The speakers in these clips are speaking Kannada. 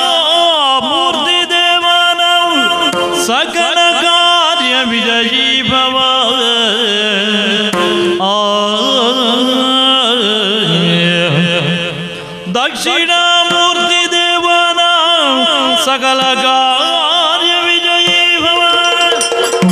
दक्षिणामूर्ति देवानां सकल कार्य विजयी भव दक्षिणामूर्ति देवानां सकल कार्य विजयी भव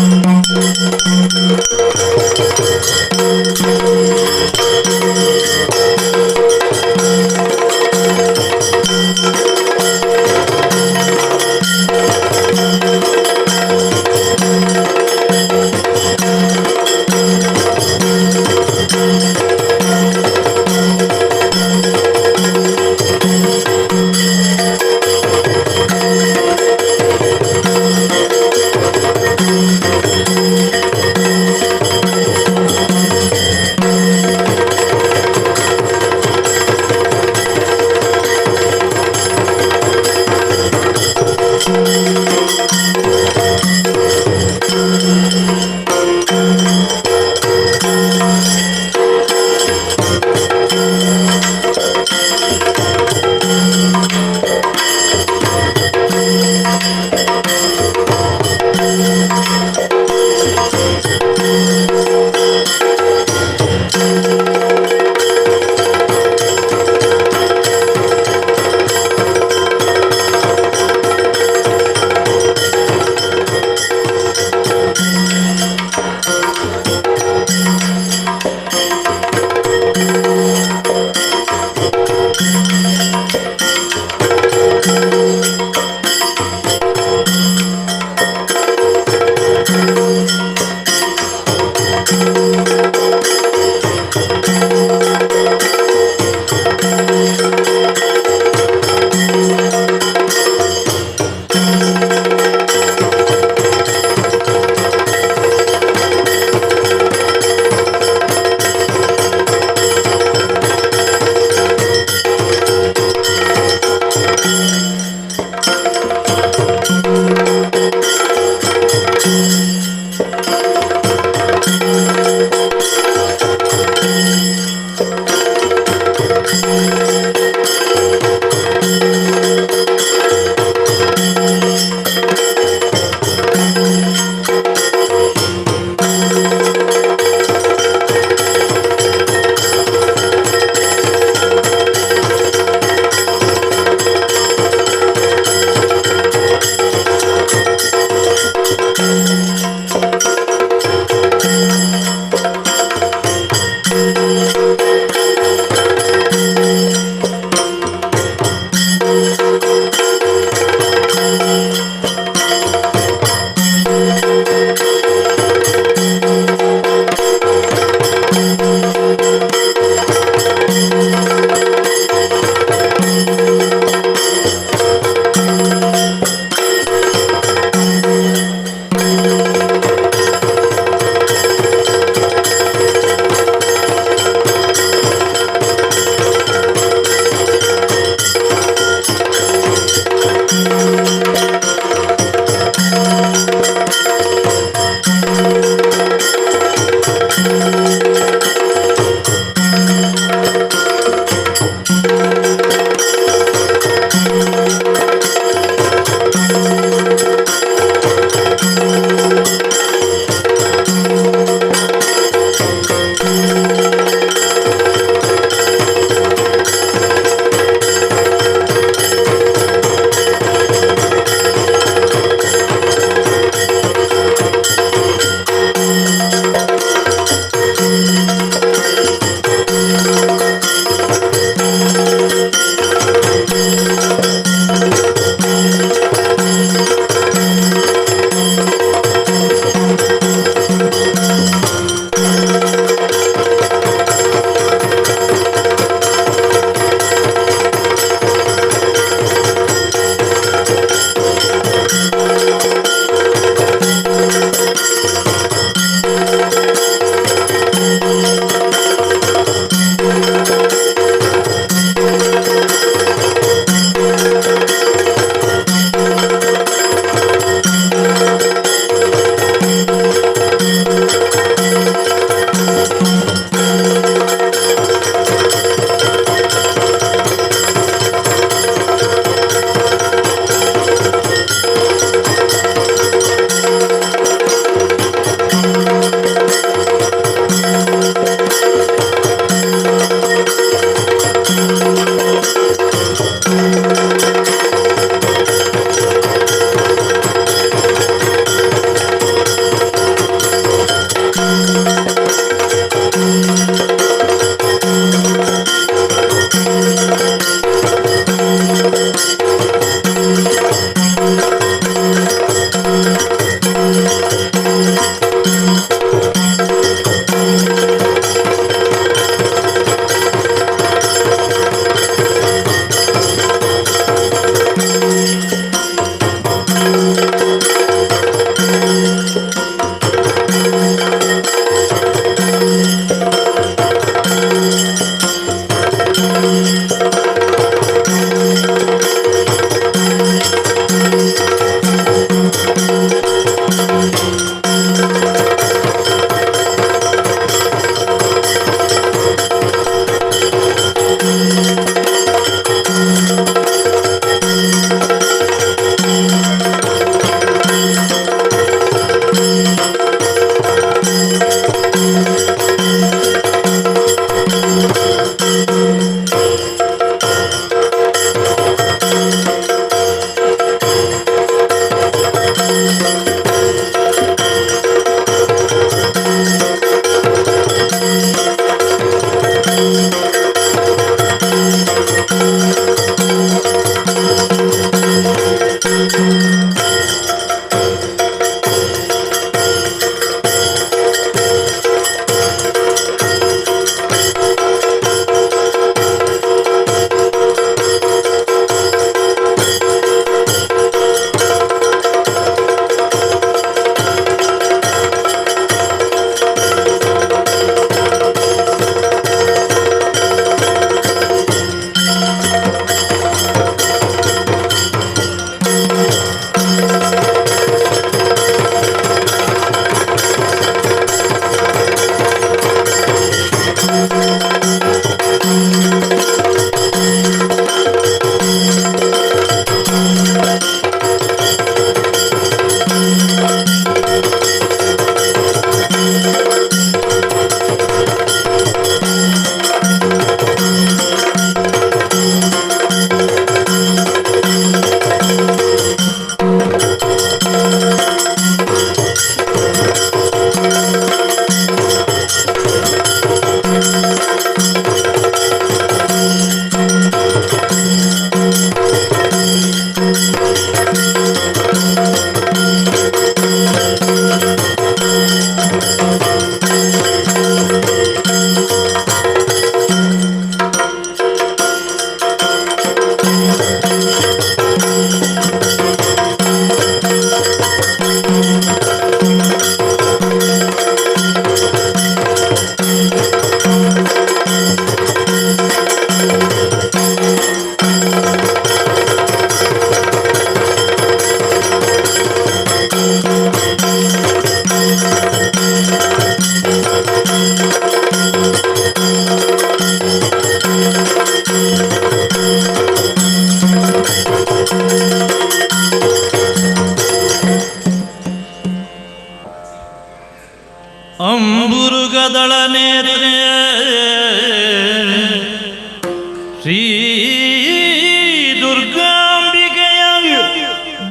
ದುರ್ಗಾಂಬಿಕೆಯ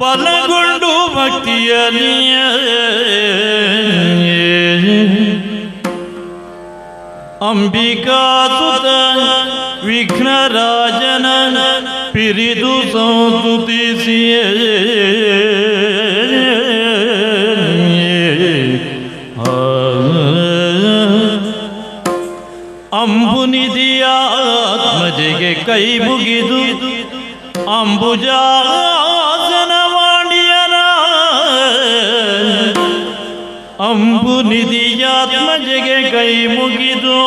ಬಲಗೊಂಡು ಭಕ್ತಿಯ ನೀಯ ಅಂಬಿಕಾ ಸುತ ವಿಘ್ನರಾಜನ ಪಿರಿದು ಸಂಸ್ತುತಿಸಿಯ ಅಂಬುನಿಧಿಯ ಆತ್ಮಜೆಗೆ ಕೈ ಮುಗಿದು ಅಂಬುಜಾಸನವಾಣಿಯನ ಅಂಬುನಿಧಿಯಾತ್ಮಜೆಗೆ ಕೈ ಮುಗಿದು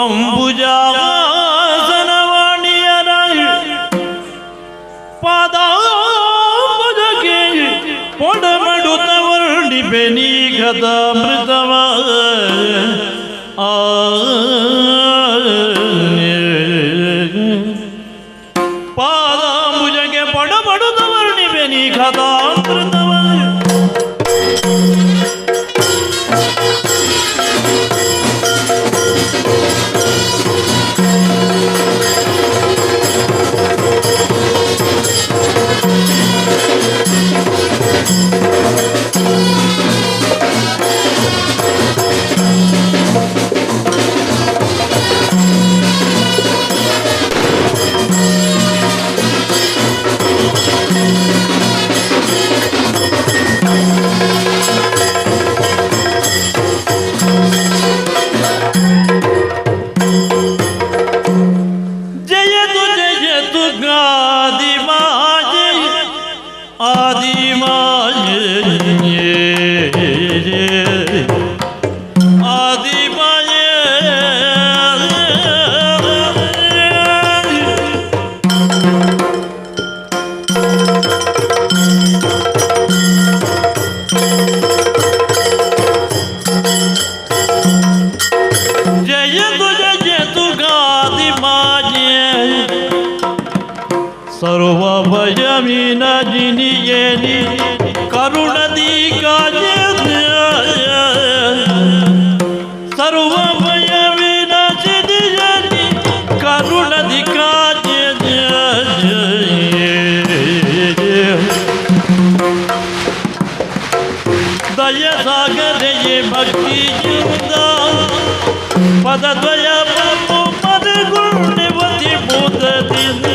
ಅಂಬುಜಾಸನವಾಣಿಯನ ಪಾದಾಂಬುಜಕ್ಕೆ ಪೊಡಮಡುತ್ತವರ್ಣಿ ಬೆನೀಗದ ಮೃತವ ಪಾದಾಂಬುಜಗೆ ಪಡಬಡುತ್ತವರ್ಣಿವೆ ನೀ ಕಥಾಮೃತವ ಸರ್ವಭಯವಿನ ಜಿನಿಯೇನಿ ಕರುಣದಿ ಕಾಜ ಸರ್ವಭಯವಿನ ಜಿನಿಯೇನಿ ಕರುಣದಿ ಕಾಜ ದಯ ಸಾಗರೆಯೇ ಭಕ್ತಿ ಯುಕ್ತ ಪದದ್ವಯ ಮದಗುಣವತಿ ಭೂತದಿಂದ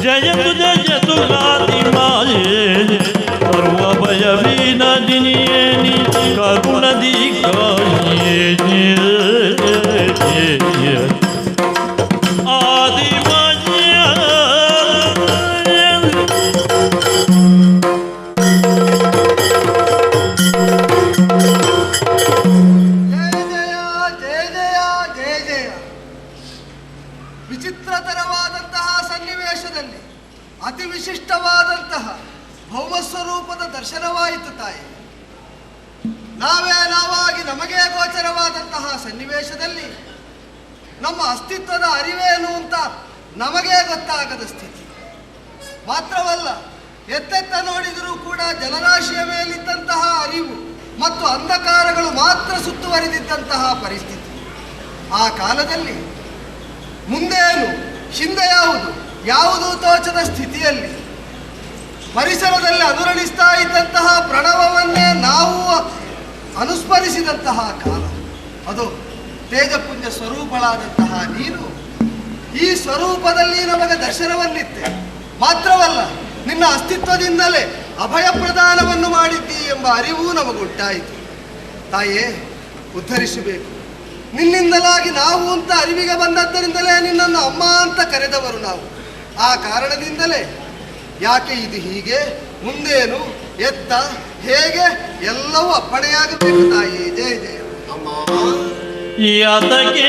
ಜಯತು ಗಾದಿ ಮಾಯೆ ಸರ್ವಭಯವಿನ ಜಿನಿಯೇನಿ ಕರುಣದಿ ಕಾಯೇ ಆದಿ ವಿಚಿತ್ರತರವಾದಂತಹ ಸನ್ನಿವೇಶದಲ್ಲಿ ಅತಿ ವಿಶಿಷ್ಟವಾದಂತಹ ಭೌಮಸ್ವರೂಪದ ದರ್ಶನವಾಯಿತು ತಾಯಿ. ನಾವಾಗಿ ನಮಗೆ ಗೋಚರವಾದಂತಹ ಸನ್ನಿವೇಶದಲ್ಲಿ ನಮ್ಮ ಅಸ್ತಿತ್ವದ ಅರಿವೇನು ಅಂತ ನಮಗೆ ಗೊತ್ತಾಗದ ಸ್ಥಿತಿ. ಮಾತ್ರವಲ್ಲ, ಎತ್ತೆತ್ತ ನೋಡಿದರೂ ಕೂಡ ಜಲರಾಶಿಯ ಮೇಲಿದ್ದಂತಹ ಅರಿವು ಮತ್ತು ಅಂಧಕಾರಗಳು ಮಾತ್ರ ಸುತ್ತುವರಿದಿದ್ದಂತಹ ಪರಿಸ್ಥಿತಿ. ಆ ಕಾಲದಲ್ಲಿ ಮುಂದೇನು ಹಿಂದೆ ಯಾವುದೂ ತೋಚದ ಸ್ಥಿತಿಯಲ್ಲಿ ಪರಿಸರದಲ್ಲಿ ಅನುರಣಿಸ್ತಾ ಇದ್ದಂತಹ ಪ್ರಣವವನ್ನೇ ನಾವು ಅನುಸ್ಮರಿಸಿದಂತಹ ಕಾಲ. ಅದು ತೇಜಪುಂಜ ಸ್ವರೂಪಳಾದಂತಹ ನೀನು ಈ ಸ್ವರೂಪದಲ್ಲಿ ನಮಗೆ ದರ್ಶನವನ್ನಿತ್ತೆ. ಮಾತ್ರವಲ್ಲ, ನಿನ್ನ ಅಸ್ತಿತ್ವದಿಂದಲೇ ಅಭಯ ಪ್ರದಾನವನ್ನು ಮಾಡಿದ್ದಿ ಎಂಬ ಅರಿವು ನಮಗುಂಟಾಯಿತು. ತಾಯೇ, ಉದ್ಧರಿಸಬೇಕು. ನಿನ್ನಿಂದಲಾಗಿ ನಾವು ಅಂತ ಅರಿವಿಗೆ ಬಂದದ್ದರಿಂದಲೇ ನಿನ್ನನ್ನು ಅಮ್ಮ ಅಂತ ಕರೆದವರು ನಾವು. ಆ ಕಾರಣದಿಂದಲೇ ಯಾಕೆ ಇದು ಹೀಗೆ, ಮುಂದೇನು, ಎತ್ತ, ಹೇಗೆ ಎಲ್ಲವೂ ಅಪ್ಪಣೆಯಾಗಬೇಕು ತಾಯಿ. ಜಯ ಜಯ ಅಮ್ಮ. ಯಾತಕ್ಕೆ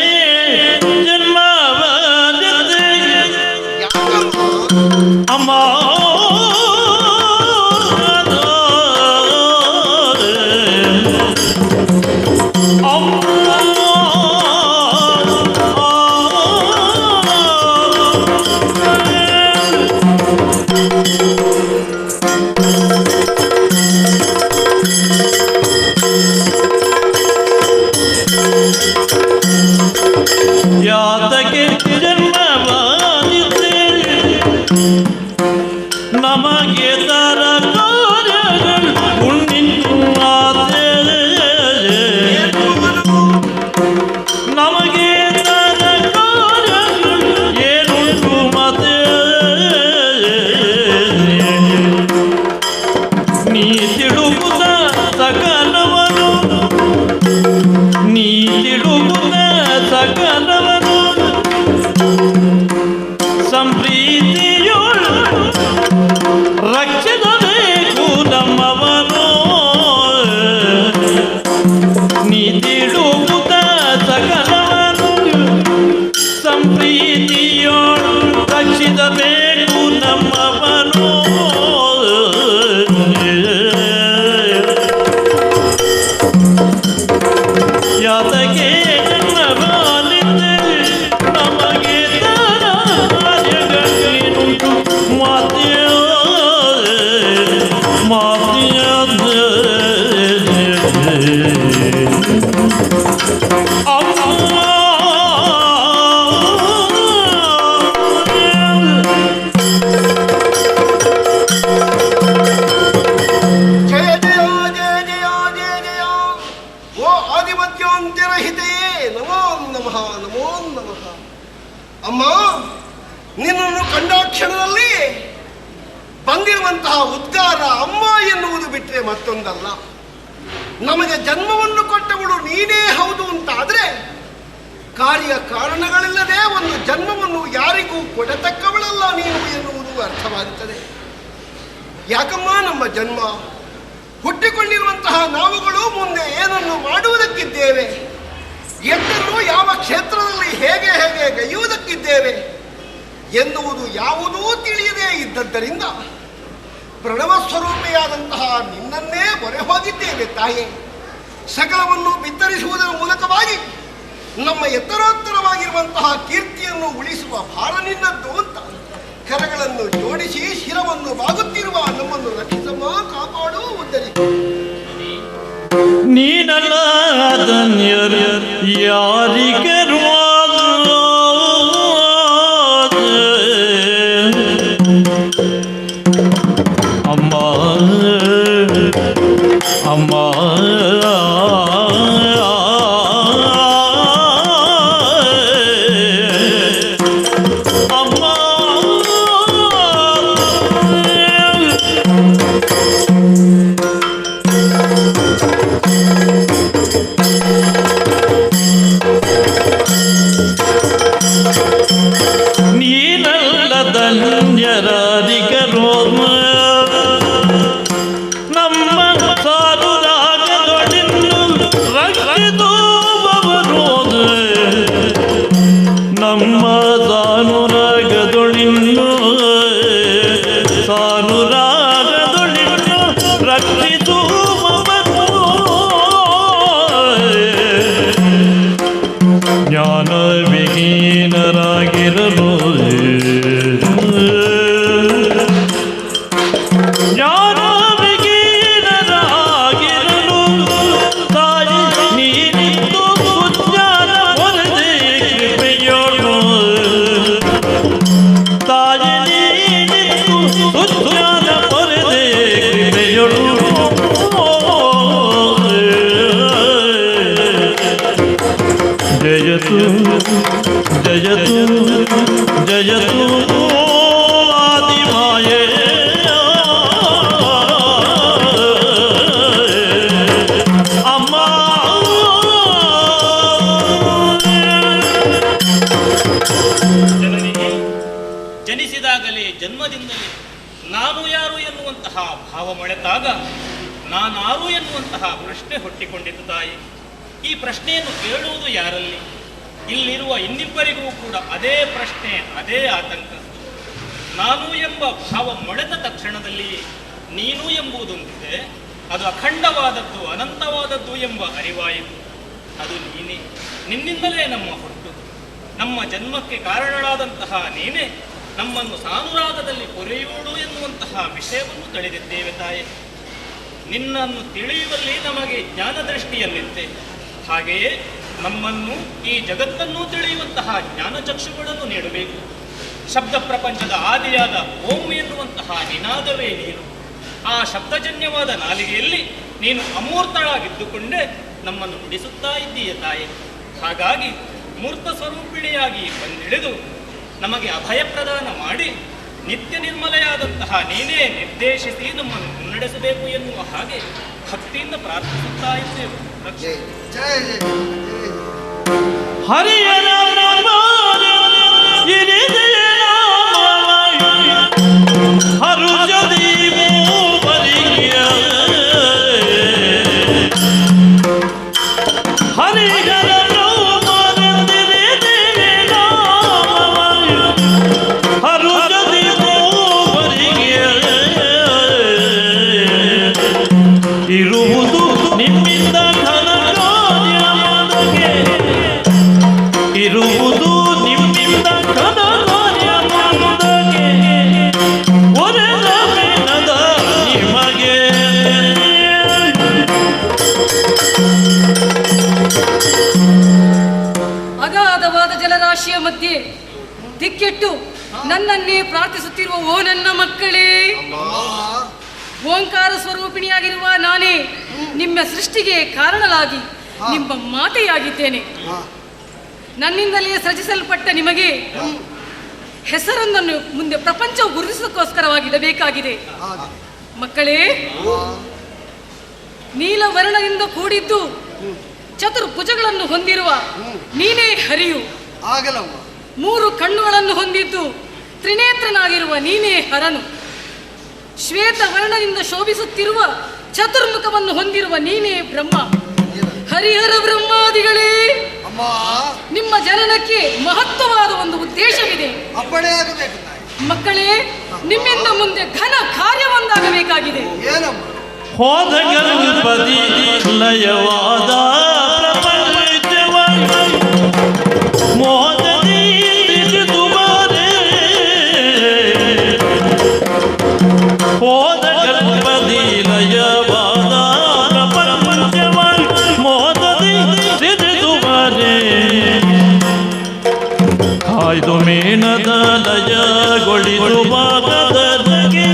ಜನ್ಮ ಅಮ್ಮ ಯಾತಕ್ಕೆ ಜನ್ಮವಾದಿತೆ ನಮಗೆ ತರ ಕಾರ್ಯಗಳು ಉಂಡಿತ್ತು ಮಾತೆ ನಮಗೆ ತರ ಕಾರ್ಯಗಳು ಏನುಂಟು ಮಾತೆ ನೀ ತಿಳುಗುತ್ತ ಸಕಲವನು ನೀ ತಿಳುಗುತ್ತ ಸಕಲವನು ಸಂಪ್ರೀತಿಯೋಳು ರಕ್ಷಿಸಬೇಕು ನಮ್ಮವನು ನೀ ತಿಳುಗುತ್ತ ಸಕಲವನು ಸಂಪ್ರೀತಿಯೋಳು ರಕ್ಷಿಸಬೇಕು ನಮ್ಮವನು ಯಾತಕ್ಕೆ ಜನ್ಮವಾಲಿದೆ ನಮಗೆ ಕಾರ್ಯಗಳೇನುಂಟು ಮಾತೆಯ ಮಾತೆಯ ಜಯ ಜಯ ಜಯ ಜಯ ಜಯ ಜಯ ಓ ಆದಿಮಧ್ಯಾಂತ್ಯರಹಿತೆಯೇ ನಮೋ ನಮಃ ನಮೋ ನಮಃ. ಅಮ್ಮ, ನಿನ್ನನ್ನು ಕಂಡಾಕ್ಷಣದಲ್ಲಿ ಬಂದಿರುವಂತಹ ಉದ್ಗಾರ ಅಮ್ಮ ಎನ್ನುವುದು ಬಿಟ್ಟರೆ ಮತ್ತೊಂದಲ್ಲ. ನಮಗೆ ಜನ್ಮವನ್ನು ಕೊಟ್ಟವಳು ನೀನೇ ಹೌದು ಅಂತಾದ್ರೆ ಕಾರ್ಯ ಕಾರಣಗಳಿಲ್ಲದೆ ಒಂದು ಜನ್ಮವನ್ನು ಯಾರಿಗೂ ಕೊಡತಕ್ಕವಳಲ್ಲ ನೀನು ಎನ್ನುವುದು ಅರ್ಥವಾಗುತ್ತದೆ. ಯಾಕಮ್ಮ ನಮ್ಮ ಜನ್ಮ ಹುಟ್ಟಿಕೊಂಡಿರುವಂತಹ ನಾವುಗಳು ಮುಂದೆ ಏನನ್ನು ಮಾಡುವುದಕ್ಕಿದ್ದೇವೆ, ಎಷ್ಟನ್ನು ಯಾವ ಕ್ಷೇತ್ರದಲ್ಲಿ ಹೇಗೆ ಹೇಗೆ ಗೈಯುವುದಕ್ಕಿದ್ದೇವೆ ಎನ್ನುವುದು ಯಾವುದೂ ತಿಳಿಯದೇ ಇದ್ದದ್ದರಿಂದ ಪ್ರಣವ ಸ್ವರೂಪಿಯಾದಂತಹ ನಿನ್ನನ್ನೇ ಮೊರೆ ಹೋಗಿದ್ದೇವೆ ತಾಯೇ. ಸಕಲವನ್ನು ಬಿತ್ತರಿಸುವುದರ ಮೂಲಕವಾಗಿ ನಮ್ಮ ಎತ್ತರೋತ್ತರವಾಗಿರುವಂತಹ ಕೀರ್ತಿಯನ್ನು ಉಳಿಸುವ ಭಾರ ನಿನ್ನದ್ದು ಅಂತ ಕರಗಳನ್ನು ಜೋಡಿಸಿ ಶಿರವನ್ನು ಬಾಗುತ್ತಿರುವ ನಮ್ಮನ್ನು ರಕ್ಷಿಸಮ್ಮ, ಕಾಪಾಡು, ಉದ್ಧರಿಸು. ನೀನಲ್ಲ ಯಾರಿಗರು ಅಮ್ಮ ಅಮ್ಮ ಧನ್ಯರಾಧಿಕರೋ ನಮ್ಮ ಸಾರುರಾಗದೊಡಿನ್ನು ರಕ್ಷಿಸುವವರೋದು ನಮ್ಮ ಸಾನುರಾಗದೊಡಿನ್ನು ಸಾನುರಾಗದೊಡಿನ್ನು ರಕ್ಷಿಸುವವರು ಜ್ಞಾನ ವಿಹೀನರಾಗಿರಲು ಜಯತು ಜಯತು ಜಯತು ಆದಿಮಾಯೇ ಅಮ್ಮ. ಜನರಿಗೆ ಜನಿಸಿದಾಗಲೇ ಜನ್ಮದಿಂದಲೇ ನಾನು ಯಾರು ಎನ್ನುವಂತಹ ಭಾವ ಮೊಳೆತಾಗ ನಾನಾರು ಎನ್ನುವಂತಹ ಪ್ರಶ್ನೆ ಹುಟ್ಟಿಕೊಂಡಿತು ತಾಯಿ. ಈ ಪ್ರಶ್ನೆಯನ್ನು ಕೇಳುವುದು ಯಾರಲ್ಲಿ? ಇಲ್ಲಿರುವ ಇನ್ನಿಬ್ಬರಿಗೂ ಕೂಡ ಅದೇ ಪ್ರಶ್ನೆ, ಅದೇ ಆತಂಕ. ನಾನು ಎಂಬ ಭಾವ ಮೊಳೆತ ತಕ್ಷಣದಲ್ಲಿ ನೀನು ಎಂಬುದೊಂದಿದೆ, ಅದು ಅಖಂಡವಾದದ್ದು, ಅನಂತವಾದದ್ದು ಎಂಬ ಅರಿವಾಯಿತು. ಅದು ನೀನೇ, ನಿನ್ನಿಂದಲೇ ನಮ್ಮ ಹುಟ್ಟು, ನಮ್ಮ ಜನ್ಮಕ್ಕೆ ಕಾರಣರಾದಂತಹ ನೀನೇ ನಮ್ಮನ್ನು ಸಾನುರಾಗದಲ್ಲಿ ಕೊರೆಯೋಳು ಎನ್ನುವಂತಹ ವಿಷಯವನ್ನು ತಿಳಿದಿದ್ದೇವೆ ತಾಯಿ. ನಿನ್ನನ್ನು ತಿಳಿಯುವಲ್ಲಿ ನಮಗೆ ಜ್ಞಾನದೃಷ್ಟಿಯಲ್ಲಿತ್ತೆ, ಹಾಗೆಯೇ ನಮ್ಮನ್ನು ಈ ಜಗತ್ತನ್ನು ತಿಳಿಯುವಂತಹ ಜ್ಞಾನಚಕ್ಷುಗಳನ್ನು ನೀಡಬೇಕು. ಶಬ್ದ ಪ್ರಪಂಚದ ಆದಿಯಾದ ಓಂ ಎನ್ನುವಂತಹ ನಿನಾದವೇ ನೀನು. ಆ ಶಬ್ದಜನ್ಯವಾದ ನಾಲಿಗೆಯಲ್ಲಿ ನೀನು ಅಮೂರ್ತಳಾಗಿದ್ದುಕೊಂಡೇ ನಮ್ಮನ್ನು ನುಡಿಸುತ್ತಾ ಇದ್ದೀಯ ತಾಯಿ. ಹಾಗಾಗಿ ಮೂರ್ತ ಸ್ವರೂಪಿಣಿಯಾಗಿ ಬಂದಿಳಿದು ನಮಗೆ ಅಭಯ ಪ್ರದಾನ ಮಾಡಿ ನಿತ್ಯ ನಿರ್ಮಲೆಯಾದಂತಹ ನೀನೇ ನಿರ್ದೇಶಿಸಿ ನಮ್ಮನ್ನು ಮುನ್ನಡೆಸಬೇಕು ಎನ್ನುವ ಹಾಗೆ ಭಕ್ತಿಯಿಂದ ಪ್ರಾರ್ಥಿಸುತ್ತಾ ಇದ್ದೇವೆ. ಜಯ ಜಯ ಜಯ ಜಯ. ಹರಿಯ ನಾಮ ಇರಿದೆ ಹರುಜದಿ ಮೂವರಿಯ ಹರಿಗರ ಹರುಜದಿ ಮೂವರಿಯ ಇರುವುದು ನಿಮ್ಮಿಂದ ಘನ ಕಾರ್ಯ ಇರುವುದು ನಿಮ್ಮಿಂದ ಘನ ಕಾರ್ಯ ಮಾಡುವುದಕ್ಕೆ ಒರೆದ ಮೇನದ ನಿಮಗೆ ಅಗಾಧವಾದ ಜಲರಾಶಿಯ ಮಧ್ಯೆ ದಿಕ್ಕೆಟ್ಟು ನನ್ನನ್ನೇ ಪ್ರಾರ್ಥಿಸುತ್ತಿರುವ ಓ ನನ್ನ ಮಕ್ಕಳೇ, ಓಂಕಾರ ಸ್ವರೂಪಿಣಿಯಾಗಿರುವ ನಾನೇ ನಿಮ್ಮ ಸೃಷ್ಟಿಗೆ ಕಾರಣಲಾಗಿ ನಿಮ್ಮ ಮಾತೆಯಾಗಿದ್ದೇನೆ. ನನ್ನಿಂದಲೇ ಸೃಜಿಸಲ್ಪಟ್ಟ ನಿಮಗೆ ಹೆಸರನ್ನು ಮುಂದೆ ಪ್ರಪಂಚವು ಗುರುತಿಸೋಕ್ಕೋಸ್ಕರವಾಗಿಡಬೇಕಾಗಿದೆ. ಮಕ್ಕಳೇ, ನೀಲವರ್ಣದಿಂದ ಕೂಡಿದ್ದು ಚತುರ್ಭುಜಗಳನ್ನು ಹೊಂದಿರುವ ನೀನೇ ಹರಿಯು. ಆಗಲಮ್ಮ. 3 ಕಣ್ಣುಗಳನ್ನು ಹೊಂದಿದ್ದು ತ್ರಿನೇತ್ರನಾಗಿರುವ ನೀನೇ ಹರನು. ಶ್ವೇತ ವರ್ಣದಿಂದ ಶೋಭಿಸುತ್ತಿರುವ ಚತುರ್ಮುಖವನ್ನು ಹೊಂದಿರುವ ನೀನೇ ಬ್ರಹ್ಮ. ಹರಿಹರ ಬ್ರಹ್ಮಾದಿಗಳೇ, ಅಮ್ಮ, ನಿಮ್ಮ ಜನನಕ್ಕೆ ಮಹತ್ವವಾದ ಒಂದು ಉದ್ದೇಶವಿದೆ. ಅಪ್ಪಣೆ ಆಗಬೇಕು ತಾಯಿ. ಮಕ್ಕಳೇ, ನಿಮ್ಮಿಂದ ಮುಂದೆ ಘನ ಕಾರ್ಯವೊಂದಾಗಬೇಕಾಗಿದೆ. ಏನಮ್ಮ? ಹೋದ ಗರ್ಭದಿ ಲಯವಾದ ಪ್ರಪಂಚವ ಮೋದದಿ ತಿಳಿದುಬರೆ ಹೋದ ಗರ್ಭದಿ ಲಯವಾದ ಪ್ರಪಂಚವ ಮೋದದಿ ತಿಳಿದುಬರೆ ಕಾಯ್ದು ಮೇನದ ಲಯಗೊಳಿದು ಬಾಗದಗೆ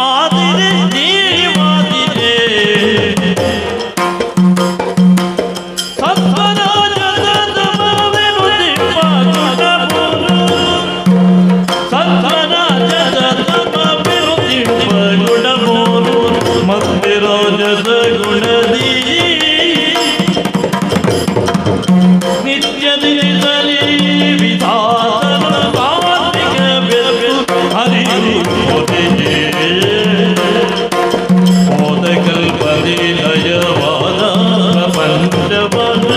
ಆದಿರೆ ನೀವಾದಿರೆ ಸತ್ವರಾಜದ ತಮವೆನುದಿಪ್ಪ ಗುಣಮೂರು ಸತ್ವರಾಜದ ತಮವೆನುದಿಪ್ಪ ಗುಣಮೂರು ಮತ್ತೆ ರಾಜದ ಗುಣದಿ ನಿತ್ಯದಿಂದಲೇ ವಿಧಾನ ಭಾವಿಕ ಬೆರಕು ಹರಿಯುವುದೇ ಹೋದ ಕಲ್ಪನೆ ಲಯವಾದ ಪ್ರಪಂಚವನ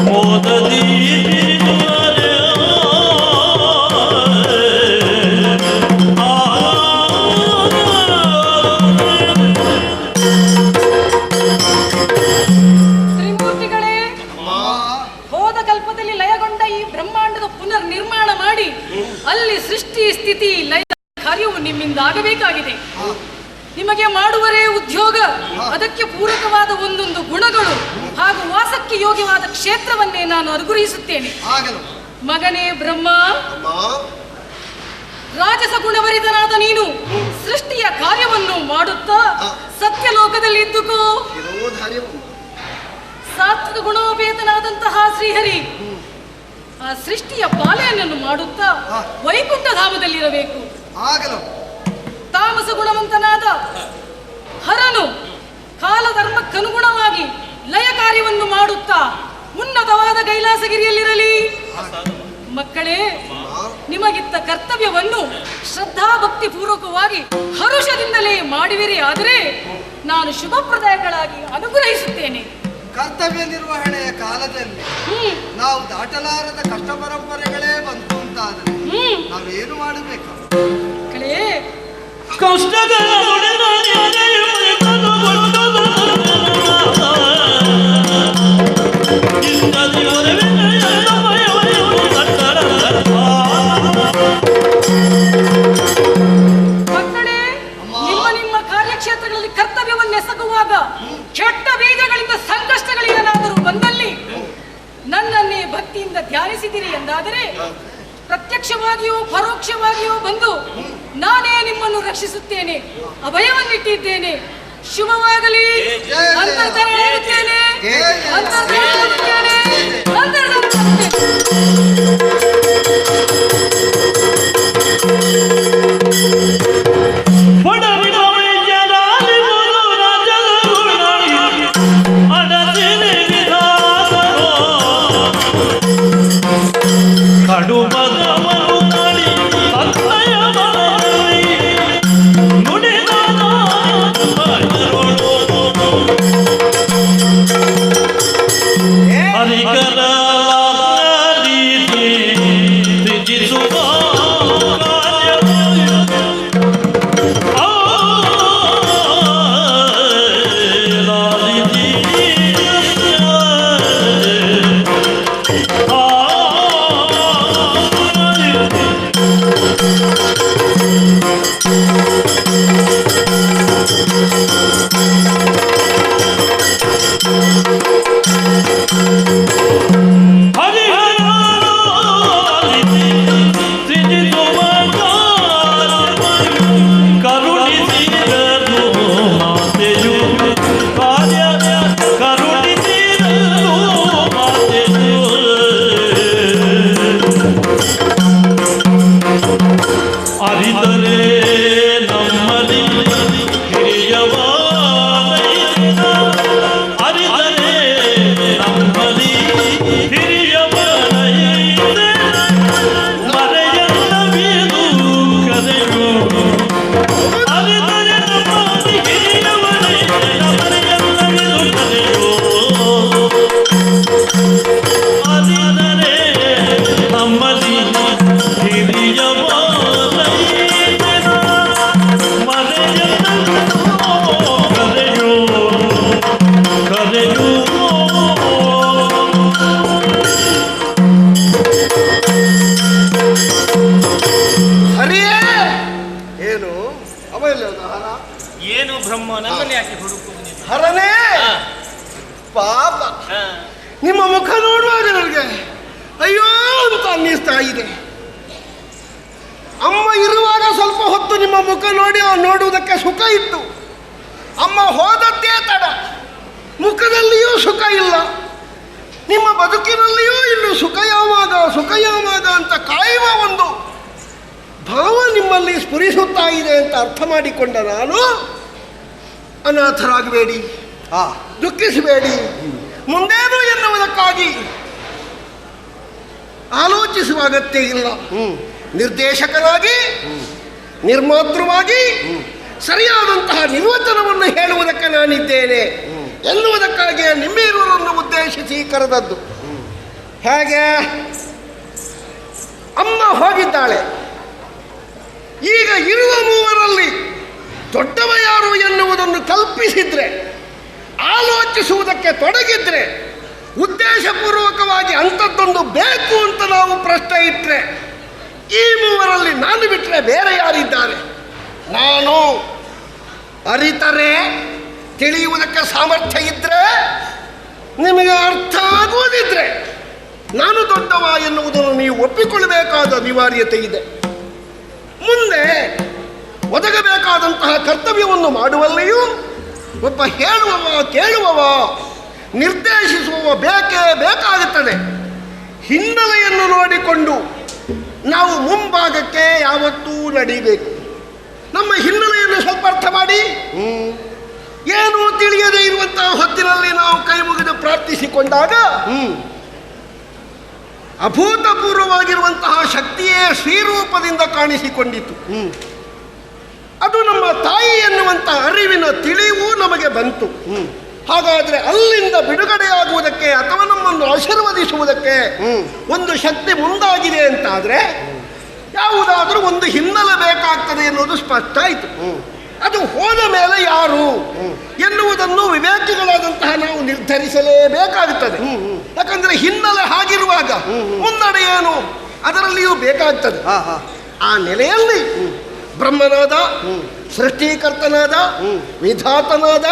ಮೋದದಿ ತಿಳಿದುವರೆ ತ್ರಿಮೂರ್ತಿಗಳೇ, ಹೋದ ಕಲ್ಪದಲ್ಲಿ ಲಯಗೊಂಡ ಈ ಬ್ರಹ್ಮಾಂಡದ ಪುನರ್ ನಿರ್ಮಾಣ ಮಾಡಿ ಅಲ್ಲಿ ಸೃಷ್ಟಿ ಸ್ಥಿತಿ ಲಯ ಕಾರ್ಯವು ನಿಮ್ಮಿಂದ ಆಗಬೇಕಾಗಿದೆ. ನಿಮಗೆ ಮಾಡುವರೇ ಉದ್ಯೋಗ, ಅದಕ್ಕೆ ಪೂರಕವಾದ ಒಂದೊಂದು ಗುಣಗಳು ಹಾಗೂ ವಾಸಕ್ಕೆ ಯೋಗ್ಯವಾದ ಕ್ಷೇತ್ರವನ್ನೇ ನಾನು ಅನುಗ್ರಹಿಸುತ್ತೇನೆ. ಆಗಲಮ್ಮ. ಮಗನೇ ಬ್ರಹ್ಮ, ಅಮ್ಮ, ರಾಜಸ ಗುಣಭರಿತನಾದ ನೀನು ಸೃಷ್ಟಿಯ ಕಾರ್ಯವನ್ನು ಮಾಡುತ್ತಾ ಸತ್ಯಲೋಕದಲ್ಲಿ ಇದ್ದುಕೋ. ಶಿರೋಧಾರ್ಯವು ಸಾತ್ವಿಕ ಗುಣೋಪೇತನಾದಂತಹ ಶ್ರೀಹರಿ ಆ ಸೃಷ್ಟಿಯ ಪಾಲನೆಯನ್ನು ಮಾಡುತ್ತಾ ವೈಕುಂಠ ಧಾಮದಲ್ಲಿರಬೇಕು. ಆಗಲಮ್ಮ. ತಾಮಸ ಗುಣವಂತನಾದ ಹರನು ಕಾಲಧರ್ಮಕ್ಕನುಗುಣವಾಗಿ ಲಯ ಕಾರ್ಯವನ್ನು ಮಾಡುತ್ತಾ ಉನ್ನತವಾದ ಕೈಲಾಸಗಿರಿಯಲ್ಲಿರಲಿ. ಮಕ್ಕಳೇ, ನಿಮಗಿತ್ತ ಕರ್ತವ್ಯವನ್ನು ಶ್ರದ್ಧಾಭಕ್ತಿ ಪೂರ್ವಕವಾಗಿ ಹರುಷದಿಂದಲೇ ಮಾಡುವಿರಿ. ಆದರೆ ನಾನು ಶುಭಪ್ರದಾಯಗಳಾಗಿ ಅನುಗ್ರಹಿಸುತ್ತೇನೆ. ಕರ್ತವ್ಯ ನಿರ್ವಹಣೆಯ ಕಾಲದಲ್ಲಿ ನಾವು ದಾಟಲಾರದ ಕಷ್ಟ ಪರಂಪರೆಗಳೇ ಬಂತು ಅಂತಾದರೆ ನಾವೇನು ಮಾಡಬೇಕು? ಮಕ್ಕಳೇ, ಕಷ್ಟಗಳ ಮಕ್ಕಳೇ, ನಿಮ್ಮ ನಿಮ್ಮ ಕಾರ್ಯಕ್ಷೇತ್ರಗಳಲ್ಲಿ ಕರ್ತವ್ಯವನ್ನು ಎಸಗುವಾಗ ಕೆಟ್ಟ ಬೀಜಗಳಿಂದ ಸಂಕಷ್ಟಗಳೇನಾದರೂ ಆದರೆ ಪ್ರತ್ಯಕ್ಷವಾಗಿಯೂ ಪರೋಕ್ಷವಾಗಿಯೂ ಬಂದು ನಾನೇ ನಿಮ್ಮನ್ನು ರಕ್ಷಿಸುತ್ತೇನೆ, ಅಭಯವನ್ನಿಟ್ಟಿದ್ದೇನೆ. ಶುಭವಾಗಲಿ. ಅಂತರ್ಧಾನವಾಗುತ್ತೇನೆ, ಅಂತರ್ಧಾನವಾಗುತ್ತೇನೆ, ಏನು ಬ್ರಹ್ಮ ನನ್ನಲ್ಲಿ ಯಾಕೆ ಹುಡುಕುವುದು? ಹರನೇ ಪಾಪ, ನಿಮ್ಮ ಮುಖ ನೋಡುವಾಗ ನನಗೆ ಅಯ್ಯೋ ಅಂತ ಅನ್ನಿಸ್ತಾ ಇದೆ. ಅಮ್ಮ ಇರುವಾಗ ಸ್ವಲ್ಪ ಹೊತ್ತು ನಿಮ್ಮ ಮುಖ ನೋಡುವುದಕ್ಕೆ ಸುಖ ಇತ್ತು. ಅಮ್ಮ ಹೋದದ್ದೇ ತಡ, ಮುಖದಲ್ಲಿಯೂ ಸುಖ ಇಲ್ಲ, ನಿಮ್ಮ ಬದುಕಿನಲ್ಲಿಯೂ ಇನ್ನು ಸುಖ ಯಾವಾಗ ಅಂತ ಕಾಯುವ ಒಂದು ಭಾವ ನಿಮ್ಮಲ್ಲಿ ಸ್ಫುರಿಸುತ್ತಾ ಇದೆ ಅಂತ ಅರ್ಥ ಮಾಡಿಕೊಂಡ ನಾನು, ಅನಾಥರಾಗಬೇಡಿ, ದುಃಖಿಸಬೇಡಿ, ಮುಂದೇನು ಎನ್ನುವುದಕ್ಕಾಗಿ ಆಲೋಚಿಸುವ ಅಗತ್ಯ ಇಲ್ಲ. ನಿರ್ದೇಶಕನಾಗಿ, ನಿರ್ಮಾತೃವಾಗಿ ಸರಿಯಾದಂತಹ ನಿರ್ವಚನವನ್ನು ಹೇಳುವುದಕ್ಕೆ ನಾನಿದ್ದೇನೆ ಎನ್ನುವುದಕ್ಕಾಗಿ ನಿಮ್ಮಿರುವರನ್ನು ಉದ್ದೇಶಿಸಿ ಕರೆದದ್ದು. ಹೇಗೆ ಅಮ್ಮ ಹೋಗಿದ್ದಾಳೆ, ಈಗ ಇರುವ ಮೂವರಲ್ಲಿ ದೊಡ್ಡವ ಯಾರು ಎನ್ನುವುದನ್ನು ಕಲ್ಪಿಸಿದ್ರೆ, ಆಲೋಚಿಸುವುದಕ್ಕೆ ತೊಡಗಿದ್ರೆ, ಉದ್ದೇಶಪೂರ್ವಕವಾಗಿ ಅಂಥದ್ದೊಂದು ಬೇಕು ಅಂತ ನಾವು ಪ್ರಶ್ನೆ ಇಟ್ಟರೆ, ಈ ಮೂವರಲ್ಲಿ ನಾನು ಬಿಟ್ಟರೆ ಬೇರೆ ಯಾರಿದ್ದಾರೆ? ನಾನು ಅರಿತರೆ, ತಿಳಿಯುವುದಕ್ಕೆ ಸಾಮರ್ಥ್ಯ ಇದ್ದರೆ, ನಿಮಗೆ ಅರ್ಥ ಆಗುವುದಿದ್ರೆ ನಾನು ದೊಡ್ಡವ ಎನ್ನುವುದನ್ನು ನೀವು ಒಪ್ಪಿಕೊಳ್ಳಬೇಕಾದ ಅನಿವಾರ್ಯತೆ ಇದೆ. ಮುಂದೆ ಒದಗಬೇಕಾದಂತಹ ಕರ್ತವ್ಯವನ್ನು ಮಾಡುವಲ್ಲಿಯೂ ಒಬ್ಬ ಹೇಳುವವ, ಕೇಳುವವ, ನಿರ್ದೇಶಿಸುವವ ಬೇಕಾಗುತ್ತದೆ. ಹಿನ್ನೆಲೆಯನ್ನು ನೋಡಿಕೊಂಡು ನಾವು ಮುಂಭಾಗಕ್ಕೆ ಯಾವತ್ತೂ ನಡೀಬೇಕು. ನಮ್ಮ ಹಿನ್ನೆಲೆಯನ್ನು ಸ್ವಲ್ಪ ಅರ್ಥ ಮಾಡಿ, ಏನು ತಿಳಿಯದೇ ಇರುವಂತಹ ಹೊತ್ತಿನಲ್ಲಿ ನಾವು ಕೈ ಮುಗಿದು ಪ್ರಾರ್ಥಿಸಿಕೊಂಡಾಗ ಅಭೂತಪೂರ್ವವಾಗಿರುವಂತಹ ಶಕ್ತಿಯೇ ಶ್ರೀರೂಪದಿಂದ ಕಾಣಿಸಿಕೊಂಡಿತು. ಅದು ನಮ್ಮ ತಾಯಿ ಎನ್ನುವಂತಹ ಅರಿವಿನ ತಿಳಿವು ನಮಗೆ ಬಂತು. ಹಾಗಾದರೆ ಅಲ್ಲಿಂದ ಬಿಡುಗಡೆಯಾಗುವುದಕ್ಕೆ ಅಥವಾ ನಮ್ಮನ್ನು ಆಶೀರ್ವದಿಸುವುದಕ್ಕೆ ಒಂದು ಶಕ್ತಿ ಮುಂದಾಗಿದೆ ಅಂತಾದರೆ ಯಾವುದಾದ್ರೂ ಒಂದು ಹಿನ್ನೆಲೆ ಬೇಕಾಗ್ತದೆ ಎನ್ನುವುದು ಸ್ಪಷ್ಟ ಆಯಿತು. ಅದು ಹೋದ ಮೇಲೆ ಯಾರು ಎನ್ನುವುದನ್ನು ವಿವೇಕಿಗಳಾದಂತಹ ನಾವು ನಿರ್ಧರಿಸಲೇಬೇಕಾಗುತ್ತದೆ. ಯಾಕಂದ್ರೆ ಹಿನ್ನೆಲೆ ಹಾಗಿರುವಾಗ ಮುನ್ನಡೆ ಏನು ಅದರಲ್ಲಿಯೂ ಬೇಕಾಗ್ತದೆ. ಆ ನೆಲೆಯಲ್ಲಿ ಬ್ರಹ್ಮನಾದ, ಸೃಷ್ಟಿಕರ್ತನಾದ, ವಿಧಾತನಾದ,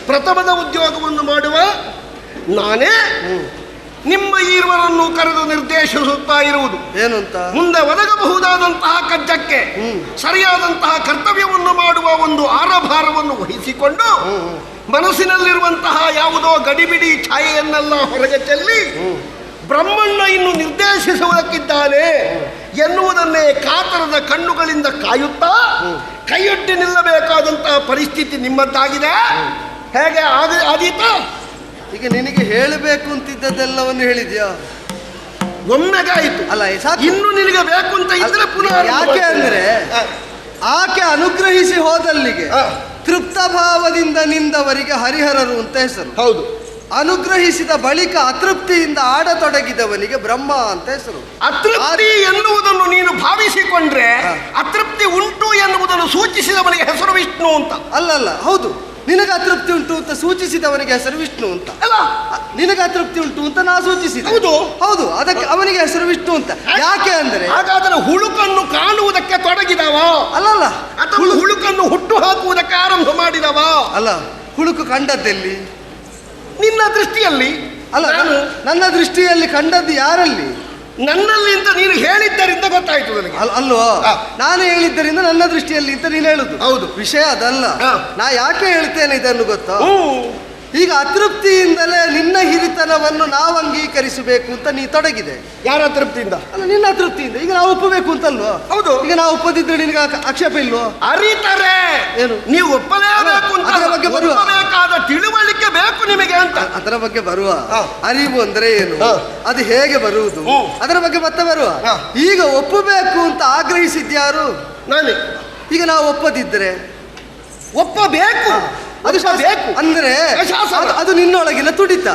ಪ್ರಥಮದ ಉದ್ಯೋಗವನ್ನು ಮಾಡುವ ನಾನೇ ನಿಮ್ಮ ಈ ಇವರನ್ನು ಕರೆದು ನಿರ್ದೇಶಿಸುತ್ತಾ ಇರುವುದು ಏನು ಅಂತ? ಮುಂದೆ ಒದಗಬಹುದಾದಂತಹ ಕಜ್ಜಕ್ಕೆ ಸರಿಯಾದಂತಹ ಕರ್ತವ್ಯವನ್ನು ಮಾಡುವ ಒಂದು ಆರಭಾರವನ್ನು ವಹಿಸಿಕೊಂಡು ಮನಸ್ಸಿನಲ್ಲಿರುವಂತಹ ಯಾವುದೋ ಗಡಿಬಿಡಿ ಛಾಯೆಯನ್ನೆಲ್ಲ ಹೊರಗೆ ಚೆಲ್ಲಿ ಬ್ರಹ್ಮಣ್ಣ ಇನ್ನು ನಿರ್ದೇಶಿಸುವುದಕ್ಕಿದ್ದಾನೆ ಎನ್ನುವುದನ್ನೇ ಕಾತರದ ಕಣ್ಣುಗಳಿಂದ ಕಾಯುತ್ತಾ ಕೈಯೊಡ್ಡಿ ನಿಲ್ಲಬೇಕಾದಂತಹ ಪರಿಸ್ಥಿತಿ ನಿಮ್ಮದ್ದಾಗಿದೆ. ಹೇಗೆ ಆದೀತಾ? ಈಗ ನಿನಗೆ ಹೇಳಬೇಕು ಅಂತಿದ್ದದೆಲ್ಲವನ್ನು ಹೇಳಿದ್ಯಾ? ಒಮ್ಮೆಗಾಯಿತು ಅಲ್ಲ ಸಾಕು. ಇನ್ನು ನಿನಗೆ ಬೇಕು ಅಂತ ಇದ್ರೆ ಪುನಃ ಯಾಕೆ ಅಂದ್ರೆ ಆಕೆ ಅನುಗ್ರಹಿಸಿ ಹೋದಲ್ಲಿಗೆ ತೃಪ್ತ ಭಾವದಿಂದ ನಿಂದವರಿಗೆ ಹರಿಹರರು ಅಂತ ಹೆಸರು. ಹೌದು. ಅನುಗ್ರಹಿಸಿದ ಬಳಿಕ ಅತೃಪ್ತಿಯಿಂದ ಆಡತೊಡಗಿದವನಿಗೆ ಬ್ರಹ್ಮ ಅಂತ ಹೆಸರು. ಅತೃಪ್ತಿ ಎನ್ನುವುದನ್ನು ನೀನು ಭಾವಿಸಿಕೊಂಡ್ರೆ ಅತೃಪ್ತಿ ಉಂಟು ಎನ್ನುವುದನ್ನು ಸೂಚಿಸಿದವನಿಗೆ ಹೆಸರು ವಿಷ್ಣು ಅಂತ. ಅಲ್ಲಲ್ಲ, ಹೌದು, ನಿನಗೆ ಅತೃಪ್ತಿ ಉಂಟು ಅಂತ ಸೂಚಿಸಿದವನಿಗೆ ಹೆಸರು ವಿಷ್ಣು ಅಂತ. ಅಲ್ಲ, ನಿನಗೆ ಅತೃಪ್ತಿ ಉಂಟು ಅಂತ ನಾ ಸೂಚಿಸಿದೆ. ಹೌದು ಹೌದು, ಅದಕ್ಕೆ ಅವನಿಗೆ ಹೆಸರು ವಿಷ್ಣು ಅಂತ. ಯಾಕೆ ಅಂದ್ರೆ ಹಾಗಾದರೆ ಹುಳುಕನ್ನು ಕಾಣುವುದಕ್ಕೆ ತೊಡಗಿದವ ಅಲ್ಲಲ್ಲ, ಅಥವಾ ಹುಳುಕನ್ನು ಹುಟ್ಟು ಹಾಕುವುದಕ್ಕೆ ಆರಂಭ ಮಾಡಿದವ ಅಲ್ಲ. ಹುಳುಕು ಕಂಡದ್ದೆಲ್ಲಿ? ನಿನ್ನ ದೃಷ್ಟಿಯಲ್ಲಿ. ಅಲ್ಲ, ನನ್ನ ದೃಷ್ಟಿಯಲ್ಲಿ ಕಂಡದ್ದು ಯಾರಲ್ಲಿ? ನನ್ನಲ್ಲಿ ಅಂತ ನೀನು ಹೇಳಿದ್ದರಿಂದ ಗೊತ್ತಾಯ್ತು ನನಗೆ. ಅಲ್ವೋ, ನಾನು ಹೇಳಿದ್ದರಿಂದ ನನ್ನ ದೃಷ್ಟಿಯಲ್ಲಿ ಅಂತ ನೀನು ಹೇಳುದು. ಹೌದು, ವಿಷಯ ಅದಲ್ಲ. ನಾ ಯಾಕೆ ಹೇಳ್ತೇನೆ ಇದನ್ನು ಗೊತ್ತಾ? ಈಗ ಅತೃಪ್ತಿಯಿಂದಲೇ ನಿನ್ನ ಹಿರಿತನವನ್ನು ನಾವು ಅಂಗೀಕರಿಸಬೇಕು ಅಂತ ನೀ ತೊಡಗಿದೆ. ಯಾರ ಅತೃಪ್ತಿಯಿಂದ? ಅಲ್ಲ, ನಿನ್ನ ಅತೃಪ್ತಿಯಿಂದ. ಈಗ ನಾವು ಒಪ್ಪಬೇಕು ಅಂತಲ್ವೋ? ಹೌದು. ಈಗ ನಾವು ಒಪ್ಪದಿದ್ರೆ ನಿನಗೆ ಆಕ್ಷೇಪ ಇಲ್ವೋ? ಅರಿತಾರೆ ಏನು? ನೀವು ಒಪ್ಪಲೇಬೇಕು ಅಂತ. ಅದರ ಬಗ್ಗೆ ಬರುವ ಬೇಕಾದ ತಿಳುವಳಿಕೆ ಬೇಕು ನಿಮಗೆ ಅಂತ. ಅದರ ಬಗ್ಗೆ ಬರುವ ಅರಿವು ಅಂದ್ರೆ ಏನು, ಅದು ಹೇಗೆ ಬರುವುದು, ಅದರ ಬಗ್ಗೆ ಮತ್ತೆ ಬರುವ. ಈಗ ಒಪ್ಪಬೇಕು ಅಂತ ಆಗ್ರಹಿಸಿದ್ಯಾರು? ನಾನೇ. ಈಗ ನಾವು ಒಪ್ಪದಿದ್ರೆ ಒಪ್ಪಬೇಕು, ಅದು ಬೇಕು ಅಂದ್ರೆ ಅದು ನಿನ್ನೊಳಗಿನ ತುಡಿತ.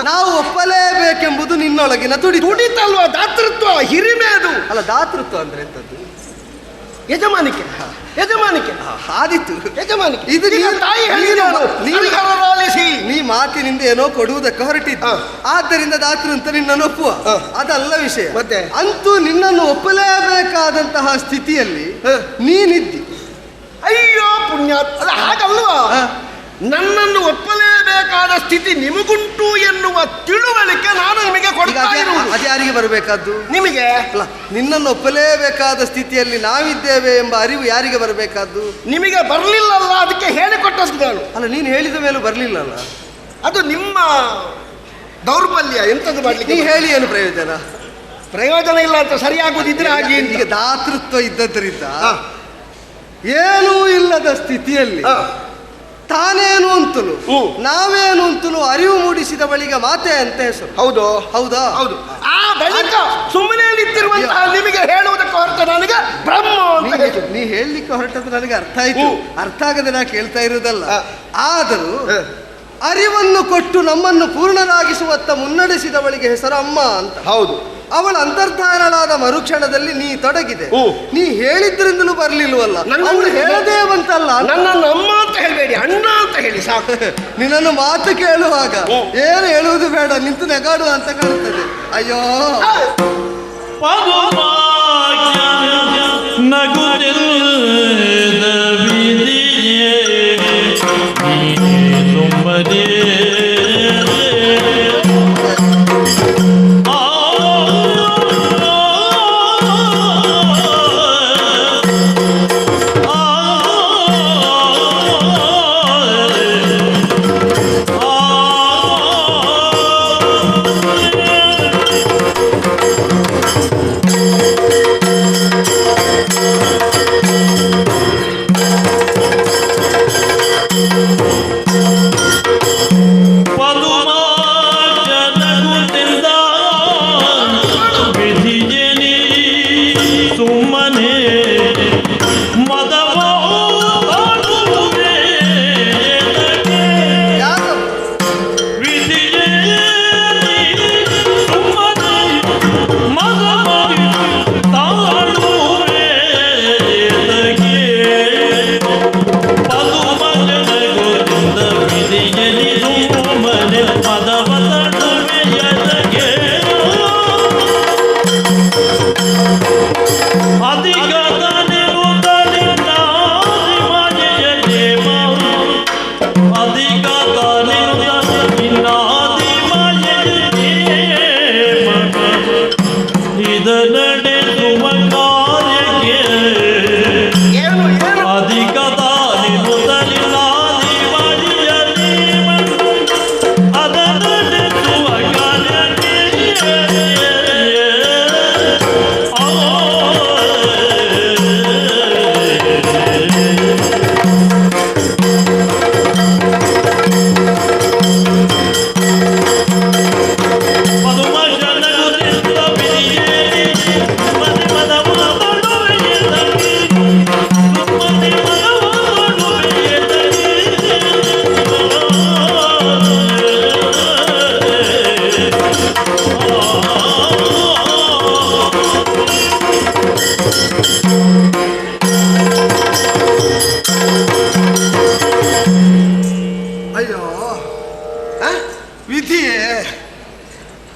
ನಾವು ಒಪ್ಪಲೇಬೇಕೆಂಬುದು ನಿನ್ನೊಳಗಿನ ತುಡಿತಲ್ವಾ? ದಾತೃತ್ವ, ಹಿರಿಮೆ ಅದು. ಅಲ್ಲ, ದಾತೃತ್ವ ಅಂದ್ರೆ ಎಂತದ್ದು? ಯಜಮಾನಿಕೆ. ಯಜಮಾನಿಕೆ ಆದಿತ್ತು, ಯಜಮಾನಿಕೆ. ಇದು ತಾಯಿ ನೀ ಮಾತಿನಿಂದ ಏನೋ ಕೊಡುವುದಕ್ಕೆ ಹೊರಟಿದ್ದು, ಆದ್ದರಿಂದ ದಾತೃ ಅಂತ ನಿನ್ನನ್ನು ಒಪ್ಪುವ, ಅದಲ್ಲ ವಿಷಯ. ಮತ್ತೆ ಅಂತೂ ನಿನ್ನನ್ನು ಒಪ್ಪಲೇಬೇಕಾದಂತಹ ಸ್ಥಿತಿಯಲ್ಲಿ ನೀನಿದ್ದಿ. ಅಯ್ಯೋ ಪುಣ್ಯ, ಅಲ್ಲ ಹಾಗಲ್ವಾ? ನನ್ನನ್ನು ಒಪ್ಪಲೇಬೇಕಾದ ಸ್ಥಿತಿ ನಿಮಗುಂಟು ಎನ್ನುವ ತಿಳುವಳಿಕೆ ನಾನು ನಿಮಗೆ ಕೊಡ್ತಾ ಇರುವುದು. ಅದು ಯಾರಿಗೆ ಬರಬೇಕಾದ್ದು? ನಿಮಗೆ. ಅಲ್ಲ, ನಿನ್ನನ್ನು ಒಪ್ಪಲೇಬೇಕಾದ ಸ್ಥಿತಿಯಲ್ಲಿ ನಾವಿದ್ದೇವೆ ಎಂಬ ಅರಿವು ಯಾರಿಗೆ ಬರಬೇಕಾದ್ದು? ನಿಮಗೆ ಬರಲಿಲ್ಲಲ್ಲ, ಅದಕ್ಕೆ ಹೇಳಿಕೊಟ್ಟದ್ದು ನಾನು. ಅಲ್ಲ, ನೀನು ಹೇಳಿದ ಮೇಲೂ ಬರಲಿಲ್ಲಲ್ಲ, ಅದು ನಿಮ್ಮ ದೌರ್ಬಲ್ಯ. ಎಂತದ್ದು ಮಾಡ್ಲಿಕ್ಕೆ? ನೀ ಹೇಳಿ ಏನು ಪ್ರಯೋಜನ? ಪ್ರಯೋಜನ ಇಲ್ಲ ಅಂತ ಸರಿಯಾಗುದಿದ್ರೆ ಹಾಗೆ. ಈಗ ದಾತೃತ್ವ ಇದ್ದದ್ರಿಂದ ಏನೂ ಇಲ್ಲದ ಸ್ಥಿತಿಯಲ್ಲಿ ತಾನೇನು ಅಂತಲೂ ನಾವೇನು ಅಂತಲೂ ಅರಿವು ಮೂಡಿಸಿದ ಬಳಿಕ ಮಾತೆ ಅಂತ ಹೆಸರು. ಹೌದು, ಹೌದಾ? ಹೌದು. ಆ ಬಳಿಕ ಸುಮ್ಮನೆ ನಿಂತಿರುವಂತಹ ನಿಮಗೆ ಹೇಳುವುದಕ್ಕೆ ಹೊರಟ ನನಗೆ ಬ್ರಹ್ಮ. ನೀ ಹೇಳಲಿಕ್ಕೆ ಹೊರಟದ್ದು ನನಗೆ ಅರ್ಥ ಆಯ್ತು. ಅರ್ಥ ಆಗದೆ ನಾ ಕೇಳ್ತಾ ಇರುವುದಲ್ಲ. ಆದರೂ ಅರಿವನ್ನು ಕೊಟ್ಟು ನಮ್ಮನ್ನು ಪೂರ್ಣರಾಗಿಸುವತ್ತ ಮುನ್ನಡೆಸಿದವಳಿಗೆ ಹೆಸರು ಅಮ್ಮ ಅಂತ. ಹೌದು. ಅವಳ ಅಂತರ್ಧಾನಳಾದ ಮರುಕ್ಷಣದಲ್ಲಿ ನೀ ತೊಡಗಿದೆ. ನೀ ಹೇಳಿದ್ರಿಂದಲೂ ಬರ್ಲಿಲ್ವಲ್ಲ, ಅವಳು ಹೇಳದೇ ಬಂತಲ್ಲ. ನನ್ನನ್ನು ಅಮ್ಮ ಅಂತ ಹೇಳಬೇಡಿ, ಅಣ್ಣ ಅಂತ ಹೇಳಿ ಸಾಕು. ನಿನ್ನನ್ನು ಮಾತು ಕೇಳುವಾಗ ಏನು ಹೇಳುವುದು ಬೇಡ, ನಿಂತು ನೆಗಾಡುವ ಅಂತ ಕಾಣುತ್ತದೆ. ಅಯ್ಯೋ, ನಗುತ್ತಿಲ್ಲದ ವಿಧಿಯೇ ತುಂಬದೆ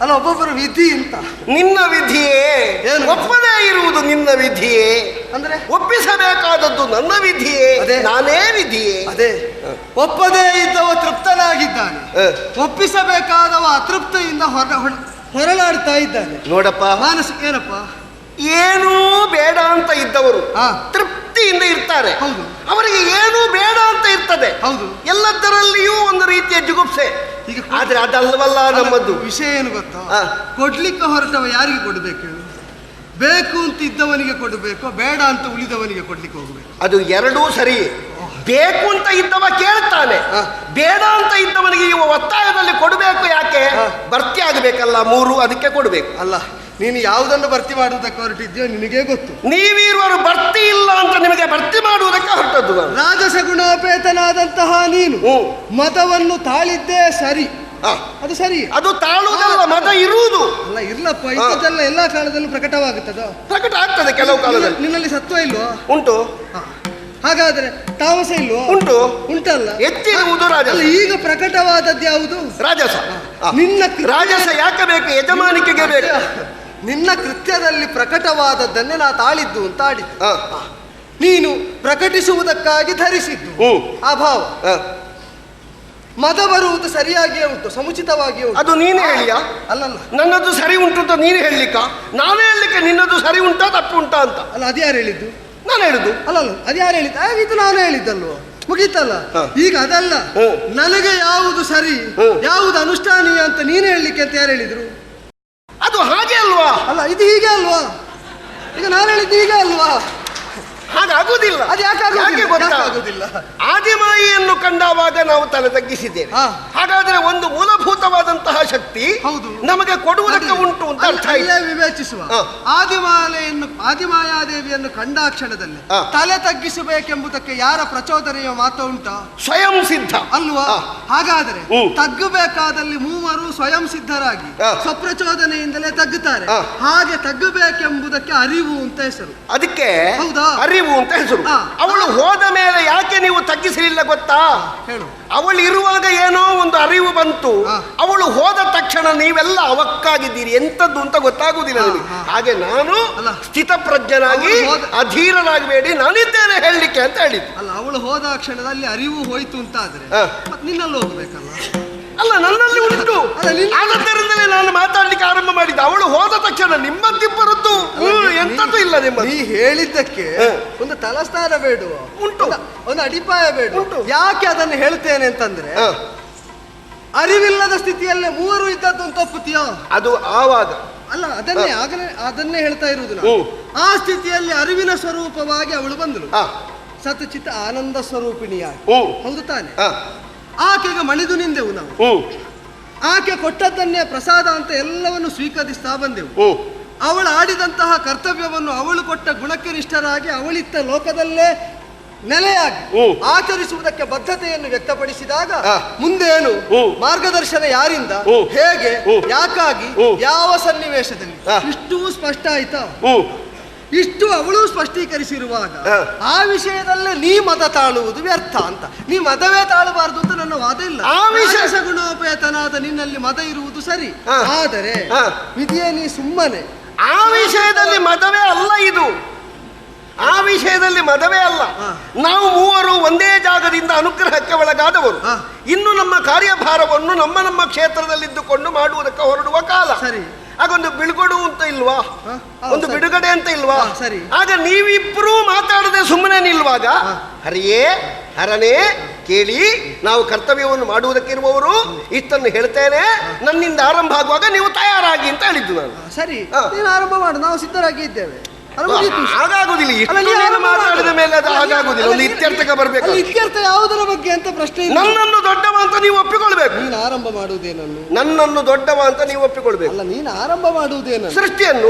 ಅಲ್ಲ ಒಬ್ಬೊಬ್ಬರ ವಿಧಿ ಅಂತ. ನಿನ್ನ ವಿಧಿಯೇ ಏನು? ಒಪ್ಪದೇ ಇರುವುದು ನಿನ್ನ ವಿಧಿಯೇ, ಅಂದ್ರೆ ಒಪ್ಪಿಸಬೇಕಾದದ್ದು ನನ್ನ ವಿಧಿಯೇ, ಅದೇ. ನಾನೇ ವಿಧಿಯೇ. ಅದೇ ಒಪ್ಪದೇ ಇದ್ದವ ತೃಪ್ತನಾಗಿದ್ದಾನೆ, ಒಪ್ಪಿಸಬೇಕಾದವ ಅತೃಪ್ತಿಯಿಂದ ಹೊರಳಾಡ್ತಾ ಇದ್ದಾನೆ. ನೋಡಪ್ಪ, ಮಾನಸಿಕ ಏನಪ್ಪ, ಏನೂ ಬೇಡ ಅಂತ ಇದ್ದವರು ಹಾ. ತೃಪ್ತಿಯಿಂದ ಇರ್ತಾರೆ. ಹೌದು. ಅವರಿಗೆ ಏನೂ ಬೇಡ ಅಂತ ಇರ್ತದೆ. ಹೌದು. ಎಲ್ಲದರಲ್ಲಿಯೂ ಒಂದು ರೀತಿಯ ಜುಗುಪ್ಸೆ. ಈಗ ಆದ್ರೆ ಅದಲ್ವಲ್ಲ ನಮ್ಮದು ವಿಷಯ ಏನು ಗೊತ್ತಾ, ಹಾ. ಕೊಡ್ಲಿಕ್ಕೆ ಹೊರಟವ ಯಾರಿಗೆ ಕೊಡ್ಬೇಕು ಹೇಳು? ಬೇಕು ಅಂತ ಇದ್ದವನಿಗೆ ಕೊಡಬೇಕು, ಬೇಡ ಅಂತ ಉಳಿದವನಿಗೆ ಕೊಡ್ಲಿಕ್ಕೆ ಹೋಗ್ಬೇಕು. ಅದು ಎರಡೂ ಸರಿ. ಬೇಕು ಅಂತ ಇದ್ದವ ಕೇಳ್ತಾನೆ, ಬೇಡ ಅಂತ ಇದ್ದವನಿಗೆ ಇವ ಒತ್ತಾಯದಲ್ಲಿ ಕೊಡಬೇಕು. ಯಾಕೆ? ಭರ್ತಿ ಆಗಬೇಕಲ್ಲ ಮೂರು, ಅದಕ್ಕೆ ಕೊಡಬೇಕು. ಅಲ್ಲ, ನೀನು ಯಾವುದನ್ನು ಭರ್ತಿ ಮಾಡುವುದಕ್ಕೆ ಹೊರಟಿದ್ಯೋ ನಿನಗೇ ಗೊತ್ತು. ನೀವಿರುವರು ಭರ್ತಿ ಇಲ್ಲ ಅಂತ ನಿಮಗೆ ಭರ್ತಿ ಮಾಡುವುದಕ್ಕೆ ಹೊರಟದ್ದು ನಾನು. ರಾಜಸ ಗುಣೋಪೇತನಾದಂತಹ ನೀನು ಮತವನ್ನು ತಾಳಿದ್ದೇ ಸರಿ, ಅದು ಸರಿ. ಅದು ತಾಳುವುದಲ್ಲ, ಮತ ಇರುವುದು. ಅಲ್ಲ ಇರ್ಲಪ್ಪ, ಇಂಥದ್ದೆಲ್ಲ ಎಲ್ಲಾ ಕಾಲದಲ್ಲೂ ಪ್ರಕಟವಾಗುತ್ತದ. ಪ್ರಕಟ ಆಗ್ತದೆ ಕೆಲವು ಕಾಲದಲ್ಲಿ. ನಿನ್ನಲ್ಲಿ ಸತ್ವ ಇಲ್ವೋ? ಉಂಟು. ಹಾಗಾದ್ರೆ ತಾಮಸ ಇಲ್ವೋ? ಉಂಟು. ಉಂಟಲ್ಲ. ಎತ್ತಿರುವುದು ರಾಜಸ. ಅಲ್ಲ, ಈಗ ಪ್ರಕಟವಾದದ್ದು ಯಾವುದು? ರಾಜಸ. ನಿನ್ನ ರಾಜಸ ಯಾಕೆ ಬೇಕು? ಯಜಮಾನಿಕೆಗೆ ಬೇಕು. ನಿನ್ನ ಕೃತ್ಯದಲ್ಲಿ ಪ್ರಕಟವಾದದ್ದನ್ನೇ ನಾ ತಾಳಿದ್ದು ಅಂತ ಆಡಿದ್ದು. ನೀನು ಪ್ರಕಟಿಸುವುದಕ್ಕಾಗಿ ಧರಿಸಿದ್ದು ಆ ಭಾವ. ಮದ ಬರುವುದು ಸರಿಯಾಗಿಯೇ ಉಂಟು, ಸಮುಚಿತವಾಗಿಯೇ ಉಂಟು. ಅದು ನೀನು ಹೇಳಿಯಾ? ಅಲ್ಲಲ್ಲ, ನನ್ನದು ಸರಿ ಉಂಟು ಅಂತ ನೀನು ಹೇಳಲಿಕ್ಕ? ನಾನೇ ಹೇಳಲಿಕ್ಕೆ ನಿನ್ನದು ಸರಿ ಉಂಟಾ ತಪ್ಪು ಉಂಟಾ ಅಂತ? ಅಲ್ಲ, ಅದು ಯಾರು ಹೇಳಿದ್ದು? ನಾನು ಹೇಳುದು. ಅಲ್ಲಲ್ಲ, ಅದು ಯಾರು ಹೇಳಿದ್ದು? ಇದು ನಾನು ಹೇಳಿದ್ದಲ್ವ, ಮುಗೀತಲ್ಲ. ಈಗ ಅದಲ್ಲ, ನನಗೆ ಯಾವುದು ಸರಿ ಯಾವುದು ಅನುಷ್ಠಾನೀಯ ಅಂತ ನೀನು ಹೇಳಲಿಕ್ಕೆ ಅಂತ ಯಾರು ಹೇಳಿದ್ರು? ಅದು ಹಾಗೆ ಅಲ್ವಾ? ಅಲ್ಲ, ಇದು ಹೀಗೆ ಅಲ್ವಾ? ಈಗ ನಾನು ಹೇಳಿದ್ದು ಹೀಗೆ ಅಲ್ವಾ? ಹಾಗಾಗುದಿಲ್ಲ. ಅದು ಯಾಕೆ ಆಗುದಿಲ್ಲ? ಆದಿಮಾಯಿಯನ್ನು ಕಂಡಾಗ ನಾವು ತಲೆ ತಗ್ಗಿಸಿದ್ದೇವೆ. ಹಾಗಾದ್ರೆ ಒಂದು ಮೂಲಭೂತವಾದಂತಹ ಶಕ್ತಿ ಹೌದು ನಮಗೆ ಕೊಡುವುದಕ್ಕೆ ಉಂಟು ಅಂತ ಅರ್ಥ. ವಿವೇಚಿಸುವ ಆದಿಮಾಯಾದೇವಿಯನ್ನು ಕಂಡಾಕ್ಷಣದಲ್ಲಿ ತಲೆ ತಗ್ಗಿಸಬೇಕೆಂಬುದಕ್ಕೆ ಯಾರ ಪ್ರಚೋದನೆಯ ಮಾತು ಉಂಟಾ? ಸ್ವಯಂ ಸಿದ್ಧ ಅಲ್ವಾ? ಹಾಗಾದ್ರೆ ತಗ್ಗಬೇಕಾದಲ್ಲಿ ಮೂವರು ಸ್ವಯಂ ಸಿದ್ಧರಾಗಿ ಸ್ವಪ್ರಚೋದನೆಯಿಂದಲೇ ತಗ್ಗುತ್ತಾರೆ. ಹಾಗೆ ತಗ್ಗಬೇಕೆಂಬುದಕ್ಕೆ ಅರಿವು ಅಂತ ಹೆಸರು. ಅದಕ್ಕೆ ಹೌದಾ? ಅರಿವು ಅಂತ ಹೆಸರು. ಅವಳು ಹೋದ ಮೇಲೆ ಯಾಕೆ ನೀವು ತಗ್ಗಿಸಲಿಲ್ಲ ಗೊತ್ತಾ? ಹೇಳು. ಅವಳು ಇರುವಾಗ ಏನೋ ಒಂದು ಅರಿವು ಬಂತು, ಅವಳು ಹೋದ ತಕ್ಷಣ ನೀವೆಲ್ಲ ಅವಕ್ಕಾಗಿದ್ದೀರಿ, ಎಂತದ್ದು ಅಂತ ಗೊತ್ತಾಗುವುದಿಲ್ಲ ನಿಮಗೆ. ಹಾಗೆ ನಾನು ಸ್ಥಿತಪ್ರಜ್ಞನಾಗಿ ಅಧೀರನಾಗಬೇಡಿ, ನಾನಿದ್ದೇನೆ ಹೇಳಲಿಕ್ಕೆ ಅಂತ ಹೇಳಿದ್ದು. ಅಲ್ಲ, ಅವಳು ಹೋದ ಕ್ಷಣದಲ್ಲಿ ಅರಿವು ಹೋಯ್ತು ಅಂತ ಆದ್ರೆ ನಿನ್ನಲ್ಲಿ ಹೋಗ್ಬೇಕಲ್ಲ? ಅಲ್ಲ, ನನ್ನಲ್ಲಿ ಉಂಟು. ಆದದ್ದರಿಂದಲೇ ನಾನು ಮಾತಾಡ್ಲಿಕ್ಕೆ ಆರಂಭ ಮಾಡಿದ್ದೆ. ಅವಳು ಹೋದ ತಕ್ಷಣ ನಿಮ್ಮದಿಬ್ಬರದ್ದು ಎಂತದ್ದು ಇಲ್ಲ. ನಿಮ್ಮ ನೀ ಹೇಳಿದ್ದಕ್ಕೆ ಒಂದು ತಲಸ್ಥಾನ ಬೇಡುವ ಉಂಟು, ಒಂದು ಅಡಿಪಾಯ ಬೇಡ ಉಂಟು. ಯಾಕೆ ಅದನ್ನು ಹೇಳ್ತೇನೆ ಅಂತಂದ್ರೆ, ಅರಿವಿಲ್ಲದ ಸ್ಥಿತಿಯಲ್ಲೇ ಮೂವರು ಇದ್ದದ್ದು ಅಂತ ಒಪ್ಪುತ್ತೀಯೋ? ಅದು ಆವಾಗ ಅಲ್ಲ, ಅದನ್ನೇ ಹೇಳ್ತಾ ಇರುವುದು ನಾನು. ಆ ಸ್ಥಿತಿಯಲ್ಲಿ ಅರಿವಿನ ಸ್ವರೂಪವಾಗಿ ಅವಳು ಬಂದಳು, ಸತಚಿತ್ತ ಆನಂದ ಸ್ವರೂಪಿಣಿಯಾಗಿ. ಹೌದು ತಾನೆ? ಆಕೆಗೆ ಮಣಿದು ನಿಂದೆವು ನಾವು. ಆಕೆ ಕೊಟ್ಟದ್ದನ್ನೇ ಪ್ರಸಾದ ಅಂತ ಎಲ್ಲವನ್ನು ಸ್ವೀಕರಿಸ್ತಾ ಬಂದೆವು. ಅವಳು ಆಡಿದಂತಹ ಕರ್ತವ್ಯವನ್ನು ಅವಳು ಕೊಟ್ಟ ಗುಣಕ್ಕೆ ನಿಷ್ಠರಾಗಿ ಅವಳಿತ್ತ ಲೋಕದಲ್ಲೇ ನೆಲೆಯಾಗಿ ಆಚರಿಸುವುದಕ್ಕೆ ಬದ್ಧತೆಯನ್ನು ವ್ಯಕ್ತಪಡಿಸಿದಾಗ ಮುಂದೇನು ಮಾರ್ಗದರ್ಶನ ಯಾರಿಂದ, ಹೇಗೆ, ಯಾಕಾಗಿ, ಯಾವ ಸನ್ನಿವೇಶದಲ್ಲಿ, ಇಷ್ಟೂ ಸ್ಪಷ್ಟ ಆಯ್ತಾ? ಇಷ್ಟು ಅವಳು ಸ್ಪಷ್ಟೀಕರಿಸಿರುವಾಗ ಆ ವಿಷಯದಲ್ಲೇ ನೀ ಮತ ತಾಳುವುದು ವ್ಯರ್ಥ ಅಂತ. ನೀ ಮತವೇ ತಾಳಬಾರದು ಅಂತ ನನ್ನ ವಾದ ಇಲ್ಲ. ಗುಣೋಪೇತನಾದ ನಿನ್ನಲ್ಲಿ ಮತ ಇರುವುದು ಸರಿ, ಆದರೆ ವಿಧಿಯೇ ನೀ ಸುಮ್ಮನೆ. ಆ ವಿಷಯದಲ್ಲಿ ಮತವೇ ಅಲ್ಲ ಇದು. ಆ ವಿಷಯದಲ್ಲಿ ಮತವೇ ಅಲ್ಲ. ನಾವು ಮೂವರು ಒಂದೇ ಜಾಗದಿಂದ ಅನುಗ್ರಹಕ್ಕೆ ಒಳಗಾದವರು. ಇನ್ನು ನಮ್ಮ ಕಾರ್ಯಭಾರವನ್ನು ನಮ್ಮ ನಮ್ಮ ಕ್ಷೇತ್ರದಲ್ಲಿದ್ದುಕೊಂಡು ಮಾಡುವುದಕ್ಕೆ ಹೊರಡುವ ಕಾಲ. ಸರಿ. ಆಗೊಂದು ಬಿಡುಗಡೆ ಅಂತ ಇಲ್ವಾ? ಒಂದು ಬಿಡುಗಡೆ ಅಂತ ಇಲ್ವಾ? ಸರಿ. ಆಗ ನೀವಿಬ್ಬರೂ ಮಾತಾಡದೆ ಸುಮ್ಮನೆ ನಿಲ್ವಾಗ, ಹರಿಯೇ ಹರನೇ ಕೇಳಿ, ನಾವು ಕರ್ತವ್ಯವನ್ನು ಮಾಡುವುದಕ್ಕಿರುವವರು, ಇಷ್ಟನ್ನು ಹೇಳ್ತೇನೆ, ನನ್ನಿಂದ ಆರಂಭ ಆಗುವಾಗ ನೀವು ತಯಾರಾಗಿ ಅಂತ ಹೇಳಿದ್ದು ನಾನು. ಸರಿ, ನೀನು ಆರಂಭ ಮಾಡು, ನಾವು ಸಿದ್ಧರಾಗಿ ಇದ್ದೇವೆ. ಹಾಗಾಗುದಿಲ್ಲ. ಇಷ್ಟು ಮಾತಾಡಿದ ಮೇಲೆ ಅದು ಹಾಗಾಗುದಿಲ್ಲ. ಒಂದು ಇತ್ಯರ್ಥಕ್ಕೆ ಬರಬೇಕು. ಇತ್ಯರ್ಥ ಯಾವುದರ ಬಗ್ಗೆ ಅಂತ ಪ್ರಶ್ನೆ. ನನ್ನನ್ನು ದೊಡ್ಡವ ಅಂತ ನೀವು ಒಪ್ಪಿಕೊಳ್ಬೇಕು. ನೀನು ಆರಂಭ ಮಾಡುವುದೇನನ್ನು? ನನ್ನನ್ನು ದೊಡ್ಡವ ಅಂತ ನೀವು ಒಪ್ಪಿಕೊಳ್ಬೇಕು. ಅಲ್ಲ, ನೀನು ಆರಂಭ ಮಾಡುವುದೇನು?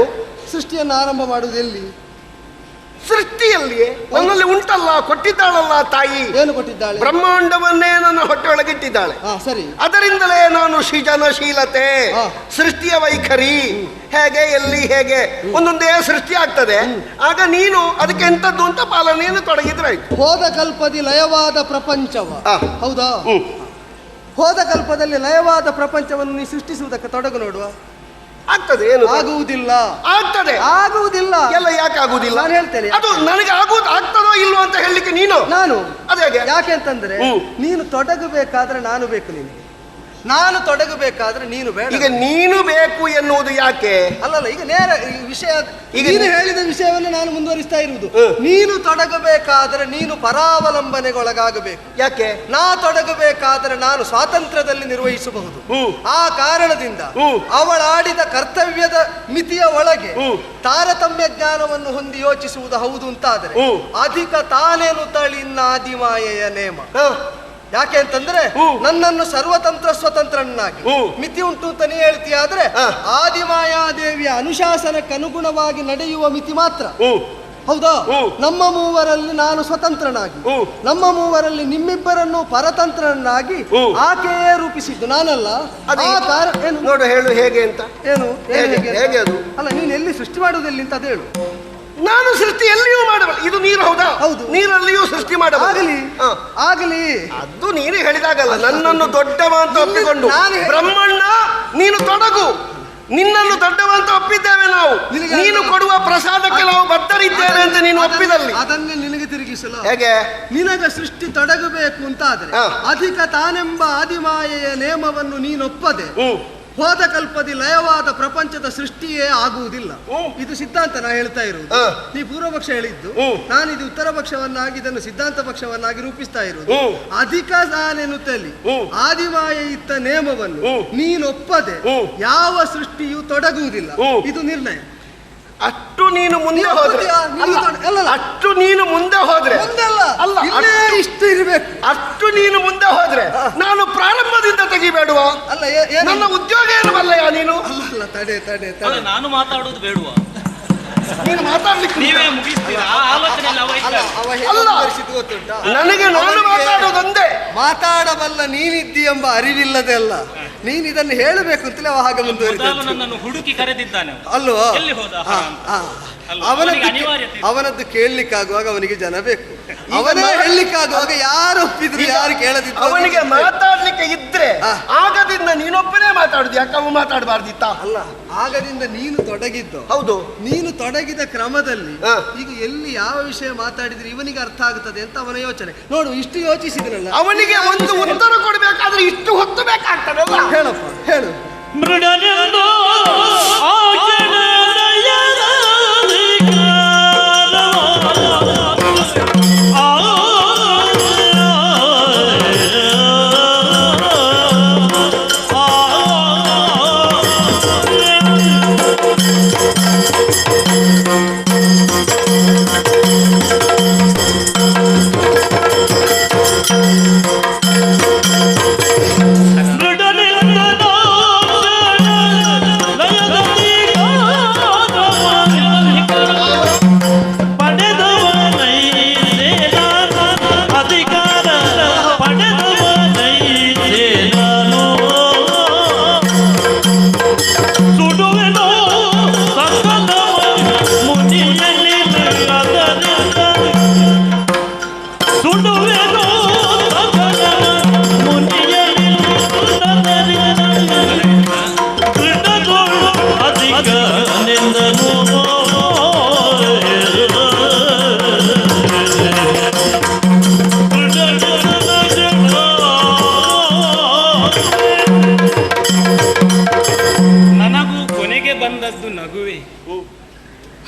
ಸೃಷ್ಟಿಯನ್ನು ಆರಂಭ ಮಾಡುವುದೆಲ್ಲಿ? ಸೃಷ್ಟಿಯಲ್ಲಿಯೇ ನನ್ನಲ್ಲಿ ಉಂಟಲ್ಲ, ಕೊಟ್ಟಿದ್ದಾಳಲ್ಲ ತಾಯಿ. ಏನು ಕೊಟ್ಟಿದ್ದಾಳೆ? ಬ್ರಹ್ಮಾಂಡವನ್ನೇ ನನ್ನ ಹೊಟ್ಟೆಯೊಳಗಿಟ್ಟಿದ್ದಾಳೆ. ಸರಿ. ಅದರಿಂದಲೇ ನಾನು ಸೃಜನಶೀಲತೆ, ಸೃಷ್ಟಿಯ ವೈಖರಿ, ಹೇಗೆ ಎಲ್ಲಿ ಹೇಗೆ ಒಂದೊಂದೇ ಸೃಷ್ಟಿ ಆಗ್ತದೆ. ಆಗ ನೀನು ಅದಕ್ಕೆ ಎಂತದ್ದು ಅಂತ ಪಾಲನೆಯನ್ನು ತೊಡಗಿದ್ರಾಯ್ತು. ಹೋದ ಕಲ್ಪದಿ ಲಯವಾದ ಪ್ರಪಂಚವ, ಹೌದಾ? ಹೋದ ಕಲ್ಪದಲ್ಲಿ ಲಯವಾದ ಪ್ರಪಂಚವನ್ನು ನೀ ಸೃಷ್ಟಿಸುವುದಕ್ಕೆ ತೊಡಗು ನೋಡುವ. ಆಗ್ತದೆ. ಏನು ಆಗುವುದಿಲ್ಲ, ಆಗ್ತದೆ. ಆಗುವುದಿಲ್ಲ. ಎಲ್ಲ ಯಾಕೆ ಆಗುವುದಿಲ್ಲ? ನಾನು ಹೇಳ್ತೇನೆ, ಅದು ನನಗೆ ಆಗ್ತದೋ ಇಲ್ವೋ ಅಂತ ಹೇಳಲಿಕ್ಕೆ ನೀನು ನಾನು ಅದೇ ಯಾಕೆ ಅಂತಂದ್ರೆ ನೀನು ತೊಡಗಬೇಕಾದ್ರೆ ನಾನು ಬೇಕು, ನಿನಗೆ ನಾನು ತೊಡಗಬೇಕಾದ್ರೆ ನೀನು ಬೇಡ. ಈಗ ನೀನು ಬೇಕು ಎನ್ನುವುದು ಯಾಕೆ? ಅಲ್ಲಲ್ಲ, ಈಗ ನೇರ ವಿಷಯ, ಈಗ ನೀನು ಹೇಳಿದ ವಿಷಯವನ್ನು ನಾನು ಮುಂದುವರಿಸ್ತಾ ಇರುವುದು. ನೀನು ತೊಡಗಬೇಕಾದ್ರೆ ನೀನು ಪರಾವಲಂಬನೆಗೊಳಗಾಗಬೇಕು. ಯಾಕೆ? ನಾ ತೊಡಗಬೇಕಾದ್ರೆ ನಾನು ಸ್ವಾತಂತ್ರ್ಯದಲ್ಲಿ ನಿರ್ವಹಿಸಬಹುದು. ಆ ಕಾರಣದಿಂದ ಅವಳಾಡಿದ ಕರ್ತವ್ಯದ ಮಿತಿಯ ಒಳಗೆ ತಾರತಮ್ಯ ಜ್ಞಾನವನ್ನು ಹೊಂದಿ ಯೋಚಿಸುವುದು ಹೌದು ಅಂತಾದರೆ ಅಧಿಕ ತಾನೇನು ತಳಿನ್ನಾದಿಮಾಯೆಯ ನೇಮ. ಯಾಕೆ ಅಂತಂದ್ರೆ ನನ್ನನ್ನು ಸರ್ವತಂತ್ರ ಸ್ವತಂತ್ರನಾಗಿ ಮಿತಿ ಉಂಟು ಅಂತ ನೀ ಹೇಳ್ತೀಯಾದ್ರೆ ಆದಿಮಾಯಾದೇವಿಯ ಅನುಶಾಸನಕ್ಕೆ ಅನುಗುಣವಾಗಿ ನಡೆಯುವ ಮಿತಿ ಮಾತ್ರ. ಹೌದಾ? ನಮ್ಮ ಮೂವರಲ್ಲಿ ನಾನು ಸ್ವತಂತ್ರನಾಗಿ, ನಮ್ಮ ಮೂವರಲ್ಲಿ ನಿಮ್ಮಿಬ್ಬರನ್ನು ಪರತಂತ್ರನಾಗಿ ಆಕೆಯೇ ರೂಪಿಸಿದ್ದು, ನಾನಲ್ಲ. ಏನು ನೋಡು, ಹೇಳು ಹೇಗೆ ಅಂತ. ಏನು ಹೇಗೆ ಅದು? ಅಲ್ಲ, ನೀನು ಎಲ್ಲಿ ಸೃಷ್ಟಿ ಮಾಡುವುದಿಲ್ಲ ಅಂತ ಅದು ಹೇಳು. ನಾನು ಸೃಷ್ಟಿ ಎಲ್ಲಿಯೂ ಮಾಡಬಲ್ಲ. ಇದು ನೀರು ಹೌದಾ? ಹೌದು. ನೀರಲ್ಲಿಯೂ ಸೃಷ್ಟಿ ಮಾಡಬಲ್ಲ. ಆಗಲಿ ಅದು ನೀನು ಹೇಳಿದಾಗಲ್ಲ. ನನ್ನನ್ನು ದೊಡ್ಡವ ಅಂತ ಒಪ್ಪಿಕೊಂಡು ಬ್ರಹ್ಮಣ್ಣ ನೀನು ತೊಡಗು, ನಿನ್ನನ್ನು ದೊಡ್ಡವ ಅಂತ ಒಪ್ಪಿದ್ದೇವೆ ನಾವು. ನೀನು ಕೊಡುವ ಪ್ರಸಾದಕ್ಕೆ ನಾವು ಬದ್ಧರಿದ್ದೇವೆ ಅಂತ ನೀನು ಒಪ್ಪಿದಲ್ಲಿ ಅದನ್ನೇ ನಿನಗೆ ತಿರುಗಿಸಲು ಹೇಗೆ? ನಿನಗೆ ಸೃಷ್ಟಿ ತೊಡಗಬೇಕು ಅಂತಾದ್ರೆ ಅಧಿಕ ತಾನೆಂಬ ಆದಿಮಾಯೆಯ ನೇಮವನ್ನು ನೀನೊಪ್ಪದೆ ಹೋದ ಕಲ್ಪದಿ ಲಯವಾದ ಪ್ರಪಂಚದ ಸೃಷ್ಟಿಯೇ ಆಗುವುದಿಲ್ಲ. ಇದು ಸಿದ್ಧಾಂತ ನಾ ಹೇಳ್ತಾ ಇರುವುದು. ನೀ ಪೂರ್ವ ಪಕ್ಷ ಹೇಳಿದ್ದು, ನಾನಿದು ಉತ್ತರ ಪಕ್ಷವನ್ನಾಗಿ ಇದನ್ನು ಸಿದ್ಧಾಂತ ಪಕ್ಷವನ್ನಾಗಿ ರೂಪಿಸ್ತಾ ಇರುವುದು. ಅಧಿಕ ತಾನೆನ್ನುತ್ತಲ್ಲಿ ಆದಿಮಾಯೆ ಇತ್ತ ನೇಮವನ್ನು ನೀನೊಪ್ಪದೆ ಯಾವ ಸೃಷ್ಟಿಯೂ ತೊಡಗುವುದಿಲ್ಲ. ಇದು ನಿರ್ಣಯ. ಅಷ್ಟು ನೀನು ಮುಂದೆ ಹೋದ್ರೆ ಅಷ್ಟು ನೀನು ಮುಂದೆ ಹೋದ್ರೆ ಅಲ್ಲ, ಇಷ್ಟು ಇರಬೇಕು. ಅಷ್ಟು ನೀನು ಮುಂದೆ ಹೋದ್ರೆ ನಾನು ಪ್ರಾರಂಭದಿಂದ ತೆಗಿಬೇಡುವ? ಅಲ್ಲ, ನನ್ನ ಉದ್ಯೋಗ ಏನು ಬಲ್ಲಯ್ಯ ನೀನು? ಅಲ್ಲ, ತಡೆ ತಡೆ ಅಲ್ಲ, ತಡೆ. ನಾನು ಮಾತಾಡುವುದು ಬೇಡುವ? ನೀನು ಮಾತಾಡ್ಲಿಕ್ಕೆ ನೀವೇ ಮುಗಿಸ್ತೀರಾ? ಆ ಆಲೋಚನೆ ಎಲ್ಲ ಅವ ಇಲ್ಲ. ಅಲ್ಲ, ಗೊತ್ತುಂಟಾ? ನನಗೆ ನಾನು ಮಾತಾಡೋದೊಂದೇ. ಮಾತಾಡಬಲ್ಲ ನೀನಿದ್ದಿ ಎಂಬ ಅರಿವಿಲ್ಲದೆ ಅಲ್ಲ, ನೀನು ಇದನ್ನು ಹೇಳಬೇಕು ಅಂತಲೇ ಅವ ಹಾಗೆ ಮುಂದುವರಿದ. ನನ್ನನ್ನು ಹುಡುಕಿ ಕರೆದಿದ್ದಾನೆ ಅಲ್ವಾ? ಎಲ್ಲಿ ಹೋದ? ಅವನದ್ದು ಕೇಳಲಿಕ್ಕಾಗುವಾಗ ಅವನಿಗೆ ಜನ ಬೇಕು. ಅವನೇ ಹೇಳಲಿಕ್ಕಾಗುವಾಗ ಯಾರು ಒಪ್ಪಿದ್ರು ಯಾರು ಕೇಳದಿದ್ರು. ಅವನಿಗೆ ಮಾತಾಡ್ಲಿಕ್ಕೆ ಇದ್ರೆ ಆಗದಿಂದ ನೀನೊಬ್ಬನೇ ಮಾತಾಡುದು, ಯಾಕೆ ಅವ ಮಾತಾಡಬಾರ್ದಿತ್ತ? ಅಲ್ಲ, ಆಗದಿಂದ ನೀನು ತೊಡಗಿದ್ದು. ಹೌದು, ನೀನು ತೊಡಗಿದ ಕ್ರಮದಲ್ಲಿ ಈಗ ಎಲ್ಲಿ ಯಾವ ವಿಷಯ ಮಾತಾಡಿದ್ರೆ ಇವನಿಗೆ ಅರ್ಥ ಆಗುತ್ತದೆ ಅಂತ ಅವನ ಯೋಚನೆ. ನೋಡು, ಇಷ್ಟು ಯೋಚಿಸಿದ್ರಲ್ಲ, ಅವನಿಗೆ ಒಂದು ಉತ್ತರ ಕೊಡ್ಬೇಕಾದ್ರೆ ಇಷ್ಟು ಹೊತ್ತು ಬೇಕಾಗ್ತದಲ್ಲ. ಹೇಳಪ್ಪ, ಹೇಳು. ಮೃಡನೆಂದು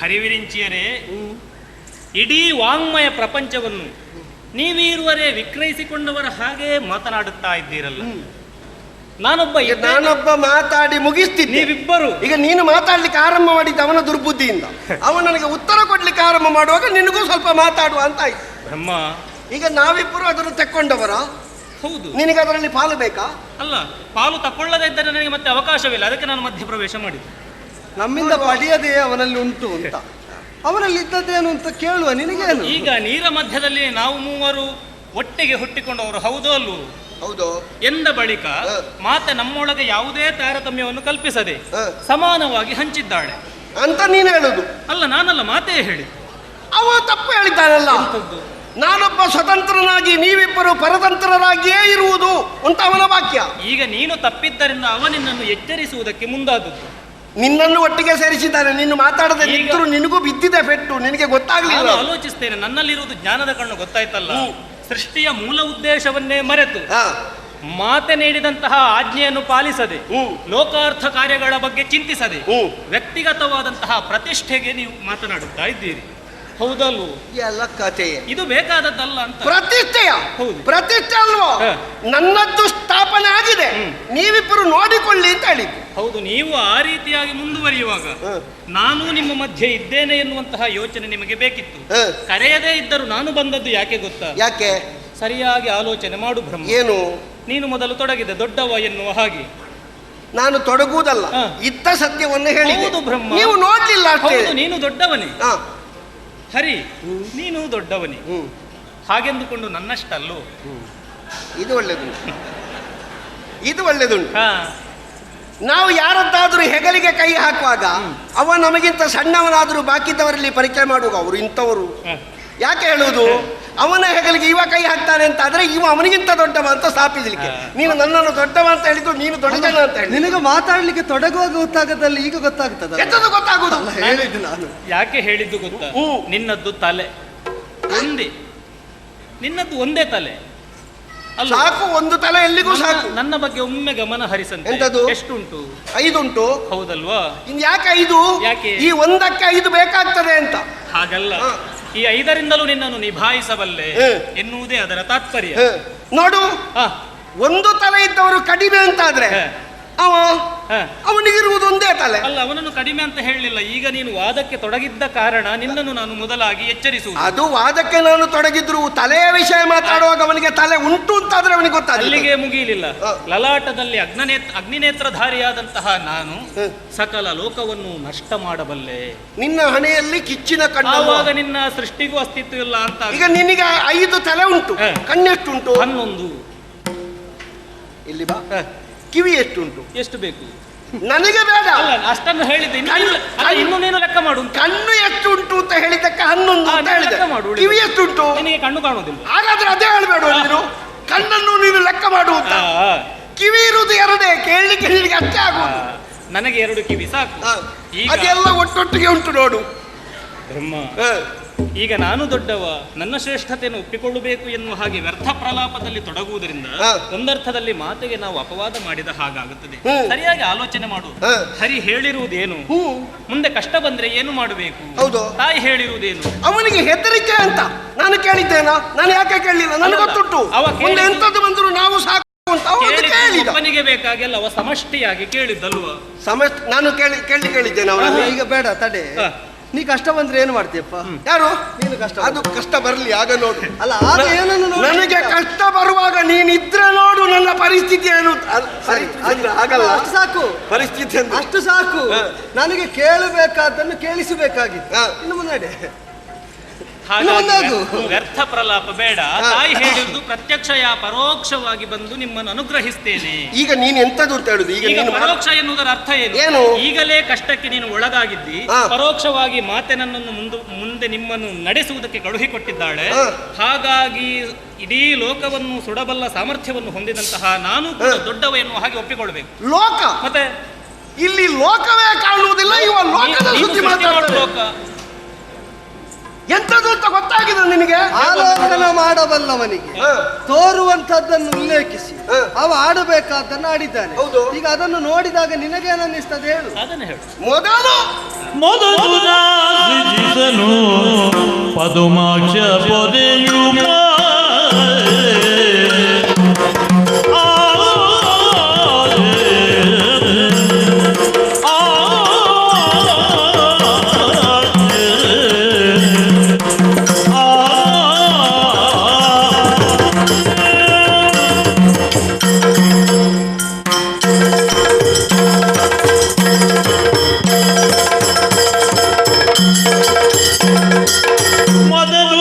ಹರಿವಿರಿಂಚಿಯರೇ, ಇಡೀ ವಾಂಗ್ಮಯ ಪ್ರಪಂಚವನ್ನು ನೀವೀರುವರೇ ವಿಕ್ರಯಿಸಿಕೊಂಡವರ ಹಾಗೆ ಮಾತನಾಡುತ್ತಾ ಇದ್ದೀರಲ್ಲ. ನಾನೊಬ್ಬ ಮಾತಾಡಿ ಮುಗಿಸ್ತೀನಿ, ನೀವಿಬ್ಬರು. ಈಗ ನೀನು ಮಾತಾಡ್ಲಿಕ್ಕೆ ಆರಂಭ ಮಾಡಿದ್ದ ಅವನ ದುರ್ಬುದ್ಧಿಯಿಂದ. ಅವನು ನನಗೆ ಉತ್ತರ ಕೊಡ್ಲಿಕ್ಕೆ ಆರಂಭ ಮಾಡುವಾಗ ನಿನಗೂ ಸ್ವಲ್ಪ ಮಾತಾಡುವ ಅಂತ ಆಯ್ತು. ಬ್ರಹ್ಮ, ಈಗ ನಾವಿಬ್ಬರು ಅದನ್ನು ತೆಕ್ಕೊಂಡವರ. ಹೌದು. ನಿನಗೆ ಅದರಲ್ಲಿ ಪಾಲು ಬೇಕಾ? ಅಲ್ಲ, ಪಾಲು ತಕೊಳ್ಳದೇ ಇದ್ದರೆ ನನಗೆ ಮತ್ತೆ ಅವಕಾಶವಿಲ್ಲ, ಅದಕ್ಕೆ ನಾನು ಮಧ್ಯಪ್ರವೇಶ ಮಾಡಿದ್ದೆ. ನಮ್ಮಿಂದ ಪಡೆಯದೇ ಅವನಲ್ಲಿ ಉಂಟು ಅಂತ, ಅವನಲ್ಲಿ ಇದ್ದದ್ದೇನು ಅಂತ ಕೇಳುವ ನಿನಗೇನು? ಈಗ ನೀರ ಮಧ್ಯದಲ್ಲಿ ನಾವು ಮೂವರು ಒಟ್ಟಿಗೆ ಹುಟ್ಟಿಕೊಂಡವರು, ಹೌದೋ ಅಲ್ವೋ? ಹೌದು. ಎಂದ ಬಳಿಕ ಮಾತೆ ನಮ್ಮೊಳಗೆ ಯಾವುದೇ ತಾರತಮ್ಯವನ್ನು ಕಲ್ಪಿಸದೆ ಸಮಾನವಾಗಿ ಹಂಚಿದ್ದಾಳೆ ಅಂತ ನೀನು ಹೇಳುದು? ಅಲ್ಲ, ನಾನಲ್ಲ, ಮಾತೇ ಹೇಳಿ. ಅವ ತಪ್ಪು ಹೇಳಿದ್ದಾನಲ್ಲ. ನಾನೊಬ್ಬ ಸ್ವತಂತ್ರನಾಗಿ ನೀವಿಬ್ಬರು ಪರತಂತ್ರರಾಗಿಯೇ ಇರುವುದು ಅಂತ ಅವನ ವಾಕ್ಯ. ಈಗ ನೀನು ತಪ್ಪಿದ್ದರಿಂದ ಅವನಿನ್ನನ್ನು ಎಚ್ಚರಿಸುವುದಕ್ಕೆ ಮುಂದಾದದ್ದು. ನಿನ್ನನ್ನು ಒಟ್ಟಿಗೆ ಸೇರಿಸಿದ್ದಾನೆ. ನೀನು ಮಾತಾಡದೆ ನಿಂತರೂ ನಿನಗೂ ಬಿದ್ದಿದೆ ಪೆಟ್ಟು, ನಿನಗೆ ಗೊತ್ತಾಗ್ಲಿಲ್ಲ. ನಾನು ಆಲೋಚಿಸ್ತೇನೆ, ನನ್ನಲ್ಲಿರುವುದು ಜ್ಞಾನದ ಕಣ್ಣು, ಗೊತ್ತಾಯ್ತಲ್ಲ. ಸೃಷ್ಟಿಯ ಮೂಲ ಉದ್ದೇಶವನ್ನೇ ಮರೆತು ಮಾತೆ ನೀಡಿದಂತಹ ಆಜ್ಞೆಯನ್ನು ಪಾಲಿಸದೆ, ಲೋಕಾರ್ಥ ಕಾರ್ಯಗಳ ಬಗ್ಗೆ ಚಿಂತಿಸದೆ, ವ್ಯಕ್ತಿಗತವಾದಂತಹ ಪ್ರತಿಷ್ಠೆಗೆ ನೀವು ಮಾತನಾಡುತ್ತಾ ಇದ್ದೀರಿ. ಹೌದಲ್ವ? ಎಲ್ಲ ಕಥೆ ಇದು ಬೇಕಾದದ್ದಲ್ಲ ಅಂತ. ಪ್ರತಿಷ್ಠೆಯ ಹೌದು. ಪ್ರತಿಷ್ಠೆ ಅಲ್ವೋ? ನನ್ನದ್ದು ಸ್ಥಾಪನೆ ಆಗಿದೆ, ನೀವಿಬ್ಬರು ನೋಡಿಕೊಳ್ಳಿ ಅಂತ ಹೇಳಿದ್ದು. ಹೌದು, ನೀವು ಆ ರೀತಿಯಾಗಿ ಮುಂದುವರಿಯುವಾಗ ನಾನು ನಿಮ್ಮ ಮಧ್ಯೆ ಇದ್ದೇನೆ ಎನ್ನುವಂತಹ ಯೋಚನೆ ನಿಮಗೆ ಬೇಕಿತ್ತು. ಕರೆಯದೇ ಇದ್ದರೂ ನಾನು ಬಂದದ್ದು ಯಾಕೆ ಗೊತ್ತಾ? ಯಾಕೆ? ಸರಿಯಾಗಿ ಆಲೋಚನೆ ಮಾಡು ಬ್ರಹ್ಮ. ಏನು? ನೀನು ಮೊದಲು ತೊಡಗಿದೆ ದೊಡ್ಡವ ಎನ್ನುವ ಹಾಗೆ. ನಾನು ತೊಡಗುವುದಲ್ಲ, ಇದ್ದ ಸತ್ಯವನ್ನು ಹೇಳಿದೆ. ಹೌದು ಬ್ರಹ್ಮ, ನೀವು ನೋಡ್ಲಿಲ್ಲ ಅಷ್ಟೇ. ಹೌದು, ನೀನು ದೊಡ್ಡವನೇ. ಹರಿ, ನೀನು ದೊಡ್ಡವನೇ ಹಾಗೆಂದುಕೊಂಡು ನನ್ನಷ್ಟಲ್ಲೋ. ಇದು ಒಳ್ಳೆದುಂಟು, ಇದು ಒಳ್ಳೆದುಂಟು. ನಾವು ಯಾರದ್ದಾದ್ರೂ ಹೆಗಲಿಗೆ ಕೈ ಹಾಕುವಾಗ ಅವ ನಮಗಿಂತ ಸಣ್ಣವನಾದರೂ ಬಾಕಿದ್ದವರಲ್ಲಿ ಪರಿಚಯ ಮಾಡುವಾಗ ಅವರು ಇಂಥವರು ಯಾಕೆ ಹೇಳುವುದು? ಅವನ ಹೆಗಲಿಗೆ ಇವ ಕೈ ಹಾಕ್ತಾನೆ ಅಂತ ಆದ್ರೆ ಇವ ಅವನಿಗಿಂತ ದೊಡ್ಡವ ಅಂತ ಸ್ಥಾಪಿಸಲಿಕ್ಕೆ. ನೀನು ನನ್ನನ್ನು ದೊಡ್ಡವ ಅಂತ ಹೇಳಿದ್ದು, ನೀನು ದೊಡ್ಡಜನ ಅಂತ ಹೇಳಿ. ನಿನಗೆ ಮಾತಾಡ್ಲಿಕ್ಕೆ ತೊಡಗುವಾಗ ಗೊತ್ತಾಗದಲ್ಲಿ ಈಗ ಗೊತ್ತಾಗ್ತದ? ಎಂತದ್ದು ಗೊತ್ತಾಗುದು? ಹೇಳಿದ್ದು ನಾನು. ಯಾಕೆ ಹೇಳಿದ್ದು ಗೊತ್ತಾ? ನಿನ್ನದ್ದು ತಲೆ ಒಂದೇ, ನಿನ್ನದ್ದು ಒಂದೇ ತಲೆ ಅಲ್ಲ. ಸಾಕು, ಒಂದು ತಲೆ ಎಲ್ಲಿಗೂ ಸಾಕು. ನನ್ನ ಬಗ್ಗೆ ಒಮ್ಮೆ ಗಮನ ಹರಿಸಂತೆ. ಎಂತದು? ಎಷ್ಟುಂಟು? 5 ಉಂಟು. ಹೌದಲ್ವಾ? ಇನ್ ಯಾಕೆ 5? ಯಾಕೆ? ಈ ಒಂದಕ್ಕೆ 5 ಬೇಕಾಗ್ತದೆ ಅಂತ. ಹಾಗಲ್ಲ, ಈ 5ರಿಂದಲೂ ನಿನ್ನನ್ನು ನಿಭಾಯಿಸಬಲ್ಲೆ ಎನ್ನುವುದೇ ಅದರ ತಾತ್ಪರ್ಯ. ನೋಡು, ಒಂದು ತಲೆ ಇದ್ದವರು ಕಡಿಮೆ ಅಂತಾದ್ರೆ ಅವನಿಗಿರುವುದು ಒಂದೇ ತಲೆ ಅಲ್ಲ. ಅವನನ್ನು ಕಡಿಮೆ ಅಂತ ಹೇಳಲಿಲ್ಲ. ಈಗ ನೀನು ವಾದಕ್ಕೆ ತೊಡಗಿದ್ದ ಕಾರಣ ನಿನ್ನನ್ನು ನಾನು ಮೊದಲಾಗಿ ಎಚ್ಚರಿಸುವುದು. ಅದು ವಾದಕ್ಕೆ ನಾನು ತೊಡಗಿದ್ರು ತಲೆಯ ವಿಷಯ ಮಾತಾಡುವಾಗ ಅವನಿಗೆ ತಲೆ ಉಂಟು ಅಂತಾದ್ರೆ ಅವನಿಗೆ ಗೊತ್ತಾಗಲಿಲ್ಲ. ಅಲ್ಲಿಗೆ ಮುಗಿಯಲಿಲ್ಲ. ಲಲಾಟದಲ್ಲಿ ಅಗ್ನಿನೇತ್ರಧಾರಿಯಾದಂತಹ ನಾನು ಸಕಲ ಲೋಕವನ್ನು ನಷ್ಟ ಮಾಡಬಲ್ಲೆ. ನಿನ್ನ ಹಣೆಯಲ್ಲಿ ಕಿಚ್ಚಿನ ಕಣ್ಣು. ಆವಾಗ ನಿನ್ನ ಸೃಷ್ಟಿಗೂ ಅಸ್ತಿತ್ವ ಇಲ್ಲ ಅಂತ. ಈಗ ನಿನಗೆ 5 ತಲೆ ಉಂಟು, ಕಣ್ಣೆಷ್ಟುಂಟು? 11. ಇಲ್ಲಿ ಬಾ, ಕಿವಿ ಎಷ್ಟುಂಟು? ಎಷ್ಟು ಬೇಕು? ನನಗೆ ಬೇಡ. ಅಲ್ಲ, ಅಷ್ಟನ್ನು ಹೇಳಿದ್ದೆ. ಇನ್ನು ನೀನು ಲೆಕ್ಕ ಮಾಡು. ಕಣ್ಣು ಎಷ್ಟುಂಟು ಅಂತ ಹೇಳಿದ್ದಕ್ಕೆ 11 ಅಂತ ಹೇಳಿದೆ. ಕಿವಿ ಎಷ್ಟುಂಟು? ನಿನಗೆ ಕಣ್ಣು ಕಾಣುವುದಿಲ್ಲ. ಹಾಗಾದ್ರೆ ಅದೇ ಹೇಳ್ಬೇಡ ನೀನು. ಕಣ್ಣನ್ನು ನೀನು ಲೆಕ್ಕ ಮಾಡು ಅಂತ. ಕಿವಿ ಇರುವುದು 2, ಕೇಳಲಿಕ್ಕೆ ನಿನಗೆ ಅಷ್ಟೇ ಆಗುವುದು. ನನಗೆ 2 ಕಿವಿ ಸಾಕು. ಅದೆಲ್ಲ ಒಟ್ಟೊಟ್ಟಿಗೆ ಉಂಟು ನೋಡು ಬ್ರಹ್ಮ. ಈಗ ನಾನು ದೊಡ್ಡವ, ನನ್ನ ಶ್ರೇಷ್ಠತೆಯನ್ನು ಒಪ್ಪಿಕೊಳ್ಳಬೇಕು ಎನ್ನುವ ಹಾಗೆ ವ್ಯರ್ಥ ಪ್ರಲಾಪದಲ್ಲಿ ತೊಡಗುವುದರಿಂದ ಒಂದರ್ಥದಲ್ಲಿ ಮಾತೆಗೆ ನಾವು ಅಪವಾದ ಮಾಡಿದ ಹಾಗಾಗುತ್ತದೆ. ಸರಿಯಾಗಿ ಆಲೋಚನೆ ಮಾಡು. ಹರಿ ಹೇಳಿರುವುದೇನು? ಮುಂದೆ ಕಷ್ಟ ಬಂದ್ರೆ ಏನು ಮಾಡಬೇಕು? ಹೌದು. ತಾಯಿ ಹೇಳಿರುವುದೇನು? ಅವನಿಗೆ ಹೆದರಿಕೆ ಅಂತ ನಾನು ಕೇಳಿದ್ದೇನಾ? ನಾನು ಯಾಕೆ ಕೇಳಲಿಲ್ಲ? ನನಗೆ ಗೊತ್ತುಂಟು. ಎಂತದ್ದು ಬಂದ್ರು ನಾವು ಸಾಕು ಅಂತ ಒಬ್ಬನಿಗೆ ಬೇಕಾಗಿಲ್ಲ, ಅವ ಸಮಷ್ಟಿಯಾಗಿ ಕೇಳಿದ್ದಲ್ವ? ನಾನು ಕೇಳಿದ್ದೇನೆ ಅವನನ್ನು. ಈಗ ಬೇಡ ತಡೆ. ನೀ ಕಷ್ಟ ಬಂದ್ರೆ ಏನು ಮಾಡ್ತೀಯಪ್ಪ? ಯಾರು? ನೀನು ಕಷ್ಟ. ಅದು ಕಷ್ಟ ಬರಲಿ ಆಗ ನೋಡು. ಅಲ್ಲ, ಆಗ ಏನನ್ನು ನೋಡು. ನನಗೆ ಕಷ್ಟ ಬರುವಾಗ ನೀನಿದ್ರೆ ನೋಡು ನನ್ನ ಪರಿಸ್ಥಿತಿ ಏನು. ಆಗಲ್ಲ, ಅಷ್ಟು ಸಾಕು. ಪರಿಸ್ಥಿತಿ ಅಷ್ಟು ಸಾಕು. ನನಗೆ ಕೇಳಬೇಕಾದ್ದನ್ನು ಕೇಳಿಸಬೇಕಾಗಿತ್ತು. ಇನ್ನು ಮುನ್ನಡೆ. ವ್ಯರ್ಥ ಪ್ರಲಾಪ ಬೇಡ. ತಾಯಿ ಹೇಳಿದ್ದು ಪ್ರತ್ಯಕ್ಷ ಪರೋಕ್ಷವಾಗಿ ಬಂದು ನಿಮ್ಮನ್ನು ಅನುಗ್ರಹಿಸ್ತೇನೆ. ಈಗ ನೀನು ಎಂತದ್ದು ಅಂತ ಹೇಳುದು? ಈಗ ಪರೋಕ್ಷ ಎನ್ನುವುದರ ಅರ್ಥ ಏನು? ಈಗಲೇ ಕಷ್ಟಕ್ಕೆ ನೀನು ಒಳಗಾಗಿದ್ದಿ, ಪರೋಕ್ಷವಾಗಿ ಮಾತೆ ನನ್ನನ್ನು ಮುಂದೆ ನಿಮ್ಮನ್ನು ನಡೆಸುವುದಕ್ಕೆ ಕಳುಹಿಕೊಟ್ಟಿದ್ದಾಳೆ. ಹಾಗಾಗಿ ಇಡೀ ಲೋಕವನ್ನು ಸುಡಬಲ್ಲ ಸಾಮರ್ಥ್ಯವನ್ನು ಹೊಂದಿದಂತಹ ನಾನು ಕೂಡ ದೊಡ್ಡವ ಎನ್ನುವ ಹಾಗೆ ಒಪ್ಪಿಕೊಳ್ಬೇಕು. ಲೋಕ ಮತ್ತೆ ಇಲ್ಲಿ ಲೋಕವೇ ಕಾಣುವುದಿಲ್ಲ. ಇವ ಲೋಕದ ಸುದ್ದಿ ಮಾತಾಡ್ತಾನೆ. ಲೋಕ ಎಂತದ್ದು ಅಂತ ಗೊತ್ತಾಗಿದೆ ನಿನಗೆ? ಆಲೋಚನೆ ಮಾಡಬಲ್ಲವನಿಗೆ ತೋರುವಂತದ್ದನ್ನು ಉಲ್ಲೇಖಿಸಿ ಅವ ಆಡಬೇಕಾದ್ದನ್ನು ಆಡಿದ್ದಾನೆ. ಈಗ ಅದನ್ನು ನೋಡಿದಾಗ ನಿನಗೇನನ್ನಿಸ್ತದೆ ಹೇಳು? ಅದನ್ನು ಹೇಳು. ಮೊದಲು ಸೃಜಿಸನು ಪದುಮಾಕ್ಷ ಪೊದೆಯು ಮೊದಲು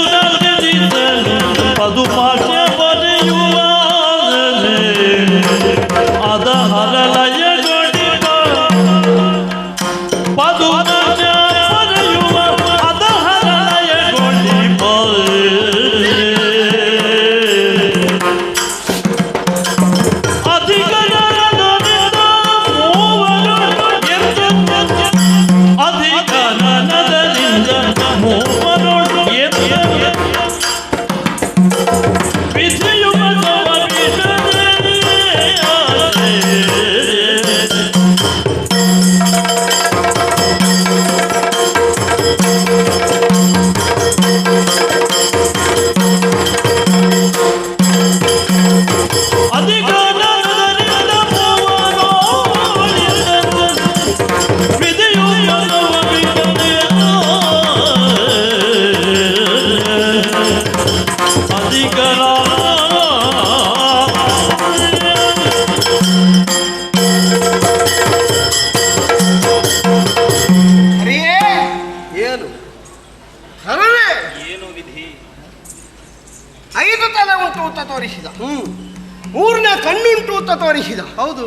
ತೋರಿಸಿದ. ಹೌದು.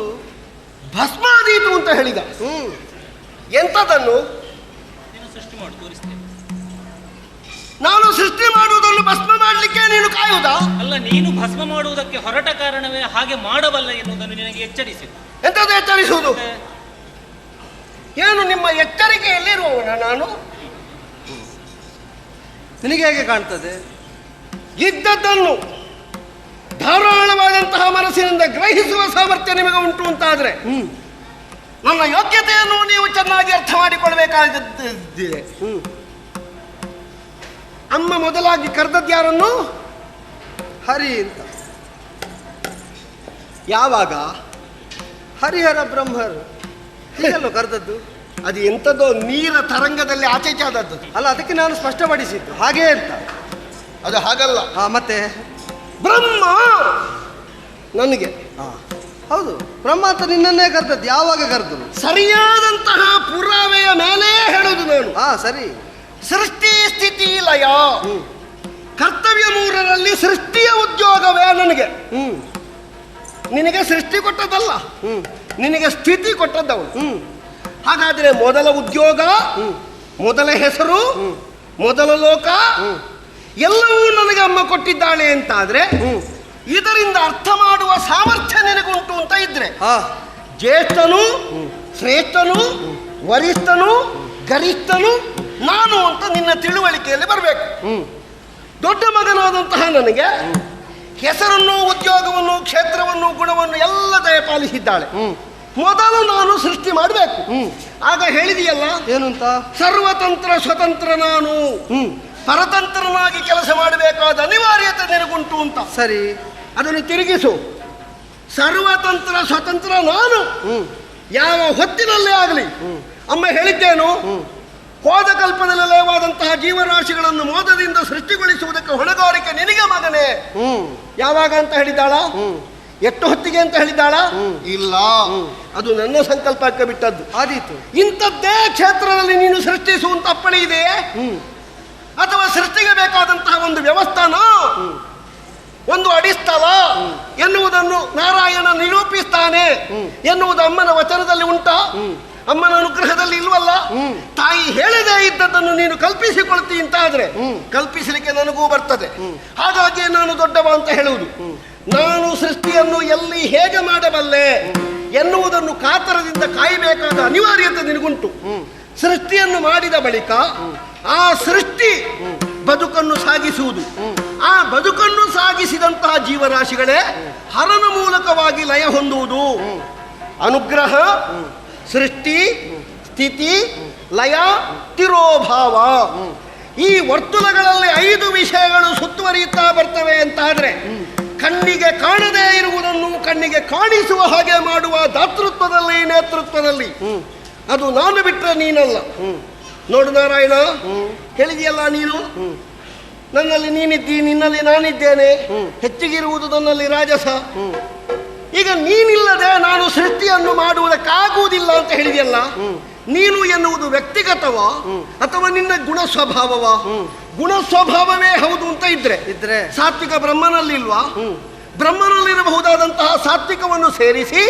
ಭಸ್ಮಾದೀತು ಅಂತ ಹೇಳಿದ. ಎಂಥದನ್ನು? ನೀನು ಸೃಷ್ಟಿ ಮಾಡಿ ತೋರಿಸ್ತೇನೆ. ನಾನು ಸೃಷ್ಟಿ ಮಾಡುವುದನ್ನು ಭಸ್ಮ ಮಾಡಲಿಕ್ಕೆ ನೀನು ಕಾಯುವುದಾ? ಅಲ್ಲ, ನೀನು ಭಸ್ಮ ಮಾಡುವುದಕ್ಕೆ ಹೊರಟ ಕಾರಣವೇ ಹಾಗೆ ಮಾಡಬಲ್ಲ ಎನ್ನುವುದನ್ನು ನಿನಗೆ ಎಚ್ಚರಿಸಿದೆ. ಎಂಥದ್ದು ಎಚ್ಚರಿಸುವುದು? ಏನು ನಿಮ್ಮ ಎಚ್ಚರಿಕೆಯಲ್ಲಿರುವವನ ನಾನು? ನಿನಗೆ ಹೇಗೆ ಕಾಣ್ತದೆ? ಇದ್ದದ್ದನ್ನು ಧಾರಾಳವಾದಂತಹ ಮನಸ್ಸಿನಿಂದ ಗ್ರಹಿಸುವ ಸಾಮರ್ಥ್ಯ ನಿಮಗೆ ಉಂಟು ಅಂತಾದ್ರೆ ನನ್ನ ಯೋಗ್ಯತೆಯನ್ನು ನೀವು ಚೆನ್ನಾಗಿ ಅರ್ಥ ಮಾಡಿಕೊಳ್ಬೇಕಾಗಿದ್ದಿದೆ. ಅಮ್ಮ ಮೊದಲಾಗಿ ಕರೆದದ್ದು ಹರಿ ಅಂತ. ಯಾವಾಗ? ಹರಿಹರ ಬ್ರಹ್ಮರು ಹೀಗಲ್ಲೋ ಕರೆದದ್ದು. ಅದು ಎಂಥದ್ದೋ ನೀರ ತರಂಗದಲ್ಲಿ ಆಚೆಚೆ ಆದದ್ದು. ಅಲ್ಲ, ಅದಕ್ಕೆ ನಾನು ಸ್ಪಷ್ಟಪಡಿಸಿದ್ದು ಹಾಗೆ ಅಂತ. ಅದು ಹಾಗಲ್ಲ. ಮತ್ತೆ ಬ್ರಹ್ಮ ನನಗೆ. ಹೌದು, ಬ್ರಹ್ಮ ಅಂತ ನಿನ್ನನ್ನೇ ಕರೆದದ್ದು. ಯಾವಾಗ ಕರೆದ್ರು? ಸರಿಯಾದಂತಹ ಪುರಾವೆಯ ಮೇಲೆ ಹೇಳುದು ನಾನು. ಸರಿ. ಸೃಷ್ಟಿ ಸ್ಥಿತಿ ಲಯ ಕರ್ತವ್ಯ ಮೂರರಲ್ಲಿ ಸೃಷ್ಟಿಯ ಉದ್ಯೋಗವೇ ನನಗೆ. ನಿನಗೆ ಸೃಷ್ಟಿ ಕೊಟ್ಟದ್ದಲ್ಲ, ನಿನಗೆ ಸ್ಥಿತಿ ಕೊಟ್ಟದ್ದವನು. ಹಾಗಾದ್ರೆ ಮೊದಲ ಉದ್ಯೋಗ, ಮೊದಲ ಹೆಸರು, ಮೊದಲ ಲೋಕ ಎಲ್ಲವೂ ನನಗೆ ಅಮ್ಮ ಕೊಟ್ಟಿದ್ದಾಳೆ ಅಂತಾದ್ರೆ ಇದರಿಂದ ಅರ್ಥ ಮಾಡುವ ಸಾಮರ್ಥ್ಯ ನಿನಗುಂಟು ಅಂತ ಇದ್ರೆ ಜ್ಯೇಷ್ಠನು, ಶ್ರೇಷ್ಠನು, ವರಿಷ್ಠನು, ಗರಿಷ್ಠನು ನಾನು ಅಂತ ನಿನ್ನ ತಿಳುವಳಿಕೆಯಲ್ಲಿ ಬರಬೇಕು. ದೊಡ್ಡ ಮಗನಾದಂತಹ ನನಗೆ ಹೆಸರನ್ನು, ಉದ್ಯೋಗವನ್ನು, ಕ್ಷೇತ್ರವನ್ನು, ಗುಣವನ್ನು ಎಲ್ಲ ದಯಪಾಲಿಸಿದ್ದಾಳೆ. ಮೊದಲು ನಾನು ಸೃಷ್ಟಿ ಮಾಡಬೇಕು. ಆಗ ಹೇಳಿದೆಯಲ್ಲ ಏನು ಅಂತ? ಸರ್ವತಂತ್ರ ಸ್ವತಂತ್ರ ನಾನು, ಪರತಂತ್ರನಾಗಿ ಕೆಲಸ ಮಾಡಬೇಕಾದ ಅನಿವಾರ್ಯತೆ ನಿನಗುಂಟು ಅಂತ. ಸರಿ, ಅದನ್ನು ತಿರುಗಿಸು. ಸರ್ವತಂತ್ರ ಸ್ವತಂತ್ರ ನಾನು ಯಾವ ಹೊತ್ತಿನಲ್ಲೇ ಆಗಲಿ. ಅಮ್ಮ ಹೇಳಿದ್ದೇನು? ಹೋದ ಕಲ್ಪದಲ್ಲಿ ಲಯವಾದಂತಹ ಜೀವರಾಶಿಗಳನ್ನು ಮೋದದಿಂದ ಸೃಷ್ಟಿಗೊಳಿಸುವುದಕ್ಕೆ ಹೊಣೆಗಾರಿಕೆ ನಿನಗೆ ಮಗನೇ. ಯಾವಾಗ ಅಂತ ಹೇಳಿದ್ದಾಳ? ಎಷ್ಟು ಹೊತ್ತಿಗೆ ಅಂತ ಹೇಳಿದ್ದಾಳ? ಇಲ್ಲ, ಅದು ನನ್ನ ಸಂಕಲ್ಪಕ್ಕೆ ಬಿಟ್ಟದ್ದು. ಆದೀತು. ಇಂಥದ್ದೇ ಕ್ಷೇತ್ರದಲ್ಲಿ ನೀನು ಸೃಷ್ಟಿಸುವಂತ ಅಪ್ಪಣೆ ಇದೆಯೇ? ಅಥವಾ ಸೃಷ್ಟಿಗೆ ಬೇಕಾದಂತಹ ಒಂದು ವ್ಯವಸ್ಥಾನ, ಒಂದು ಅಡಿಸ್ಥಳ ಎನ್ನುವುದನ್ನು ನಾರಾಯಣ ನಿರೂಪಿಸ್ತಾನೆ ಎನ್ನುವುದು ಅಮ್ಮನ ವಚನದಲ್ಲಿ ಉಂಟಾ? ಅಮ್ಮನ ಅನುಗ್ರಹದಲ್ಲಿ ಇಲ್ವಲ್ಲ. ತಾಯಿ ಹೇಳದೇ ಇದ್ದದ್ದನ್ನು ನೀನು ಕಲ್ಪಿಸಿಕೊಳ್ತಿ ಅಂತ ಆದ್ರೆ ಕಲ್ಪಿಸಲಿಕ್ಕೆ ನನಗೂ ಬರ್ತದೆ. ಹಾಗಾಗಿ ನಾನು ದೊಡ್ಡವ ಅಂತ ಹೇಳುವುದು. ನಾನು ಸೃಷ್ಟಿಯನ್ನು ಎಲ್ಲಿ ಹೇಗೆ ಮಾಡಬಲ್ಲೆ ಎನ್ನುವುದನ್ನು ಕಾತರದಿಂದ ಕಾಯಬೇಕಾದ ಅನಿವಾರ್ಯತೆ ನಿನಗುಂಟು. ಸೃಷ್ಟಿಯನ್ನು ಮಾಡಿದ ಬಳಿಕ ಆ ಸೃಷ್ಟಿ ಬದುಕನ್ನು ಸಾಗಿಸುವುದು. ಆ ಬದುಕನ್ನು ಸಾಗಿಸಿದಂತಹ ಜೀವರಾಶಿಗಳೇ ಹರನ ಮೂಲಕವಾಗಿ ಲಯ ಹೊಂದುವುದು. ಅನುಗ್ರಹ, ಸೃಷ್ಟಿ, ಸ್ಥಿತಿ, ಲಯ, ತಿರೋಭಾವ ಈ ವರ್ತುಲಗಳಲ್ಲಿ 5 ವಿಷಯಗಳು ಸುತ್ತುವರಿಯುತ್ತಾ ಬರ್ತವೆ ಅಂತಾದ್ರೆ ಕಣ್ಣಿಗೆ ಕಾಣದೇ ಇರುವುದನ್ನು ಕಣ್ಣಿಗೆ ಕಾಣಿಸುವ ಹಾಗೆ ಮಾಡುವ ದಾತೃತ್ವದಲ್ಲಿ, ನೇತೃತ್ವದಲ್ಲಿ ಅದು ನಾನು ಬಿಟ್ಟರೆ ನೀನಲ್ಲ. ನೋಡು ನಾರಾಯಣ, ಹೇಳಿದೆಯಲ್ಲ ನೀನು ನನ್ನಲ್ಲಿ ನೀನಿದ್ದಿ, ನಿನ್ನಲ್ಲಿ ನಾನಿದ್ದೇನೆ, ಹೆಚ್ಚಿಗಿರುವುದು ನನ್ನಲ್ಲಿ ರಾಜಸ. ಈಗ ನೀನಿಲ್ಲದೆ ನಾನು ಸೃಷ್ಟಿಯನ್ನು ಮಾಡುವುದಕ್ಕಾಗುವುದಿಲ್ಲ ಅಂತ ಹೇಳಿದೆಯಲ್ಲ. ನೀನು ಎನ್ನುವುದು ವ್ಯಕ್ತಿಗತವ ಅಥವಾ ನಿನ್ನ ಗುಣ ಸ್ವಭಾವವ? ಗುಣ ಸ್ವಭಾವವೇ ಹೌದು ಅಂತ ಇದ್ರೆ ಸಾತ್ವಿಕ ಬ್ರಹ್ಮನಲ್ಲಿಲ್ವಾ? ಬ್ರಹ್ಮನಲ್ಲಿರಬಹುದಾದಂತಹ ಸಾತ್ವಿಕವನ್ನು ಸೇರಿಸಿ,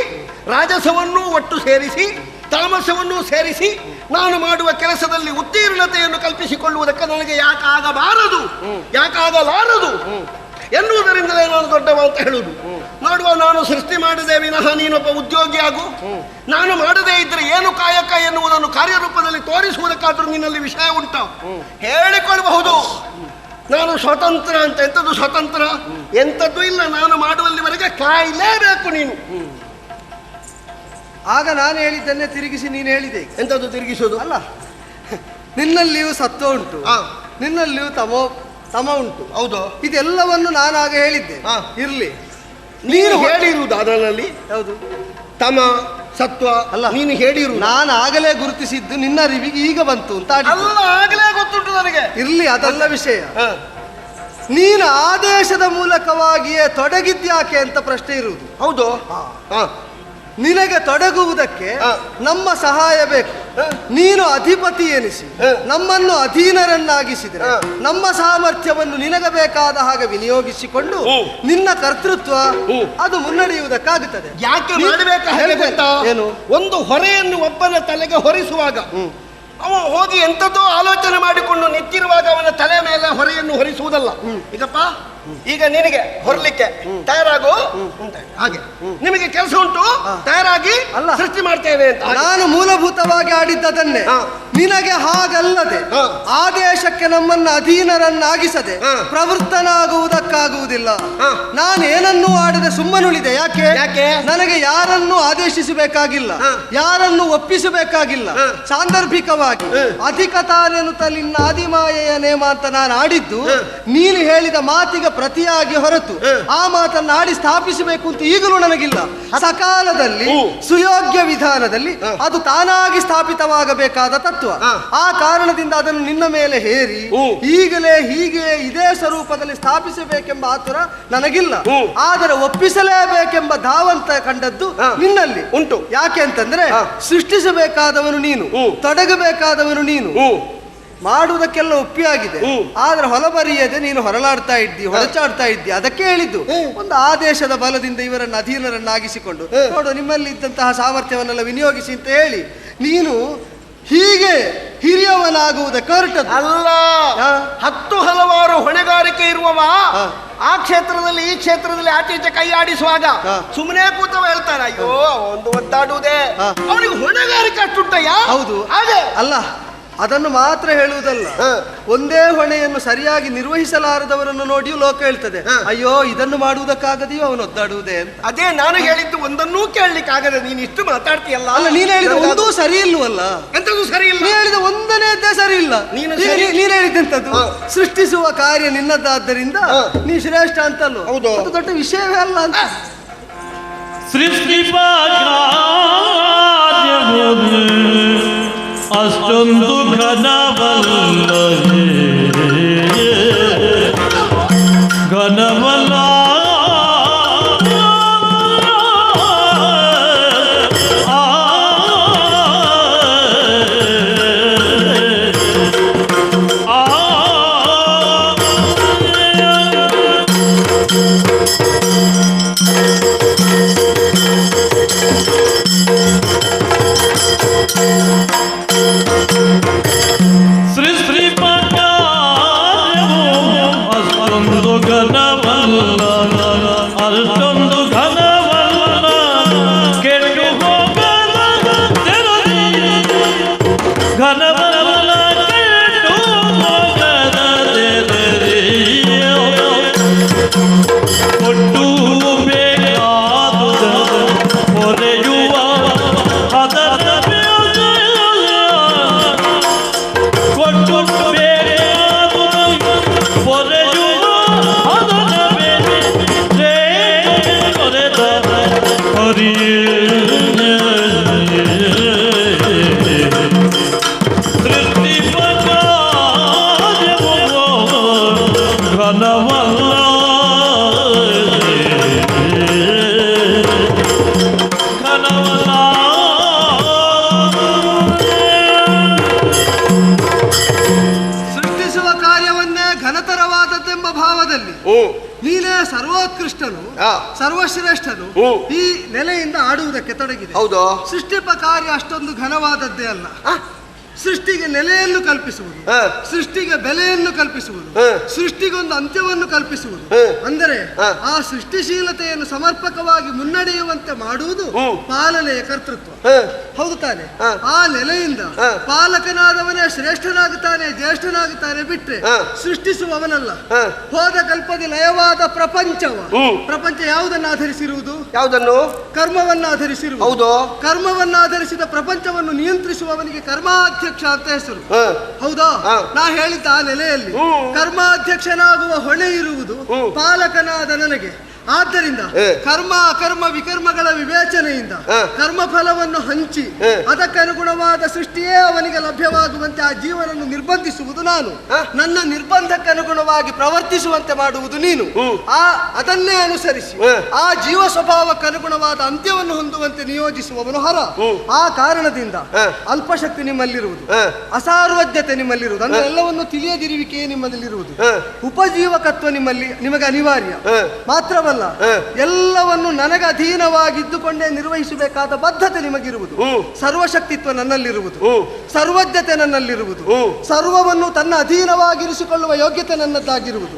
ರಾಜಸವನ್ನು ಒಟ್ಟು ಸೇರಿಸಿ, ತಾಮಸವನ್ನು ಸೇರಿಸಿ ನಾನು ಮಾಡುವ ಕೆಲಸದಲ್ಲಿ ಉತ್ತೀರ್ಣತೆಯನ್ನು ಕಲ್ಪಿಸಿಕೊಳ್ಳುವುದಕ್ಕೆ ನನಗೆ ಯಾಕಾಗಬಾರದು, ಯಾಕಾಗಲಾರದು ಎನ್ನುವುದರಿಂದಲೇ ನಾನು ದೊಡ್ಡವ ಅಂತ ಹೇಳುವುದು. ನೋಡುವ, ನಾನು ಸೃಷ್ಟಿ ಮಾಡದೆ ವಿನಃ ನೀನೊಬ್ಬ ಉದ್ಯೋಗಿಯಾಗು. ನಾನು ಮಾಡದೇ ಇದ್ರೆ ಏನು ಕಾಯಕ ಎನ್ನುವುದನ್ನು ಕಾರ್ಯರೂಪದಲ್ಲಿ ತೋರಿಸುವುದಕ್ಕಾದ್ರೂ ನಿನ್ನಲ್ಲಿ ವಿಷಯ ಉಂಟು, ಹೇಳಿಕೊಳ್ಳಬಹುದು. ನಾನು ಸ್ವತಂತ್ರ ಅಂತ. ಎಂಥದ್ದು ಸ್ವತಂತ್ರ? ಎಂಥದ್ದು ಇಲ್ಲ. ನಾನು ಮಾಡುವಲ್ಲಿವರೆಗೆ ಕಾಯಲೇಬೇಕು ನೀನು. ಆಗ ನಾನು ಹೇಳಿದ್ದನ್ನೇ ತಿರುಗಿಸಿ ನೀನು ಹೇಳಿದೆ. ಎಂಥದ್ದು ತಿರುಗಿಸೋದು? ಅಲ್ಲ, ನಿನ್ನಲ್ಲಿಯೂ ಸತ್ವ ಉಂಟು, ನಿನ್ನಲ್ಲಿಯೂ ತಮ ಉಂಟು. ಹೌದು, ಇದೆಲ್ಲವನ್ನು ನಾನು ಆಗ ಹೇಳಿದ್ದೆ. ಇರ್ಲಿ, ನೀನು ಹೇಳಿರುವುದು ಅದರಲ್ಲಿ ಯಾವುದು? ತಮ ಸತ್ವ ಅಲ್ಲ, ನೀನು ಹೇಳಿರುವುದು. ನಾನು ಆಗಲೇ ಗುರುತಿಸಿದ್ದು ನಿನ್ನ ಅರಿವಿಗೆ ಈಗ ಬಂತು ಅಂತ. ಅಲ್ಲ, ಆಗಲೇ ಗೊತ್ತುಂಟು ನನಗೆ. ಇರ್ಲಿ, ಅದೆಲ್ಲ ವಿಷಯ. ನೀನು ಆದೇಶದ ಮೂಲಕವಾಗಿಯೇ ತೊಡಗಿದ್ಯಾಕೆ ಅಂತ ಪ್ರಶ್ನೆ ಇರುವುದು. ಹೌದು, ನಿನಗೆ ತೊಡಗುವುದಕ್ಕೆ ನಮ್ಮ ಸಹಾಯ ಬೇಕು. ನೀನು ಅಧಿಪತಿ ಎನಿಸಿ ನಮ್ಮನ್ನು ಅಧೀನರನ್ನಾಗಿಸಿದರೆ ನಮ್ಮ ಸಾಮರ್ಥ್ಯವನ್ನು ನಿನಗೆ ಬೇಕಾದ ಹಾಗೆ ವಿನಿಯೋಗಿಸಿಕೊಂಡು ನಿನ್ನ ಕರ್ತೃತ್ವ ಅದು ಮುನ್ನಡೆಯುವುದಕ್ಕಾಗುತ್ತದೆ. ಯಾಕೆ ಮಾಡಬೇಕು ಹಾಗೆ ಗೊತ್ತಾ? ಏನು? ಒಂದು ಹೊರೆಯನ್ನು ಒಬ್ಬನ ತಲೆಗೆ ಹೊರಿಸುವಾಗ ಅವ ಹೋಗಿ ಎಂಥದ್ದೋ ಆಲೋಚನೆ ಮಾಡಿಕೊಂಡು ನಿಂತಿರುವಾಗ ಅವನ ತಲೆ ಮೇಲೆ ಹೊರೆಯನ್ನು ಹೊರಿಸುವುದಲ್ಲ. ಈಗಪ್ಪ ಈಗ ನಿನಗೆ ಹೊರಲಿಕ್ಕೆ ತಯಾರಾಗು ಹಾಗೆ ನಿಮಗೆ ಕೆಲಸ ಉಂಟು, ತಯಾರಾಗಿ ಅಲ್ಲ ಸೃಷ್ಟಿ ಮಾಡ್ತೇವೆ ಅಂತ. ನಾನು ಮೂಲಭೂತವಾಗಿ ಆಡಿದ್ದದನ್ನೇ ನಿನಗೆ ಹಾಗಲ್ಲದೆ ಆದೇಶಕ್ಕೆ ನಮ್ಮನ್ನ ಅಧೀನರನ್ನಾಗಿಸದೆ ಪ್ರವೃತ್ತನಾಗುವುದಕ್ಕಾಗುವುದಿಲ್ಲ. ನಾನೇನನ್ನೂ ಆಡದೆ ಸುಮ್ಮನುಳಿದೆ. ಯಾಕೆ? ನನಗೆ ಯಾರನ್ನೂ ಆದೇಶಿಸಬೇಕಾಗಿಲ್ಲ, ಯಾರನ್ನು ಒಪ್ಪಿಸಬೇಕಾಗಿಲ್ಲ. ಸಾಂದರ್ಭಿಕವಾಗಿ ಅಧಿಕತಾನೆನುತ್ತಲಿನ್ನ ಆದಿಮಾಯೆಯ ನೇಮ ಅಂತ ನಾನು ಆಡಿದ್ದು ನೀನು ಹೇಳಿದ ಮಾತಿಗೆ ಪ್ರತಿಯಾಗಿ ಹೊರತು ಆ ಮಾತನ್ನು ಆಡಿ ಸ್ಥಾಪಿಸಬೇಕು ಅಂತ ಈಗಲೂ ನನಗಿಲ್ಲ. ಸಕಾಲದಲ್ಲಿ ಸುಯೋಗ್ಯ ವಿಧಾನದಲ್ಲಿ ಅದು ತಾನಾಗಿ ಸ್ಥಾಪಿತವಾಗಬೇಕಾದ ತತ್ವ. ಆ ಕಾರಣದಿಂದ ಅದನ್ನು ನಿನ್ನ ಮೇಲೆ ಹೇರಿ ಈಗಲೇ ಹೀಗೆ ಇದೇ ಸ್ವರೂಪದಲ್ಲಿ ಸ್ಥಾಪಿಸಬೇಕೆಂಬ ಆತುರ ನನಗಿಲ್ಲ. ಆದರೆ ಒಪ್ಪಿಸಲೇಬೇಕೆಂಬ ಧಾವಂತ ಕಂಡದ್ದು ನಿನ್ನಲ್ಲಿ ಉಂಟು. ಯಾಕೆ ಅಂತಂದ್ರೆ ಸೃಷ್ಟಿಸಬೇಕಾದವನು ನೀನು, ತೊಡಗಬೇಕಾದವನು ನೀನು, ಮಾಡುವುದಕ್ಕೆಲ್ಲ ಒಪ್ಪಿಯಾಗಿದೆ. ಆದ್ರೆ ಹೊಲಬರಿಯದೆ ನೀನು ಹೊರಲಾಡ್ತಾ ಇದ್ದಿ, ಹೊರಚಾಡ್ತಾ ಇದ್ದಿ. ಅದಕ್ಕೆ ಹೇಳಿದ್ದು ಒಂದು ಆದೇಶದ ಬಲದಿಂದ ಇವರನ್ನು ಅಧೀನರನ್ನಾಗಿಸಿಕೊಂಡು ನೋಡು ನಿಮ್ಮಲ್ಲಿ ಇದ್ದಂತಹ ಸಾಮರ್ಥ್ಯವನ್ನೆಲ್ಲ ವಿನಿಯೋಗಿಸಿ ಅಂತ ಹೇಳಿ ನೀನು ಹೀಗೆ ಹಿರಿಯವನಾಗುವುದಕ್ಕೆ ಹೊರಟದ್ದು ಅಲ್ಲ. 10 ಹಲವಾರು ಹೊಣೆಗಾರಿಕೆ ಇರುವವ ಆ ಕ್ಷೇತ್ರದಲ್ಲಿ ಈ ಕ್ಷೇತ್ರದಲ್ಲಿ ಆಚೀಚೆ ಕೈ ಆಡಿಸುವಾಗ ಸುಮ್ಮನೆ ಕೂತವ ಹೇಳ್ತಾನೆ, ಅಯ್ಯೋ ಒಂದು ಒದ್ದಾಡುವುದೇ. ಅವನಿಗೆ ಹೊಣೆಗಾರಿಕೆ ಅಷ್ಟುಂಟಯ್ಯ. ಹೌದು ಹಾಗೆ ಅಲ್ಲ, ಅದನ್ನು ಮಾತ್ರ ಹೇಳುವುದಲ್ಲ, ಒಂದೇ ಹೊಣೆಯನ್ನು ಸರಿಯಾಗಿ ನಿರ್ವಹಿಸಲಾರದವರನ್ನು ನೋಡಿಯೂ ಲೋಕ ಹೇಳ್ತದೆ, ಅಯ್ಯೋ ಇದನ್ನು ಮಾಡುವುದಕ್ಕಾಗದೆಯೋ ಅವನು ಒದ್ದಾಡುವುದೇ ಅಂತ. ಅದೇ ನಾನು ಹೇಳಿದ್ದು, ಒಂದನ್ನೂ ಕೇಳಲಿಕ್ಕೆ ಆಗದೆ ನೀನು ಇಷ್ಟು ಮಾತಾಡ್ತೀಯಲ್ಲ. ಅಲ್ಲ, ನೀನು ಹೇಳಿದ ಒಂದೂ ಸರಿ ಇಲ್ವಲ್ಲ. ಎಂತದ್ದು ಸರಿ ಇಲ್ಲ? ನೀನು ಹೇಳಿದ ಒಂದನೇದ್ದೇ ಸರಿ ಇಲ್ಲ. ನೀನು ಹೇಳಿದಂಥದ್ದು ಸೃಷ್ಟಿಸುವ ಕಾರ್ಯ ನಿನ್ನದ್ದಾದ್ದರಿಂದ ನೀ ಶ್ರೇಷ್ಠ ಅಂತಲ್ಲೋ. ಹೌದು, ಅದು ದೊಡ್ಡ ವಿಷಯವೇ ಅಲ್ಲ ಅಂತ. ಸೃಷ್ಟಿ ಅಷ್ಟೊಂದು ಘನವಲ್ಲ ಘನವಲ್ಲ ಸೃಷ್ಟಿಸುವ ಕಾರ್ಯವನ್ನೇ ಘನತರವಾದದ್ದೆಂಬ ಭಾವದಲ್ಲಿ ನೀನೇ ಸರ್ವೋತ್ಕೃಷ್ಟನು, ಸರ್ವಶ್ರೇಷ್ಠನು ಈ ನೆಲೆಯಿಂದ ಆಡುವುದಕ್ಕೆ ತೊಡಗಿದೆ. ಹೌದು, ಸೃಷ್ಟಿಪ ಕಾರ್ಯ ಅಷ್ಟೊಂದು ಘನವಾದದ್ದೇ ಅಲ್ಲ. ಸೃಷ್ಟಿಗೆ ನೆಲೆಯನ್ನು ಕಲ್ಪಿಸುವುದು, ಸೃಷ್ಟಿಗೆ ಬೆಲೆಯನ್ನು ಕಲ್ಪಿಸುವುದು, ಸೃಷ್ಟಿಗೊಂದು ಅಂತ್ಯವನ್ನು ಕಲ್ಪಿಸುವುದು, ಅಂದರೆ ಆ ಸೃಷ್ಟಿಶೀಲತೆಯನ್ನು ಸಮರ್ಪಕವಾಗಿ ಮುನ್ನಡೆಯುವಂತೆ ಮಾಡುವುದು ಪಾಲನೆಯ ಕರ್ತೃತ್ವ. ಹೌದು ತಾನೆ? ಆ ನೆಲೆಯಿಂದ ಪಾಲಕನಾದವನೇ ಶ್ರೇಷ್ಠನಾಗುತ್ತಾನೆ, ಜ್ಯೇಷ್ಠನಾಗುತ್ತಾನೆ ಬಿಟ್ರೆ ಸೃಷ್ಟಿಸುವವನಲ್ಲ. ಹೋದ ಕಲ್ಪದಿ ಲಯವಾದ ಪ್ರಪಂಚ ಯಾವುದನ್ನು ಆಧರಿಸಿರುವುದು? ಯಾವುದನ್ನು? ಕರ್ಮವನ್ನು ಆಧರಿಸಿರುವುದು. ಹೌದು, ಕರ್ಮವನ್ನು ಆಧರಿಸಿದ ಪ್ರಪಂಚವನ್ನು ನಿಯಂತ್ರಿಸುವವನಿಗೆ ಕರ್ಮಾಧ್ಯಕ್ಷ ಅಂತ ಹೆಸರು. ಹೌದಾ? ನಾ ಹೇಳಿದ್ದ ಆ ನೆಲೆಯಲ್ಲಿ ಕರ್ಮಾಧ್ಯಕ್ಷನಾಗುವ ಹೊಣೆ ಇರುವುದು ಪಾಲಕನಾದ ನನಗೆ. ಆದ್ದರಿಂದ ಕರ್ಮ ಅಕರ್ಮ ವಿಕರ್ಮಗಳ ವಿವೇಚನೆಯಿಂದ ಕರ್ಮ ಫಲವನ್ನು ಹಂಚಿ ಅದಕ್ಕನುಗುಣವಾದ ಸೃಷ್ಟಿಯೇ ಅವನಿಗೆ ಲಭ್ಯವಾಗುವಂತೆ ಆ ಜೀವನನ್ನು ನಿರ್ಬಂಧಿಸುವುದು ನಾನು, ನನ್ನ ನಿರ್ಬಂಧಕ್ಕನುಗುಣವಾಗಿ ಪ್ರವರ್ತಿಸುವಂತೆ ಮಾಡುವುದು ನೀನು. ಅದನ್ನೇ ಅನುಸರಿಸಿ ಆ ಜೀವ ಸ್ವಭಾವಕ್ಕನುಗುಣವಾದ ಅಂತ್ಯವನ್ನು ಹೊಂದುವಂತೆ ನಿಯೋಜಿಸುವವನು ಹರ. ಆ ಕಾರಣದಿಂದ ಅಲ್ಪಶಕ್ತಿ ನಿಮ್ಮಲ್ಲಿರುವುದು, ಅಸಾರ್ವಜ್ಞತೆ ನಿಮ್ಮಲ್ಲಿರುವುದು, ಅಂದ್ರೆ ಎಲ್ಲವನ್ನು ತಿಳಿಯದಿರುವಿಕೆಯೇ ನಿಮ್ಮಲ್ಲಿರುವುದು, ಉಪಜೀವಕತ್ವ ನಿಮಗೆ ಅನಿವಾರ್ಯ. ಮಾತ್ರವಲ್ಲ, ಎಲ್ಲವನ್ನು ನನಗೆ ಅಧೀನವಾಗಿದ್ದುಕೊಂಡೇ ನಿರ್ವಹಿಸಬೇಕಾದ ಬದ್ಧತೆ ನಿಮಗಿರುವುದು, ಸರ್ವಶಕ್ತಿತ್ವ ನನ್ನಲ್ಲಿರುವುದು, ಸರ್ವಜ್ಞತೆ ನನ್ನಲ್ಲಿರುವುದು, ಸರ್ವವನ್ನು ತನ್ನ ಅಧೀನವಾಗಿರಿಸಿಕೊಳ್ಳುವ ಯೋಗ್ಯತೆ ನನ್ನದ್ದಾಗಿರುವುದು.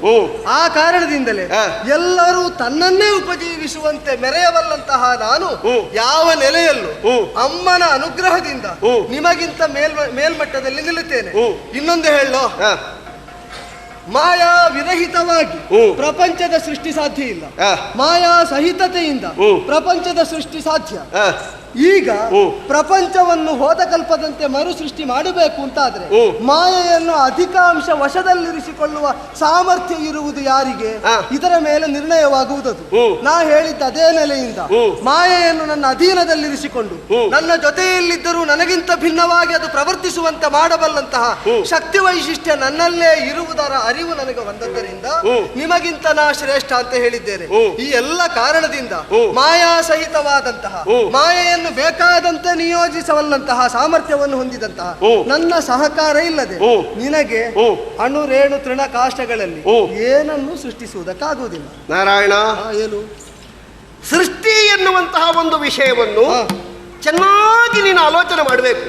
ಆ ಕಾರಣದಿಂದಲೇ ಎಲ್ಲರೂ ತನ್ನನ್ನೇ ಉಪಜೀವಿಸುವಂತೆ ಮೆರೆಯವಲ್ಲಂತಹ ನಾನು ಯಾವ ನೆಲೆಯಲ್ಲೂ ಅಮ್ಮನ ಅನುಗ್ರಹದಿಂದ ನಿಮಗಿಂತ ಮೇಲ್ಮಟ್ಟದಲ್ಲಿ ನಿಲ್ಲುತ್ತೇನೆ. ಇನ್ನೊಂದು ಹೇಳೋ, ಮಾಯಾ ವಿರಹಿತವಾಗಿ ಪ್ರಪಂಚದ ಸೃಷ್ಟಿ ಸಾಧ್ಯ ಇಲ್ಲ, ಮಾಯಾ ಸಹಿತತೆಯಿಂದ ಪ್ರಪಂಚದ ಸೃಷ್ಟಿ ಸಾಧ್ಯ. ಈಗ ಪ್ರಪಂಚವನ್ನು ಹೋದ ಕಲ್ಪದಂತೆ ಮರು ಸೃಷ್ಟಿ ಮಾಡಬೇಕು ಅಂತಾದ್ರೆ ಮಾಯೆಯನ್ನು ಅಧಿಕಾಂಶ ವಶದಲ್ಲಿರಿಸಿಕೊಳ್ಳುವ ಸಾಮರ್ಥ್ಯ ಇರುವುದು ಯಾರಿಗೆ, ಇದರ ಮೇಲೆ ನಿರ್ಣಯವಾಗುವುದದು. ನಾ ಹೇಳಿದ್ದ ಅದೇ ನೆಲೆಯಿಂದ ಮಾಯೆಯನ್ನು ನನ್ನ ಅಧೀನದಲ್ಲಿರಿಸಿಕೊಂಡು ನನ್ನ ಜೊತೆಯಲ್ಲಿದ್ದರೂ ನನಗಿಂತ ಭಿನ್ನವಾಗಿ ಅದು ಪ್ರವರ್ತಿಸುವಂತೆ ಮಾಡಬಲ್ಲಂತಹ ಶಕ್ತಿ ವೈಶಿಷ್ಟ್ಯ ನನ್ನಲ್ಲೇ ಇರುವುದರ ಅರಿವು ನನಗೆ ಬಂದದ್ದರಿಂದ ನಿಮಗಿಂತ ನಾ ಶ್ರೇಷ್ಠ ಅಂತ ಹೇಳಿದ್ದೇನೆ. ಈ ಎಲ್ಲ ಕಾರಣದಿಂದ ಮಾಯಾ ಸಹಿತವಾದಂತಹ ಮಾಯೆಯನ್ನು ಬೇಕಾದಂತೆ ನಿಯೋಜಿಸಬಲ್ಲಂತಹ ಸಾಮರ್ಥ್ಯವನ್ನು ಹೊಂದಿದಂತಹ ನನ್ನ ಸಹಕಾರ ಇಲ್ಲದೆ ನಿನಗೆ ಅಣು ರೇಣು ತೃಣ ಕಾಷ್ಟಗಳಲ್ಲಿ ಏನನ್ನು ಸೃಷ್ಟಿಸುವುದಕ್ಕಾಗುವುದಿಲ್ಲ. ನಾರಾಯಣ, ಏನು ಸೃಷ್ಟಿ ಎನ್ನುವಂತಹ ಒಂದು ವಿಷಯವನ್ನು ಚೆನ್ನಾಗಿ ನೀನು ಆಲೋಚನೆ ಮಾಡಬೇಕು.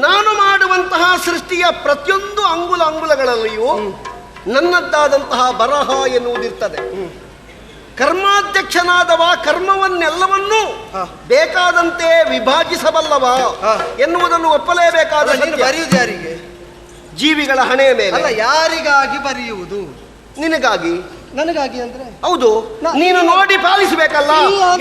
ನಾನು ಮಾಡುವಂತಹ ಸೃಷ್ಟಿಯ ಪ್ರತಿಯೊಂದು ಅಂಗುಲಗಳಲ್ಲಿಯೂ ನನ್ನದ್ದಾದಂತಹ ಬರಹ ಎನ್ನುವುದಿರ್ತದೆ. ಕರ್ಮಾಧ್ಯಕ್ಷನಾದವ ಕರ್ಮವನ್ನೆಲ್ಲವನ್ನೂ ಬೇಕಾದಂತೆ ವಿಭಾಗಿಸಬಲ್ಲವ ಎನ್ನುವುದನ್ನು ಒಪ್ಪಲೇಬೇಕಾದ ಬರೆಯುವುದು ಯಾರಿಗೆ? ಜೀವಿಗಳ ಹಣೆಯ ಮೇಲೆ. ಅಲ್ಲ, ಯಾರಿಗಾಗಿ ಬರೆಯುವುದು? ನಿನಗಾಗಿ. ನನಗಾಗಿ ಅಂದ್ರೆ ಹೌದು, ನೀನು ನೋಡಿ ಪಾಲಿಸಬೇಕಲ್ಲ.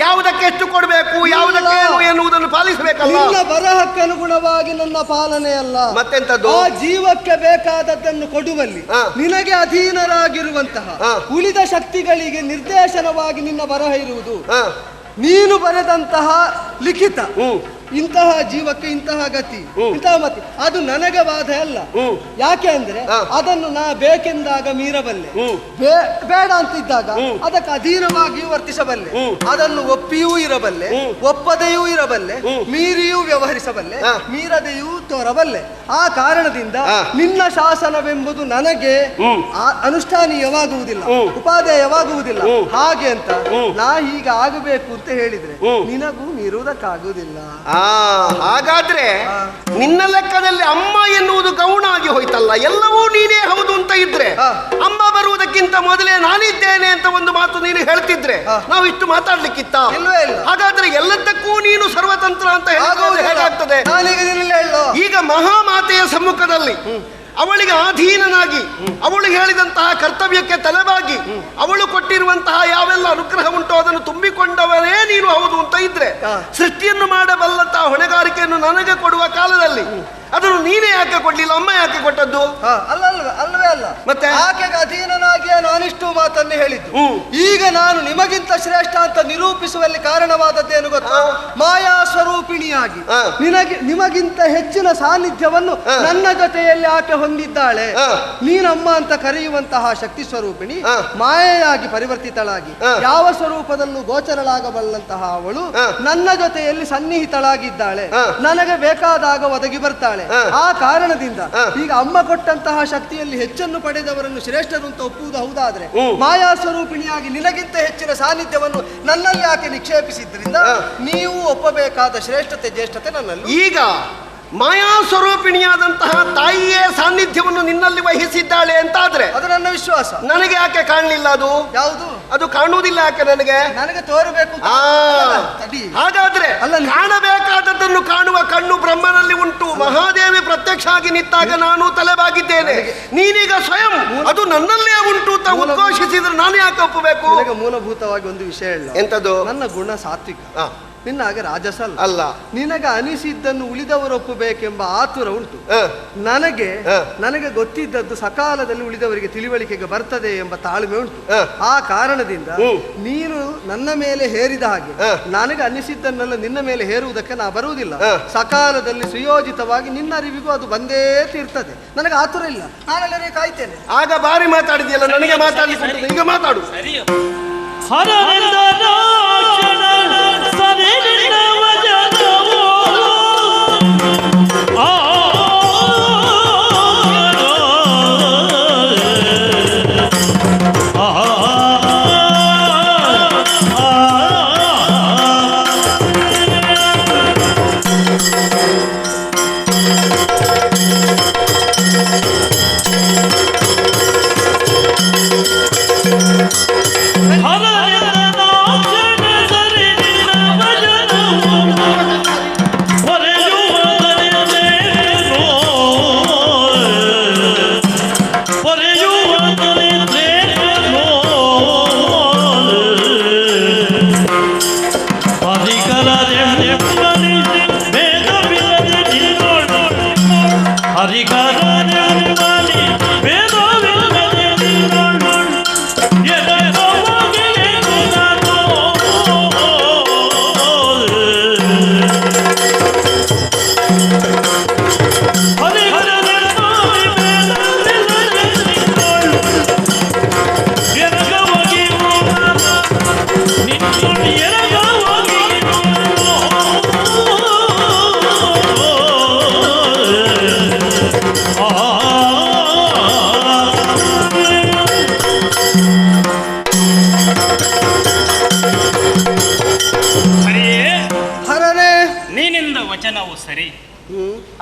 ಯಾವುದಕ್ಕೆ ಎಷ್ಟು ಕೊಡಬೇಕು, ಯಾವುದಕ್ಕೆ ಏನು ಎನ್ನುವುದನ್ನು ಪಾಲಿಸಬೇಕಲ್ಲ. ನಿನ್ನ ಬರಹಕ್ಕನುಗುಣವಾಗಿ ನನ್ನ ಪಾಲನೆ ಅಲ್ಲ, ಮತ್ತೆಂತದ್ದು? ಆ ಜೀವಕ್ಕೆ ಬೇಕಾದದ್ದನ್ನು ಕೊಡುವಲ್ಲಿ ನಿನಗೆ ಅಧೀನರಾಗಿರುವಂತಹ ಉಳಿದ ಶಕ್ತಿಗಳಿಗೆ ನಿರ್ದೇಶನವಾಗಿ ನಿನ್ನ ಬರಹ ಇರುವುದು. ನೀನು ಬರೆದಂತಹ ಲಿಖಿತ ಇಂತಹ ಜೀವಕ್ಕೆ ಇಂತಹ ಗತಿ, ಇಂತಹ ಮತಿ, ಅದು ನನಗೆ ಬಾಧ ಅಲ್ಲ. ಯಾಕೆ ಅಂದ್ರೆ ಅದನ್ನು ನಾ ಬೇಕೆಂದಾಗ ಮೀರಬಲ್ಲೆ, ಬೇಡ ಅಂತಿದ್ದಾಗ ಅದಕ್ಕೆ ಅಧೀನವಾಗಿಯೂ ವರ್ತಿಸಬಲ್ಲೆ, ಅದನ್ನು ಒಪ್ಪಿಯೂ ಇರಬಲ್ಲೆ, ಒಪ್ಪದೆಯೂ ಇರಬಲ್ಲೆ, ಮೀರಿಯೂ ವ್ಯವಹರಿಸಬಲ್ಲೆ, ಮೀರದೆಯೂ ತೋರಬಲ್ಲೆ. ಆ ಕಾರಣದಿಂದ ನಿನ್ನ ಶಾಸನವೆಂಬುದು ನನಗೆ ಅನುಷ್ಠಾನೀಯವಾಗುವುದಿಲ್ಲ, ಉಪಾದೇಯವಾಗುವುದಿಲ್ಲ. ಹಾಗೆ ಅಂತ ನಾ ಹೀಗೆ ಆಗಬೇಕು ಅಂತ ಹೇಳಿದ್ರೆ ನಿನಗೂ ಮೀರುವುದಕ್ಕಾಗುವುದಿಲ್ಲ. ಹಾಗಾದ್ರೆ ನಿನ್ನ ಲೆಕ್ಕದಲ್ಲಿ ಅಮ್ಮ ಎನ್ನುವುದು ಗೌಣ ಆಗಿ ಹೋಯ್ತಲ್ಲ. ಎಲ್ಲವೂ ನೀನೇ ಹೌದು ಅಂತ ಇದ್ರೆ ಅಮ್ಮ ಬರುವುದಕ್ಕಿಂತ ಮೊದಲೇ ನಾನಿದ್ದೇನೆ ಅಂತ ಒಂದು ಮಾತು ನೀನು ಹೇಳ್ತಿದ್ರೆ ನಾವು ಇಷ್ಟು ಮಾತಾಡ್ಲಿಕ್ಕಿತ್ತ? ಹಾಗಾದ್ರೆ ಎಲ್ಲದಕ್ಕೂ ನೀನು ಸರ್ವತಂತ್ರ ಅಂತ ಹೇಗಾಗ್ತದೆ? ಈಗ ಮಹಾಮಾತೆಯ ಸಮ್ಮುಖದಲ್ಲಿ ಅವಳಿಗೆ ಆಧೀನನಾಗಿ ಅವಳು ಹೇಳಿದಂತಹ ಕರ್ತವ್ಯಕ್ಕೆ ತಲೆಬಾಗಿ ಅವಳು ಕೊಟ್ಟಿರುವಂತಹ ಯಾವೆಲ್ಲ ಅನುಗ್ರಹ ಉಂಟೋ ಅದನ್ನು ತುಂಬಿಕೊಂಡವರೇ ನೀನು ಹೌದು ಅಂತ ಇದ್ರೆ ಸೃಷ್ಟಿಯನ್ನು ಮಾಡಬಲ್ಲಂತಹ ಹೊಣೆಗಾರಿಕೆಯನ್ನು ನನಗೆ ಕೊಡುವ ಕಾಲದಲ್ಲಿ ಅದನ್ನು ನೀನೇ ಯಾಕೆ ಕೊಡ್ಲಿಲ್ಲ? ಅಮ್ಮ ಯಾಕೆ ಕೊಟ್ಟದ್ದು? ಅಲ್ವೇ ಅಲ್ಲ, ಮತ್ತೆ ಆಕೆಗೆ ಅಧೀನನಾಗಿಯೇ ನಾನಿಷ್ಟು ಮಾತನ್ನು ಹೇಳಿದ್ದು. ಈಗ ನಾನು ನಿಮಗಿಂತ ಶ್ರೇಷ್ಠ ಅಂತ ನಿರೂಪಿಸುವಲ್ಲಿ ಕಾರಣವಾದದ್ದೇನು ಗೊತ್ತಾ? ಮಾಯಾ ಸ್ವರೂಪಿಣಿಯಾಗಿ ನಿಮಗಿಂತ ಹೆಚ್ಚಿನ ಸಾನ್ನಿಧ್ಯವನ್ನು ನನ್ನ ಜೊತೆಯಲ್ಲಿ ಆಕೆ ಹೊಂದಿದ್ದಾಳೆ. ನೀನಮ್ಮ ಅಂತ ಕರೆಯುವಂತಹ ಶಕ್ತಿ ಸ್ವರೂಪಿಣಿ ಮಾಯೆಯಾಗಿ ಪರಿವರ್ತಿತಳಾಗಿ ಯಾವ ಸ್ವರೂಪದಲ್ಲೂ ಗೋಚರಳಾಗಬಲ್ಲಂತಹ ಅವಳು ನನ್ನ ಜೊತೆಯಲ್ಲಿ ಸನ್ನಿಹಿತಳಾಗಿದ್ದಾಳೆ, ನನಗೆ ಬೇಕಾದಾಗ ಒದಗಿ ಬರ್ತಾಳೆ. ಆ ಕಾರಣದಿಂದ ಈಗ ಅಮ್ಮ ಕೊಟ್ಟಂತಹ ಶಕ್ತಿಯಲ್ಲಿ ಹೆಚ್ಚನ್ನು ಪಡೆದವರನ್ನು ಶ್ರೇಷ್ಠರು ಅಂತ ಒಪ್ಪುವುದು ಹೌದಾದ್ರೆ ಮಾಯಾ ಸ್ವರೂಪಿಣಿಯಾಗಿ ನಿನಗಿಂತ ಹೆಚ್ಚಿನ ಸಾನ್ನಿಧ್ಯವನ್ನು ನನ್ನಲ್ಲಿ ಆಕೆ ನಿಕ್ಷೇಪಿಸಿದ್ರಿಂದ ನೀವು ಒಪ್ಪಬೇಕಾದ ಶ್ರೇಷ್ಠತೆ ಜ್ಯೇಷ್ಠತೆ ನನ್ನಲ್ಲಿ. ಈಗ ಮಾಯಾ ಸ್ವರೂಪಿಣಿಯಾದಂತಹ ತಾಯಿಯೇ ಸಾನ್ನಿಧ್ಯವನ್ನು ನಿನ್ನಲ್ಲಿ ವಹಿಸಿದ್ದಾಳೆ ಅಂತಾದ್ರೆ ಅದು ನನ್ನ ವಿಶ್ವಾಸ. ನನಗೆ ಯಾಕೆ ಕಾಣಲಿಲ್ಲ? ಅದು ಯಾವುದು? ಅದು ಕಾಣುವುದಿಲ್ಲ ಯಾಕೆ? ನನಗೆ ತೋರಬೇಕು. ಹಾಗಾದ್ರೆ ಕಾಣಬೇಕಾದದ್ದನ್ನು ಕಾಣುವ ಕಣ್ಣು ಬ್ರಹ್ಮನಲ್ಲಿ ಉಂಟು. ಮಹಾದೇವಿ ಪ್ರತ್ಯಕ್ಷ ಆಗಿ ನಿಂತಾಗ ನಾನು ತಲೆಬಾಗಿದ್ದೇನೆ, ನೀನೀಗ ಸ್ವಯಂ ಅದು ನನ್ನಲ್ಲೇ ಉಂಟು ಅಂತ ಉದ್ಘೋಷಿಸಿದ್ರೆ ನಾನು ಯಾಕೆ ಒಪ್ಪಬೇಕು? ಮೂಲಭೂತವಾಗಿ ಒಂದು ವಿಷಯ ಇಲ್ಲ. ಎಂತದ್ದು? ನನ್ನ ಗುಣ ಸಾತ್ವಿಕ. ನಿನ್ನ ಹಾಗೆ ರಾಜಸ ಅಲ್ಲ. ನಿನಗೆ ಅನಿಸಿದ್ದನ್ನು ಉಳಿದವರು ಒಪ್ಪಬೇಕೆಂಬ ಆತುರ ಉಂಟು. ನನಗೆ ಗೊತ್ತಿದ್ದದ್ದು ಸಕಾಲದಲ್ಲಿ ಉಳಿದವರಿಗೆ ತಿಳಿವಳಿಕೆಗೆ ಬರ್ತದೆ ಎಂಬ ತಾಳ್ಮೆ ಉಂಟು. ಆ ಕಾರಣದಿಂದ ನೀನು ನನ್ನ ಮೇಲೆ ಹೇರಿದ ಹಾಗೆ ನನಗೆ ಅನ್ನಿಸಿದ್ದನ್ನೆಲ್ಲ ನಿನ್ನ ಮೇಲೆ ಹೇರುವುದಕ್ಕೆ ನಾ ಬರುವುದಿಲ್ಲ. ಸಕಾಲದಲ್ಲಿ ಸುಯೋಜಿತವಾಗಿ ನಿನ್ನ ಅರಿವಿಗೂ ಅದು ಬಂದೇ ತೀರ್ತದೆ. ನನಗೆ ಆತುರ ಇಲ್ಲ, ನಾನೆಲ್ಲರೇ ಕಾಯ್ತೇನೆ. ಆಗ ಬಾರಿ ಮಾತಾಡಿದ್ಯಲ್ಲ, ನನಗೆ ಮಾತಾಡ್ಲಿಕ್ಕೆ ಉಂಟು. ಈಗ ಮಾತಾಡು. ಸರಿ,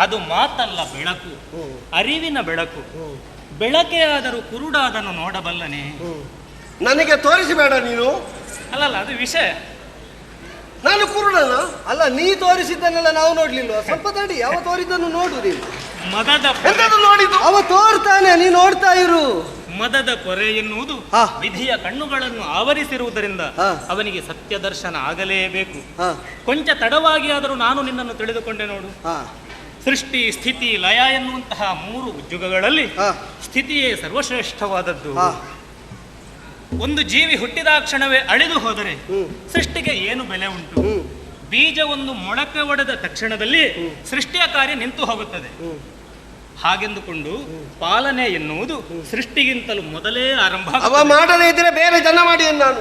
ಅದು ಮಾತಲ್ಲ ಬೆಳಕು, ಅರಿವಿನ ಬೆಳಕು. ಬೆಳಕೆ ಆದರೂ ಕುರುಡಾದನು ನೋಡಬಲ್ಲನೆ. ನನಗೆ ತೋರಿಸಬೇಡ ನೀನು. ಅಲ್ಲಲ್ಲ, ಅದು ವಿಷಯ. ನಾನು ಕುರುಡನ ಅಲ್ಲ, ನೀ ತೋರಿಸಿದ್ದನ್ನೆಲ್ಲ ನಾವು ನೋಡ್ಲಿಲ್ವ? ಸ್ವಲ್ಪ ತಡಿ, ಅವ ತೋರಿದ್ದನ್ನು ನೋಡು ನೀನು. ಮದದ ನೋಡಿದ್ದು ಅವ ತೋರ್ತಾನೆ, ನೀ ನೋಡ್ತಾ ಇರು. ಮದದ ಪೊರೆ ಎನ್ನುವುದು ವಿಧಿಯ ಕಣ್ಣುಗಳನ್ನು ಆವರಿಸಿರುವುದರಿಂದ ಅವನಿಗೆ ಸತ್ಯ ದರ್ಶನ ಆಗಲೇಬೇಕು. ಕೊಂಚ ತಡವಾಗಿ ಆದರೂ ನಾನು ನಿನ್ನನ್ನು ತಿಳಿದುಕೊಂಡೆ ನೋಡು. ಸೃಷ್ಟಿ, ಸ್ಥಿತಿ, ಲಯ ಎನ್ನುವಂತಹ 3 ಯುಗಗಳಲ್ಲಿ ಸ್ಥಿತಿಯೇ ಸರ್ವಶ್ರೇಷ್ಠವಾದದ್ದು. ಒಂದು ಜೀವಿ ಹುಟ್ಟಿದ ಕ್ಷಣವೇ ಅಳಿದು ಹೋದರೆ ಸೃಷ್ಟಿಗೆ ಏನು ಬೆಲೆ ಉಂಟು? ಬೀಜ ಒಂದು ಮೊಳಕೆ ಒಡೆದ ತಕ್ಷಣದಲ್ಲಿ ಸೃಷ್ಟಿಯ ಕಾರ್ಯ ನಿಂತು ಹೋಗುತ್ತದೆ. ಹಾಗೆಂದುಕೊಂಡು ಪಾಲನೆ ಎನ್ನುವುದು ಸೃಷ್ಟಿಗಿಂತಲೂ ಮೊದಲೇ ಆರಂಭ. ಅವ ಮಾಡದೇ ಇದ್ರೆ ಬೇರೆ ಜನ ಮಾಡಿ ನಾನು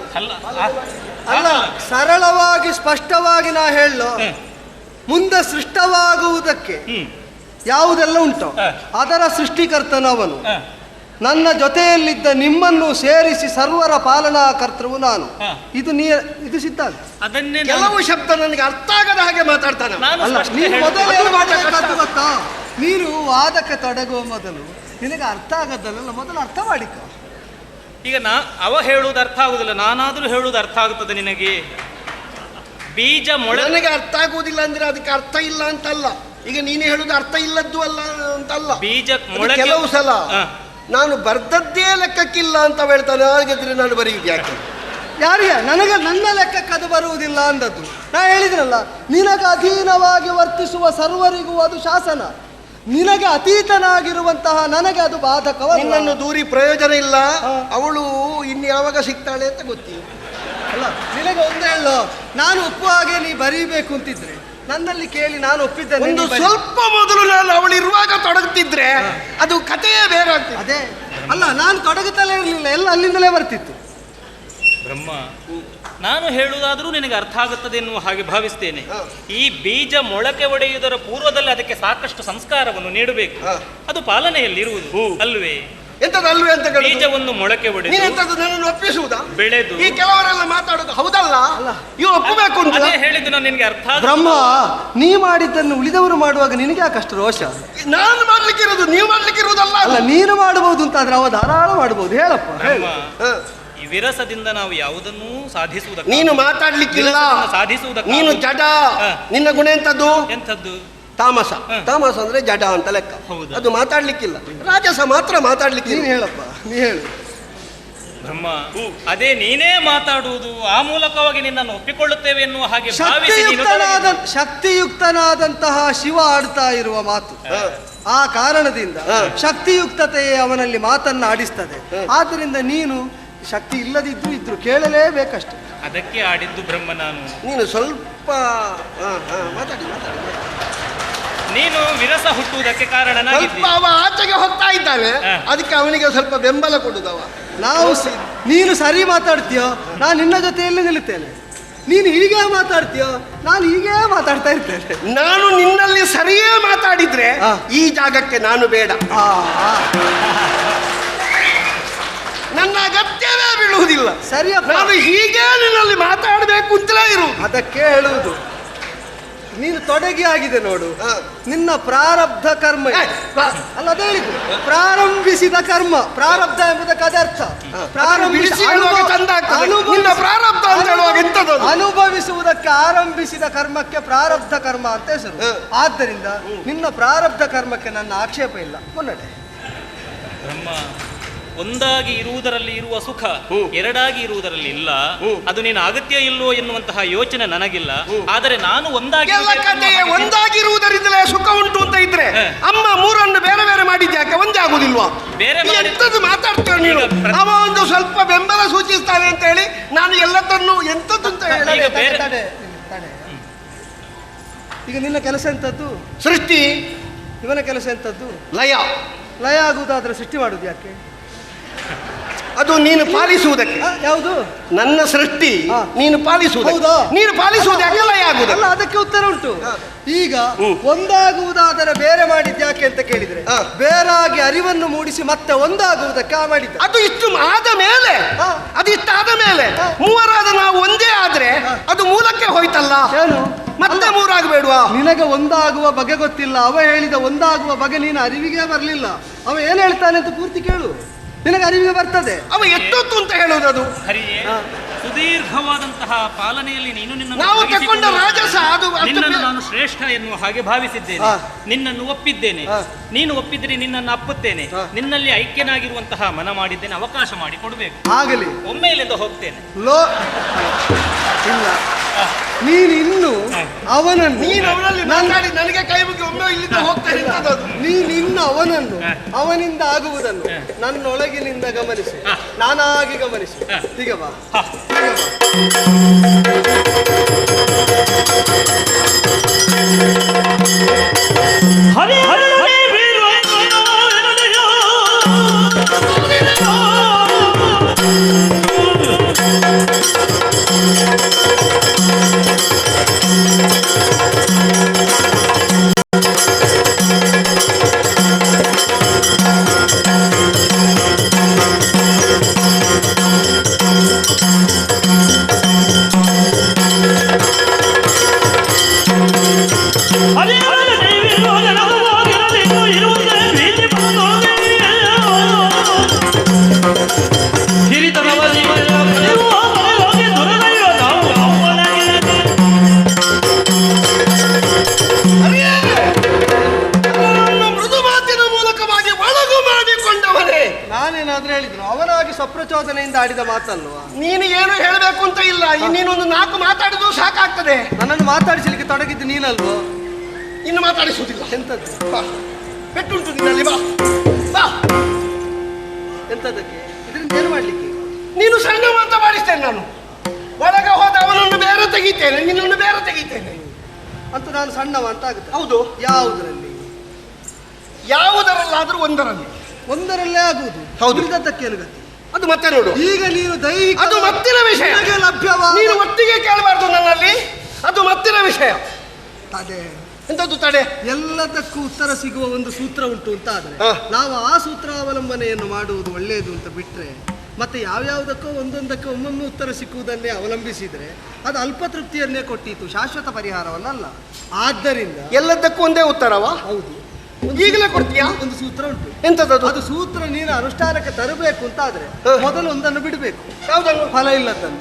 ಅಲ್ಲ, ಸರಳವಾಗಿ ಸ್ಪಷ್ಟವಾಗಿ ನಾ ಹೇಳೋ, ಮುಂದೆ ಸೃಷ್ಟವಾಗುವುದಕ್ಕೆ ಯಾವುದೆಲ್ಲ ಉಂಟು ಅದರ ಸೃಷ್ಟಿಕರ್ತನವನು. ನನ್ನ ಜೊತೆಯಲ್ಲಿದ್ದ ನಿಮ್ಮನ್ನು ಸೇರಿಸಿ ಸರ್ವರ ಪಾಲನಾ ಕರ್ತೃವು ನಾನು. ಇದು ಸಿದ್ಧಾಂತ. ಅದನ್ನೇ ಕೆಲವು ಶಬ್ದ ನನಗೆ ಅರ್ಥ ಆಗದ ಹಾಗೆ ಮಾತಾಡ್ತಾನೆ. ಗೊತ್ತಾ, ನೀನು ವಾದಕ್ಕೆ ತೊಡಗುವ ಮೊದಲು ನಿನಗೆ ಅರ್ಥ ಆಗದ್ದಲ್ಲ, ಮೊದಲು ಅರ್ಥ ಮಾಡಿಕ. ಈಗ ಅವ ಹೇಳುವುದು ಅರ್ಥ ಆಗುದಿಲ್ಲ, ನಾನಾದ್ರೂ ಹೇಳುವುದು ಅರ್ಥ ಆಗುತ್ತದೆ ನಿನಗೆ. ಬೀಜ ನನಗೆ ಅರ್ಥ ಆಗುವುದಿಲ್ಲ ಅಂದ್ರೆ ಅದಕ್ಕೆ ಅರ್ಥ ಇಲ್ಲ ಅಂತಲ್ಲ. ಈಗ ನೀನು ಹೇಳುದು ಅರ್ಥ ಇಲ್ಲದ್ದು ಅಲ್ಲ ಅಂತಲ್ಲ. ಬೀಜ ಕೆಲವು ಸಲ ನಾನು ಬರ್ದದ್ದೇ ಲೆಕ್ಕಕ್ಕಿಲ್ಲ ಅಂತ ಹೇಳ್ತಾನೆ. ಹಾಗಿದ್ರೆ ನಾನು ಬರೀ ಯಾಕೆ ನನಗೆ ನನ್ನ ಲೆಕ್ಕಕ್ಕೆ ಅದು ಬರುವುದಿಲ್ಲ ಅಂದದ್ದು. ನಾ ಹೇಳಿದ್ರಲ್ಲ, ನಿನಗೆ ಅಧೀನವಾಗಿ ವರ್ತಿಸುವ ಸರ್ವರಿಗೂ ಅದು ಶಾಸನ. ನಿನಗೆ ಅತೀತನಾಗಿರುವಂತಹ ನನಗೆ ಅದು ಬಾಧಕವಲ್ಲ. ನಿನ್ನನ್ನು ದೂರಿ ಪ್ರಯೋಜನ ಇಲ್ಲ. ಅವಳು ಇನ್ನು ಯಾವಾಗ ಸಿಗ್ತಾಳೆ ಅಂತ ಗೊತ್ತಿಲ್ಲ. ಅಲ್ಲ, ನಿನಗೆ ಒಂದೇ ಹೇಳೋ, ನಾನು ಒಪ್ಪುವ ಹಾಗೆ ನೀ ಬರೀಬೇಕು ಅಂತಿದ್ರೆ ನನ್ನಲ್ಲಿ ಕೇಳಿ ನಾನು ಒಪ್ಪಿದ್ದೇನೆ. ಒಂದು ಸ್ವಲ್ಪ ಮೊದಲು ನಾನು ಅವಳಿರುವಾಗ ತೊಡಗುತ್ತಿದ್ರೆ ಅದು ಕಥೆಯೇ ಬೇರೆ ಆಗ್ತದೆ. ಅದೇ ಅಲ್ಲ, ನಾನು ತೊಡಗುತ್ತಲೇ ಇರಲಿಲ್ಲ, ಎಲ್ಲ ಅಲ್ಲಿಂದಲೇ ಬರ್ತಿತ್ತು. ಬ್ರಹ್ಮ, ನಾನು ಹೇಳುವುದಾದರೂ ನಿನಗೆ ಅರ್ಥ ಆಗುತ್ತದೆ ಎನ್ನುವ ಹಾಗೆ ಭಾವಿಸ್ತೇನೆ. ಈ ಬೀಜ ಮೊಳಕೆ ಒಡೆಯುವುದರ ಪೂರ್ವದಲ್ಲಿ ಅದಕ್ಕೆ ಸಾಕಷ್ಟು ಸಂಸ್ಕಾರವನ್ನು ನೀಡಬೇಕು. ಅದು ಪಾಲನೆಯಲ್ಲಿರುವುದು ಅಲ್ವೇ? ಎಂತದಲ್ವೇ ಅಂತ ಬೀಜವನ್ನು ಮೊಳಕೆ ಒಡೆದು ನನ್ನನ್ನು ಒಪ್ಪಿಸುವುದಾ? ಬೆಳೆದು ಈ ಕೆಲವರೆಲ್ಲ ಮಾತಾಡೋದು ಹೌದಲ್ಲ, ಇವು ಒಪ್ಪಬೇಕು ಅಂತ ಹೇಳಿದ್ದು ನಾನು ನಿನಗೆ ಅರ್ಥ. ಬ್ರಹ್ಮ, ನೀ ಮಾಡಿದ್ದನ್ನು ಉಳಿದವರು ಮಾಡುವಾಗ ನಿನಗೆ ಯಾಕಷ್ಟು ರೋಷ? ನಾನು ಮಾಡ್ಲಿಕ್ಕೆ ಇರೋದು, ನೀವು ಮಾಡ್ಲಿಕ್ಕೆ ಇರುವುದಲ್ಲ. ಅಲ್ಲ, ನೀನು ಮಾಡಬಹುದು ಅಂತ ಆದ್ರೆ ಅವ ಧಾರಾಳ ಮಾಡಬಹುದು. ಹೇಳಪ್ಪ. ಈ ವಿರಸದಿಂದ ನಾವು ಯಾವುದನ್ನೂ ಸಾಧಿಸುವುದಕ್ಕೆ, ನೀನು ಮಾತಾಡ್ಲಿಕ್ಕಿಲ್ಲ, ಸಾಧಿಸುವುದಕ್ಕೆ ನೀನು ಜಡ. ನಿನ್ನ ಗುಣ ಎಂತದ್ದು? ಎಂಥದ್ದು? ತಾಮಸ. ತಾಮಸ ಅಂದ್ರೆ ಜಡ ಅಂತ ಲೆಕ್ಕ. ಅದು ಮಾತಾಡ್ಲಿಕ್ಕಿಲ್ಲ. ರಾಜಸ ಮಾತ್ರ ಮಾತಾಡ್ಲಿಕ್ಕೆ. ನೀನು ಹೇಳಪ್ಪ, ನೀ ಹೇಳು. ಬ್ರಹ್ಮ, ಅದೇ ನೀನೇ ಮಾತಾಡುವುದು, ಆ ಮೂಲಕವಾಗಿ ನಿನ್ನನ್ನು ಒಪ್ಪಿಕೊಳ್ಳುತ್ತೇವೆ ಎನ್ನುವ ಹಾಗೆ ಭಾವಿಸಿ ನೀನು ಶಕ್ತಿಯುಕ್ತನಾದಂತಹ ಶಿವ ಆಡ್ತಾ ಇರುವ ಮಾತು. ಆ ಕಾರಣದಿಂದ ಶಕ್ತಿಯುಕ್ತತೆಯೇ ಅವನಲ್ಲಿ ಮಾತನ್ನ ಆಡಿಸ್ತದೆ. ಆದ್ದರಿಂದ ನೀನು ಶಕ್ತಿ ಇಲ್ಲದಿದ್ರು ಕೇಳಲೇಬೇಕಷ್ಟೆ. ಅದಕ್ಕೆ ಆಡಿದ್ದು ಬ್ರಹ್ಮ ನಾನು. ನೀನು ಸ್ವಲ್ಪ ಮಾತಾಡಿ. ನೀನು ವಿರಸ ಹುಟ್ಟುವುದಕ್ಕೆ ಕಾರಣನಾಗಿದ್ದಿ. ಅವ ಆಚೆಗೆ ಹೋಗ್ತಾ ಇದ್ದಾನೆ, ಅದಕ್ಕೆ ಅವನಿಗೆ ಸ್ವಲ್ಪ ಬೆಂಬಲ ಕೊಡುದವ. ನೀನು ಸರಿ ಮಾತಾಡ್ತೀಯೋ ನಾನು ನಿನ್ನ ಜೊತೆಯಲ್ಲಿ ನಿಲ್ಲುತ್ತೇನೆ, ನೀನು ಹೀಗೆ ಮಾತಾಡ್ತೀಯೋ ನಾನು ಹೀಗೆ ಮಾತಾಡ್ತಾ ಇರ್ತೇನೆ. ನಾನು ನಿನ್ನಲ್ಲಿ ಸರಿಯೇ ಮಾತಾಡಿದ್ರೆ ಈ ಜಾಗಕ್ಕೆ ನಾನು ಬೇಡ, ನನ್ನ ಅಗತ್ಯವೇ ಬೀಳುವುದಿಲ್ಲ. ಸರಿಯಪ್ಪ, ನಾನು ಹೀಗೆ ನಿನ್ನಲ್ಲಿ ಮಾತಾಡಬೇಕು ಅಂತಲೇ ಇರು. ಅದಕ್ಕೆ ಹೇಳುವುದು, ನೀನು ತೊಡಗಿ ಆಗಿದೆ ನೋಡು, ನಿನ್ನ ಪ್ರಾರಬ್ಧ ಕರ್ಮ ಅಲ್ಲ ಅದೇ ಹೇಳಿದ್ದು, ಪ್ರಾರಂಭಿಸಿದ ಕರ್ಮ. ಪ್ರಾರಬ್ಧ ಎಂಬುದಕ್ಕೆ ಅದರ್ಥ ಅನುಭವಿಸುವುದಕ್ಕೆ ಆರಂಭಿಸಿದ ಕರ್ಮಕ್ಕೆ ಪ್ರಾರಬ್ಧ ಕರ್ಮ ಅಂತ ಹೆಸರು. ಆದ್ದರಿಂದ ನಿನ್ನ ಪ್ರಾರಬ್ಧ ಕರ್ಮಕ್ಕೆ ನನ್ನ ಆಕ್ಷೇಪ ಇಲ್ಲ. ಮುನ್ನಡೆ. ಬ್ರಹ್ಮ, ಒಂದಾಗಿ ಇರುವುದರಲ್ಲಿ ಇರುವ ಸುಖ ಎರಡಾಗಿ ಇರುವುದರಲ್ಲಿ ಇಲ್ಲ. ಅದು ನಿನ್ನ ಅಗತ್ಯ ಇಲ್ಲೋ ಎನ್ನುವಂತಹ ಯೋಚನೆ ನನಗಿಲ್ಲ. ಆದರೆ ನಾನು ಒಂದಾಗಿರುವುದರಿಂದಲೇ ಸುಖ ಉಂಟು ಅಂತ ಇದ್ರೆ ಅಮ್ಮ ಮೂರನ್ನು ಬೇರೆ ಬೇರೆ ಮಾಡಿದ್ಯಾಕೆ ಒಂದೇ ಆಗುದಿಲ್ವಾ? ಬೇರೆ ಮಾತಾಡ್ತೇವೆ ನೀನು. ಅವ ಒಂದು ಸ್ವಲ್ಪ ಬೆಂಬಲ ಸೂಚಿಸ್ತಾನೆ ಅಂತ ಹೇಳಿ ನಾನು ಎಲ್ಲದನ್ನು ಎಂತದ್ದು ಅಂತ ಹೇಳಿ. ಈಗ ನಿನ್ನ ಕೆಲಸ ಎಂತದ್ದು? ಸೃಷ್ಟಿ. ಇವನ ಕೆಲಸ ಎಂತದ್ದು? ಲಯ. ಲಯ ಆಗುವುದಾದ್ರೆ ಸೃಷ್ಟಿ ಮಾಡುದು ಯಾಕೆ? ಅದು ನೀನು ಪಾಲಿಸುವುದಕ್ಕೆ. ಯಾವುದು? ನನ್ನ ಸೃಷ್ಟಿ ನೀನು ಪಾಲಿಸುವುದು. ನೀನು ಪಾಲಿಸುವುದು ಯಾಕೆ ಲಯ ಆಗುವುದು? ಅಲ್ಲ, ಅದಕ್ಕೆ ಉತ್ತರ ಉಂಟು. ಈಗ ಒಂದಾಗುವುದಾದರೆ ಬೇರೆ ಮಾಡಿದ್ಯಾಕೆ ಅಂತ ಕೇಳಿದ್ರೆ, ಬೇರಾಗಿ ಅರಿವನ್ನು ಮೂಡಿಸಿ ಮತ್ತೆ ಒಂದಾಗುವುದಕ್ಕೆ ಮಾಡಿದ್ದ. ಅದು ಇಷ್ಟು ಆದ ಮೇಲೆ, ಅದಿಷ್ಟಾದ ಮೇಲೆ ಮೂವರಾದ ನಾವು ಒಂದೇ ಆದ್ರೆ ಅದು ಮೂಲಕ್ಕೆ ಹೋಯ್ತಲ್ಲ. ಏನು ಮತ್ತೆ ಮೂರಾಗಬೇಡುವ? ನಿನಗೆ ಒಂದಾಗುವ ಬಗೆ ಗೊತ್ತಿಲ್ಲ. ಅವ ಹೇಳಿದ ಒಂದಾಗುವ ಬಗೆ ನೀನು ಅರಿವಿಗೆ ಬರಲಿಲ್ಲ. ಅವ ಏನು ಹೇಳ್ತಾನೆ ಅಂತ ಪೂರ್ತಿ ಕೇಳು, ನಿನಗೆ ಅರಿವಿಗೆ ಬರ್ತದೆ. ಅವ ಎಷ್ಟೊತ್ತು ಅಂತ ಹೇಳುವುದು ಅದು. ಹರಿಯೇ, ಸುದೀರ್ಘವಾದಂತಹ ಪಾಲನೆಯಲ್ಲಿ ನೀನು ನಾವು ತಕೊಂಡ ರಾಜಸ ಅದು. ನಿನ್ನನ್ನು ನಾನು ಶ್ರೇಷ್ಠ ಎನ್ನುವ ಹಾಗೆ ಭಾವಿಸಿದ್ದೇನೆ, ನಿನ್ನನ್ನು ಒಪ್ಪಿದ್ದೇನೆ. ನೀನು ಒಪ್ಪಿದ್ರೆ ನಿನ್ನನ್ನು ಅಪ್ಪುತ್ತೇನೆ. ನಿನ್ನಲ್ಲಿ ಐಕ್ಯನಾಗಿರುವಂತಹ ಮನ ಮಾಡಿದ್ದೇನೆ, ಅವಕಾಶ ಮಾಡಿ ಕೊಡಬೇಕು. ಆಗಲಿ, ಒಮ್ಮೆ ಇಲ್ಲಿಂದ ಹೋಗ್ತೇನೆ. ಇಲ್ಲ, ನೀನು ಇನ್ನು ಅವನನ್ನು ನನಗೆ ಕೈ ಮುಗಿ ಒಮ್ಮೆ ಇಲ್ಲಿಂದ ಹೋಗ್ತೇನೆ. ನೀನಿನ್ನು ಅವನನ್ನು ಅವನಿಂದ ಆಗುವುದನ್ನು ನನ್ನೊಳಗಿನಿಂದ ಗಮನಿಸಿ, ನಾನಾಗಿ ಗಮನಿಸಿ. ಹೀಗೆ ಬಾ. ಹರಿ ಹರಿ ಸ್ವಪ್ರಚೋದನೆಯಿಂದ ಆಡಿದ ಮಾತಲ್ವಾ? ನೀನು ಏನು ಹೇಳಬೇಕು ಅಂತ ಇಲ್ಲ. ಇನ್ನೊಂದು 4 ಮಾತಾಡಿದ್ರು ಸಾಕಾಗ್ತದೆ. ನನ್ನನ್ನು ಮಾತಾಡಿಸಲಿಕ್ಕೆ ತೊಡಗಿದ್ದು ನೀನಲ್ವೋ? ಇನ್ನು ಮಾತಾಡಿಸುವುದಿಲ್ಲ. ಎಂತದ್ದು ಪೆಟ್ಟುಂಟು ನಿನ್ನಲ್ಲಿ. ಬಾ ಬಾ. ಎಂತದಕ್ಕೆ? ಇದರಿಂದ ಏನು ಮಾಡ್ಲಿಕ್ಕೆ? ನೀನು ಸಣ್ಣ ಮಾತ ಮಾಡಿಸ್ತೇನೆ. ನಾನು ಒಳಗೆ ಹೋದ ಅವನನ್ನು ಬೇರೆ ತೆಗಿತೇನೆ, ನಿನ್ನನ್ನು ಬೇರೆ ತೆಗಿತೇನೆ ಅಂತ. ನಾನು ಸಣ್ಣವ ಅಂತ ಆಗುತ್ತೆ. ಹೌದು. ಯಾವುದರಲ್ಲಿ? ಯಾವುದರಲ್ಲಾದ್ರೂ ಒಂದರಲ್ಲೇ ಆಗುವುದು. ಹೌದು. ಇದಕ್ಕೇನು ಗತಿ? ಅದು ಮತ್ತೆ ನೋಡು. ಈಗ ನೀನು ದೈಹಿಕ, ಅದು ಮತ್ತಿನ ವಿಷಯ. ಲಭ್ಯವಾದ ನೀನು ಒಟ್ಟಿಗೆ ಕೇಳಬಾರ್ದು ನನ್ನಲ್ಲಿ. ಅದು ಮತ್ತಿನ ವಿಷಯ. ಅದೇ ಎಂತದ್ದು ತಡೆ? ಎಲ್ಲದಕ್ಕೂ ಉತ್ತರ ಸಿಗುವ ಒಂದು ಸೂತ್ರ ಉಂಟು ಅಂತ ಆದ್ರೆ ನಾವು ಆ ಸೂತ್ರ ಅವಲಂಬನೆಯನ್ನು ಮಾಡುವುದು ಒಳ್ಳೆಯದು ಅಂತ ಬಿಟ್ರೆ, ಮತ್ತೆ ಯಾವ್ಯಾವುದಕ್ಕೋ ಒಂದೊಂದಕ್ಕೆ ಒಮ್ಮೊಮ್ಮೆ ಉತ್ತರ ಸಿಕ್ಕುವುದನ್ನೇ ಅವಲಂಬಿಸಿದ್ರೆ ಅದು ಅಲ್ಪ ತೃಪ್ತಿಯನ್ನೇ ಕೊಟ್ಟಿತ್ತು, ಶಾಶ್ವತ ಪರಿಹಾರವನ್ನಲ್ಲ. ಆದ್ದರಿಂದ ಎಲ್ಲದಕ್ಕೂ ಒಂದೇ ಉತ್ತರವಾ? ಹೌದು. ಈಗಲೇ ಕೊಡ್ತೀಯಾ? ಒಂದು ಸೂತ್ರ ಉಂಟು. ಎಂತದ್ದು? ಅದು ಸೂತ್ರ ನೀನು ಅನುಷ್ಠಾನಕ್ಕೆ ತರಬೇಕು ಅಂತ ಆದ್ರೆ ಮೊದಲು ಒಂದನ್ನು ಬಿಡಬೇಕು. ಯಾವುದನ್ನು? ಫಲ ಇಲ್ಲದನ್ನು.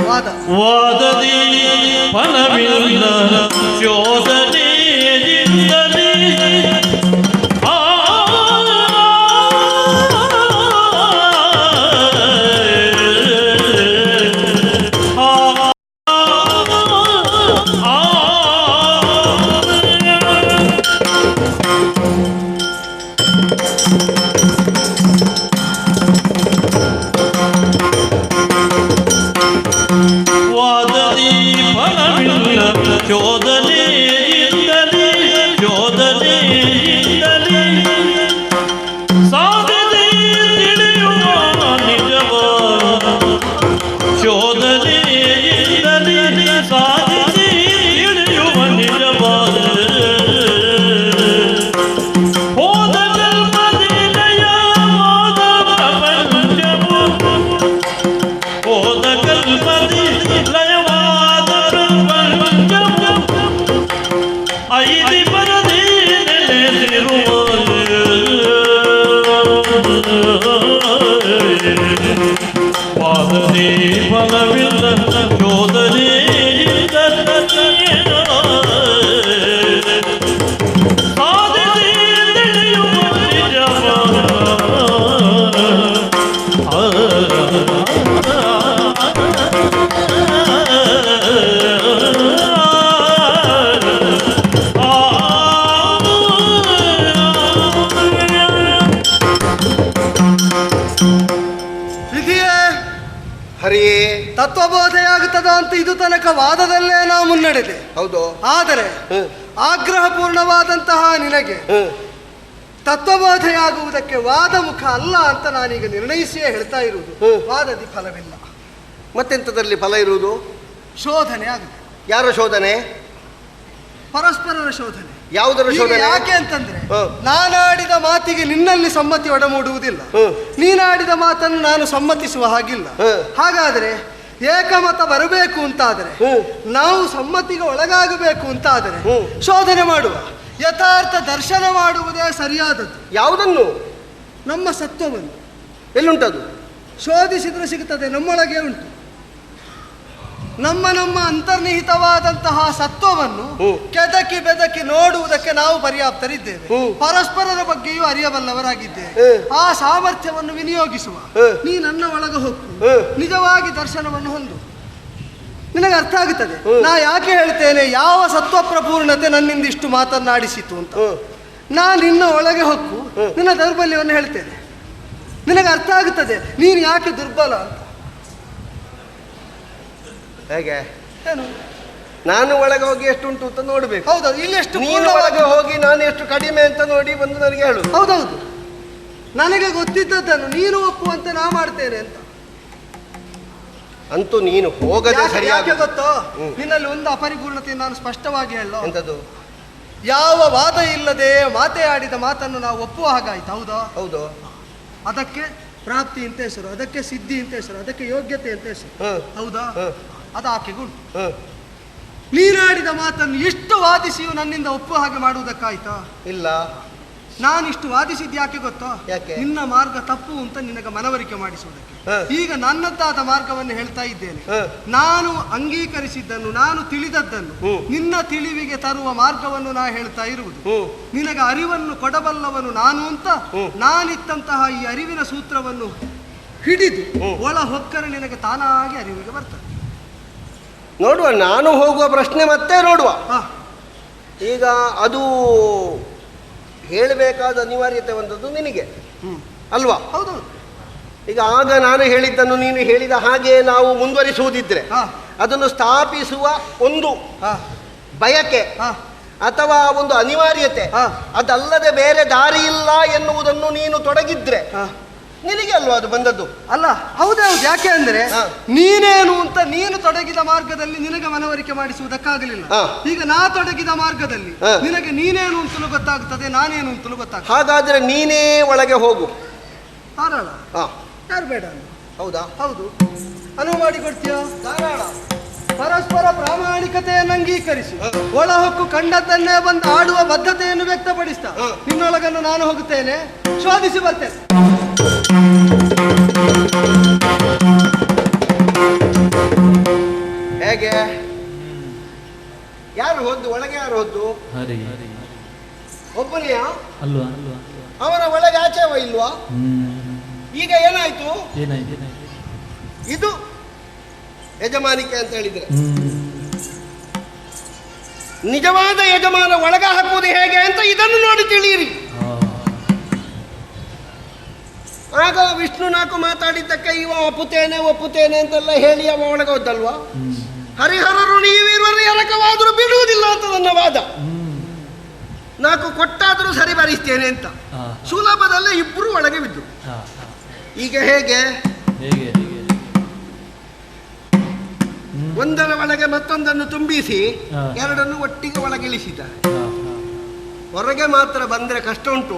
ವಾದದಿ ಫಲವಿಲ್ಲ ಶೋಧನೆಯಿಂದಲೇ ತತ್ವಬೋಧೆಯಾಗುತ್ತದ ಅಂತ ಇದು ತನಕ ವಾದದಲ್ಲೇ ನಾವು ಮುನ್ನಡೆದೆ. ಹೌದು. ಆದರೆ ಆಗ್ರಹಪೂರ್ಣವಾದಂತಹ ನಿನಗೆ ತತ್ವಬೋಧೆಯಾಗುವುದಕ್ಕೆ ವಾದ ಮುಖ ಅಲ್ಲ ಅಂತ ನಾನೀಗ ನಿರ್ಣಯಿಸಿಯೇ ಹೇಳ್ತಾ ಇರುವುದು. ವಾದದಿ ಫಲವಿಲ್ಲ. ಮತ್ತೆಂಥದ್ರಲ್ಲಿ ಫಲ ಇರುವುದು? ಶೋಧನೆ ಆಗುತ್ತೆ. ಯಾರ ಶೋಧನೆ? ಪರಸ್ಪರರ ಶೋಧನೆ. ಯಾವುದರ ಈಗ ಶೋಧನೆ? ಯಾಕೆ ಅಂತಂದ್ರೆ ನಾನಾಡಿದ ಮಾತಿಗೆ ನಿನ್ನಲ್ಲಿ ಸಮ್ಮತಿ ಒಡಮೂಡುವುದಿಲ್ಲ, ನೀನಾಡಿದ ಮಾತನ್ನು ನಾನು ಸಮ್ಮತಿಸುವ ಹಾಗಿಲ್ಲ. ಹಾಗಾದ್ರೆ ಏಕಮತ ಬರಬೇಕು ಅಂತಾದರೆ, ನಾವು ಸಮ್ಮತಿಗೆ ಒಳಗಾಗಬೇಕು ಅಂತಾದರೆ ಶೋಧನೆ ಮಾಡುವ, ಯಥಾರ್ಥ ದರ್ಶನ ಮಾಡುವುದೇ ಸರಿಯಾದದ್ದು. ಯಾವುದನ್ನು? ನಮ್ಮ ಸತ್ವವನ್ನು. ಎಲ್ಲುಂಟದು? ಶೋಧಿಸಿದ್ರೆ ಸಿಗುತ್ತದೆ, ನಮ್ಮೊಳಗೆ ಉಂಟು. ನಮ್ಮ ಅಂತರ್ನಿಹಿತವಾದಂತಹ ಸತ್ವವನ್ನು ಕೆದಕಿ ಬೆದಕಿ ನೋಡುವುದಕ್ಕೆ ನಾವು ಪರ್ಯಾಪ್ತರಿದ್ದೇವೆ. ಪರಸ್ಪರರ ಬಗ್ಗೆಯೂ ಅರಿಯಬಲ್ಲವರಾಗಿದ್ದೇವೆ. ಆ ಸಾಮರ್ಥ್ಯವನ್ನು ವಿನಿಯೋಗಿಸುವ. ನೀ ನನ್ನ ಒಳಗೆ ಹೋಗು, ನಿಜವಾಗಿ ದರ್ಶನವನ್ನು ಹೊಂದು, ನಿನಗೆ ಅರ್ಥ ಆಗುತ್ತದೆ. ನಾ ಯಾಕೆ ಹೇಳ್ತೇನೆ ಯಾವ ಸತ್ವ ಪ್ರಪೂರ್ಣತೆ ನನ್ನಿಂದ ಇಷ್ಟು ಮಾತನ್ನಾಡಿಸಿತು ಅಂತ. ನಾನು ನಿನ್ನ ಒಳಗೆ ಹೊಕ್ಕು ನಿನ್ನ ದೌರ್ಬಲ್ಯವನ್ನು ಹೇಳ್ತೇನೆ, ನಿನಗೆ ಅರ್ಥ ಆಗುತ್ತದೆ ನೀನು ಯಾಕೆ ದುರ್ಬಲ ಅಂತ. ಹೇಗೆ? ಏನು? ನಾನು ಒಳಗೆ ಹೋಗಿ ಎಷ್ಟುಂಟು ಅಂತ ನೋಡ್ಬೇಕು. ಹೌದೌದು. ಇಲ್ಲಿ ಎಷ್ಟು ನೀನು ಒಳಗೆ ಹೋಗಿ ನಾನು ಎಷ್ಟು ಕಡಿಮೆ ಅಂತ ನೋಡಿ ಬಂದು ನನಗೆ ಹೇಳು. ಹೌದೌದು. ನನಗೆ ಗೊತ್ತಿದ್ದದ್ದನ್ನು ನೀನು ಒಪ್ಪುವಂತೆ ನಾ ಮಾಡ್ತೇನೆ ಅಂತ. ಅಂತೂ ನೀನು ಹೋಗದೆ ಸರಿಯಾಗಿ ಗೊತ್ತೋ, ನಿನ್ನಲ್ಲಿ ಒಂದು ಅಪರಿಪೂರ್ಣತೆ ನಾನು ಸ್ಪಷ್ಟವಾಗಿ ಹೇಳೋ. ಎಂತದ್ದು? ಯಾವ ವಾದ ಇಲ್ಲದೆ ಮಾತೇ ಆಡಿದ ಮಾತನ್ನು ನಾವು ಒಪ್ಪುವ ಹಾಗಾಯ್ತು. ಹೌದಾ? ಹೌದು. ಅದಕ್ಕೆ ಪ್ರಾಪ್ತಿ ಅಂತ ಹೆಸರು, ಅದಕ್ಕೆ ಸಿದ್ಧಿ ಅಂತ ಹೆಸರು, ಅದಕ್ಕೆ ಯೋಗ್ಯತೆ ಅಂತ ಹೆಸರು. ಹೌದಾ? ಅದು ಆಕೆಗುಂಟು. ನೀನಾಡಿದ ಮಾತನ್ನು ಎಷ್ಟು ವಾದಿಸಿಯೂ ನನ್ನಿಂದ ಒಪ್ಪುವ ಹಾಗೆ ಮಾಡುವುದಕ್ಕಾಯ್ತಾ? ಇಲ್ಲ. ನಾನಿಷ್ಟು ವಾದಿಸಿದ್ದು ಯಾಕೆ ಗೊತ್ತೋ? ಯಾಕೆ? ನಿನ್ನ ಮಾರ್ಗ ತಪ್ಪು ಅಂತ ನಿನಗೆ ಮನವರಿಕೆ ಮಾಡಿಸುವುದಕ್ಕೆ. ಈಗ ನನ್ನದ್ದಾದ ಮಾರ್ಗವನ್ನು ಹೇಳ್ತಾ ಇದ್ದೇನೆ. ನಾನು ಅಂಗೀಕರಿಸಿದ್ದನ್ನು, ನಾನು ತಿಳಿದದ್ದನ್ನು ನಿನ್ನ ತಿಳಿವಿಗೆ ತರುವ ಮಾರ್ಗವನ್ನು ನಾ ಹೇಳ್ತಾ ಇರುವುದು. ನಿನಗೆ ಅರಿವನ್ನು ಕೊಡಬಲ್ಲವನು ನಾನು ಅಂತ ನಾನಿತ್ತಂತಹ ಈ ಅರಿವಿನ ಸೂತ್ರವನ್ನು ಹಿಡಿದು ಒಳ ಹೊಕ್ಕರೆ ನಿನಗೆ ತಾನಾಗಿ ಅರಿವಿಗೆ ಬರ್ತದೆ. ನೋಡುವ, ನಾನು ಹೋಗುವ ಪ್ರಶ್ನೆ ಮತ್ತೆ ನೋಡುವ. ಈಗ ಅದು ಹೇಳಬೇಕಾದ ಅನಿವಾರ್ಯತೆ ಬಂದದ್ದು ನಿನಗೆ ಅಲ್ವಾ? ಹೌದೌದು. ಈಗ ಆಗ ನಾನು ಹೇಳಿದ್ದನ್ನು ನೀನು ಹೇಳಿದ ಹಾಗೆ ನಾವು ಮುಂದುವರಿಸುವುದಿದ್ರೆ ಅದನ್ನು ಸ್ಥಾಪಿಸುವ ಒಂದು ಬಯಕೆ ಅಥವಾ ಒಂದು ಅನಿವಾರ್ಯತೆ, ಅದಲ್ಲದೆ ಬೇರೆ ದಾರಿ ಇಲ್ಲ ಎನ್ನುವುದನ್ನು ನೀನು ತೊಡಗಿದ್ರೆ ನಿನಗೆ ಅಲ್ವಾ ಅದು ಬಂದದ್ದು? ಅಲ್ಲ, ಹೌದೌದು. ಯಾಕೆ ಅಂದ್ರೆ ನೀನೇನು ಅಂತ ನೀನು ತೊಡಗಿದ ಮಾರ್ಗದಲ್ಲಿ ನಿನಗೆ ಮನವರಿಕೆ ಮಾಡಿಸುವುದಕ್ಕಾಗಲಿಲ್ಲ. ಈಗ ನಾ ತೊಡಗಿದ ಮಾರ್ಗದಲ್ಲಿ ನಿನಗೆ ನೀನೇನು ಅಂತಲೂ ಗೊತ್ತಾಗ್ತದೆ, ನಾನೇನು ಅಂತಲೂ ಗೊತ್ತಾಗ್ತದೆ. ಹಾಗಾದ್ರೆ ನೀನೇ ಒಳಗೆ ಹೋಗು. ಧಾರಾಳ. ಯಾರು ಬೇಡ? ಹೌದಾ? ಹೌದು. ಅನುವು ಮಾಡಿಕೊಡ್ತೀಯ? ಧಾರಾಳ. ಪರಸ್ಪರ ಪ್ರಾಮಾಣಿಕತೆಯನ್ನು ಅಂಗೀಕರಿಸಿ ಒಳ ಹೊಕ್ಕು ಕಂಡದ್ದನ್ನೇ ಬಂದು ಆಡುವ ಬದ್ಧತೆಯನ್ನು ವ್ಯಕ್ತಪಡಿಸ್ತಾ ನಿನ್ನೊಳಗನ್ನು ನಾನು ಹೋಗುತ್ತೇನೆ, ಶೋಧಿಸಿ ಬರ್ತೇನೆ. ಹೇಗೆ? ಯಾರು ಹೋದ್ದು ಒಳಗೆ? ಯಾರು ಹೋದ್ದು? ಒಬ್ಬನೆಯಾ? ಅಲ್ವಾ? ಅವನ ಒಳಗೆ ಆಚೆವ ಇಲ್ವಾ? ಈಗ ಏನಾಯ್ತು? ಇದು ಯಜಮಾನಿಕೆ ಅಂತ ಹೇಳಿದ್ರೆ ನಿಜವಾದ ಯಜಮಾನ ಒಳಗ ಹಾಕುವುದು ಹೇಗೆ ಅಂತ ಇದನ್ನು ನೋಡಿ ತಿಳಿಯಿರಿ. ಆಗ ವಿಷ್ಣು ನಾಲ್ಕು ಮಾತಾಡಿದ್ದಕ್ಕೆ ಇವ ಒಪ್ಪುತ್ತೇನೆ ಅಂತೆಲ್ಲ ಹೇಳಿ ಅವ ಒಳಗೆ ಹೋದಲ್ವಾ? ಹರಿಹರರು ನೀವಿರುವರು ಎರಕವಾದರೂ ಬಿಡುವುದಿಲ್ಲ ಅಂತ ನನ್ನ ವಾದ. ನಾಲ್ಕು ಕೊಟ್ಟಾದರೂ ಸರಿ ಬರಿಸ್ತೇನೆ ಅಂತ ಸುಲಭದಲ್ಲೇ ಇಬ್ಬರು ಒಳಗೆ ಬಿದ್ದು. ಈಗ ಹೇಗೆ? ಒಂದರ ಒಳಗೆ ಮತ್ತೊಂದನ್ನು ತುಂಬಿಸಿ ಎರಡನ್ನು ಒಟ್ಟಿಗೆ ಒಳಗಿಳಿಸಿದ. ಹೊರಗೆ ಮಾತ್ರ ಬಂದ್ರೆ ಕಷ್ಟ ಉಂಟು.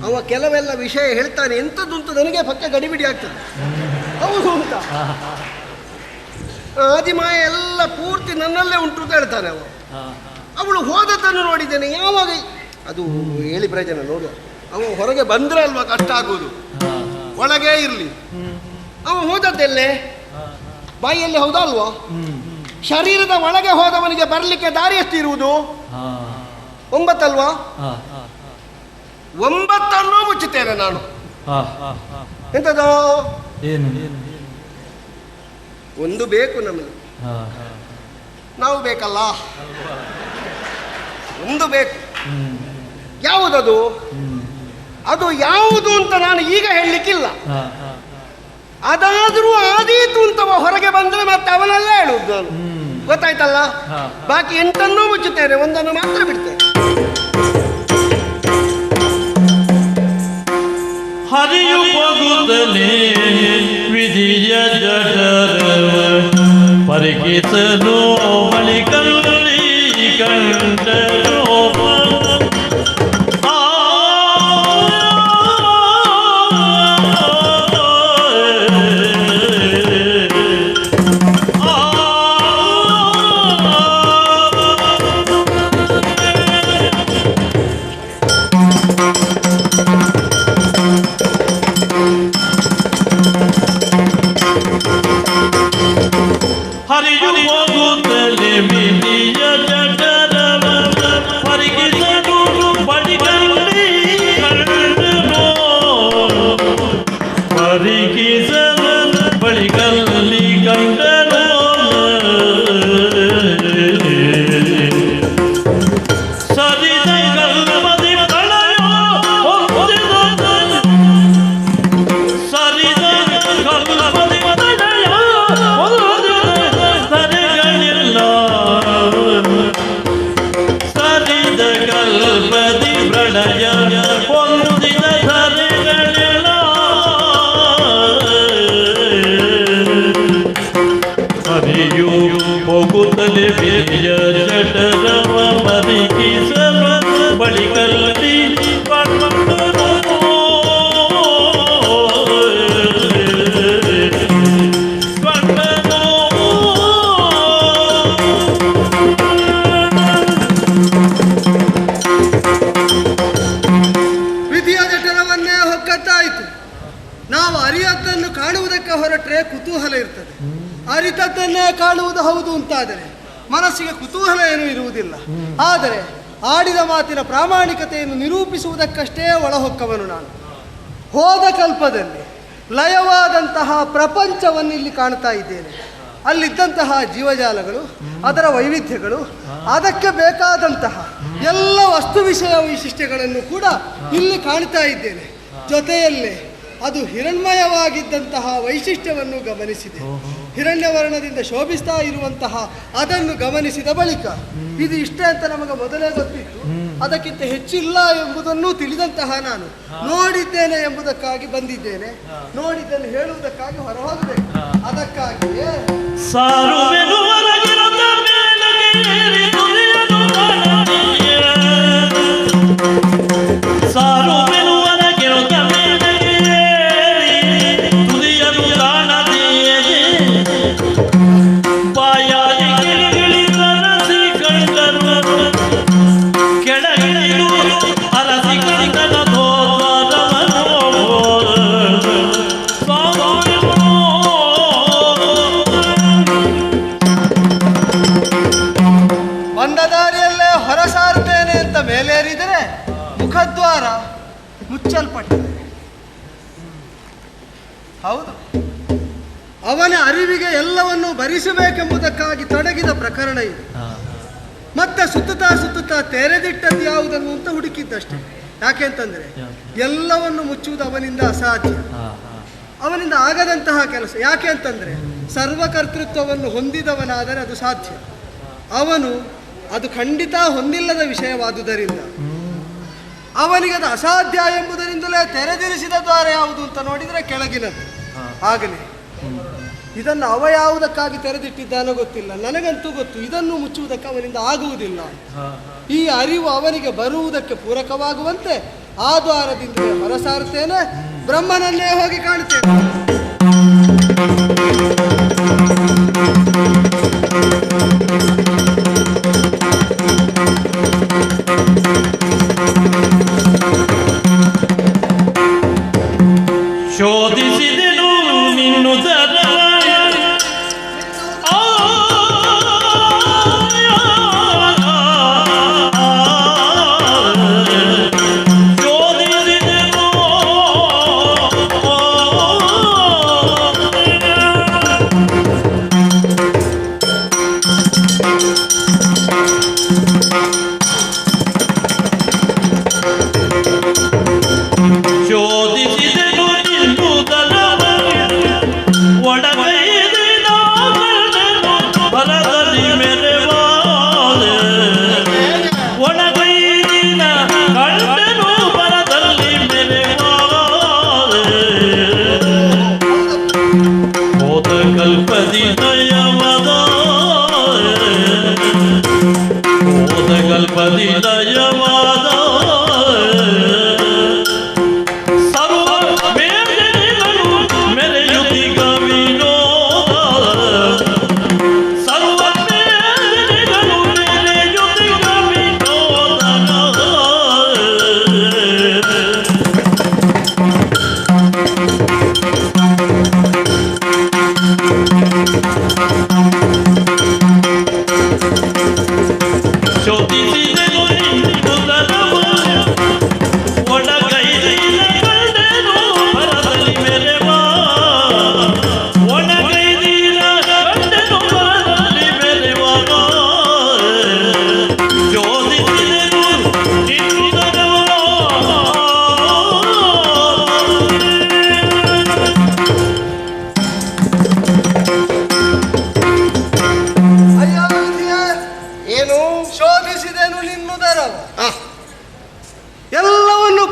ಅವ ಕೆಲವೆಲ್ಲ ವಿಷಯ ಹೇಳ್ತಾನೆ, ಎಂಥದ್ದು ಅಂತ ನನಗೆ ಪಕ್ಕ ಗಡಿಬಿಡಿ ಆಗ್ತದೆ. ಹೌದು ಅಂತ ಆದಿಮಾಯ ಎಲ್ಲ ಪೂರ್ತಿ ನನ್ನಲ್ಲೇ ಉಂಟು ಅಂತ ಹೇಳ್ತಾನೆ ಅವ. ಅವಳು ಹೋದದ್ದನ್ನು ನೋಡಿದ್ದೇನೆ. ಯಾವಾಗ ಅದು ಹೇಳಿ ಪ್ರಯೋಜನ? ನೋಡುವ, ಅವ ಹೊರಗೆ ಬಂದ್ರೆ ಅಲ್ವಾ ಕಷ್ಟ ಆಗುವುದು. ಒಳಗೆ ಇರಲಿ. ಅವ ಹೋದದ್ದೆಲ್ಲೇ ಬಾಯಿಯಲ್ಲಿ, ಹೌದಾ ಅಲ್ವಾ? ಶರೀರದ ಒಳಗೆ ಹೋದವನಿಗೆ ಬರಲಿಕ್ಕೆ ದಾರಿ ಎಷ್ಟಿರುವುದು? 9 ಅಲ್ವಾ? 9 ಮುಚ್ಚುತ್ತೇನೆ ನಾನು. ಎಂತದೋ ಒಂದು ಬೇಕು ನಮಗೆ, ನಾವು ಬೇಕಲ್ಲ, ಒಂದು ಬೇಕು. ಯಾವುದದು? ಅದು ಯಾವುದು ಅಂತ ನಾನು ಈಗ ಹೇಳಲಿಕ್ಕಿಲ್ಲ. ಅದಾದ್ರೂ ಆದೀತು ಅಂತವ ಹೊರಗೆ ಬಂದ್ರೆ ಮತ್ತೆ ಅವನಲ್ಲೇ ಹೇಳುದು ನಾನು. ಗೊತ್ತಾಯ್ತಲ್ಲ? ಬಾಕಿ 8 ಮುಚ್ಚುತ್ತೇನೆ, 1 ಮಾತ್ರ ಬಿಡ್ತೇನೆ. ಹರಿಯು ಹೋಗುತ್ತಲೇ ವಿಧಿಯ ಜಠರವ ಪರಿಕಿಸಲು ಮಳಿಕಲ್ಲಿ ಕಂಡರು ಹರಿಯು ಹೋಗುತ್ತಲೇ ವಿಧಿಯ ಜಠರವ ಪರಿಕಿಸಲು ಬಳಿಗಲ್ಲಿ ಕಂಡರು ಪರಿಕಿಸಲು ಬಳಿಗಲ್ಲಿ ಕಂಡರು ಸರಿದ ಕಲ್ಪದಿ ಪ್ರಳಯ ಸರಿದ ಕಲ್ಪದಿ ಪ್ರಳಯ ಸರಿದ ಕಲ್ಪದಿ ಪ್ರಳಯ ಹೊಂದಿದ ಸರಿಗಳಿಲ್ಲ ಹರಿಯು ಹೋಗುತ್ತಲೇ ವಿಧಿಯ ಜಠರವ ಬದುಕಿಸಲು ಬಳಿಕಲ್ಲಿ ವಿಧಿಯ ಜಠರವನ್ನೇ ಹೊಕ್ಕತ್ತಾಯಿತು. ನಾವು ಅರಿಯದ್ದನ್ನು ಕಾಣುವುದಕ್ಕೆ ಹೊರಟ್ರೆ ಕುತೂಹಲ ಇರ್ತದೆ. ಅರಿತದ್ದನ್ನೇ ಕಾಣುವುದು ಹೌದು ಅಂತಾದರೆ ಮನಸ್ಸಿಗೆ ಕುತೂಹಲ ಏನೂ ಇರುವುದಿಲ್ಲ. ಆದರೆ ಆಡಿದ ಮಾತಿನ ಪ್ರಾಮಾಣಿಕತೆಯನ್ನು ನಿರೂಪಿಸುವುದಕ್ಕಷ್ಟೇ ಒಳಹೊಕ್ಕವನು ನಾನು. ಹೋದ ಕಲ್ಪದಲ್ಲಿ ಲಯವಾದಂತಹ ಪ್ರಪಂಚವನ್ನು ಇಲ್ಲಿ ಕಾಣ್ತಾ ಇದ್ದೇನೆ. ಅಲ್ಲಿದ್ದಂತಹ ಜೀವಜಾಲಗಳು, ಅದರ ವೈವಿಧ್ಯಗಳು, ಅದಕ್ಕೆ ಬೇಕಾದಂತಹ ಎಲ್ಲ ವಸ್ತು ವಿಷಯ ವೈಶಿಷ್ಟ್ಯಗಳನ್ನು ಕೂಡ ಇಲ್ಲಿ ಕಾಣ್ತಾ ಇದ್ದೇನೆ. ಜೊತೆಯಲ್ಲೇ ಅದು ಹಿರಣ್ಮಯವಾಗಿದ್ದಂತಹ ವೈಶಿಷ್ಟ್ಯವನ್ನು ಗಮನಿಸಿದೆ. ಹಿರಣ್ಯವರ್ಣದಿಂದ ಶೋಭಿಸ್ತಾ ಇರುವಂತಹ ಅದನ್ನು ಗಮನಿಸಿದ ಬಳಿಕ ಇದು ಇಷ್ಟೇ ಅಂತ ನಮಗೆ ಮೊದಲೇ ಗೊತ್ತಿತ್ತು, ಅದಕ್ಕಿಂತ ಹೆಚ್ಚಿಲ್ಲ ಎಂಬುದನ್ನು ತಿಳಿದಂತಹ ನಾನು ನೋಡಿದ್ದೇನೆ ಎಂಬುದಕ್ಕಾಗಿ ಬಂದಿದ್ದೇನೆ. ನೋಡಿದ್ದನ್ನು ಹೇಳುವುದಕ್ಕಾಗಿ ಹೊರ ಹೋಗಬೇಕು. ಅದಕ್ಕಾಗಿಯೇ ಬಂದ ದಾರಿಯಲ್ಲೇ ಹೊರಸಾರುತ್ತೇನೆ ಅಂತ ಮೇಲೇರಿದರೆ ಮುಖದ್ವಾರ ಮುಚ್ಚಲ್ಪಟ್ಟಿದೆ. ಹೌದು, ಅವನ ಅರಿವಿಗೆ ಎಲ್ಲವನ್ನು ಭರಿಸಬೇಕೆಂಬುದಕ್ಕಾಗಿ ತೊಡಗಿದ ಪ್ರಕರಣ ಇದು. ಮತ್ತೆ ಸುತ್ತುತ್ತಾ ತೆರೆದಿಟ್ಟದ್ದು ಯಾವುದನ್ನು ಅಂತ ಹುಡುಕಿದ್ದಷ್ಟೇ. ಯಾಕೆಂತಂದ್ರೆ ಎಲ್ಲವನ್ನು ಮುಚ್ಚುವುದು ಅವನಿಂದ ಅಸಾಧ್ಯ, ಅವನಿಂದ ಆಗದಂತಹ ಕೆಲಸ. ಯಾಕೆ ಅಂತಂದ್ರೆ ಸರ್ವಕರ್ತೃತ್ವವನ್ನು ಹೊಂದಿದವನಾದರೆ ಅದು ಸಾಧ್ಯ. ಅವನು ಅದು ಖಂಡಿತ ಹೊಂದಿಲ್ಲದ ವಿಷಯವಾದುದರಿಂದ ಅವನಿಗೆ ಅದು ಅಸಾಧ್ಯ ಎಂಬುದರಿಂದಲೇ ತೆರೆದಿರಿಸಿದ ದ್ವಾರ ಯಾವುದು ಅಂತ ನೋಡಿದರೆ ಕೆಳಗಿನದ್ದು. ಆಗಲಿ ಇದನ್ನು ಅವ ಯಾವುದಕ್ಕಾಗಿ ತೆರೆದಿಟ್ಟಿದ್ದಾನೋ ಗೊತ್ತಿಲ್ಲ, ನನಗಂತೂ ಗೊತ್ತು ಇದನ್ನು ಮುಚ್ಚುವುದಕ್ಕೆ ಅವನಿಂದ ಆಗುವುದಿಲ್ಲ. ಈ ಅರಿವು ಅವನಿಗೆ ಬರುವುದಕ್ಕೆ ಪೂರಕವಾಗುವಂತೆ ಆ ದ್ವಾರದಿಂದಲೇ ಹೊರಸಾರುತ್ತೇನೆ, ಬ್ರಹ್ಮನನ್ನೇ ಹೋಗಿ ಕಾಣುತ್ತೇನೆ. ಶೋಧಿಸಿದೆನು ನಿನ್ನುದರ ಶೋಧಿಸಿದೆನು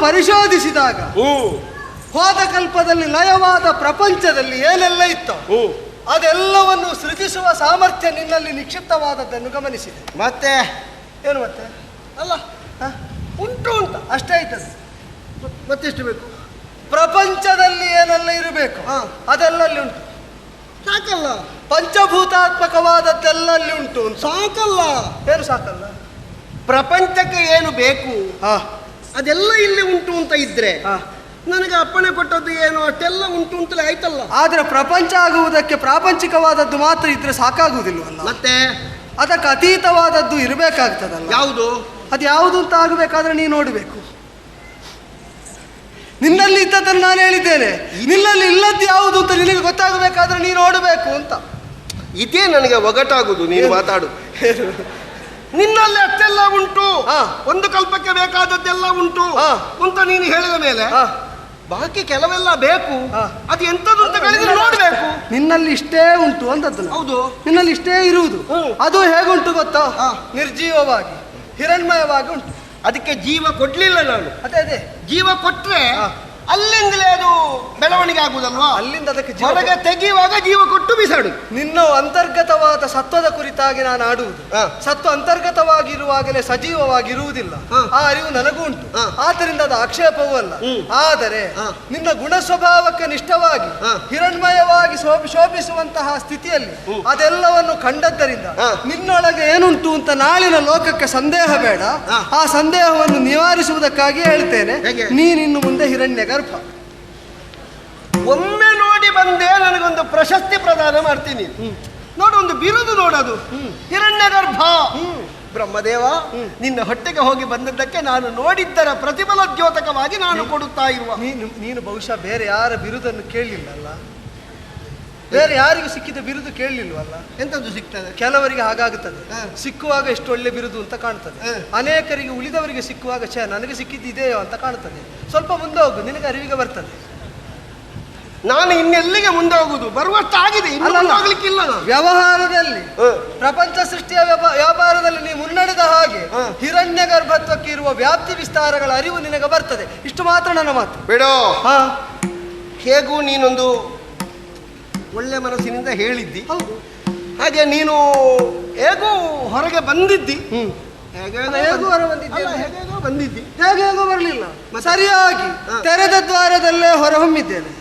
ಪರಿಶೋಧಿಸಿದಾಗ ಹೋದ ಕಲ್ಪದಲ್ಲಿ ಲಯವಾದ ಪ್ರಪಂಚದಲ್ಲಿ ಏನೆಲ್ಲ ಇತ್ತು ಅದೆಲ್ಲವನ್ನು ಸೃಜಿಸುವ ಸಾಮರ್ಥ್ಯ ನಿನ್ನಲ್ಲಿ ನಿಕ್ಷಿಪ್ತವಾದದ್ದನ್ನು ಗಮನಿಸಿದೆ. ಮತ್ತೆ ಏನು ಮತ್ತೆ ಅಲ್ಲ ಉಂಟು ಅಂತ ಅಷ್ಟೇ ಆಯ್ತದೆ. ಮತ್ತೆಷ್ಟು ಬೇಕು? ಪ್ರಪಂಚದಲ್ಲಿ ಏನೆಲ್ಲ ಇರಬೇಕು ಅದೆಲ್ಲ ಅಲ್ಲಿ ಉಂಟು. ಸಾಕಲ್ಲ? ಪಂಚಭೂತಾತ್ಮಕವಾದದ್ದೆಲ್ಲ ಅಲ್ಲಿ ಉಂಟು. ಸಾಕಲ್ಲ? ಏನು ಸಾಕಲ್ಲ? ಪ್ರಪಂಚಕ್ಕೆ ಏನು ಬೇಕು ಅದೆಲ್ಲ ಇಲ್ಲಿ ಉಂಟು ಅಂತ ಇದ್ರೆ ನನಗೆ ಅಪ್ಪಣೆ ಕೊಟ್ಟದ್ದು ಏನು ಅಷ್ಟೆಲ್ಲ ಉಂಟು ಅಂತಲೇ ಆಯ್ತಲ್ಲ. ಆದ್ರೆ ಪ್ರಪಂಚ ಆಗುವುದಕ್ಕೆ ಪ್ರಾಪಂಚಿಕವಾದದ್ದು ಮಾತ್ರ ಇದ್ರೆ ಸಾಕಾಗುವುದಿಲ್ವಲ್ಲ. ಮತ್ತೆ ಅದಕ್ಕೆ ಅತೀತವಾದದ್ದು ಇರಬೇಕಾಗ್ತದಲ್ಲ. ಯಾವುದು? ಅದು ಯಾವುದು ಅಂತ ಆಗಬೇಕಾದ್ರೆ ನೀನು ನೋಡಬೇಕು. ನಿನ್ನಲ್ಲಿ ಇದ್ದದನ್ನು ನಾನು ಹೇಳಿದ್ದೇನೆ, ನಿನ್ನಲ್ಲಿ ಇಲ್ಲದ್ದು ಯಾವುದು ಅಂತ ನಿನಗೆ ಗೊತ್ತಾಗಬೇಕಾದ್ರೆ ನೀನು ನೋಡಬೇಕು ಅಂತ. ಇದೇ ನನಗೆ ಒಗಟಾಗುದು ನೀನು ಮಾತಾಡು. ನಿನ್ನಲ್ಲಿ ಅಷ್ಟೆಲ್ಲ ಉಂಟು, ಒಂದು ಕಲ್ಪಕ್ಕೆ ಬೇಕಾದದ್ದೆಲ್ಲ ಉಂಟು ಅಂತ ನೀನು ಹೇಳಿದ ಮೇಲೆ ಬಾಕಿ ಕೆಲವೆಲ್ಲ ಬೇಕು. ಅದು ಎಂತದ್ದು ಅಂತ ಹೇಳಿದ್ರೆ ನೋಡ್ಬೇಕು. ನಿನ್ನಲ್ಲಿ ಇಷ್ಟೇ ಉಂಟು ಅಂತದ್ದು. ಹೌದು, ನಿನ್ನಲ್ಲಿ ಇಷ್ಟೇ ಇರುವುದು. ಅದು ಹೇಗುಂಟು ಗೊತ್ತಾ? ನಿರ್ಜೀವವಾಗಿ ಹಿರಣ್ಮಯವಾಗಿ ಉಂಟು. ಅದಕ್ಕೆ ಜೀವ ಕೊಡ್ಲಿಲ್ಲ ನಾನು. ಅದೇ ಜೀವ ಕೊಟ್ರೆ ಅಲ್ಲಿಂದಲೇ ಅದು ಬೆಳವಣಿಗೆ ಆಗುದಲ್ವಾ? ಅಲ್ಲಿಂದ ಅದಕ್ಕೆ ಹೊರಗೆ ತೆಗೆಯುವಾಗ ಜೀವ ಕೊಟ್ಟು ಬಿಸಾಡು. ನಿನ್ನ ಅಂತರ್ಗತವಾದ ಸತ್ವದ ಕುರಿತಾಗಿ ನಾನು ಆಡುವುದು. ಸತ್ವ ಅಂತರ್ಗತವಾಗಿರುವಾಗಲೇ ಸಜೀವವಾಗಿರುವುದಿಲ್ಲ. ಆ ಅರಿವು ನನಗೂ ಉಂಟು. ಆದ್ದರಿಂದ ಅದು ಆಕ್ಷೇಪವೂ ಅಲ್ಲ. ಆದರೆ ನಿನ್ನ ಗುಣ ಸ್ವಭಾವಕ್ಕೆ ನಿಷ್ಠವಾಗಿ ಹಿರಣ್ಮಯವಾಗಿ ಶೋಭಿಸುವಂತಹ ಸ್ಥಿತಿಯಲ್ಲಿ ಅದೆಲ್ಲವನ್ನು ಕಂಡದ್ದರಿಂದ ನಿನ್ನೊಳಗೆ ಏನುಂಟು ಅಂತ ನಾಳಿನ ಲೋಕಕ್ಕೆ ಸಂದೇಹ ಬೇಡ. ಆ ಸಂದೇಹವನ್ನು ನಿವಾರಿಸುವುದಕ್ಕಾಗಿ ಹೇಳ್ತೇನೆ, ನೀನಿನ್ನು ಮುಂದೆ ಹಿರಣ್ಯ ಗರ್ಭ. ಒಮ್ಮೆ ನೋಡಿ ಬಂದೆ, ನನಗೊಂದು ಪ್ರಶಸ್ತಿ ಪ್ರದಾನ ಮಾಡ್ತೀನಿ. ನೋಡು, ಒಂದು ಬಿರುದು ನೋಡೋದು, ಹಿರಣ್ಯ ಗರ್ಭ. ಬ್ರಹ್ಮದೇವ, ನಿನ್ನ ಹೊಟ್ಟೆಗೆ ಹೋಗಿ ಬಂದದ್ದಕ್ಕೆ ನಾನು ನೋಡಿದ್ದರ ಪ್ರತಿಫಲ ದ್ಯೋತಕವಾಗಿ ನಾನು ಕೊಡುತ್ತಾ ಇರುವ. ನೀನು ಬಹುಶಃ ಬೇರೆ ಯಾರ ಬಿರುದನ್ನು ಕೇಳಲಿಲ್ಲಲ್ಲ, ಬೇರೆ ಯಾರಿಗೂ ಸಿಕ್ಕಿದ ಬಿರುದು ಕೇಳಲಿಲ್ವಲ್ಲ. ಎಂತದ್ದು ಸಿಗ್ತದೆ? ಕೆಲವರಿಗೆ ಹಾಗಾಗುತ್ತದೆ, ಸಿಕ್ಕುವಾಗ ಎಷ್ಟು ಒಳ್ಳೆ ಬಿರುದು ಅಂತ ಕಾಣ್ತದೆ. ಅನೇಕರಿಗೆ ಉಳಿದವರಿಗೆ ಸಿಕ್ಕುವಾಗ ನನಗೆ ಸಿಕ್ಕಿದ್ದು ಇದೆಯೋ ಅಂತ ಕಾಣ್ತದೆ. ಸ್ವಲ್ಪ ಮುಂದೆ ಹೋಗು, ನಿನಗೆ ಅರಿವಿಗೆ ಬರ್ತದೆ. ನಾನು ಇನ್ನೆಲ್ಲಿಗೆ ಮುಂದೆ ಹೋಗುದು? ಬರುವಷ್ಟಾಗಿದೆ, ಹೋಗ್ಲಿಕ್ಕಿಲ್ಲ. ವ್ಯವಹಾರದಲ್ಲಿ, ಪ್ರಪಂಚ ಸೃಷ್ಟಿಯ ವ್ಯಾಪಾರದಲ್ಲಿ ನೀವು ಮುನ್ನಡೆದ ಹಾಗೆ ಹಿರಣ್ಯ ಗರ್ಭತ್ವಕ್ಕೆ ಇರುವ ವ್ಯಾಪ್ತಿ ವಿಸ್ತಾರಗಳ ಅರಿವು ನಿನಗೆ ಬರ್ತದೆ. ಇಷ್ಟು ಮಾತ್ರ ನನ್ನ ಮಾತು. ಬೇಡ, ಹೇಗೂ ನೀನೊಂದು ಒಳ್ಳೆ ಮನಸ್ಸಿನಿಂದ ಹೇಳಿದ್ದಿ. ಹಾಗೆ ನೀನು ಹೇಗೂ ಹೊರಗೆ ಬಂದಿದ್ದಿ. ಹೇಗೂ ಹೊರ ಬಂದಿದ್ದಿ, ಹೇಗೇಗೋ ಬರಲಿಲ್ಲ. ಸರಿಯಾಗಿ ತೆರೆದ ದ್ವಾರದಲ್ಲೇ ಹೊರಹೊಮ್ಮಿದ್ದೇನೆ.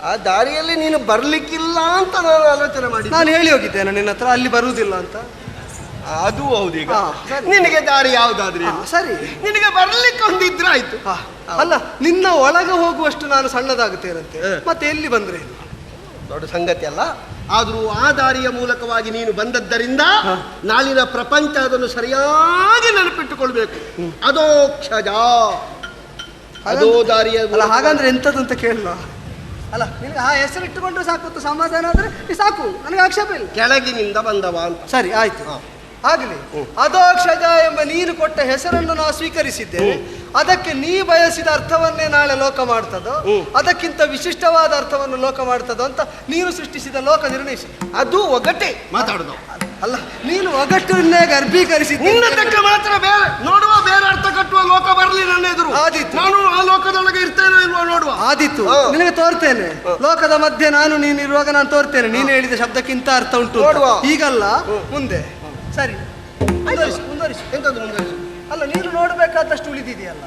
ಆ ದಾರಿಯಲ್ಲಿ ನೀನು ಬರ್ಲಿಕ್ಕಿಲ್ಲ ಅಂತ ನಾನು ಆಲೋಚನೆ ಮಾಡಿ ನಾನು ಹೇಳಿ ಹೋಗಿದ್ದೇನೆ ನಿನ್ನ ಹತ್ರ, ಅಲ್ಲಿ ಬರುವುದಿಲ್ಲ ಅಂತ. ಅದು ಹೌದೀಗ. ನಿನಗೆ ದಾರಿ ಯಾವ್ದಾದ್ರಿ ಸರಿ, ನಿನಗೆ ಬರ್ಲಿಕ್ಕೆ ಒಂದಿದ್ರೆ ಆಯ್ತು. ಅಲ್ಲ, ನಿನ್ನ ಒಳಗೆ ಹೋಗುವಷ್ಟು ನಾನು ಸಣ್ಣದಾಗುತ್ತೇನಂತೆ, ಮತ್ತೆ ಎಲ್ಲಿ ಬಂದ್ರೆ ದೊಡ್ಡ ಸಂಗತಿ ಅಲ್ಲ. ಆದ್ರೂ ಆ ದಾರಿಯ ಮೂಲಕವಾಗಿ ನೀನು ಬಂದದ್ದರಿಂದ ನಾಳಿನ ಪ್ರಪಂಚ ಅದನ್ನು ಸರಿಯಾಗಿ ನೆನಪಿಟ್ಟುಕೊಳ್ಬೇಕು. ಅದೋ ಕ್ಷಜ, ಅದೋ ದಾರಿಯ. ಅಲ್ಲ, ಹಾಗಂದ್ರೆ ಎಂಥದ್ದು ಅಂತ ಕೇಳಲ್ಲ. ಅಲ್ಲ, ನಿನಗೆ ಆ ಹೆಸರು ಇಟ್ಟುಕೊಂಡ್ರೆ ಸಾಕು, ಸಮಾಧಾನ ಆದ್ರೆ ಸಾಕು, ನನಗೆ ಆಕ್ಷೇಪ ಇಲ್ಲ. ಕೆಳಗಿನಿಂದ ಬಂದವ ಅಂತ. ಸರಿ, ಆಯ್ತು, ಆಗಲಿ. ಅದೋಕ್ಷಜ ಎಂಬ ನೀನು ಕೊಟ್ಟ ಹೆಸರನ್ನು ನಾವು ಸ್ವೀಕರಿಸಿದ್ದೇವೆ. ಅದಕ್ಕೆ ನೀ ಬಯಸಿದ ಅರ್ಥವನ್ನೇ ನಾಳೆ ಲೋಕ ಮಾಡ್ತದೋ, ಅದಕ್ಕಿಂತ ವಿಶಿಷ್ಟವಾದ ಅರ್ಥವನ್ನು ಲೋಕ ಮಾಡ್ತದೋ ಅಂತ ನೀನು ಸೃಷ್ಟಿಸಿದ ಲೋಕ ನಿರ್ಣಯಿಸಿ. ಅದು ಒಗಟೆ ಮಾತಾಡುದು ಅಲ್ಲ, ನೀನು ಒಗಟನ್ನೇ ಗರ್ಭೀಕರಿಸಿ ನಿನ್ನ ತಕ್ಕ ಮಾತ್ರ ಬೇರೆ ನೋಡುವ, ಬೇರೆ ಅರ್ಥ ಕಟ್ಟುವ ಲೋಕ ಬರಲಿ ನನ್ನ ಎದುರು. ಆದಿತ್ತು, ನಾನು ಆ ಲೋಕದೊಳಗೆ ಇರ್ತೇನೆ ಇಲ್ವೋ ನೋಡುವ. ಆದಿತ್ತು, ನಿನಗೆ ತೋರ್ತೇನೆ. ಲೋಕದ ಮಧ್ಯೆ ನೀನು ಇರುವಾಗ ನಾನು ತೋರ್ತೇನೆ. ನೀನು ಹೇಳಿದ ಶಬ್ದಕ್ಕಿಂತ ಅರ್ಥ ಉಂಟು. ಈಗಲ್ಲ, ಮುಂದೆ. ಸರಿ, ಮುಂದುವರಿಸು. ಎಂತದ್ದು ಮುಂದುವರಿಸು? ಅಲ್ಲ, ನೀನು ನೋಡಬೇಕಾದಷ್ಟು ಉಳಿದಿದೆಯಲ್ಲ.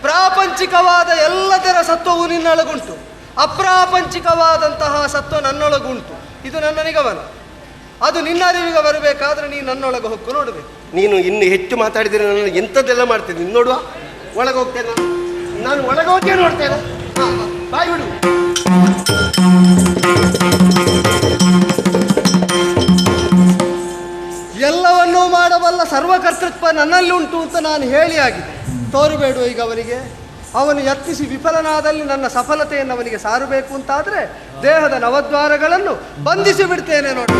ಪ್ರಾಪಂಚಿಕವಾದ ಎಲ್ಲದರ ಸತ್ವವು ನಿನ್ನೊಳಗುಂಟು, ಅಪ್ರಾಪಂಚಿಕವಾದಂತಹ ಸತ್ವ ನನ್ನೊಳಗುಂಟು. ಇದು ನನ್ನ ನಿಗಮನ. ಅದು ನಿನ್ನ ಅರಿವಿಗೆ ಬರಬೇಕಾದ್ರೆ ನೀನು ನನ್ನೊಳಗೆ ಹೊಕ್ಕು ನೋಡಬೇಕು. ನೀನು ಇನ್ನು ಹೆಚ್ಚು ಮಾತಾಡಿದರೆ ನಾನು ಎಂಥದ್ದೆಲ್ಲ ಮಾಡ್ತೇನೆ. ನೀನು ನೋಡುವ, ಒಳಗೆ ಹೋಗ್ತೇನೆ ನಾನು, ಒಳಗೆ ಹೋಗೇ ನೋಡ್ತೇನೆ. ಬಾಯ್ ಬಿಡು. ಎಲ್ಲವನ್ನೂ ಮಾಡಬಲ್ಲ ಸರ್ವಕರ್ತೃತ್ವ ನನ್ನಲ್ಲಿ ಉಂಟು ಅಂತ ನಾನು ಹೇಳಿ ಆಗಿದೆ. ತೋರಬೇಡು ಈಗ ಅವನಿಗೆ. ಅವನು ಯತ್ನಿಸಿ ವಿಫಲನಾದಲ್ಲಿ ನನ್ನ ಸಫಲತೆಯನ್ನು ಅವನಿಗೆ ಸಾರಬೇಕು ಅಂತಾದರೆ ದೇಹದ ನವದ್ವಾರಗಳನ್ನು ಬಂಧಿಸಿ ಬಿಡ್ತೇನೆ ನೋಡಿ.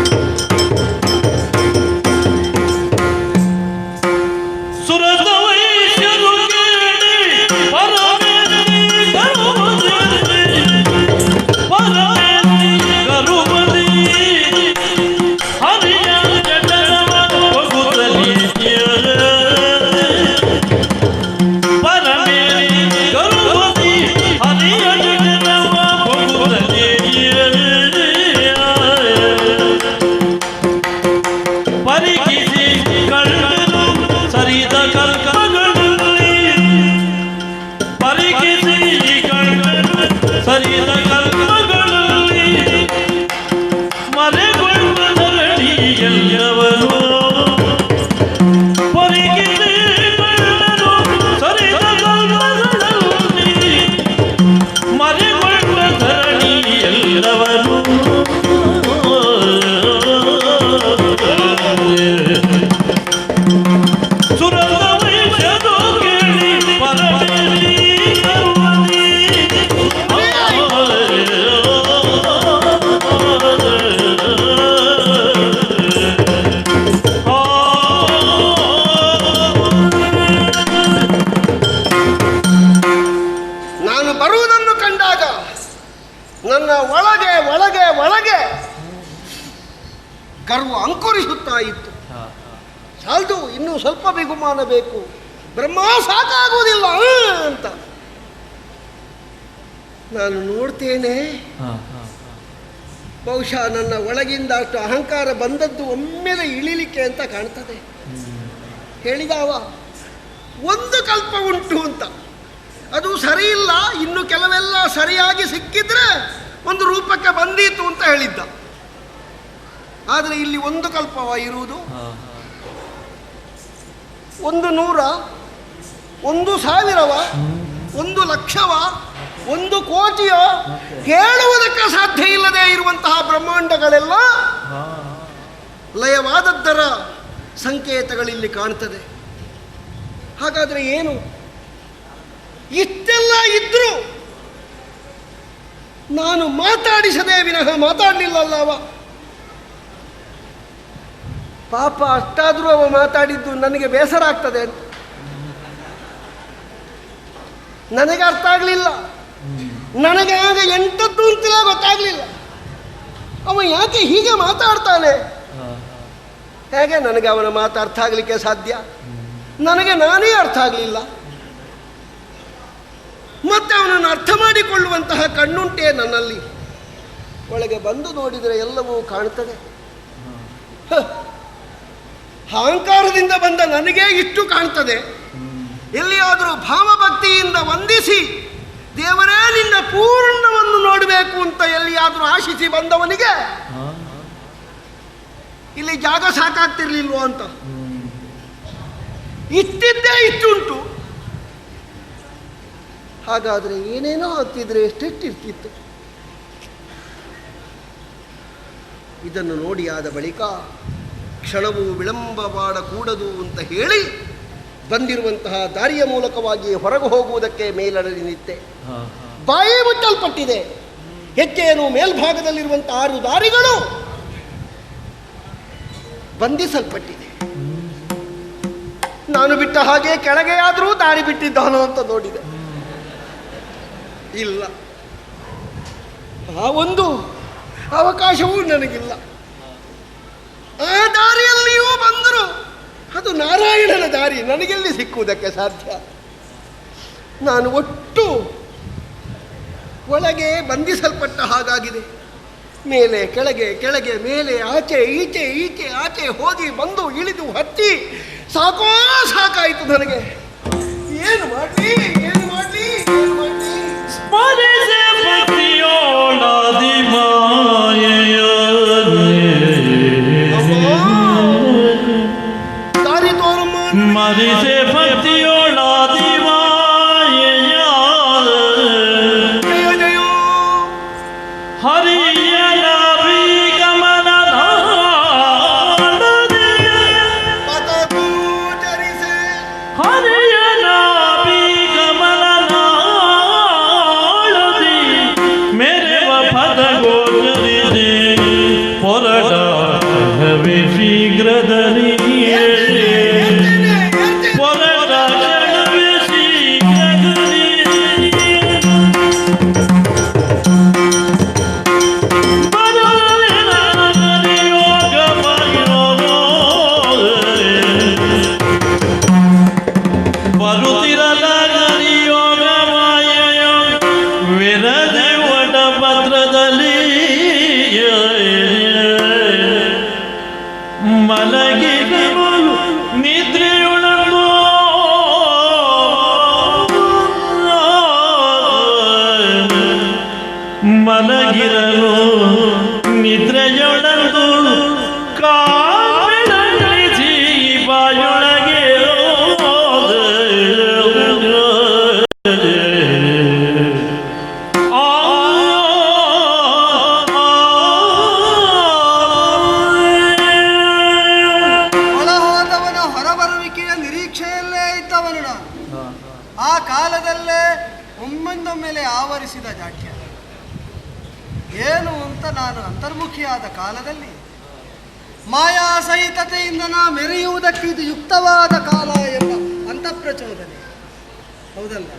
ಬಿಗುಮಾನ ಬೇಕು, ಬ್ರಹ್ಮ ಸಾಕಾಗುವುದಿಲ್ಲ ಅಂತ ನಾನು ನೋಡ್ತೇನೆ. ಬಹುಶಃ ನನ್ನ ಒಳಗಿಂದ ಅಷ್ಟು ಅಹಂಕಾರ ಬಂದದ್ದು ಒಮ್ಮೆಲೆ ಇಳಿಲಿಕ್ಕೆ ಅಂತ ಕಾಣ್ತದೆ. ಹೇಳಿದವ ಒಂದು ಕಲ್ಪ ಉಂಟು ಅಂತ, ಅದು ಸರಿ ಇಲ್ಲ, ಇನ್ನು ಕೆಲವೆಲ್ಲ ಸರಿಯಾಗಿ ಸಿಕ್ಕಿದ್ರೆ ಒಂದು ರೂಪಕ್ಕೆ ಬಂದೀತು ಅಂತ ಹೇಳಿದ್ದ. ಆದರೆ ಇಲ್ಲಿ ಒಂದು ಕಲ್ಪವ ಇರುವುದು, 100, 1,000, 1,00,000, 1,00,00,000 ಹೇಳುವುದಕ್ಕೆ ಸಾಧ್ಯ ಇಲ್ಲದೆ ಇರುವಂತಹ ಬ್ರಹ್ಮಾಂಡಗಳೆಲ್ಲ ಲಯವಾದದ್ದರ ಸಂಕೇತಗಳಿಲ್ಲಿ ಕಾಣ್ತದೆ. ಹಾಗಾದರೆ ಏನು? ಇಷ್ಟೆಲ್ಲ ಇದ್ರೂ ನಾನು ಮಾತಾಡಿಸದೆ ವಿನಃ ಮಾತಾಡಲಿಲ್ಲಲ್ಲ ಅವ. ಪಾಪ, ಅಷ್ಟಾದರೂ ಅವ ಮಾತಾಡಿದ್ದು ನನಗೆ ಬೇಸರ ಆಗ್ತದೆ ಅಂತ ನನಗೆ ಅರ್ಥ ಆಗಲಿಲ್ಲ. ನನಗೆ ಆಗ ಎಂಟದ್ದು ಅಂತಲೇ ಗೊತ್ತಾಗಲಿಲ್ಲ. ಅವ ಯಾಕೆ ಹೀಗೆ ಮಾತಾಡ್ತಾನೆ? ಹೇಗೆ ನನಗೆ ಅವನ ಮಾತು ಅರ್ಥ ಆಗಲಿಕ್ಕೆ ಸಾಧ್ಯ? ನನಗೆ ನಾನೇ ಅರ್ಥ ಆಗಲಿಲ್ಲ. ಮತ್ತೆ ಅವನನ್ನು ಅರ್ಥ ಮಾಡಿಕೊಳ್ಳುವಂತಹ ಕಣ್ಣುಂಟೆ ನನ್ನಲ್ಲಿ? ಒಳಗೆ ಬಂದು ನೋಡಿದರೆ ಎಲ್ಲವೂ ಕಾಣ್ತದೆ. ಅಹಂಕಾರದಿಂದ ಬಂದ ನನಗೆ ಇಷ್ಟು ಕಾಣ್ತದೆ. ಎಲ್ಲಿಯಾದರೂ ಭಾವಭಕ್ತಿಯಿಂದ ವಂದಿಸಿ ದೇವರೇ ನಿನ್ನ ಪೂರ್ಣವನ್ನು ನೋಡಬೇಕು ಅಂತ ಎಲ್ಲಿಯಾದರೂ ಆಶಿಸಿ ಬಂದವನಿಗೆ ಇಲ್ಲಿ ಜಾಗ ಸಾಕಾಗ್ತಿರ್ಲಿಲ್ವೋ ಅಂತ. ಇಷ್ಟಿದ್ದೇ ಇಷ್ಟುಂಟು. ಹಾಗಾದರೆ ಏನೇನೋ ಆಗ್ತಿದ್ರೆ ಎಷ್ಟೆಷ್ಟಿರ್ತಿತ್ತು. ಇದನ್ನು ನೋಡಿ ಆದ ಬಳಿಕ ಕ್ಷಣವೂ ವಿಳಂಬ ಮಾಡಕೂಡದು ಅಂತ ಹೇಳಿ ಬಂದಿರುವಂತಹ ದಾರಿಯ ಮೂಲಕವಾಗಿ ಹೊರಗೆ ಹೋಗುವುದಕ್ಕೆ ಮೇಲಡಲಿ ನಿಂತೆ. ಬಾಯಿ ಮುಚ್ಚಲ್ಪಟ್ಟಿದೆ. ಹೆಜ್ಜೆಯನ್ನು ಮೇಲ್ಭಾಗದಲ್ಲಿರುವಂತಹ 6 ದಾರಿಗಳು ಬಂಧಿಸಲ್ಪಟ್ಟಿದೆ. ನಾನು ಬಿಟ್ಟ ಹಾಗೆ ಕೆಳಗೆ ಆದರೂ ದಾರಿ ಬಿಟ್ಟಿದ್ದಾನೋ ಅಂತ ನೋಡಿದೆ. ಇಲ್ಲ, ಆ ಒಂದು ಅವಕಾಶವೂ ನನಗಿಲ್ಲ. ಆ ದಾರಿಯಲ್ಲಿಯೂ ಬಂದರು, ಅದು ನಾರಾಯಣನ ದಾರಿ, ನನಗೆಲ್ಲಿ ಸಿಕ್ಕುವುದಕ್ಕೆ ಸಾಧ್ಯ? ನಾನು ಒಟ್ಟು ಒಳಗೆ ಬಂಧಿಸಲ್ಪಟ್ಟ ಹಾಗಾಗಿದೆ. ಮೇಲೆ ಕೆಳಗೆ, ಕೆಳಗೆ ಮೇಲೆ, ಆಚೆ ಈಚೆ, ಈಚೆ ಆಚೆ, ಹೋಗಿ ಬಂದು ಇಳಿದು ಹತ್ತಿ ಸಾಕೋ ಸಾಕಾಯಿತು ನನಗೆ. ಏನು ಮಾಡಲಿ, ಏನು ಮಾಡಲಿ, ಏನು ಮಾಡಲಿ? ಸ್ಮರಿಸೆ ಭಕ್ತಿಯೋಳಾದಿ ಮಾಯೆಯ ದಾರಿ ತೋರಮ್ಮ. ಸ್ಮರಿಸೆ ಭಕ್ತಿಯೋಳಾದಿ ಮಾಯೆಯ ಜಯ ಜಯೋ ಹರಿಯನ ವಿಗಮನ ಪದಪೂಜರಿಸೆ ಹರಿಯನ ವಿಗಮನ ಮೇರೆವ ಪದ ಗೋಚರಿದೆ ಹೊರಡ ಶೀಘ್ರದಲ್ಲಿ ಹೊರಡ ಕ್ಷಣವೇ ಶೀಘ್ರದಲ್ಲಿ ಮಲಗಿದಳು ನಿದ್ರೆಯೊಳಗೂ ಮಲಗಿರಲು ನಿದ್ರೆಯೊಳಗೂ ಕಾಳಿಸಿ ಬಾಯೊಳಗೆ ಒಳಹೋದವನ ಹೊರಬರುವಿಕೆಯ ನಿರೀಕ್ಷೆಯಲ್ಲೇ ಇದ್ದವನು ನಾನು. ಆ ಕಾಲದಲ್ಲೇ ಒಮ್ಮೆಂದೊಮ್ಮೆಲೆ ಆವರಿಸಿದ ಜಾಡ್ಯ ಏನು ಅಂತ ನಾನು ಅಂತರ್ಮುಖಿಯಾದ ಕಾಲದಲ್ಲಿ ಮಾಯಾ ಸಹಿತತೆಯಿಂದ ನಾ ಮೆರೆಯುವುದಕ್ಕೆ ಇದು ಯುಕ್ತವಾದ ಕಾಲ ಎಂಬ ಅಂತಃಪ್ರಚೋದನೆ. ಹೌದಲ್ಲ?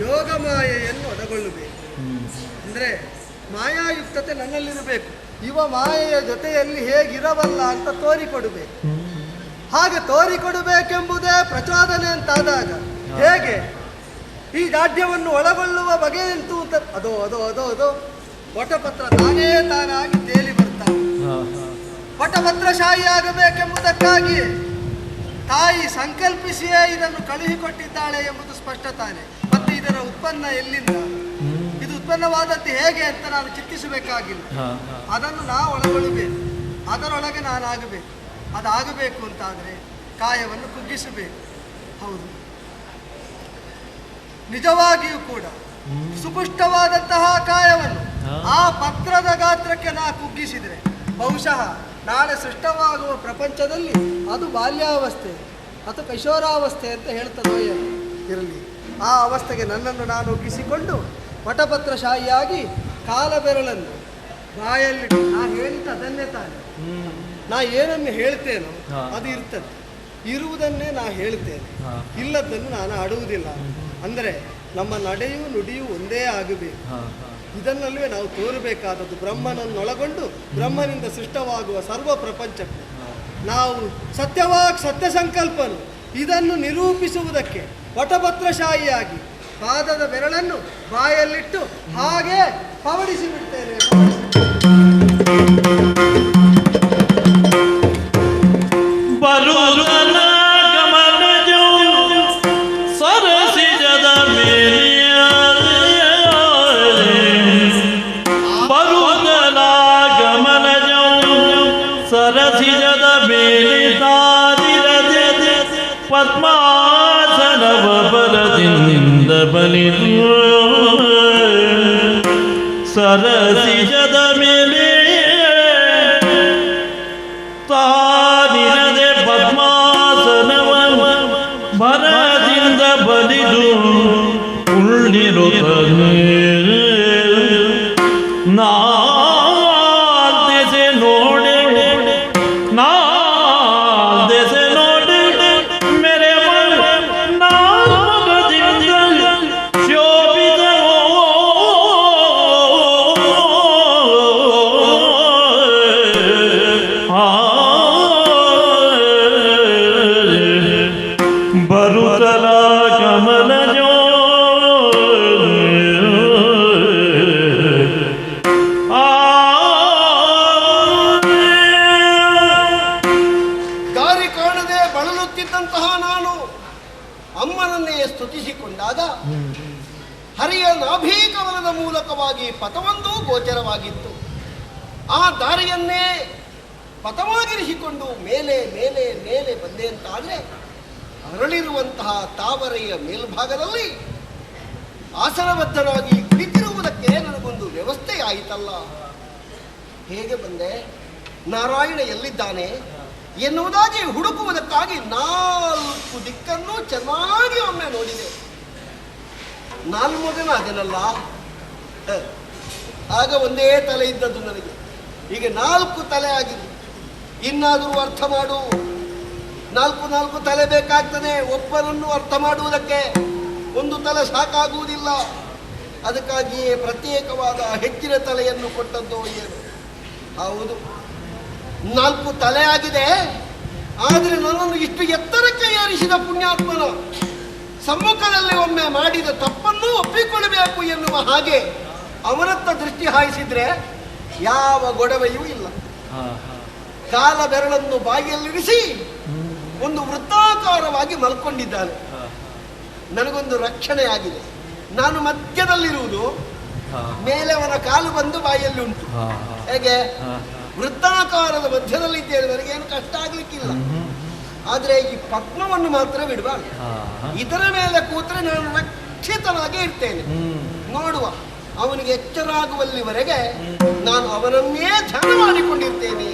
ಯೋಗ ಮಾಯೆಯನ್ನು ಒಳಗೊಳ್ಳಬೇಕು ಅಂದರೆ ಮಾಯಾಯುಕ್ತತೆ ನನ್ನಲ್ಲಿರಬೇಕು. ಇವ ಮಾಯೆಯ ಜೊತೆಯಲ್ಲಿ ಹೇಗಿರಬಲ್ಲ ಅಂತ ತೋರಿಕೊಡಬೇಕು. ಹಾಗೆ ತೋರಿಕೊಡಬೇಕೆಂಬುದೇ ಪ್ರಚೋದನೆ ಅಂತಾದಾಗ ಹೇಗೆ ಈ ದಾಢ್ಯವನ್ನು ಒಳಗೊಳ್ಳುವ ಬಗೆ ಎಂತೂ ಅಂತ ಅದೋ ಅದೋ ಅದೋ ಅದೋ ವಟಪತ್ರ ತಾನಾಗಿ ತೇಲಿ ಬರ್ತಾನೆ. ವಟಪತ್ರಶಾಹಿ ಆಗಬೇಕೆಂಬುದಕ್ಕಾಗಿ ತಾಯಿ ಸಂಕಲ್ಪಿಸಿಯೇ ಇದನ್ನು ಕಳುಹಿಕೊಟ್ಟಿದ್ದಾಳೆ ಎಂಬುದು ಸ್ಪಷ್ಟ ತಾನೆ. ಮತ್ತೆ ಇದರ ಉತ್ಪನ್ನ ಎಲ್ಲಿಂದ, ಇದು ಉತ್ಪನ್ನವಾದದ್ದು ಹೇಗೆ ಅಂತ ನಾನು ಚಿಂತಿಸಬೇಕಾಗಿಲ್ಲ. ಅದನ್ನು ನಾ ಒಳಗೊಳ್ಳಬೇಕು, ಅದರೊಳಗೆ ನಾನಾಗಬೇಕು. ಅದಾಗಬೇಕು ಅಂತಾದರೆ ಕಾಯವನ್ನು ಕುಗ್ಗಿಸಬೇಕು. ಹೌದು, ನಿಜವಾಗಿಯೂ ಕೂಡ ಸುಪುಷ್ಟವಾದಂತಹ ಕಾಯವನ್ನು ಆ ಪತ್ರದ ಗಾತ್ರಕ್ಕೆ ನಾ ಕುಗ್ಗಿಸಿದರೆ ಬಹುಶಃ ನಾಳೆ ಸೃಷ್ಟವಾಗುವ ಪ್ರಪಂಚದಲ್ಲಿ ಅದು ಬಾಲ್ಯಾವಸ್ಥೆ ಅಥವಾ ಕೈಶೋರಾವಸ್ಥೆ ಅಂತ ಹೇಳ್ತದೋ ಇರಲಿ. ಆ ಅವಸ್ಥೆಗೆ ನನ್ನನ್ನು ನಾನು ಒಗ್ಗಿಸಿಕೊಂಡು ವಟಪತ್ರಶಾಹಿಯಾಗಿ ಕಾಲ ಬೆರಳನ್ನು ಬಾಯಲ್ಲಿ ನಾ ಹೇಳಿದ್ದು ಅದನ್ನೇ ತಾನೆ. ನಾ ಏನನ್ನು ಹೇಳ್ತೇನೋ ಅದು ಇರ್ತದೆ, ಇರುವುದನ್ನೇ ನಾ ಹೇಳ್ತೇನೆ, ಇಲ್ಲದನ್ನು ನಾನು ಆಡುವುದಿಲ್ಲ. ಅಂದರೆ ನಮ್ಮ ನಡೆಯೂ ನುಡಿಯೂ ಒಂದೇ ಆಗಬೇಕು. ಇದನ್ನಲ್ವೇ ನಾವು ತೋರಬೇಕಾದದ್ದು. ಬ್ರಹ್ಮನನ್ನೊಳಗೊಂಡು ಬ್ರಹ್ಮನಿಂದ ಸೃಷ್ಟವಾಗುವ ಸರ್ವ ಪ್ರಪಂಚಕ್ಕೂ ನಾವು ಸತ್ಯ ಸಂಕಲ್ಪನು ಇದನ್ನು ನಿರೂಪಿಸುವುದಕ್ಕೆ ವಟಪತ್ರಶಾಹಿಯಾಗಿ ಪಾದದ ಬೆರಳನ್ನು ಬಾಯಲ್ಲಿಟ್ಟು ಹಾಗೆ ಪವಡಿಸಿ ಬಿಡ್ತೇನೆ. ಬರುವುದನ ಗಮನಜೋ ಸರಸಿಜದ ಮೇಲೆ ಬರುವುದನ ಗಮನಜೋ ಸರಸಿಜದ ಮೇಲೆ ತಾರಿರದೆ ಪದ್ಮಾಸನವ ಬಲದಿಂದ ಬಲಿದು ಸರಸಿಜದ ಮೇಲೆ ತಾನಿರದೆ ಪದ್ಮಾಸನವ ಭರದಿಂದ ಬಲಿದು ಉಳ್ಳಿರುತ್ತದೆ. ನಾಲ್ದೆಸೆ ನೋಡೆ ನಾಲ್ದೆಸೆ ನೋಡೆ ಮೆರೆವ ನಾಲ್ಮಗದಿಂದ ಶೋಭಿತವೋ ಬರುತ್ತಲ ಕಮಲಜೋ ದಾರಿ ಕಾಣದೆ ಬಳಲುತ್ತಿದ್ದಂತಹ ನಾನು ಅಮ್ಮನನ್ನೇ ಸ್ತುತಿಸಿಕೊಂಡಾಗ ಹರಿಯ ನಾಭೀಕವನದ ಮೂಲಕವಾಗಿ ಪಥವೊಂದು ಗೋಚರವಾಗಿತ್ತು. ಆ ದಾರಿಯನ್ನೇ ಪಥವಾಗಿರಿಸಿಕೊಂಡು ಮೇಲೆ ಮೇಲೆ ಮೇಲೆ ಬಂದೆ ಅಂತಾದರೆ ಅರಳಿರುವಂತಹ ತಾವರೆಯ ಮೇಲ್ಭಾಗದಲ್ಲಿ ಆಸನಬದ್ಧನಾಗಿ ಕುಳಿತಿರುವುದಕ್ಕೆ ನನಗೊಂದು ವ್ಯವಸ್ಥೆ ಆಯಿತಲ್ಲ. ಹೇಗೆ ಬಂದೆ, ನಾರಾಯಣ ಎಲ್ಲಿದ್ದಾನೆ ಎನ್ನುವುದಾಗಿ ಹುಡುಕುವುದಕ್ಕಾಗಿ 4 ದಿಕ್ಕನ್ನು ಚೆನ್ನಾಗಿ ಒಮ್ಮೆ ನೋಡಿದೆ. ನಾಲ್ಮಗನ ಅದನಲ್ಲ, ಆಗ ಒಂದೇ ತಲೆ ಇದ್ದದ್ದು ನನಗೆ, ಈಗ 4 ತಲೆ ಆಗಿದೆ. ಇನ್ನಾದರೂ ಅರ್ಥ ಮಾಡು, 4 ತಲೆ ಬೇಕಾಗ್ತದೆ ಒಬ್ಬನನ್ನು ಅರ್ಥ ಮಾಡುವುದಕ್ಕೆ. 1 ತಲೆ ಸಾಕಾಗುವುದಿಲ್ಲ. ಅದಕ್ಕಾಗಿಯೇ ಪ್ರತ್ಯೇಕವಾದ ಹೆಚ್ಚಿನ ತಲೆಯನ್ನು ಕೊಟ್ಟದ್ದು ಏನು. ಹೌದು, 4 ತಲೆ ಆಗಿದೆ. ಆದರೆ ನನ್ನನ್ನು ಇಷ್ಟು ಎತ್ತರಕ್ಕೆ ಏರಿಸಿದ ಪುಣ್ಯಾತ್ಮನ ಸಮ್ಮುಖದಲ್ಲಿ ಒಮ್ಮೆ ಮಾಡಿದ ತಪ್ಪನ್ನು ಒಪ್ಪಿಕೊಳ್ಳಬೇಕು ಎನ್ನುವ ಹಾಗೆ ಅವನತ್ತ ದೃಷ್ಟಿ ಹಾಯಿಸಿದ್ರೆ ಯಾವ ಗೊಡವೆಯೂ ಇಲ್ಲ. ಕಾಲ ಬೆರಳನ್ನು ಬಾಯಿಯಲ್ಲಿರಿಸಿ ಒಂದು ವೃತ್ತಾಕಾರವಾಗಿ ಮಲ್ಕೊಂಡಿದ್ದಾನೆ. ನನಗೊಂದು ರಕ್ಷಣೆ ಆಗಿದೆ. ನಾನು ಮಧ್ಯದಲ್ಲಿರುವುದು, ಮೇಲೆ ಅವನ ಕಾಲು ಬಂದು ಬಾಯಲ್ಲಿ ಉಂಟು. ಹೇಗೆ ವೃತ್ತಾಕಾರದ ಮಧ್ಯದಲ್ಲಿದ್ದೇನೆ, ನನಗೇನು ಕಷ್ಟ ಆಗ್ಲಿಕ್ಕಿಲ್ಲ. ಆದರೆ ಈ ಪದ್ಮವನ್ನು ಮಾತ್ರ ಬಿಡಬಾರ್ದು. ಇದರ ಮೇಲೆ ಕೂತ್ರೆ ನಾನು ರಕ್ಷಿತನಾಗಿ ಇರ್ತೇನೆ. ನೋಡುವ, ಅವನಿಗೆ ಎಚ್ಚರಾಗುವಲ್ಲಿವರೆಗೆ ನಾನು ಅವನನ್ನೇ ಧ್ಯಾನ ಮಾಡಿಕೊಂಡಿರ್ತೇನೆ.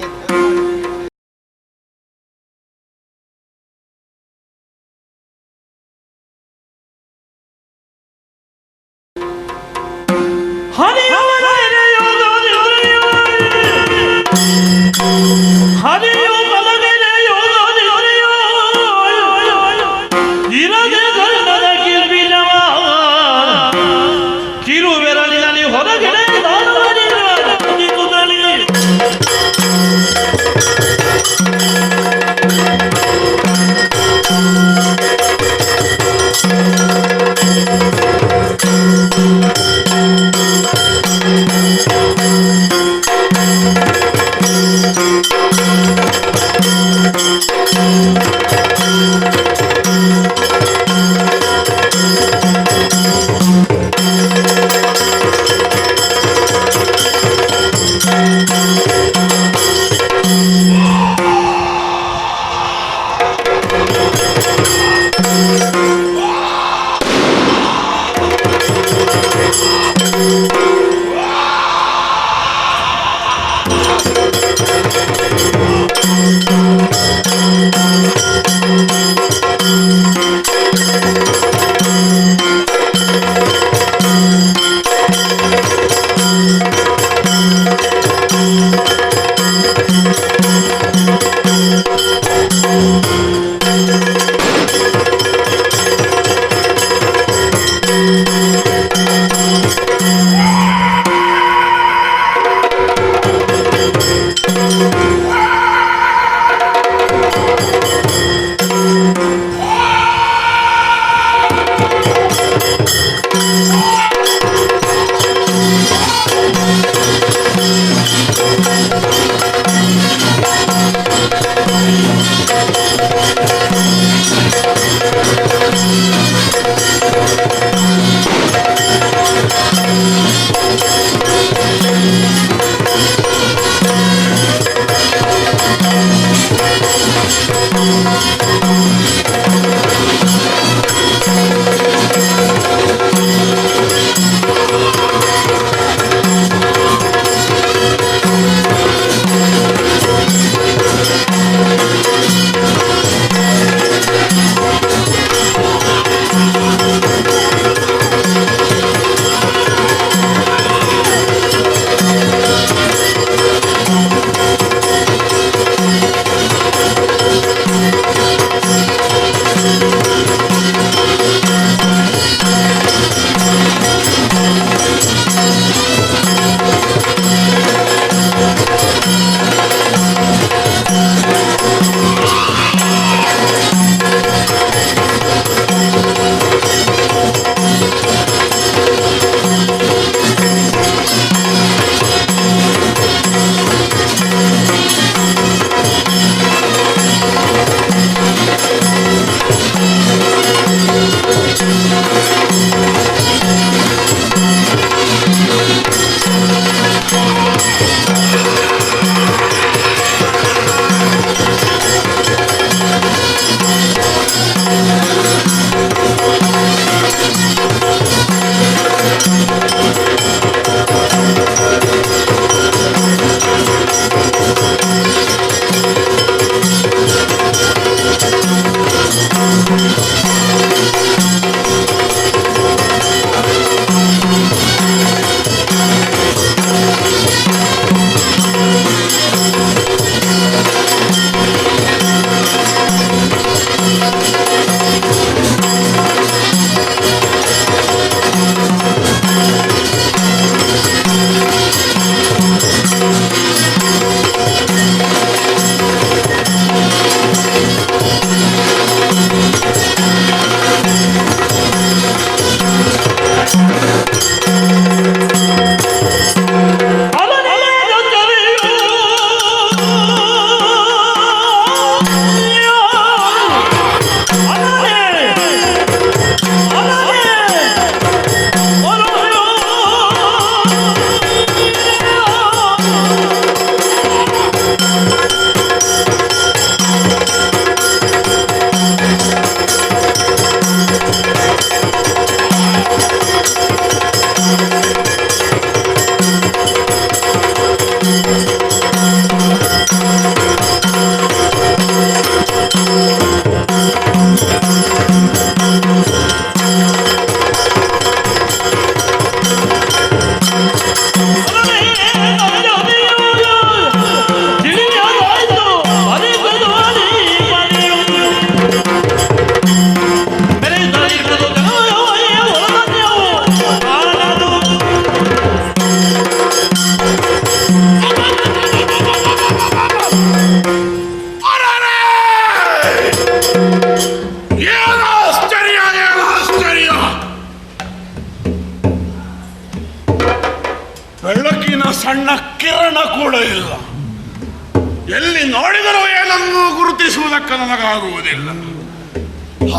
ಲೆಕ್ಕ ನನಗಾಗುವುದಿಲ್ಲ.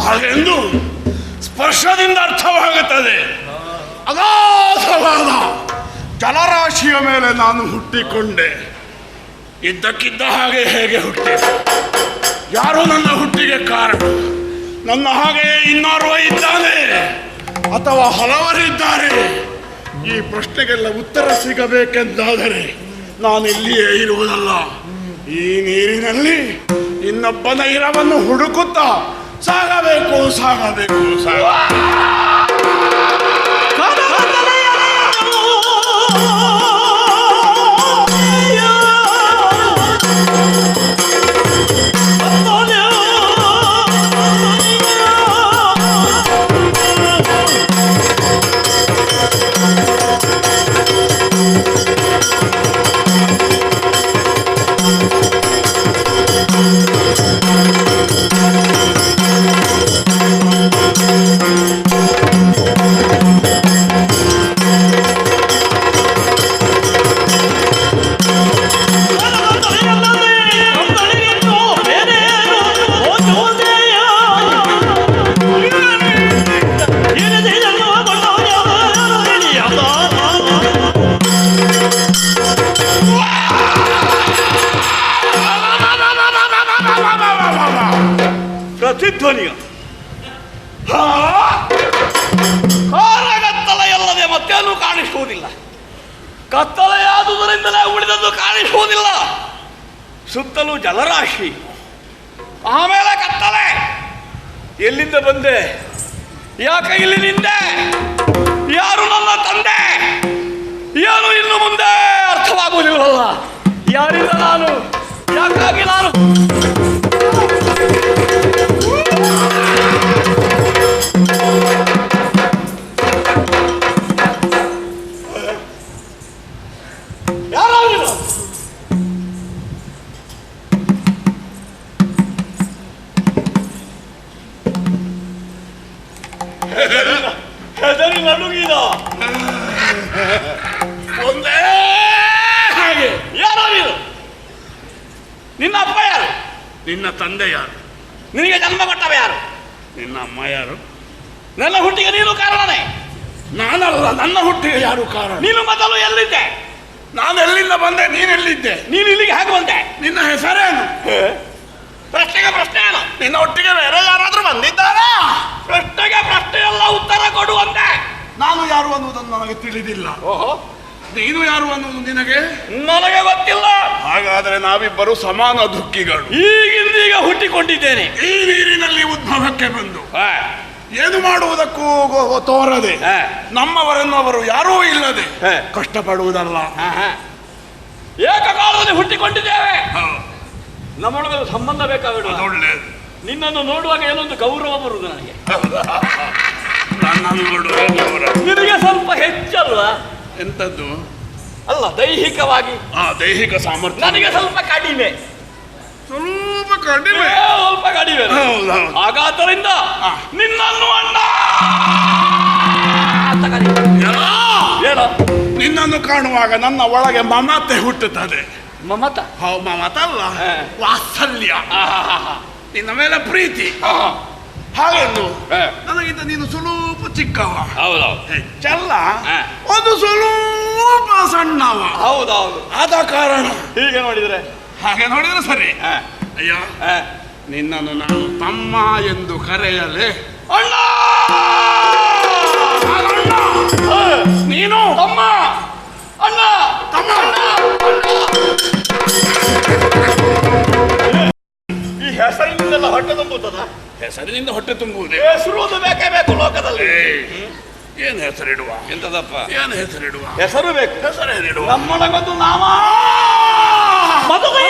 ಹಾಗೆಂದು ಸ್ಪರ್ಶದಿಂದ ಅರ್ಥವಾಗುತ್ತದೆ. ಅಗಾಧವಾದ ಜಲರಾಶಿಯ ಮೇಲೆ ನಾನು ಹುಟ್ಟಿಕೊಂಡೆ. ಇದ್ದಕ್ಕಿದ್ದ ಹಾಗೆ ಹೇಗೆ ಹುಟ್ಟೆ? ಯಾರು ನನ್ನ ಹುಟ್ಟಿಗೆ ಕಾರಣ? ನನ್ನ ಹಾಗೆ ಇನ್ನಾರು ಇದ್ದಾನೆ ಅಥವಾ ಹಲವರಿದ್ದಾರೆ? ಈ ಪ್ರಶ್ನೆಗೆಲ್ಲ ಉತ್ತರ ಸಿಗಬೇಕೆಂದಾದರೆ ನಾನಿಲ್ಲಿಯೇ ಇರುವುದಲ್ಲ. ಈ ನೀರಿನಲ್ಲಿ ಇನ್ನೊಬ್ಬನ ಇರವನ್ನು ಹುಡುಕುತ್ತಾ ಸಾಗಬೇಕು ಸಾಗಬೇಕು ಪ್ರತಿಧ್ವನಿಯ ಕಾರಗತ್ತಲೆಯಲ್ಲದೆ ಮತ್ತೇನೂ ಕಾಣಿಸುವುದಿಲ್ಲ. ಕತ್ತಲೆಯಾದುದರಿಂದಲೇ ಉಳಿದದ್ದು ಕಾಣಿಸುವುದಿಲ್ಲ. ಸುತ್ತಲೂ ಜಲರಾಶಿ, ಆಮೇಲೆ ಕತ್ತಲೆ. ಎಲ್ಲಿಂದ ಬಂದೆ? ಯಾಕೆ ಇಲ್ಲಿ ನಿಂದೆ? ಯಾರು ನನ್ನ ತಂದೆ? ಏನು ಇನ್ನು ಮುಂದೆ ಅರ್ಥವಾಗುವುದಿಲ್ಲವಲ್ಲ. ಯಾರಿಂದ ನಾನು? ಯಾಕಾಗಿ ನಾನು? ಹೆದರಿ ನಡುಗಿದ ಒಂದೇ ಹಾಗೆ. ಯಾರು ನೀನು? ನಿನ್ನ ಅಪ್ಪ ಯಾರು? ನಿನ್ನ ತಂದೆ ಯಾರು? ನಿನಗೆ ಜನ್ಮ ಕೊಟ್ಟವ ಯಾರು? ನಿನ್ನ ಅಮ್ಮ ಯಾರು? ನನ್ನ ಹುಟ್ಟಿಗೆ ನೀನು ಕಾರಣನೇ. ನಾನಲ್ಲ, ನನ್ನ ಹುಟ್ಟಿಗೆ ಯಾರು ಕಾರಣ? ನೀನು ಮೊದಲು ಎಲ್ಲಿದ್ದೆ? ನಾನು ಎಲ್ಲಿಂದ ಬಂದೆ? ನೀನೆಲ್ಲಿದ್ದೆ? ನೀನು ಇಲ್ಲಿಗೆ ಹೇಗೆ ಬಂದೆ? ನಿನ್ನ ಹೆಸರೇನು? ಪ್ರಶ್ನೆಗೆ ಪ್ರಶ್ನೆ ಏನು? ನಿನ್ನ ಒಟ್ಟಿಗೆ ಬೇರೆ ಯಾರಾದ್ರೂ ಬಂದಿದ್ದಾರಾ? ಪ್ರಶ್ನೆಗೆ ಪ್ರಶ್ನೆ ಎಲ್ಲ ಉತ್ತರ ಕೊಡುವಂತೆ. ನಾನು ಯಾರು ಅನ್ನುವುದನ್ನು ನನಗೆ ತಿಳಿದಿಲ್ಲ. ಓಹೋ, ನೀನು ಯಾರು ಅನ್ನುವುದು ನಿನಗೆ? ನನಗೆ ಗೊತ್ತಿಲ್ಲ. ಹಾಗಾದರೆ ನಾವಿಬ್ಬರು ಸಮಾನ ದುಃಖಿಗಳು. ಈಗಿಂದೀಗ ಹುಟ್ಟಿಕೊಂಡಿದ್ದೇನೆ. ಈ ನೀರಿನಲ್ಲಿ ಉದ್ಭವಕ್ಕೆ ಬಂದು ಏನು ಮಾಡುವುದಕ್ಕೂ ತೋರದೆ ನಮ್ಮವರೆನ್ನುವರು ಯಾರೂ ಇಲ್ಲದೆ ಕಷ್ಟಪಡುವುದಲ್ಲ. ಏಕಕಾಲದಲ್ಲಿ ಹುಟ್ಟಿಕೊಂಡಿದ್ದೇವೆ. ನಮ್ಮೊಳಗೆ ಸಂಬಂಧ ಬೇಕಾಗಿಡುವ. ಒಳ್ಳೆಯದು. ನಿನ್ನನ್ನು ನೋಡುವಾಗ ಏನೊಂದು ಗೌರವ ಬರುವುದು ನನಗೆ. ನನ್ನನ್ನು ನೋಡುವ ನಿನಗೆ ಸ್ವಲ್ಪ ಹೆಚ್ಚಲ್ವ? ಎಂಥದ್ದು? ಅಲ್ಲ, ದೈಹಿಕವಾಗಿ ದೈಹಿಕ ಸಾಮರ್ಥ್ಯ ನನಗೆ ಸ್ವಲ್ಪ ಕಡಿಮೆ. ಸ್ವಲ್ಪ ಕಡಿಮೆ. ಸ್ವಲ್ಪ ಕಡಿಮೆ. ಹಾಗಾದ್ದರಿಂದ ನಿನ್ನನ್ನು ಅಣ್ಣ ಅಂತ ಕರೀ. ಏನೋ ನಿನ್ನನ್ನು ಕಾಣುವಾಗ ನನ್ನ ಒಳಗೆ ಮಮತೆ ಹುಟ್ಟುತ್ತದೆ. ಮಮತ? ಮಮತ ಅಲ್ಲ, ವಾತ್ಸಲ್ಯ. ನಿನ್ನ ಮೇಲೆ ಪ್ರೀತಿ. ಹಾಗೆಂದು ನನಗಿಂತ ನೀನು ಸ್ವಲ್ಪ ಚಿಕ್ಕವ. ಹೌದೌದು. ಹೆಚ್ಚಲ್ಲ, ಒಂದು ಸ್ವಲ್ಪ ಸಣ್ಣವ. ಹೌದೌದು. ಆದ ಕಾರಣ ಹೀಗೆ ನೋಡಿದ್ರೆ ಹಾಗೆ ನೋಡಿದ್ರೆ ಸರಿ. ಅಯ್ಯೋ, ನಿನ್ನನ್ನು ನಾನು ತಮ್ಮ ಎಂದು ಕರೆಯಲೇ? ಅಣ್ಣ, ನೀನು ತಮ್ಮ, ಅಣ್ಣ, ತಮ್ಮ. ಈ ಹೆಸರಿನಿಂದೆಲ್ಲ ಹೊಟ್ಟೆ ತುಂಬುತ್ತದ? ಹೆಸರಿನಿಂದ ಹೊಟ್ಟೆ ತುಂಬುವುದೇ? ಹೆಸರು ಒಂದು ಬೇಕೇ ಬೇಕು ಲೋಕದಲ್ಲಿ. ಏನು ಹೆಸರಿಡುವ? ಎಂತದಪ್ಪ? ಏನು ಹೆಸರಿಡುವ? ಹೆಸರು ಬೇಕು. ಹೆಸರೇನಿಡುವ? ನಮ್ಮೊಳಗೊಂದು ನಾಮ ಮದುವೆ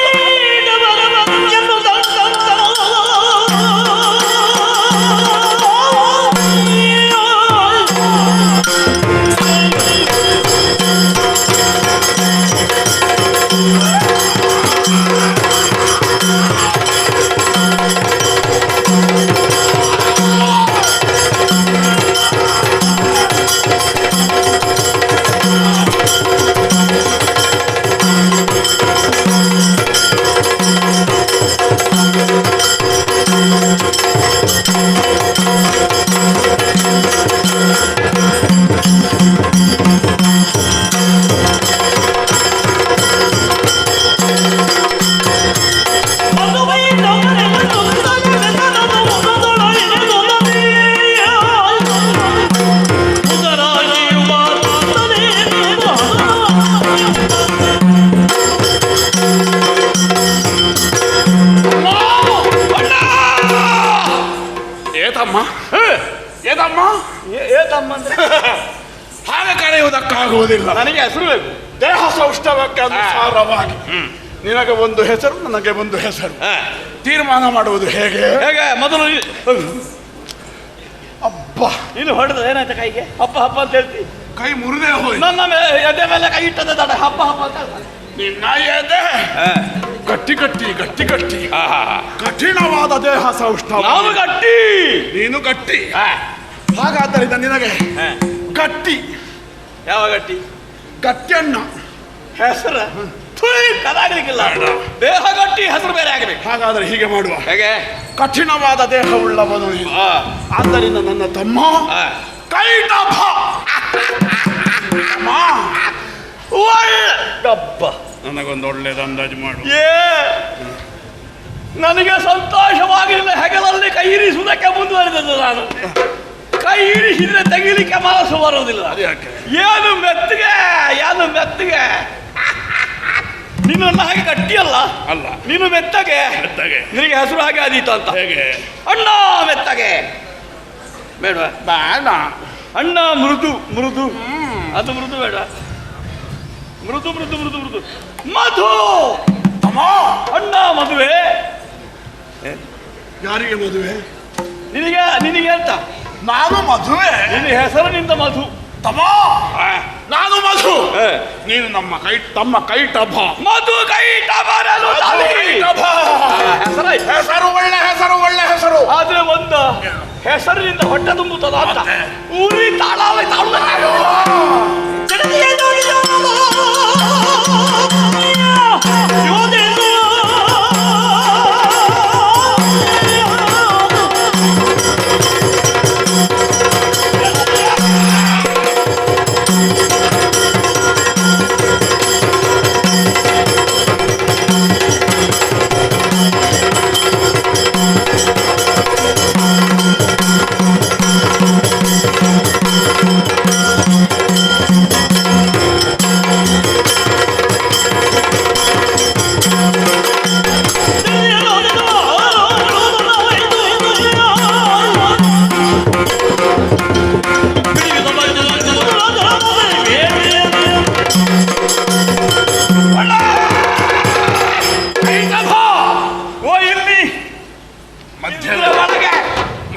ಏತಮ್ಮ ಏತಮ್ಮ ಏತಮ್ಮ ಅಂದ್ರೆ ಹಾಗೆ ಕರೆಯುವುದಕ್ಕಾಗುವುದಿಲ್ಲ. ನನಗೆ ಹೆಸರು ಬೇಕು. ದೇಹ ಸೌಷ್ಠವಕ್ಕೆ ಅನುಸಾರವಾಗಿ ನಿನಗೆ ಒಂದು ಹೆಸರು, ನನಗೆ ಒಂದು ಹೆಸರು. ತೀರ್ಮಾನ ಮಾಡುವುದು ಹೇಗೆ? ಹೇಗೆ? ಮೊದಲು ಅಬ್ಬ, ನೀನು ಹೊಡೆದ ಏನಾಯ್ತು ಕೈಗೆ? ಹಪ್ಪ ಹಪ್ಪ ಅಂತ ಹೇಳ್ತಿ. ಕೈ ಮುರಿದೇ ಹೋಯ್ತು. ನನ್ನ ಎದೆ ಮೇಲೆ ಕೈ ಇಟ್ಟದೆ ದಡ ಹಪ್ಪ ಹಪ್ಪ ಅಂತ ಹೇಳ್ತಾನೆ. ನಿನ್ನ ಎದೆ ಗಟ್ಟಿ ಗಟ್ಟಿ ಗಟ್ಟಿ ಗಟ್ಟಿ ಕಠಿಣವಾದ ದೇಹ ಸೌಷ್ಠವ. ನಾನು ಗಟ್ಟಿ, ನೀನು ಗಟ್ಟಿ. ಹಾಗಾದ್ದರಿಂದ ನಿನಗೆ ಗಟ್ಟಿ. ಯಾವ ಗಟ್ಟಿ? ಗಟ್ಟಿಯನ್ನ ಹೆಸರು ಕದಾಗಲಿಕ್ಕಿಲ್ಲ. ದೇಹ ಗಟ್ಟಿ, ಹೆಸರು ಬೇರೆ ಆಗಬೇಕು. ಹಾಗಾದ್ರೆ ಹೀಗೆ ಮಾಡುವ. ಹೇಗೆ? ಕಠಿಣವಾದ ದೇಹವುಳ್ಳವನು ನೀನು. ಆದ್ದರಿಂದ ನನ್ನ ತಮ್ಮ ಕೈಟಭ. ಡಬ್ಬ. ನನಗೊಂದು ಒಳ್ಳೆದು ಅಂದಾಜು ಮಾಡು. ನನಗೆ ಸಂತೋಷವಾಗಿ ನಿನ್ನ ಹೆಗಲಲ್ಲಿ ಕೈ ಇರಿಸುವುದಕ್ಕೆ ಮುಂದುವರೆದದ್ದು. ನಾನು ಕೈ ಇರಿಸಿದ್ರೆ ತೆಗಿಲಿಕ್ಕೆ ಮನಸ್ಸು ಬರುವುದಿಲ್ಲ. ಏನು ಮೆತ್ತಗೆ, ಏನು ಮೆತ್ತಗೆ. ನೀನು ನನ್ನ ಹಾಗೆ ಗಟ್ಟಿಯಲ್ಲ, ಅಲ್ಲ, ನೀನು ಮೆತ್ತಗೆ. ಮೆತ್ತಗೆ. ನಿನಗೆ ಹೆಸರು ಹಾಗೆ ಆದೀತು ಅಂತ. ಹೇಗೆ? ಅಣ್ಣ ಮೆತ್ತಗೆ ಬೇಡ. ಬೇಡ. ಅಣ್ಣ ಮೃದು ಮೃದು, ಅದು ಮೃದು ಬೇಡ. ಮೃದು ಮೃದು ಮೃದು ಮೃದು ಮಧು. ತಮ್ಮ, ಅಣ್ಣ ಮದುವೆ. ಯಾರಿಗೆ ಮದುವೆ? ನಿನಗೆ ನಿನಗೆ ಅಂತ. ನಾನು ಮದುವೆ. ನಿನ್ನ ಹೆಸರಿನಿಂದ ಮಧು. ತಮ್ಮ, ನಾನು ಮಧು. ನೀನು ನಮ್ಮ ತಮ್ಮ ಕೈಟಭ. ಮಧು ಕೈಟಭ. ಹೆಸರು ಒಳ್ಳೆ ಹೆಸರು, ಒಳ್ಳೆ ಹೆಸರು. ಆದ್ರೆ ಒಂದು ಹೆಸರಿನಿಂದ ಹೊಟ್ಟೆ ತುಂಬುತ್ತದ ಅಂತ. ಊರಿ ತಾಳ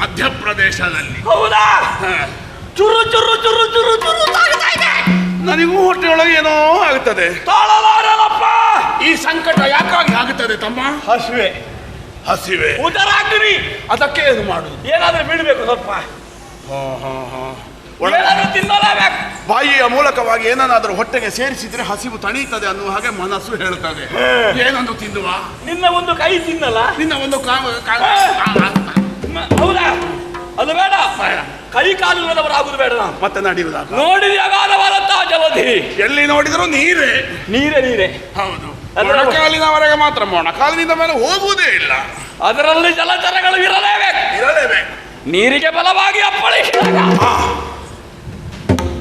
ಮಧ್ಯಪ್ರದೇಶದಲ್ಲಿ. ಹೌದಾ? ಚುರು ಚುರು ಚುರು ಚುರು ಚುರು ತಾಗ್ತಾ ಇದೆ. ನನಗೂ ಹೊಟ್ಟೆಯೊಳಗೆ ಏನೋ ಆಗುತ್ತದೆ. ತಾಳಲಾರನಪ್ಪ. ಈ ಸಂಕಟ ಯಾಕಾಗಿ ಆಗುತ್ತದೆ ತಮ್ಮ? ಹಸಿವೆ, ಹಸಿವೆ. ಉದರಾಗ್ರಿ. ಅದಕ್ಕೆ ಏನು ಮಾಡುದು? ಏನಾದ್ರೂ ಬಿಡಬೇಕು ಸ್ವಲ್ಪ. ಏನಾದ್ರೂ ತಿನ್ನಲೇಬೇಕು. ಬಾಯಿಯ ಮೂಲಕವಾಗಿ ಏನನ್ನಾದ್ರೂ ಹೊಟ್ಟೆಗೆ ಸೇರಿಸಿದ್ರೆ ಹಸಿವು ತಣೀತದೆ ಅನ್ನುವ ಹಾಗೆ ಮನಸ್ಸು ಹೇಳುತ್ತದೆ. ಏನೊಂದು ತಿನ್ನುವ. ನಿನ್ನ ಒಂದು ಕೈ ತಿನ್ನಲ್ಲ. ನಿನ್ನ ಒಂದು ಹೌದಾ? ಅದು ಬೇಡ. ಕೈ ಕಾಲುಗಳವರಾಗುದು ಬೇಡ. ನಾವು ಮತ್ತೆ ನಡೆಯುವುದಾಗ ನೋಡಿದ ಅಗಾಧವಾದಂತಹ ಜಲಧಿ. ಎಲ್ಲಿ ನೋಡಿದ್ರು ನೀರೇ ನೀರೇ ನೀರೇ. ಹೌದು. ಮೊಣಕಾಲಿನವರೆಗೆ ಮಾತ್ರ, ಮೊಣಕಾಲಿನಿಂದ ಮೇಲೆ ಹೋಗುವುದೇ ಇಲ್ಲ. ಅದರಲ್ಲಿ ಜಲಚರಗಳು ಇರಲೇಬೇಕು. ಇರಲೇಬೇಕು. ನೀರಿಗೆ ಬಲವಾಗಿ ಅಪ್ಪಳಿಸಿದಾಗ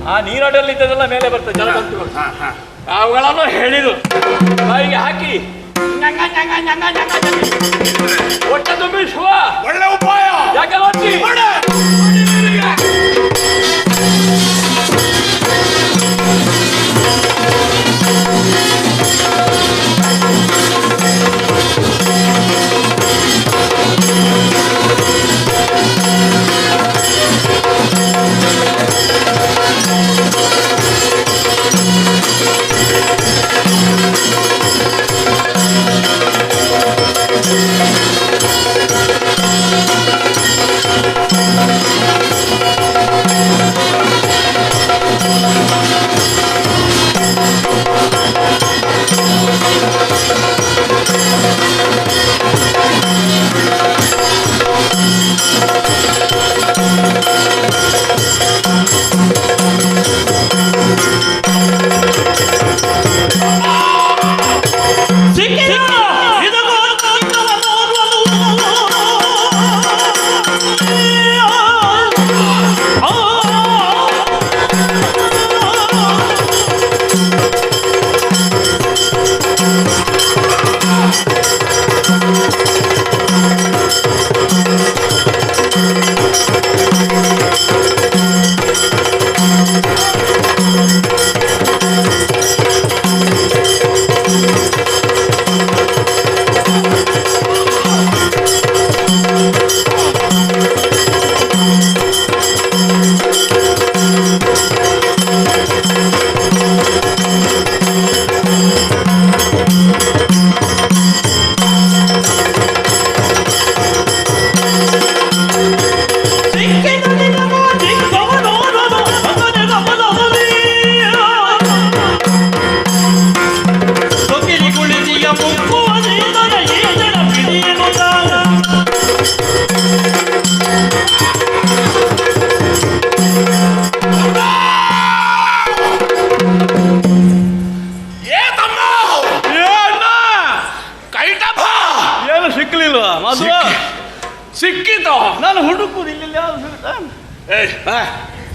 ಆ ನೀರಡಲ್ಲಿದ್ದದೆಲ್ಲ ಮೇಲೆ ಬರ್ತದೆ ಜಲಜಂತುಗಳು. ಅವುಗಳನ್ನು ಹೇಳಿದು ಬಾಯಿಗೆ ಹಾಕಿ ಹೊಟ್ಟೆ ತುಂಬಿಸುವ ಒಳ್ಳೆ ಉಪಾಯ. ಯಾಕೆ ನೋಡಿ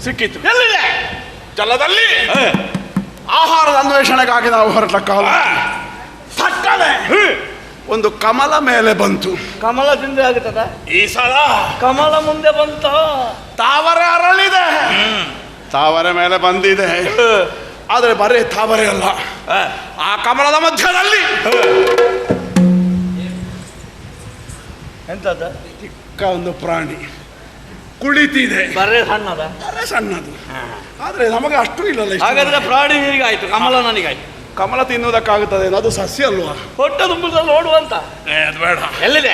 ಸಿಕ್ಕಿತ್ತು. ಎಲ್ಲಿದೆ? ಜಲದಲ್ಲಿ ಆಹಾರದ ಅನ್ವೇಷಣೆಗಾಗಿ ನಾವು ಹೊರಟ ಕಾಲ ಸಕ್ಕನೆ ಒಂದು ಕಮಲ ಮೇಲೆ ಬಂತು. ಕಮಲ ತಿಂದೆ ಆಗುತ್ತದ? ಈ ಸಲ ಕಮಲ ಮುಂದೆ ಬಂತ, ತಾವರೆ ಅರಳಿದೆ, ತಾವರೆ ಮೇಲೆ ಬಂದಿದೆ. ಆದರೆ ಬರೀ ತಾವರೆ ಅಲ್ಲ, ಆ ಕಮಲದ ಮಧ್ಯದಲ್ಲಿ ಎಂತದ? ಚಿಕ್ಕ ಒಂದು ಪ್ರಾಣಿ ಕುಳಿತಿದೆ. ಬರೇ ಸಣ್ಣದ? ಬರೇ ಸಣ್ಣದು, ಆದ್ರೆ ನಮಗೆ ಅಷ್ಟು ಇಲ್ಲಲ್ಲ. ಹಾಗಾದ್ರೆ ಪ್ರಾಣಿ ನಿನಗಾಯ್ತು, ಕಮಲ ನನಗಾಯ್ತು. ಕಮಲ ತಿನ್ನುವುದಕ್ಕಾಗುತ್ತದೆ, ಅದು ಸಸ್ಯ ಅಲ್ವಾ? ಹೊಟ್ಟೆ ತುಂಬದಲ್ಲಿ ನೋಡುವಂತ. ಅದು ಬೇಡ. ಎಲ್ಲಿದೆ?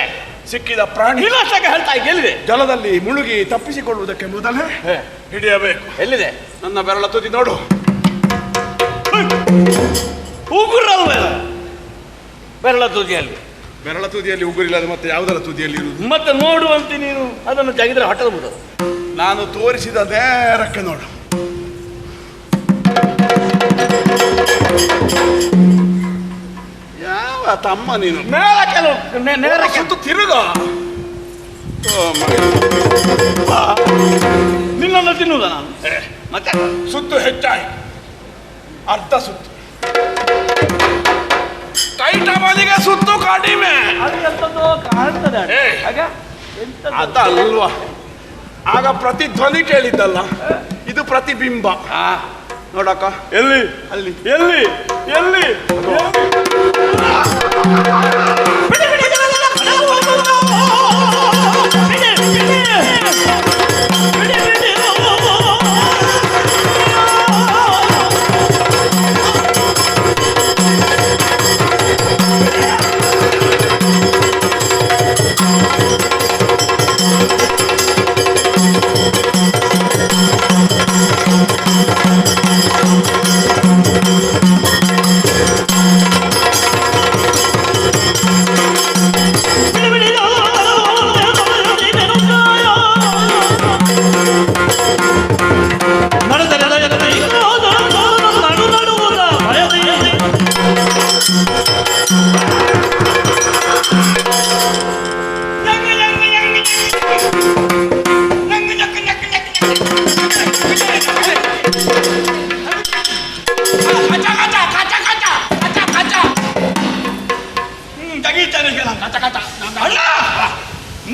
ಸಿಕ್ಕಿದ ಪ್ರಾಣಿ ನೀನಷ್ಟಕ್ಕೆ ಹೇಳ್ತಾ ಇದ್ದ, ಎಲ್ಲಿದೆ? ಜಲದಲ್ಲಿ ಮುಳುಗಿ ತಪ್ಪಿಸಿಕೊಳ್ಳುವುದಕ್ಕೆ ಮೊದಲೇ ಹಿಡಿಯಬೇಕು. ಎಲ್ಲಿದೆ? ನನ್ನ ಬೆರಳ ತುದಿ ನೋಡು. ಉಗುರಲ್ವ ಬೆರಳ ತುದಿಯಲ್ಲಿ? ಬೆರಳ ತುದಿಯಲ್ಲಿ ಉಗುರಿಲ್ಲದೆ ಮತ್ತೆ ಯಾವುದರ ತುದಿಯಲ್ಲಿ ಇರುವುದು? ಮತ್ತೆ ನೋಡುವಂತೆ ನೀನು ಅದನ್ನು ಜಗಿದ್ರೆ ಹಠದ ಬಿಡೋದು. ನಾನು ತೋರಿಸಿದ ನೇರಕ್ಕೆ ನೋಡು. ಯಾವ ತಮ್ಮ ನೀನು? ನೇರಕ್ಕೆ ಸುತ್ತು ತಿರುಗ. ನಿನ್ನನ್ನು ತಿನ್ನುವುದ ನಾನು? ಮತ್ತೆ ಸುತ್ತು ಹೆಚ್ಚಾಯಿ, ಅರ್ಧ ಸುತ್ತು ಕೈಟ ಮನೆಗೆ ಸುತ್ತು ಕಡಿಮೆ. ಅದು ಎಂತದೋ ಕಾಣ್ತದೆ ಆಗ. ಅದಲ್ವಾ, ಆಗ ಪ್ರತಿಧ್ವನಿ ಕೇಳಿದ್ದಲ್ಲ, ಇದು ಪ್ರತಿಬಿಂಬ. ನೋಡಕ್ಕ, ಎಲ್ಲಿ? ಅಲ್ಲಿ. ಎಲ್ಲಿ? ಎಲ್ಲಿ?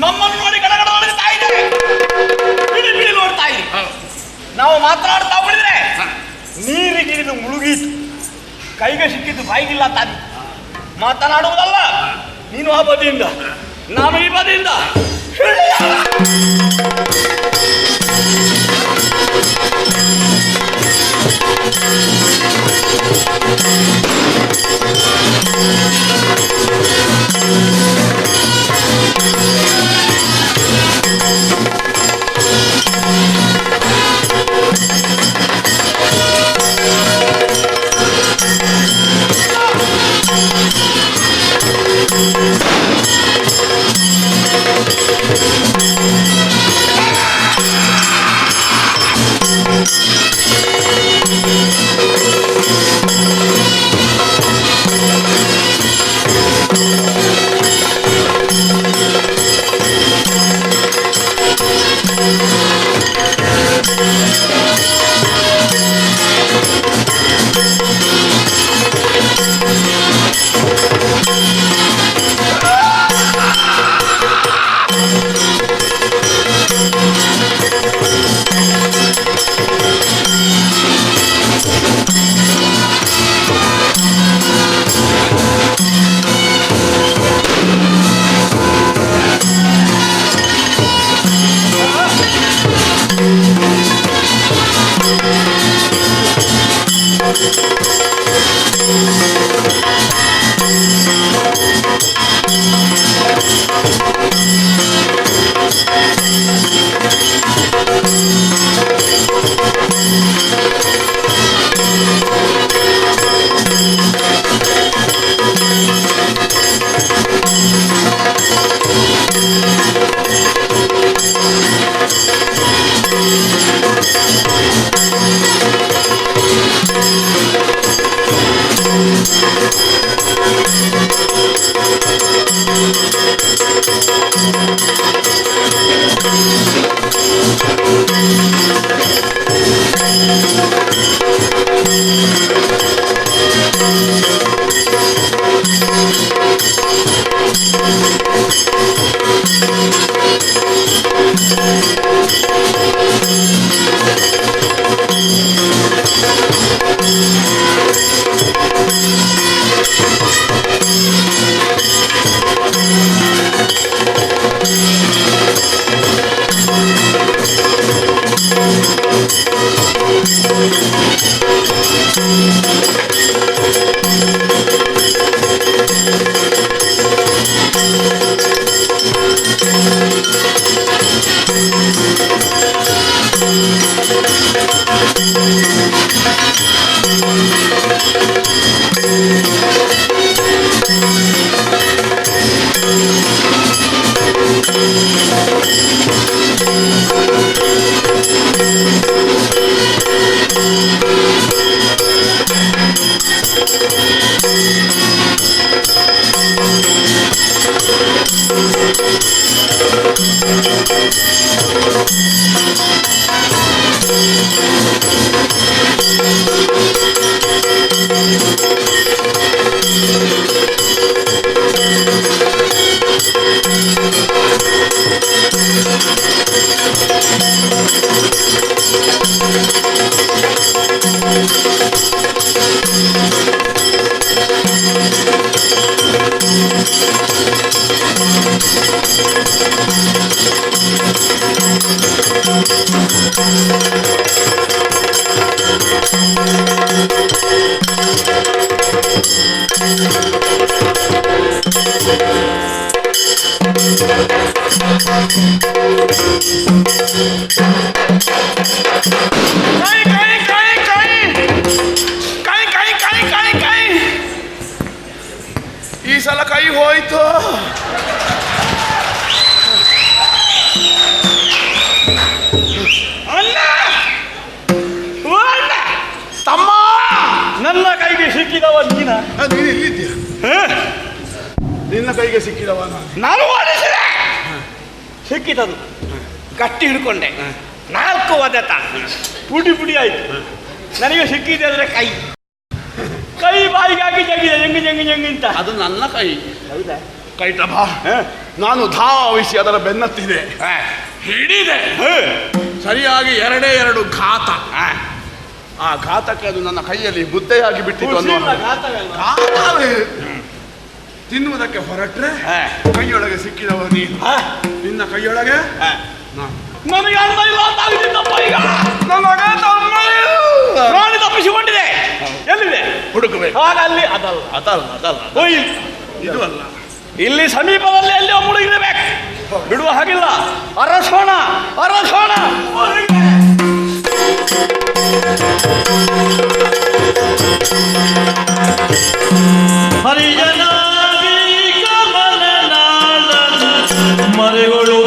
ನಮ್ಮನ್ನು ನೋಡಿ ಗಡಗಡ ನೋಡ್ತಾ ಇದೆ, ಬಿಡಿ ಬಿಡಿ ನೋಡ್ತಾ ಇದೆ. ನಾವು ಮಾತನಾಡ್ತಾ ಉಳಿದ್ರೆ ನೀರಿಗಿಳಿದು ಮುಳುಗೀತು, ಕೈಗೆ ಸಿಕ್ಕಿದ್ದು ಬಾಯಿಗಿಲ್ಲ ತಾನೆ. ಮಾತನಾಡುವುದಲ್ಲ, ನೀನು ಆ ಬದಿಯಿಂದ, ನಾನು ಈ ಬದಿಯಿಂದ. ಈ ಸಲ ಕೈ ಹೋಯ್ತು. ಅಣ್ಣ ಓ ಅಣ್ಣ, ತಮ್ಮ, ನನ್ನ ಕೈಗೆ ಸಿಕ್ಕಿದವ ನೀನ? ನೀನು ಎಲ್ಲಿದ್ದೀಯ? ನಿನ್ನ ಕೈಗೆ ಸಿಕ್ಕಿದವ ನಾನು ಓಡಿಸಿದೆ, ಸಿಕ್ಕಿತದು, ಗಟ್ಟಿ ಹಿಡ್ಕೊಂಡೆ, 4 ಒದೆತ, ಪುಡಿ ಪುಡಿ ಆಯ್ತು. ನನಗೆ ಸಿಕ್ಕಿದೆ ಅಂದ್ರೆ ಕೈ ಬಾಯಿಗೆ ಹಾಕಿ ಜಗಿದೆ, ಜಂಗಿ ಜಂಗಿ ಜಂಗಿ ಅಂತ. ಅದು ನನ್ನ ಕೈ. ಹೌದಾ? ಕೈಟಭ, ನಾನು ಧಾವಿಸಿ ಅದರ ಬೆನ್ನತ್ತಿದೆ, ಹಿಡಿದೆ. ಸರಿಯಾಗಿ 2 ಘಾತ. ಆ ಘಾತಕ್ಕೆ ಅದು ನನ್ನ ಕೈಯಲ್ಲಿ ಬುದ್ದೆಯಾಗಿ ಬಿಟ್ಟಿತ್ತು ಅನ್ನುವ ಘಾತವೇ. ತಿನ್ನುವುದಕ್ಕೆ ಹೊರಟ್ರೆ ಕೈಯೊಳಗೆ ಸಿಕ್ಕಿದವ ನೀನು, ನಿನ್ನ ಕೈಯೊಳಗೆ ನನಗೆ ಅನ್ನ ಇಲ್ಲ ಅಂತ ಆಗಿದ್ದಪ್ಪ. ಈಗ ನನಗೆ ತಮ್ಮ ಪ್ರಾಣಿ ತಪ್ಪಿಸಿಕೊಂಡಿದೆ. ಎಲ್ಲಿದೆ ಹುಡುಕಬೇಕು. ಹಾಗಲ್ಲಿ ಅದಲ್ಲ, ಅದಲ್ಲ ಅದಲ್ಲ, ಹೋಯ್, ಇದು ಅಲ್ಲ, ಇಲ್ಲಿ ಸಮೀಪದಲ್ಲಿ ಎಲ್ಲಿ ಮುಳುಗಿರಬೇಕು, ಬಿಡುವ ಹಾಗಿಲ್ಲ. ಅರಸೋಣ ಅರಸೋಣ. ಹರಿಜನ ಮರೆಗಳು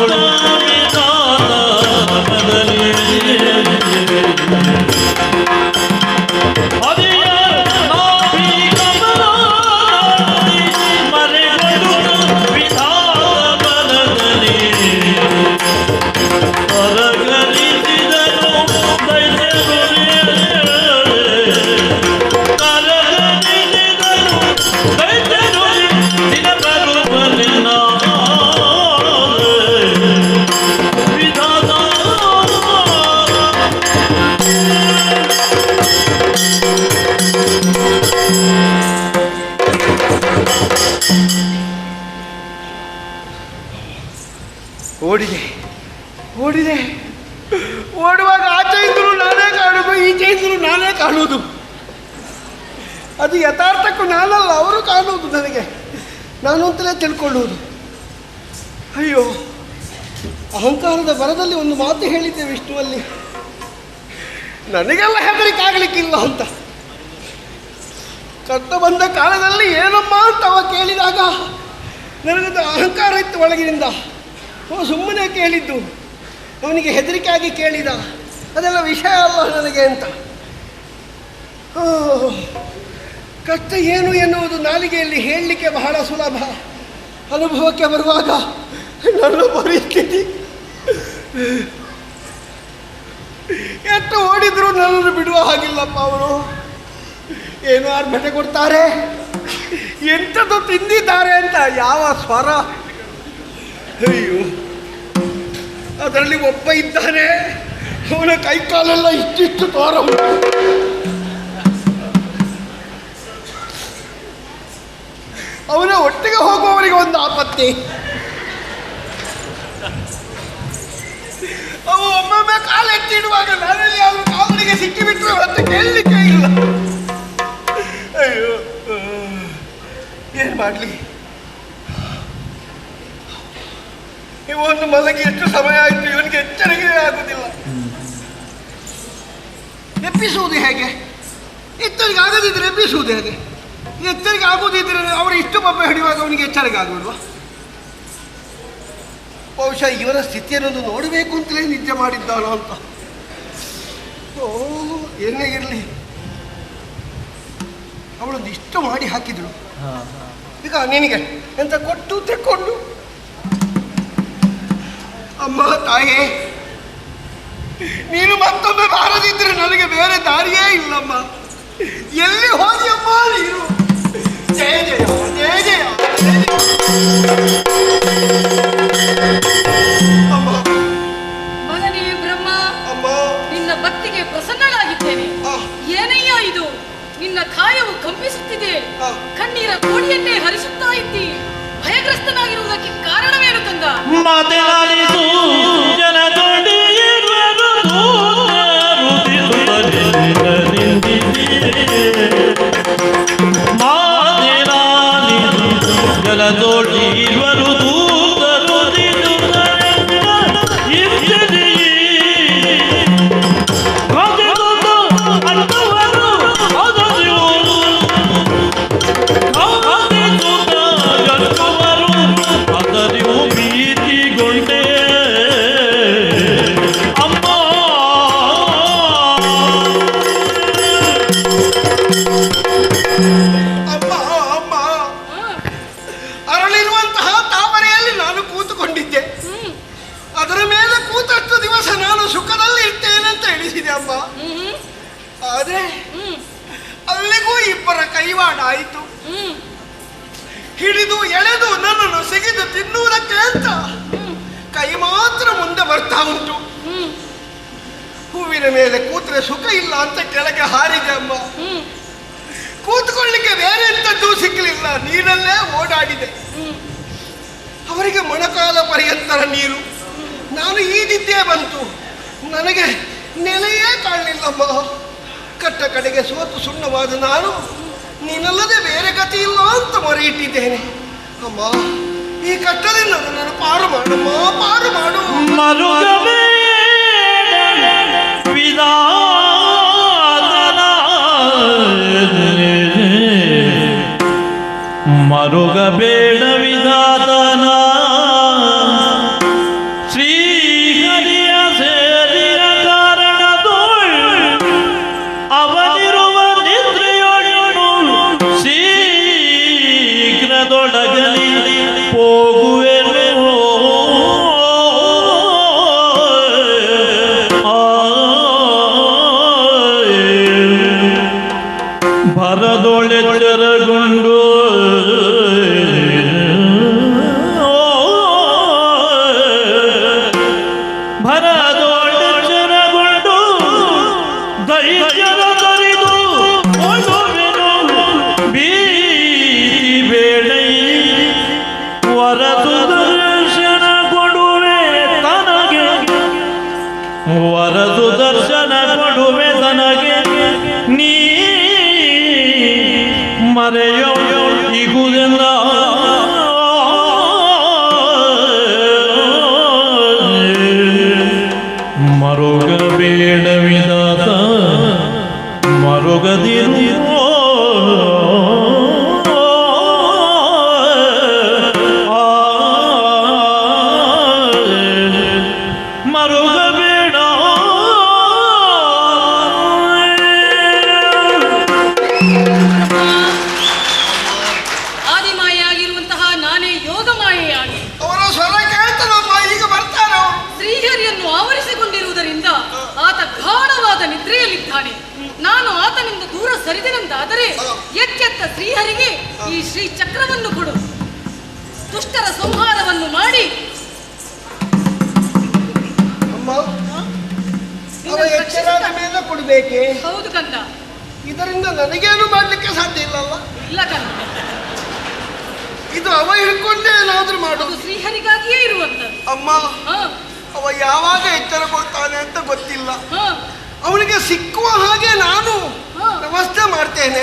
ಓಡಿದೆ. ಓಡುವಾಗ ಆಚೆಯಿಂದಲೂ ನಾನೇ ಕಾಣುವುದು, ಈಚೆಯಿಂದಲೂ ನಾನೇ ಕಾಣುವುದು. ಅದು ಯಥಾರ್ಥಕ್ಕೂ ನಾನಲ್ಲ, ಅವರು ಕಾಣುವುದು ನನಗೆ, ನಾನು ಅಂತಲೇ ತಿಳ್ಕೊಳ್ಳುವುದು. ಅಯ್ಯೋ, ಅಹಂಕಾರದ ಬರದಲ್ಲಿ ಒಂದು ಮಾತು ಹೇಳಿದ್ದೆ ವಿಷ್ಣುವಲ್ಲಿ, ನನಗೆಲ್ಲ ಹೆದರಿಕೆ ಆಗಲಿಕ್ಕಿಲ್ಲ ಅಂತ. ಕಷ್ಟ ಬಂದ ಕಾಲದಲ್ಲಿ ಏನಮ್ಮ ಅಂತ ಅವ ಕೇಳಿದಾಗ ನನಗದು ಅಹಂಕಾರ ಇತ್ತು ಒಳಗಿನಿಂದ. ಸುಮ್ಮನೆ ಕೇಳಿದ್ದು, ಅವನಿಗೆ ಹೆದರಿಕೆ ಆಗಿ ಕೇಳಿದ, ಅದೆಲ್ಲ ವಿಷಯ ಅಲ್ಲ ನನಗೆ ಅಂತ. ಕಷ್ಟ ಏನು ಎನ್ನುವುದು ನಾಲಿಗೆಯಲ್ಲಿ ಹೇಳಲಿಕ್ಕೆ ಬಹಳ ಸುಲಭ, ಅನುಭವಕ್ಕೆ ಬರುವಾಗ ನನ್ನ ಪರಿಸ್ಥಿತಿ ಮಾಡಿದ್ರು ನನ್ನನ್ನು ಬಿಡುವ ಹಾಗಿಲ್ಲಪ್ಪ ಅವರು. ಏನು ಆರ್ಭಟ ಕೊಡ್ತಾರೆ, ಎಂಥದ್ದು ತಿಂದಿದ್ದಾರೆ ಅಂತ ಯಾವ ಸ್ವರ. ಅಯ್ಯೋ, ಅದರಲ್ಲಿ ಒಬ್ಬ ಇದ್ದಾನೆ, ಅವನ ಕೈಕಾಲೆಲ್ಲ ಇಷ್ಟಿಷ್ಟು ತೋರ ಉಂಟು. ಅವನ ಒಟ್ಟಿಗೆ ಹೋಗುವವರಿಗೆ ಒಂದು ಆಪತ್ತಿ. ಅವು ಒಮ್ಮೊಮ್ಮೆ ಕಾಲೆತ್ತಿಡುವಾಗ ನಾನಲ್ಲಿ ಯಾವ ಕಾವಲಿಗೆ ಸಿಕ್ಕಿಬಿಟ್ರೆ ಮತ್ತೆ ಕೇಳಲಿಕ್ಕೆ ಇಲ್ಲ. ಅಯ್ಯೋ, ಏನ್ ಮಾಡ್ಲಿ? ಇವನು ಮಲಗಿ ಎಷ್ಟು ಸಮಯ ಆಯ್ತು, ಇವನಿಗೆ ಎಚ್ಚರಿಕೆ ಆಗುದಿಲ್ಲ. ಎಬ್ಬಿಸುವುದು ಹೇಗೆ? ಎಚ್ಚರಿಕೆ ಆಗದಿದ್ರೆ ಎಬ್ಬಿಸುವುದು ಹೇಗೆ? ಎಚ್ಚರಿಕೆ ಆಗುದಿದ್ರೆ ಅವರು ಇಷ್ಟು ಬಬ್ಬೆ ಹಿಡಿಯುವಾಗ ಅವನಿಗೆ ಎಚ್ಚರಿಕೆ ಆಗುವುದಿಲ್ವಾ? ಬಹುಶಃ ಇವನ ಸ್ಥಿತಿಯನ್ನು ನೋಡಬೇಕು ಅಂತಲೇ ನಿದ್ದೆ ಮಾಡಿದ್ದಾನೋ ಅಂತ. ಓ, ಏನೇ ಇರಲಿ, ಅವಳೊಂದು ಇಷ್ಟು ಮಾಡಿ ಹಾಕಿದಳು. ಈಗ ನಿನಗೆ ಎಂತ ಕೊಟ್ಟು ತೆಕ್ಕೊಂಡು. ಅಮ್ಮ ತಾಯೇ, ನೀನು ಮತ್ತೊಮ್ಮೆ ಬಾರದಿದ್ರೆ ನನಗೆ ಬೇರೆ ದಾರಿಯೇ ಇಲ್ಲಮ್ಮ. ಎಲ್ಲಿ ಹೋಗಿ ಅಮ್ಮ ನೀನು? ಜಯ ಜಯ ಜಯ ಜಯ. ಅಮ್ಮ, ಮಗನೇ ಬ್ರಹ್ಮ, ಅಮ್ಮ, ನಿನ್ನ ಭಕ್ತಿಗೆ ಪ್ರಸನ್ನಳಾಗಿದ್ದೇನೆ. ಏನಯ್ಯ ಇದು? ನಿನ್ನ ಕಾಯವು ಕಂಪಿಸುತ್ತಿದೆ, ಕಣ್ಣೀರ ಕೋಡಿಯನ್ನೇ ಹರಿಸುತ್ತಾ ಇದ್ದಿ. ಭಯಗ್ರಸ್ತನಾಗಿರುವುದಕ್ಕೆ ಕಾರಣವೇನು ತಂದ? ಮಾತನಾಡಿತು ಜಲದೋಡಿ ಇರುವರು ದೂತರು ಅದರಿವು ಭೀತಿಗೊಂಡೆ ಅಮ್ಮ. ಅಮ್ಮ, ಅಮ್ಮ, ಅರಳಿರುವಂತಹ ತಾವರೆಯಲ್ಲಿ ನಾನು ಕೂತುಕೊಂಡಿದ್ದೆ. ಅದರ ಮೇಲೆ ಕೂತಷ್ಟು ದಿವಸ ನಾನು ಸುಖದಲ್ಲಿ ಇರ್ತೇನೆ ಅಂತ ಎಣಿಸಿದೆ ಅಮ್ಮ. ಆದ್ರೆ ಅಲ್ಲಿಗೂ ಇಬ್ಬರ ಕೈವಾಡ ಆಯಿತು. ಹಿಡಿದು ಎಳೆದು ನನ್ನನ್ನು ಸಿಗಿದು ತಿನ್ನುವುದಕ್ಕೆ ಅಂತ ಕೈ ಮಾತ್ರ ಮುಂದೆ ಬರ್ತಾ ಉಂಟು. ಹೂವಿನ ಮೇಲೆ ಕೂತ್ರೆ ಸುಖ ಇಲ್ಲ ಅಂತ ಕೆಳಗೆ ಹಾರಿದೆ ಅಮ್ಮ. ಕೂತ್ಕೊಳ್ಳಿಕ್ಕೆ ಬೇರೆ ಎಂಥದ್ದು ಸಿಕ್ಕಲಿಲ್ಲ, ನೀರಲ್ಲೇ ಓಡಾಡಿದೆ. ಅವರಿಗೆ ಮೊಣಕಾಲ ಪರ್ಯಂತರ ನೀರು, ನಾನು ಈದಿದ್ದೇ ಬಂತು. ನನಗೆ ನೆಲೆಯೇ ಕಾಣಲಿಲ್ಲಮ್ಮ. ಕಟ್ಟ ಕಡೆಗೆ ಸೋತು ಸುಣ್ಣವಾದ ನಾನು ನೀನಲ್ಲದೆ ಬೇರೆ ಗತಿ ಇಲ್ಲ ಅಂತ ಮೊರೆ ಇಟ್ಟಿದ್ದೇನೆ. ಅಮ್ಮ, ಈ ಕಟ್ಟದಿಂದ ನನ್ನನ್ನು ಪಾರು ಮಾಡಮ್ಮ, ಪಾರು ಮಾಡು. ಮರುಗವೇ ವಿಧಾನ ಮರುಗಬೇಡ ವಿಧಾನ ಶ್ರೀಹರಿಯ ಸೇರಿಯ ಕಾರಣದೋಳ್ ಅವನಿರುವ ನಿದ್ರೆಯೊಳು ಶೀಘ್ರದೊಡಗಲಿ ಹೋಗುವೆನು. ಭರದೊಳೆಚ್ಚರಗೊಂಡು ಭರದೊಳೆಚ್ಚರಗೊಂಡು ಧೈರ್ಯದ ತೊರೆದು ಓಡುವೆನು. ಭೀತಿ ಬೇಡೈ ವರದು ದರ್ಶನ ಕೊಡುವೆ ತನಗೆ, ವರದು ದರ್ಶನ ಕೊಡುವೆ ತನಗೆ. ನೀ ಮರೆಯೋ ಈಗುವುದೆಲ್ಲ ಮರುಗಬೇಡ ವಿಧಾತ ಮರುಗದಿರು. ಮರುಗಬೇಡ ಆದಿಮಾಯೆಯಾಗಿರುವಂತಹ ನಾನೇ ಯೋಗಮಾಯೆಯಾಗಿ ಅವರ ಸ್ವರ ಕೇಳ್ತಾನಮ್ಮ, ಈಗ ಬರ್ತಾನ. ಶ್ರೀಹರಿಯನ್ನು ಆವರಿಸಿಕೊಂಡಿರುವುದರಿಂದ ಆತ ಗಾಢವಾದ ನಿದ್ರೆ ಇದ್ದಾನೆ. ನಾನು ಆತನಿಂದ ದೂರ ಸರಿದೆನೆಂದಾದರೆ ಎಚ್ಚೆತ್ತ ಶ್ರೀಹರಿಗೆ ಈ ಶ್ರೀ ಚಕ್ರವನ್ನು ಕೊಡು. ದುಷ್ಟರ ಸಂಹಾರವನ್ನು ಮಾಡಿ ಅಮ್ಮ ಅವ ಎಚ್ಚರಾದ ಮೇಲೆ ಕೊಡಬೇಕೆ? ಹೌದು ಕಂದ. ಇದರಿಂದ ನನಗೇನು ಮಾಡ್ಲಿಕ್ಕೆ ಸಾಧ್ಯ ಇಲ್ಲಲ್ಲ. ಇಲ್ಲ ಕಂದ, ಇದು ಅವ ಹಿಡ್ಕೊಂಡೇ ಏನಾದ್ರೂ ಮಾಡೋದು. ಶ್ರೀಹರಿಗಾಗಿಯೇ ಇರುವಂತ. ಅಮ್ಮ ಅವ ಯಾವಾಗ ಎಚ್ಚರಗೊಳ್ತಾನೆ ಅಂತ ಗೊತ್ತಿಲ್ಲ. ಅವನಿಗೆ ಸಿಕ್ಕುವ ಹಾಗೆ ನಾನು ವ್ಯವಸ್ಥೆ ಮಾಡ್ತೇನೆ.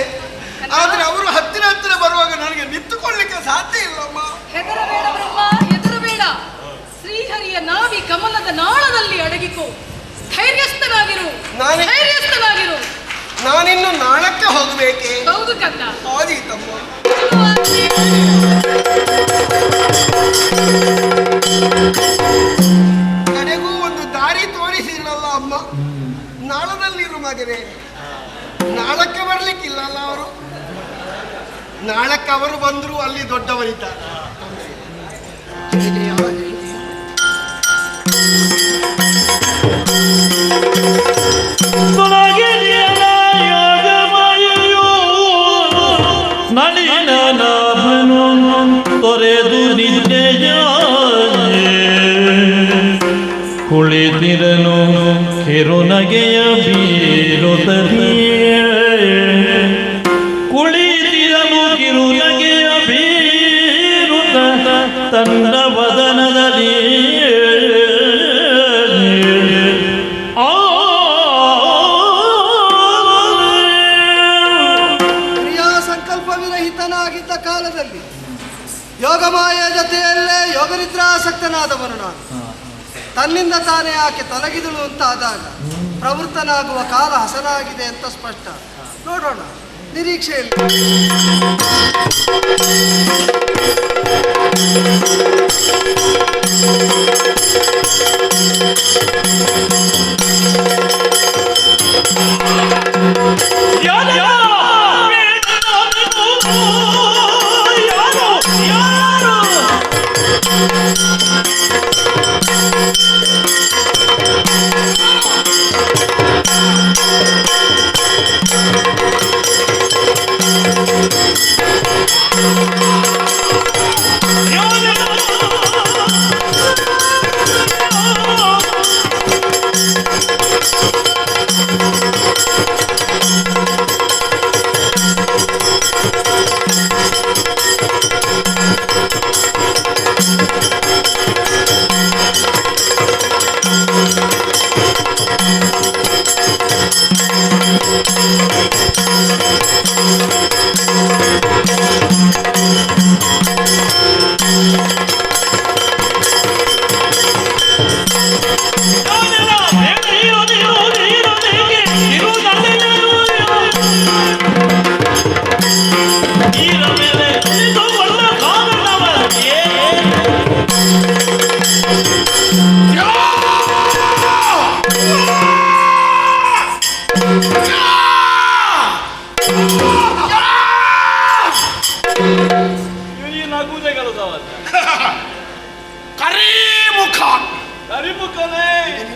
ಆದ್ರೆ ಅವರು ಹತ್ತಿರ ಹತ್ತಿರ ಬರುವಾಗ ನನಗೆ ನಿಂತುಕೊಳ್ಳಿಕ್ಕೆ ಸಾಧ್ಯ ಇಲ್ಲಮ್ಮ. ಹೆದರಬೇಡ ಬ್ರಹ್ಮ, ಹೆದರಬೇಡ. ಶ್ರೀಹರಿಯ ನಾವಿ ಕಮಲದ ನಾಳದಲ್ಲಿ ಅಡಗಿಕೋ. ಧೈರ್ಯಸ್ಥನಾಗಿರು, ಧೈರ್ಯಸ್ಥನಾಗಿರು. ನಾನಿನ್ನು ನಾಳಕ್ಕೆ ಹೋಗಬೇಕೆ? ಹೌದು ಕಂದ. ಆದೀತಮ್ಮ. ಕಡೆಗೂ ಒಂದು ದಾರಿ ತೋರಿಸಿರಲ್ಲ ಅಮ್ಮ. ನಾಳದಲ್ಲಿರು ಮಗನೇ. ನಾಳಕ್ಕೆ ಬರ್ಲಿಕ್ಕಿಲ್ಲಲ್ಲ ಅವರು. ನಾಳಕ್ಕೆ ಅವರು ಬಂದ್ರು ಅಲ್ಲಿ ದೊಡ್ಡವರಿದ್ದಾರೆ. ತೊರೆದು ನಿದ್ದೆಯ ಕುಳಿತಿರನು ಕಿರುನಗೆಯ ಬೀರುತ್ತದೆ. ಕುಳಿತಿರನು ಕಿರುನಗೆಯ ಬೀರುತ್ತ ತನ್ನ ವದನದಲ್ಲಿ ಕ್ರಿಯಾಸಂಕಲ್ಪವಿರಹಿತನಾಗಿದ್ದ ಕಾಲದಲ್ಲಿ ಯೋಗಮಾಯ ಜೊತೆಯಲ್ಲೇ ಯೋಗನಿದ್ರಾಸಕ್ತನಾದವನು ನಾನು. ತನ್ನಿಂದ ತಾನೇ ಆಕೆ ತೊಲಗಿದಳು ಅಂತ ಆದಾಗ ಪ್ರವೃತ್ತನಾಗುವ ಕಾಲ ಹಸನಾಗಿದೆ ಅಂತ ಸ್ಪಷ್ಟ. ನೋಡೋಣ, ನಿರೀಕ್ಷೆಯಲ್ಲಿ.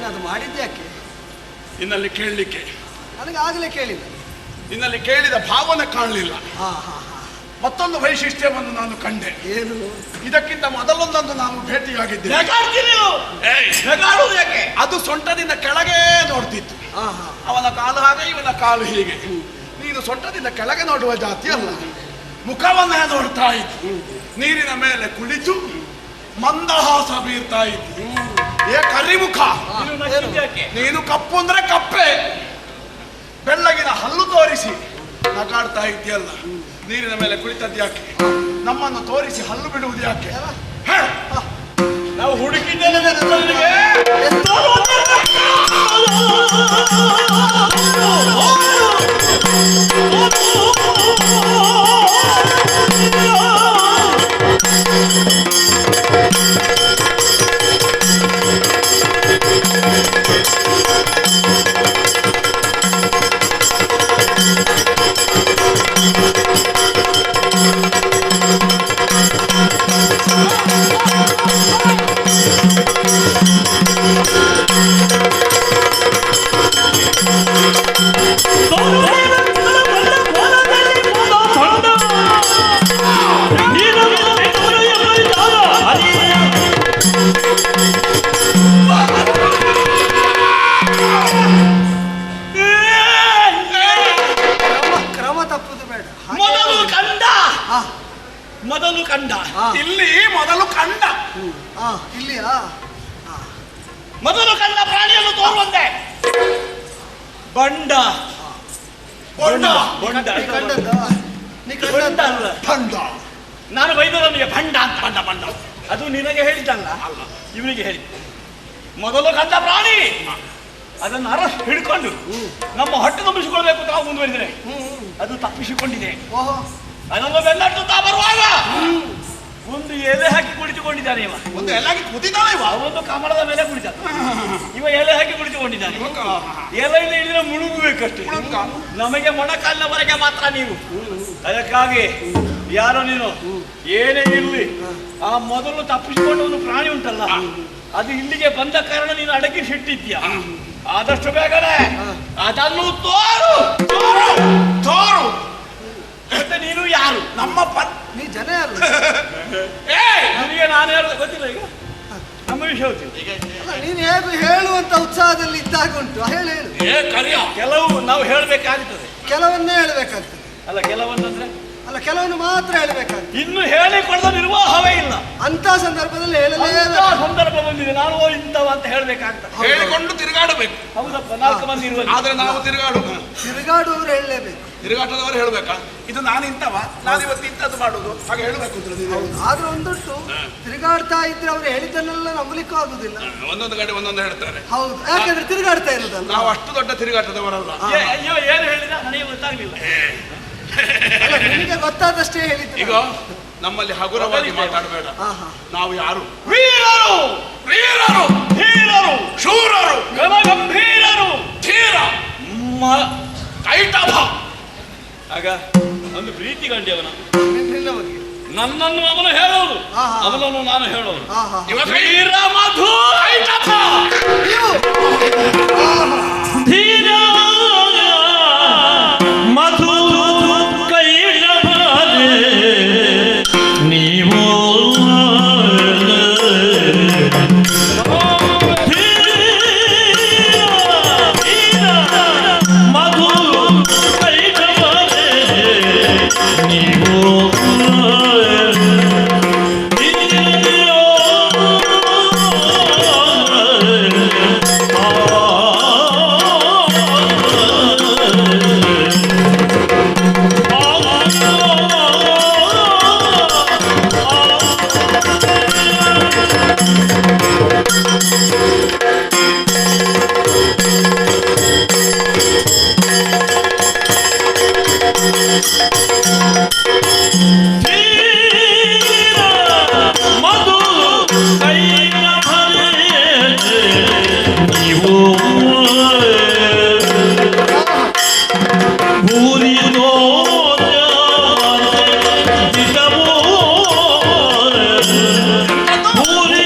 ಅದು ಮಾಡಿದ್ಯಾಕೆ? ಇನ್ನಲ್ಲಿ ಕೇಳಲಿಕ್ಕೆ ನನಗೆ ಆಗಲೇ ಕೇಳಿಲ್ಲ. ಇನ್ನಲ್ಲಿ ಕೇಳಿದ ಭಾವನೆ ಕಾಣಲಿಲ್ಲ. ಮತ್ತೊಂದು ವೈಶಿಷ್ಟ್ಯವನ್ನು ನಾನು ಕಂಡೆ. ಏನು? ಇದಕ್ಕಿಂತ ಮೊದಲೊಂದನ್ನು ನಾನು ಭೇಟಿಯಾಗಿದ್ದೆ. ಅದು ಸೊಂಟದಿಂದ ಕೆಳಗೆ ನೋಡ್ತಿತ್ತು. ಅವನ ಕಾಲು ಹಾಗೆ, ಇವನ ಕಾಲು ಹೀಗೆ. ನೀನು ಸೊಂಟದಿಂದ ಕೆಳಗೆ ನೋಡುವ ಜಾತಿ ಅಲ್ಲ, ಮುಖವನ್ನೇ ನೋಡ್ತಾ ಇತ್ತು. ನೀರಿನ ಮೇಲೆ ಕುಳಿತು ಮಂದಹಾಸ ಬೀರ್ತಾ ಇತ್ತು. ಏ ಕರಿಮುಖ, ನೀನು ಕಪ್ಪು ಅಂದ್ರೆ ಕಪ್ಪೆ, ಬೆಳ್ಳಗಿನ ಹಲ್ಲು ತೋರಿಸಿ ನಗಾಡ್ತಾ ಇದ್ದೀಯಲ್ಲ. ನೀರಿನ ಮೇಲೆ ಕುಳಿತದ್ದು ಯಾಕೆ? ನಮ್ಮನ್ನು ತೋರಿಸಿ ಹಲ್ಲು ಬಿಡುವುದು ಯಾಕೆ? ನಾವು ಹುಡುಕಿದ್ದೇನೆ. ಬಂಡ ಬೊಂಡ ಬಂಡ ನೀ ಕಂಡದ್ದಾ? ನೀ ಕಂಡದ್ದಾ? ಅಲ್ಲ. ಬಂಡ ನಾನು ಬೈದು ನಮಗೆ ಬಂಡ ಅಂತ ಬಂಡ ಬಂಡ ಅದು ನಿನಗೆ ಹೇಳಿದ್ದಲ್ಲ ಇವನಿಗೆ ಹೇಳಿ ಮೊದಲು ಕಂಡ ಪ್ರಾಣಿ ಅದನ್ನು ಅರಸ್ ಹಿಡ್ಕೊಂಡು ನಮ್ಮ ಹೊಟ್ಟೆ ತುಂಬಿಸಿಕೊಳ್ಬೇಕು ಅಂತ ನಾವು ಮುಂದುವರಿದರೆ ಅದು ತಪ್ಪಿಸಿಕೊಂಡಿದೆ. ಓಹೋ, ಅದನ್ನು ಬೆನ್ನಟ್ಟುತ್ತಾ ಬರುವಾಗ ಒಂದು ಎಲೆ ಹಾಕಿ ಕುಳಿತುಕೊಂಡಿದ್ದಾನೆ ಇವ. ಒಂದು ಎಲ್ಲಾಗಿ ಕೂತಿದ್ದಾನೆ ಇವ. ಒಂದು ಕಮಲದ ಮೇಲೆ ಕುಳಿತ ಇವ ಎಲೆ ಹಾಕಿ ಕುಳಿತುಕೊಂಡಿದ್ದಾನೆ. ಎಲೆಯಿಂದ ಹಿಡಿದ್ರೆ ಮುಳುಗಬೇಕಷ್ಟೇ. ನಮಗೆ ಮೊಣಕಾಲಿನವರೆಗೆ ಮಾತ್ರ ನೀರು. ಅದಕ್ಕಾಗಿ ಯಾರೋ ನೀನು ಏನೇ ಇರಲಿ ಆ ಮೊದಲು ತಪ್ಪಿಸಿಕೊಂಡು ಒಂದು ಪ್ರಾಣಿ ಉಂಟಲ್ಲ ಅದು ಇಲ್ಲಿಗೆ ಬಂದ ಕಾರಣ ನೀನು ಅಡಗಿಸಿಟ್ಟಿದ್ಯಾ. ಆದಷ್ಟು ಬೇಗನೆ ಅದನ್ನು ತೋರು ತೋರು ತೋರು. ಮತ್ತೆ ನೀನು ಯಾರು? ನಮ್ಮ ನೀ ಜನ ಯಾರು? ನನಗೆ ನಾನು ಯಾರು ಗೊತ್ತಿಲ್ಲ. ಈಗ ನಮ್ಮ ವಿಷಯ ಗೊತ್ತಿಲ್ಲ. ಅಲ್ಲ, ನೀನು ಹೇಗೂ ಹೇಳುವಂತ ಉತ್ಸಾಹದಲ್ಲಿ ಇದ್ದಾಗ ಉಂಟು. ಹೇಳು ಹೇಳು. ಕರಿಯ ಕೆಲವು ನಾವು ಹೇಳಬೇಕಾಗುತ್ತದೆ. ಕೆಲವನ್ನೇ ಹೇಳ್ಬೇಕಾಗ್ತದೆ. ಅಲ್ಲ ಕೆಲವೊಂದಂದ್ರೆ ಅಲ್ಲ, ಕೆಲವನ್ನು ಮಾತ್ರ ಹೇಳ್ಬೇಕಾಗ್ತದೆ. ಇನ್ನು ಹೇಳಿಕೊಳ್ಳದ ನಿರ್ವಾಹವೇ ಇಲ್ಲ. ಅಂತ ಸಂದರ್ಭದಲ್ಲಿ ಅಂತ ಹೇಳಲೇಬೇಕು. ಸಂದರ್ಭ ಬಂದಿದೆ ನಾನು ಇಂಥವ ಅಂತ ಹೇಳ್ಬೇಕಾಗ್ತದೆ. ಹೇಳಿಕೊಂಡು ತಿರುಗಾಡಬೇಕು. ಹೌದಪ್ಪ, 4 ಮಂದಿ ಇರುವುದು. ಆದ್ರೆ ನಾವು ತಿರುಗಾಡುದು ತಿರುಗಾಡುವವರು ಹೇಳಲೇಬೇಕು. ತಿರುಗಾಟದವರು ಹೇಳ್ಬೇಕಾ ಇದು ನಾನು ಇಂಥವ, ನಾನು ಇವತ್ತು ಇಂಥದ್ದು ಮಾಡುದು ಹಾಗೆ ಹೇಳ್ಬೇಕು ಅಂತ ನೀನು. ಆದ್ರೆ ಒಂದೊಟ್ಟು ತಿರುಗಾಡ್ತಾ ಇದ್ರೆ ಅವ್ರು ಹೇಳಿದ್ದನ್ನೆಲ್ಲ ನಂಬಲಿಕ್ಕೂ ಆಗುದಿಲ್ಲ. ಒಂದೊಂದು ಕಡೆ ಒಂದೊಂದು ಹೇಳ್ತಾರೆ. ಹೌದು, ಯಾಕಂದ್ರೆ ತಿರುಗಾಡ್ತಾ ಇರುದಲ್ಲ. ನಾವು ಅಷ್ಟು ದೊಡ್ಡ ತಿರುಗಾಟದವರಲ್ಲ. ಅಯ್ಯೋ ಏನು ಹೇಳಿದ ನನಗೆ ಗೊತ್ತಾಗ್ಲಿಲ್ಲ. ಅಲ್ಲ, ನಿನಗೆ ಗೊತ್ತಾದಷ್ಟೇ ಹೇಳಿದ್ದು. ಈಗ ನಮ್ಮಲ್ಲಿ ಹಗುರವಾಗಿ ಮಾತಾಡಬೇಡ. ನಾವು ಯಾರು? ವೀರರು, ವೀರರು, ಧೀರರು, ಶೂರರು, ಗಂಭೀರರು, ಧೀರ, ಕೈಟಭ. ಆಗ ಒಂದು ಪ್ರೀತಿ ಗಂಡಿಯವನ ನಿನ್ನ ಬಗ್ಗೆ. ನನ್ನನ್ನು ಅವನು ಹೇಳೋದು, ಅವನನ್ನು ನಾನು ಹೇಳೋದು. ಇವ ಕೈ ವೀರ ಮಧು ಕೈಟಭ. ಧೀರ ಮಧು ಕೈಟಭಾರೆ ನೀವು ಮಧು ಕೈಟಭಾರೆ ನೀವು ಮಧು ಕೈಟಭಾರೆ ನೀವು ಭೂರಿದೋ ದಿಗವೋ ಭೂರಿ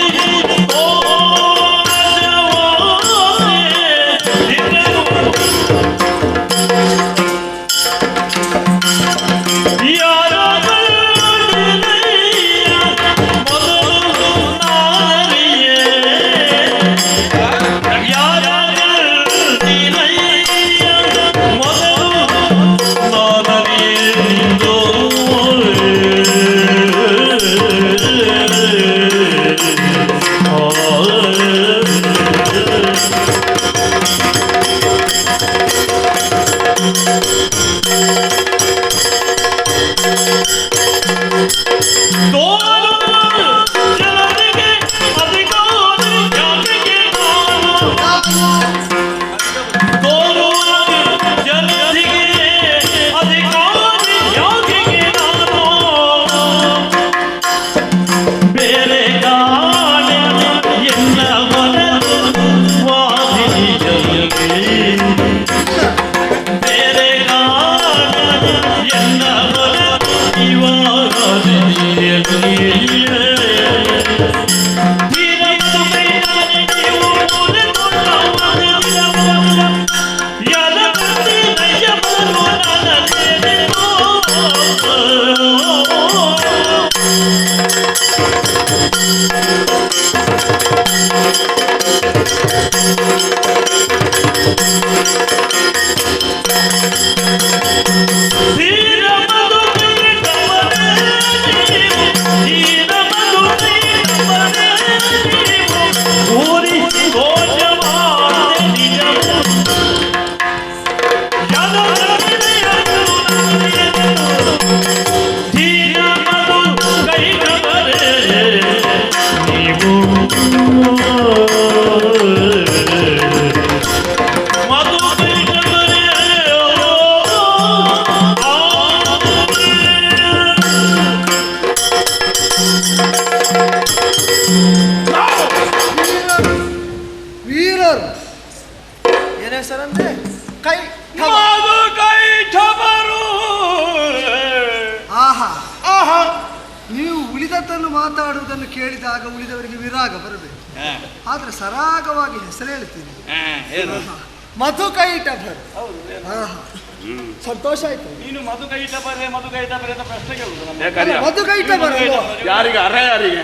ಏನ ಹೆಸರಂದ್ರೆ ಕೈ ಮಧು ಕೈ ಠಬರು. ಆಹಾ ಆಹಾ, ನೀವು ಉಳಿದದ್ದನ್ನು ಮಾತಾಡುವುದನ್ನು ಕೇಳಿದಾಗ ಉಳಿದವರಿಗೆ ವಿರಾಗ ಬರಬೇಕು. ಆದ್ರೆ ಸರಾಗವಾಗಿ ಹೆಸರು ಹೇಳ್ತೀನಿ, ಮಧುಕೈಟಭರ್. ಸಂತೋಷ ಆಯ್ತು. ನೀನು ಮಧುಕೈಟಭರೆ ಅಂತ ಪ್ರಶ್ನೆ ಕೇಳುದು. ಮಧುಕೈಟಭರ್ ಯಾರಿಗೆ ಅರೆ ಯಾರಿಗೆ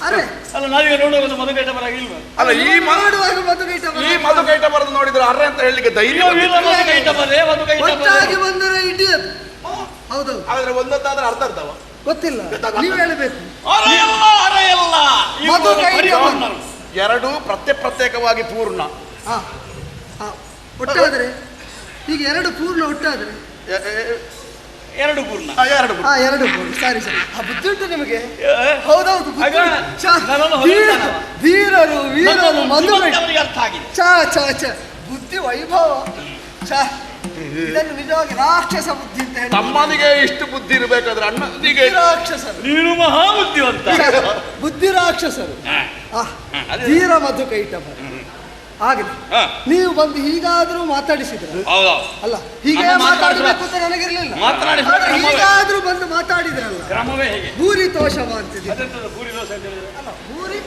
ಅರೆ ಅಲ್ಲ, ನಾವೀಗ ನೋಡುವಾಗ ಮಧುಕೈಟಭರ ಆಗಿಲ್ವಾ? ಅಲ್ಲ, ಈ ಮಾಡುವಾಗ ಮಧುಕೈಟಭರ್. ಈ ಮಧುಕೈಟಭರದ್ದು ನೋಡಿದ್ರೆ ಅರೆ ಅಂತ ಹೇಳಲಿಕ್ಕೆ ಧೈರ್ಯ ಒಟ್ಟಾಗಿ ಬಂದರೆ ಇಡೀ ಅದು. ಹೌದೌದು. ಆದ್ರೆ ಒಂದೊಂದಾದ್ರೆ ಅರ್ಥ ಅರ್ಥವ ಗೊತ್ತಿಲ್ಲ, ನೀವು ಹೇಳಬೇಕು. ಮಧುಕೈಟಭರ್ ಎರಡೂ ಪ್ರತ್ಯೇಕವಾಗಿ ಪೂರ್ಣ. ಒಟ್ಟಾದ್ರೆ ಈಗ ಎರಡು ಪೂರ್ಣ ಒಟ್ಟಾದ್ರೆ ಎರಡು ಪೂರ್ಣ. ಎರಡು ಎರಡು ಪೂರ್ಣ. ಸರಿ ಸರಿ, ಬುದ್ಧಿ ಉಂಟು ನಿಮಗೆ. ಹೌದೌದು, ಧೀರರು ವೀರರು ಮಧುಕೈ ಅರ್ಥ ಆಗಿದೆ. ಬುದ್ಧಿ ವೈಭವ. ಇದನ್ನು ನಿಜವಾಗಿ ರಾಕ್ಷಸ ಬುದ್ಧಿ ಅಂತ ಹೇಳಿ. ತಮ್ಮನಿಗೆ ಇಷ್ಟು ಬುದ್ಧಿ ಇರಬೇಕಾದ್ರೆ ಅಣ್ಣನಿಗೆ ರಾಕ್ಷಸರು. ನೀನು ಮಹಾ ಬುದ್ಧಿವಂತ. ಬುದ್ಧಿ ರಾಕ್ಷಸರು. ಧೀರ ಮಧುಕೈಟಭರ. ಆಗಲಿ, ನೀವು ಬಂದು ಹೀಗಾದ್ರೂ ಮಾತಾಡಿಸಿದ್ರೆ ಅಲ್ಲ, ಹೀಗೆ ಮಾತಾಡಬೇಕು ಅಂತ ನನಗಿರ್ಲಿಲ್ಲ. ಹೀಗಾದ್ರೂ ಬಂದು ಮಾತಾಡಿದ್ರಲ್ಲ, ಕ್ರಮವೇ ಹೇಗೆ? ಭೂರಿ ತೋಷವ ಅಂತಿದ್ದೀವಿ. ಅಲ್ಲ, ಭೂರಿ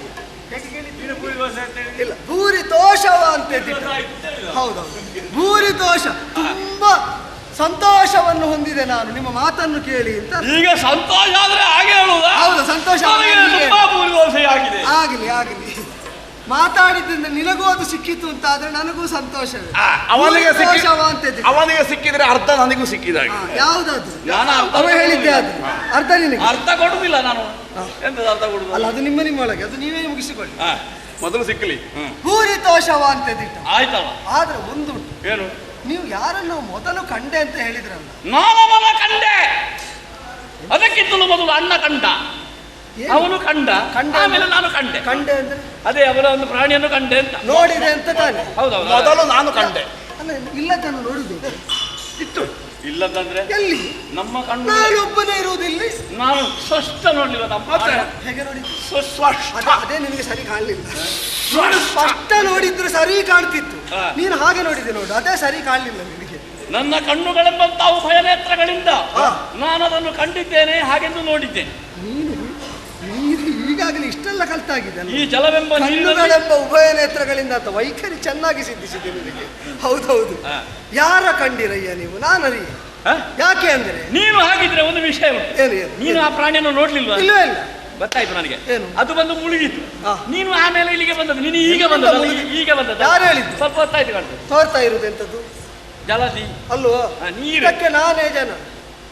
ಇಲ್ಲ, ಭೂರಿ ತೋಷವ ಅಂತಿದ್ದೀವಿ. ಹೌದೌದು, ಭೂರಿ ತೋಷ. ತುಂಬಾ ಸಂತೋಷವನ್ನು ಹೊಂದಿದೆ ನಾನು ನಿಮ್ಮ ಮಾತನ್ನು ಕೇಳಿ ಅಂತ. ಈಗ ಸಂತೋಷ ಆದ್ರೆ ಹಾಗೆ ಹೇಳುವುದಾ? ಹೌದು, ಸಂತೋಷ ಆಗಿದೆ. ಆಗಲಿ ಆಗಲಿ, ಮಾತಾಡಿದ್ರಿಂದ ನಿನಗೂ ಅದು ಸಿಕ್ಕಿತು ಅಂತ ಆದ್ರೆ ನನಗೂ ಸಂತೋಷವೇ. ಅವನಿಗೆ ಸಿಕ್ಕಿದ್ರೆ ಅರ್ಧ ನನಗೂ ಸಿಕ್ಕಿದಾಗ. ಯಾವ್ದದು? ಅವ ಹೇಳಿದ್ದೆ ಅದು ಅರ್ಧ ನಿನಗೆ. ಅರ್ಥ ಕೊಡುದಿಲ್ಲ ನಾನು. ಎಂತದ ಅರ್ಥ ಕೊಡುದು? ಅಲ್ಲ, ಅದು ನಿಮ್ಮೊಳಗೆ, ಅದು ನೀವೇ ಮುಗಿಸಿಕೊಳ್ಳಿ. ಮೊದಲು ಸಿಕ್ಕಲಿ. ಭೂರಿ ತೋಷವ ಅಂತ ದಿಟ್ಟ. ಆಯ್ತಲ್ಲ. ಆದ್ರೆ ಒಂದು ಏನು? ನೀವು ಯಾರನ್ನು ಮೊದಲು ಕಂಡೆ ಅಂತ ಹೇಳಿದ್ರಲ್ಲ. ನಾನವನ ಕಂಡೆ. ಅದಕ್ಕಿಂತಲೂ ಮೊದಲು ಅಣ್ಣ ಕಂಡ, ಅವನು ಕಂಡ, ಆಮೇಲೆ ನಾನು ಕಂಡೆ. ಕಂಡೆ ಅಂದ್ರೆ ಅದೇ ಅವರ ಒಂದು ಪ್ರಾಣಿಯನ್ನು ಕಂಡೆ ಅಂತ. ನೋಡಿದೆ ಅಂತ ತಾನೆ? ಹೌದೌದು. ಮೊದಲು ನಾನು ಕಂಡೆ. ಅಲ್ಲ, ಇಲ್ಲದನ್ನು ನೋಡುದು ಇತ್ತು. ಇಲ್ಲದಂದ್ರೆ ಎಲ್ಲಿ? ನಮ್ಮ ಕಣ್ಣು. ನಾನು ಒಬ್ಬನೇ ಇರುವುದಿಲ್ಲ. ನಾನು ಸ್ಪಷ್ಟ ನೋಡ್ಲಿಲ್ಲ. ನಮ್ಮ ಹೇಗೆ ನೋಡಿ? ಅದೇ ನಿಮಗೆ ಸರಿ ಕಾಣಲಿಲ್ಲ. ಸ್ಪಷ್ಟ ನೋಡಿದ್ರೆ ಸರಿ ಕಾಣ್ತಿತ್ತು. ನೀನು ಹಾಗೆ ನೋಡಿದೆ ನೋಡು, ಅದೇ ಸರಿ ಕಾಣಲಿಲ್ಲ ನಿನಗೆ. ನನ್ನ ಕಣ್ಣುಗಳೆಂಬಂತಾವು ಭಯನೇತ್ರಗಳಿಂದ ನಾನು ಅದನ್ನು ಕಂಡಿದ್ದೇನೆ, ಹಾಗೆಂದು ನೋಡಿದ್ದೇನೆ. ನೀನು ಈಗಾಗಲೇ ಇಷ್ಟೆಲ್ಲ ಕಲ್ತಾಗಿದೆ. ಈ ಜಲವೆಂಬ ಕಣ್ಣುಗಳೆಂಬ ಉಭಯ ನೇತ್ರಗಳಿಂದ ಅಂತ ವೈಖರಿ ಚೆನ್ನಾಗಿ ಸಿದ್ಧಿಸಿದೆ ನಿನಗೆ. ಹೌದೌದು. ಯಾರ ಕಂಡಿರಯ್ಯ ನೀವು? ನಾನರಿಯ. ಯಾಕೆ ಅಂದ್ರೆ ನೀನು ಹಾಗಿದ್ರೆ ಒಂದು ವಿಷಯ ಉಂಟು. ಏನು? ನೀನು ಆ ಪ್ರಾಣಿಯನ್ನು ನೋಡ್ಲಿಲ್ವಾ? ಇಲ್ಲ ಇಲ್ಲ, ಗೊತ್ತಾಯ್ತು ನನಗೆ. ಏನು? ಅದು ಬಂದು ಮುಳುಗಿತ್ತು. ನೀನು ಆಮೇಲೆ ಇಲ್ಲಿಗೆ ಬಂದದ್ದು. ನೀನು ಈಗ ಬಂದದ್ದು. ಈಗ ಬಂದದ್ದು. ಯಾರು ಹೇಳಿದ್ದು? ಸ್ವಲ್ಪ ಹೊತ್ತಾಯ್ತು ಕಾಣ್ತದೆ. ತೋರ್ತಾ ಇರುವುದು ಎಂತದ್ದು? ಜಲಧಿ ಅಲ್ವಾ? ನೀರಕ್ಕೆ ನಾನೇ ಜನ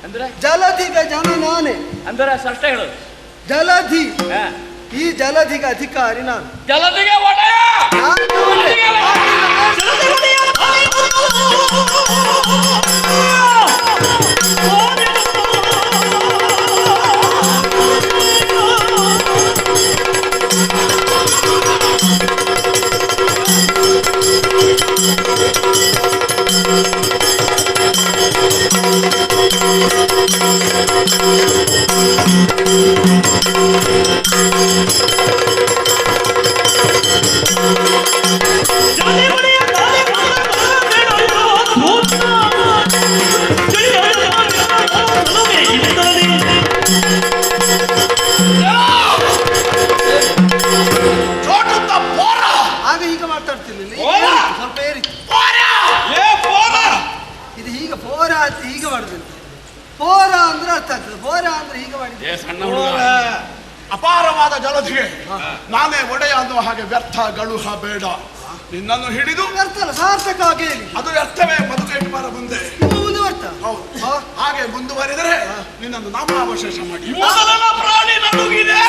ಅಂದ್ರೆ ಜಲಧಿಗೆ ಜನ ನಾನೇ ಅಂದ್ರೆ ಅಷ್ಟ ಹೇಳೋದು. ಜಲಧಿ, ಈ ಜಲಧಿಗೆ ಅಧಿಕಾರಿ ನಾನು. ಜಲಧಿಗೆ ಒಡೆಯ. ಆಗ ಹೀಗೆ ಮಾತಾಡ್ತಿರ್ಲಿಲ್ಲ, ಸ್ವಲ್ಪ ಏರಿತ್ತು. ಇದು ಹೀಗೆ ಪೋರ ಅಂತ ಹೀಗೆ ಮಾಡುದಿಲ್ಲ. ಪೋರ ಅಂದ್ರೆ ಅರ್ಥ ಆಗ್ತದೆ. ಪೋರ ಅಂದ್ರೆ ಹೀಗೆ ಮಾಡಿದ್ರೆ ಅಪಾರವಾದ ಜಲಧಿಗೆ ನಾನೇ ಒಡೆಯ ಅನ್ನುವ ಹಾಗೆ ವ್ಯರ್ಥ ಗಳುಹ ಬೇಡ. ನಿನ್ನನ್ನು ಹಿಡಿದು ವ್ಯರ್ಥ ಅಲ್ಲ, ಸಾರ್ಥಕವಾಗಿ ಹೇಳಿ. ಅದು ವ್ಯರ್ಥವೇ. ಮಧುಕೈಟಭರ ಮುಂದೆ ಮುಂದುವರ್ತ. ಹೌದು. ಹಾಗೆ ಮುಂದುವರಿದರೆ ನಿನ್ನನ್ನು ನಾಮಾವಶೇಷ ಮಾಡಿ. ಮೊದಲನ ಪ್ರಾಣಿ ನಡುಗಿದೆ.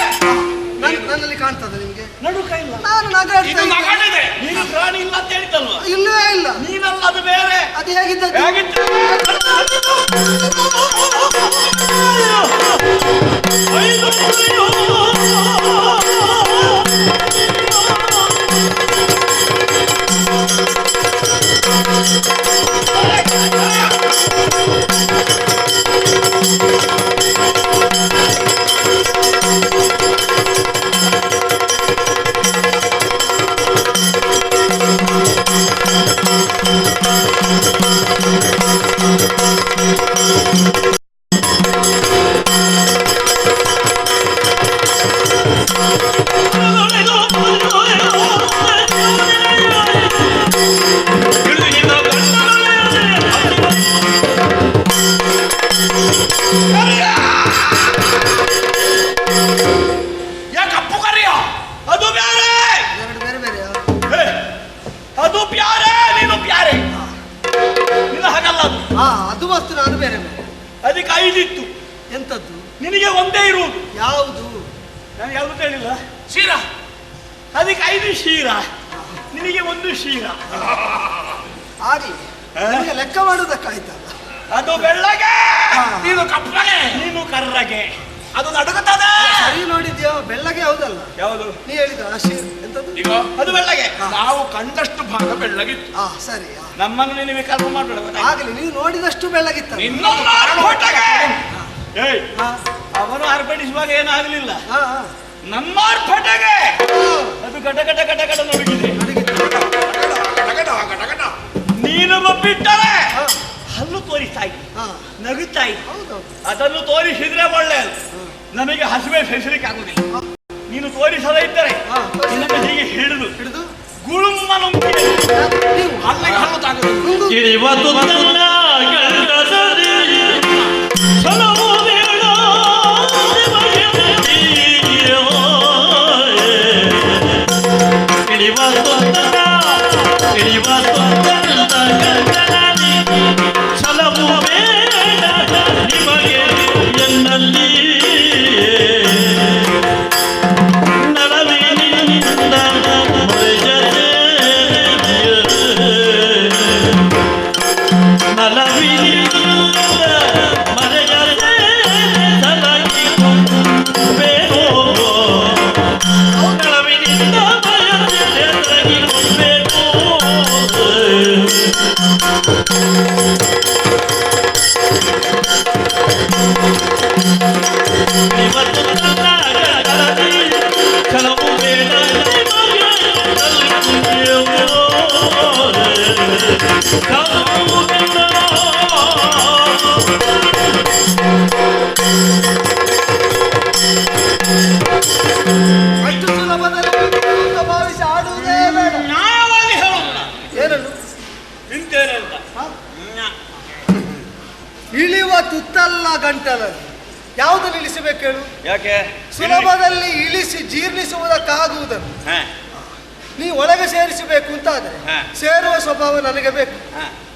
ನನ್ನಲ್ಲಿ ಕಾಣ್ತದೆ ನಿಮ್ಗೆ? ನಡುಕ ಇಲ್ಲ. ನಾನು ನಗಾಡ್ತಾ ನಗಾಡಿದೆ. ನೀನು ಪ್ರಾಣಿ ಇಲ್ಲ ಅಂತ ಹೇಳಿದ್ದಲ್ವಾ? ಇಲ್ಲವೇ ಇಲ್ಲ. ನೀನಲ್ಲ, ಅದು ಬೇರೆ. ಅದು ಹೇಗಿದ್ದದ್ದು? ಪ್ಯಾರೆ, ನೀನು ಪ್ಯಾರೆ. ನಿನ್ನ ಹಾಗಲ್ಲ ಅದು. ಅದು ವಸ್ತು, ನಾನು ಬೇರೆ ಬೇರೆ. ಅದಕ್ಕೆ 5 ಇತ್ತು. ಎಂತದ್ದು? ನಿನಗೆ ಒಂದೇ ಇರುವುದು. ಯಾವುದು? ನಾನು ಯಾವುದು ಹೇಳಿಲ್ಲ. ಶಿರ. ಅದಕ್ಕೆ 5 ಶೀರ, ನಿನಗೆ 1 ಶೀರ. ಆಗ್ಲಿ, ನಿಮಗೆ ಲೆಕ್ಕ ಮಾಡುವುದಕ್ಕಾಯ್ತಲ್ಲ. ಅದು ಬೆಳ್ಳಗೆ, ನೀನು ಕಪ್ಪಗೆ, ನೀನು ಕರ್ರಗೆ. ಅದು ನಡುಗುತ್ತದೆ. ಸರಿ ನೋಡಿದ್ಯೋ? ಬೆಳ್ಳಗೆ ಹೌದಲ್ಲ? ಯಾವುದು? ನೀ ಹೇಳಿದ ಹಸಿರು ಎಂತದ್ದು? ಈಗ ಅದು ಬೆಳ್ಳಗೆ. ನಾವು ಕಂಡಷ್ಟು ಭಾಗ ಬೆಳ್ಳಗಿತ್ತು. ಸರಿ. ನಮ್ಮನ್ನು ನೀನು ವಿಕಲ್ಪ ಮಾಡಬೇಡ. ಆಗ್ಲಿ, ನೀವು ನೋಡಿದಷ್ಟು ಬೆಳ್ಳಗಿತ್ತ. ಇನ್ನೊಂದು ಏಯ್, ಅವನು ಅರ್ಪಡಿಸುವಾಗ ಏನಾಗಲಿಲ್ಲ. ಹಾ ನಮ್ಮ ಅರ್ಪಟೆಗೆ ಅದು ಗಟ ಗಟ ಗಟ ಗಟ ನಡುಗಿದೆ. ನೀನು ಬಿಟ್ಟರೆ ಹಲ್ಲು ತೋರಿಸ್ತಾಯಿ, ನಗುತ್ತಾಯಿ. ಅದನ್ನು ತೋರಿಸಿದ್ರೆ ಒಳ್ಳೆಯದು. ನಮಗೆ ಹಸಿವೆ ಸಹಿಸಲಿಕ್ಕೆ ಆಗುದಿಲ್ಲ. ನೀನು ತೋರಿಸದೇ ಇದ್ದರೆ ನಿನಗೆ ಹೀಗೆ ಹಿಡಿದು ಹಿಡಿದು ಗುಳುಮ್ಮನು ಅಲ್ಲಿಗೆ ಹಲ್ಲು ತಾಗುದು. ಇಳಿವ ತುತ್ತನ್ನ ಗಂಡಸರಿ ಸಲವು ಬೇಡ ಇಳಿವ ತುತ್ತನ್ನ ಗಂಡಸರಿ ಸಲವು ಬೇಡ ನಿಮಗೆ ಎನ್ನಲ್ಲಿ ನಲವಿನಿಂದ ಮರೆಯದೆ ಅಷ್ಟು ಸುಲಭದಲ್ಲಿ ಭಾವಿಸಿ ಆಡುವುದೇ ಬೇಡ. ನ್ಯಾಯವಾಗಿ ಹೇಳೋಣ. ಏನನ್ನು? ನಿಂತೇನೆ ಅಂತ. ಇಳಿಯುವ ತುತ್ತಲ್ಲ ಗಂಟಲಲ್ಲಿ. ಯಾವುದನ್ನು ಇಳಿಸಬೇಕು ಹೇಳು? ಯಾಕೆ? ಸುಲಭದಲ್ಲಿ ಇಳಿಸಿ ಜೀರ್ಣಿಸುವುದಕ್ಕಾಗುವುದನ್ನು ನೀ ಒಳಗೆ ಸೇರಿಸಬೇಕು ಅಂತ ಆದ್ರೆ ಸೇರುವ ಸ್ವಭಾವ ನನಗೆ ಬೇಕು.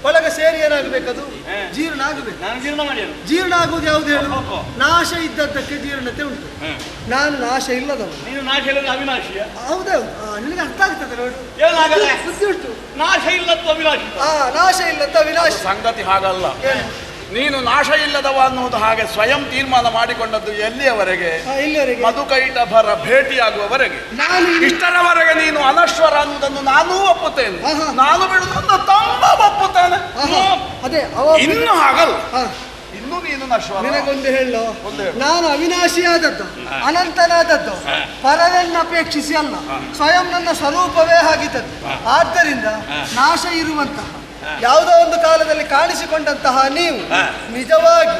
ಒಳಗೆ ಸೇರಿ ಏನಾಗಬೇಕದು? ಜೀರ್ಣ ಆಗಬೇಕು. ನಾನು ಜೀರ್ಣ ಮಾಡಿಯನು. ಜೀರ್ಣ ಆಗುವುದು ಯಾವುದು ಹೇಳು? ನಾಶ ಇದ್ದದ್ದಕ್ಕೆ ಜೀರ್ಣತೆ ಉಂಟು. ನಾನು ನಾಶ ಇಲ್ಲದವ. ನೀನು ನಾಶ ಇಲ್ಲದ ಅವಿನಾಶಿಯ. ಹೌದೌದು, ನಿನಗೆ ಅರ್ಥ ಆಗ್ತದೆ ನೋಡು. ಏನಾಗಲ್ಲ? ಬುದ್ಧಿ ಉಂಟು. ನಾಶ ಇಲ್ಲದ್ದು ಅವಿನಾಶಿ. ನಾಶ ಇಲ್ಲದ ವಿನಾಶ. ಸಂಗತಿ ಹಾಗಲ್ಲ. ನೀನು ನಾಶ ಇಲ್ಲದವ ಅನ್ನುವುದು ಹಾಗೆ ಸ್ವಯಂ ತೀರ್ಮಾನ ಮಾಡಿಕೊಂಡದ್ದು ಎಲ್ಲಿಯವರೆಗೆ? ಇಲ್ಲಿವರೆಗೆ ಮಧುಕೈಟಭರ ಭೇಟಿಯಾಗುವವರೆಗೆ. ಇಷ್ಟರವರೆಗೆ ನೀನು ಅನಶ್ವರ ಅನ್ನುವುದನ್ನು ನಾನೂ ಒಪ್ಪುತ್ತೇನೆ. ನಾನು ಬಿಡುವುದನ್ನು ತುಂಬ ಒಪ್ಪುತ್ತೇನೆ. ಅದೇ ಇನ್ನು ಹಾಗಲ್ಲ. ಇನ್ನು ನೀನು ನಶ್ವರ. ನಿನಗೊಂದು ಹೇಳೋ, ನಾನು ಅವಿನಾಶಿಯಾದದ್ದು, ಅನಂತನಾದದ್ದು, ಪರರನ್ನು ಅಪೇಕ್ಷಿಸಿ ಅಲ್ಲ, ಸ್ವಯಂ ನನ್ನ ಸ್ವರೂಪವೇ ಆಗಿದ್ದದ್ದು. ಆದ್ದರಿಂದ ನಾಶ ಇರುವಂತಹ ಯಾವುದೋ ಒಂದು ಕಾಲದಲ್ಲಿ ಕಾಣಿಸಿಕೊಂಡಂತಹ ನೀವು ನಿಜವಾಗಿ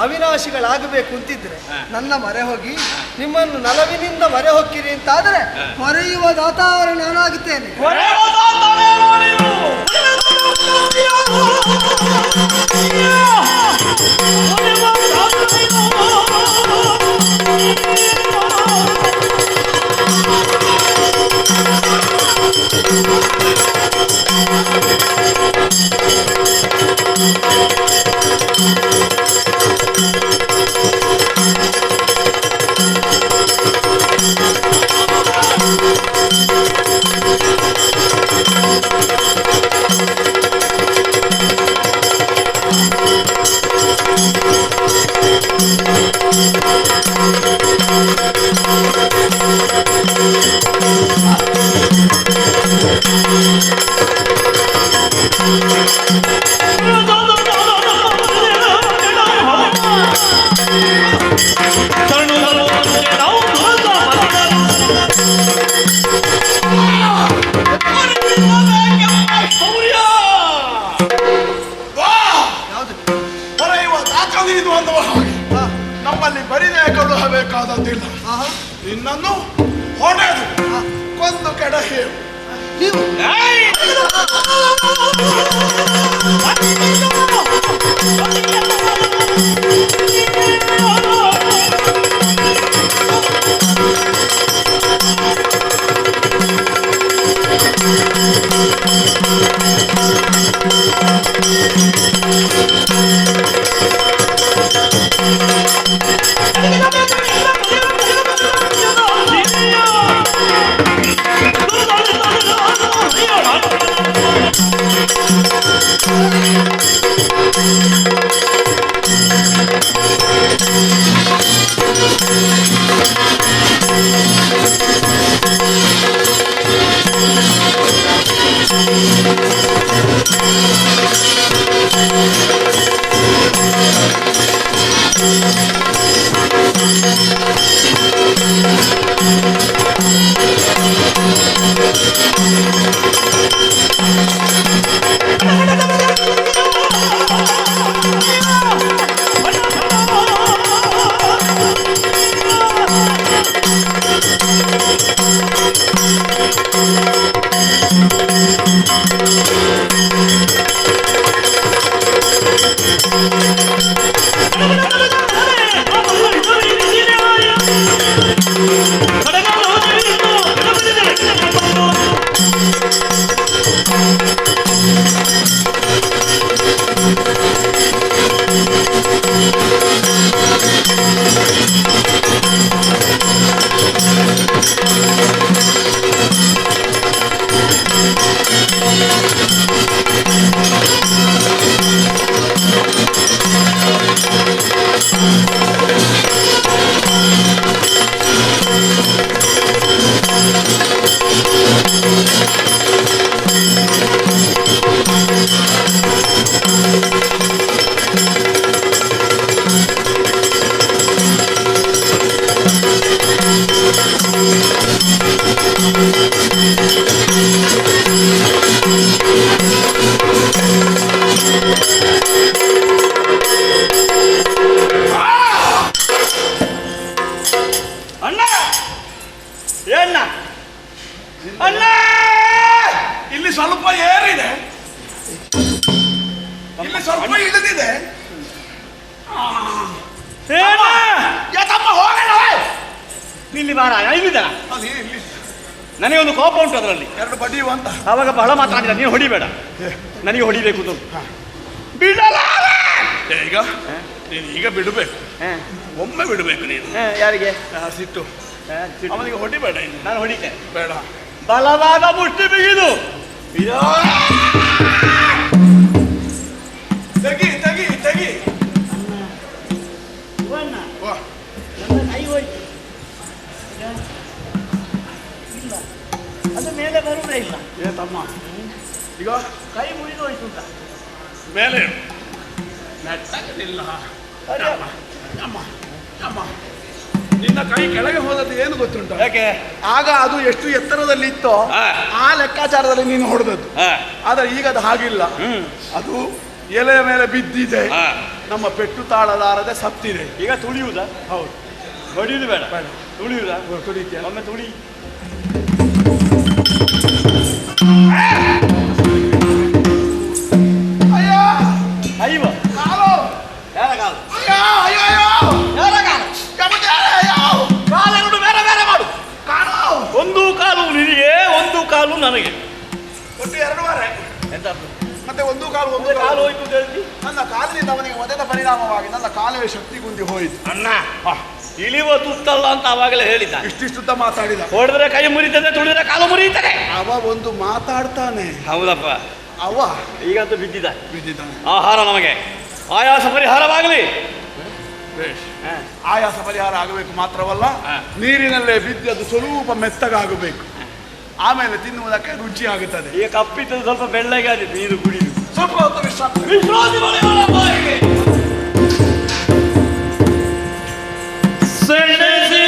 ಅವಿನಾಶಿಗಳಾಗಬೇಕು ಅಂತಿದ್ರೆ ನನ್ನ ಮೊರೆ ಹೋಗಿ ನಿಮ್ಮನ್ನು ನಲವಿನಿಂದ ಮೊರೆ ಹೊಕ್ಕಿರಿ ಅಂತಾದರೆ ಮೊರೆಯುವ ದಾತಾರ ನಾನಾಗುತ್ತೇನೆ. ನಮ್ಮಲ್ಲಿ ಬರಿದೇ ಕಳುಹಬೇಕಾದದ್ದಿಲ್ಲ. ನಿನ್ನನ್ನು ಹೊಡೆದು ಕೊಂದು ಕೆಡಹಿ ನೀವು ಅಣ್ಣ ಏಣ್ಣ ಅಣ್ಣ ಇಲ್ಲಿ ಸ್ವಲ್ಪ ಏರಿದೆ, ಇಲ್ಲಿ ಸ್ವಲ್ಪ ಇಳಿದಿದೆ. ಏಣ್ಣ ಯಾಕಮ್ಮ ಹೋಗೋಣ? ಇಲ್ಲಿ ಬಾರ ಇಲ್ಲಿದ್ದಾನ. ಅಲ್ಲಿ ಇಲ್ಲಿ ನನಗೆ ಒಂದು ಕೋಪ ಉಂಟು ಅದರಲ್ಲಿ. ಎರಡು ಬಡಿಯುವಂತ ಆವಾಗ ಬಹಳ ಮಾತಾಡಿದ, ನೀನು ಹೊಡಿಬೇಡ, ನನಗೆ ಹೊಡಿಬೇಕು ಅಂತ ಬಿಡಲ್ಲ. ಈಗ ನೀನು ಈಗ ಬಿಡಬೇಕು, ಒಮ್ಮೆ ಬಿಡಬೇಕು ನೀನು. ಯಾರಿಗೆ ಸಿಟ್ಟು ಅವನಿಗೆ ಹೊಡಿಬೇಡ ಇನ್ನು. ನಾನು ಹೊಡಿತೆ ಬೇಡ, ಬಲವಾದ ಮುಷ್ಟಿ ಬಿಗಿದು ತೆಗಿ ತೆಗಿ ತೆಗಿ. ವಾ. ಅದು ಮೇಲೆ ಬರುವುದೇ ಇಲ್ಲ. ಏ ತಮ್ಮ, ಈಗ ಕೈ ಮುರಿದು ಹೋಯ್ತು ಅಂತ ಮೇಲೆ ನೆಟ್ಟಗಿಲ್ಲ. ಅಮ್ಮ ಅಮ್ಮ, ನಿನ್ನ ಕೈ ಕೆಳಗೆ ಹೋದದ್ದು ಏನು ಗೊತ್ತುಂಟ? ಯಾಕೆ? ಆಗ ಅದು ಎಷ್ಟು ಎತ್ತರದಲ್ಲಿ ಇತ್ತೋ ಆ ಲೆಕ್ಕಾಚಾರದಲ್ಲಿ ನೀನು ಹೊಡೆದದ್ದು. ಆದ್ರೆ ಈಗ ಅದು ಹಾಗಿಲ್ಲ, ಅದು ಎಲೆಯ ಮೇಲೆ ಬಿದ್ದಿದೆ, ನಮ್ಮ ಪೆಟ್ಟು ತಾಳಲಾರದೆ ಸತ್ತಿದೆ. ಈಗ ತುಳಿಯುವುದಾ? ಹೌದು. ಹೊಡಿಯುವುದು ಬೇಡ, ತುಳಿಯುವುದಾ? ತುಳಿತೀಯ? ಒಮ್ಮೆ ತುಳಿ. ಅಯ್ಯೋ ಅಯ್ಯೋ ಕಾಲು, ಯಾರ ಕಾಲು? ಅಯ್ಯೋ ಅಯ್ಯೋ ಅಯ್ಯೋ, ಯಾರ ಕಾಲು? ಅಯ್ಯೋ ಕಾಲೆರಡು ಬೇರೆ ಬೇರೆ ಮಾಡು. ಕಾಲು, ಒಂದು ಕಾಲು ನಿನಗೆ, ಒಂದು ಕಾಲು ನನಗೆ. ಒಟ್ಟು ಎರಡು ವಾರ ಎಂತ ಮತ್ತೆ ಒಂದು ಕಾಲು ಒಂದು ಕಾಲು ಕಾಲು ಹೋಯ್ತು ಅಂತ ಹೇಳ್ತಿ? ನನ್ನ ಕಾಲಿನಿಂದ ಅವನಿಗೆ ಒದೆದ ಪರಿಣಾಮವಾಗಿ ನನ್ನ ಕಾಲವೇ ಶಕ್ತಿ ಕುಂದಿ ಹೋಯಿತು. ಅಣ್ಣ ಇಳಿಯುವ ತುತ್ತಲ್ಲ ಅಂತ ಅವಾಗಲೇ ಹೇಳಿದ್ದ. ಇಷ್ಟಿಷ್ಟುದ್ದ ಮಾತಾಡಿದ. ಹೊಡೆದ್ರೆ ಕೈ ಮುರಿತದೆ, ತುಳಿದ್ರೆ ಕಾಲು ಮುರಿಯುತ್ತದೆ. ಅವ ಒಂದು ಮಾತಾಡ್ತಾನೆ. ಹೌದಪ್ಪ, ಅವ ಈಗಂತೂ ಬಿದ್ದಿದ್ದ. ಬಿದ್ದಿದ್ದಾನೆ. ಆಹಾರ ನಮಗೆ ಆಯಾಸ ಪರಿಹಾರವಾಗಲಿ. ಬೇಷ್. ಆಯಾಸ ಪರಿಹಾರ ಆಗಬೇಕು ಮಾತ್ರವಲ್ಲ, ನೀರಿನಲ್ಲೇ ಬಿದ್ದದು ಸ್ವಲ್ಪ ಮೆತ್ತಗಾಗಬೇಕು. ಆಮೇಲೆ ತಿನ್ನುವುದಕ್ಕೆ ರುಚಿ ಆಗುತ್ತದೆ. ಈಗ ಕಪ್ಪಿದ್ದದು ಸ್ವಲ್ಪ ಬೆಳ್ಳಗೆ ಆದಿತ್ತು ನೀರು ಕುಡಿದು. ಸ್ವಲ್ಪ ಹೊತ್ತು ವಿಶ್ರಾಂತಿ. ವಿಶ್ರಾಂತಿ ಪಡೆಯೋಣ ಬಾಯಿಗೆ. ಸೆಣಸಿ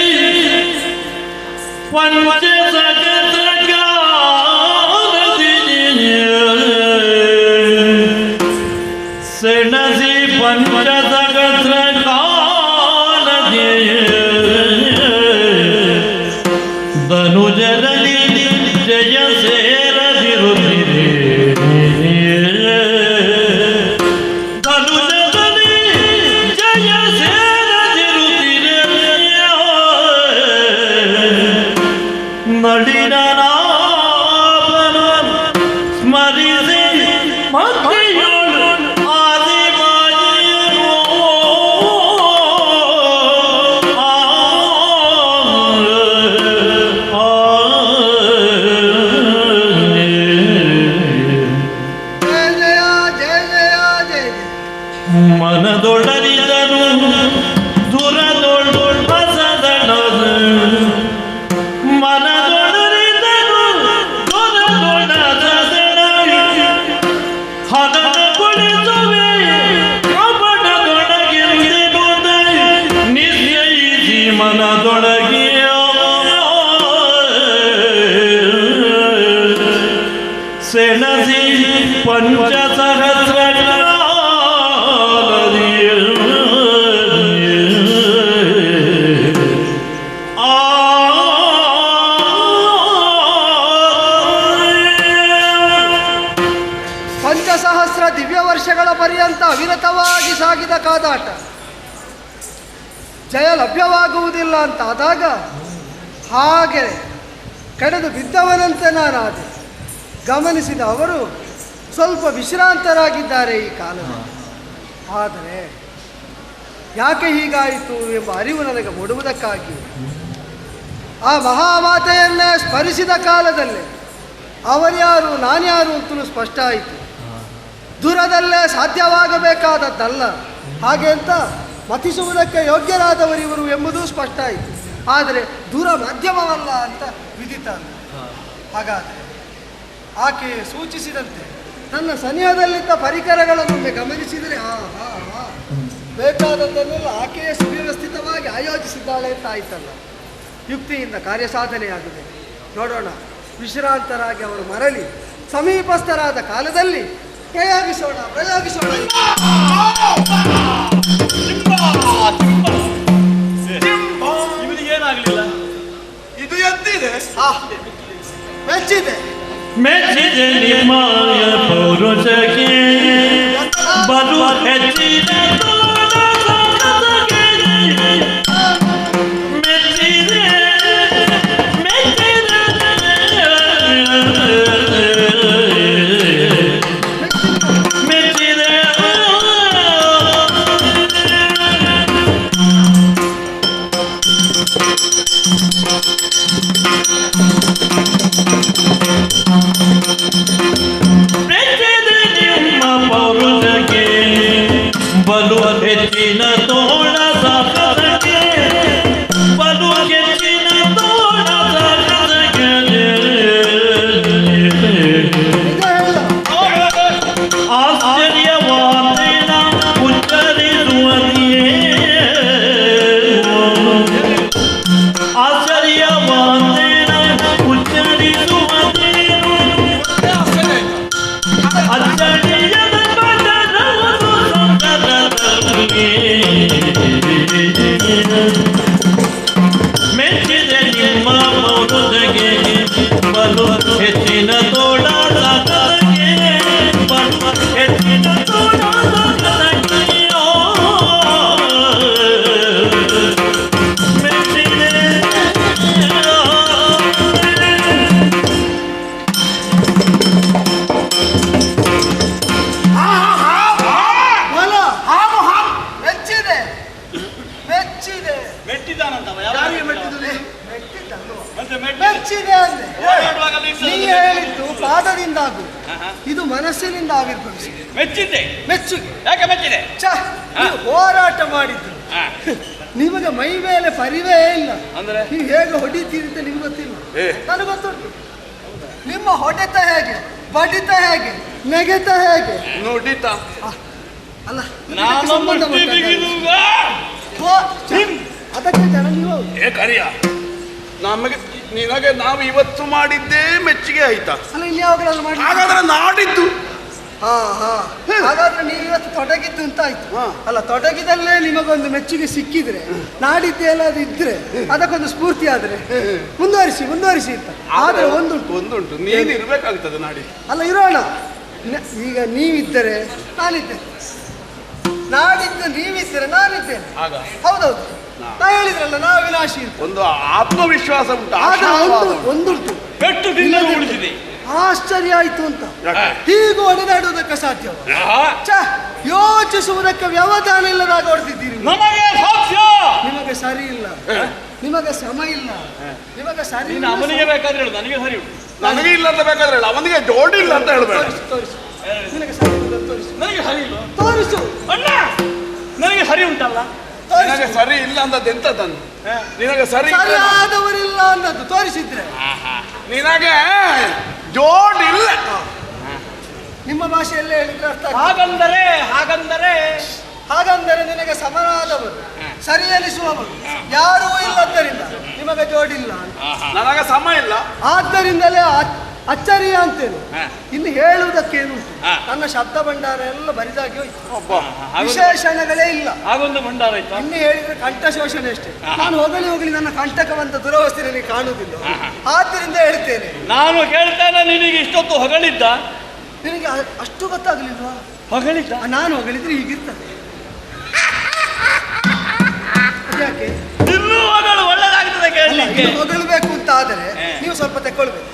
ಸೆಣಸಿ ಪಂಚಸಗತ್ರ ಕಾಲದಿ ಧನುಜರಲ್ಲಿ ಜಯ ಸೇರದಿರುತ್ತಿದೆ. ಧನುಜರಲ್ಲಿ ಜಯ ಸೇರದಿರುತ್ತಿದೆ. ನಡಿನ ನಾಮನು ಸ್ಮರಿ ಸದೆ ಮಧ್ಯಯೋಳು ಆದಿಮಾಯರು ಜಯ ಜಯ ಜಯ ಜಯ ಜಯ ಮನದೊಡರಿದನು ದುರದೊಳು ಹಸದಳದು ಮನದೊಡರಿದನು ದುರದೊಳದಳು ಹದನ ಕುಳಿತುವೆ ಕಪಟದೊಳಗೆಂದೆನುದ ನಿಶ್ಚಯಿಸಿ ಮನದೊಳಗೆ ಸೆಣಸಿ ಪಂಚಸಹಸ್ರ ಪಂಚಸಹಸ್ರ ದಿವ್ಯ ವರ್ಷಗಳ ಪರ್ಯಂತ ಅವಿರತವಾಗಿ ಸಾಗಿದ ಕಾದಾಟ ಜಯ ಲಭ್ಯವಾಗುವುದಿಲ್ಲ ಅಂತ ಆದಾಗ ಹಾಗೆ ಕಡೆದು ಬಿದ್ದವನಂತೆ ನಾನಾದೆ. ಗಮನಿಸಿದ ಅವರು ಸ್ವಲ್ಪ ವಿಶ್ರಾಂತರಾಗಿದ್ದಾರೆ ಈ ಕಾಲದಲ್ಲಿ. ಆದರೆ ಯಾಕೆ ಹೀಗಾಯಿತು ಎಂಬ ಅರಿವು ನನಗೆ ಮೂಡುವುದಕ್ಕಾಗಿ ಆ ಮಹಾಮಾತೆಯನ್ನೇ ಸ್ಮರಿಸಿದ ಕಾಲದಲ್ಲೇ ಅವರ್ಯಾರು ನಾನ್ಯಾರು ಅಂತಲೂ ಸ್ಪಷ್ಟ ಆಯಿತು. ದೂರದಲ್ಲೇ ಸಾಧ್ಯವಾಗಬೇಕಾದದ್ದಲ್ಲ ಹಾಗೆ ಅಂತ ಮತಿಸುವುದಕ್ಕೆ ಯೋಗ್ಯರಾದವರಿವರು ಎಂಬುದು ಸ್ಪಷ್ಟ ಆಯಿತು. ಆದರೆ ದೂರ ಮಾಧ್ಯಮವಲ್ಲ ಅಂತ ವಿದಿತ. ಹಾಗಾದರೆ ಆಕೆ ಸೂಚಿಸಿದಂತೆ ನನ್ನ ಸನಿಹದಲ್ಲಿದ್ದ ಪರಿಕರಗಳನ್ನೊಮ್ಮೆ ಗಮನಿಸಿದರೆ ಬೇಕಾದದ್ದನ್ನೆಲ್ಲ ಆಕೆಯೇ ಸುವ್ಯವಸ್ಥಿತವಾಗಿ ಆಯೋಜಿಸಿದ್ದಾಳೆ ಅಂತ ಆಯ್ತಲ್ಲ. ಯುಕ್ತಿಯಿಂದ ಕಾರ್ಯಸಾಧನೆಯಾಗಿದೆ. ನೋಡೋಣ, ವಿಶ್ರಾಂತರಾಗಿ ಅವರು ಮರಳಿ ಸಮೀಪಸ್ಥರಾದ ಕಾಲದಲ್ಲಿ ಪ್ರಯೋಗಿಸೋಣ. ಇವನಿಗೇನಾಗಲಿಲ್ಲ, ಇದು ಎದ್ದಿದೆ. ಮೆಚ್ಚಿದೆ. ಮೆಚ್ಚಿದೆ ನಿಮ್ಮಯ ಪೌರುಷಕ್ಕೆ ಬಲು ಹೆಚ್ಚಿದ ಮೆಚ್ಚಿದೆ ಮೆಚ್ಚಿದೆ ಮೆಚ್ಚಿದೆ ನಿಮ್ಮ ಪೌರುಷಕ್ಕೆ ಬಲು ಹೆಚ್ಚಿನ ತೋಳ ಸಾಕದಕ್ಕೆ ಬಲು ಹೆಚ್ಚಿನ ತೋಳ ಸಾಕದಕ್ಕೆ ಆಶ್ಚರ್ಯವಾದಿನ ಉಚ್ಚರಿಸುವದಿಯೇ ಆಶ್ಚರ್ಯವಾದಿನ ಉಚ್ಚರಿಸುವದೇನು ಅಚ್ಚರಿಯದ ಬದಲವು ಸುಂದರದಲ್ಲಿ ಮೆಚ್ಚಿದೆ ನಿಮ್ಮ ಮೌನಗೆ ಬಲು ಹೆಚ್ಚಿನ ತೋಳ ಸಾಕದಕ್ಕೆ ಬಲು ಹೆಚ್ಚಿನ ತೋಳ ಸಾಕದಕ್ಕೆ ಮೆಚ್ಚಿದೆ ಮೆಚ್ಚಿದೆ ಮೆಚ್ಚಿದೆ ಮೆಟ್ಟಿದ್ದಾನಂತವ. ಯಾರಿಗೆ ಮೆಟ್ಟಿದ್ದು? ಮೆಟ್ಟಿದ್ದಲ್ವ? ಮತ್ತೆ ಮೆಚ್ಚಿದೆ ಅಂದೆ. ಓಡಾಡುವಾಗಲೇ ನೀ ಹೇಳಿದ್ದು ಪಾದದಿಂದಾಗು, ಇದು ಮನಸ್ಸಿನಿಂದ ಆವಿರ್ಭವಿಸಿದೆ. ಮೆಚ್ಚಿದ್ದೆ. ಮೆಚ್ಚುಗೆ. ಯಾಕೆ ಮೆಚ್ಚಿದೆ? ನೀವು ಹೋರಾಟ ಮಾಡಿದ್ದು ಹಾ. ನಿಮಗೆ ಮೈ ಮೇಲೆ ಪರಿವೇ ಇಲ್ಲ. ಅಂದ್ರೆ ನೀವು ಹೇಗೆ ಹೊಡಿತೀರಿ ಅಂತ ನಿಮ್ಗೆ ಗೊತ್ತಿಲ್ಲ, ನನಗೆ ಗೊತ್ತುಂಟು. ನಿಮ್ಮ ಹೊಡೆತ ಹೇಗೆ, ಬಡಿತ ಹೇಗೆ, ನೆಗೆತ ಹೇಗೆ ನೋಡಿತ ಅಲ್ಲ ನಾನು ಸಂಬಂಧ ಮುಟ್ಟಿ ಬಿಗಿದುವಾ? ಅದಕ್ಕೆ ಜನ ನೀವು ಏ ಕರಿಯ, ನಮಗೆ ನಿನಗೆ ನಾವು ಇವತ್ತು ಮಾಡಿದ್ದೇ ಮೆಚ್ಚುಗೆ ಆಯ್ತಾ? ಅಲ್ಲ ಇಲ್ಲಿ ಯಾವಾಗಲೂ ಮಾಡಿ. ಹಾಗಾದ್ರೆ ನಾಡಿದ್ದು ಹಾಗಾದ್ರೆ ನೀವು ಇವತ್ತು ತೊಡಗಿದ್ದು ಅಂತ ಆಯ್ತು. ಅಲ್ಲ, ತೊಡಗಿದಲ್ಲೇ ನಿಮಗೊಂದು ಮೆಚ್ಚುಗೆ ಸಿಕ್ಕಿದ್ರೆ ನಾಡಿದ್ದೆ ಎಲ್ಲಾದ್ರೂ ಇದ್ರೆ ಅದಕ್ಕೊಂದು ಸ್ಫೂರ್ತಿ ಆದ್ರೆ ಮುಂದುವರಿಸಿ ಅಂತ. ಆದ್ರೆ ಒಂದುಂಟು ನೀನು ಇರ್ಬೇಕಾಗ್ತದೆ ನಾಡಿ. ಅಲ್ಲ, ಇರೋಣ. ಈಗ ನೀವಿದ್ದರೆ ನಾನಿದ್ದೇನೆ, ನಾಡಿದ್ದು ನೀವಿದ್ದರೆ ನಾನಿದ್ದೇನೆ. ಆಗ ಹೌದೌದು, ನಾ ಹೇಳಿದ್ರಲ್ಲ ನಾ ವಿನಾಶಿ ಅಂತ. ಒಂದು ಆತ್ಮವಿಶ್ವಾಸ ಉಂಟು, ಆದ್ರೆ ಆಶಾವಾದ ಉಂಟು. ಒಂದುಂಟು, ಪೆಟ್ಟು ತಿನ್ನಲು ಉಳಿಸಿದೆ. ಆಶ್ಚರ್ಯ ಆಯ್ತು ಅಂತ. ಯಾಕೆ? ಹೀಗೂ ಹೊಡೆದಾಡುವುದಕ್ಕೆ ಸಾಧ್ಯ? ಯೋಚಿಸುವುದಕ್ಕೆ ವ್ಯವಧಾನ ಇಲ್ಲದಾಗ ಹೊಡೆದಿದ್ದೀರಿ. ನಮಗೆ ಸಾಧ್ಯ. ನಿಮಗೆ ಸರಿ ಇಲ್ಲ, ನಿಮಗೆ ಶ್ರಮ ಇಲ್ಲ, ನಿಮಗೆ ಸರಿ ನೀನು ಇಲ್ಲ. ಅವನಿಗೆ ಬೇಕಾದ್ರೆ ಹೇಳು, ನನಗೆ ಸರಿ ಉಂಟು. ನನಗೆ ಇಲ್ಲ ಅಂತ ಬೇಕಾದ್ರೆ ಹೇಳು, ಅವನಿಗೆ ಜೋಡಿ ಇಲ್ಲ ಅಂತ ಹೇಳ್ಬೇಡ. ತೋರಿಸು, ತೋರಿಸು. ನಿನಗೆ ಸರಿ ಇಲ್ಲ ತೋರಿಸು. ನನಗೆ ಸರಿ ಇಲ್ಲ. ತೋರಿಸು ಅಣ್ಣ, ನನಗೆ ಸರಿ ಉಂಟಲ್ಲ. ನಿನಗೆ ಸರಿ ಇಲ್ಲ ಅಂದದ್ದು ಎಂತದನ್ನು? ನಿನಗೆ ಸರಿ ಸರಿಯಾದವರಿಲ್ಲ ಅನ್ನೋದು ತೋರಿಸಿದ್ರೆ ನಿನಗೆ ಜೋಡಿ ಇಲ್ಲ. ನಿಮ್ಮ ಭಾಷೆಯಲ್ಲೇ ಹೇಳಿದ್ರೆ ಅರ್ಥ ಆಗ್ತದೆ. ಹಾಗಂದರೆ ಹಾಗಂದರೆ ನಿನಗೆ ಸಮನಾದವರು, ಸರಿ ಎನಿಸುವವರು ಯಾರೂ ಇಲ್ಲದ್ದರಿಂದ ನಿಮಗೆ ಜೋಡಿಲ್ಲ ಅಂತ. ನನಗೆ ಸಮ ಇಲ್ಲ, ಆದ್ದರಿಂದಲೇ ಅಚ್ಚರಿಯ ಅಂತೇನು. ಇನ್ನು ಹೇಳುವುದಕ್ಕೇನು, ನನ್ನ ಶಬ್ದ ಭಂಡಾರ ಎಲ್ಲ ಬರಿದಾಗಿ ಹೋಯ್ತು, ವಿಶೇಷಣಗಳೇ ಇಲ್ಲ. ಹಾಗೊಂದು ಭಂಡಾರ ಆಯ್ತಾ? ಇನ್ನು ಹೇಳಿದ್ರೆ ಕಂಠ ಶೋಷಣೆ ಅಷ್ಟೇ. ನಾನು ಹೋಗಲಿ ನನ್ನ ಕಂಠಕವಂತ ದುರವಸ್ಥೆ ನನಗೆ ಕಾಣುವುದಿಲ್ಲ. ಆದ್ದರಿಂದ ಹೇಳ್ತೇನೆ. ನಾನು ಕೇಳ್ತೇನೆ, ನಿನಗೆ ಇಷ್ಟೊತ್ತು ಹೊಗಳಿದ್ದ? ನಿನಗೆ ಅಷ್ಟು ಗೊತ್ತಾಗಲಿಲ್ವಾ? ಹೊಗಳಿದ್ದ? ನಾನು ಹೊಗಳಿದ್ರೆ ಹೀಗಿರ್ತದೆ. ಯಾಕೆ ಇನ್ನೂ ಹೊಗಳು ಒಳ್ಳೆದಾಗ್ತದೆ ಕೇಳಲಿಕ್ಕೆ. ಹೊಗಳಬೇಕು ಅಂತ ಆದರೆ ನೀವು ಸ್ವಲ್ಪ ತೆಕ್ಕೊಳ್ಬೇಕು.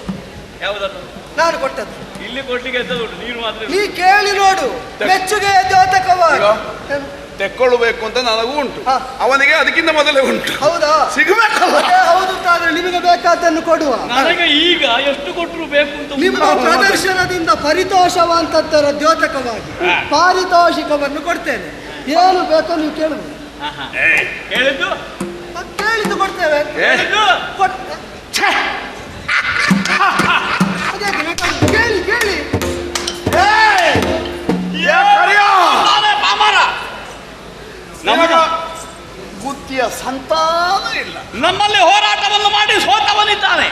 ಯಾವುದನ್ನು? ನಾನು ಕೊಟ್ಟದ್ದು ಇಲ್ಲಿ ಕೊಡ್ಲಿಕ್ಕೆ ಎದ್ದದು ನೀನು ಮಾತ್ರ. ನೀ ಕೇಳಿ ನೋಡು, ಮೆಚ್ಚುಗೆ ದ್ಯೋತಕವಾಗಿ ತೆಕ್ಕೊಳ್ಳಬೇಕು ಅಂತ ನನಗೂ ಉಂಟು, ಹಾ. ಅವನಿಗೆ ಅದಕ್ಕಿಂತ ಮೊದಲೇ ಉಂಟು. ಹೌದಾ? ಸಿಗಬೇಕಲ್ಲ. ಅದೇ ಹೌದು ಅಂತ ಆದ್ರೆ ನಿಮಗೆ ಬೇಕಾದ್ದನ್ನು ಕೊಡುವ. ನನಗೆ ಈಗ ಎಷ್ಟು ಕೊಟ್ಟರು ಬೇಕು ಅಂತ ನಿಮ್ಮ ಪ್ರದರ್ಶನದಿಂದ ಪರಿತೋಷವಂತರ ದ್ಯೋತಕವಾಗಿ ಪಾರಿತೋಷಿಕವನ್ನು ಕೊಡ್ತೇನೆ. ಏನು ಬೇಕೋ ನೀವು ಕೇಳಬಹುದು. ಹೇಳಿದ್ದು ಕೇಳಿದ್ದು ಕೊಡ್ತೇವೆ. ಹೇಳಿದ್ದು ಅದ್ಯಾಕೆ ಬೇಕಾದ್ರೆ ಕೇಳಿ ಕೇಳಿ. ನಾನೇ ಪಾಮರ. ನಮಗ ಬುದ್ಧಿಯ ಸಂತಾನ ಇಲ್ಲ. ನಮ್ಮಲ್ಲಿ ಹೋರಾಟವನ್ನು ಮಾಡಿ ಸೋತವನಿದ್ದಾನೆ.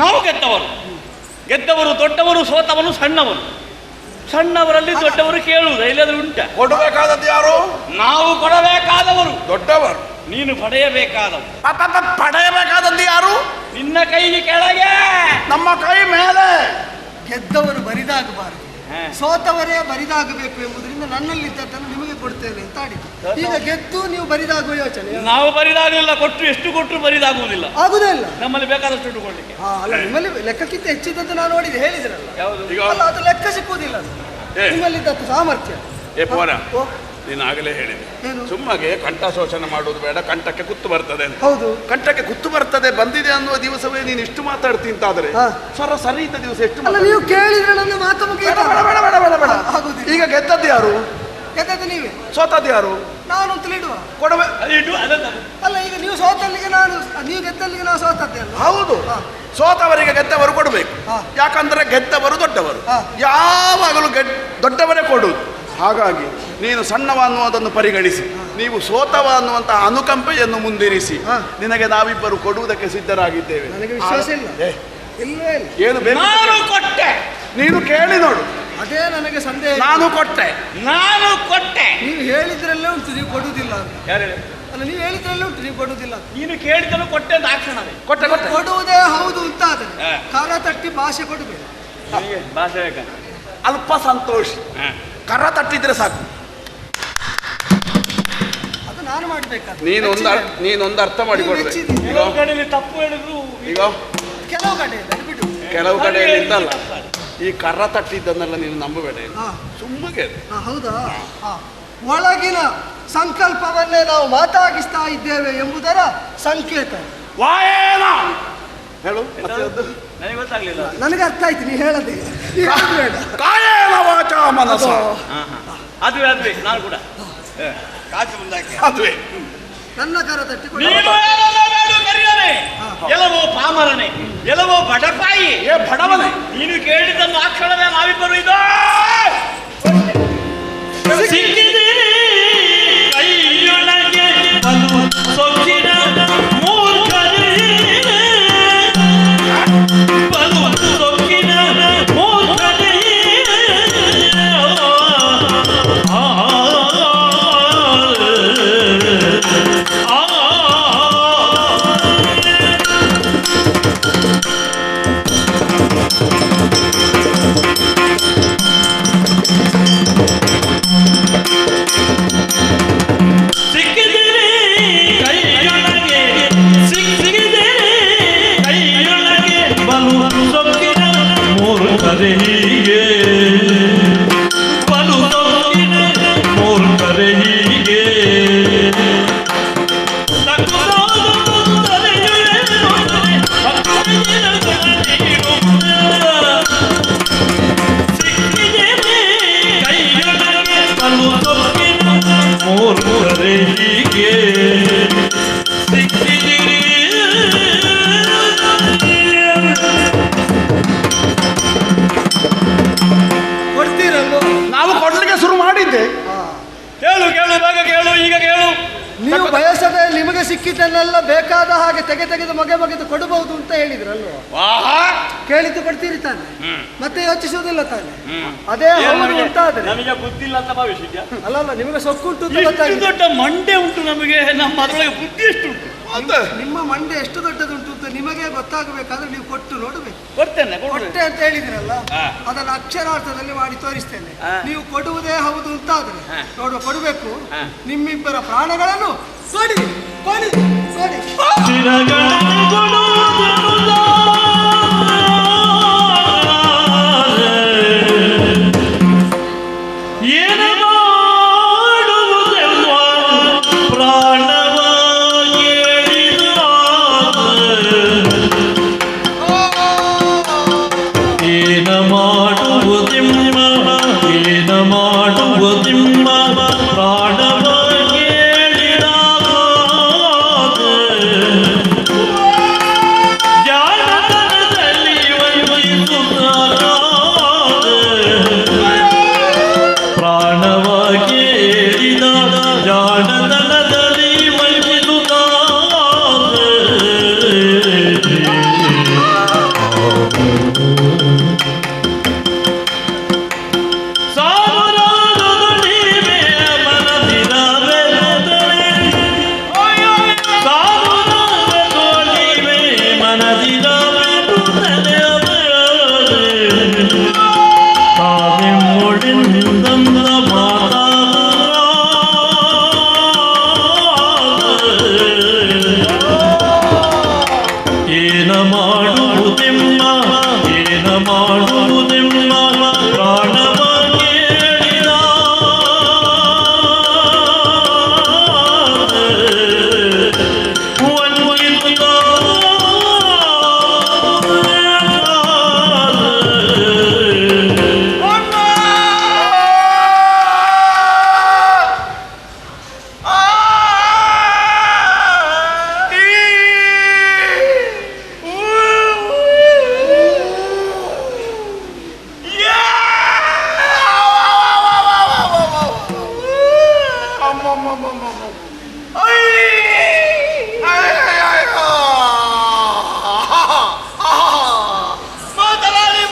ನಾವು ಗೆದ್ದವರು ದೊಡ್ಡವರು, ಸೋತವನು ಸಣ್ಣವನು. ಸಣ್ಣವರಲ್ಲಿ ದೊಡ್ಡವರು ಕೇಳುವುದು ಇಲ್ಲದ್ರೆ ಉಂಟ. ಕೊಡಬೇಕಾದದ್ದು ಯಾರು? ನಾವು ಕೊಡಬೇಕಾದವರು. ದೊಡ್ಡವರು. ನೀನು ಪಡೆಯಬೇಕಾದವರು. ಪಡೆಯಬೇಕಾದದ್ದು ಯಾರು? ನಿನ್ನ ಕೈಗೆ ಕೆಳಗೆ, ನಮ್ಮ ಕೈ ಮೇಲೆ. ಗೆದ್ದವರು ಬರಿದಾಗಬಾರದು, ಸೋತವರೇ ಬರಿದಾಗಬೇಕು ಎಂಬುದರಿಂದ ನನ್ನಲ್ಲಿದ್ದದ್ದನ್ನು ನಿಮಗೆ ಕೊಡ್ತೇನೆ ಅಂತ ಆಡಿದ್ದು. ಈಗ ಗೆದ್ದು ನೀವು ಬರಿದಾಗುವ ಯೋಚನೆ? ನಾವು ಬರಿದಾಗಲಿಲ್ಲ. ಎಷ್ಟು ಕೊಟ್ಟರು ಬರಿದಾಗುವುದಿಲ್ಲ. ಆಗುದೇ ಇಲ್ಲ. ನಮ್ಮಲ್ಲಿ ಬೇಕಾದಷ್ಟು ದುಡ್ಡು ಕೊಡ್ಲಿಕ್ಕೆ. ಅಲ್ಲ, ನಿಮ್ಮಲ್ಲಿ ಲೆಕ್ಕಕ್ಕಿಂತ ಹೆಚ್ಚಿದ್ದದ್ದು ನಾನು ನೋಡಿದೆ, ಹೇಳಿದ್ರಲ್ಲ. ಯಾವುದು? ಅಲ್ಲ, ಅದು ಲೆಕ್ಕ ಸಿಕ್ಕುವುದಿಲ್ಲ. ನಿಮ್ಮಲ್ಲಿದ್ದದ್ದು ಸಾಮರ್ಥ್ಯ. ಓ, ನೀನು ಆಗಲೇ ಹೇಳಿದೆ, ಏನು? ಸುಮ್ಮಗೆ ಕಂಠ ಶೋಷಣೆ ಮಾಡುವುದು ಬೇಡ, ಕಂಠಕ್ಕೆ ಕುತ್ತು ಬರ್ತದೆ ಅಂತ. ಹೌದು, ಕಂಠಕ್ಕೆ ಕುತ್ತು ಬರ್ತದೆ ಬಂದಿದೆ ಅನ್ನುವ ದಿವಸವೇ ನೀನು ಇಷ್ಟು ಮಾತಾಡ್ತೀನಿ ಅಂತಾದ್ರೆ ಸ್ವರ ಸರಿ ಇದ್ದ ದಿವಸ ಎಷ್ಟು ಅಲ್ಲ, ನೀವು ಕೇಳಿದ್ರೆ ನನ್ನ ಮಾತು ಮುಗಿಯ ಆಗುದಿಲ್ಲ. ಈಗ ಗೆದ್ದದ್ದು ಯಾರು? ಗೆದ್ದದ್ದು ನೀವೇ. ಸೋತದ್ದು ಯಾರು? ನಾನು ಅಂತಲೇ ಇಡುವ. ಇಡು ಅದನ್ನು. ಅಲ್ಲ, ಈಗ ನೀವು ಸೋತಲ್ಲಿಗೆ ನಾನು, ನೀವು ಗೆದ್ದಲ್ಲಿಗೆ ನಾವು ಸೋತದ್ದೆ ಅಲ್ಲ. ಹೌದು, ಸೋತವರಿಗೆ ಗೆದ್ದವರು ಕೊಡಬೇಕು. ಯಾಕಂದ್ರೆ ಗೆದ್ದವರು ದೊಡ್ಡವರು, ಯಾವಾಗಲೂ ದೊಡ್ಡವರೇ ಕೊಡುವುದು. ಹಾಗಾಗಿ ನೀನು ಸಣ್ಣವ ಅನ್ನುವುದನ್ನು ಪರಿಗಣಿಸಿ, ನೀವು ಸೋತವ ಅನ್ನುವಂತಹ ಅನುಕಂಪೆಯನ್ನು ಮುಂದಿರಿಸಿ ನಿನಗೆ ನಾವಿಬ್ಬರು ಕೊಡುವುದಕ್ಕೆ ಸಿದ್ಧರಾಗಿದ್ದೇವೆ. ನನಗೆ ವಿಶ್ವಾಸ ಇಲ್ಲ. ಇಲ್ಲವೇ ಇಲ್ಲ. ಏನು ಬೇಕು? ನಾನು ಕೊಟ್ಟೆ. ನೀನು ಕೇಳಿ ನೋಡು. ಅದೇ ನನಗೆ ಸಂದೇಹ. ನಾನು ಕೊಟ್ಟೆ. ನೀವು ಹೇಳಿದ್ರಲ್ಲೇ ಉಂಟು ನೀವು ಕೊಡುವುದಿಲ್ಲ ಅಂತ. ಯಾರು? ಅಲ್ಲ, ನೀವು ಹೇಳಿದ್ರಲ್ಲೇ ಉಂಟು ನೀವು ಕೊಡುವುದಿಲ್ಲ ಅಂತ. ನೀನು ಕೇಳಿದನು ಕೊಟ್ಟೆ ಅಂತ ಆಕ್ಷಣವೇ. ಕೊಟ್ಟೆ. ಕೊಡುವುದೇ ಹೌದು ಅಂತ ಆದರೆ ಕರ ತಟ್ಟಿ ಭಾಷೆ ಕೊಡಬೇಕು. ಭಾಷೆ ಬೇಕಾ? ಅಲ್ಪ ಸಂತೋಷ. ಕರ ತಟ್ಟಿದ್ರೆ ಸಾಕು. ಅದು ನಾನು ಮಾಡ್ಬೇಕಾದ್ರೆ ನೀನೊಂದು ಅರ್ಥ ಮಾಡಿಕೊಡ್ಬೇಕು. ಕೆಲವು ಕಡೆಯಲ್ಲಿ ತಪ್ಪು ಹೇಳಿದ್ರು. ಈಗ ಕೆಲವು ಕಡೆ ಬಿಡು, ಕೆಲವು ಕಡೆಯಲ್ಲಿ ಇದ್ದಲ್ಲ, ಈ ಕರ್ರ ತಟ್ಟಿದ್ದನ್ನೆಲ್ಲ ನೀನು ನಂಬಬೇಡ. ಸುಮ್ಮಗೆ ಹೌದಾ? ಒಳಗಿನ ಸಂಕಲ್ಪವನ್ನೇ ನಾವು ಮಾತಾಗಿಸ್ತಾ ಇದ್ದೇವೆ ಎಂಬುದರ ಸಂಕೇತ. ವಾಯೇನ ಹೇಳು. ನನಗೆ ಗೊತ್ತಾಗ್ಲಿಲ್ಲ. ನನಗೆ ಅರ್ಥ ಆಯ್ತು, ನೀ ಹೇಳದೆ. ಕಾಯೇನ ವಾಚ ಮನಸ. ಅದುವೇ ನಾನು ಕೂಡ ಕಾಚು ಮುಂದಾಕಿ ಅದುವೇ ನನ್ನ ಕರ ತಟ್ಟಿ ಕರೀರನೆ. ಎಲ್ಲವೋ ಪಾಮರನೆ, ಎಲ್ಲವೋ ಬಡಪಾಯಿ, ಬಡವನೆ. ನೀನು ಕೇಳಿದ್ದನ್ನು ಆ ಕ್ಷಣವೇ ನಾವಿಬ್ಬರು ಇದು ಕೈಯೊಳಗೆ ಬಲು ಸೊಕ್ಕಿನ ಮೂರ್ಖನೇ, ಬಲು ಸೊಕ್ಕಿನ ಮೂರ್ಖನೇ. ನಾವು ಕೊಡ್ಲಿಕ್ಕೆ ಶುರು ಮಾಡಿದ್ದೆ. ಕೇಳು ಕೇಳು, ಬೇಗ ಕೇಳು, ಈಗ ಕೇಳು. ನೀವು ಬಯಸದೆ ನಿಮಗೆ ಸಿಕ್ಕಿದ್ದನ್ನೆಲ್ಲ ಬೇಕಾದ ಹಾಗೆ ತೆಗೆದು ಬಗೆದು ಕೊಡಬಹುದು ಅಂತ ಹೇಳಿದ್ರಲ್ವ? ಕೇಳಿದ್ದು ಕೊಡ್ತೀರಿ ತಾನೆ, ಮತ್ತೆ ಯೋಚಿಸುವುದಿಲ್ಲ ತಾನೆ? ಅದೇ ಹೌದು ಅಂತ ಆದ್ರೆ ನಮಗೆ ಬುದ್ಧಿ ಇಲ್ಲ ಅಂತ ಭಾವಿಸಿದ್ಯಾ? ಅಲ್ಲ ನಿಮಗೆ ಸೊಕ್ಕುಂಟು ಅಂತ ಎಷ್ಟು ಗೊತ್ತಾಗಿದೆ. ದೊಡ್ಡ ಮಂಡೆ ಉಂಟು ನಮಗೆ, ನಮ್ಮ ಅದರೊಳಗೆ ಬುದ್ಧಿ ಎಷ್ಟು ಉಂಟು? ನಿಮ್ಮ ಮಂಡೆ ಎಷ್ಟು ದೊಡ್ಡದುಂಟು ಅಂತ ನಿಮಗೆ ಗೊತ್ತಾಗಬೇಕಾದ್ರೆ ನೀವು ಕೊಟ್ಟು ನೋಡಬೇಕು. ಕೊಡ್ತೇನೆ, ಕೊಟ್ಟೆ ಅಂತ ಹೇಳಿದ್ರಲ್ಲ, ಅದನ್ನು ಅಕ್ಷರಾರ್ಥದಲ್ಲಿ ಮಾಡಿ ತೋರಿಸ್ತೇನೆ. ನೀವು ಕೊಡುವುದೇ ಹೌದು ಅಂತ ಆದ್ರೆ ನೋಡುವ, ಕೊಡಬೇಕು. ನಿಮ್ಮಿಬ್ಬರ ಪ್ರಾಣಗಳನ್ನು ಕೊಡಿ ಕೊಡಿ ಕೊಡಿ.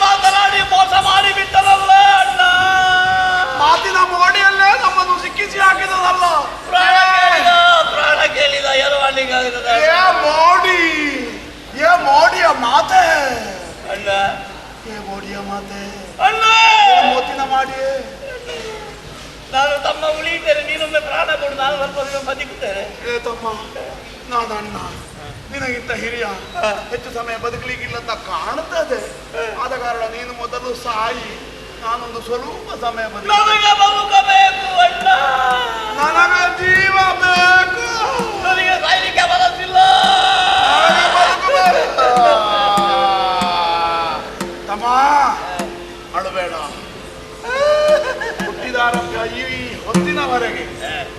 ಮಾತನಾಡಿ ಮೋಸ ಮಾಡಿ ಬಿಟ್ಟನಲ್ಲ ಅಣ್ಣ. ಮಾತಿನ ಮೋಡಿಯಲ್ಲೇ ನಮ್ಮನ್ನು ಸಿಕ್ಕಿಸಿ ಹಾಕಿದನಲ್ಲ. ಪ್ರಾಣ ಕೇಳಿದ ಏನು ಮಾಡ್ಲಿಕ್ಕಾಗುತ್ತದೆ? ಏ ಮೋಡಿಯ ಮಾತೆ ಅಣ್ಣ, ಏ ಮೋಡಿಯ ಮಾತೆ ಅಣ್ಣ, ಮೋತಿನ ಮಾಡಿಯೇ. ನಾನು ತಮ್ಮ ಉಳಿಯುತ್ತೇನೆ, ನೀನೊಮ್ಮೆ ಪ್ರಾಣ ಕೊಡು, ನಾನು ಸ್ವಲ್ಪ ದಿನ ಬದುಕುತ್ತೇನೆ. ಏ ತಮ್ಮ, ನಾನು ಅಣ್ಣ, ನಿನಗಿಂತ ಹಿರಿಯ, ಹೆಚ್ಚು ಸಮಯ ಬದುಕಲಿಕ್ಕಿಲ್ಲ ಅಂತ ಕಾಣುತ್ತದೆ. ಆದ ಕಾರಣ ನೀನು ಮೊದಲು ಸಾಯಿ, ನಾನೊಂದು ಸ್ವಲ್ಪ ಸಮಯ ನನಗೆ ಬದುಕಬೇಕು ಅಣ್ಣ, ನನಗೆ ಜೀವ ಬೇಕು, ನನಗೆ ಸಾಯ್ಲಿಕ್ಕೆ ಬರೋದಿಲ್ಲ. ತಮ್ಮ ಅಳಬೇಡ. ಹುಟ್ಟಿದಾರಂಭ ಈ ಹೊತ್ತಿನವರೆಗೆ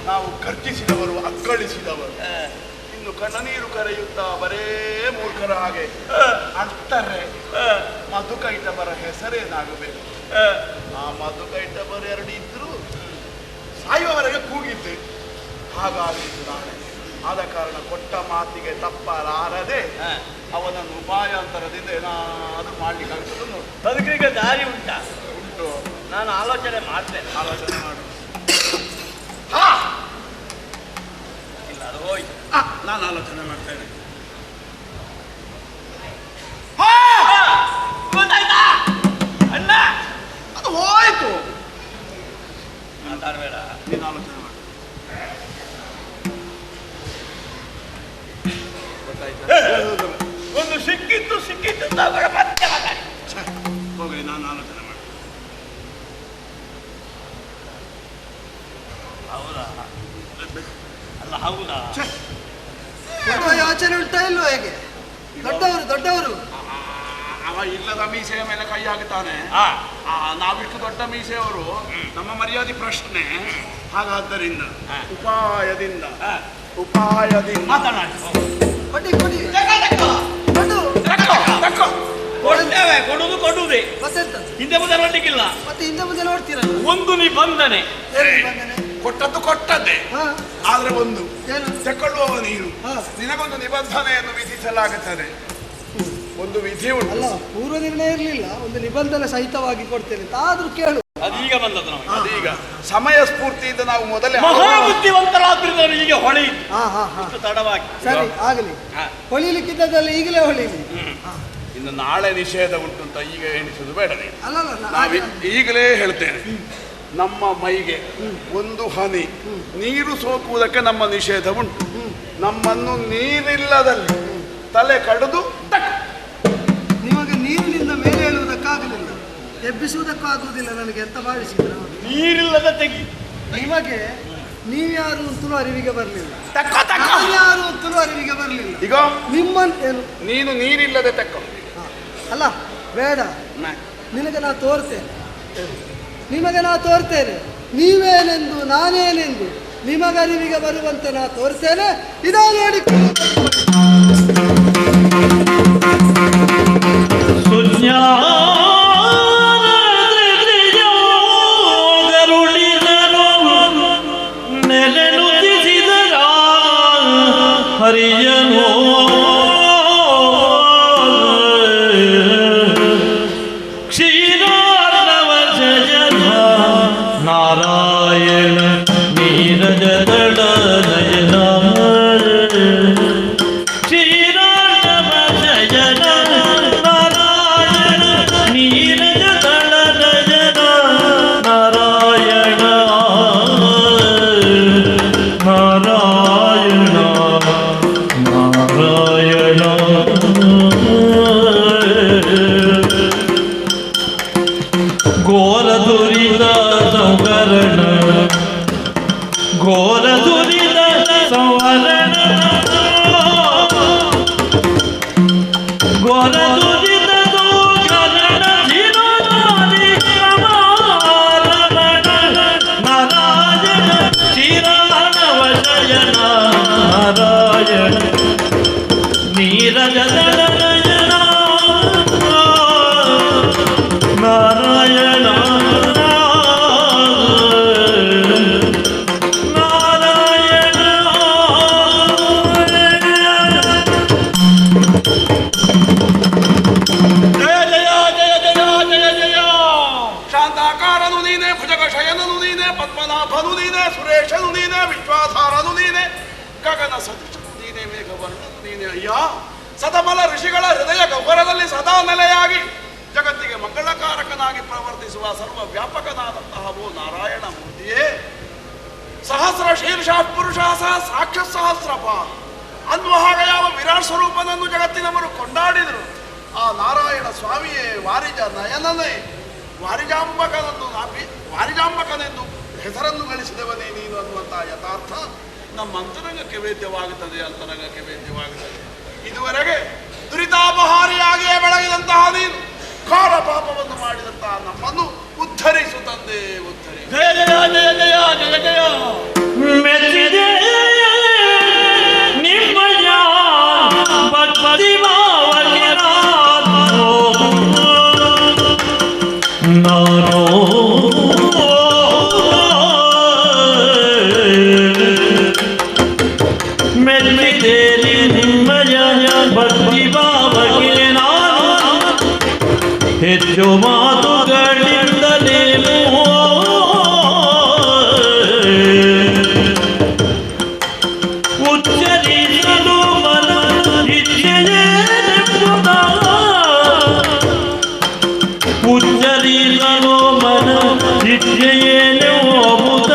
ನಾವು ಗರ್ಜಿಸಿದವರು, ಅಕ್ಕಳಿಸಿದವರು. ಇನ್ನು ಕಣ್ಣನೀರು ಕರೆಯುತ್ತಾ ಬರೇ ಮೂರ್ಖರ ಹಾಗೆ ಅಳ್ತಾರೆ. ಮಧುಕೈಟಬರ ಹೆಸರೇನಾಗಬೇಕು? ಆ ಮಧುಕೈಟಬರ ಎರಡು ಇದ್ರು ಸಾಯುವವರೆಗೆ ಕೂಗಿದ್ದೆ. ಹಾಗಾಗಿದ್ದು ನಾಳೆ. ಆದ ಕಾರಣ ಕೊಟ್ಟ ಮಾತಿಗೆ ತಪ್ಪಲಾರದೆ ಅವನನ್ನು ಉಪಾಯಾಂತರದಿಂದ ಏನಾದರೂ ಮಾಡ್ಲಿಕ್ಕಾಗ್ತದೆ ನೋಡು. ಬದುಕಿಗೆ ದಾರಿ ಉಂಟಾ? ಉಂಟು. ನಾನು ಆಲೋಚನೆ ಮಾಡ್ತೇನೆ. ಆಲೋಚನೆ ಮಾಡು. ಇಲ್ಲ, ಅದು ಹೋಯ್ತು. ನಾನು ಆಲೋಚನೆ ಮಾಡ್ತೇನೆ. ಗೊತ್ತಾಯ್ತಾ ಅಣ್ಣ? ಅದು ಹೋಯ್ತು. ಮಾತಾಡಬೇಡ, ನೀನು ಆಲೋಚನೆ ಮಾಡು. ಒಂದು ಸಿಕ್ಕಿತ್ತು ತಗೊಂಡ ಮತ್ತೆ ಮಾತಾಡಿ. ಹೋಗಲಿ, ನಾನು ಆಲೋಚನೆ ಮಾಡಿ. ಹೌದಾ? ಅಲ್ಲ ಹೌದಾ? ಕೊಡುವ ಯೋಚನೆ ಉಂಟಾ ಇಲ್ವೋ? ಹೇಗೆ ದೊಡ್ಡವರು ಅವ ಇಲ್ಲದ ಮೀಸೆಯ ಮೇಲೆ ಕೈ ಹಾಕುತ್ತಾನೆ. ನಾವಿಷ್ಟು ದೊಡ್ಡ ಮೀಸೆಯವರು, ನಮ್ಮ ಮರ್ಯಾದೆ ಪ್ರಶ್ನೆ. ಹಾಗಾದ್ದರಿಂದ ಉಪಾಯದಿಂದ ಮಾತನಾಡಿ. ಕೊಡಿ ತಕ್ಕೋ. ಕೊಡ್ತೇವೆ, ಕೊಡುವುದೇ. ಮತ್ತೆಂತ? ಹಿಂದೆ ಮುಂದೆ ನೋಡ್ಲಿಕ್ಕಿಲ್ಲ. ಮತ್ತೆ ಹಿಂದೆ ಮುಂದೆ ನೋಡ್ತೀರಲ್ಲ. ಒಂದು ನಿಬಂಧನೆ, ಏನು ನಿಬಂಧನೆ? ಕೊಟ್ಟದ್ದು ಕೊಟ್ಟದ್ದೇ. ಹಾ, ಆದ್ರೆ ಒಂದು ಏನು? ತಕೊಳ್ಳುವವ ನೀನು. ಹಾ. ನಿನಗೊಂದು ನಿಬಂಧನೆಯನ್ನು ವಿಧಿಸಲಾಗುತ್ತದೆ. ಒಂದು ವಿಧಿ ಉಂಟು. ಅಲ್ಲ, ಪೂರ್ವ ನಿರ್ಣಯ ಇರಲಿಲ್ಲ, ಒಂದು ನಿಬಂಧನೆ ಸಹಿತವಾಗಿ ಕೊಡ್ತೇನೆ ಅಂತ. ಆದ್ರೂ ಕೇಳು. ಅದೀಗ ಬಂದದ್ದು ನಮಗೆ. ಅದೀಗ ಸಮಯ ಸ್ಫೂರ್ತಿಯಿಂದ ನಾವು ಮೊದಲೇ ಮಹಾಬುದ್ಧಿವಂತರಾದ್ರಿಂದ ಈಗ ಹೊಳಿ ಹಾ ಹಾ ಹಾ, ತಡವಾಗಿ. ಸರಿ ಆಗಲಿ. ಹಾ. ಹೊಳಿಲಿಕ್ಕಿದ್ದಲ್ಲ ಈಗಲೇ ಹೊಳಿಲಿ. ಇನ್ನು ನಾಳೆ ನಿಷೇಧ ಉಂಟು ಅಂತ ಈಗ ಎಣಿಸುದು ಬೇಡ ನೀನು. ಅಲ್ಲಲ್ಲ, ನಾವು ಈಗಲೇ ಹೇಳ್ತೇನೆ, ನಮ್ಮ ಮೈಗೆ ಒಂದು ಹನಿ ನೀರು ಸೋಕುವುದಕ್ಕೆ ನಮ್ಮ ನಿಷೇಧ ಉಂಟು. ನಮ್ಮನ್ನು ನೀರಿಲ್ಲದಲ್ಲಿ ತಲೆ ಕಡಿದು ನಿಮಗೆ ನೀರಿನಿಂದ ಮೇಲೆ ಹೇಳುವುದಕ್ಕಾಗಲಿಲ್ಲ, ಎಬ್ಬಿಸುವುದಕ್ಕೂ ಆಗುವುದಿಲ್ಲ ನನಗೆ ಅಂತ ಭಾವಿಸಿದ್ರ. ನೀರಿಲ್ಲದ ತೆಗಿ. ನಿಮಗೆ ನೀವ್ಯಾರು ಅಂತಲೂ ಅರಿವಿಗೆ ಬರಲಿಲ್ಲ, ತಕ್ಕ ಯಾರು ಅಂತಲೂ ಅರಿವಿಗೆ ಬರಲಿಲ್ಲ. ಈಗ ನಿಮ್ಮನ್ ಏನು ನೀನು ನೀರಿಲ್ಲದೆ ತಕ್ಕ. ಅಲ್ಲ ಬೇಡ, ನಿನಗೆ ನಾ ತೋರ್ತೇನೆ, ನಿಮಗೆ ನಾ ತೋರ್ತೇನೆ. ನೀವೇನೆಂದು ನಾನೇನೆಂದು ನಿಮಗರಿವಿಗೆ ಬರುವಂತೆ ನಾ ತೋರ್ತೇನೆ. ಇದಾ ನೋಡಿ ಹರಿಯನೋ ಕ್ಷೀರಾರ್ಣವ ಜನ ನಾರಾಯಣ ನೀರಜ ದಳ ನಯನ ಕ್ಷೀರಾರ್ಣವ ಜನ ನಾರಾಯಣ ನೀರಜ ದಳ ನಯನ ನಾರಾಯಣ ನಾರಾಯಣ ನಾರಾಯಣ ಘೋರ ದುರಿತ ಸಂವರಣ ಘೋರ ದುರಿತ ಸಂವರಣ ಘೋರ ದುರಿತ ಸಂವರಣ ಧೀರಾದಿ ರಮಣ ನಾರಾಯಣ ಶ್ರೀರಾಮ ಜಯನ ನಾರಾಯಣ ನೀರಜ ನಯನ ನಾರಾಯಣ ನಾರಾಯಣ ಜಯ ಜಯ ಜಯ ಜಯ ಜಯ ಜಯ. ಶಾಂತಾಕಾರನು ನೀನೆ, ಭುಜಗ ಶಯನನು ನೀನೆ, ಪದ್ಮನಾಭನು ನೀನೆ, ಸುರೇಶನು ನೀನೆ, ವಿಶ್ವಾಧಾರನು ನೀನೆ, ಗಗನ ಸದೃಶನು ನೀನೆ, ಮೇಘವರ್ಣನು ನೀನೆ. ಅಯ್ಯ, ಸದಮಲ ಋಷಿಗಳ ಹೃದಯ ಗಹ್ವರದಲ್ಲಿ ಸದಾ ನೆಲೆಯಾಗಿ ಜಗತ್ತಿಗೆ ಮಂಗಳಕಾರಕನಾಗಿ ಪ್ರವರ್ತಿಸುವ ಸರ್ವ ವ್ಯಾಪಕನಾದಂತಹ ಓ ನಾರಾಯಣ ಮೂರ್ತಿಯೇ, ಸಹಸ್ರ ಶೀರ್ಷ ಪುರುಷ ಸಾಕ್ಷ ಸಹಸ್ರಪ ಅನ್ನುವ ಹಾಗೆ ಯಾವ ವಿರಾಟ್ ಸ್ವರೂಪನನ್ನು ಜಗತ್ತಿನವರು ಕೊಂಡಾಡಿದರು. ಆ ನಾರಾಯಣ ಸ್ವಾಮಿಯೇ ವಾರಿಜ ನಯನನೇ, ವಾರಿಜಾಂಬಕನೆಂದು ಹೆಸರನ್ನು ಗಳಿಸಿದವನೇ ನೀನು ಅನ್ನುವಂತಹ ಯಥಾರ್ಥ ನಮ್ಮ ಅಂತರಂಗಕ್ಕೆ ವೇದ್ಯವಾಗುತ್ತದೆ, ಅಂತರಂಗಕ್ಕೆ ವೇದ್ಯವಾಗುತ್ತದೆ. ಇದುವರೆಗೆ ದುರಿತಾಪಹಾರಿಯಾಗಿಯೇ ಬೆಳಗಿದಂತಹ ನೀನು ಘೋರ ಪಾಪವನ್ನು ಮಾಡಿದಂತಹ ನಮ್ಮನ್ನು ಉದ್ಧರಿಸು ತಂದೆ, ಉದ್ಧರಿಸು. ಜಯ ಜಯ ಜಯ ಜಯ ಜಯ ಜಯ. ಮೆಚ್ಚಿದೆ ನಿಮ್ಮಯ ಭಕ್ತಿ ಭಾವಕ್ಕೆ ನಾನು ಮೆಚ್ಚಿದೆ ನಿಮ್ಮಯ ಭಕ್ತಿ ಭಾವಕ್ಕೆ ನಾನು ಹೆಚ್ಚು ಮಾತುಗಳಿಂದಲೇನು ಉಚ್ಚರಿಸಲು ಮನ ಇಚ್ಛೆಯೇನೆಂಬುದ ಉಚ್ಚರಿಸಲು ಮನ ಇಚ್ಛೆಯೇನೆಂಬುದ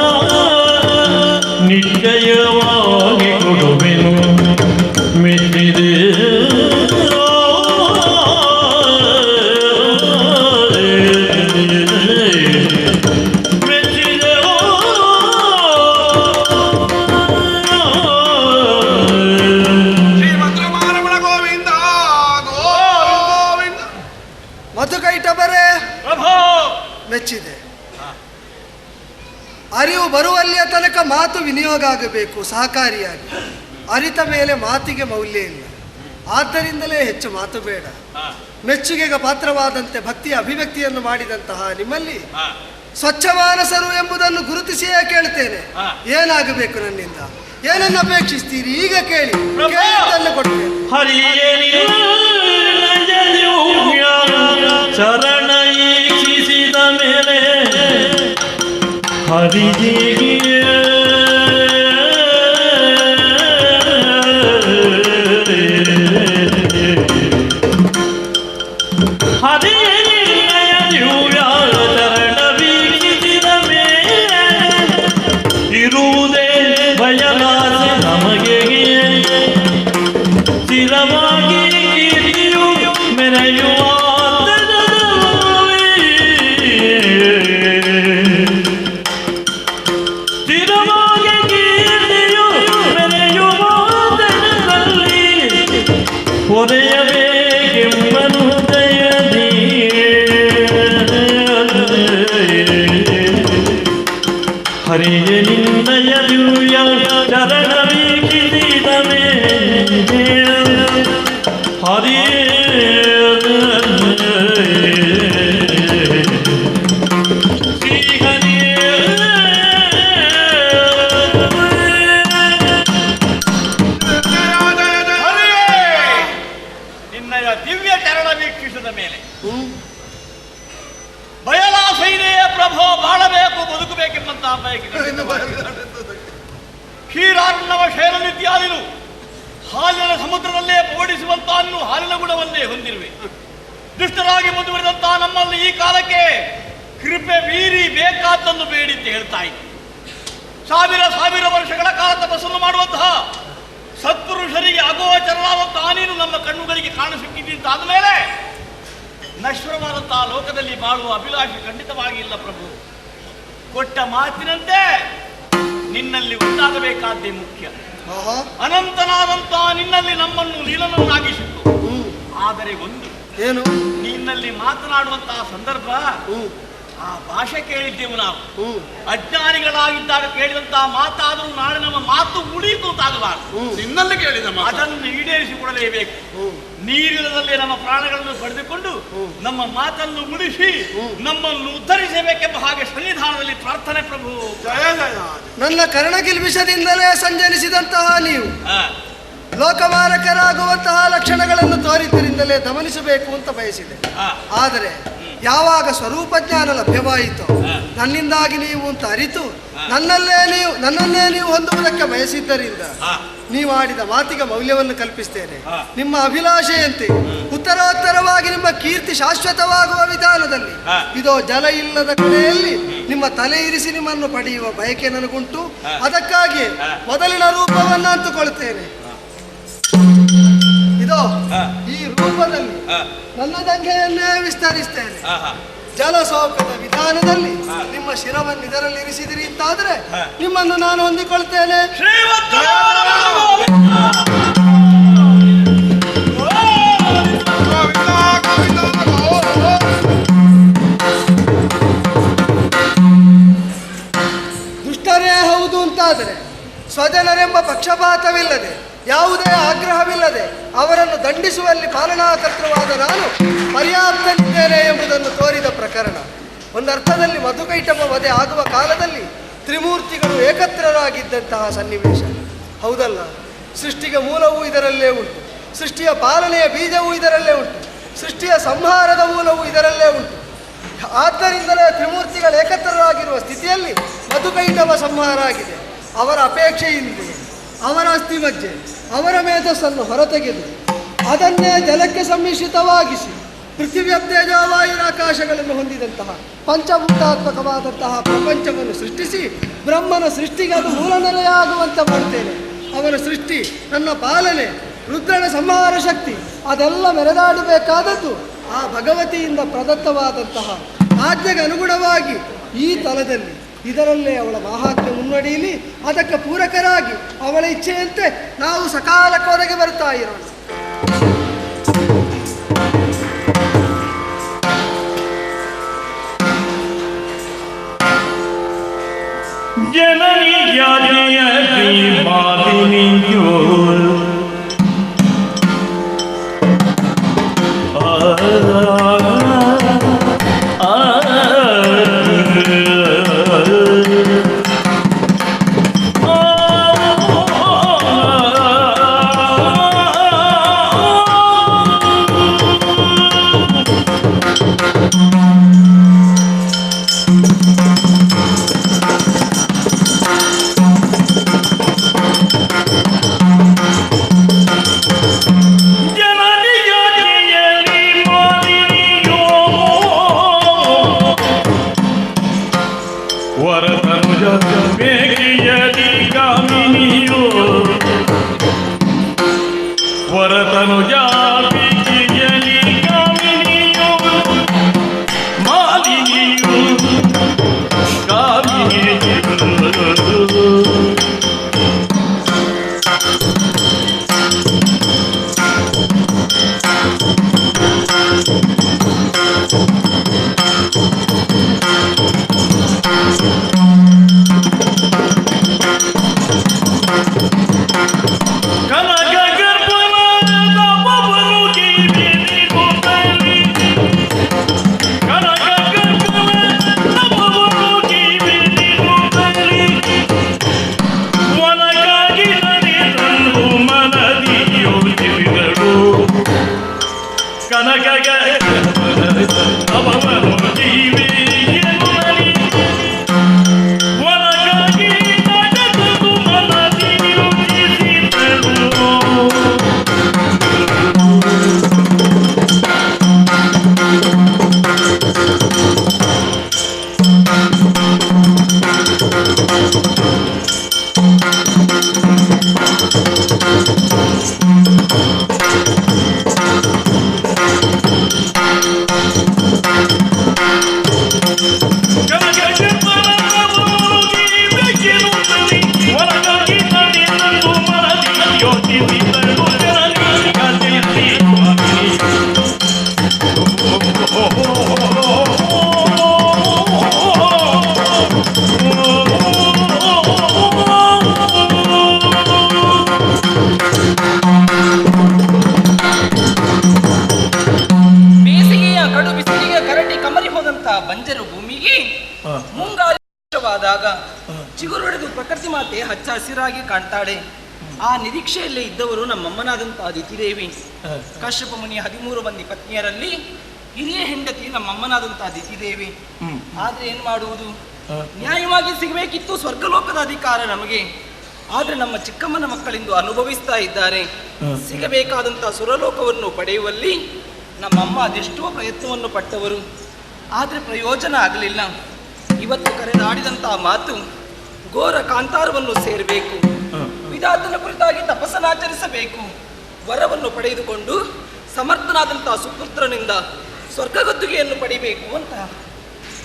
ನಿಶ್ಚಯವಾಗಿ ಕೊಡುವೆನು ಮೆಚ್ಚಿದೆ ಶ್ರೀಮಂತ್ರಮಾರಮಣ ಗೋವಿಂದ ಗೋವಿಂದ. ಮಧುಕೈಟಬರೇ ಪ್ರಭೋ. ಮೆಚ್ಚಿದೆ. ಅರಿವು ಬರುವಲ್ಲಿಯ ತನಕ ಮಾತು ವಿನಿಯೋಗ ಆಗಬೇಕು ಸಹಕಾರಿಯಾಗಿ. ಅರಿತ ಮೇಲೆ ಮಾತಿಗೆ ಮೌಲ್ಯ ಇಲ್ಲ, ಆದ್ದರಿಂದಲೇ ಹೆಚ್ಚು ಮಾತು ಬೇಡ. ಮೆಚ್ಚುಗೆಗೆ ಪಾತ್ರವಾದಂತೆ ಭಕ್ತಿಯ ಅಭಿವ್ಯಕ್ತಿಯನ್ನು ಮಾಡಿದಂತಹ ನಿಮ್ಮಲ್ಲಿ ಸ್ವಚ್ಛ ಮಾನಸರು ಎಂಬುದನ್ನು ಗುರುತಿಸಿಯೇ ಕೇಳ್ತೇನೆ. ಏನಾಗಬೇಕು ನನ್ನಿಂದ? ಏನನ್ನು ಅಪೇಕ್ಷಿಸ್ತೀರಿ? ಈಗ ಕೇಳಿ, ಕೇಳಿದ್ದನ್ನು ಕೊಡ್ತೇನೆ. ಚರಣ ಈಕ್ಷಿಸಿದ ಮೇಲೆ ಹರಿಗೆ ಇರುವುದೇ ಭಯಲಾಸೆ ನಮಗೆ ಸ್ಥಿರವಾಗಿ ಕೀರ್ತಿಯು ಮೆರೆಯುವ ಸ್ಥಿರವಾಗಿ ಕೀರ್ತಿಯು ಮೆರೆಯುವ ಹೊರೆಯಬೇಕೆಂಬನು ದಯದಿ ಹರಿಯ ನಿನ್ನಯ ದಿವ್ಯ ಚರಣ ವೀಕ್ಷಿಸಿದ ಮೇಲೆ ಹರಿಯ ನಿನ್ನಯ ದಿವ್ಯ ಚರಣ ವೀಕ್ಷಿಸಿದ ಮೇಲೆ ಬಯಲಾಸೈನೆಯ ಪ್ರಭೋ ಬಾಳಬೇಕು, ಬದುಕಬೇಕೆಂಬಂತಹ ಬಯಕೆ. ಕ್ಷೀರಾರ್ಣವ ಶೈಲನಿತ್ಯಾದಿನು ಹಾಲಿನ ಸಮುದ್ರದಲ್ಲೇ ಪೋಡಿಸುವಂತಹ ಹಾಲಿನ ಗುಣವನ್ನೇ ಹೊಂದಿರುವೆ. ದುಷ್ಟರಾಗಿ ಮುಂದುವರೆದಂತಹ ನಮ್ಮಲ್ಲಿ ಈ ಕಾಲಕ್ಕೆ ಕೃಪೆ ಮೀರಿ ಬೇಕಾದ್ದನ್ನು ಬೇಡಿ ಅಂತ ಹೇಳ್ತಾ ಇದ್ದೆ. ಸಾವಿರ ವರ್ಷಗಳ ಕಾಲ ತಪಸ್ಸನ್ನು ಮಾಡುವಂತಹ ಸತ್ಪುರುಷರಿಗೆ ಅಗೋಚರವಾದಂತಹ ನೀನು ನಮ್ಮ ಕಣ್ಣುಗಳಿಗೆ ಕಾಣಸಿಕ್ಕಿದ್ದ ಮೇಲೆ ನಶ್ವರವಾದಂತಹ ಲೋಕದಲ್ಲಿ ಬಾಳುವ ಅಭಿಲಾಷೆ ಖಂಡಿತವಾಗಿ ಇಲ್ಲ ಪ್ರಭು. ಕೊಟ್ಟ ಮಾತಿನಂತೆ ನಿನ್ನಲ್ಲಿ ಉಂಟಾಗಬೇಕಾದ್ದೇ ಮುಖ್ಯ. ಅನಂತನಾದಂತಹ ನಿನ್ನಲ್ಲಿ ನಮ್ಮನ್ನು ಲೀಲನನ್ನಾಗಿಸಿತ್ತು. ಆದರೆ ಒಂದು ಏನು, ನಿನ್ನಲ್ಲಿ ಮಾತನಾಡುವಂತಹ ಸಂದರ್ಭ ಆ ಭಾಷೆ ಕೇಳಿದ್ದೆವು ನಾವು. ಅಜ್ಞಾನಿಗಳಾಗಿದ್ದಾಗ ಕೇಳಿದಂತಹ ಮಾತಾದರೂ ನಾಳೆ ನಮ್ಮ ಮಾತು ಉಳಿಯಿತು ಅಂತಾಗಬಾರದು. ನಿನ್ನಲ್ಲಿ ಕೇಳಿದ ಅದನ್ನು ಈಡೇರಿಸಿಕೊಡಲೇಬೇಕು. ನೀರಿನಲ್ಲೇ ನಮ್ಮ ಪ್ರಾಣಗಳನ್ನು ಪಡೆದುಕೊಂಡು ನಮ್ಮ ಮಾತನ್ನು ಉಳಿಸಿ ನಮ್ಮನ್ನು ಉದ್ಧರಿಸಬೇಕೆಂಬ ಹಾಗೆ ಸನ್ನಿಧಾನದಲ್ಲಿ ಪ್ರಾರ್ಥನೆ ಪ್ರಭು. ಜಯ ಜಯ. ನನ್ನ ಕರ್ಣಗಿಲ್ಬಿಷದಿಂದಲೇ ಸಂಜನಿಸಿದಂತಹ ನೀವು ಲೋಕಮಾರಕರಾಗುವಂತಹ ಲಕ್ಷಣಗಳನ್ನು ತೋರಿದ್ದರಿಂದಲೇ ಗಮನಿಸಬೇಕು ಅಂತ ಬಯಸಿದೆ. ಆದರೆ ಯಾವಾಗ ಸ್ವರೂಪ ಜ್ಞಾನ ಲಭ್ಯವಾಯಿತು, ನನ್ನಿಂದಾಗಿ ನೀವು ಅಂತ ಅರಿತು ನನ್ನನ್ನೇ ನೀವು ಹೊಂದುವುದಕ್ಕೆ ಬಯಸಿದ್ದರಿಂದ ನೀವು ಆಡಿದ ಮಾತಿಗೆ ಮೌಲ್ಯವನ್ನು ಕಲ್ಪಿಸ್ತೇನೆ. ನಿಮ್ಮ ಅಭಿಲಾಷೆಯಂತೆ ಉತ್ತರೋತ್ತರವಾಗಿ ನಿಮ್ಮ ಕೀರ್ತಿ ಶಾಶ್ವತವಾಗುವ ವಿಧಾನದಲ್ಲಿ ಇದೋ ಜಲ ಇಲ್ಲದ ಕಡೆಯಲ್ಲಿ ನಿಮ್ಮ ತಲೆ ಇರಿಸಿ ನಿಮ್ಮನ್ನು ಪಡೆಯುವ ಬಯಕೆ ನನಗುಂಟು. ಅದಕ್ಕಾಗಿ ಮೊದಲಿನ ರೂಪವನ್ನು ಅಂತುಕೊಳ್ತೇನೆ. ಇದೋ ಈ ರೂಪದಲ್ಲಿ ನನ್ನ ದಂಗೆಯನ್ನೇ ವಿಸ್ತರಿಸ್ತೇನೆ. ಜಲಸೌಕದ ವಿಧಾನದಲ್ಲಿ ನಿಮ್ಮ ಶಿರವನ್ನು ಇದರಲ್ಲಿ ಇರಿಸಿದಿರಿ ಅಂತಾದ್ರೆ ನಿಮ್ಮನ್ನು ನಾನು ಹೊಂದಿಕೊಳ್ತೇನೆ. ದುಷ್ಟರೇ ಹೌದು ಅಂತಾದರೆ ಸ್ವಜನರೆಂಬ ಪಕ್ಷಪಾತವಿಲ್ಲದೆ ಯಾವುದೇ ಆಗ್ರಹವಿಲ್ಲದೆ ಅವರನ್ನು ದಂಡಿಸುವಲ್ಲಿ ಪಾಲನಾಕರ್ತೃವಾದ ನಾನು ಪರ್ಯಾಪ್ತನಿದ್ದೇನೆ ಎಂಬುದನ್ನು ತೋರಿದ ಪ್ರಕರಣ. ಒಂದರ್ಥದಲ್ಲಿ ಮಧುಕೈಟಭ ವಧೆ ಆಗುವ ಕಾಲದಲ್ಲಿ ತ್ರಿಮೂರ್ತಿಗಳು ಏಕತ್ರರಾಗಿದ್ದಂತಹ ಸನ್ನಿವೇಶ ಹೌದಲ್ಲ. ಸೃಷ್ಟಿಗೆ ಮೂಲವೂ ಇದರಲ್ಲೇ ಉಂಟು, ಸೃಷ್ಟಿಯ ಪಾಲನೆಯ ಬೀಜವೂ ಇದರಲ್ಲೇ ಉಂಟು, ಸೃಷ್ಟಿಯ ಸಂಹಾರದ ಮೂಲವೂ ಇದರಲ್ಲೇ ಉಂಟು. ಆದ್ದರಿಂದಲೇ ತ್ರಿಮೂರ್ತಿಗಳು ಏಕತ್ರರಾಗಿರುವ ಸ್ಥಿತಿಯಲ್ಲಿ ಮಧುಕೈಟಭ ಸಂಹಾರ ಆಗಿದೆ. ಅವರ ಅಪೇಕ್ಷೆಯಿಂದೆ ಅವರ ಅಸ್ಥಿಮಜ್ಜೆ ಅವರ ಮೇಧಸ್ಸನ್ನು ಹೊರತೆಗೆದು ಅದನ್ನೇ ಜಲಕ್ಕೆ ಸಮ್ಮಿಶ್ರಿತವಾಗಿಸಿ ಪೃಥ್ವಿಯಬ್ದೇಜವಾಯುರಾಕಾಶಗಳನ್ನು ಹೊಂದಿದಂತಹ ಪಂಚಭೂತಾತ್ಮಕವಾದಂತಹ ಪ್ರಪಂಚವನ್ನು ಸೃಷ್ಟಿಸಿ ಬ್ರಹ್ಮನ ಸೃಷ್ಟಿಗೆ ಅದು ಮೂಲ ನೆಲೆಯಾಗುವಂತೆ ಮಾಡ್ತೇನೆ. ಅವನ ಸೃಷ್ಟಿ, ನನ್ನ ಪಾಲನೆ, ರುದ್ರನ ಸಂಹಾರ ಶಕ್ತಿ ಅದೆಲ್ಲ ಮೆರೆದಾಡಬೇಕಾದದ್ದು ಆ ಭಗವತಿಯಿಂದ ಪ್ರದತ್ತವಾದಂತಹ ಆಜ್ಞೆಗೆ ಅನುಗುಣವಾಗಿ ಈ ತಲದಲ್ಲಿ ಇದರಲ್ಲೇ ಅವಳ ಮಹಾತ್ಮೆ ಮುನ್ನಡೆಯಲಿ. ಅದಕ್ಕೆ ಪೂರಕರಾಗಿ ಅವಳ ಇಚ್ಛೆಯಂತೆ ನಾವು ಸಕಾಲಕ್ಕೆ ಹೊರಗೆ ಬರ್ತಾ ಇರೋಣ. ಜನನಿ ಜಾತಿಯ ಮಾಲಿನಿಯೋ ವರತನುಜ ಬೇಕಿಯಲಿ ಕಾಮಿನಿಯೋ ವರತನುಜ ಬೇಕಿಯಲಿ ಕಾಮಿನಿಯೋ ಮಾಲಿನಿಯೋ ಕಾಮಿನಿಯೋ ಬಂಜರು ಭೂಮಿಗೆ ಮುಂಗಾರುವಾದಾಗ ಚಿಗುರೊಡೆದು ಪ್ರಕೃತಿ ಮಾತೆ ಹಚ್ಚ ಹಸಿರಾಗಿ ಕಾಣ್ತಾಳೆ. ಆ ನಿರೀಕ್ಷೆಯಲ್ಲೇ ಇದ್ದವರು ನಮ್ಮಮ್ಮನಾದಂತಹ ದಿತಿದೇವಿ. ಕಶ್ಯಪ ಮುನಿಯ 13 ಮಂದಿ ಪತ್ನಿಯರಲ್ಲಿ ಹಿರಿಯ ಹೆಂಡತಿ ನಮ್ಮಮ್ಮನಾದಂತಹ ದಿತಿದೇವಿ. ಆದ್ರೆ ಏನ್ ಮಾಡುವುದು, ನ್ಯಾಯವಾಗಿ ಸಿಗಬೇಕಿತ್ತು ಸ್ವರ್ಗಲೋಕದ ಅಧಿಕಾರ ನಮಗೆ. ಆದ್ರೆ ನಮ್ಮ ಚಿಕ್ಕಮ್ಮನ ಮಕ್ಕಳಿಂದು ಅನುಭವಿಸ್ತಾ ಇದ್ದಾರೆ. ಸಿಗಬೇಕಾದಂತಹ ಸುರಲೋಕವನ್ನು ಪಡೆಯುವಲ್ಲಿ ನಮ್ಮಮ್ಮ ಅದೆಷ್ಟೋ ಪ್ರಯತ್ನವನ್ನು ಪಟ್ಟವರು, ಆದರೆ ಪ್ರಯೋಜನ ಆಗಲಿಲ್ಲ. ಇವತ್ತು ಕರೆದಾಡಿದಂತಹ ಮಾತು ಘೋರ ಕಾಂತಾರವನ್ನು ಸೇರಬೇಕು, ವಿಧಾತನ ಕುರಿತಾಗಿ ತಪಸ್ಸನ್ನಾಚರಿಸಬೇಕು, ವರವನ್ನು ಪಡೆದುಕೊಂಡು ಸಮರ್ಥನಾದಂತಹ ಸುಪುತ್ರನಿಂದ ಸ್ವರ್ಗಗದ್ದುಗೆಯನ್ನು ಪಡಿಬೇಕು ಅಂತ.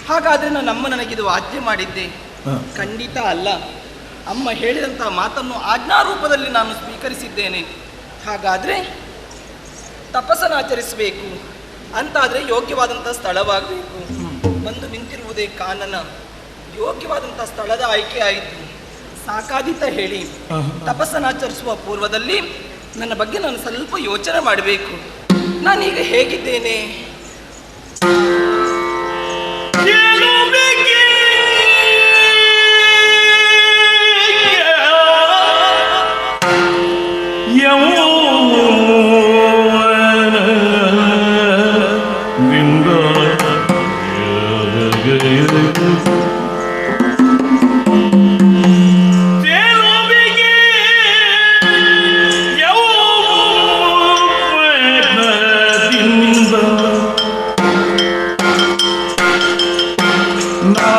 ಹಾಗಾದ್ರೆ ನನ್ನಮ್ಮ ನನಗಿದು ಆಜ್ಞೆ ಮಾಡಿದ್ದೆ? ಖಂಡಿತ ಅಲ್ಲ. ಅಮ್ಮ ಹೇಳಿದಂತಹ ಮಾತನ್ನು ಆಜ್ಞಾರೂಪದಲ್ಲಿ ನಾನು ಸ್ವೀಕರಿಸಿದ್ದೇನೆ. ಹಾಗಾದ್ರೆ ತಪಸ್ಸನ್ನಾಚರಿಸಬೇಕು ಅಂತಾದರೆ ಯೋಗ್ಯವಾದಂಥ ಸ್ಥಳವಾಗಬೇಕು. ಬಂದು ನಿಂತಿರುವುದೇ ಕಾನನ. ಯೋಗ್ಯವಾದಂಥ ಸ್ಥಳದ ಆಯ್ಕೆ ಆಯಿತು. ಸಾಕಾದಿತ ಹೇಳಿ ತಪಸ್ಸನ್ನಾಚರಿಸುವ ಪೂರ್ವದಲ್ಲಿ ನನ್ನ ಬಗ್ಗೆ ನಾನು ಸ್ವಲ್ಪ ಯೋಚನೆ ಮಾಡಬೇಕು. ನಾನೀಗ ಹೇಗಿದ್ದೇನೆ? No.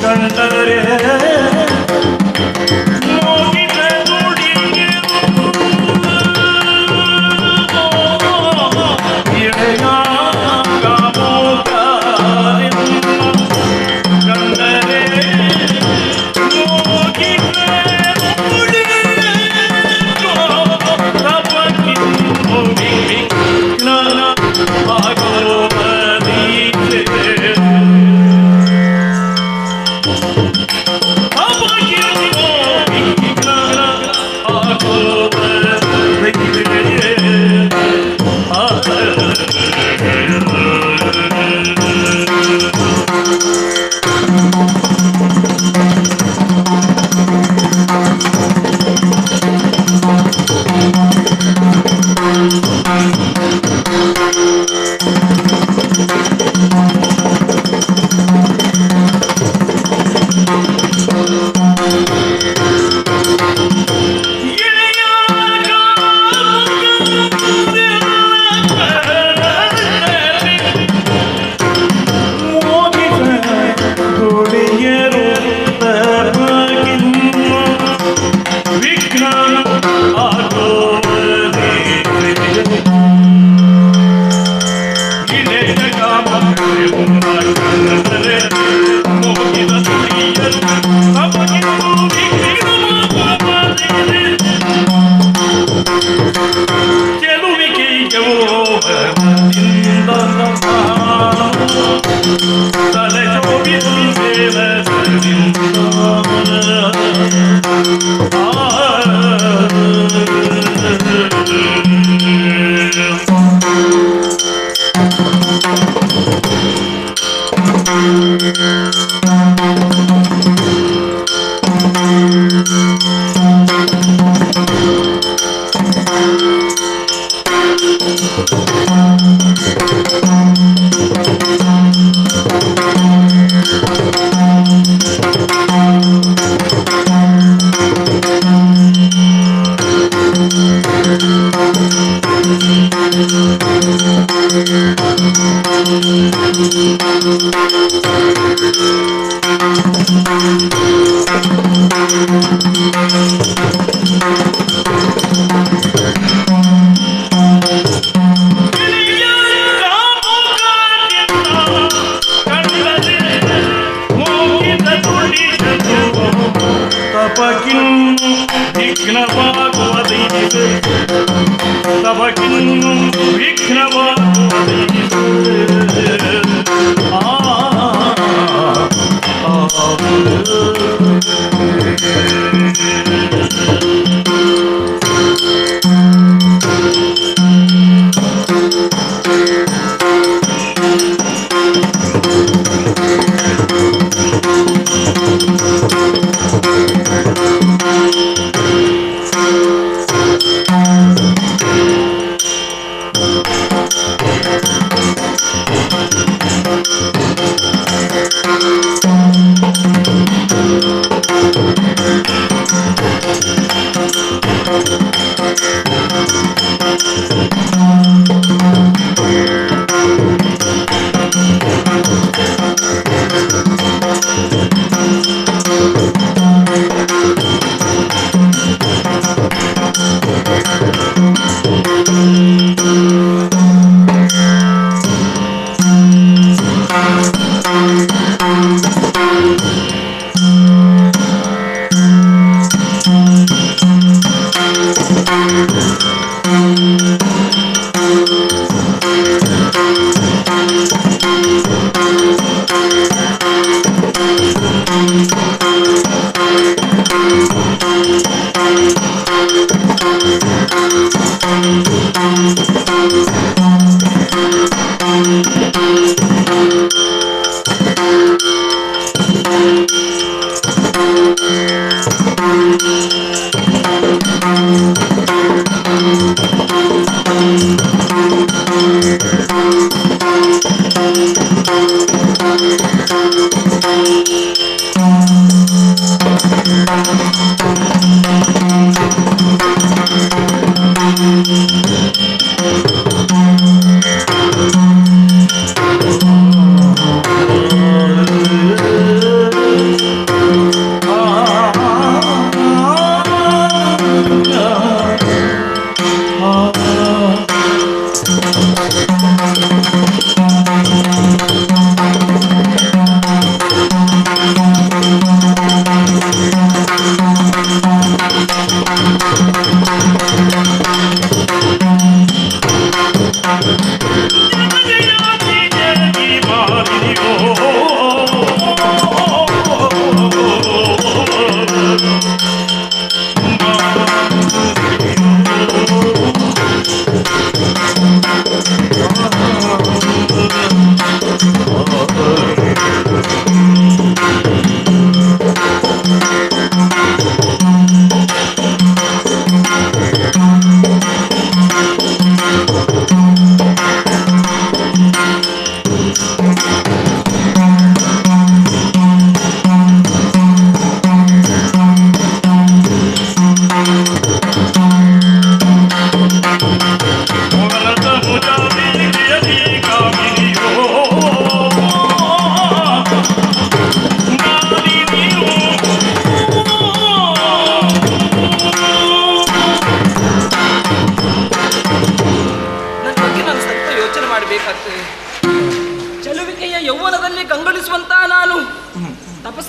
ಕಂಡರೆ ಮೋಗಿದ ನುಡಿಗೆ ಎಳೆಯ ಕಂಡರೆ ಮೋಗಿದ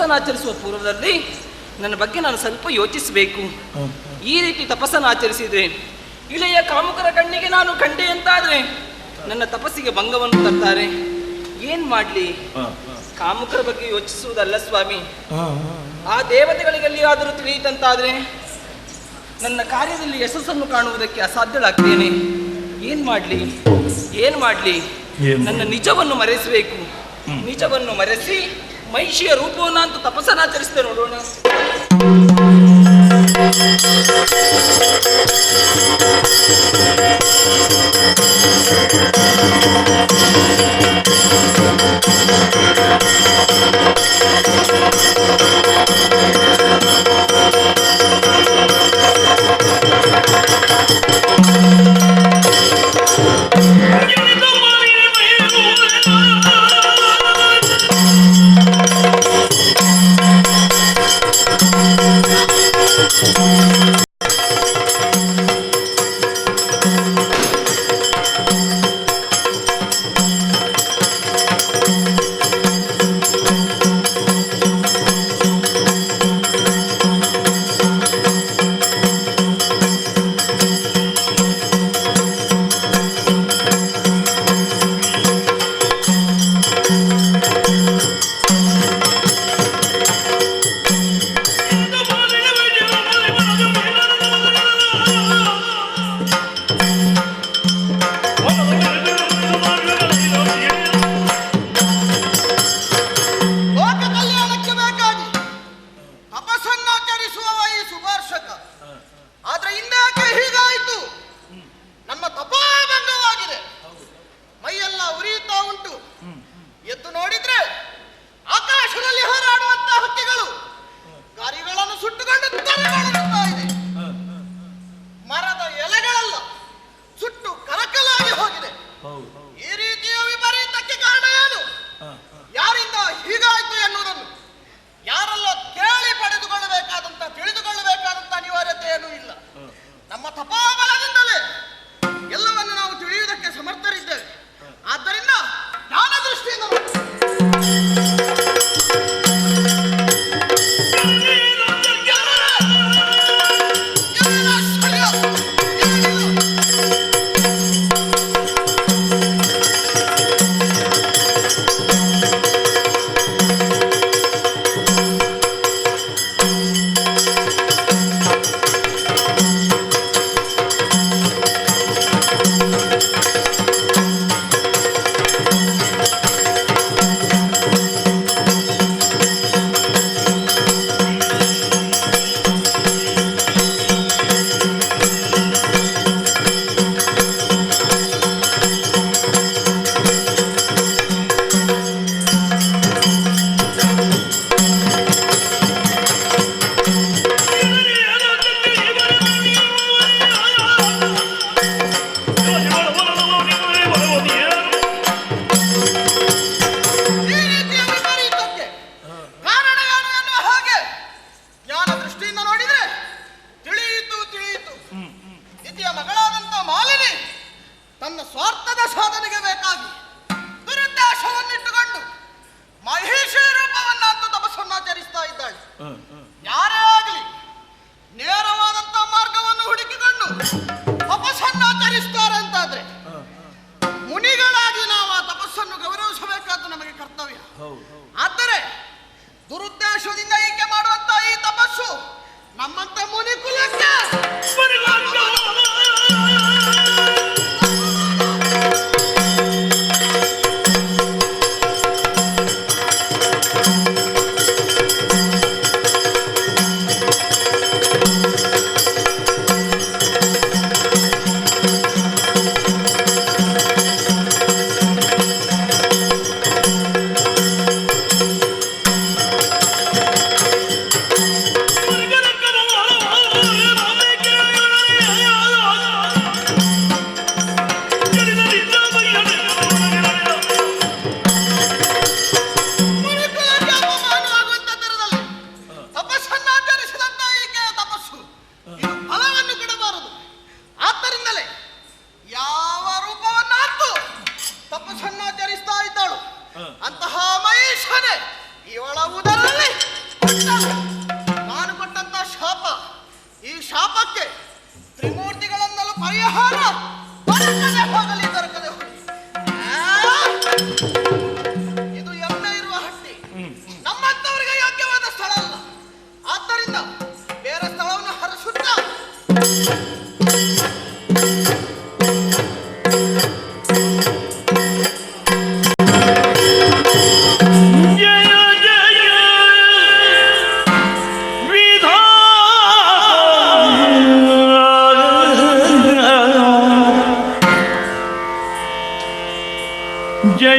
ತಪಸ್ಸನ್ನಾಚರಿಸುವ ಪೂರ್ವದಲ್ಲಿ ನನ್ನ ಬಗ್ಗೆ ನಾನು ಸ್ವಲ್ಪ ಯೋಚಿಸಬೇಕು. ಈ ರೀತಿ ತಪಸ್ಸನ್ನು ಆಚರಿಸಿದ್ರೆ ಇಳೆಯ ಕಾಮುಕರ ಕಣ್ಣಿಗೆ ನಾನು ಕಂಡೆ ಅಂತಾದ್ರೆ ನನ್ನ ತಪಸ್ಸಿಗೆ ಭಂಗವನ್ನು ತರ್ತಾರೆ. ಏನ್ ಮಾಡ್ಲಿ? ಕಾಮುಕರ ಬಗ್ಗೆ ಯೋಚಿಸುವುದಲ್ಲ ಸ್ವಾಮಿ, ಆ ದೇವತೆಗಳಿಗೆ ಆದರೂ ತಿಳಿಯಿತಂತಾದ್ರೆ ನನ್ನ ಕಾರ್ಯದಲ್ಲಿ ಯಶಸ್ಸನ್ನು ಕಾಣುವುದಕ್ಕೆ ಅಸಾಧ್ಯಳಾಗ್ತೇನೆ. ಏನ್ ಮಾಡ್ಲಿ? ನನ್ನ ನಿಜವನ್ನು ಮರೆಸಬೇಕು. ನಿಜವನ್ನು ಮರೆಸಿ ಮಹಿಷಿಯ ರೂಪವನ್ನು ಅಂತ ತಪಸ್ಸನ್ನಾಚರಿಸಿದೆ ನೋಡೋಣ.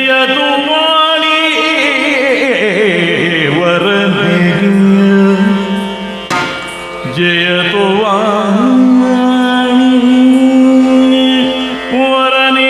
ಜಯತು ವಾಣಿ ವರನಿಗೆ ಜಯತು ವಾಣಿ ವರನೇ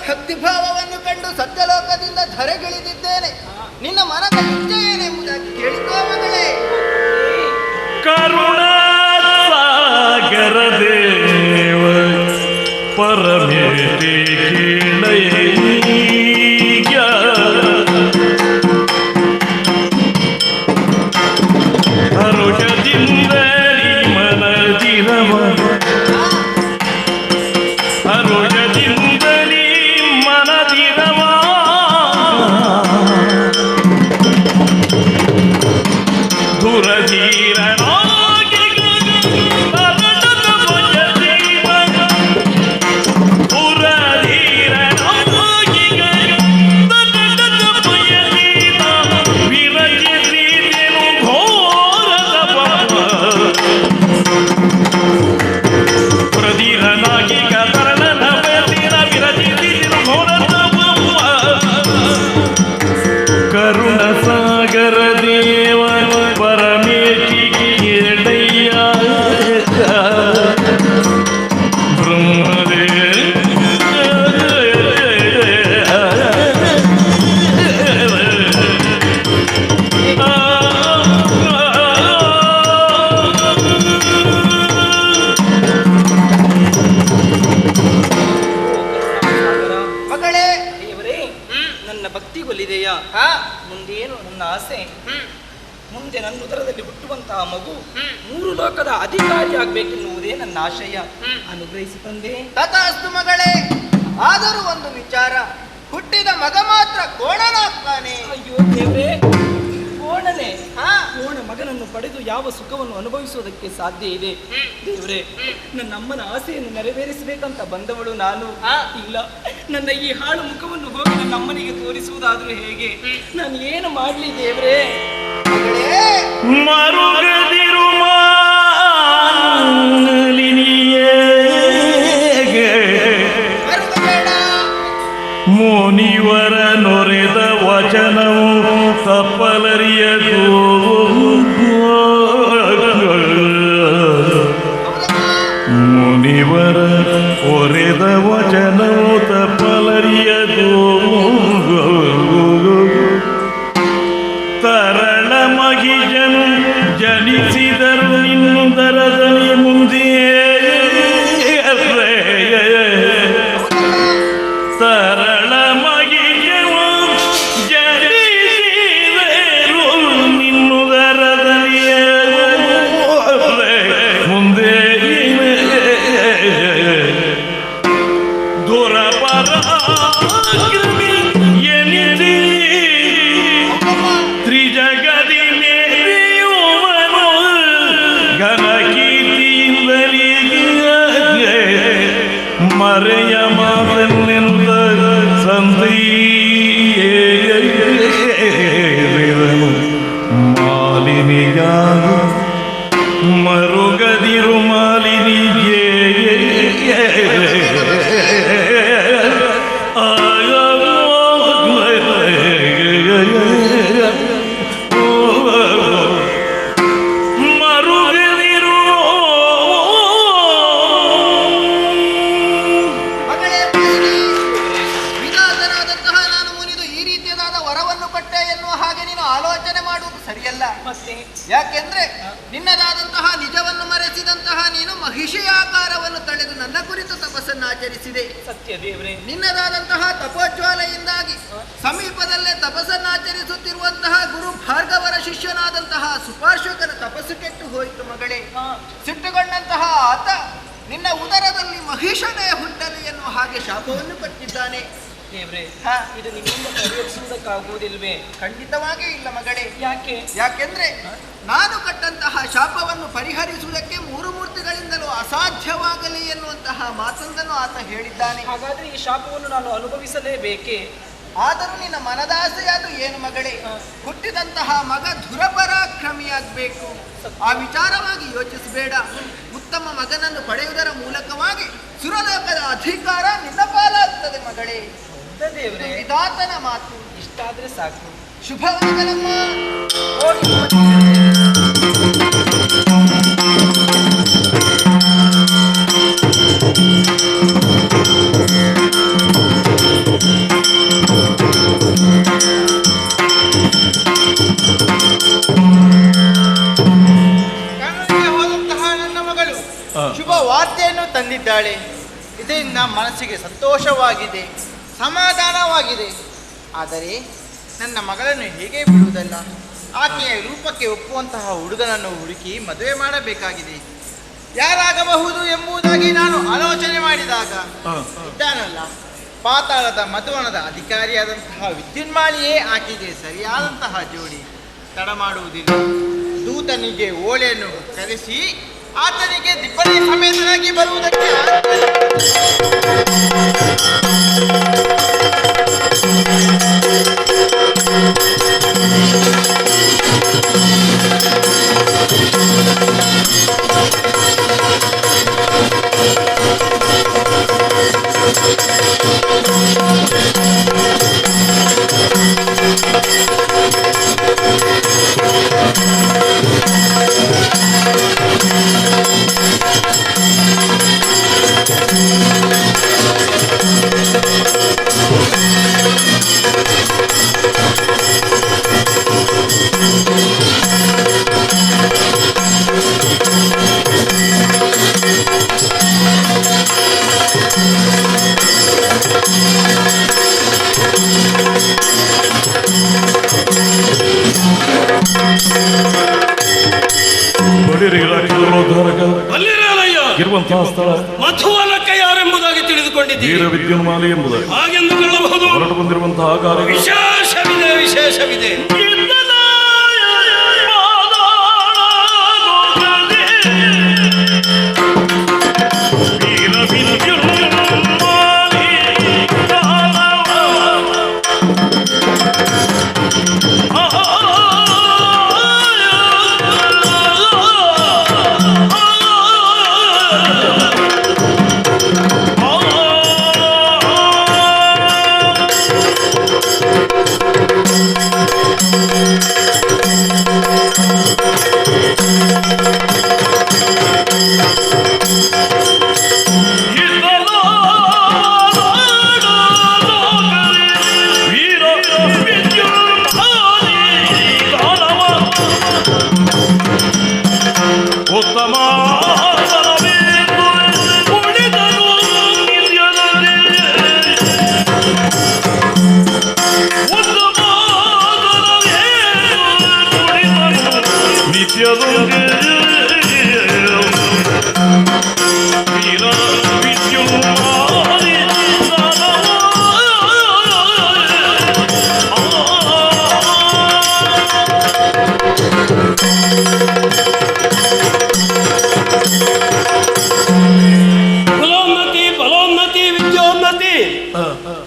ಭಕ್ತಿಭಾವವನ್ನು ಕಂಡು ಸತ್ಯಲೋಕದಿಂದ ಧರೆಗಿಳಿದಿದ್ದೇನೆ. ನಿನ್ನ ಮನದ ಇಚ್ಛೆ ಏನೆಂಬುದಾಗಿ ಕೇಳಿಕೋ ಮಗಳೇ. ಕರುಣಾಸಾಗರ ದೇವ ಪರಮೇತಿ ಕೇಳಯ್ಯ ಹರುಷದಿಂದ ಮನದಿರವ ಹರುಷದಿಂದಲೀ ಮನದಿರವ ದುರಧೀರನಾಗಿ ತದದ ಭಜದೀವ ದುರಧೀರನಾಗಿ ತದದ ಭಜದೀವ ವಿರಚಿಸಿದೆನು ಘೋರದ ಪಾಪ ಪ್ರಧೀರನಾಗಿ ಕತರನ ಬಯಸಿದ ವಿರಚಿಸಿದೆನು ಘೋರದ ಪಾಪ ಕರುಣ ಸಾಗರ ದೇವ ಪರಮೇಶಿ ಕೇಳಯ್ಯ ಬ್ರಹ್ಮದೇ ಮಗಳೇ, ದೇವರೇ, ನನ್ನ ಭಕ್ತಿಗೊಲಿದೆಯಾ? ಮುಂದೇನು ನನ್ನ ಆಸೆ? ಮುಂದೆ ನನ್ನ ಉದರದಲ್ಲಿ ಹುಟ್ಟುವಂತಹ ಮಗು 3 ಲೋಕದ ಅಧಿಕಾರಿ ಆಗ್ಬೇಕೆನ್ನುವುದೇ ನನ್ನ ಆಶಯ. ಅನುಗ್ರಹಿಸಿ ತಂದೆ. ತಥಾಸ್ತು ಮಗಳೇ. ಆದರೂ ಒಂದು ವಿಚಾರ, ಹುಟ್ಟಿದ ಮಗ ಮಾತ್ರ ಕೋಣನಾಗ್ತಾನೆ. ಅಯ್ಯೋ ದೇವ್ರೇ, ಕೋಣನೆ ಕೋಣ ಮಗನನ್ನು ಪಡೆದು ಯಾವ ಸುಖವನ್ನು ಅನುಭವಿಸುವುದಕ್ಕೆ ಸಾಧ್ಯ ಇದೆ? ದೇವ್ರೇ, ನನ್ನ ಅಮ್ಮನ ಆಸೆಯನ್ನು ನೆರವೇರಿಸಬೇಕಂತ ಬಂದವಳು ನಾನು. ಇಲ್ಲ, ನನ್ನ ಈ ಹಾಳು ಮುಖವನ್ನು ಹೋಗಿ ನನ್ನ ಅಮ್ಮನಿಗೆ ತೋರಿಸುವುದಾದ್ರೂ ಹೇಗೆ? ನಾನು ಏನು ಮಾಡ್ಲಿ ದೇವ್ರೇ? ಮರುಗದಿರು ಮಾಲಿನಿಯೇ ಮುನಿವರ ನೊರೆದ ವಚನವು ತಪ್ಪಲರಿಯದು ಮುನಿವರ ಒರೆದ ವಚನವು ತಪ್ಪಲರಿಯದು ತರಳ ಮಗಿಜನು ಜನಿಸಿದರು ನಿನ್ನುದರದಲ್ಲಿ ಮುಂದೆಯೇ ಸರಳ ಮಗಿಜನು ಜನಿಸಿದರು ನಿನ್ನುದರದಲ್ಲಿ ಮುಂದೆ ಸರಿಯಲ್ಲ. ಮತ್ತೆ ಯಾಕೆಂದ್ರೆ ನಿನ್ನದಾದಂತಹ ನಿಜವನ್ನು ಮರೆಸಿದಂತಹ ನೀನು ಮಹಿಷಿಯ ಆಕಾರವನ್ನು ತಳೆದು ನನ್ನ ಕುರಿತು ತಪಸ್ಸನ್ನು ಆಚರಿಸಿದೆ. ಸತ್ಯ ದೇವ್ರೆ, ನಿನ್ನದಾದಂತಹ ತಪೋಜ್ವಾಲೆಯಿಂದಾಗಿ ಸಮೀಪದಲ್ಲೇ ತಪಸ್ಸನ್ನು ಆಚರಿಸುತ್ತಿರುವಂತಹ ಗುರು ಭಾರ್ಗವರ ಶಿಷ್ಯನಾದಂತಹ ಸುಪಾರ್ಶ್ವಕನ ತಪಸ್ಸು ಕೆಟ್ಟು ಹೋಯಿತು ಮಗಳೇ. ಸಿಟ್ಟುಗೊಂಡಂತಹ ಆತ ನಿನ್ನ ಉದರದಲ್ಲಿ ಮಹಿಷನೇ ಹುಟ್ಟಲಿ ಎನ್ನುವ ಹಾಗೆ ಶಾಪವನ್ನು ಕೊಟ್ಟಿದ್ದಾನೆ. ದೇವ್ರೆ, ಇದು ನಿಮ್ಮಿಂದ ಪರಿಹರಿಸುವುದಕ್ಕಾಗುವುದಿಲ್ವೇ? ಖಂಡಿತವಾಗಿಯೂ ಇಲ್ಲ ಮಗಳೇ. ಯಾಕೆ? ಯಾಕೆಂದ್ರೆ ನಾನು ಕೊಟ್ಟಂತಹ ಶಾಪವನ್ನು ಪರಿಹರಿಸುವುದಕ್ಕೆ ಮೂರು ಮೂರ್ತಿಗಳಿಂದಲೂ ಅಸಾಧ್ಯವಾಗಲಿ ಎನ್ನುವಂತಹ ಮಾತೊಂದನ್ನು ಆತ ಹೇಳಿದ್ದಾನೆ. ಹಾಗಾದ್ರೆ ಈ ಶಾಪವನ್ನು ನಾನು ಅನುಭವಿಸಲೇಬೇಕೇ? ಆದರೂ ನಿನ್ನ ಮನದಾಸೆಯಾದು ಏನು ಮಗಳೇ? ಹುಟ್ಟಿದಂತಹ ಮಗ ಧುರಪರಾಕ್ರಮಿಯಾಗಬೇಕು. ಆ ವಿಚಾರವಾಗಿ ಯೋಚಿಸಬೇಡ. ಉತ್ತಮ ಮಗನನ್ನು ಪಡೆಯುವುದರ ಮೂಲಕವಾಗಿ ಸುರಲೋಕದ ಅಧಿಕಾರ ನಿನ್ನ ಪಾಲಾಗ್ತದೆ ಮಗಳೇ. ದೇವ್ರೆ, ವಿಧಾತನ ಮಾತು. ಇಷ್ಟಾದ್ರೆ ಸಾಕು. ಶುಭವಾಗಲಮ್ಮ. ಕಣ್ಣನಿಗೆ ಹೋದಂತಹ ನನ್ನ ಮಗಳು ಶುಭ ವಾರ್ತೆಯನ್ನು ತಂದಿದ್ದಾಳೆ. ಇದರಿಂದ ಮನಸ್ಸಿಗೆ ಸಂತೋಷವಾಗಿದೆ, ಸಮಾಧಾನವಾಗಿದೆ. ಆದರೆ ನನ್ನ ಮಗಳನ್ನು ಹೇಗೆ ಬಿಡುವುದಲ್ಲ? ಆಕೆಯ ರೂಪಕ್ಕೆ ಒಪ್ಪುವಂತಹ ಹುಡುಗನನ್ನು ಹುಡುಕಿ ಮದುವೆ ಮಾಡಬೇಕಾಗಿದೆ. ಯಾರಾಗಬಹುದು ಎಂಬುದಾಗಿ ನಾನು ಆಲೋಚನೆ ಮಾಡಿದಾಗ ಇದ್ದಾನಲ್ಲ, ಪಾತಾಳದ ಮಧುವನದ ಅಧಿಕಾರಿಯಾದಂತಹ ವಿದ್ಯುನ್ಮಾಲಿಯೇ ಆಕೆಗೆ ಸರಿಯಾದಂತಹ ಜೋಡಿ. ತಡ ಮಾಡುವುದಿಲ್ಲ, ದೂತನಿಗೆ ಓಲೆಯನ್ನು ಕರೆಸಿ ಆತನಿಗೆ ದಿಬ್ಬಣಿ ಸಮೇತನಾಗಿ ಬರುವುದಕ್ಕೆ ಇರುವಂತಹ ಸ್ಥಳ ಮಧುವನಕ್ಕೆ ಯಾರೆಂಬುದಾಗಿ ತಿಳಿದುಕೊಂಡಿದ್ದೀರಿ. ವಿದ್ಯುನ್ಮಾಲಿ ಎಂಬುದಾಗಿ ಹಾಗೆಂದು ಹೇಳಬಹುದು. ಹೊರಟು ಬಂದಿರುವಂತಹ ಕಾರ್ಯ ವಿಶೇಷವಿದೆ, ವಿಶೇಷವಿದೆ.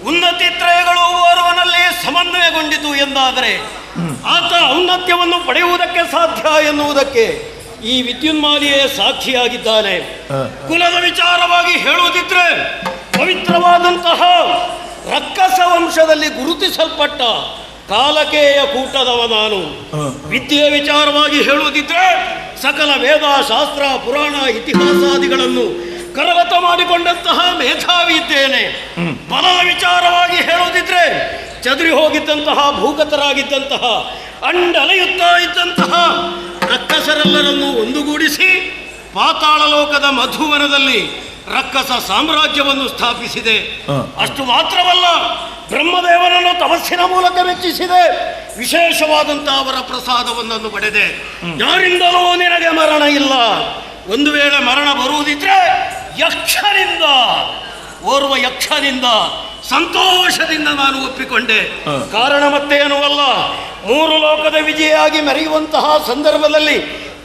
ಉನ್ನತಿ ತ್ರಯಗಳು ಓರ್ವನಲ್ಲಿ ಸಮನ್ವಯಗೊಂಡಿತು ಎಂದಾದರೆ ಆತ ಔನ್ನತ್ಯವನ್ನು ಪಡೆಯುವುದಕ್ಕೆ ಸಾಧ್ಯ ಎನ್ನುವುದಕ್ಕೆ ಈ ವಿದ್ಯುನ್ಮಾಲಿಯೇ ಸಾಕ್ಷಿಯಾಗಿದ್ದಾನೆ. ಕುಲದ ವಿಚಾರವಾಗಿ ಹೇಳುವುದಿದ್ರೆ ಪವಿತ್ರವಾದಂತಹ ರಕ್ಕಸ ವಂಶದಲ್ಲಿ ಗುರುತಿಸಲ್ಪಟ್ಟ ಕಾಲಕೇಯ ಕೂಟದವ ನಾನು. ವಿದ್ಯೆಯ ವಿಚಾರವಾಗಿ ಹೇಳುವುದಿದ್ರೆ ಸಕಲ ವೇದ ಶಾಸ್ತ್ರ ಪುರಾಣ ಇತಿಹಾಸಾದಿಗಳನ್ನು ಕರಗತ ಮಾಡಿಕೊಂಡಂತಹ ಮೇಧಾವಿ ಇದ್ದೇನೆ. ಬಲದ ವಿಚಾರವಾಗಿ ಹೇಳುವುದಿದ್ರೆ ಚದುರಿ ಹೋಗಿದ್ದಂತಹ ಭೂಗತರಾಗಿದ್ದಂತಹ ಅಲೆಯುತ್ತಾ ಇದ್ದಂತಹ ರಕ್ಕಸರೆಲ್ಲರನ್ನು ಒಂದುಗೂಡಿಸಿ ಪಾತಾಳ ಲೋಕದ ಮಧುವನದಲ್ಲಿ ರಕ್ಕಸ ಸಾಮ್ರಾಜ್ಯವನ್ನು ಸ್ಥಾಪಿಸಿದೆ. ಅಷ್ಟು ಮಾತ್ರವಲ್ಲ, ಬ್ರಹ್ಮದೇವನನ್ನು ತಪಸ್ಸಿನ ಮೂಲಕ ಮೆಚ್ಚಿಸಿದೆ. ವಿಶೇಷವಾದಂತಹ ಅವರ ಪ್ರಸಾದವನ್ನು ಪಡೆದೆ. ಯಾರಿಂದಲೂ ನಿನಗೆ ಮರಣ ಇಲ್ಲ. ಒಂದು ವೇಳೆ ಮರಣ ಬರುವುದಿದ್ರೆ ಯಕ್ಷನಿಂದ, ಓರ್ವ ಯಕ್ಷನಿಂದ ಸಂತೋಷದಿಂದ ನಾನು ಒಪ್ಪಿಕೊಂಡೆ. ಕಾರಣ ಮತ್ತೇನೂ ಅಲ್ಲ, 3 ಲೋಕದ ವಿಜಯಾಗಿ ಮೆರೆಯುವಂತಹ ಸಂದರ್ಭದಲ್ಲಿ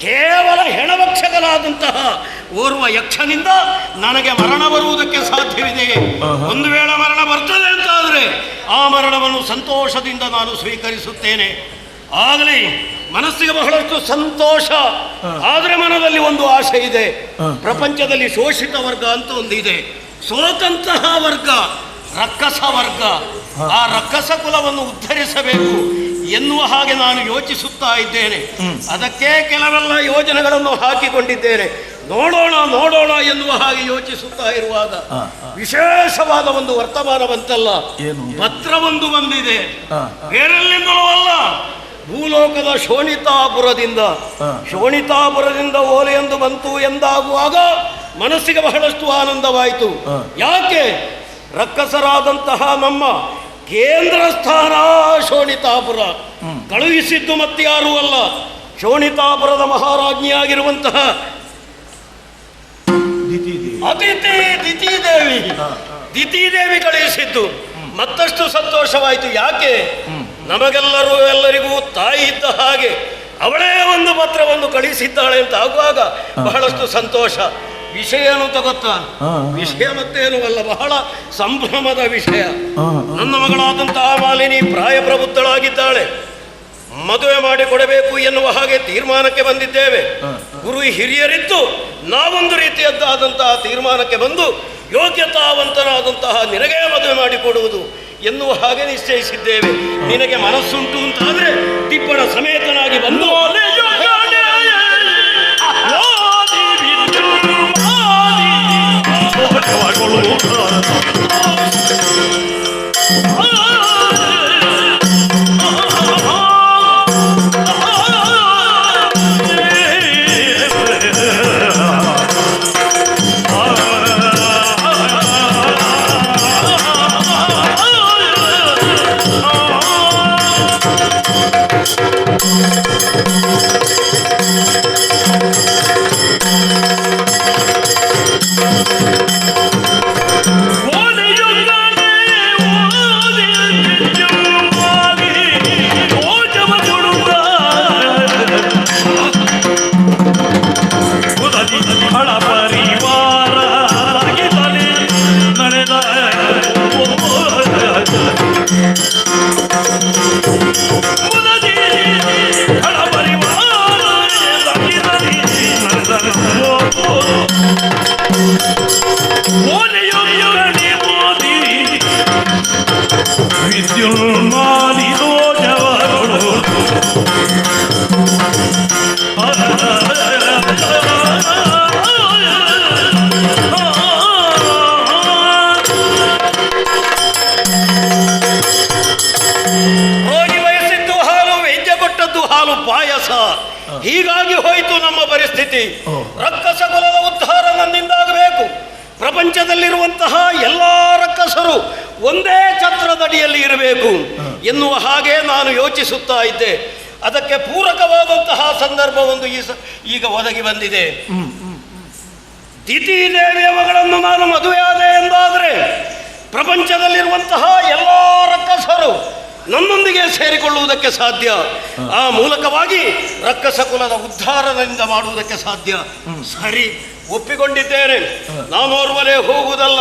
ಕೇವಲ ಹೆಣಭಕ್ಷಕನಾದಂತಹ ಓರ್ವ ಯಕ್ಷನಿಂದ ನನಗೆ ಮರಣ ಬರುವುದಕ್ಕೆ ಸಾಧ್ಯವಿದೆ. ಒಂದು ವೇಳೆ ಮರಣ ಬರ್ತದೆ ಅಂತಾದರೆ ಆ ಮರಣವನ್ನು ಸಂತೋಷದಿಂದ ನಾನು ಸ್ವೀಕರಿಸುತ್ತೇನೆ. ಆಗಲಿ, ಮನಸ್ಸಿಗೆ ಬಹಳಷ್ಟು ಸಂತೋಷ. ಆದರೆ ಮನದಲ್ಲಿ ಒಂದು ಆಸೆ ಇದೆ. ಪ್ರಪಂಚದಲ್ಲಿ ಶೋಷಿತ ವರ್ಗ ಅಂತ ಒಂದಿದೆ, ಸೋತಂತಹ ವರ್ಗ ರಕ್ಕಸ ವರ್ಗ. ಆ ರಕ್ಕಸ ಕುಲವನ್ನು ಉದ್ಧರಿಸಬೇಕು ಎನ್ನುವ ಹಾಗೆ ನಾನು ಯೋಚಿಸುತ್ತಾ ಇದ್ದೇನೆ. ಅದಕ್ಕೆ ಕೆಲವೆಲ್ಲ ಯೋಜನೆಗಳನ್ನು ಹಾಕಿಕೊಂಡಿದ್ದೇನೆ. ನೋಡೋಣ ಎನ್ನುವ ಹಾಗೆ ಯೋಚಿಸುತ್ತಾ ಇರುವಾಗ ವಿಶೇಷವಾದ ಒಂದು ವರ್ತಮಾನ ಬಂತಲ್ಲ, ಪತ್ರವೊಂದು ಬಂದಿದೆ. ಬೇರೆಲ್ಲಿಂದಲೂ ಅಲ್ಲ, ಭೂಲೋಕದ ಶೋಣಿತಾಪುರದಿಂದ ಓಲೆಯೊಂದು ಬಂತು ಎಂದಾಗುವಾಗ ಮನಸ್ಸಿಗೆ ಬಹಳಷ್ಟು ಆನಂದವಾಯಿತು. ಯಾಕೆ? ರಕ್ಕಸರಾದಂತಹ ನಮ್ಮ ಕೇಂದ್ರ ಸ್ಥಾನ ಶೋಣಿತಾಪುರ. ಕಳುಹಿಸಿದ್ದು ಮತ್ತಾರೂ ಅಲ್ಲ, ಶೋಣಿತಾಪುರದ ಮಹಾರಾಜ್ಞಿಯಾಗಿರುವಂತಹ ದಿತಿದೇವಿ ಕಳುಹಿಸಿದ್ದು. ಮತ್ತಷ್ಟು ಸಂತೋಷವಾಯಿತು. ಯಾಕೆ? ಎಲ್ಲರಿಗೂ ತಾಯಿ ಇದ್ದ ಹಾಗೆ ಅವಳೇ ಒಂದು ಪತ್ರವನ್ನು ಕಳಿಸಿದ್ದಾಳೆ ಅಂತ ಆಗುವಾಗ ಬಹಳಷ್ಟು ಸಂತೋಷ. ವಿಷಯನು ತಗೊತ್ತಾ? ವಿಷಯ ಮತ್ತೇನು ಅಲ್ಲ, ಬಹಳ ಸಂಭ್ರಮದ ವಿಷಯ. ನನ್ನ ಮಗಳಾದಂತಹ ಮಾಲಿನಿ ಪ್ರಾಯ ಪ್ರಬುದ್ಧಳಾಗಿದ್ದಾಳೆ. ಮದುವೆ ಮಾಡಿಕೊಡಬೇಕು ಎನ್ನುವ ಹಾಗೆ ತೀರ್ಮಾನಕ್ಕೆ ಬಂದಿದ್ದೇವೆ. ಗುರು ಹಿರಿಯರಿದ್ದು ನಾವೊಂದು ರೀತಿಯದ್ದಾದಂತಹ ತೀರ್ಮಾನಕ್ಕೆ ಬಂದು ಯೋಗ್ಯತಾವಂತನಾದಂತಹ ನಿನಗೇ ಮದುವೆ ಮಾಡಿಕೊಡುವುದು ಎನ್ನುವ ಹಾಗೆ ನಿಶ್ಚಯಿಸಿದ್ದೇವೆ. ನಿನಗೆ ಮನಸ್ಸುಂಟು ಅಂತಾದ್ರೆ ತಿಪ್ಪಣ ಸಮೇತನಾಗಿ ಬಂದು ಹೀಗಾಗಿ ಹೋಯಿತು ನಮ್ಮ ಪರಿಸ್ಥಿತಿ. ರಕ್ಕಸ ಕುಲದ ಉದ್ಧಾರ ನನ್ನಿಂದಾಗಬೇಕು. ಪ್ರಪಂಚದಲ್ಲಿರುವಂತಹ ಎಲ್ಲ ರಕ್ಕಸರು ಒಂದೇ ಛತ್ರದಡಿಯಲ್ಲಿ ಇರಬೇಕು ಎನ್ನುವ ಹಾಗೆ ನಾನು ಯೋಚಿಸುತ್ತಾ ಇದ್ದೆ. ಅದಕ್ಕೆ ಪೂರಕವಾದಂತಹ ಸಂದರ್ಭವೊಂದು ಈಗ ಒದಗಿ ಬಂದಿದೆ. ದಿತಿದೇವಿಯವಗಳನ್ನು ನಾನು ಮದುವೆಯಾದೆ ಎಂದಾದರೆ ಪ್ರಪಂಚದಲ್ಲಿರುವಂತಹ ಎಲ್ಲ ರಕ್ಕಸರು ನನ್ನೊಂದಿಗೆ ಸೇರಿಕೊಳ್ಳುವುದಕ್ಕೆ ಸಾಧ್ಯ. ಆ ಮೂಲಕವಾಗಿ ರಕ್ಕಸ ಕುಲದ ಉದ್ಧಾರದಿಂದ ಮಾಡುವುದಕ್ಕೆ ಸಾಧ್ಯ. ಸರಿ, ಒಪ್ಪಿಕೊಂಡಿದ್ದೇನೆ. ನಾನೋರ್ವಲೇ ಹೋಗುವುದಲ್ಲ,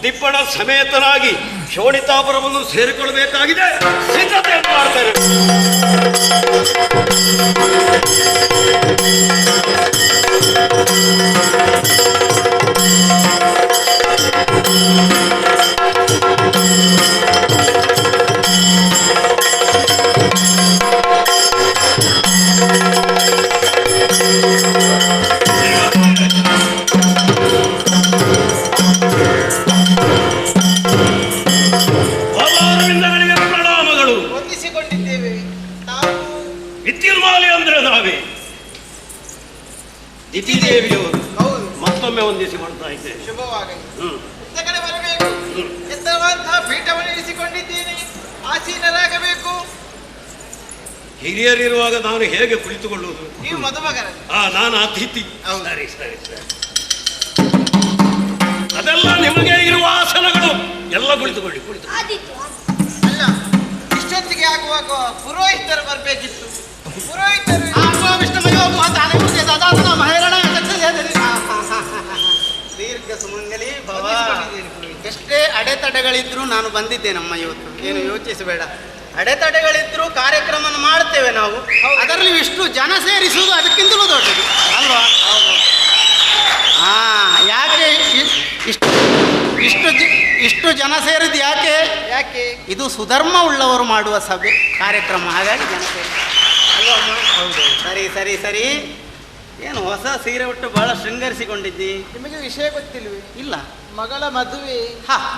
ದಿಪ್ಪಣ ಸಮೇತನಾಗಿ ಶೋಣಿತಾಪುರವನ್ನು ಸೇರಿಕೊಳ್ಳಬೇಕಾಗಿದೆ. ಸಿದ್ಧತೆಯನ್ನು ಮಾಡ್ತೇನೆ. ಜ್ಯೋತಿರ್ಮಾಲಿ ಅಂದ್ರೆ ನಾವೇ. ದಿತಿದೇವಿಯವರು ಹೌದು, ಮತ್ತೊಮ್ಮೆ ವಂದಿಸಿ ಮಾಡ್ತಾ ಇದ್ದೇನೆ. ಶುಭವಾಗಲಿ. ಹ್ಮ್. ಇತ್ತ ಕಡೆ ಬರಬೇಕು. ಎತ್ತರವಾದಂತಹ ಪೀಠವನ್ನು ಇರಿಸಿಕೊಂಡಿದ್ದೀನಿ, ಆಸೀನರಾಗಬೇಕು. ಹಿರಿಯರಿರುವಾಗ ನಾನು ಹೇಗೆ ಕುಳಿತುಕೊಳ್ಳುವುದು? ನೀವು ಮದುಮಗರ. ನಾನು ಅತಿಥಿ. ಹೌದು. ಸರಿ ಸರಿ ಸರಿ. ಅದೆಲ್ಲ ನಿಮಗೆ ಇರುವ ಆಸನಗಳು. ಎಲ್ಲ ಕುಳಿತುಕೊಳ್ಳಿ, ಕುಳಿತು. ಅಲ್ಲ, ಇಷ್ಟೊತ್ತಿಗೆ ಆಗುವಾಗ ಪುರೋಹಿತರು ಬರಬೇಕಿತ್ತು. ಪುರೋಹಿತರು ದೀರ್ಘ ಸುಮಂಗಲಿ ಭವ. ಎಷ್ಟೇ ಅಡೆತಡೆಗಳಿದ್ರು ನಾನು ಬಂದಿದ್ದೇನಮ್ಮ ಇವತ್ತು, ಏನು ಯೋಚಿಸಬೇಡ. ಅಡೆತಡೆಗಳಿದ್ರು ಕಾರ್ಯಕ್ರಮ ಮಾಡ್ತೇವೆ ನಾವು. ಅದರಲ್ಲಿ ಇಷ್ಟು ಜನ ಸೇರಿಸುವುದು ಅದಕ್ಕಿಂತಲೂ ದೊಡ್ಡದು ಅಲ್ವಾ? ಯಾಕೆ ಇಷ್ಟು ಇಷ್ಟು ಇಷ್ಟು ಜನ ಸೇರಿದ್ದು ಯಾಕೆ? ಯಾಕೆ ಇದು ಸುಧರ್ಮ ಉಳ್ಳವರು ಮಾಡುವ ಸಭೆ ಕಾರ್ಯಕ್ರಮ, ಹಾಗಾಗಿ ಜನ ಸೇರಿ ಅಲ್ವಾ ಅಮ್ಮ? ಹೌದು. ಸರಿ ಸರಿ ಸರಿ. ಏನು ಹೊಸ ಸೀರೆ ಉಟ್ಟು ಬಹಳ ಶೃಂಗರಿಸಿಕೊಂಡಿದ್ದಿ? ನಿಮಗೆ ವಿಷಯ ಗೊತ್ತಿಲ್ವೇ? ಇಲ್ಲ. ಮಗಳ ಮದುವೆ.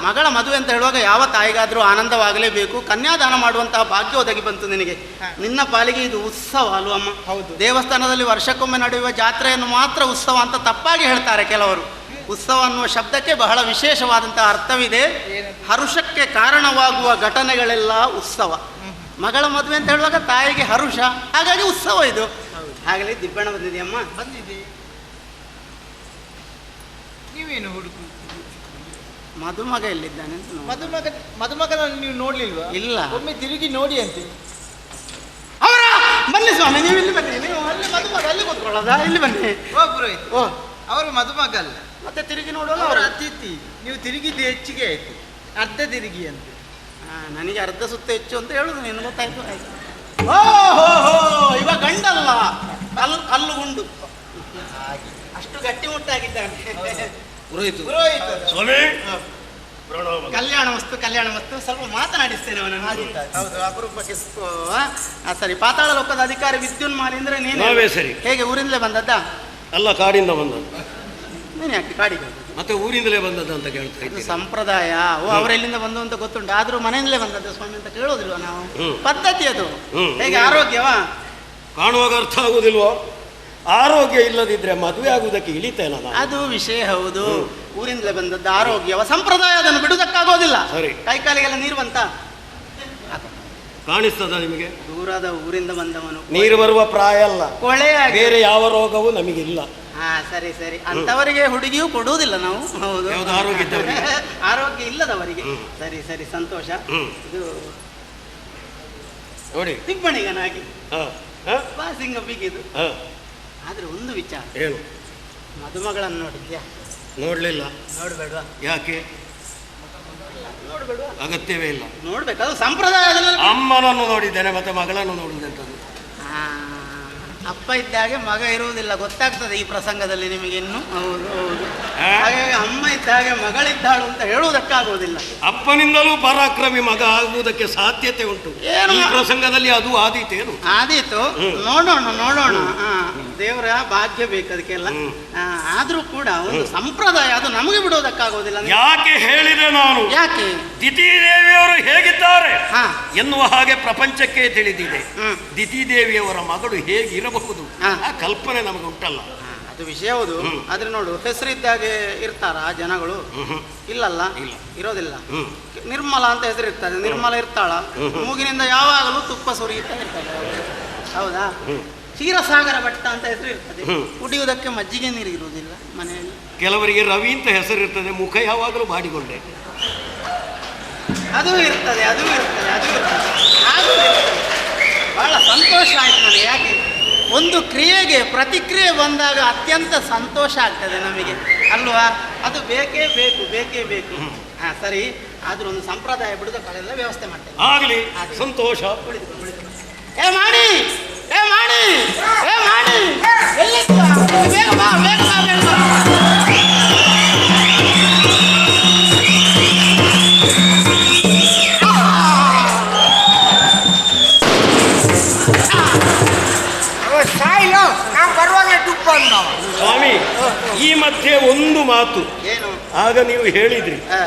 ಮಗಳ ಮದುವೆ ಅಂತ ಹೇಳುವಾಗ ಯಾವ ತಾಯಿಗಾದ್ರೂ ಆನಂದವಾಗಲೇಬೇಕು. ಕನ್ಯಾದಾನ ಮಾಡುವಂತಹ ಭಾಗ್ಯ ಒದಗಿ ಬಂತು ನಿನಗೆ. ನಿನ್ನ ಪಾಲಿಗೆ ಇದು ಉತ್ಸವ ಅಲ್ವ ಅಮ್ಮ? ಹೌದು. ದೇವಸ್ಥಾನದಲ್ಲಿ ವರ್ಷಕ್ಕೊಮ್ಮೆ ನಡೆಯುವ ಜಾತ್ರೆಯನ್ನು ಮಾತ್ರ ಉತ್ಸವ ಅಂತ ತಪ್ಪಾಗಿ ಹೇಳ್ತಾರೆ ಕೆಲವರು. ಉತ್ಸವ ಅನ್ನುವ ಶಬ್ದಕ್ಕೆ ಬಹಳ ವಿಶೇಷವಾದಂತಹ ಅರ್ಥವಿದೆ. ಹರುಷಕ್ಕೆ ಕಾರಣವಾಗುವ ಘಟನೆಗಳೆಲ್ಲ ಉತ್ಸವ. ಮಗಳ ಮದುವೆ ಅಂತ ಹೇಳುವಾಗ ತಾಯಿಗೆ ಹರುಷ, ಹಾಗಾಗಿ ಉತ್ಸವ ಇದು. ಆಗಲಿ ದಿಬ್ಬಣ್ಣ ಬಂದಿದೆಯಮ್ಮ? ಬಂದಿದೆ. ನೀವೇನು ಹುಡುಕು? ಮದುಮಗ ಎಲ್ಲಿದ್ದಾನೆ? ಮದುಮಗನನ್ನು ನೀವು ನೋಡ್ಲಿಲ್ವಾ? ಇಲ್ಲ. ಒಮ್ಮೆ ತಿರುಗಿ ನೋಡಿ ಅಂತೆ. ಅವರ ಬನ್ನಿ ಸ್ವಾಮಿ, ನೀವು ಇಲ್ಲಿ ಬನ್ನಿ. ನೀವು ಅಲ್ಲಿ ಮದುಮಗ ಅಲ್ಲಿ ಕೂತ್ಕೊಳ್ಳೋದ? ಇಲ್ಲಿ ಬನ್ನಿ. ಓ ಪುರೋಹಿತ, ಓ ಅವರು ಮದುಮಗ ಅಲ್ಲ, ಮತ್ತೆ ತಿರುಗಿ ನೋಡೋಲ್ಲ. ಅವರ ಅತಿಥಿ. ನೀವು ತಿರುಗಿದ್ದು ಹೆಚ್ಚಿಗೆ ಆಯ್ತು, ಅರ್ಧ ತಿರುಗಿ ಅಂತೆ. ನನಗೆ ಅರ್ಧ ಸುತ್ತ ಹೆಚ್ಚು ಅಂತ ಹೇಳುದು, ನಿನ್ನ ಗೊತ್ತಾಯ್ತು. ಆಯ್ತು. ಓಹೋ, ಇವಾಗ ಗಂಡಲ್ಲ, ಕಲ್ಲು ಗುಂಡು. ಅಷ್ಟು ಗಟ್ಟಿ ಮುಟ್ಟಾಗಿದ್ದಾನೆ ಪುರೋಹಿತ. ಪುರೋಹಿತ ಸ್ವಾಮಿ, ಕಲ್ಯಾಣ ವಸ್ತು, ಕಲ್ಯಾಣ ವಸ್ತು. ಸ್ವಲ್ಪ ಮಾತನಾಡಿಸ್ತೇನೆ ಅವನನ್ನು. ಹೌದು, ಅಪರೂಪಕ್ಕೆ. ಸರಿ. ಪಾತಾಳ ಲೋಕದ ಅಧಿಕಾರಿ ವಿದ್ಯುನ್ಮಾಲಿ ಅಂದ್ರೆ ನಾವೇ. ಸರಿ. ಹೇಗೆ ಊರಿಂದಲೇ ಬಂದದ್ದ? ಅಲ್ಲ, ಕಾಡಿಂದ ಬಂದದ್ದು. ನೀನು ಯಾಕೆ ಕಾಡಿಗೆ? ಮತ್ತೆ ಊರಿಂದಲೇ ಬಂದದ್ದು ಅಂತ ಕೇಳ್ತಾ ಇದು ಸಂಪ್ರದಾಯ. ಅವರೆಲ್ಲಿಂದ ಬಂದು ಅಂತ ಗೊತ್ತುಂಟು, ಆದ್ರೂ ಮನೆಯಿಂದಲೇ ಬಂದದ್ದು ಸ್ವಾಮಿ ಅಂತ ಕೇಳೋದಿಲ್ವ ನಾವು? ಪದ್ಧತಿ ಅದು. ಹೇಗೆ ಆರೋಗ್ಯವಾ? ಕಾಣುವಾಗ ಅರ್ಥ ಆಗುದಿಲ್ವೋ? ಆರೋಗ್ಯ ಇಲ್ಲದಿದ್ರೆ ಮದುವೆ ಆಗುವುದಕ್ಕೆ ಇಳಿತೇನ? ಅದು ವಿಷಯ ಹೌದು. ಊರಿಂದಲೇ ಬಂದದ್ದು ಆರೋಗ್ಯವ, ಸಂಪ್ರದಾಯ, ಅದನ್ನು ಬಿಡುವುದಕ್ಕಾಗೋದಿಲ್ಲ. ಸರಿ. ಕೈಕಾಲಿಗೆಲ್ಲ ನೀರು ಬಂತ? ಕಾಣಿಸ್ತದ ನಿಮಗೆ? ದೂರದ ಊರಿಂದ ಬಂದವನು. ನೀರು ಬರುವ ಪ್ರಾಯ ಅಲ್ಲ, ಕೊಳೆ. ಬೇರೆ ಯಾವ ರೋಗವೂ ನಮಗಿಲ್ಲ. ಸರಿ ಸರಿ. ಅಂತವರಿಗೆ ಹುಡುಗಿಯೂ ಕೊಡುವುದಿಲ್ಲ ನಾವು. ಹೌದು, ಆರೋಗ್ಯ ಇದ್ದವರಿಗೆ. ಆರೋಗ್ಯ ಇಲ್ಲದವರಿಗೆ. ಸರಿ ಸರಿ, ಸಂತೋಷ. ಇದು ನೋಡಿ, ದಿಗ್ಬಣಿಗನಾಗಿ ಬಾಸಿಂಗ ಬಿಗಿದು. ಆದ್ರೆ ಒಂದು ವಿಚಾರ. ಏನು? ಮದುಮಗಳನ್ನು ನೋಡಿದ್ಯಾ? ನೋಡ್ಲಿಲ್ಲ. ನೋಡ್ಬೇಡ್ವಾ? ಯಾಕೆ? ನೋಡ್ಬೇಡ್ವಾ? ಅಗತ್ಯವೇ ಇಲ್ಲ. ನೋಡ್ಬೇಕು, ಅದು ಸಂಪ್ರದಾಯದಲ್ಲಿ. ಅಮ್ಮನನ್ನು ನೋಡಿದ್ದೇನೆ, ಮತ್ತೆ ಮಗಳನ್ನು ನೋಡುವುದಂತದ್ದು. ಅಪ್ಪ ಇದ್ದಾಗೆ ಮಗ ಇರುವುದಿಲ್ಲ, ಗೊತ್ತಾಗ್ತದೆ ಈ ಪ್ರಸಂಗದಲ್ಲಿ ನಿಮಗೆ ಇನ್ನು. ಹೌದು ಹೌದು. ಹಾಗಾಗಿ ಅಮ್ಮ ಇದ್ದಾಗೆ ಮಗಳಿದ್ದಾಳು ಅಂತ ಹೇಳುವುದಕ್ಕಾಗುವುದಿಲ್ಲ. ಅಪ್ಪನಿಂದಲೂ ಪರಾಕ್ರಮಿ ಮಗ ಆಗುವುದಕ್ಕೆ ಸಾಧ್ಯತೆ ಉಂಟು. ಈ ಪ್ರಸಂಗದಲ್ಲಿ ಅದು ಆದೀತೇನು? ಆದೀತು. ನೋಡೋಣ ನೋಡೋಣ. ದೇವರ ಭಾಗ್ಯ ಬೇಕು ಅದಕ್ಕೆಲ್ಲ. ಆದ್ರೂ ಕೂಡ ಒಂದು ಸಂಪ್ರದಾಯ, ಅದು ನಮಗೆ ಬಿಡೋದಕ್ಕಾಗೋದಿಲ್ಲ. ಯಾಕೆ ಹೇಳಿದೆ ನಾನು? ಯಾಕೆ? ದಿತಿದೇವಿಯವರು ಹೇಗಿದ್ದಾರೆ ಎನ್ನುವ ಹಾಗೆ ಪ್ರಪಂಚಕ್ಕೆ ತಿಳಿದಿದೆ. ದಿತಿದೇವಿಯವರ ಮಗಳು ಹೇಗಿರಬಹುದು ಆ ಕಲ್ಪನೆ ನಮಗೆ ಉಂಟಲ್ಲ. ಅದು ವಿಷಯ ಹೌದು. ಆದ್ರೆ ನೋಡು, ಹೆಸರಿದ್ದಾಗೆ ಇರ್ತಾರ ಜನಗಳು? ಇಲ್ಲಲ್ಲ, ಇರೋದಿಲ್ಲ. ನಿರ್ಮಲ ಅಂತ ಹೆಸರು ಇರ್ತದೆ, ನಿರ್ಮಲ ಇರ್ತಾಳ. ಮೂಗಿನಿಂದ ಯಾವಾಗಲೂ ತುಪ್ಪ ಸುರಿಯುತ್ತಾ ಇರ್ತಾರೆ. ಹೌದಾ? ಕ್ಷೀರಸಾಗರ ಭಟ್ಟ ಅಂತ ಹೆಸರು ಇರ್ತದೆ, ಕುಡಿಯುವುದಕ್ಕೆ ಮಜ್ಜಿಗೆ ನೀರು ಇರುವುದಿಲ್ಲ ಮನೆಯಲ್ಲಿ. ಕೆಲವರಿಗೆ ರವಿ ಅಂತ ಹೆಸರು ಇರ್ತದೆ, ಮುಖ ಯಾವಾಗಲೂ ಬಾಡಿಕೊಂಡೆ. ಅದು ಇರ್ತದೆ, ಅದು ಇರ್ತದೆ, ಅದು ಇರ್ತದೆ. ಬಹಳ ಸಂತೋಷ ಆಯ್ತು ನನಗೆ. ಯಾಕೆ? ಒಂದು ಕ್ರಿಯೆಗೆ ಪ್ರತಿಕ್ರಿಯೆ ಬಂದಾಗ ಅತ್ಯಂತ ಸಂತೋಷ ಆಗ್ತದೆ ನಮಗೆ ಅಲ್ವಾ? ಅದು ಬೇಕೇ ಬೇಕು, ಬೇಕೇ ಬೇಕು. ಸರಿ. ಆದ್ರೂ ಒಂದು ಸಂಪ್ರದಾಯ ಬಿಡುವುದಕ್ಕೆಲ್ಲ ವ್ಯವಸ್ಥೆ ಮಾಡ್ತೇವೆ. ಆಗಲಿ, ಸಂತೋಷ. ಏ ಮಾಡಿ, ಏ ಮಾಡಿ, ಏ ಮಾಡಿ, ಬೇಗ ಬಾ, ಬೇಗ ಬಾ, ಬೇಗ ಬಾ. ಸ್ವಾಮಿ, ಈ ಮಧ್ಯೆ ಒಂದು ಮಾತು. ಏನು? ಆಗ ನೀವು ಹೇಳಿದ್ರಿ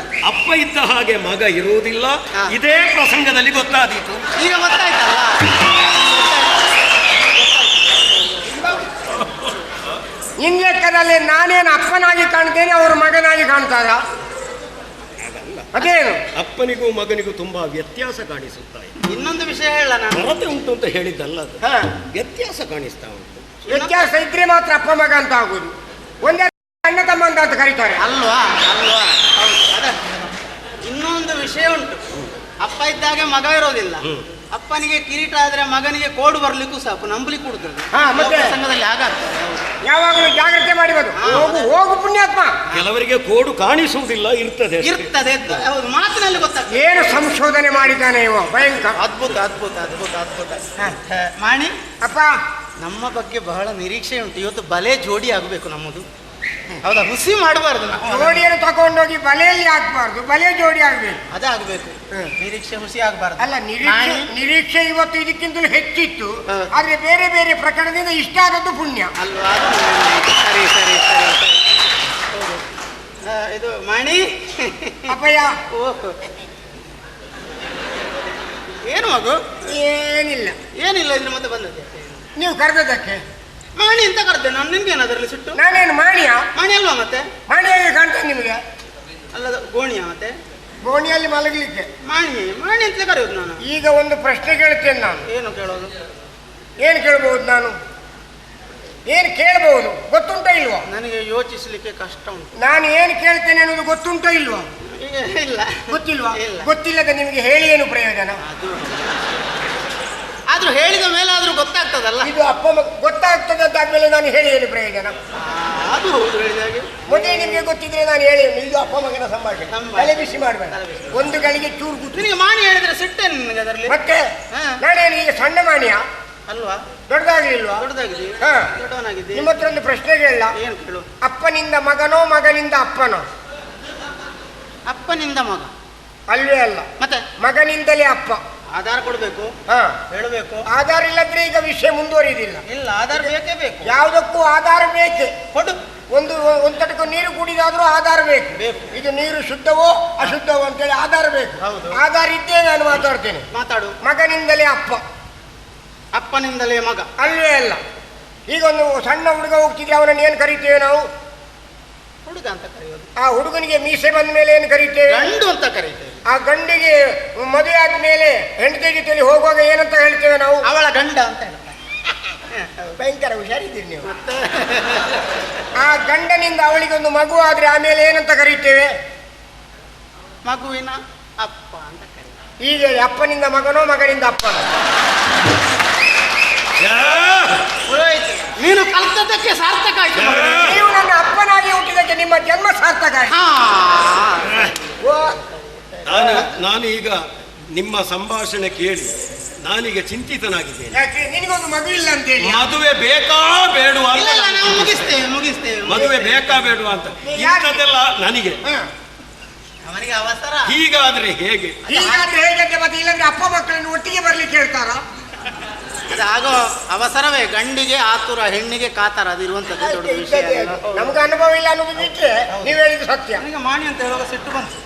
ಅಪ್ಪ ಇದ್ದ ಹಾಗೆ ಮಗ ಇರುವುದಿಲ್ಲ. ಇದೇ ಪ್ರಸಂಗದಲ್ಲಿ ಗೊತ್ತಾದೀತು. ಈಗ ಗೊತ್ತಾಯ್ತಲ್ಲ. ನಿನ್ ಲೆಕ್ಕದಲ್ಲಿ ನಾನೇನು ಅಪ್ಪನಾಗಿ ಕಾಣ್ತೇನೆ, ಅವ್ರ ಮಗನಾಗಿ ಕಾಣ್ತಾರ? ಅದೇನು ಅಪ್ಪನಿಗೂ ಮಗನಿಗೂ ತುಂಬಾ ವ್ಯತ್ಯಾಸ ಕಾಣಿಸುತ್ತಾ ಇದೆ. ಇನ್ನೊಂದು ವಿಷಯ ಹೇಳ ನಾನು. ಕೊರತೆ ಉಂಟು ಅಂತ ಹೇಳಿದ್ದಲ್ಲ ಅದು. ವ್ಯತ್ಯಾಸ ಕಾಣಿಸ್ತಾ ಉಂಟು. ವ್ಯತ್ಯಾಸ ಇದ್ರೆ ಮಾತ್ರ ಅಪ್ಪ ಮಗ ಅಂತ ಆಗುದು. ಒಂದೇ ಅಣ್ಣ ತಮ್ಮ ಅಂತ ಕರೀತಾರೆ ಅಲ್ವಾ ಅಲ್ವಾ? ಹೌದು. ಇನ್ನೊಂದು ವಿಷಯ ಉಂಟು. ಅಪ್ಪ ಇದ್ದಾಗೆ ಮಗ ಇರೋದಿಲ್ಲ. ಅಪ್ಪನಿಗೆ ಕಿರೀಟ ಆದ್ರೆ ಮಗನಿಗೆ ಕೋಡು ಬರ್ಲಿಕ್ಕೂ ಸಾಕು, ನಂಬಲಿಕ್ಕೆ ಕೊಡುತ್ತದೆ. ಮತ್ತೆ ಸಂಘದಲ್ಲಿ ಹಾಗಾಗ್ತದೆ. ಯಾವಾಗಲೂ ಜಾಗ್ರತೆ ಮಾಡಿಬೋದು. ಹೋಗು ಪುಣ್ಯಾತ್ಮ. ಕೆಲವರಿಗೆ ಕೋಡು ಕಾಣಿಸುವುದಿಲ್ಲ, ಇರ್ತದೆ. ಹೌದು, ಮಾತಿನಲ್ಲಿ ಗೊತ್ತಾಗ್ತದೆ. ಏನು ಸಂಶೋಧನೆ ಮಾಡಿದ್ದಾನೆ ಇವ, ಭಯಂಕರ. ಅದ್ಭುತ ಅದ್ಭುತ ಅದ್ಭುತ ಅದ್ಭುತ. ಮಾಣಿ ಅಪ್ಪ, ನಮ್ಮ ಬಗ್ಗೆ ಬಹಳ ನಿರೀಕ್ಷೆ ಉಂಟು. ಇವತ್ತು ಬಲೆ ಜೋಡಿ ಆಗಬೇಕು ನಮ್ಮದು. ಹೌದಾ? ಹುಸಿ ಮಾಡಬಾರ್ದು. ಜೋಡಿಯನ್ನು ತಗೊಂಡೋಗಿ ಬಲೆಯಲ್ಲಿ ಹಾಕ್ಬಾರ್ದು, ಬಲೆ ಜೋಡಿ ಆಗ್ಬೇಕು. ಅದೇ ಆಗ್ಬೇಕು. ನಿರೀಕ್ಷೆ ಹುಸಿ ಆಗಬಾರ್ದು. ಅಲ್ಲ, ನಿರೀಕ್ಷೆ ಇವತ್ತು ಇದಕ್ಕಿಂತಲೂ ಹೆಚ್ಚಿತ್ತು. ಆದ್ರೆ ಬೇರೆ ಬೇರೆ ಪ್ರಕರಣದಿಂದ ಇಷ್ಟ ಆದದ್ದು ಪುಣ್ಯ ಅಲ್ವಾ? ಸರಿ ಸರಿ ಸರಿ ಸರಿ. ಇದು ಮಾಣಿ ಅಪ್ಪಯ್ಯ. ಏನು ಮಗು? ಏನಿಲ್ಲ ಏನಿಲ್ಲ. ಇದ್ರ ಮತ್ತೆ ಬಂದದ್ದೆ ನೀವು ಕರೆದದ್ದಕ್ಕೆ. ಮಾಣಿ ಅಂತ ಕರೆದೆ ನಾನು. ನಿಮ್ಗೇನು ಅದರಲ್ಲಿ ಸಿಟ್ಟು? ನಾನೇನು ಮಾಣಿಯ? ಮಾಣಿ ಅಲ್ವಾ ಮತ್ತೆ? ಮಾಣಿಯಾಗಿ ಕಾಣ್ತೇನೆ ನಿಮಗೆ. ಅಲ್ಲದ ಗೋಣಿಯ ಮತ್ತೆ? ಗೋಣಿಯಲ್ಲಿ ಮಲಗಲಿಕ್ಕೆ ಮಾಣಿ ಮಾಣಿ ಅಂತಲೇ ಕರೆಯೋದು ನಾನು. ಈಗ ಒಂದು ಪ್ರಶ್ನೆ ಕೇಳ್ತೇನೆ ನಾನು. ಏನು ಕೇಳೋದು? ಏನು ಕೇಳ್ಬಹುದು ನಾನು? ಏನು ಕೇಳಬಹುದು ಗೊತ್ತುಂಟೋ ಇಲ್ವಾ? ನನಗೆ ಯೋಚಿಸಲಿಕ್ಕೆ ಕಷ್ಟ ಉಂಟು. ನಾನು ಏನು ಕೇಳ್ತೇನೆ ಅನ್ನೋದು ಗೊತ್ತುಂಟೋ ಇಲ್ವಾ? ಇಲ್ಲ. ಗೊತ್ತಿಲ್ವಾ? ಗೊತ್ತಿಲ್ಲದ ನಿಮಗೆ ಹೇಳಿ ಏನು ಪ್ರಯೋಜನ? ಆದ್ರೂ ಹೇಳಿದ ಮೇಲೆ ಆದ್ರೂ ಗೊತ್ತಾಗ್ತದಲ್ಲ. ಇದು ಅಪ್ಪ ಮಗ ಗೊತ್ತಾಗ್ತದಾದ್ಮೇಲೆ ನಾನು ಹೇಳಿ ಏನು ಪ್ರಯೋಜನ? ಅದು ಹೌದು. ಹೇಳಿದಾಗೆ ಮೊದಲೇ ನಿಮಗೆ ಗೊತ್ತಿದ್ರೆ ನಾನು ಹೇಳಿ ಇದು ಅಪ್ಪ ಮಗನ ಸಂಭಾಷಣೆ. ತಲೆ ಬಿಸಿ ಮಾಡಬೇಡ. ಒಂದು ಗಳಿಗೆ ಚೂರು ಗುಟ್ಟು. ನಿನಗೆ ಮಾಣಿ ಹೇಳಿದ್ರೆ ಸಿಟ್ಟೇನು ನಿನಗೆ ಅದರಲ್ಲಿ? ಮತ್ತೆ ನಾನೇನು ಈಗ ಸಣ್ಣ ಮಾಣಿಯ ಅಲ್ವಾ? ದೊಡ್ಡದಾಗ್ಲಿಲ್ವಾ? ದೊಡ್ಡದಾಗಿದೆ. ದೊಡ್ಡವನಾಗಿದೆ. ನಿಮ್ಮ ಹತ್ರ ಒಂದು ಪ್ರಶ್ನೆ ಕೇಳಲ್ಲ? ಏನು ಕೇಳು? ಅಪ್ಪನಿಂದ ಮಗನೋ ಮಗನಿಂದ ಅಪ್ಪನೋ? ಅಪ್ಪನಿಂದ ಮಗ ಅಲ್ವೇ ಅಲ್ಲ, ಮತ್ತೆ ಮಗನಿಂದಲೇ ಅಪ್ಪ. ಆಧಾರ ಕೊಡ್ಬೇಕು, ಹೇಳಬೇಕು. ಆಧಾರ ಇಲ್ಲದ್ರೆ ಈಗ ವಿಷಯ ಮುಂದುವರಿಯುವುದಿಲ್ಲ. ಇಲ್ಲ, ಆಧಾರ ಬೇಕೇ ಬೇಕು. ಯಾವುದಕ್ಕೂ ಆಧಾರ ಬೇಕೇ. ಕೊಡು. ಒಂದು ತಟಕು ನೀರು ಕುಡಿದಾದ್ರೂ ಆಧಾರ ಬೇಕು. ಇದು ನೀರು ಶುದ್ಧವೋ ಅಶುದ್ಧವೋ ಅಂತೇಳಿ ಆಧಾರ ಬೇಕು. ಆಧಾರ ಇದ್ದೇ ನಾನು ಮಾತಾಡ್ತೇನೆ. ಮಾತಾಡು. ಮಗನಿಂದಲೇ ಅಪ್ಪ, ಅಪ್ಪನಿಂದಲೇ ಮಗ. ಅಲ್ವೇ ಅಲ್ಲ. ಈಗ ಒಂದು ಸಣ್ಣ ಹುಡುಗ ಹೋಗ್ತಿದ್ರೆ ಅವನನ್ನು ಏನು ಕರಿತೇವೆ ನಾವು? ಹುಡುಗ ಅಂತ ಕರೆಯೋದು. ಆ ಹುಡುಗನಿಗೆ ಮೀಸೆ ಬಂದ ಮೇಲೆ ಏನು ಕರಿತೇವೆ? ಗಂಡು ಅಂತ ಕರೀತೇವೆ. ಆ ಗಂಡಿಗೆ ಮದುವೆ ಆದ್ಮೇಲೆ ಹೆಂಡತಿ ಜೊತೆಲಿ ಹೋಗುವಾಗ ಏನಂತ ಹೇಳ್ತೇವೆ ನಾವು? ಅವಳ ಗಂಡ ಅಂತ ಹೇಳ್ತಾರೆ. ಭಯಂಕರ ಹುಷಾರಿದ್ದೀರಿ ನೀವು. ಆ ಗಂಡನಿಂದ ಅವಳಿಗೆ ಒಂದು ಮಗು ಆದ್ರೆ ಆಮೇಲೆ ಏನಂತ ಕರೀತೇವೆ? ಮಗುವಿನ ಅಪ್ಪ ಅಂತ ಕರೀತೇವೆ. ಈಗ ಅಪ್ಪನಿಂದ ಮಗನೋ ಮಗನಿಂದ ಅಪ್ಪನೋ? ನೀನು ಕಲ್ತದ್ದಕ್ಕೆ ಸಾರ್ಥಕ ಆಯ್ತು. ನೀವು ನನ್ನ ಅಪ್ಪನಾಗಿ ಹುಟ್ಟಿದಕ್ಕೆ ನಿಮ್ಮ ಜನ್ಮ ಸಾರ್ಥಕ ಆಯ್ತು. ನಾನು ಈಗ ನಿಮ್ಮ ಸಂಭಾಷಣೆ ಕೇಳಿ ನಾನೀಗ ಚಿಂತಿತನಾಗಿದ್ದೇನೆ. ಯಾಕೆ? ನಿನಗೊಂದು ಮಗು ಇಲ್ಲ ಅಂತೇಳಿ. ಮದುವೆ ಬೇಕಾ ಬೇಡುವ ಅಂತ. ಮುಗಿಸ್ತೇವೆ. ಮದುವೆ ಬೇಕಾ ಬೇಡುವ ಅಂತ ಇಂಥದ್ದೆಲ್ಲ ನನಗೆ ಅವನಿಗೆ ಅವಸರ. ಹೀಗಾದ್ರೆ ಹೇಗೆ? ಹೀಗಾದ್ರೆ ಹೇಗೆ? ಮತ್ತೆ ಇಲ್ಲಂದ್ರೆ ಅಪ್ಪ ಮಕ್ಕಳನ್ನು ಒಟ್ಟಿಗೆ ಬರ್ಲಿಕ್ಕೆ ಹೇಳ್ತಾರ? ಅದಾಗೋ ಅವಸರವೇ. ಗಂಡಿಗೆ ಆತುರ, ಹೆಣ್ಣಿಗೆ ಕಾತರ. ಅದಿರುವಂತದ್ದು ದೊಡ್ಡ ವಿಷಯ. ನಮ್ಗೆ ಅನುಭವ ಇಲ್ಲ ಅನ್ನೋದು ಬಿಟ್ಟರೆ ನೀವು ಹೇಳಿದ್ದು ಸತ್ಯ. ನನಗೆ ಮಾಣಿ ಅಂತ ಹೇಳುವಾಗ ಸಿಟ್ಟು ಬಂತು.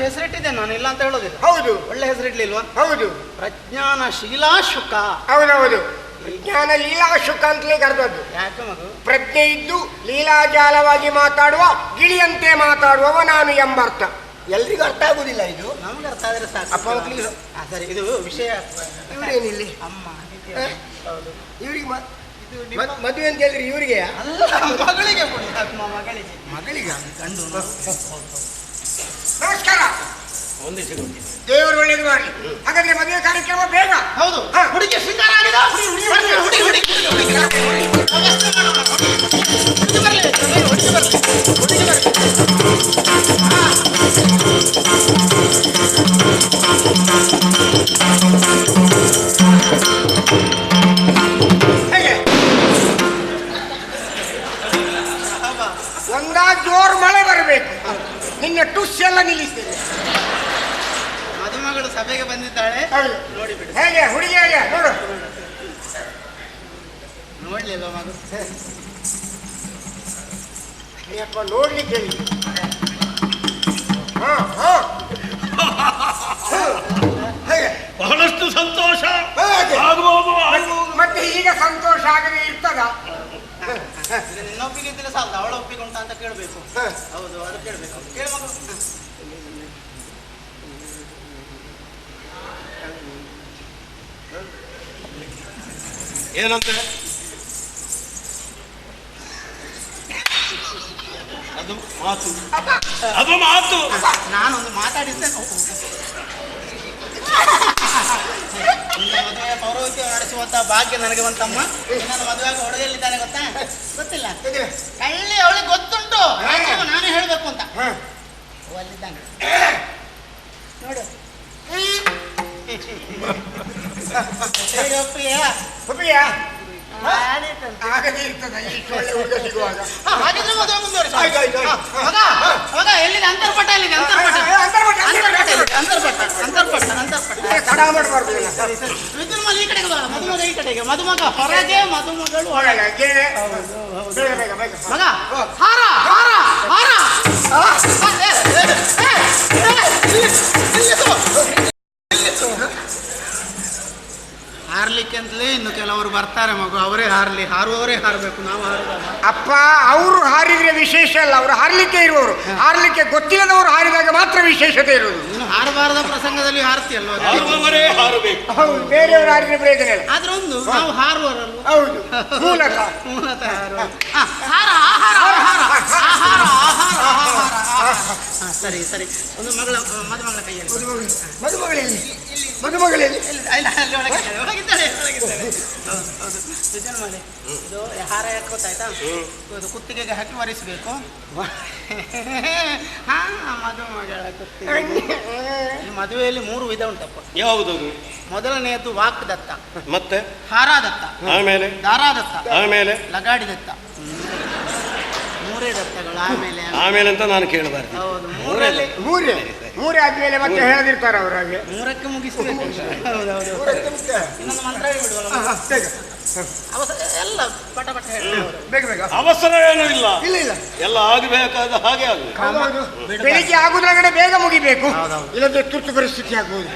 ಹೆಸರಿಟ್ಟಿದ್ದೆ ನಾನು, ಇಲ್ಲ ಅಂತ ಹೇಳೋದಿಲ್ಲ. ಹೌದು, ಒಳ್ಳೆ ಹೆಸರಿಡ್ಲಿಲ್ವಾ? ಹೌದು. ಪ್ರಜ್ಞಾನಶೀಲಾಶುಕ. ಹೌದೌದು, ವಿಜ್ಞಾನ ಲೀಲಾಶುಕ ಅಂತಲೇ ಕರೆದದ್ದು. ಯಾಕೆ ಮಗು? ಪ್ರಜ್ಞೆ ಇದ್ದು ಲೀಲಾಜಾಲವಾಗಿ ಮಾತಾಡುವ ಗಿಳಿಯಂತೆ ಮಾತಾಡುವವ ನಾನು ಎಂಬರ್ಥ. ಎಲ್ರಿಗೂ ಅರ್ಥ ಆಗುದಿಲ್ಲ ಇದು. ನಮ್ಗೆ ಅರ್ಥ ಆದ್ರೆ ಸಾಕು. ಅಪ್ಪ ಮಕ್ಕಳಿಗೆ ಸರಿ, ಇದು ವಿಷಯ. ಇವರೇನಿಲ್ಲಿ ಅಮ್ಮ ಇವರಿಗೆ ಮದುವೆ ಅಂತ ಹೇಳಿದ್ರೆ ಇವರಿಗೆ ಅಲ್ಲ, ಮಗಳಿಗೆ. ಮಗಳಿಗೆ ಗಂಡು. ನಮಸ್ಕಾರ. ಒಂದಿಸಿ ದೇವರು ಒಳ್ಳೇದು ಮಾಡಿ. ಹಾಗಾದ್ರೆ ಮದುವೆ ಕಾರ್ಯಕ್ರಮ ಬೇಗ. ಹೌದು. ಹುಡುಗಿ ಶೃಂಗಾರ ಆಗಿದೆ. ಒಂದಾ ಜೋರ್ ಮಳೆ ಬರಬೇಕು. ನಿನ್ನೆ ಟುಸ್ ಎಲ್ಲ ನಿಲ್ಲಿಸ್ತೇನೆ. ಮದುಮಗಳು ಸಭೆಗೆ ಬಂದಿದ್ದಾಳೆ. ನೋಡಿ ಬಿಡಿ ಹೇಗೆ ಹುಡುಗಿ ಹೇಗೆ ನೋಡು. ನೋಡ್ಲಿಲ್ಲ ಮಗು. ಅಪ್ಪ ನೋಡ್ಲಿಕ್ಕೆ ಹೇಳಿ. ಬಹಳಷ್ಟು ಸಂತೋಷ ಮತ್ತೆ ಈಗ ಸಂತೋಷ ಆಗದೆ ಇರ್ತದ? ಇನ್ನೊಬ್ಬಿಗೆ ಏನಂತೆ? ಅದು ಮಾತು, ಅದು ಮಾತು. ನಾನೊಂದು ಮಾತಾಡಿದ್ದೆ. ಮದುವೆಯ ಪೌರೋಹಿತ್ಯ ನಡೆಸುವಂತಹ ಭಾಗ್ಯ ನನಗೆ ಬಂತಮ್ಮ. ನನ್ನ ಮದುವೆಗೆ ಹೊಡೆದಲ್ಲಿದ್ದಾನೆ ಗೊತ್ತಾ? ಗೊತ್ತಿಲ್ಲ. ಕಳ್ಳಿ ಅವಳಿಗೆ ಗೊತ್ತುಂಟು, ನಾನೇ ಹೇಳ್ಬೇಕು ಅಂತ. ಅಲ್ಲಿದ್ದಾನೆ ನೋಡು. ಹಾಗಿದ್ರೆ ಮದುವೆ ಮುಂದುವರಿಸು. ಮಗ ಎಲ್ಲಿದೆ? ಅಂತರ್ಪಟ್ಟ ಎಲ್ಲಿದೆ? ವಿದ್ಯುನ್ಮಾಲ ಈ ಕಡೆಗೆ ಬಾ, ಮದುಮಗ ಈ ಕಡೆಗೆ, ಮದುಮಗ ಹೊರಗೆ, ಮದುಮಗಳು ಒಳಗೆ. ಮಗ ಹಾರ ಹಾರ ಹಾರ. ಹಾರ್ಲಿಕ್ಕೆ ಅಂತಲೇ ಇನ್ನು ಕೆಲವರು ಬರ್ತಾರೆ ಮಗು, ಅವರೇ ಹಾರ್ಲಿ, ಹಾರುವವರೇ ಹಾರಬೇಕು, ನಾವು ಹಾರುದಲ್ಲ. ಅಪ್ಪ, ಅವರು ಹಾರಿದ್ರೆ ವಿಶೇಷ ಅಲ್ಲ, ಅವರು ಹಾರ್ಲಿಕ್ಕೆ ಇರುವವರು. ಹಾರ್ಲಿಕ್ಕೆ ಗೊತ್ತಿಲ್ಲದವರು ಹಾರಿದಾಗ ಮಾತ್ರ ವಿಶೇಷತೆ ಇರುವುದು. ಇನ್ನು ಹಾರಬಾರದ ಪ್ರಸಂಗದಲ್ಲಿ ಹಾರ್ತಿಯಲ್ವ? ಹಾರುವವರೇ ಹಾರಬೇಕು. ಹೌದು, ಬೇರೆಯವರು ಹಾರಿದ್ರೆ ಪ್ರಯೋಜನ ಇಲ್ಲ. ಆದ್ರೆ ಒಂದು ನಾವು ಹಾರುವರಲ್ವ? ಹೌದು, ಮೂಲತಃ ಹಾರ ಹಾರ ಆಹಾರ ಆಹಾರ ಆಹಾರ. ಸರಿ ಸರಿ. ಒಂದು ಮಗಳ ಮದುಮಗಳ ಕೈಯಲ್ಲಿ. ಮದುಮಗಳಲ್ಲಿ ಮದುಮಗಳಲ್ಲಿ ಒಳಗಿದ್ದಾಳೆ ಒಳಗಿದ್ದಾಳೆ. ಹೌದು ವಿಚಾರ ಮಾಡಿ. ಇದು ಹಾರ ಯಾಕೆ ಗೊತ್ತಾಯ್ತಾ? ಇದು ಕುತ್ತಿಗೆಗೆ ಹಾಕಿ ಒರೆಸಬೇಕು. ಹಾ, ಮದುಮಗಳ ಕುತ್ತಿಗೆ. ಈ ಮದುವೆಯಲ್ಲಿ 3 ವಿಧ ಉಂಟಪ್ಪ. ಯಾವುದದು? ಮೊದಲನೆಯದ್ದು ವಾಕ್ ದತ್ತ, ಮತ್ತೆ ಹಾರ ದತ್ತ, ಆಮೇಲೆ ದಾರಾ ದತ್ತ, ಆಮೇಲೆ ಲಗಾಡಿ ದತ್ತ. 3 ದತ್ತಗಳು. ಆಮೇಲೆ ಅಂತ ನಾನು ಕೇಳಬಾರ್ದು. ಹೌದು, 3ರಲ್ಲಿ ಮೂರೇ ಆದ್ಮೇಲೆ ಮತ್ತೆ ಹೇಳದಿರ್ತಾರೆ ಅವರು. ಹಾಗೆ 3ಕ್ಕೆ ಮುಗಿಸ್ಬೇಕು. ಹೌದೌದು. ಇನ್ನೊಂದು ಮಂತ್ರ ಹೇಳಿಬಿಡುವಲ್ಲ ಎಲ್ಲ ಪಟ ಪಟ ಹೇಳಿ. ಬೇಗ ಬೇಗ. ಅವಸರ ಏನೂ ಇಲ್ಲ, ಇಲ್ಲ ಇಲ್ಲ, ಎಲ್ಲ ಆಗಬೇಕಾದ ಹಾಗೆ ಆಗಬೇಕು. ಬೆಳಿಗ್ಗೆ ಆಗುದ್ರಗಡೆ ಬೇಗ ಮುಗಿಬೇಕು, ಇಲ್ಲದ್ರೆ ತುರ್ತು ಪರಿಸ್ಥಿತಿ ಆಗ್ಬೋದು.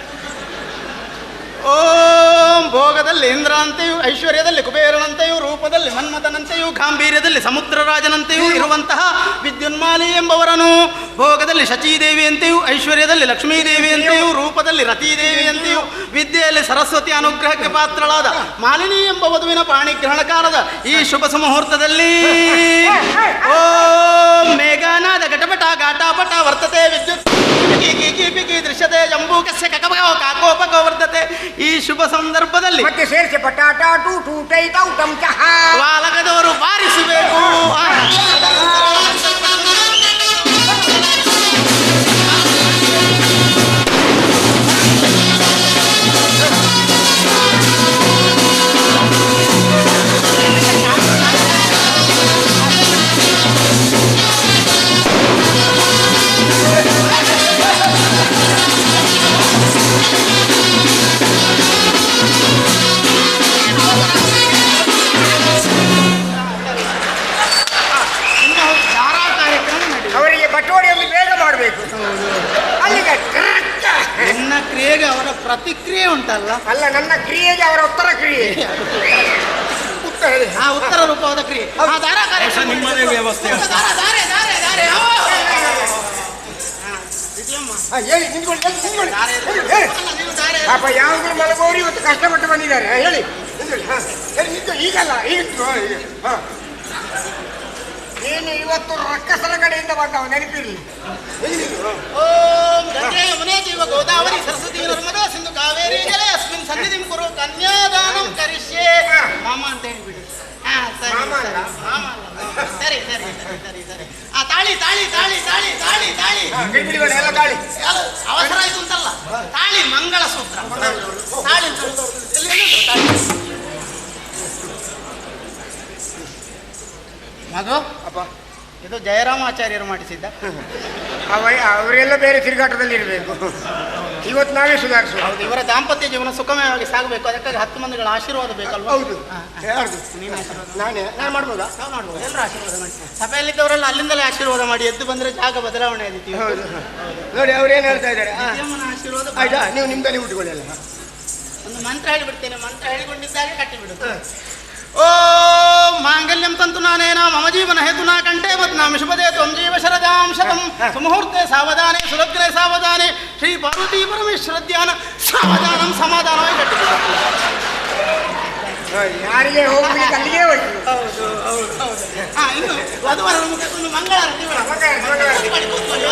ಓಂ ಭೋಗದಲ್ಲಿ ಇಂದ್ರನಂತೆಯೂ, ಐಶ್ವರ್ಯದಲ್ಲಿ ಕುಬೇರನಂತೆಯೂ, ರೂಪದಲ್ಲಿ ಮನ್ಮಥನಂತೆಯೂ, ಗಾಂಭೀರ್ಯದಲ್ಲಿ ಸಮುದ್ರರಾಜನಂತೆಯೂ ಇರುವಂತಹ ವಿದ್ಯುನ್ಮಾಲಿ ಎಂಬವರನು ಭೋಗದಲ್ಲಿ ಶಚೀದೇವಿಯಂತೆಯೂ, ಐಶ್ವರ್ಯದಲ್ಲಿ ಲಕ್ಷ್ಮೀದೇವಿಯಂತೆಯೂ, ರೂಪದಲ್ಲಿ ರತೀದೇವಿಯಂತೆಯೂ, ವಿದ್ಯೆಯಲ್ಲಿ ಸರಸ್ವತಿ ಅನುಗ್ರಹಕ್ಕೆ ಪಾತ್ರಳಾದ ಮಾಲಿನಿ ಎಂಬ ವಧುವಿನ ಪಾಣಿಗ್ರಹಣ ಕಾಲದ ಈ ಶುಭ ಮುಹೂರ್ತದಲ್ಲಿ ಓಂ ಮೇಘನಾದ ಘಟಪಟ ಘಾಟಾಪಟ ವರ್ತತೆ ವಿದ್ಯುತ್ ದೃಶ್ಯತೆ ಜಂಬೂಕಸ್ಯ ಕಕಪಕೋ ಕಾಕೋಪಕೋ ವರ್ತತೆ. ಈ ಶುಭ ಸಂದರ್ಭದಲ್ಲಿ ಮತ್ತೆ ಸೇರಿಸಿ ಪಟಾಟ ಟೂ ಟೈ ಟೌಟಂ ಚಹ ಬಾಲಕದವರು ಬಾರಿಸಬೇಕು. ಅವರಿಗೆ ಬಟೋಡಿಯಲ್ಲಿ ಬೇಗ ಮಾಡಬೇಕು. ಅಲ್ಲಿಗೆ ನನ್ನ ಕ್ರಿಯೆಗೆ ಅವರ ಪ್ರತಿಕ್ರಿಯೆ ಉಂಟಲ್ಲ. ಅಲ್ಲ, ನನ್ನ ಕ್ರಿಯೆಗೆ ಅವರ ಉತ್ತರ ಕ್ರಿಯೆ. ಉತ್ತರ ರೂಪವಾದ ಕ್ರಿಯೆ. ನಿಮ್ಮದೇ ವ್ಯವಸ್ಥೆ. ಹೇಳಿ, ನಿಂತ್ಕೊಳ್ಳಿ. ಪಾಪ ಯಾವಾಗಲೂ ಮಲಗೋರು ಇವತ್ತು ಕಷ್ಟಪಟ್ಟು ಬಂದಿದ್ದಾರೆ. ಹೇಳಿ ಈಗಲ್ಲ, ನೀನು ಇವತ್ತು ರಕ್ಕಸರ ಕಡೆಯಿಂದ ಬಂದವ, ನೆನಪಿರಲಿ. ಓಂ ಗಂಗೆ ಯಮುನೆ ಜೀವ ಗೋದಾವರಿ ಸರಸ್ವತಿ ನರ್ಮದಾ ಸಿಂಧು ಕಾವೇರಿ ಜಲೆ ಅಸ್ಮಿನ್ ಸನ್ನಿಧಿಂ ಕುರು ಕನ್ಯಾದಾನಂ ಕರಿಷ್ಯೆ. ಮಾಮ ಅಂತ ಹೇಳಿಬಿಡು. ಸರಿ ಸರಿ ಸರಿ ಸರಿ ಸರಿ. ತಾಳಿ ತಾಳಿ ತಾಳಿ ತಾಳಿ ತಾಳಿ ತಾಳಿ ಎಲ್ಲ ತಾಳಿ. ಅವಸರ ಆಯ್ತು ಅಂತಲ್ಲ, ತಾಳಿ ಮಂಗಳ ಸೂತ್ರ. ತಾಳಿ ಮಗು ಅಪ್ಪ, ಇದು ಜಯರಾಮಾಚಾರ್ಯರು ಮಾಡಿಸಿದ್ದ. ಅವರೆಲ್ಲ ಬೇರೆ ತಿರುಗಾಟದಲ್ಲಿ ಇರಬೇಕು. ಇವತ್ತು ನಾವೇ ಸುಧಾರಿಸುವ. ಹೌದು, ಇವರ ದಾಂಪತ್ಯ ಜೀವನ ಸುಖಮಯವಾಗಿ ಸಾಗಬೇಕು. ಅದಕ್ಕಾಗಿ 10 ಮಂದಿಗಳ ಆಶೀರ್ವಾದ ಬೇಕಲ್ವಾ? ಹೌದು, ನೀನು ಆಶೀರ್ವಾದ ನಾನು ಮಾಡ್ಬೋದಾ? ನಾವು ಮಾಡ್ಬೋದು, ಎಲ್ಲರೂ ಆಶೀರ್ವಾದ ಮಾಡಿ. ಸಭೆಯಲ್ಲಿದ್ದವರೆಲ್ಲ ಅಲ್ಲಿಂದಲೇ ಆಶೀರ್ವಾದ ಮಾಡಿ, ಎದ್ದು ಬಂದರೆ ಜಾಗ ಬದಲಾವಣೆ ಆದಿತ್ತು. ಹೌದು, ನೋಡಿ ಅವ್ರೇನು ಹೇಳ್ತಾ ಇದ್ದಾರೆ. ಆಶೀರ್ವಾದ ಆಯ್ತಾ, ನೀವು ನಿಮ್ದಲ್ಲಿ ಉಟ್ಕೊಳ್ಳಿ. ಅಲ್ಲ, ಒಂದು ಮಂತ್ರ ಹೇಳಿಬಿಡ್ತೇನೆ, ಮಂತ್ರ ಹೇಳಿಕೊಂಡಿದ್ದಾಗೆ ಕಟ್ಟಿಬಿಡುತ್ತೆ. ಓಂ ಮಾಂಗಲ್ಯಂ ತಂತು ನಾನೇನ ಮಮ ಜೀವನ ಹೇತುನಾ ಕಂಠೆ ಬದ್ನಾಮಿ ಶುಭದೇ ತ್ವಂ ಜೀವ ಶರದಾಂ ಶತಂ ಸುಮುಹೂರ್ತೆ ಸಾವಧಾನೆ ಸುಲಗ್ನೆ ಸಾವಧಾನೆ ಶ್ರೀ ಪಾರ್ವತಿ ಪರಮೇಶ್ವರ ಧ್ಯಾನ ಸಾವಧಾನಂ ಸಮಾಧಾನವಾಗಿ ಕಟ್ಟಿಬಿಡುತ್ತೆ. ಯಾರಿಗೆ ಹೋಗ್ಲಿಕ್ಕೆ ಅಲ್ಲಿಗೆ ಹೋಯ್ತು. ಇನ್ನು ವಧುವರರ ಮುಖಕ್ಕೊಂದು ಮಂಗಳಾರತಿ ಬೇಡ. ಕೂತ್ಕೊಳ್ಳಿ, ಕೂತ್ಕೊಳ್ಳಿ.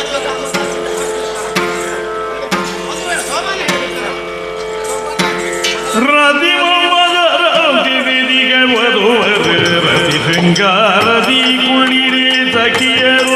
ಮದುವೆ ಸೋಮಾನ ರತಿ ವಿಧಿಗೆ ವಧುವರೆ ರತಿ ಶೃಂಗಾರದಿ ಕುಳಿರೆ ಸಖಿಯರು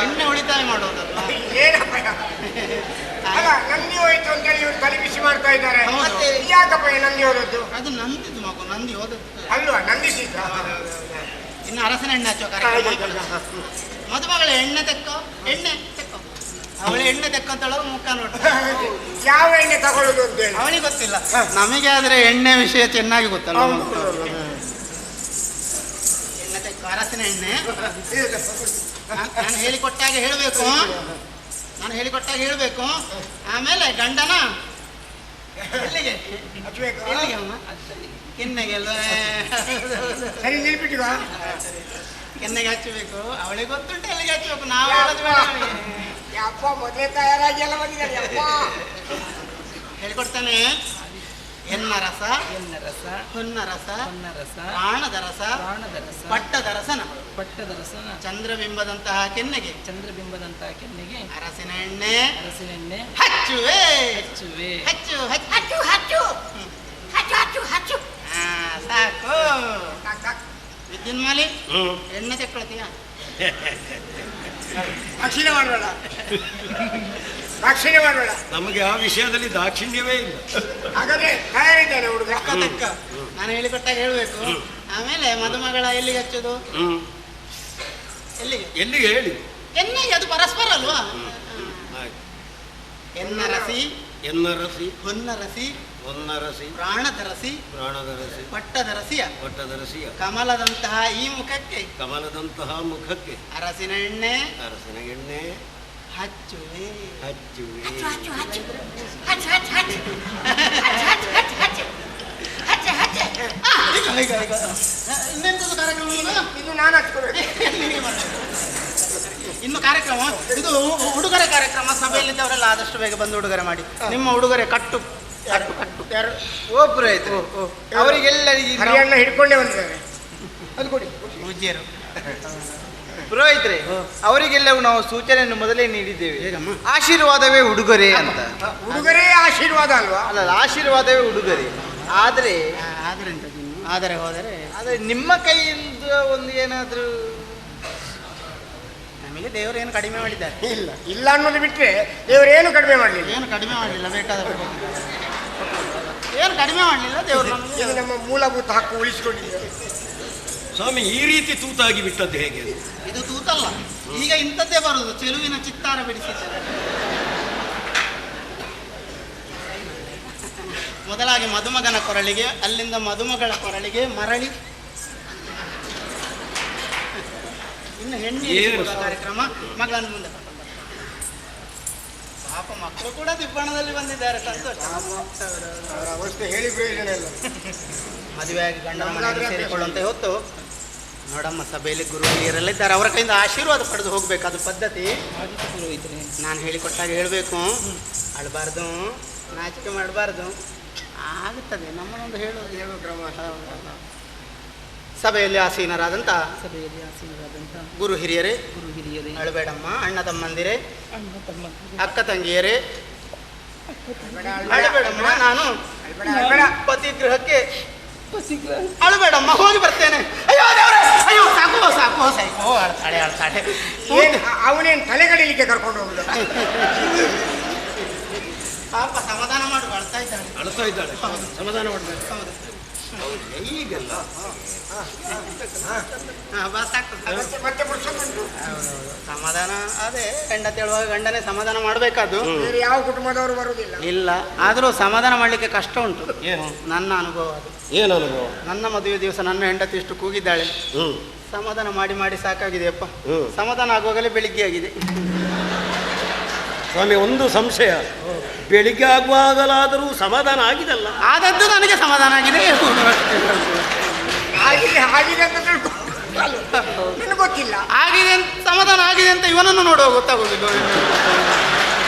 ಎಣ್ಣೆ ಉಳಿತಾಯ ಮಾಡೋದಲ್ಲ. ಏನಪ್ಪ ಅಲ್ಲ ನಂದಿ ಹೋಯ್ತು ಅಂತೇಳಿ ಇವ್ರು ತಲೆ ಬಿಸಿ ಮಾಡ್ತಾ ಇದ್ದಾರೆ. ಮತ್ತೆ ಯಾಕಪ್ಪ ಈ ನಂದಿ ಹೋದದ್ದು? ಅದು ನಂದಿದ್ದು ಮಗು, ನಂದಿ ಹೋದದ್ದು. ಅಲ್ವಾ ನಂದಿಸಿದ್ದ? ಇನ್ನು ಅರಸನ ಎಣ್ಣೆ ಹಚ್ಚುವ ಕಾರ್ಯಕ್ರಮ. ಮದುಮಗಳ ಎಣ್ಣೆ ತೆಕ್ಕೋ, ಎಣ್ಣೆ ತೆಕ್ಕೋ. ಅವಳು ಎಣ್ಣೆ ತೆಕ್ಕಂತಳೋ ಮುಖ ನೋಡು. ಯಾವ ಎಣ್ಣೆ ತಗೊಳ್ಳೋದು ಅಂತ ಹೇಳಿ ಅವನಿಗೆ ಗೊತ್ತಿಲ್ಲ, ನಮಗೆ ಆದ್ರೆ ಎಣ್ಣೆ ವಿಷಯ ಚೆನ್ನಾಗಿ ಗೊತ್ತಲ್ಲ. ಎಣ್ಣೆ ತೆಕ್ಕೋ, ಅರಸಿನ ಎಣ್ಣೆ. ನಾನು ಹೇಳಿಕೊಟ್ಟಾಗ ಹೇಳಬೇಕು, ನಾನು ಹೇಳಿಕೊಟ್ಟಾಗ ಹೇಳಬೇಕು. ಆಮೇಲೆ ಗಂಡನ ಎಲ್ಲಿಗೆ ಹಚ್ಬೇಕು. ಎಲ್ಲಿಗೆ ಅಮ್ಮ? ಕೆನ್ನೆಗೆಲ್ಲ ಸರಿ ನಿಲ್ಬಿಟ್ಟಿವ ಕೆನ್ನೆಗೆ ಹಚ್ಚಬೇಕು. ಅವಳಿಗೆ ಗೊತ್ತುಂಟು ಎಲ್ಲಿಗೆ ಹಚ್ಚಬೇಕು, ನಾವು ಹೇಳೋದು ಬೇಡ ಅವಳಿಗೆ. ಯಪ್ಪ ಮೊದಲೇ ತಯಾರಾಗಿ ಎಲ್ಲ ಬಂದಿದ್ದಾರೆ ಯಪ್ಪ. ಹೇಳ್ಕೊಡ್ತಾನೆ. ಎನ್ನ ರಸ, ಎನ್ನ ರಸ, ಹೊನ್ನ ರಸ, ಹೊನ್ನ ರಸ, ಪ್ರಾಣದ ರಸ, ಪ್ರಾಣದ ರಸ, ಪಟ್ಟದ ರಸನ, ಪಟ್ಟದ ರಸನ, ಚಂದ್ರಬಿಂಬದಂತಹ ಕೆನ್ನೆಗೆ, ಚಂದ್ರಬಿಂಬದಂತಹ ಕೆನ್ನೆಗೆ, ಅರಸಿನ ಎಣ್ಣೆ ಅರಸಿನ ಎಣ್ಣೆ ಹಚ್ಚುವೆ. ಹಚ್ಚುವೆ. ಹಚ್ಚು ಹಚ್ಚು ಹಚ್ಚು ಹಚ್ಚು ಹಚ್ಚು ಹಚ್ಚು ಹಚ್ಚು. ಸಾಕು. ವಿದ್ಯುನ್ ಮಾಲಿ ಎಣ್ಣೆ ತೆಕ್ಕೊಳ್ತೀಯ? ದಾಕ್ಷಿಣ್ಯ ಮಾಡಬೇಡ, ದಾಕ್ಷಿಣ್ಯ ಮಾಡಬೇಡ. ನಮಗೆ ಆ ವಿಷಯದಲ್ಲಿ ದಾಕ್ಷಿಣ್ಯವೇ ಇಲ್ಲ. ಹಾಗಾದ್ರೆ ತಯಾರಿದ್ದೇನೆ ಹುಡುಗ. ತೆಕ್ಕ. ನಾನು ಹೇಳಿಕೊಟ್ಟಾಗ ಹೇಳ್ಬೇಕು. ಆಮೇಲೆ ಮದುಮಗಳ ಎಲ್ಲಿಗೆ ಹಚ್ಚೋದು? ಎಲ್ಲಿಗೆ? ಎಲ್ಲಿಗೆ ಹೇಳಿ? ಎಣ್ಣೆಗೆ, ಅದು ಪರಸ್ಪರ ಅಲ್ವಾ? ಎನ್ನ ರಸಿ, ಎನ್ನ ರಸಿ, ಹೊನ್ನ ರಸಿ, ಹೊನ್ನ ರಸಿ, ಪ್ರಾಣದ ರಸಿ, ಪ್ರಾಣದ ರಸಿ, ಪಟ್ಟದ ರಸಿಯ, ಪಟ್ಟದ ರಸಿಯ, ಕಮಲದಂತಹ ಈ ಮುಖಕ್ಕೆ, ಕಮಲದಂತಹ ಮುಖಕ್ಕೆ, ಅರಸಿನ ಎಣ್ಣೆ ಅರಸಿನ ಎಣ್ಣೆ ಹಚ್ಚುವೆ. ಹಚ್ಚುವೆ. ಇನ್ನೆಂತದ್ದು ಕಾರ್ಯಕ್ರಮ? ಇದು ನಾನು ಹಚ್ಕೋಬೇಕು. ಇನ್ನು ಕಾರ್ಯಕ್ರಮ ಇದು ಉಡುಗೊರೆ ಕಾರ್ಯಕ್ರಮ. ಸಭೆಯಲ್ಲಿದ್ದವರೆಲ್ಲ ಆದಷ್ಟು ಬೇಗ ಬಂದು ಉಡುಗೊರೆ ಮಾಡಿ. ನಿಮ್ಮ ಉಡುಗೊರೆ ಕಟ್ಟು ಕಟ್ಟು ಕಟ್ಟು. ಯಾರು? ಒಬ್ರು ಆಯ್ತು. ಅವರಿಗೆಲ್ಲರಿಗೆ ಹರಿಯಣ್ಣ ಹಿಡ್ಕೊಂಡೇ ಬಂದಿದ್ದಾರೆ. ಅದು ಕೊಡಿ. ಪೂಜ್ಯರು ಪುರೋಹಿತ್ರೆ, ಅವರಿಗೆಲ್ಲವೂ ನಾವು ಸೂಚನೆಯನ್ನು ಮೊದಲೇ ನೀಡಿದ್ದೇವೆ. ಆಶೀರ್ವಾದವೇ ಉಡುಗೊರೆ ಅಂತ. ಉಡುಗೊರೆ ಆಶೀರ್ವಾದ ಅಲ್ವಾ? ಅಲ್ಲ, ಆಶೀರ್ವಾದವೇ ಉಡುಗೊರೆ. ಆದರೆ ಆದರೆ ಹೋದರೆ ಆದರೆ ನಿಮ್ಮ ಕೈಯಿಂದ ಒಂದು ಏನಾದರೂ ನಮಗೆ ದೇವರು ಏನು ಕಡಿಮೆ ಮಾಡಿದ್ದಾರೆ? ಇಲ್ಲ ಇಲ್ಲ ಅನ್ನೋದು ಬಿಟ್ಟರೆ ದೇವರು ಏನು ಕಡಿಮೆ ಮಾಡಲಿಲ್ಲ. ಏನು ಕಡಿಮೆ ಮಾಡಲಿಲ್ಲ. ಬೇಕಾದ್ರೆ ಏನು ಕಡಿಮೆ ಮಾಡಲಿಲ್ಲ ದೇವರು. ಇದು ನಮ್ಮ ಮೂಲಭೂತ ಹಕ್ಕು ಉಳಿಸಿಕೊಂಡಿದ್ದೇವೆ. ಸ್ವಾಮಿ, ಈ ರೀತಿ ತೂತಾಗಿ ಬಿಟ್ಟದ್ದು ಹೇಗೆ? ಇದು ತೂತಲ್ಲ, ಈಗ ಇಂಥದ್ದೇ ಬರುದು. ಚೆಲುವಿನ ಚಿತ್ತಾರ ಬಿಡಿಸಿದ್ದಾರೆ. ಮೊದಲಾಗಿ ಮದುಮಗನ ಕೊರಳಿಗೆ, ಅಲ್ಲಿಂದ ಮದುಮಗಳ ಕೊರಳಿಗೆ ಮರಳಿ, ಇನ್ನು ಹೆಣ್ಣು ಕಾರ್ಯಕ್ರಮ. ಮಗಳನ್ನು ಮುಂದೆ ಕರ್ಕೊಂಡು ಪಾಪ ಮಕ್ಕಳು ಕೂಡ ದಿಬ್ಬಣದಲ್ಲಿ ಬಂದಿದ್ದಾರೆ. ಸಂತೋಷ. ಅವರ ಅವಸ್ಥೆ ಹೇಳಿ ಪ್ರಯೋಜನ ಇಲ್ಲ. ಮದುವೆಯಾಗಿ ಗಂಡ ಮನೆಯಲ್ಲಿ ಸೇರಿಕೊಳ್ಳುವಂತೆ ಹೊತ್ತು ನೋಡಮ್ಮ, ಸಭೆಯಲ್ಲಿ ಗುರು ಹಿರಿಯರೆಲ್ಲ ಇದ್ದಾರೆ. ಅವರ ಕೈಯಿಂದ ಆಶೀರ್ವಾದ ಪಡೆದು ಹೋಗ್ಬೇಕು, ಅದು ಪದ್ಧತಿ. ನಾನು ಹೇಳಿಕೊಟ್ಟಾಗ ಹೇಳಬೇಕು. ಅಳಬಾರ್ದು, ನಾಚಿಕೆ ಮಾಡಬಾರ್ದು. ಆಗುತ್ತದೆ ನಮ್ಮನ್ನೊಂದು ಹೇಳುವ ಕ್ರಮ. ಸಭೆಯಲ್ಲಿ ಆಸೀನರಾದಂಥ ಗುರು ಹಿರಿಯರೇ, ಅಳಬೇಡಮ್ಮ, ಅಣ್ಣ ತಮ್ಮಂದಿರೇ, ಅಕ್ಕ ತಂಗಿಯರೇ, ಅಳಬೇಡಮ್ಮ. ನಾನು ಪತಿ ಗೃಹಕ್ಕೆ ಅಳಬೇಡಮ್ಮ, ಹೋಗಿ ಬರ್ತೇನೆ. ಅಯ್ಯೋ ದೇವ್ರೆ, ಅಯ್ಯೋ ಸಾಕು ಸಾಕು ಸಾಕು. ಅಳ್ತಾಳೆ ಅಳ್ತಾಳೆ. ಅವನೇನು ತಲೆಗಡಿಲಿಕ್ಕೆ ಕರ್ಕೊಂಡು ಹೋಗುದು? ಪಾಪ ಸಮಾಧಾನ ಮಾಡು, ಅಳ್ತಾ ತೋರಿಸ್ತಾ ಇದ್ದಾಳೆ. ಸಮಾಧಾನ ಮಾಡ್ಬೇಕು. ಈಗೆಲ್ಲ ಸಮಾಧಾನ ಅದೇ ಹೆಂಡತಿ ಹೇಳುವಾಗ ಗಂಡನೇ ಸಮಾಧಾನ ಮಾಡಬೇಕಾದ್ದು. ಯಾವ ಕುಟುಂಬದವರು ಬರುವುದಿಲ್ಲ. ಇಲ್ಲ, ಆದರೂ ಸಮಾಧಾನ ಮಾಡಲಿಕ್ಕೆ ಕಷ್ಟ ಉಂಟು. ಏನು ನನ್ನ ಅನುಭವ ಅದು. ಏನು ಅನುಭವ? ನನ್ನ ಮದುವೆ ದಿವಸ ನನ್ನ ಹೆಂಡತಿ ಇಷ್ಟು ಕೂಗಿದ್ದಾಳೆ. ಸಮಾಧಾನ ಮಾಡಿ ಮಾಡಿ ಸಾಕಾಗಿದೆಯಪ್ಪ. ಸಮಾಧಾನ ಆಗುವಾಗಲೇ ಬೆಳಿಗ್ಗೆ ಆಗಿದೆ. ಸ್ವಾಮಿ, ಒಂದು ಸಂಶಯ, ಬೆಳಿಗ್ಗೆ ಆಗುವಾಗಲಾದರೂ ಸಮಾಧಾನ ಆಗಿದಲ್ಲ? ಆದದ್ದು ನನಗೆ ಸಮಾಧಾನ ಆಗಿದೆ. ಆಗಿದೆ ಅಂತ ತಿಳ್ಕೊ, ನನಗೆ ಗೊತ್ತಿಲ್ಲ. ಆಗಿದೆ ಅಂತ, ಸಮಾಧಾನ ಆಗಿದೆ ಅಂತ ಇವನನ್ನು ನೋಡುವ ಗೊತ್ತಾಗೋದಿಲ್ಲ.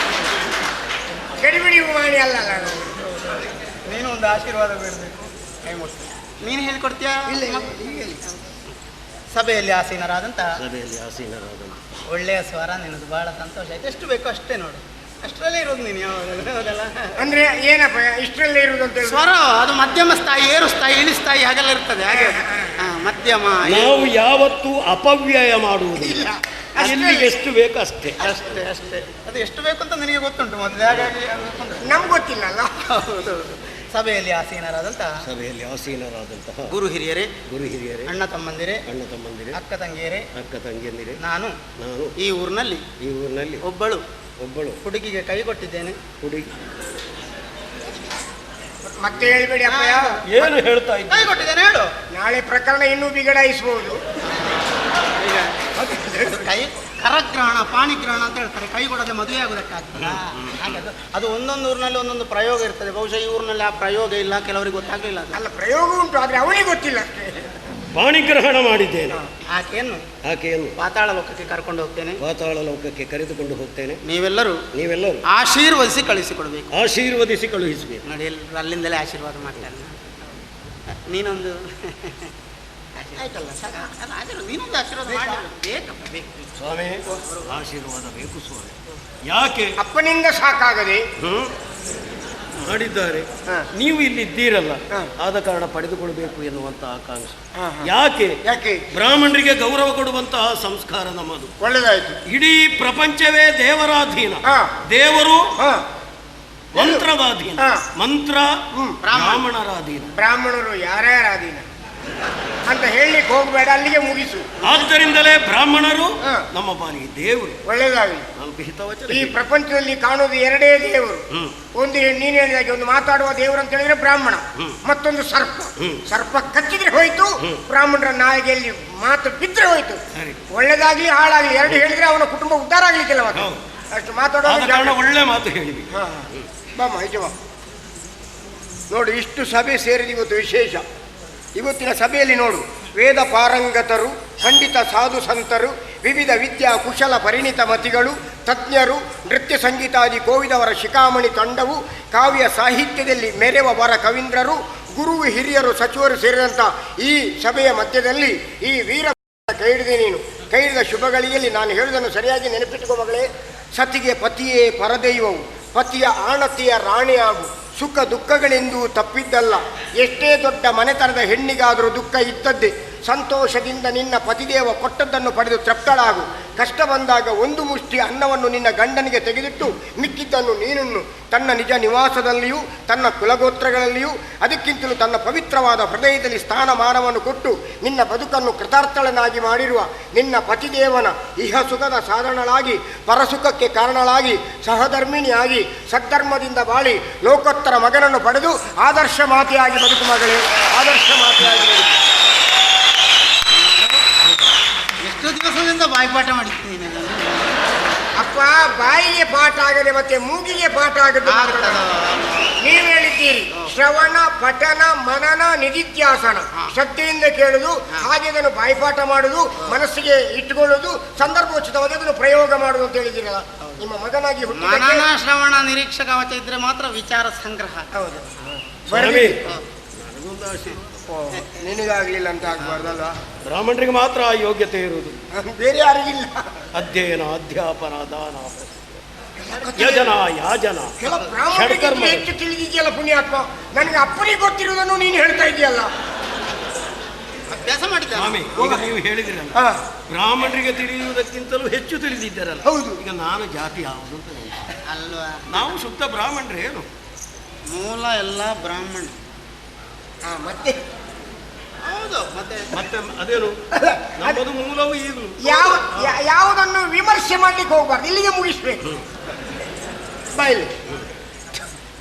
ಗಡಿಬಿಡಿ ಮಾಡಿ ಅಲ್ಲ. ನೀನು ಒಂದು ಆಶೀರ್ವಾದ ಬೇಡಬೇಕು, ಕೈ ಮುಟ್ಟಿ. ನೀನು ಹೇಳಿಕೊಡ್ತೀಯಾ? ಸಭೆಯಲ್ಲಿ ಆಸೀನರಾದಂತ ಒಳ್ಳೆಯ ಸ್ವರ ನಿನ್ನದು, ಬಹಳ ಸಂತೋಷ ಆಯ್ತು. ಎಷ್ಟು ಬೇಕೋ ಅಷ್ಟೇ ನೋಡು, ಅಷ್ಟರಲ್ಲೇ ಇರೋದು ನೀನು ಯಾವಾಗಲೂ. ಅಂದ್ರೆ ಏನಪ್ಪ ಇಷ್ಟರಲ್ಲೇ ಇರುವುದು ಅಂತ? ಸ್ವರ ಅದು ಮಧ್ಯಮ ಸ್ಥಾಯಿ, ಏರು ಸ್ಥಾಯಿ, ಇಳಿ ಸ್ಥಾಯಿ ಹಾಗೆಲ್ಲ ಇರ್ತದೆ. ಹಾಗೆ ಮಧ್ಯಮ. ನಾವು ಯಾವತ್ತೂ ಅಪವ್ಯಯ ಮಾಡುವುದಿಲ್ಲ. ಎಲ್ಲಿಗೆ ಎಷ್ಟು ಬೇಕು ಅಷ್ಟೇ ಅಷ್ಟೇ ಅಷ್ಟೇ. ಅದು ಎಷ್ಟು ಬೇಕು ಅಂತ ನಿನಗೆ ಗೊತ್ತುಂಟು ಮೊದಲೇ, ಹಾಗಾಗಿ ನಮ್ಗೆ ಗೊತ್ತಿಲ್ಲ ಅಲ್ಲ. ಸಭೆಯಲ್ಲಿ ಆಸೀನರಾದಂತಹ ಗುರು ಹಿರಿಯರೇ, ಅಣ್ಣ ತಮ್ಮಂದಿರೇ, ಅಕ್ಕ ತಂಗಿಯರೇ, ನಾನು ಈ ಊರಿನಲ್ಲಿ ಒಬ್ಬಳು ಹುಡುಗಿಗೆ ಕೈ ಕೊಟ್ಟಿದ್ದೇನೆ. ಮತ್ತೆ ಹೇಳ್ಬೇಡಿ ಅಪ್ಪ. ಏನು ಹೇಳ್ತಾ ಇದ್ದ? ಕೈ ಕೊಟ್ಟಿದ್ದೇನೆ ಹೇಳು. ನಾಳೆ ಪ್ರಕರಣ ಇನ್ನೂ ಬಿಗಡಾಯಿಸಬಹುದು. ಕೈ ಕರಗ್ರಹಣ, ಪಾಣಿಗ್ರಹಣ ಅಂತ ಹೇಳ್ತಾರೆ. ಕೈ ಕೊಡದೆ ಮದುವೆ ಆಗುವುದಕ್ಕಾಗ್ತದೆ. ಹಾಗೆ ಅದು ಒಂದೊಂದು ಊರಿನಲ್ಲಿ ಒಂದೊಂದು ಪ್ರಯೋಗ ಇರ್ತದೆ. ಬಹುಶಃ ಈ ಊರಿನಲ್ಲಿ ಆ ಪ್ರಯೋಗ ಇಲ್ಲ, ಕೆಲವರಿಗೆ ಗೊತ್ತಾಗಲಿಲ್ಲ. ಅಲ್ಲ, ಪ್ರಯೋಗ ಉಂಟು, ಆದ್ರೆ ಅವನಿಗೆ ಗೊತ್ತಿಲ್ಲ ಅಷ್ಟೇ. ಪಾಣಿಗ್ರಹಣ ಮಾಡಿದ್ದೇನೆ. ಆಕೆಯನ್ನು ಪಾತಾಳ ಲೋಕಕ್ಕೆ ಕರ್ಕೊಂಡು ಹೋಗ್ತೇನೆ. ಪಾತಾಳ ಲೋಕಕ್ಕೆ ಕರೆದುಕೊಂಡು ಹೋಗ್ತೇನೆ. ನೀವೆಲ್ಲರೂ ಆಶೀರ್ವದಿಸಿ ಕಳಿಸಿಕೊಡ್ಬೇಕು. ಆಶೀರ್ವದಿಸಿ ಕಳುಹಿಸಬೇಕು. ನೋಡಿ, ಎಲ್ಲರೂ ಅಲ್ಲಿಂದಲೇ ಆಶೀರ್ವಾದ ಮಾಡ್ತಾರೆ. ನೀನೊಂದು ಆಯ್ತಲ್ಲ, ನೀನೊಂದು ಆಶೀರ್ವಾದ ಮಾಡಿ. ಬೇಕಪ್ಪ, ಬೇಕು ಸ್ವಾಮಿ, ಆಶೀರ್ವಾದ ಬೇಕು ಸ್ವಾಮಿ. ಯಾಕೆ? ಅಪ್ಪನಿಂದ ಸಾಕಾಗದೆ ಮಾಡಿದ್ದಾರೆ. ನೀವು ಇಲ್ಲಿದ್ದೀರಲ್ಲ, ಆದ ಕಾರಣ ಪಡೆದುಕೊಳ್ಬೇಕು ಎನ್ನುವಂತಹ ಆಕಾಂಕ್ಷೆ. ಯಾಕೆ? ಬ್ರಾಹ್ಮಣರಿಗೆ ಗೌರವ ಕೊಡುವಂತಹ ಸಂಸ್ಕಾರ ನಮ್ಮದು. ಒಳ್ಳೆದಾಯ್ತು. ಇಡೀ ಪ್ರಪಂಚವೇ ದೇವರಾಧೀನ. ದೇವರು ಮಂತ್ರವಾಧೀನ, ಮಂತ್ರ ಬ್ರಾಹ್ಮಣರಾಧೀನ. ಬ್ರಾಹ್ಮಣರು ಯಾರ್ಯಾರಾಧೀನ ಅಂತ ಹೇಳಲಿಕ್ಕೆ ಹೋಗಬೇಡ, ಅಲ್ಲಿಗೆ ಮುಗಿಸು. ಆದ್ದರಿಂದಲೇ ಬ್ರಾಹ್ಮಣರು ನಮ್ಮ ಪಾಲಿಗೆ ದೇವರು. ಒಳ್ಳೆದಾಗಲಿ. ಈ ಪ್ರಪಂಚದಲ್ಲಿ ಕಾಣುವುದು ಎರಡೇ ದೇವರು. ಒಂದು ನೀನು ಹೇಳಿದಾಗೆ ಒಂದು ಮಾತಾಡುವ ದೇವರು ಅಂತ ಹೇಳಿದ್ರೆ ಬ್ರಾಹ್ಮಣ, ಮತ್ತೊಂದು ಸರ್ಪ. ಸರ್ಪ ಕಚ್ಚಿದ್ರೆ ಹೋಯ್ತು, ಬ್ರಾಹ್ಮಣರ ನಾಯಿಗೆಯಲ್ಲಿ ಮಾತು ಬಿದ್ದರೆ ಹೋಯ್ತು. ಒಳ್ಳೆದಾಗ್ಲಿ ಹಾಳಾಗ್ಲಿ ಎರಡು ಹೇಳಿದ್ರೆ ಅವನ ಕುಟುಂಬ ಉದ್ಧಾರ ಆಗ್ಲಿಕ್ಕಿಲ್ಲ. ಅಷ್ಟು ಮಾತಾಡೋ ಒಳ್ಳೆ ಮಾತು ಹೇಳಿದ್ವಿ. ಬಾಮ ಐಜವ ನೋಡು, ಇಷ್ಟು ಸಭೆ ಸೇರಿದ ಇವತ್ತು ವಿಶೇಷ. ಇವತ್ತಿನ ಸಭೆಯಲ್ಲಿ ನೋಡು, ವೇದ ಪಾರಂಗತರು, ಪಂಡಿತ ಸಾಧು ಸಂತರು, ವಿವಿಧ ವಿದ್ಯಾ ಕುಶಲ ಪರಿಣಿತ ಮತಿಗಳು, ತಜ್ಞರು, ನೃತ್ಯ ಸಂಗೀತಾದಿ ಕೋವಿದವರ ಶಿಖಾಮಣಿ ತಂಡವು, ಕಾವ್ಯ ಸಾಹಿತ್ಯದಲ್ಲಿ ಮೆರೆವ ವರ ಕವೀಂದ್ರರು, ಗುರು ಹಿರಿಯರು, ಸಚಿವರು ಸೇರಿದಂಥ ಈ ಸಭೆಯ ಮಧ್ಯದಲ್ಲಿ ಈ ವೀರ ಕೈ ಹಿಡಿದೆ. ನೀನು ಕೈ ಹಿಡಿದ ಶುಭಗಳಿಯಲ್ಲಿ ನಾನು ಹೇಳುವುದನ್ನು ಸರಿಯಾಗಿ ನೆನಪಿಟ್ಟುಕೋ ಮಗಳೇ. ಸತಿಗೆ ಪತಿಯೇ ಪರದೈವವು, ಪತಿಯ ಆಣತಿಯ ರಾಣಿಯಾಗು, ಸುಖ ದುಃಖಗಳೆಂದೂ ತಪ್ಪಿದ್ದಲ್ಲ. ಎಷ್ಟೇ ದೊಡ್ಡ ಮನೆತನದ ಹೆಣ್ಣಿಗಾದರೂ ದುಃಖ ಇದ್ದದ್ದೇ. ಸಂತೋಷದಿಂದ ನಿನ್ನ ಪತಿದೇವ ಕೊಟ್ಟದ್ದನ್ನು ಪಡೆದು ತೃಪ್ತಳಾಗು. ಕಷ್ಟ ಬಂದಾಗ ಒಂದು ಮುಷ್ಟಿ ಅನ್ನವನ್ನು ನಿನ್ನ ಗಂಡನಿಗೆ ತೆಗೆದಿಟ್ಟು ಮಿಕ್ಕಿದ್ದನ್ನು ನೀನನ್ನು ತನ್ನ ನಿಜ ನಿವಾಸದಲ್ಲಿಯೂ ತನ್ನ ಕುಲಗೋತ್ರಗಳಲ್ಲಿಯೂ ಅದಕ್ಕಿಂತಲೂ ತನ್ನ ಪವಿತ್ರವಾದ ಹೃದಯದಲ್ಲಿ ಸ್ಥಾನಮಾನವನ್ನು ಕೊಟ್ಟು ನಿನ್ನ ಬದುಕನ್ನು ಕೃತಾರ್ಥಳನಾಗಿ ಮಾಡಿರುವ ನಿನ್ನ ಪತಿದೇವನ ಇಹ ಸುಖದ ಸಾಧನಳಾಗಿ, ಪರಸುಖಕ್ಕೆ ಕಾರಣಳಾಗಿ, ಸಹಧರ್ಮಿಣಿಯಾಗಿ ಸದ್ಧರ್ಮದಿಂದ ಬಾಳಿ ಲೋಕೋತ್ತರ ಮಗನನ್ನು ಪಡೆದು ಆದರ್ಶ ಮಾತೆಯಾಗಿ ಬದುಕು ಮಗಳೇ, ಆದರ್ಶ ಮಾತೆಯಾಗಿ ಬದುಕು. ಎಷ್ಟು ದಿವಸದಿಂದ ಬಾಯಿಪಾಠ ಮಾಡಿದ್ದೀನಿ ಅಪ್ಪ. ಬಾಯಿಗೆ ಪಾಠ ಆಗದೆ ಮತ್ತೆ ಮೂಗಿಗೆ ಪಾಠ ಆಗದೆ ನೀವು ಹೇಳಿದ್ದೀರಿ. ಶ್ರವಣ, ಪಠನ, ಮನನ, ನಿಧಿಧ್ಯಾಸನ. ಶ್ರದ್ಧೆಯಿಂದ ಕೇಳುದು, ಹಾಗೆ ಅದನ್ನು ಬಾಯಿಪಾಠ ಮಾಡುದು, ಮನಸ್ಸಿಗೆ ಇಟ್ಟುಕೊಳ್ಳುವುದು, ಸಂದರ್ಭೋಚಿತವಾಗಿ ಅದನ್ನು ಪ್ರಯೋಗ ಮಾಡುದು ಅಂತ ಹೇಳಿದ್ದೀರಲ್ಲ. ನಿಮ್ಮ ಮಗನಾಗಿ ಮನನ, ಶ್ರವಣ, ನಿರೀಕ್ಷಕ ಅವಚ ಇದ್ರೆ ಮಾತ್ರ ವಿಚಾರ ಸಂಗ್ರಹ. ಹೌದು. ನಿನಗಾಗ್ಲಿಲ್ಲ ಅಂತ ಆಗ್ಬಾರ್ದಲ್ವಾ? ಬ್ರಾಹ್ಮಣರಿಗೆ ಮಾತ್ರ ಆ ಯೋಗ್ಯತೆ ಇರುವುದು, ಬೇರೆ ಯಾರಿಗಿಲ್ಲ. ಅಧ್ಯಯನ, ಅಧ್ಯಾಪನ, ದಾನ, ಯಜನ, ಯಾಜನ, ಹೆಚ್ಚು ತಿಳಿದಿದೆಯಲ್ಲ ಪುಣ್ಯಾತ್ಮ. ನನಗೆ ಅಪ್ಪನಿಗೆ ಗೊತ್ತಿರುವುದನ್ನು ನೀನು ಹೇಳ್ತಾ ಇದೆಯಲ್ಲ. ಅಭ್ಯಾಸ ಮಾಡಿದ್ದ ಸ್ವಾಮಿ. ಈಗ ನೀವು ಹೇಳಿದಿರಲ್ಲ, ಬ್ರಾಹ್ಮಣರಿಗೆ ತಿಳಿಯುವುದಕ್ಕಿಂತಲೂ ಹೆಚ್ಚು ತಿಳಿದಿದ್ದಾರಲ್ಲ. ಹೌದು. ಈಗ ನಾನು ಜಾತಿ ಯಾವುದು ಅಂತ ಅಲ್ವಾ? ನಾವು ಶುದ್ಧ ಬ್ರಾಹ್ಮಣರೇ ಏನು? ಮೂಲ ಎಲ್ಲ ಬ್ರಾಹ್ಮಣ. ಮತ್ತೆ ಹೌದು, ಮತ್ತೆ ಮತ್ತೆ ಅದೇನು ನಮ್ಮದು ಮೂಲವು ಇದು. ಯಾವುದನ್ನು ವಿಮರ್ಶೆ ಮಾಡ್ಲಿಕ್ಕೆ ಹೋಗ್ಬಾರ್ದು, ಇಲ್ಲಿಗೆ ಮುಗಿಸ್ಬೇಕು. ಬಾಯಲ್ಲಿ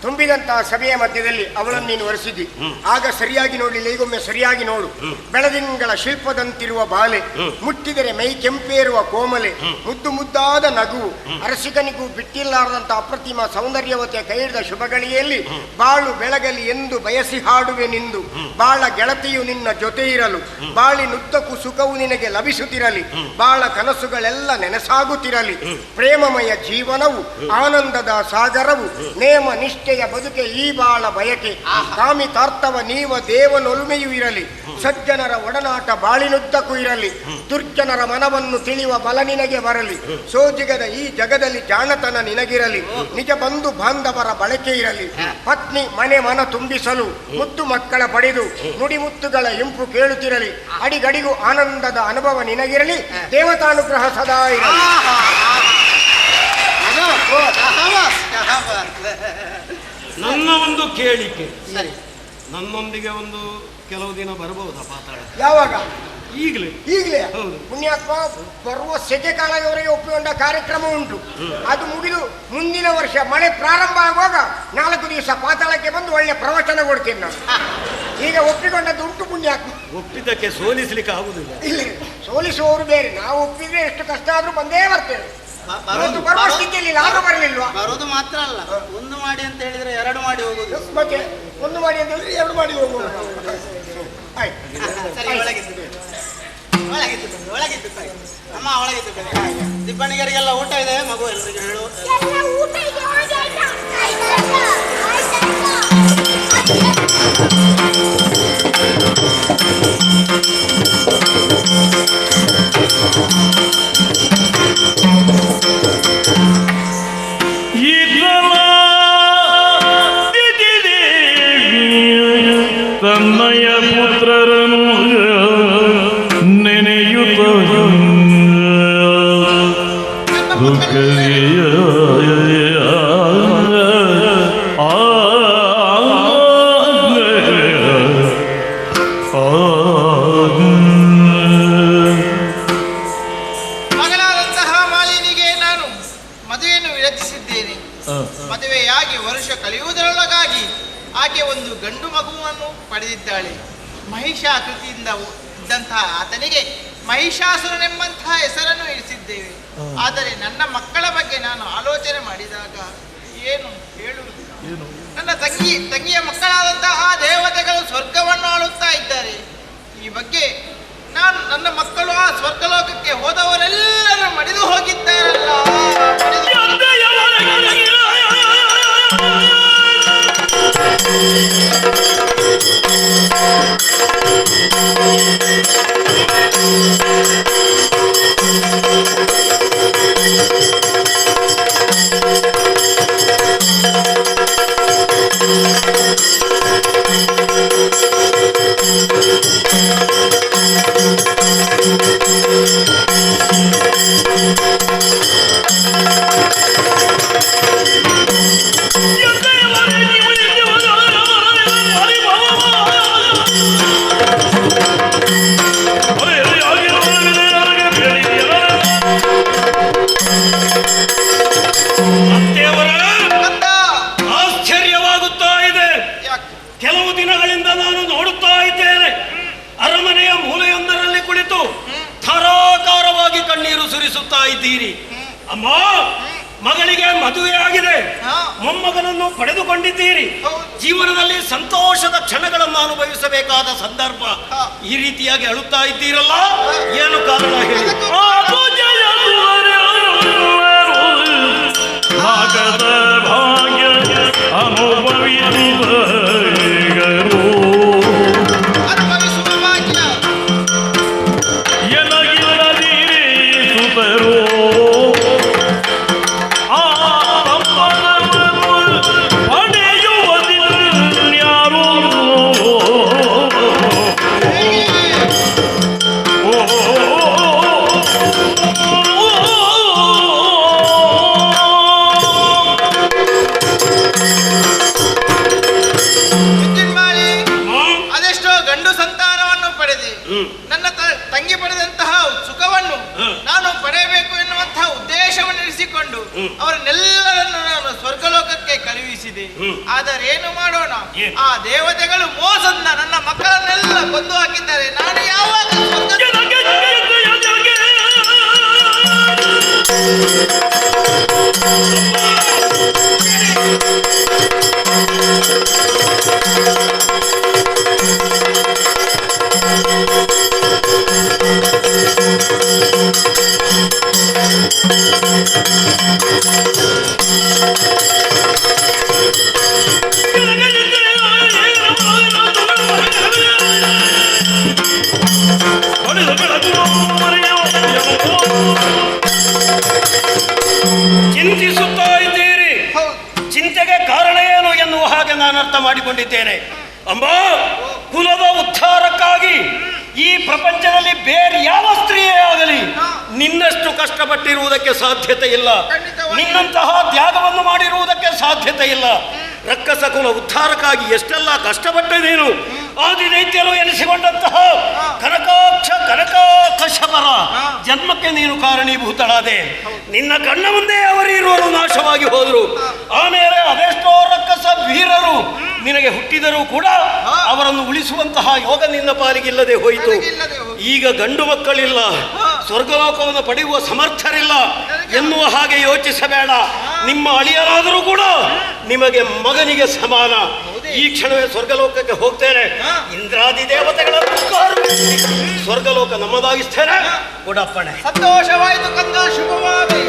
ತುಂಬಿದಂತಹ ಸಭೆಯ ಮಧ್ಯದಲ್ಲಿ ಅವಳನ್ನು ನೀನು ಒರೆಸಿದ್ದಿ. ಆಗ ಸರಿಯಾಗಿ ನೋಡಲಿಲ್ಲ, ಈಗೊಮ್ಮೆ ಸರಿಯಾಗಿ ನೋಡು. ಬೆಳದಿಂಗಳ ಶಿಲ್ಪದಂತಿರುವ ಬಾಲೆ, ಮುಟ್ಟಿದರೆ ಮೈ ಕೆಂಪೇರುವ ಕೋಮಲೆ, ಮುದ್ದು ಮುದ್ದಾದ ನಗುವು, ಅರಸಿಕನಿಗೂ ಬಿಟ್ಟಿಲ್ಲಾರದಂತ ಅಪ್ರತಿಮ ಸೌಂದರ್ಯವತೆಯ ಕೈ ಹಿಡಿದ ಶುಭಗಳಿಯಲ್ಲಿ ಬಾಳು ಬೆಳಗಲಿ ಎಂದು ಬಯಸಿ ಹಾಡುವೆ ನಿಂದು. ಬಾಳ ಗೆಳತಿಯು ನಿನ್ನ ಜೊತೆ ಇರಲು, ಬಾಳಿನುದ್ದಕ್ಕೂ ಸುಖವು ನಿನಗೆ ಲಭಿಸುತ್ತಿರಲಿ, ಬಾಳ ಕನಸುಗಳೆಲ್ಲ ನೆನಸಾಗುತ್ತಿರಲಿ. ಪ್ರೇಮಮಯ ಜೀವನವು, ಆನಂದದ ಸಾಗರವು, ನೇಮ ನಿಷ್ಠೆಯ ಬದುಕೆ ಈ ಬಾಳ ಬಯಕೆ. ಕಾಮಿತಾರ್ಥವ ನೀವ ದೇವನೊಲುಮೆಯೂ ಇರಲಿ, ಸಜ್ಜನರ ಒಡನಾಟ ಬಾಳಿನುದ್ದಕ್ಕೂ ಇರಲಿ. ದುರ್ಜನರ ಮನವನ್ನು ತಿಳಿಯುವ ಬಲ ನಿನಗೆ ಬರಲಿ, ಸೋಜಿಗದ ಈ ಜಗದಲ್ಲಿ ಜಾಣತನ ನಿನಗಿರಲಿ. ನಿಜ ಬಂಧು ಬಾಂಧವರ ಬಳಕೆ ಇರಲಿ, ಪತ್ನಿ ಮನೆ ಮನ ತುಂಬಿಸಲು ಮುದ್ದು ಮಕ್ಕಳ ಪಡೆದು ನುಡಿಮುತ್ತುಗಳ ಇಂಪು ಕೇಳುತ್ತಿರಲಿ. ಅಡಿಗಡಿಗೂ ಆನಂದದ ಅನುಭವ ನಿನಗಿರಲಿ, ದೇವತಾನುಗ್ರಹ ಸದಾ ಇರಲಿ. ನನ್ನ ಒಂದು ಕೇಳಿಕೆ, ನನ್ನೊಂದಿಗೆ ಒಂದು ಕೆಲವು ದಿನ ಬರಬಹುದಾ ಪಾತಾಳ? ಯಾವಾಗ? ಈಗಲೇ. ಈಗಲೇ? ಹೌದು. ಪುಣ್ಯಾತ್ಮ, ಬರುವ ಸೆಕೆ ಕಾಲದವರೆಗೆ ಒಪ್ಪಿಕೊಂಡ ಕಾರ್ಯಕ್ರಮ ಉಂಟು. ಅದು ಮುಗಿದು ಮುಂದಿನ ವರ್ಷ ಮಳೆ ಪ್ರಾರಂಭ ಆಗುವಾಗ 4 ದಿವಸ ಪಾತಾಳಕ್ಕೆ ಬಂದು ಒಳ್ಳೆ ಪ್ರವಚನ ಕೊಡ್ತೀನಿ ನಾನು. ಈಗ ಒಪ್ಪಿಕೊಂಡದ್ದು ಉಂಟು ಪುಣ್ಯಾತ್ಮ. ಒಪ್ಪಿದ್ದಕ್ಕೆ ಸೋಲಿಸ್ಲಿಕ್ಕೆ ಆಗುದಿಲ್ಲ. ಇಲ್ಲಿ ಸೋಲಿಸುವವರು ಬೇರೆ, ನಾವು ಒಪ್ಪಿದ್ರೆ ಎಷ್ಟು ಕಷ್ಟ ಆದ್ರೂ ಬಂದೇ ಬರ್ತೇವೆ. ಬರುವ ಸ್ಥಿತಿಯಲ್ಲಿ ಲಾಭ ಬರಲಿಲ್ವಾ? ಬರೋದು ಮಾತ್ರ ಅಲ್ಲ, ಒಂದು ಮಾಡಿ ಅಂತ ಹೇಳಿದ್ರೆ 2 ಮಾಡಿ ಹೋಗುದು. ಮತ್ತೆ ಒಂದು ಮಾಡಿ ಅಂತ ಹೇಳಿದ್ರೆ 2 ಮಾಡಿ ಹೋಗುವ. ಸರಿ, ಒಳಗಿದ್ದು ತಾಯಿ ಅಮ್ಮ, ಒಳಗಿದ್ದು ದಿಬ್ಬಣಿಗರಿಗೆಲ್ಲ ಊಟ ಇದೆ, ಮಗು ಎಲ್ರಿಗೂ ಹೇಳು. ತನ್ನಯ ಪುತ್ರರನು ನೆನೆಯುತ್ತ ಮಗನಾದಂತಹ ಮಾಲಿನಿಗೆ ನಾನು ಮದುವೆಯನ್ನು ವಿರಚಿಸಿದ್ದೇನೆ. ಮದುವೆಯಾಗಿ ವರ್ಷ ಕಳೆಯುವುದರೊಳಗಾಗಿ ಆಕೆ ಒಂದು ಗಂಡು ಮಗುವನ್ನು ಪಡೆದಿದ್ದಾಳೆ. ಮಹಿಷಾಕೃತಿಯಿಂದ ಇದ್ದಂತಹ ಆತನಿಗೆ ಮಹಿಷಾಸುರನೆಂಬಂತಹ ಹೆಸರನ್ನು ಇರಿಸಿದ್ದೇವೆ. ಆದರೆ ನನ್ನ ಮಕ್ಕಳ ಬಗ್ಗೆ ನಾನು ಆಲೋಚನೆ ಮಾಡಿದಾಗ ಏನು ಹೇಳುವುದು? ನನ್ನ ತಂಗಿಯ ಮಕ್ಕಳಾದಂತಹ ದೇವತೆಗಳು ಸ್ವರ್ಗವನ್ನು ಆಳುತ್ತಾ ಇದ್ದಾರೆ. ಈ ಬಗ್ಗೆ ನನ್ನ ಮಕ್ಕಳು ಆ ಸ್ವರ್ಗಲೋಕಕ್ಕೆ ಹೋದವರೆಲ್ಲರೂ ಮಡಿದು ಹೋಗಿದ್ದಾರಲ್ಲ. ಆಶ್ಚರ್ಯವಾಗುತ್ತಾ ಇದೆ. ಕೆಲವು ದಿನಗಳಿಂದ ನಾನು ನೋಡುತ್ತಾ ಇದ್ದೇನೆ, ಅರಮನೆಯ ಮೂಲೆಯೊಂದರಲ್ಲಿ ಕುಳಿತು ಧಾರಾಕಾರವಾಗಿ ಕಣ್ಣೀರು ಸುರಿಸುತ್ತಾ ಇದ್ದೀರಿ. ಅಮ್ಮ, ಮಗಳಿಗೆ ಮದುವೆ ಆಗಿದೆ, ಮೊಮ್ಮಗನನ್ನು ಪಡೆದುಕೊಂಡಿದ್ದೀರಿ. ಜೀವನದಲ್ಲಿ ಸಂತೋಷದ ಕ್ಷಣಗಳನ್ನು ಅನುಭವಿಸಬೇಕಾದ ಸಂದರ್ಭ. ಈ ರೀತಿಯಾಗಿ ಅಳುತ್ತಾ ಇದ್ದೀರಲ್ಲ, ಏನು ಕಾರಣ ಹೇಳಿ? ಭಾಗ್ಯ ಅನುಭವಿಸುವ ಅವರನ್ನೆಲ್ಲರನ್ನು ನಾನು ಸ್ವರ್ಗಲೋಕಕ್ಕೆ ಕಳುಹಿಸಿದೆ. ಆದರೆ ಏನು ಮಾಡೋಣ, ಆ ದೇವತೆಗಳು ಮೋಸದಿಂದ ನನ್ನ ಮಕ್ಕಳನ್ನೆಲ್ಲ ಕೊಂದು ಹಾಕಿದ್ದಾರೆ. ನಾನು ಯಾವಾಗ ಚಿಂತಿಸುತ್ತಾ ಇದ್ದೀರಿ. ಚಿಂತೆಗೆ ಕಾರಣ ಏನು ಎನ್ನುವ ಹಾಗೆ ನಾನು ಅರ್ಥ ಮಾಡಿಕೊಂಡಿದ್ದೇನೆ. ಅಂಬಾ, ಕುಲದ ಉದ್ಧಾರಕ್ಕಾಗಿ ಈ ಪ್ರಪಂಚದಲ್ಲಿ ಬೇರೆ ಯಾವ ಸ್ತ್ರೀಯೇ ಆಗಲಿ ನಿನ್ನಷ್ಟು ಕಷ್ಟಪಟ್ಟಿರುವುದಕ್ಕೆ ಸಾಧ್ಯತೆ ಇಲ್ಲ. ನಿನ್ನಂತಹ ತ್ಯಾಗವನ್ನು ಮಾಡಿರುವುದಕ್ಕೆ ಸಾಧ್ಯತೆ ಇಲ್ಲ. ರಕ್ಕಸ ಕುಲ ಉದ್ಧಾರಕ್ಕಾಗಿ ಎಷ್ಟೆಲ್ಲ ಕಷ್ಟಪಟ್ಟೆ ನೀನು. ಆದಿದೈತ್ಯರು ಎನಿಸಿಕೊಂಡಂತಹ ಕನಕಾಕ್ಷಶಬರ ಜನ್ಮಕ್ಕೆ ನೀನು ಕಾರಣೀಭೂತಳಾದೆ. ನಿನ್ನ ಕಣ್ಣ ಮುಂದೆ ಅವರಿರುವರು ನಾಶವಾಗಿ ಹೋದರು. ಆಮೇಲೆ ಅದೆಷ್ಟೋ ರಕ್ಕಸ ವೀರರು ನಿನಗೆ ಹುಟ್ಟಿದರೂ ಕೂಡ ಅವರನ್ನು ಉಳಿಸುವಂತಹ ಯೋಗ ನಿನ್ನ ಪಾಲಿಗಿಲ್ಲದೆ ಹೋಯಿತು. ಈಗ ಗಂಡು ಮಕ್ಕಳಿಲ್ಲ, ಸ್ವರ್ಗಲೋಕವನ್ನು ಪಡೆಯುವ ಸಮರ್ಥರಿಲ್ಲ ಎನ್ನುವ ಹಾಗೆ ಯೋಚಿಸಬೇಡ. ನಿಮ್ಮ ಅಳಿಯರಾದರೂ ಕೂಡ ನಿಮಗೆ ಮಗನಿಗೆ ಸಮಾನ. ಈ ಕ್ಷಣವೇ ಸ್ವರ್ಗಲೋಕಕ್ಕೆ ಹೋಗ್ತೇನೆ. ಇಂದ್ರಾದಿ ದೇವತೆಗಳನ್ನು ಸ್ವರ್ಗಲೋಕ ನಮ್ಮದಾಗಿಸ್ತೇನೆ. ಕೊಡಪ್ಪಣೆ. ಸಂತೋಷವಾಯಿತು ಕಂದ, ಶುಭವಾಗಿ.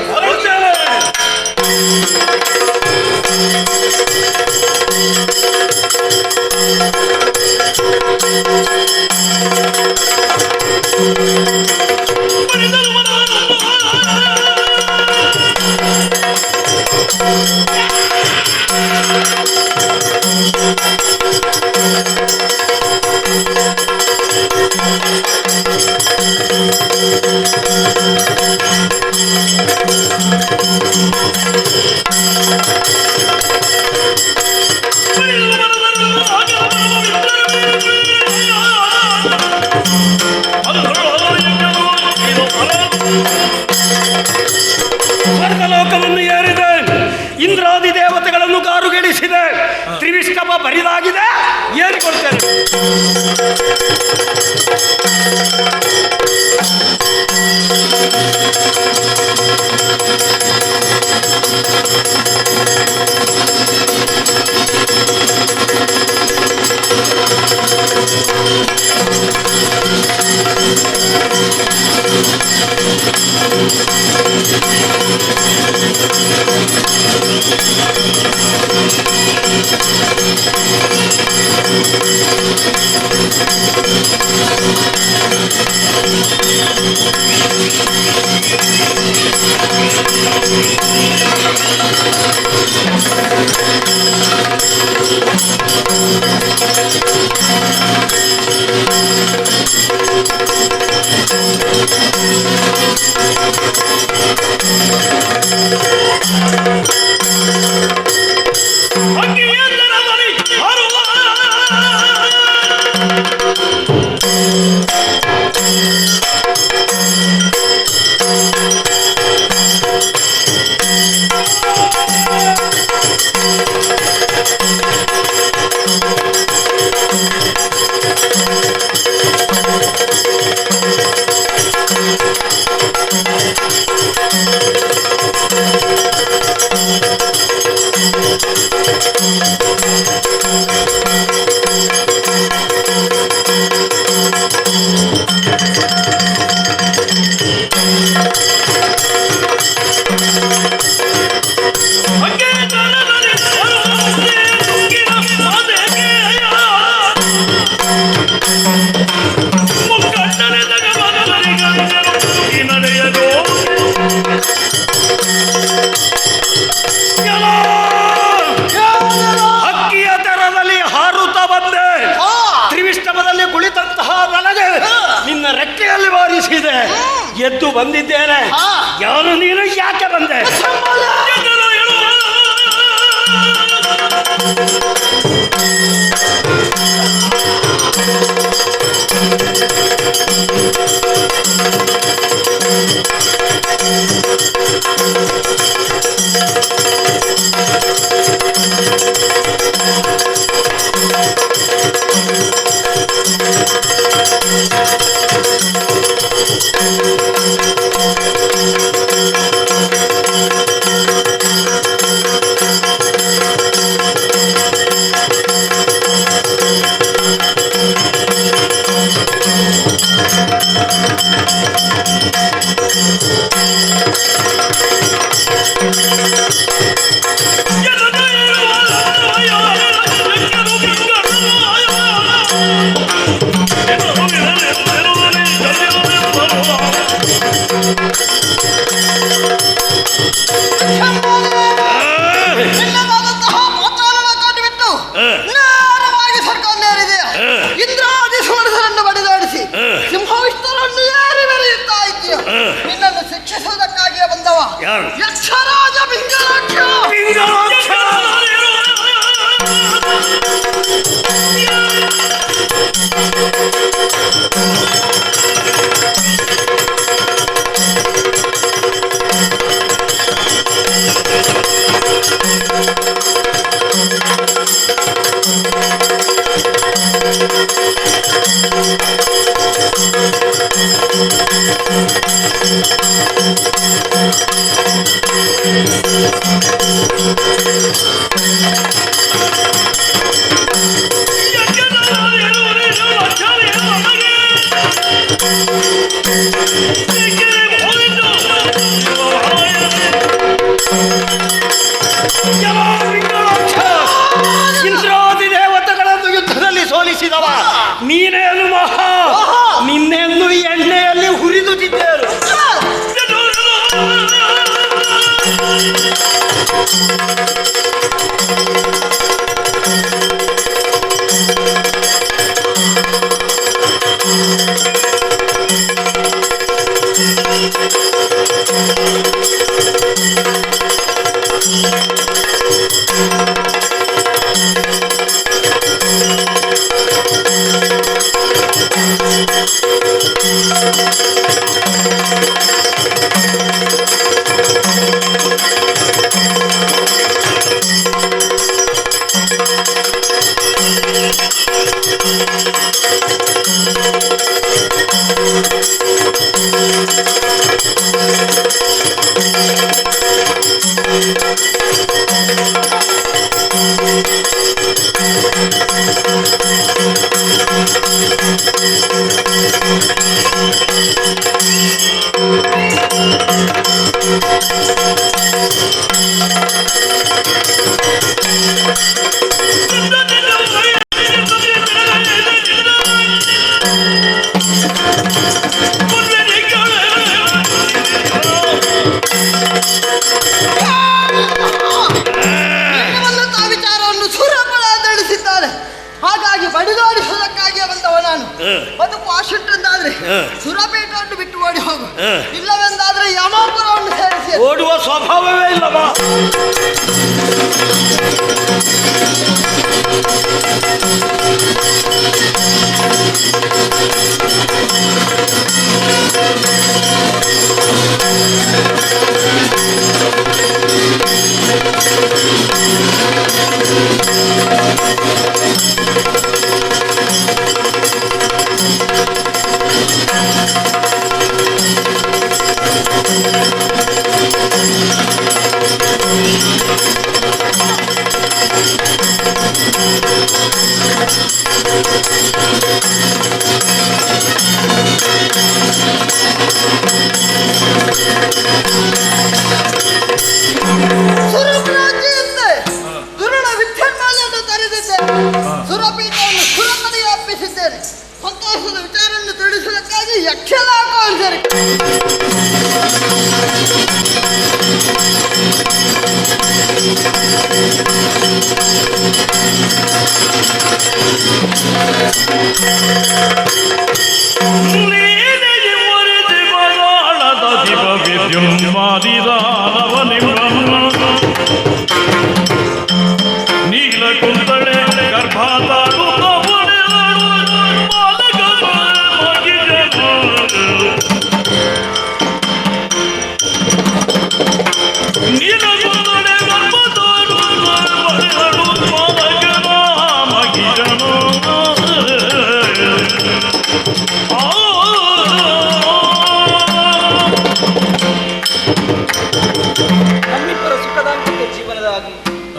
ಸ್ವರ್ಗಲೋಕವನ್ನು ಏರಿದೆ, ಇಂದ್ರಾದಿ ದೇವತೆಗಳನ್ನು ಕಾರುಗೆಡಿಸಿದೆ, ತ್ರಿವಿಷ್ಟಪ ಬರಿದಾಗಿದೆ, ಏರಿಕೊಳ್ತೇನೆ. ಎದ್ದು ಬಂದಿದ್ದೇನೆ. ಯಾರು ನೀನು, ಯಾಕೆ ಬಂದೆ? ಚಿನ್ನವಾದಂತಹ ಪಾತಾಳನ ಕಂಡುಬಿಟ್ಟು ನೇರವಾಗಿ ಸರ್ಕೊಂಡೇರಿದೆಯಾ ಇಂದ್ರಾದಿ ಸುಮನಸರನ್ನು ಬಡಿದಾಡಿಸಿ ಸಿಂಹವಿಷ್ಣರನ್ನು ಏರಿ ಬೆರೆಯುತ್ತಾ ಇದ್ದೀಯ. ನಿನ್ನನ್ನು ಶಿಕ್ಷಿಸುವುದಕ್ಕಾಗಿಯೇ ಬಂದವ ಯಕ್ಷರಾಜ ಪಿಂಗಲಾಕ್ಷ. ಇಂದ್ರಾದಿ ದೇವತೆಗಳನ್ನು ಯುದ್ಧದಲ್ಲಿ ಸೋಲಿಸಿದವ ನೀನೇನು ಮಹಾ, ನಿನ್ನೆನ್ನು ಎಣ್ಣೆಯಲ್ಲಿ ಹುರಿದು ತಿದ್ದೇರು. ವಿಚಾರವನ್ನು ಸುರಪಳ ನಡೆಸಿದ್ದಾರೆ. ಹಾಗಾಗಿ ಬಡಿದಾಡಿಸುವುದಕ್ಕಾಗಿಯೇ ಬಂದವ ನಾನು. ಬದುಕು ಆಶಿಟ್ಟೆಂದಾದ್ರೆ ಸುರಪೇಟವನ್ನು ಬಿಟ್ಟು ಓಡಿ ಹೋಗು, ಇಲ್ಲವೆಂದಾದ್ರೆ ಯಮಾಪುರವನ್ನು ಸೇರಿಸಿ ಓಡುವ ಸ್ವಭಾವವೇ ಇಲ್ಲವಾ? ದುರುಳ ವಿದ್ಯನ್ಮಾಲೆಯನ್ನು ತರೆದಿದ್ದೆ. ಸುರಪೀಠವನ್ನು ಸುರಪನಿಗೆ ಅಪ್ಪಿಸಿದ್ದೇನೆ. ಸಂತೋಷದ ವಿಚಾರವನ್ನು ತಿಳಿಸುವುದಕ್ಕಾಗಿ ಯಕ್ಷಲಾಕ ಸೇರಿ ನೀಲ ಕುಂತಳೆ ಗರ್ಭಾತಾಡು ನೀಲ ಕುಂತಳೆ ಗರ್ಭಾತಾಡು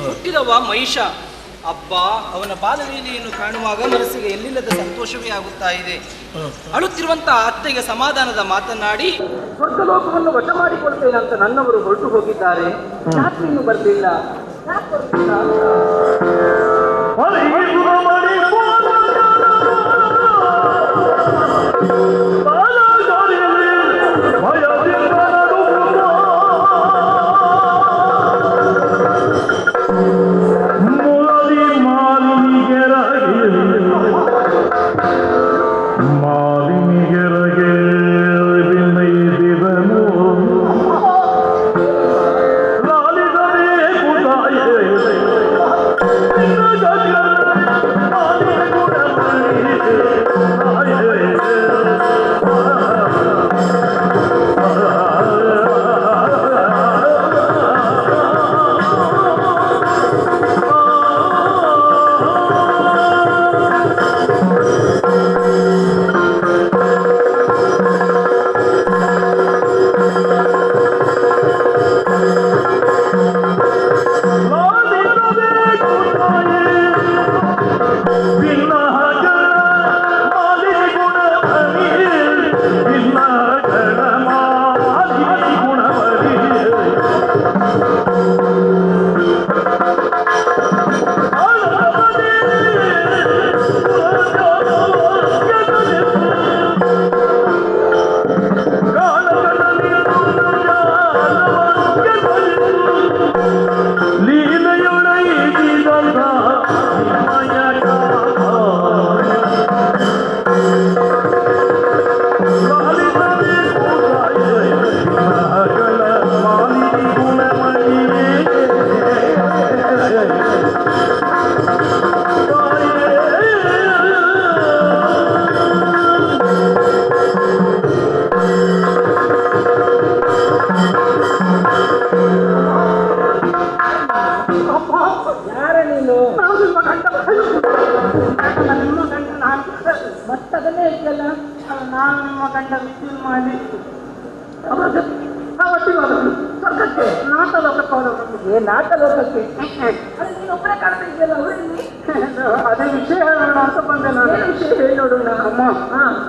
ಹುಟ್ಟಿದವ ಮಹಿಷ. ಅಬ್ಬ, ಅವನ ಬಾಲಲೀಲೆಯನ್ನು ಕಾಣುವಾಗ ಮನಸ್ಸಿಗೆ ಎಲ್ಲಿಲ್ಲದ ಸಂತೋಷವೇ ಆಗುತ್ತಾ ಇದೆ. ಅಳುತ್ತಿರುವಂತಹ ಅತ್ತೆಗೆ ಸಮಾಧಾನದ ಮಾತನಾಡಿ ಸ್ವರ್ಗಲೋಕವನ್ನು ವಶ ಮಾಡಿಕೊಳ್ತೇನೆ ಅಂತ ನನ್ನವರು ಹೊರಟು ಹೋಗಿದ್ದಾರೆ. ಯಾಕೆ ಇನ್ನು ಬರಲಿಲ್ಲ? ಮತ್ತದನ್ನೇ ಇದೆಯಲ್ಲ, ನಾನು ನಿಮ್ಮ ಗಂಡ ಮಿಸ್ಯೂಸ್ ಮಾಡಿ ಸ್ವರ್ಗಕ್ಕೆ ನಾಟಲೋಕಕ್ಕೆ ಹೋದವನು. ನಾಟಲೋಕಕ್ಕೆ ನೀನೊಬ್ಬರೇ ಕಾಣ್ತಾ ಇದೆಯಲ್ಲ, ಅವರಲ್ಲಿ ಅದೇ ವಿಷಯ ಹೇಳೋಣ ಅಂತ ಬಂದೆ ನಾನು. ವಿಷಯ ಹೇಳಿ ನೋಡೋಣ. ಅಮ್ಮ,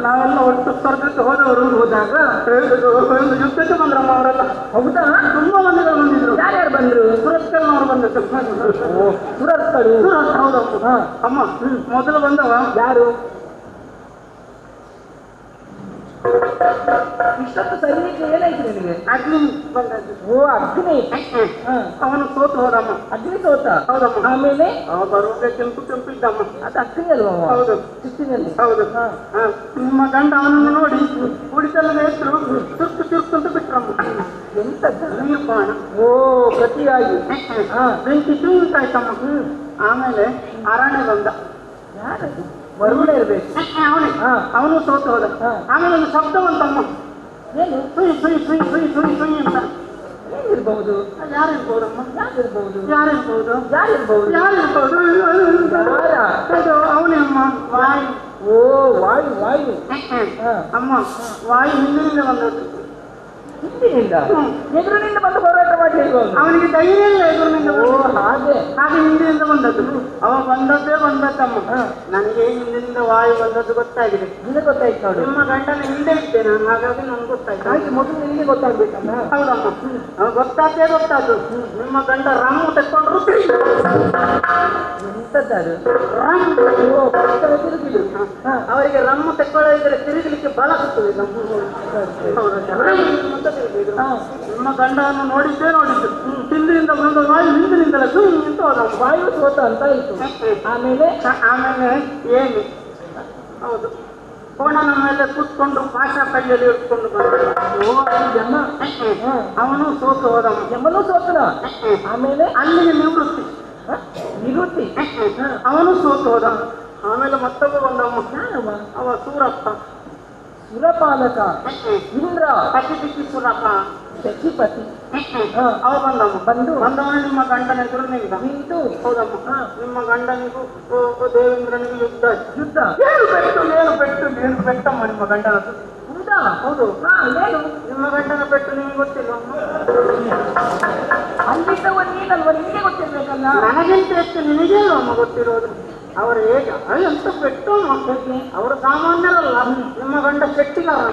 ನಾವೆಲ್ಲ ಒಟ್ಟು ಸ್ವರ್ಗಕ್ಕೆ ಹೋದವರು. ಹೋದಾಗ ಹೇಳುದು ಒಂದು ಯುದ್ಧಕ್ಕೆ ಬಂದ್ರಮ್ಮ ಅವರೆಲ್ಲ. ಹೌದಾ? ತುಂಬಾ ಮಂದಿಗಳು ಬಂದಿದ್ರು. ಯಾರ್ಯಾರು ಬಂದ್ರು? ಸುರತ್ಕಲ್ನವ್ರು ಬಂದಿದ್ರು. ಸುರತ್ಕಲ್? ಹೌದಮ್ಮ. ಅಮ್ಮ, ಮೊದಲು ಬಂದವ ಯಾರು? ಇಷ್ಟೊತ್ತು ಸೈನಿಕ ಏನಾಯ್ತು ನಿನಗೆ? ಅಗ್ನಿ ಬಂದದ್ದು. ಓ, ಅಗ್ನಿ. ಅವನು ಸೋತು ಹೋದಮ್ಮ. ಅಗ್ನಿ ಸೋತ? ಹೌದಮ್ಮ. ಆಮೇಲೆ ಅವ ಬರುವಾಗ ಕೆಂಪು ಕೆಂಪು ಇದ್ದಮ್ಮ. ಅದು ಅಗ್ನಿ ಅಲ್ವಾ? ಹೌದು, ಚಿತ್ತಿನಲ್ಲಿ. ಹೌದು. ನಿಮ್ಮ ಗಂಡ ಅವನನ್ನು ನೋಡಿ ಕುಡಿತಲ್ಲದ ಹೆಸರು ಚುರುಕು ಚುರುಕು ಅಂತ ಬಿಟ್ರಮ್ಮ. ಎಂತದ್ದು? ನೀರ್ಪಾಣ. ಓ, ಪ್ರತಿಯಾಗಿ ಬೆಂಕಿ ಚೂಂತಾಯ್ತಮ್ಮ. ಆಮೇಲೆ ಅರಣ್ಯ ಬಂದ. ಯಾರದು? ಬರುವುದೇ ಇರ್ಬೇಕು. ಅವನೇ. ಅವನು ಸೋತು ಹೋದ. ಆಮೇಲೆ ಒಂದು ಶಬ್ದ ಬಂತಮ್ಮ. ಏನು? ಸುಯ್ ಸುಯ್ ಸುಯ್ ಸುಯ್ ಸುಯ್ ಸುಯ್ ಅಂತ. ಏನಿರ್ಬಹುದು? ಯಾರಿರ್ಬೋದಮ್ಮ? ಯಾರಿರ್ಬಹುದು? ಯಾರಿರ್ಬಹುದು? ಯಾರಿರ್ಬಹುದು? ಯಾರಿರ್ಬಹುದು? ಅವನೇ ಅಮ್ಮ, ವಾಯು. ಓ, ವಾಯು. ವಾಯು ಅಮ್ಮ. ವಾಯು ಹಿಂದಿನಿಂದ ಬಂದದ್ದು. ಹಿಂದಿನಿಂದ? ಎದುರಿನಿಂದ ಬಂದು ಹೋರಾಟ ಮಾಡಲಿರ್ಬೋದು. ಅವನಿಗೆ ಧೈರ್ಯ ಇಲ್ಲ ಎದುರಿನಿಂದ. ಓ, ಹಾಗೆ ಹಿಂದಿನಿಂದ ಬಂದದ್ದು. ಅವ ಬಂದದ್ದೇ ಬಂದದ್ದಮ್ಮ. ನನಗೆ ಹಿಂದಿನಿಂದ ವಾಯು ಬಂದದ್ದು ಗೊತ್ತಾಗಿದೆ. ನಿಮಗೆ ಗೊತ್ತಾಯ್ತು ನೋಡಿ. ನಿಮ್ಮ ಗಂಡನ ಹಿಂದೆ ಇದ್ದೆ ನಾನು, ಹಾಗಾಗಿ ನನ್ಗೆ ಗೊತ್ತಾಯ್ತು. ಹಾಗೆ ಮೊದಲು ನಿಮಗೆ ಗೊತ್ತಾಗ್ಬೇಕಮ್ಮ. ಹೌದಮ್ಮ, ಗೊತ್ತಾದ್ದು. ನಿಮ್ಮ ಗಂಡ ರಮ್ಮು ತೆಕ್ಕೊಂಡ್ರು. ಎಂತದ್ದು? ರಮ್. ತಿರುಗಿದ್ರು. ಅವರಿಗೆ ರಮ್ಮು ತೆಕ್ಕೊಳ್ಳೋದ್ರೆ ತಿರುಗಲಿಕ್ಕೆ ಬಲ ಸಿಗ್ತದೆ. ನಿಮ್ಮ ಗಂಡವನ್ನು ನೋಡಿದ್ದೇ ನೋಡಿದ್ದು. ಹಿಂದಿನಿಂದ ಬಂದ ವಾಯು ಹಿಂದಿನಿಂದಲೇ ಅಂತ ಹೋದ. ವಾಯು ಸೋತ ಅಂತ ಇತ್ತು. ಆಮೇಲೆ ಏನು? ಹೌದು, ಕೋಣನ ಮೇಲೆ ಕೂತ್ಕೊಂಡು ಭಾಷಾ ಕೈಯಲ್ಲಿ ಇಟ್ಕೊಂಡು ಬಂದ. ಅವನು ಸೋತು ಹೋದ. ಯಮನು ಸೋತನ. ಆಮೇಲೆ ಅಲ್ಲಿಗೆ ನಿವೃತ್ತಿ. ಅವನು ಸೋತು ಹೋದ. ಆಮೇಲೆ ಮತ್ತೊಬ್ಬ ಬಂದಮ್ಮ. ಅವ ಸೂರಪ್ಪ. ಸುರಪಾಲಕ. ಇಂದ್ರ. ಪತಿಪಿತಿ ಸುರಪ. ಶಚಿಪತಿ. ಅವ ಬಂದವನು ನಿಮ್ಮ ಗಂಡನ ಎದುರು ನಿಂತು. ಹೌದಮ್ಮ. ನಿಮ್ಮ ಗಂಡನಿಗೂ ದೇವೇಂದ್ರನಿಗೂ ಯುದ್ಧ. ಏನು ಬೆಟ್ಟಮ್ಮ ನಿಮ್ಮ ಗಂಡನದ್ದು? ಹೌದಾ? ಹೌದು. ಏನು ನಿಮ್ಮ ಗಂಡನ ಪೆಟ್ಟು ನಿಮ್ಗೆ ಗೊತ್ತಿಲ್ಲ? ಅಲ್ಲಿದ್ದವ ನೀನಲ್ವ, ನಿಮಗೆ ಗೊತ್ತಿರ್ಬೇಕಲ್ಲ. ನನಗಿಂತ ಹೆಚ್ಚು ನಿನಗೇ ಅಮ್ಮ ಗೊತ್ತಿರೋದು. ಅವರು ಹೇಗೆ ಎಂತ ಪೆಟ್ಟು ಮಕ್ಕಳಿಗೆ ಅವರು ಸಾಮಾನ್ಯರಲ್ಲ. ನಿಮ್ಮ ಗಂಡ ಶೆಟ್ಟಿಗಾರ,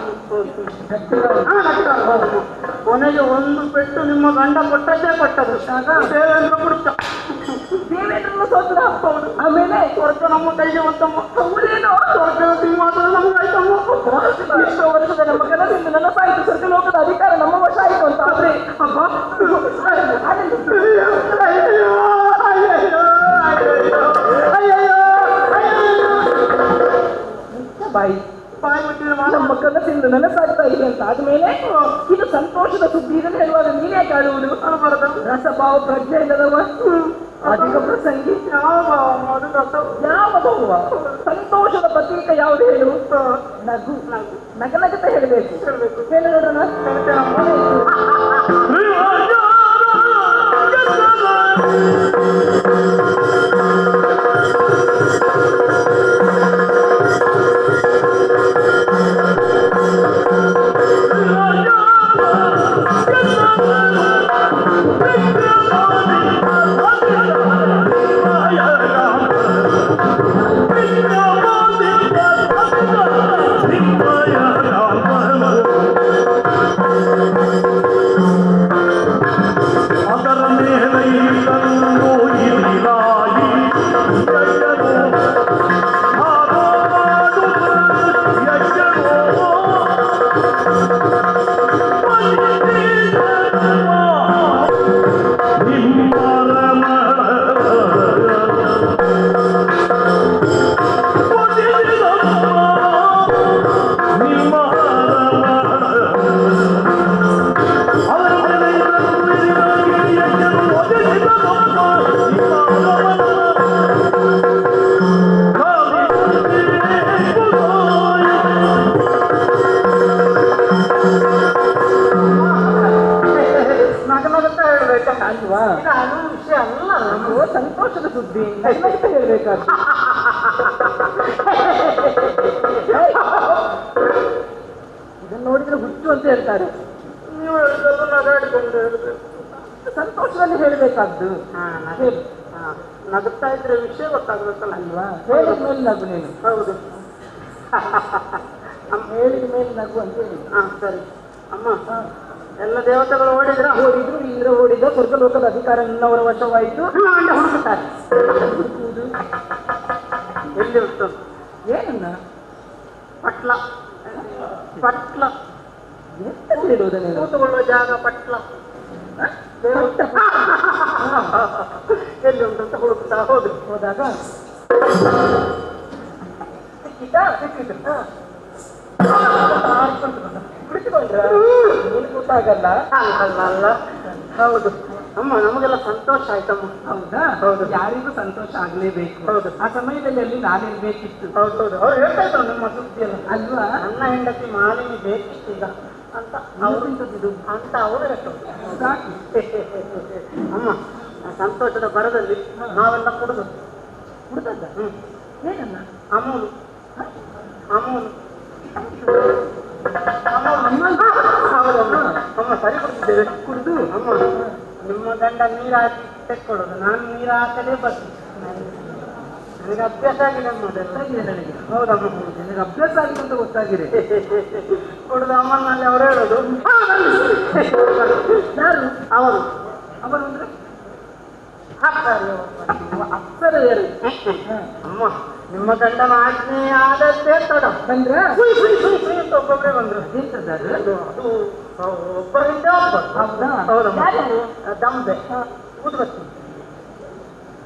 ಕೊನೆಗೆ ಒಂದು ಪೆಟ್ಟು ನಿಮ್ಮ ಗಂಡ ಕೊಟ್ಟದ್ದೇ ಕೊಟ್ಟದು. ದೇವೇಂದ್ರ ಕೊಡ್ತ, ದೇವೇಂದ್ರನ ಸೋತ್ರ ಹೌದು. ಆಮೇಲೆ ಸ್ವರ್ಗ ನಮ್ಮ ಕೈಗೆ ಬಂತಮ್ಮ. ಅವರೇನೋ ಸ್ವರ್ಗದ ಸಿಂಹಾಸನ ನಮಗಾಯ್ತಮ್ಮ. ಎಷ್ಟೋ ವರ್ಷದ ನಮ್ಮ ಕೆಲಸದಿಂದ ನನ್ನ ಸಾಯಿತು ಸ್ವರ್ಗ ಲೋಕದ ಅಧಿಕಾರ ನಮ್ಮ ವಶ ಆಯಿತು ಅಂತ ಆದ್ರೆ ಅಮ್ಮ ಬಾಯಿ ಬಾಯಿ ಮುಟ್ಟಿದ ನಮ್ಮ ಕನಸಿಂದ ನನಸಾಗ್ತಾ ಇದೆ ಅಂತ ಆದ್ಮೇಲೆ ಇದು ಸಂತೋಷದ ಸುದ್ದಿ. ಇದನ್ನು ಹೇಳುವಾಗ ನೀನೇ ಕಾಡುವುದು ರಸಭಾವ ಪ್ರಜ್ಞೆ ಇಲ್ಲದವ ಅಧಿಕ ಪ್ರಸಂಗಿ ಯಾವ ಸಂತೋಷದ ಪ್ರತೀಕ ಯಾವುದು ಹೇಳು? ನಗು. ನಗನಗತ ಹೇಳಬೇಕು. ಹೇಳಿ ನೋಡೋಣ. ಸಂತೋಷದ ಸುದ್ದಿ ಹೇಳ್ಬೇಕಾದ್ರೆ ಇದನ್ನು ನೋಡಿದ್ರೆ ಹುಚ್ಚು ಅಂತ ಹೇಳ್ತಾರೆ. ನೀವು ನಗಾಡಿಕೊಂಡು ಸಂತೋಷದಲ್ಲಿ ಹೇಳ್ಬೇಕಾದ್ದು. ನಗುತ್ತಾ ಇದ್ರೆ ವಿಷಯ ಗೊತ್ತಾಗ್ಬೇಕಲ್ಲ ಅಲ್ವಾ? ಹೇಳಿದ ಮೇಲೆ ನಗು ನೀನು. ಹೌದು, ಹೇಳಿದ ಮೇಲೆ ನಗು ಅಂತ ಹೇಳಿ. ಸರಿ ಅಮ್ಮ. ಎಲ್ಲ ದೇವತೆಗಳು ಓಡಿದ್ರು ಇಂದ್ರ ಓಡಿದ ಸ್ವರ್ಗ ಲೋಕದ ಅಧಿಕಾರ ನಿನ್ನವರ ವಶವಾಯಿತು. ಹುಡುಕುತ್ತಾರೆ. ಹುಡುಕುವುದು ಎಲ್ಲಿ ಉಂಟು? ಏನನ್ನ? ಪಟ್ಲ. ಪಟ್ಲ ಎಂತ ಹೇಳುವುದನ್ನ? ಕೂತುಕೊಳ್ಳುವ ಜಾಗ ಪಟ್ಲ ಎಲ್ಲಿ ಉಂಟು ಅಂತ ಹುಡುಕ್ತಾ ಹೋದಾಗ ಸಿಕ್ಕಿದ್ರು. ಕುಳಿತುಕೊಂಡ್ರೆ ಏನು ಗೊತ್ತಾಗಲ್ಲ. ಅಲ್ಲ ಹೌದು ಅಮ್ಮ, ನಮಗೆಲ್ಲ ಸಂತೋಷ ಆಯ್ತಮ್ಮ. ಹೌದಾ? ಹೌದು. ಯಾರಿಗೂ ಸಂತೋಷ ಆಗ್ಲೇಬೇಕು. ಹೌದು. ಆ ಸಮಯದಲ್ಲಿ ಅಲ್ಲಿ ನಾನಿರ್ಬೇಕಿತ್ತು. ಹೌದೌದು. ಅವ್ರು ಹೇಳ್ತಾ ಇದ್ರು ನಿಮ್ಮ ಸುದ್ದಿಯಲ್ಲ ಅಲ್ವಾ? ನನ್ನ ಹೆಂಡತಿ ಮಾಲಿನಿ ಬೇಕಿತ್ತು ಈಗ ಅಂತ ಅವರಿಂತದ್ದು ಅಂತ ಅವರು ಹೇಳ್ತಾರೆ. ಅಮ್ಮ, ಸಂತೋಷದ ಬರದಲ್ಲಿ ನಾವೆಲ್ಲ ಕುಡಿದು ಕುಡ್ದದ್ದ. ಏನನ್ನ? ಅಮೂಲು. ಅಮೂಲು ಅಮ್ಮ ಸರಿ ಕೊಡ್ತಿದ್ದೇವೆ ಕುಡಿದು. ಅಮ್ಮ, ನಿಮ್ಮ ಗಂಡ ನೀರು ಹಾಕಿ ತೆಕ್ಕೊಳ್ಳೋದು, ನಾನು ನೀರು ಹಾಕದೇ ಬರ್ತೀನಿ. ನನಗೆ ಅಭ್ಯಾಸ ಆಗಿದೆ ಅಮ್ಮ. ಗೊತ್ತಾಗಿದೆ ನನಗೆ. ಹೌದಮ್ಮ, ನನಗೆ ಅಭ್ಯಾಸ ಆಗಿದೆ ಅಂತ ಗೊತ್ತಾಗಿದೆ. ಕುಡಿದು ಅಮ್ಮನಲ್ಲಿ ಅವ್ರು ಹೇಳೋದು. ಯಾರು ಅವರು? ಅವರು ಅಂದ್ರೆ ಅಪ್ಸರೆಯರು. ಅಮ್ಮ, ನಿಮ್ಮ ಗಂಡನ ಆಜ್ಞೆ ಆದದ್ದೇ ತಡ ಬಂದ್ರೆ ಒಬ್ಬೊಬ್ಬರೇ ಬಂದ್ರು. ಅದು ಒಬ್ಬರಿಂದ ಒಬ್ಬ. ಹೌದಾ? ಹೌದಮ್ಮ. ದಂಬೆ, ಊರ್ವಶಿ,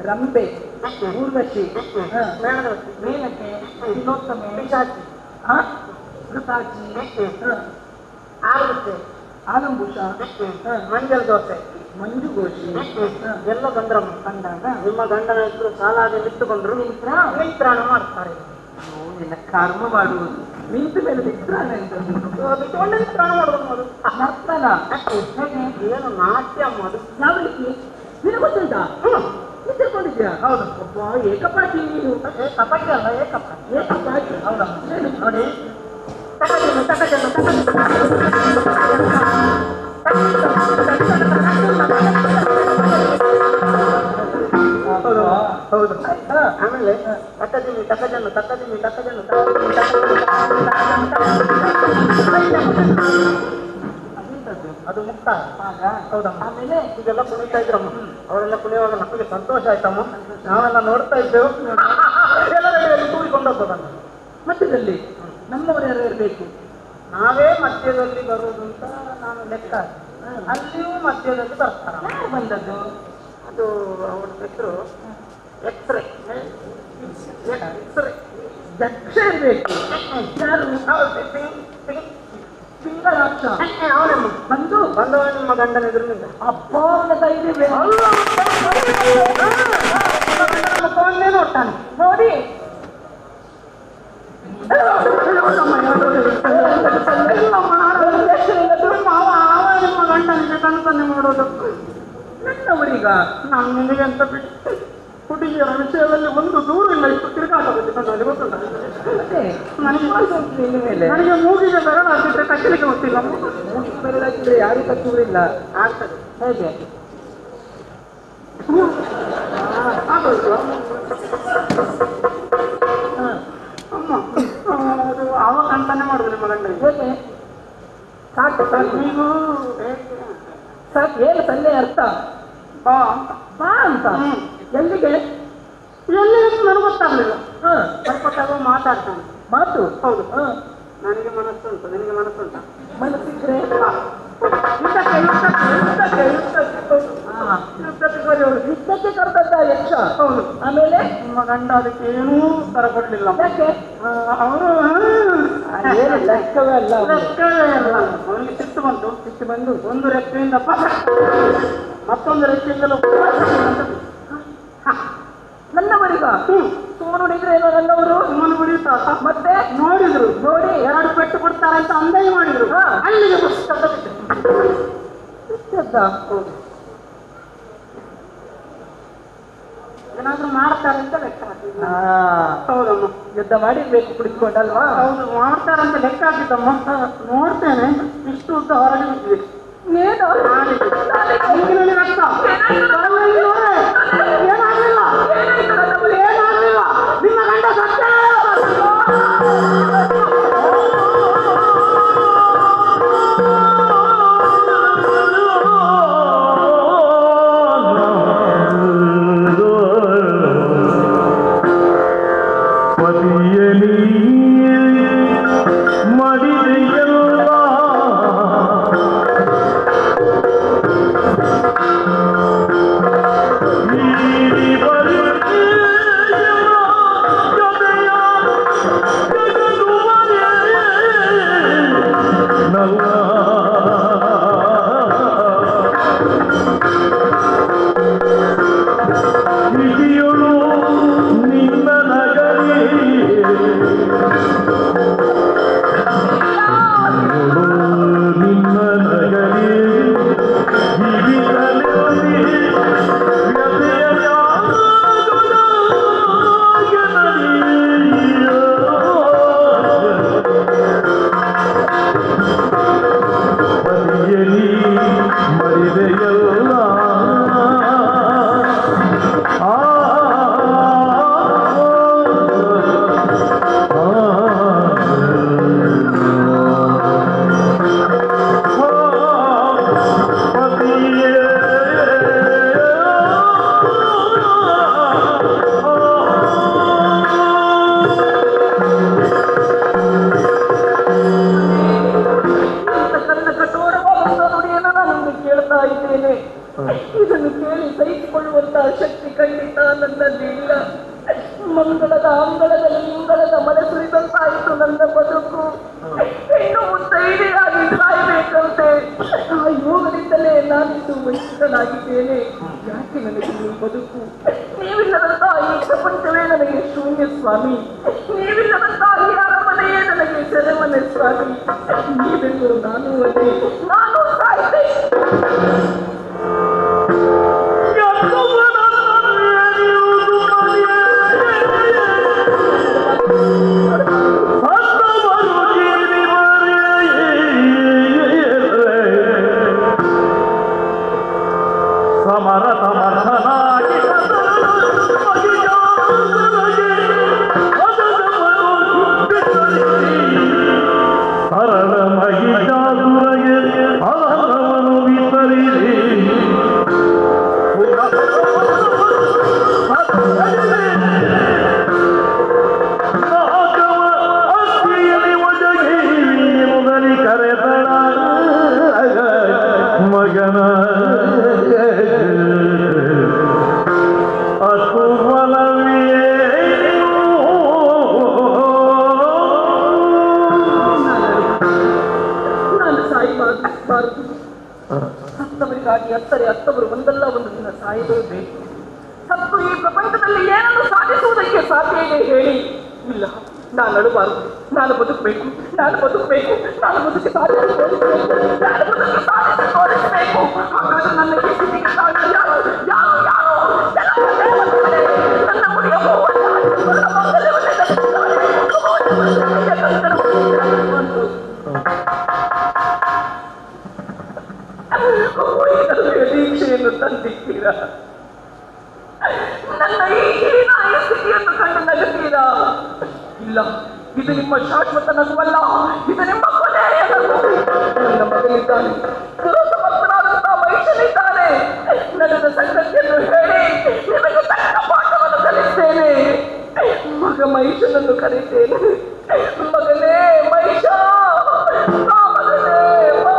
ರಂಬೆ, ಊರ್ವಶಿ, ಮೇನಕೆ, ತಿಲೋತ್ತಮೆ, ಪಿಶಾಚಿ, ಋತಾಚಿ, ಆಲುಬುಸೆ, ಆಲಂಬುಷ, ಮಂಜಲ್ ದೋಸೆ, ಮಂಜು ಗೋಷಿ ಎಲ್ಲ ಬಂದ್ರಮ್ಮ. ಬಂದಾಗ ನಿಮ್ಮ ಗಂಡನ ಹೆಸರು ಸಾಲಾಗಿ ನಿಂತುಕೊಂಡ್ರು. ನಿತ್ರಾಣ ಮಾಡ್ತಾರೆ. ನಿನ್ನ ಕರ್ಮ ಮಾಡುವುದು ನಿಂತ ಮೇಲೆ ನಿತ್ರಾಣ ಬಿಟ್ಟುಕೊಂಡೆ ನಿತ್ರಾಣ ಮಾಡುವುದು. ನರ್ತನ ಏನು ನಾಟ್ಯ ಅದು. ಯಾವ ರೀತಿ ನಿನಗೆ ಗೊತ್ತುಂಟಾ? ನಿಂತಿರ್ಕೊಂಡಿದ್ಯಾ? ಹೌದು. ಒಬ್ಬ ಏಕಪಾಟಿ ನೀನು. ಏಕಪಾಟಿ ಅಲ್ಲ, ಏಕಪಾಟಿ. ಏಕಪಾಟಿ. ಹೌದಮ್ಮ. ನೋಡಿ, ತಕಜನು ಹೌದು. ಆಮೇಲೆ ತಕ್ಕದಿನಿ ತಕ್ಕಜನ್ನು ತಕ್ಕದಿನಿ ತಕ್ಕಜನ್ನು ಅದು ಮುಕ್ತ ಆಗ. ಹೌದಮ್ಮ. ಆಮೇಲೆ ಇದೆಲ್ಲ ಕುಣಿತಾ ಇದ್ರಮ್ಮ. ಅವರೆಲ್ಲ ಕುಣಿಯುವಾಗ ನಮಗೆ ಸಂತೋಷ ಆಯ್ತಮ್ಮ. ನಾವೆಲ್ಲ ನೋಡ್ತಾ ಇದ್ದೆವು. ಎಲ್ಲರಲ್ಲಿ ತೂಗಿಕೊಂಡು ಹೋಗ್ಬೋದಮ್ಮ. ಮಧ್ಯದಲ್ಲಿ ನಮ್ಮವರು ಯಾರು ಇರಬೇಕು. ನಾವೇ ಮಧ್ಯದಲ್ಲಿ ಬರುವುದು ಅಂತ ನಾನು ಲೆಕ್ಕ. ಅಲ್ಲಿಯೂ ಮಧ್ಯದಲ್ಲಿ ಬರ್ತಾರ. ಯಾರು ಬಂದದ್ದು? ಅದು ಅವರ ಹೆಸರು ಎಕ್ಸ್ರೇ ಯಕ್ಷ ಇರಬೇಕು. ಯಾರು ಬಂದವ ನಿಮ್ಮ ಗಂಡನ ಎದುರಿನಿಂದ ಅಪ್ಪನ ಧೈರ್ಯವೇ ಮುಖವನ್ನೇ ನೋಡ್ತಾನೆ. ನೋಡಿ ನಿಮ್ಮ ಗಂಡನಿಗೆ ಕಣ್ಪನ್ನೆ ಮಾಡೋದು ನನ್ನವರೀಗ. ನಾನು ನಿನಗೆ ಅಂತ ಬಿಟ್ಟು ಹುಡುಗಿಯರ ವಿಷಯದಲ್ಲಿ ಒಂದು ದೂರ ಇಲ್ಲ. ಇಷ್ಟು ತಿರುಗಾಟದಲ್ಲಿ ನನಗೆ ಗೊತ್ತುಂಟ. ನನಗೆ ಮೂಗಿಗೆ ಬೆರಳು ಹಾಕಿದ್ರೆ ಕಚ್ಚಲಿಕ್ಕೆ ಗೊತ್ತಿಲ್ಲ. ಮೂಗಿಗೆ ಬೆರಳು ಹಾಕಿದ್ರೆ ಯಾರು ಕಚ್ಚುವುದಿಲ್ಲ. ಆಗ್ತದೆ ಹೇಗೆ ಅಮ್ಮ ಅದು ಅವ ಕಂತಾನೆ ಮಾಡುದು ನಿಮ್ಮ ಗಂಡನಿಗೆ. ಹೇಗೆ ಸಾಕು ಸಾಕು ನೀವು ಸಾಕು. ಏನು ಸನ್ನೆ ಅರ್ಥ? ಬಾ ಅಂತ. ಬಾ ಅಂತ ಎಲ್ಲಿಗೆ? ಎಲ್ಲಿ ನನಗೆ ಗೊತ್ತಾಗ್ಲಿಲ್ಲ. ಸ್ವಲ್ಪ ಮಾತಾಡ್ತಾನೆ. ಮಾತು ಹೌದು. ನನಗೆ ಮನಸ್ಸುಂಟು, ನಿನಗೆ ಮನಸ್ಸುಂಟ? ಮನಸ್ಸಿದ್ರೆ ಯುದ್ಧಕ್ಕೆ ಕರೆದದ್ದ ಯಕ್ಷ. ಹೌದು. ಆಮೇಲೆ ನಿಮ್ಮ ಗಂಡ ಅದಕ್ಕೆ ಏನೂ ತರ ಕೊಡ್ಲಿಲ್ಲ. ಯಾಕೆ? ಅವರು ಲೆಕ್ಕವೇ ಅಲ್ಲ. ಲೆಕ್ಕವೇ ಅಲ್ಲ. ಅವನಿಗೆ ಸಿಟ್ಟು ಬಂದು ಒಂದು ರೆಕ್ಕೆಯಿಂದ ಮತ್ತೊಂದು ರೆಕ್ಕೆಯಿಂದಲೂ ನನ್ನವರಿಗ ಸುಮ್ಮನೆ ಹೊಡಿದ್ರೆ ಏನೋ ನನ್ನವರು ಸುಮ್ಮನೆ ಹೊಡಿತಾ ಮತ್ತೆ ನೋಡಿದ್ರು. ನೋಡಿ 2 ಪೆಟ್ಟು ಕೊಡ್ತಾರೆ ಅಂತ ಅಂದಾಜು ಮಾಡಿದ್ರು. ಅಲ್ಲಿಗೆ ಏನಾದ್ರೂ ಮಾಡ್ತಾರೆ ಅಂತ ಲೆಕ್ಕ ಹಾಕಿದ್ದ. ಹೌದಮ್ಮ. ಯುದ್ಧ ಮಾಡಿರ್ಬೇಕು ಕುಡಿಸ್ಕೊಂಡಲ್ವಾ? ಹೌದು, ಮಾಡ್ತಾರಂತ ಲೆಕ್ಕ ಹಾಕಿದ್ದಮ್ಮ. ನೋಡ್ತೇನೆ ಇಷ್ಟು ಉದ್ದ ಹೊರಗೆ ಬಿದ್ದಿದೆ. ಏನಾಗಲಿಲ್ಲ. ನಿಮ್ಮ ಗಂಡ ಸತ್ಯ. ಇದನ್ನು ಕೇಳಿ ಸಹಿಸಿಕೊಳ್ಳುವಂತಹ ಶಕ್ತಿ ಖಂಡಿತ ನನ್ನಲ್ಲಿ ಇಲ್ಲ. ಮಂಗಳದ ಅಂಗಳದಲ್ಲಿ ಇಂಗಳದ ಮನೆ ಸುರಿದಂತಾಯಿತು ನನ್ನ ಬದುಕು. ಇನ್ನು ಮುತ್ತೈದೆಯಾಗಿ ಸಾಯಬೇಕಂತೆ ಆ ಯೋಗದಿಂದಲೇ ನಾನಿಂದು ವಂಚಿತನಾಗಿದ್ದೇನೆ. ಯಾಕೆ ನನಗೆ ಈ ಬದುಕು? ನೀವಿಲ್ಲದಂತಹ ಈ ಪ್ರಪಂಚವೇ ನನಗೆ ಶೂನ್ಯ ಸ್ವಾಮಿ. ನೀವಿಲ್ಲದಂತಹ ಈ ಅರಮನೆಯೇ ನನಗೆ ಸೆರೆಮನೆ ಸ್ವಾಮಿ. ನೀವೆಂದು ನಾನು ಅದೇ, ನಾನು ಸಾಯ್ತೆ. ಹತ್ತವರು ಜೀವಿ ಅತ್ತವರು ಒಂದಲ್ಲ ಒಂದು ದಿನ ಸಾಯಲೇಬೇಕು. ಸತ್ತು ಈ ಪ್ರಪಂಚದಲ್ಲಿ ಏನನ್ನು ಸಾಧಿಸುವುದಕ್ಕೆ ಸಾಧ್ಯ ಇದೆ ಹೇಳಿ? ಇಲ್ಲ, ನಾನು ಅಳಬಾರದು, ನಾನು ಬದುಕಬೇಕು, ನಾನು ಬದುಕಬೇಕು, ನಾನು ಬದುಕಿ ಸಾಧಿಸಿ ತೋರಿಸಬೇಕು, ನಾನು ಬದುಕಿ ಸಾಧಿಸಿ ತೋರಿಸಬೇಕು. ಹಾಗಾದ್ರೆ ನನ್ನ ಈ ಸ್ಥಿತಿಗೆ ಕಾರಣ ಯಾರು ಯಾರು ಯಾರು? ನನ್ನ ಮುಡಿಯ ಹೂವನ್ನು ಹಚ್ಚಿಕೊಂಡ ಮಂಗಲವನ್ನೇ ತಪ್ಪಿದ್ದಾರೆ. ದೀಕ್ಷೆಯನ್ನು ತಂದಿದ್ದೀರಾ? ನನ್ನ ಈ ಹೀನಾಯ ಸ್ಥಿತಿಯನ್ನು ಕಂಡು ನಗುತ್ತೀರಾ? ಇಲ್ಲ, ಇದು ನಿಮ್ಮ ಶಾಶ್ವತ ನಗುವಲ್ಲ, ಇದು ನಿಮ್ಮ ಕೊನೆಯ ನಗು. ನನ್ನ ಮಗನಿದ್ದಾನೆ, ದುರಸಮರ್ಥನಾದಂತಹ ಮಹಿಷನಿದ್ದಾನೆ. ನಡೆದ ಸಂಗತಿಯನ್ನು ಹೇಳಿ ನಿಮಗೆ ತಕ್ಕ ಪಾಠವನ್ನು ಕಲಿಸ್ತೇನೆ. ಮಗ ಮಹಿಷನನ್ನು ಕರೀತೇನೆ. ಮಗನೇ ಮಹಿಷ, ಮಗನೇ ಬಾ.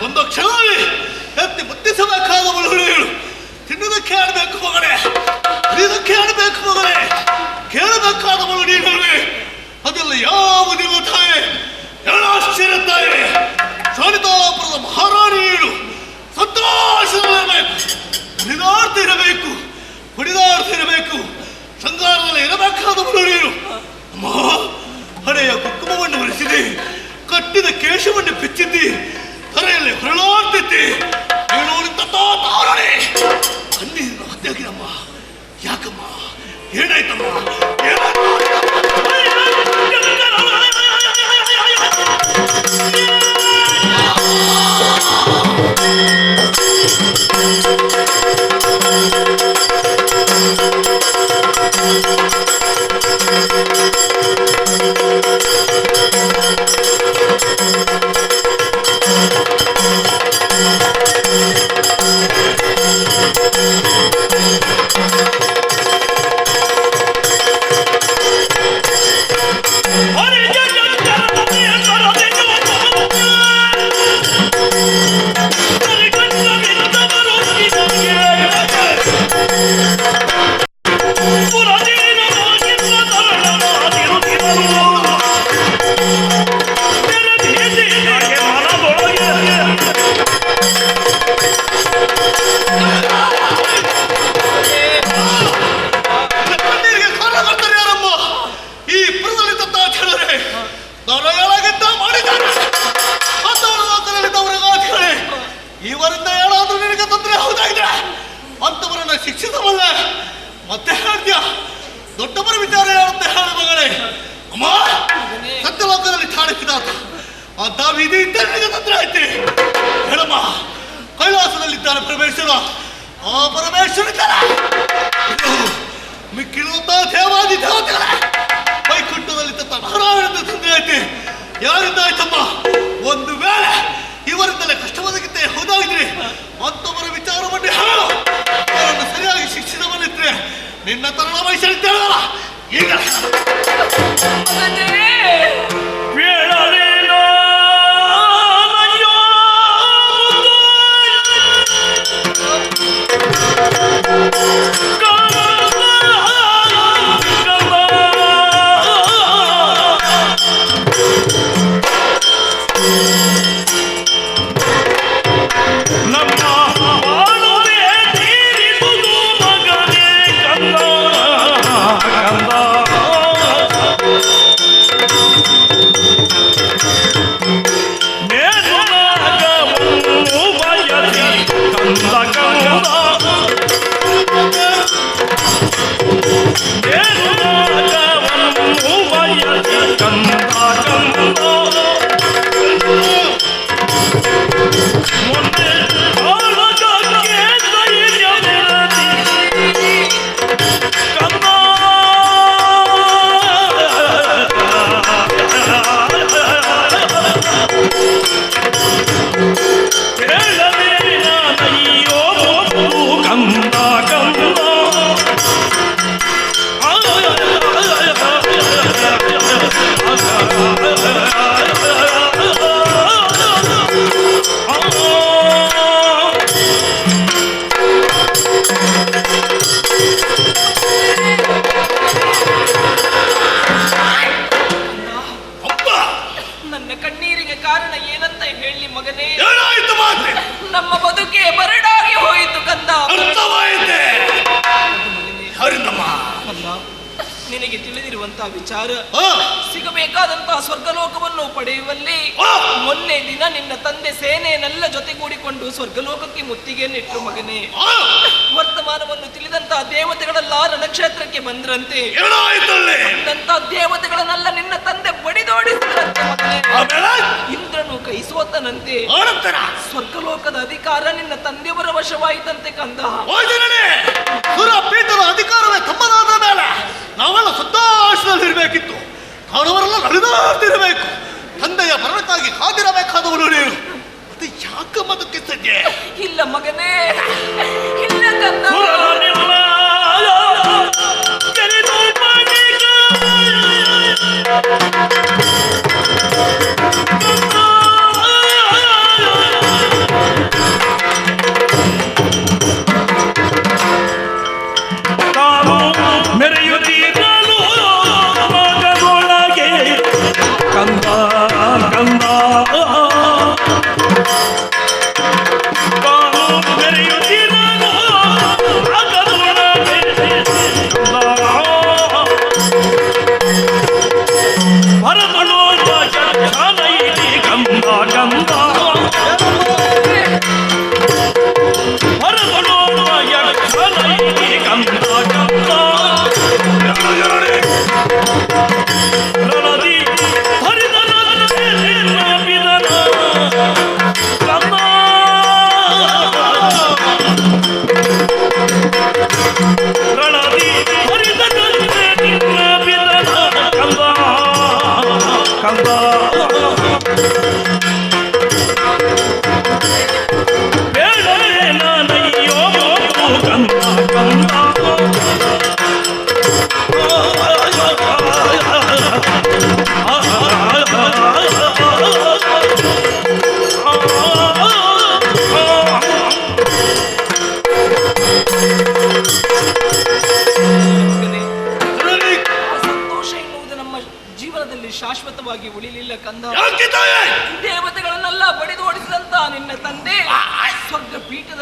ಒಂದು ಕ್ಷಣದಲ್ಲಿ ಎತ್ತಿ ಮುತ್ತಿಸಬೇಕಾದವಳು ಹೇಳು. ತಿನ್ನುವುದಕ್ಕೆ ಆಡಬೇಕು ಮಗನೇ, ಇದಕ್ಕೆ ಆಡಬೇಕು ಮಗನೇ, ಕೇಳಬೇಕಾದವಳು ನೀನಲ್ವೇ? ಅದೆಲ್ಲ ಯಾವುದಿಲ್ಲ ತಾಯಿ, ಹೇಳು ಆಶ್ಚರ್ಯ ತಾಯಿ. ಶಾಣಿತಾಪುರದ ಮಹಾರಾಣಿ ಹೇಳು, ಸಂತೋಷದಲ್ಲಿರಬೇಕು, ಕುಣಿದಾಡ್ತಿರಬೇಕು, ಕುಣಿದಾಡ್ತಿರಬೇಕು, ಶೃಂಗಾರದಲ್ಲಿ ಇರಬೇಕಾದವಳು ನೀನು. ಅಮ್ಮ, ಹಳೆಯ ಕುಂಕುಮವನ್ನು ಒರೆಸಿದೆ, ಕಟ್ಟಿದ ಕೇಶವನ್ನು ಬಿಚ್ಚಿದ್ದಿ, ತಲೆಯಲ್ಲಿ ಹೊರಳಾಡ್ತಿದ್ದಿ, ಹೇಳೋರಿಂದ ತಾರणे ಅನ್ನಿನ ಹತ್ಯಾಗಿರಮ್ಮ. ಯಾಕಮ್ಮ, ಏನಾಯ್ತಮ್ಮ? ಇವರಿಂದ ಏನಾದ್ರೂ ನಿನಗೆ ತೊಂದರೆ ಹೌದಾಗಿದೆ ಅಂತವರನ್ನ ಶಿಕ್ಷಿಸಬಲ್ಲ. ಮತ್ತೆ ಹೇಳ್ತೀಯ ದೊಡ್ಡವರ ವಿಚಾರ ಹೇಳುತ್ತೆ ಹೇಳು ಮಗಳೇ. ಅಮ್ಮ, ಸತ್ಯಲೋಕದಲ್ಲಿ ಠಾಣಿಸಿದಾತ ಅಂತ ವಿಧಿ ಇದ್ದ ನಿನಗೆ ತೊಂದರೆ ಐತಿ. ಹೇಳಮ್ಮ, ಕೈಲಾಸದಲ್ಲಿದ್ದಾನೆ ಪರಮೇಶ್ವರ, ಆ ಪರಮೇಶ್ವರ ಮಿಕ್ಕಿರುವಂತ ದೇವಾದಿ ದೇವತೆಗಳ ವೈಕುಂಠದಲ್ಲಿ ತತ್ತ ನಾರಾಯಣದ ತೊಂದರೆ ಐತಿ. ಯಾರಿಂದ ಆಯ್ತಮ್ಮ? ಒಂದು ವೇಳೆ ಇವರಿಂದಲೇ ಕಷ್ಟ ಒದಗಿದ್ದೆ ಹೌದಾಗಿದ್ರೆ ಅಂತವರ ವಿಚಾರವನ್ನು ಹೇಳು. ಅವರನ್ನು ಸರಿಯಾಗಿ ಶಿಕ್ಷಿಸಬಲ್ಲಿದ್ರೆ ನಿನ್ನ ತರಣ ವಯಸ್ಸಲ್ಲಿದ್ದೇಳಲ್ಲ ಈಗ ನಮ್ಮ ಬದುಕೆ ಬರಡಾಗಿ ಹೋಯಿತು ಕಂದ. ನಿನಗೆ ತಿಳಿದಿರುವಂತಹ ವಿಚಾರ, ಸಿಗಬೇಕಾದಂತಹ ಸ್ವರ್ಗಲೋಕವನ್ನು ಪಡೆಯುವಲ್ಲಿ ಮೊನ್ನೆ ದಿನ ನಿನ್ನ ತಂದೆ ಸೇನೆಯನ್ನೆಲ್ಲ ಜೊತೆಗೂಡಿಕೊಂಡು ಸ್ವರ್ಗಲೋಕಕ್ಕೆ ಮುತ್ತಿಗೆ ನೆಟ್ಟು ಮಗನೇ. ವರ್ತಮಾನವನ್ನು ತಿಳಿದಂತಹ ದೇವತೆಗಳೆಲ್ಲ ರಣಕ್ಷೇತ್ರಕ್ಕೆ ಬಂದ್ರಂತೆ. ಬಂದಂತಹ ದೇವತೆಗಳನ್ನೆಲ್ಲ ನಿನ್ನ ತಂದೆ ಬಡಿದೋಡಿಸಿದ್ರಂತೆ ಮಗನೇ. ಇಂದ್ರನು ಕೈ ಸೋತನಂತೆ. ಸ್ವರ್ಗಲೋಕದ ಅಧಿಕಾರ ನಿನ್ನ ತಂದೆಯವರ ವಶವಾಯಿತಂತೆ ಕಂದ. ಪೀಠದ ಅಧಿಕಾರವೇ ತಮ್ಮದಾದ ಮೇಲೆ ನಾವೆಲ್ಲ ಸಂತೋಷದಲ್ಲಿರಬೇಕಿತ್ತು. ಅವರವರೆಲ್ಲ ನಡೆದಾಡ್ತಿರಬೇಕು. ತಂದೆಯ ಮರಣಕ್ಕಾಗಿ ಕಾದಿರಬೇಕಾದವನು ನೀನು. ಅದು ಯಾಕಮ್ಮ ಅದಕ್ಕೆ ಸದ್ಯ ಇಲ್ಲ ಮಗನೇ, ಇಲ್ಲ ಕಂದ.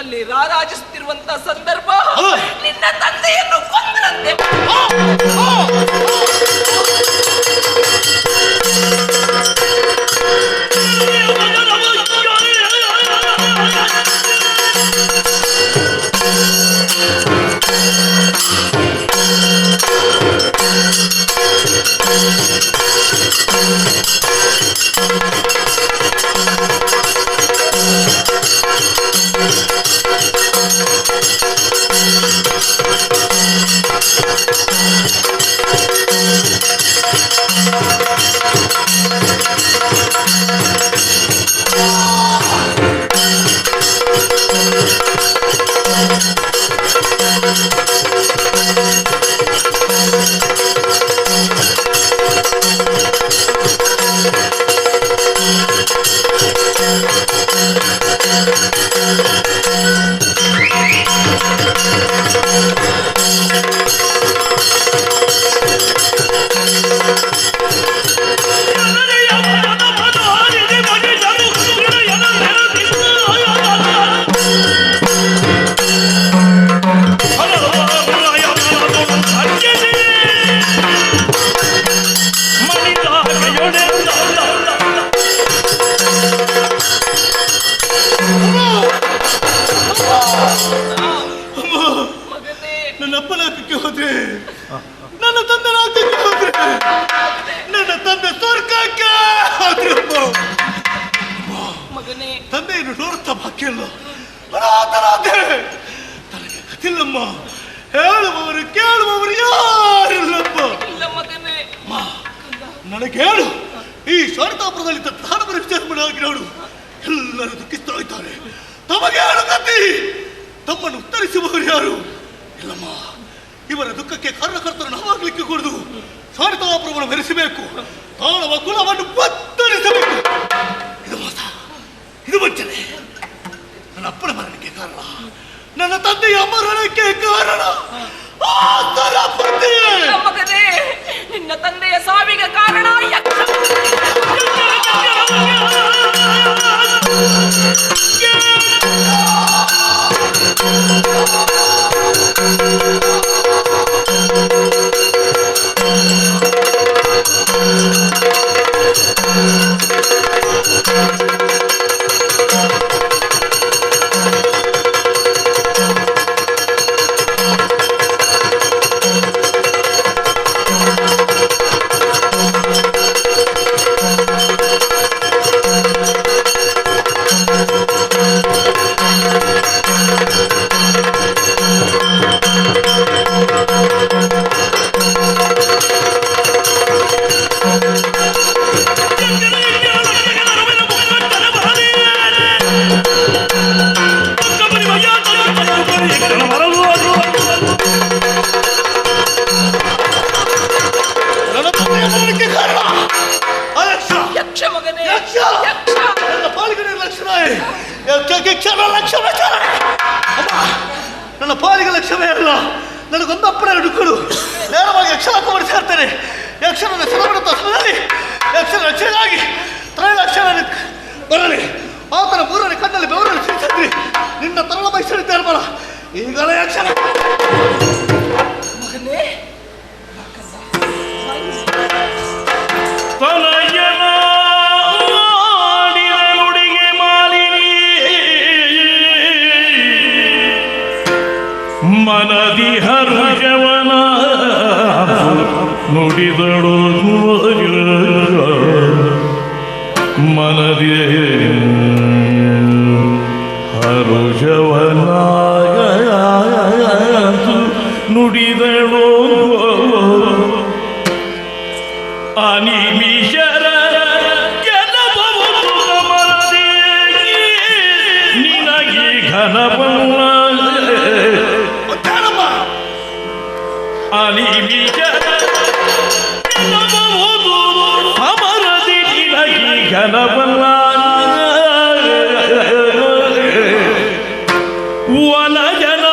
ನಮ್ಮಲ್ಲಿ ರಾರಾಜಿಸುತ್ತಿರುವಂತ ಸಂದರ್ಭ ನಿನ್ನ ತಂದೆಯನ್ನು ಕೊಂದರಂತೆ. ನನ್ನ ಅಪ್ಪನ ಹಾಕಕ್ಕೆ ಹೋದ್ರೆ, ನನ್ನ ತಂದೆನ ಹಾಕಕ್ಕೆ ಹೋದ್ರೆ, ನನ್ನ ತಂದೆ ಸ್ವರ್ಗಕ್ಕೆ ಹೋದ್ರಪ್ಪ. ಮಗನೇ, ತಂದೆಯನ್ನು ನೋಡ್ತಾ ಬಾಕಿಲ್ಲ, ಅನಾಥರಾದೆ. ತನಗೆ ಕಥಿಲ್ಲಮ್ಮ, ಹೇಳುವವರು ಕೇಳುವವರು ಯಾರಿಲ್ಲಪ್ಪ. ಇಲ್ಲ ಮಗನೇ, ನನಗೆ ಹೇಳು, ಈ ಶಾರದಾಪುರದಲ್ಲಿ ತಾಣವರ ವಿಚಾರವಾಗಿ ನೋಡು, ಎಲ್ಲರೂ ದುಃಖಿಸ್ತಾ ಇದ್ದಾರೆ. ತಮಗೆ ಹೇಳು ಕತ್ತಿ, ತಮ್ಮನ್ನು ಉತ್ತರಿಸುವವರು ಯಾರು? ಇಲ್ಲಮ್ಮ, ಇವರ ದುಃಖಕ್ಕೆ ಕಾರಣಕರ್ತರು ನಾವಾಗಲಿಕ್ಕೆ ಕೂಡದು. ಶಾರದಾಪುರವನ್ನು ಮೆರೆಸಬೇಕು, ತಾಣವ ಕುಲವನ್ನು ಬತ್ತರಿಸಬೇಕು. ಇದು ಮೋಸ, ಇದು ವಂಚನೆ. ನನ್ನ ಅಪ್ಪನ ಮರಣಕ್ಕೆ ಕಾರಣ, ನನ್ನ ತಂದೆಯ ಮರಣಕ್ಕೆ ಕಾರಣ ಮಗನೇ, ನಿನ್ನ ತಂದೆಯ ಸಾವಿಗೆ ಕಾರಣ ನನ್ನ ಪಾಲಿಗೆ ಲಕ್ಷ್ಯವೇ ಅಲ್ಲ, ನನಗೊಂದಪ್ಪನೇ ಹುಡುಕರು. ನೇರವಾಗಿ ಯಕ್ಷಲಕ್ಕ ಮಾಡಿಸ್ತಾ ಇರ್ತೇನೆ. ಯಕ್ಷನ ರಕ್ಷಣೆ ಸಮಯದಲ್ಲಿ ಯಕ್ಷನ ರಕ್ಷಣೆಗಾಗಿ ತ್ರೈಲಕ್ಷಣ ಬರಲಿ. ಆತನ ಮೂರನೇ ಕಣ್ಣಲ್ಲಿ ಬೆವರನ್ನು ಸಿರಿಸಿದ್ರಿ. ನಿನ್ನ ತರಳ ಮೈಸೂರಿದ್ದಾರೆ ಬರ ಈಗಲೇ ಯಕ್ಷನ. ಮನದಿ ಹರುಷವನ ನುಡಿದಳು, ಮನದಿ ಹರುಷವನ ನುಡಿದಳು, ಅನಿಮಿಷರ ಗೆಲುವು ಮನದಿ ನಿನಗೆ ಘನವಲ್ಲ. ಅಮರದಿ ನಿನಗೆ ಘನವಲ್ಲ. ವನ ಜನ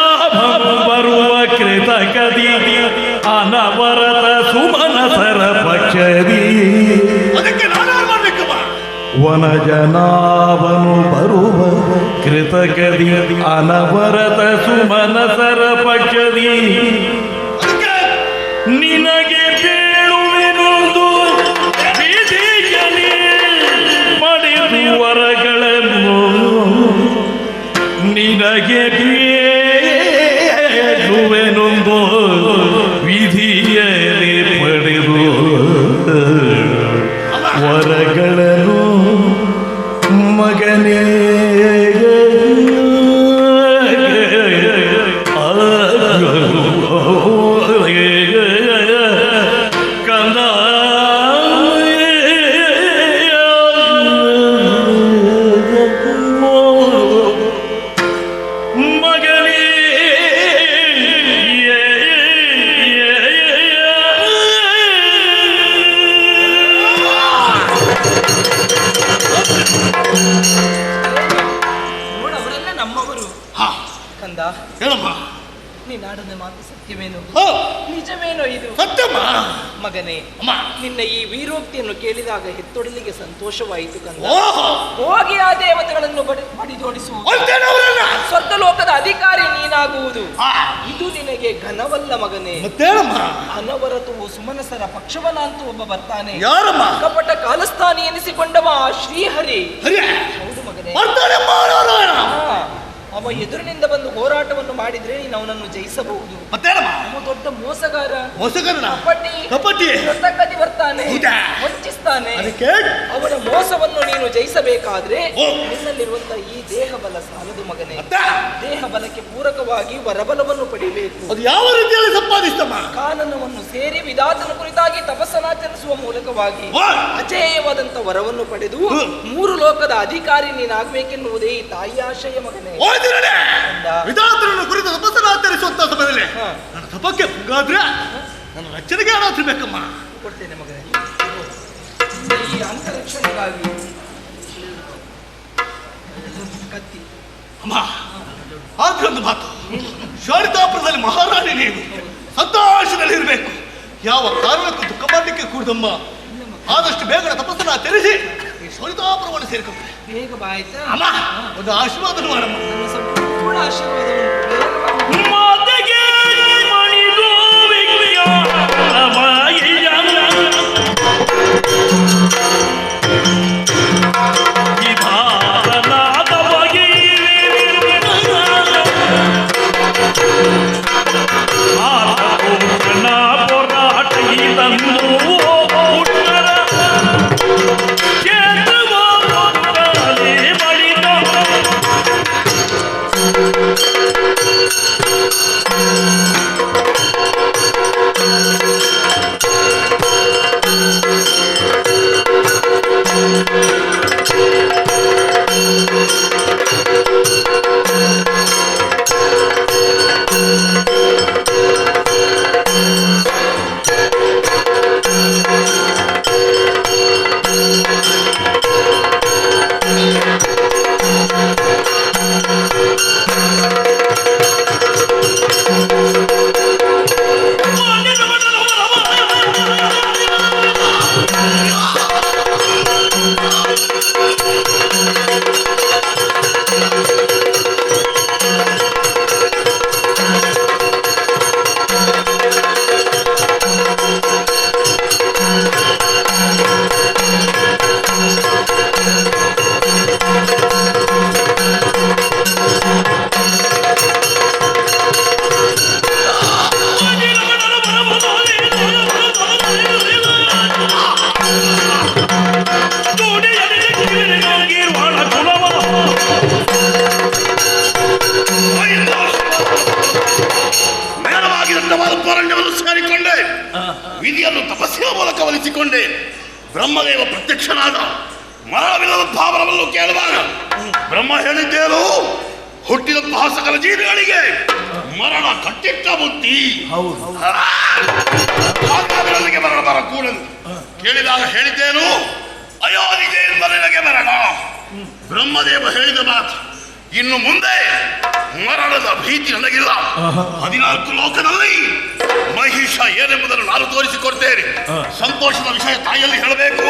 ಬರುವ ಕೃತಕದಿ ಅನವರತ ಸುಮನಸರ ಪಕ್ಷದಿ. ಅದಕ್ಕೆ ನಾನು ಮಾಡ್ಬೇಕಮ್ಮ. ವನ ಜನಾವನು ಬರುವ ಕೃತ ಕೃತಕದಿ ಅನವರತ ಸುಮನಸರ ಪಕ್ಷದಿ ನಿನಗೆ ಬೇಳುವೆನೊಂದು ವಿಧಿಯಲಿ ಪಡೆದು ವರಗಳನ್ನು ನಿನಗೆ ಬೇಳುವೆನೊಂದು ವಿಧಿಯಲಿ ಪಡೆದು ವರಗಳನ್ನು ಮಗನೇ ಕಂದ ಮಗನೇ ನೋಡವರೆಲ್ಲ ನಮ್ಮವರು. ಕಂದ, ಹೇಳಮ್ಮ. ನೀನಾಡದ ಮಾತು ಸತ್ಯವೇನು? ಹೋ, ನಿಜವೇನೋ ಇದು? ಸತ್ಯಮ್ಮ. ಮಗನೇ, ಅಮ್ಮ. ನಿನ್ನ ಈ ವೀರೋಕ್ತಿಯನ್ನು ಕೇಳಿದಾಗ ಹೆತ್ತೊಡಲಿಗೆ ಸಂತೋಷವಾಯಿತು ಕಂದ. ಓಹೋ, ಹೋಗಿ ಆ ದೇವತೆಗಳನ್ನು ಬಡಿದೋಡಿಸುವ ಅಂತೇನ ಅವರನ್ನ? ಸ್ವರ್ಗಲೋಕದ ಅಧಿಕಾರಿ ನೀನಾಗುವುದು ಹಾ. ಇದು ನಿನಗೆ ಘನವಲ್ಲ ಮಗನೇ. ಮತ್ತೇನಮ್ಮ? ಅನವರತವು ಸುಮನಸರ ಪಕ್ಷವನಂತೂ ಒಬ್ಬ ಬರ್ತಾನೆ. ಯಾರಮ್ಮ? ಕಪಟ ಕಾಲಸ್ಥಾನಿ ಎನಿಸಿಕೊಂಡವ ಶ್ರೀಹರಿ. ಹರಿಯ ಹೌದು ಮಗನೇ. ಬರ್ತಾನಮ್ಮ ನಾರಾಯಣ. ಹಾ, ಅವ ಎದುರಿನಿಂದ ಬಂದು ಹೋರಾಟವನ್ನು ಮಾಡಿದ್ರೆ ನೀನು ಅವನನ್ನು ಜಯಿಸಬಹುದು. ಮತ್ತೇನಮ್ಮ? ಅವ ದೊಡ್ಡ ಮೋಸಗಾರ, ಮೋಸಗಾರನ? ಕಪಟಿ ಕದಿ ಬರ್ತಾನೆ, ಹೌದಾ? ವಂಚಿಸ್ತಾನೆ. ಅದಕ್ಕೆ ಅವನ ಮೋಸವನ್ನು ನೀನು ಜಯಿಸಬೇಕಾದ್ರೆ ಓ. ನಿನ್ನಲ್ಲಿರುವಂತ ಈ ದೇಹ ಬಲ ಸಾಲದು ಮಗನೇ. ಅತ್ತ? ದೇಹ ಬಲಕ್ಕೆ ಪೂರಕವಾಗಿ ವರಬಲವನ್ನು ಪಡಿಬೇಕು. ಅದು ಯಾವ ರೀತಿಯಲ್ಲಿ ಸಂಪಾದಿಸ್ತಮ್ಮ? ಕಾನನವನ್ನು ಸೇರಿ ವಿಧಾತನ ಕುರಿತಾಗಿ ತಪಸ್ಸನಾಚರಿಸುವ ಮೂಲಕವಾಗಿ ಓ. ಅಜೇಯವಾದಂತ ವರವನ್ನು ಪಡೆದು 3 ಲೋಕದ ಅಧಿಕಾರಿ ನೀನಾಗಬೇಕೆನ್ನುವುದೇ ಈ ತಾಯಿಯ ಆಶಯ ಮಗನೇ. ಓದಿರಲೇ ಕಂದ. ವಿಧಾತರನ್ನು ಕುರಿತು ತಪಸ್ಸನ್ನು ಆಚರಿಸುವಂತ ಸಮಯದಲ್ಲಿ ಹಾ. ನನ್ನ ತಪಕ್ಕೆ ಮುಂಗಾದ್ರೆ ನನ್ನ ರಕ್ಷಣೆಗೆ ಹಣಬೇಕಮ್ಮ. ಕೊಡ್ತೇನೆ ಮಗನೇ. ಈ ಅಂತರಕ್ಷಣೆಗಾಗಿ ಕತ್ತಿ. ಅಮ್ಮ, ಆದ್ರೆ ಒಂದು ಮಾತು, ಶಾರದಾಪುರದಲ್ಲಿ ಮಹಾರಾಣಿ ನೀನು ಸಂತೋಷದಲ್ಲಿ ಇರಬೇಕು. ಯಾವ ಕಾರಣಕ್ಕೂ ದುಃಖ ಮಾಡಲಿಕ್ಕೆ ಕೂಡದಮ್ಮ. ಆದಷ್ಟು ಬೇಗನೆ ತಪಸ್ಸನ್ನು ಆಚರಿಸಿ ಈ ಶಾರದಾಪುರವನ್ನು ಸೇರ್ಕೊಂಡ್ರೆ ಬೇಗ ಬಾ ಆಯ್ತಾ? ಅಮ್ಮ, ಒಂದು ಆಶೀರ್ವಾದ ಮಾಡಮ್ಮ. ನನ್ನ ಸಂಪೂರ್ಣ ಆಶೀರ್ವಾದವನ್ನು ಬೇಗವಾಗಿ ಮಾತೆಗೆ ಮಣಿದು ವಿಜ್ಞಾನಮಯ ವಿಧಾನದ ಬಗೆ ಆತನ ಪೋರಾಟ ತಂದು ಉತ್ತರ ಕೇಂದ್ರವ ಬಳಿದ ವಿಧಿಯನ್ನು ತಪಸ್ಸಿನ ಮೂಲಕ ಒಲಿಸಿಕೊಂಡೆ. ಬ್ರಹ್ಮದೇವ ಪ್ರತ್ಯಕ್ಷನಾದ ಮರಣವಿಲ್ಲದ ಭಾವನವನ್ನು ಕೇಳುವಾಗ ಬ್ರಹ್ಮ ಹೇಳಿದ್ದೇನು, ಹುಟ್ಟಿದಂತಹ ಸಕಲ ಜೀವಿಗಳಿಗೆ ಮರಣ ಕಟ್ಟಿಟ್ಟ ಬುದ್ಧಿ, ಹಾಗಾದರೆ ಮರಣ ಬರಕೂಡದು. ಕೇಳಿದಾಗ ಹೇಳಿದ್ದೇನು, ಅಯೋನಿಗೆಯಿಂದ ನಿನಗೆ ಮರಣ. ಬ್ರಹ್ಮದೇವ ಹೇಳಿದ ಮಾತು, ಇನ್ನು ಮುಂದೆ ಮರಣದ ಭೀತಿ ನನಗಿಲ್ಲ. 14 ಲೋಕದಲ್ಲಿ ಮಹಿಷ ಏನೆಂಬುದನ್ನು ನಾನು ತೋರಿಸಿಕೊಡ್ತೇನೆ. ಸಂತೋಷದ ವಿಷಯ ತಾಯಿಯಲ್ಲಿ ಹೇಳಬೇಕು.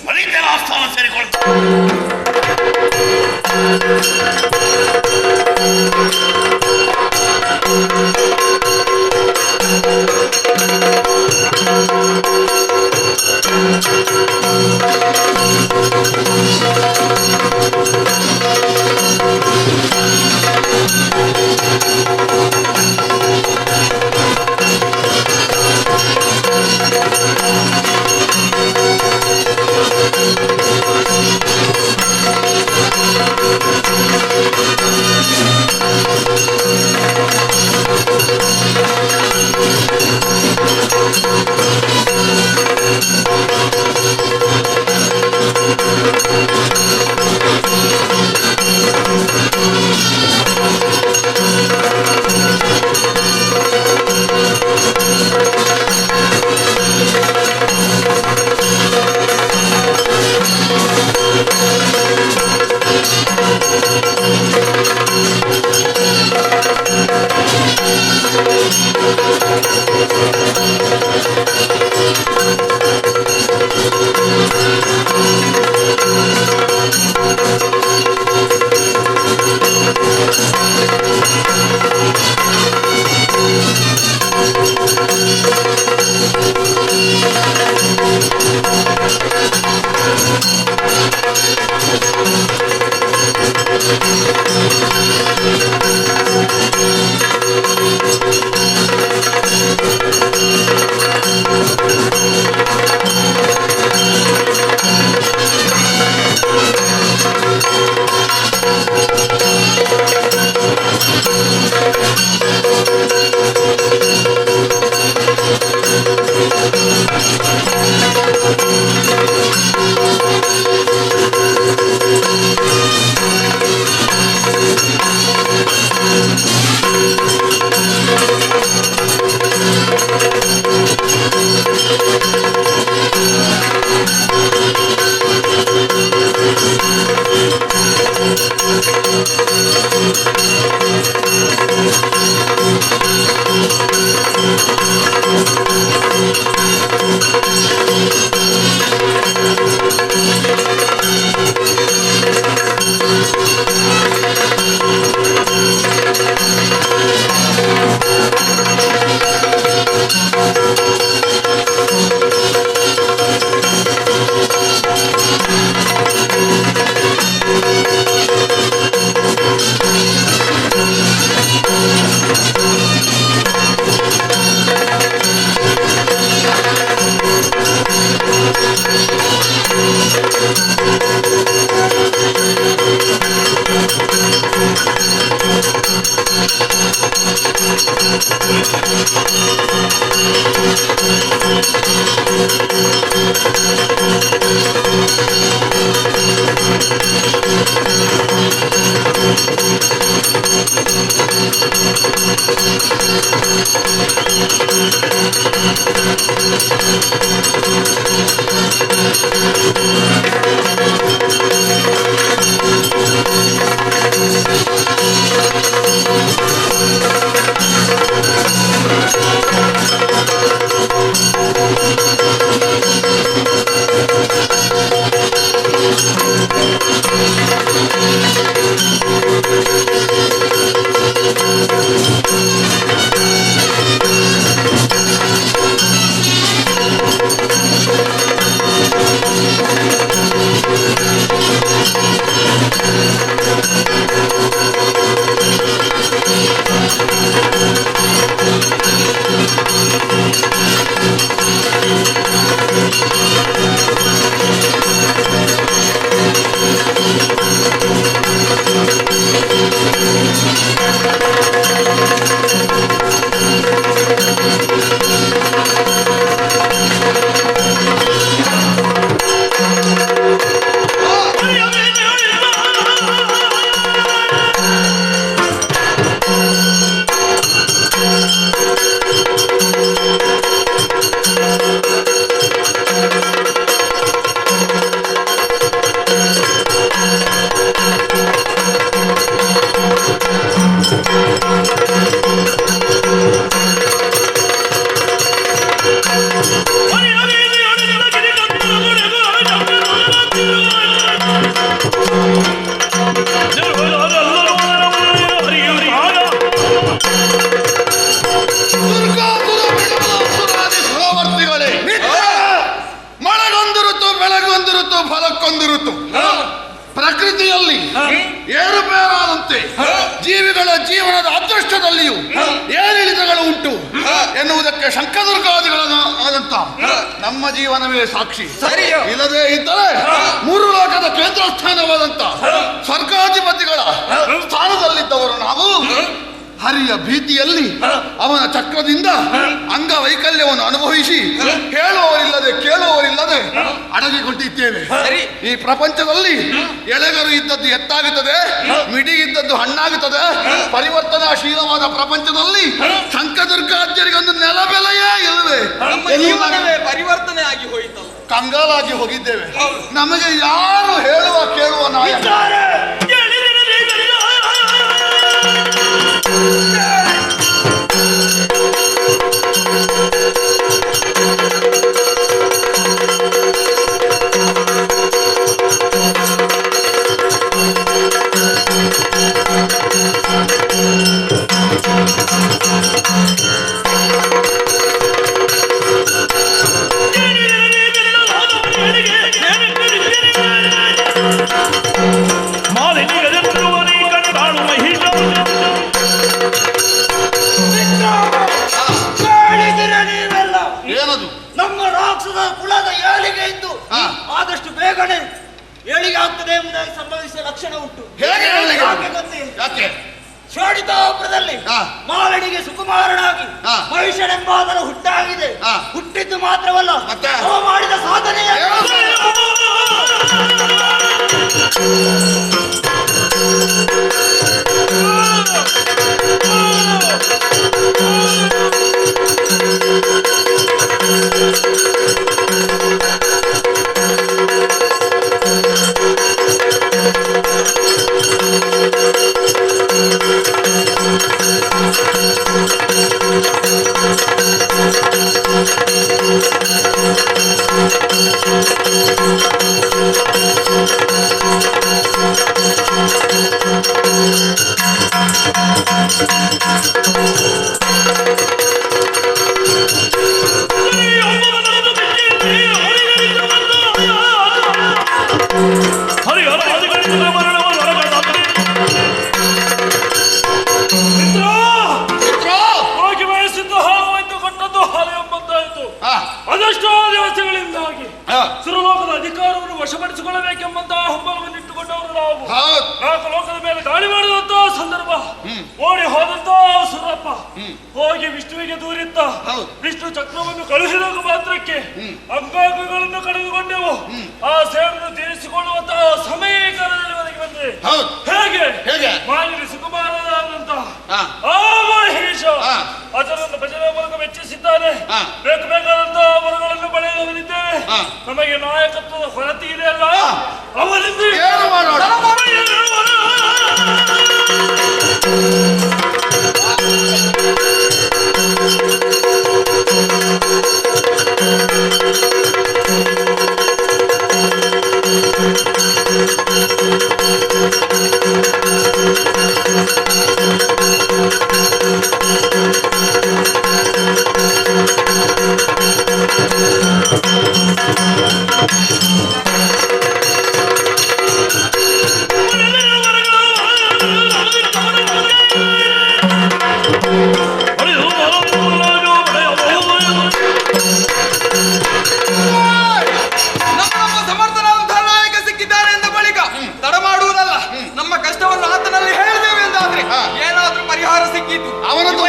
ಮಣಿಕೆಯ ಆಸ್ಥಾನ ಸೇರಿಕೊಳ್ತೇನೆ. ಫಲಕ್ಕೊಂದು ಋತು. ಪ್ರಕೃತಿಯಲ್ಲಿ ಏರುಪೇರಾದಂತೆ ಜೀವಿಗಳ ಜೀವನದ ಅದೃಷ್ಟದಲ್ಲಿಯೂ ಏರಿಳಿತಗಳು ಉಂಟು ಎನ್ನುವುದಕ್ಕೆ ಶಂಕದುರ್ಗಾದಿಗಳನ್ನು ಆದಂತ ನಮ್ಮ ಜೀವನವೇ ಸಾಕ್ಷಿ. ಇಲ್ಲದೆ ಇದ್ದರೆ ಮೂರು ಲೋಕದ ಕೇಂದ್ರ ಸ್ಥಾನವಾದಂತ ಸ್ವರ್ಗಾಧಿಪತಿಗಳ ಸ್ಥಾನದಲ್ಲಿದ್ದವರು ನಾವು ಹರಿಯ ಭೀತಿಯಲ್ಲಿ ಅವನ ಚಕ್ರದಿಂದ ಅಂಗವೈಕಲ್ಯವನ್ನು ಅನುಭವಿಸಿ ಹೇಳುವವರಿಲ್ಲದೆ ಕೇಳುವವರಿಲ್ಲದೆ ಅಡಗಿಕೊಂಡಿದ್ದೇವೆ. ಈ ಪ್ರಪಂಚದಲ್ಲಿ ಎಳೆಗರು ಇದ್ದದ್ದು ಎತ್ತಾಗುತ್ತದೆ, ಮಿಡಿ ಇದ್ದದ್ದು ಹಣ್ಣಾಗುತ್ತದೆ. ಪರಿವರ್ತನಾಶೀಲವಾದ ಪ್ರಪಂಚದಲ್ಲಿ ಶಂಕದುರ್ಗಾದ್ಯರಿಗೊಂದು ನೆಲಬೆಲೆಯೇ ಇಲ್ಲವೇ? ಪರಿವರ್ತನೆ ಆಗಿ ಹೋಯಿತಲ್ಲ, ಕಂಗಾಲಾಗಿ ಹೋಗಿದ್ದೇವೆ. ನಮಗೆ ಯಾರು ಹೇಳುವ ಕೇಳುವ ನಾಯ ಶೋಣಿತಾಪುರದಲ್ಲಿ ಮಾರಣಿಗೆ ಸುಕುಮಾರನಾಗಿ ಮಹಿಷನೆಂಬಾದರ ಹುಟ್ಟಾಗಿದೆ. ಹುಟ್ಟಿದ್ದು ಮಾತ್ರವಲ್ಲ, ಅವ ಮಾಡಿದ ಸಾಧನೆಯ ಅದೆಷ್ಟೋ ದಿವಸಗಳಿಂದಾಗಿ ಸುರಲೋಕದ ಅಧಿಕಾರವನ್ನು ವಶಪಡಿಸಿಕೊಳ್ಳಬೇಕೆಂಬಂತಹ ಹಂಬಲವನ್ನು ಇಟ್ಟುಕೊಂಡವರು ನಾವು. ನಾಲ್ಕು ಲೋಕದ ಮೇಲೆ ದಾಳಿ ಮಾಡಿದಂತಹ ಸಂದರ್ಭ ಓಡಿ ಹೋದಂತಹ ಸುರಪ್ಪ ಹೋಗಿ ವಿಷ್ಣುವಿಗೆ ದೂರಿದ್ದ. ವಿಷ್ಣು ಚಕ್ರವನ್ನು ಕಳುಹಿದ ಮಾತ್ರಕ್ಕೆ ಅಂಗಾಂಗಗಳನ್ನು ಕಳೆದುಕೊಂಡೆವು. ಆ ಸೇಡನ್ನು ತೀರಿಸಿಕೊಳ್ಳುವಂತಹ ಸಮಯ ಕಾಲದಲ್ಲಿ ಒದಗಿ ಬಂದ್ರೆ ಹೇಗೆ ಮಾಲಿನಿ ಸುಕುಮಾರನಾದಂತಹ ಆ ಮಹೇಶ ಅದರನ್ನು ಭಜನೆ ಮೂಲಕ ಮೆಚ್ಚಿಸಿದ್ದಾನೆ. ಬೇಕು ಬೇಕಾದಂತಹ ವರಗಳನ್ನು ಪಡೆಯಲಿದ್ದೇವೆ. ನಮಗೆ ನಾಯಕತ್ವದ ಕೊರತೆ ಇದೆ ಅಲ್ಲ, ಅವರಿಂದ ಏನು ಮಾಡೋಣ? ಸಮರ್ಥನಾದಂತಹ ನಾಯಕ ಸಿಕ್ಕಿದ್ದಾನೆ ಎಂದ ಬಳಿಕ ತಡ ಮಾಡುವುದಲ್ಲ. ನಮ್ಮ ಕಷ್ಟವನ್ನು ಆತನಲ್ಲಿ ಹೇಳಿದೆವು ಎಂದಾದ್ರೆ ಏನಾದ್ರೂ ಪರಿಹಾರ ಸಿಕ್ಕಿತು ಅವರದ್ದು.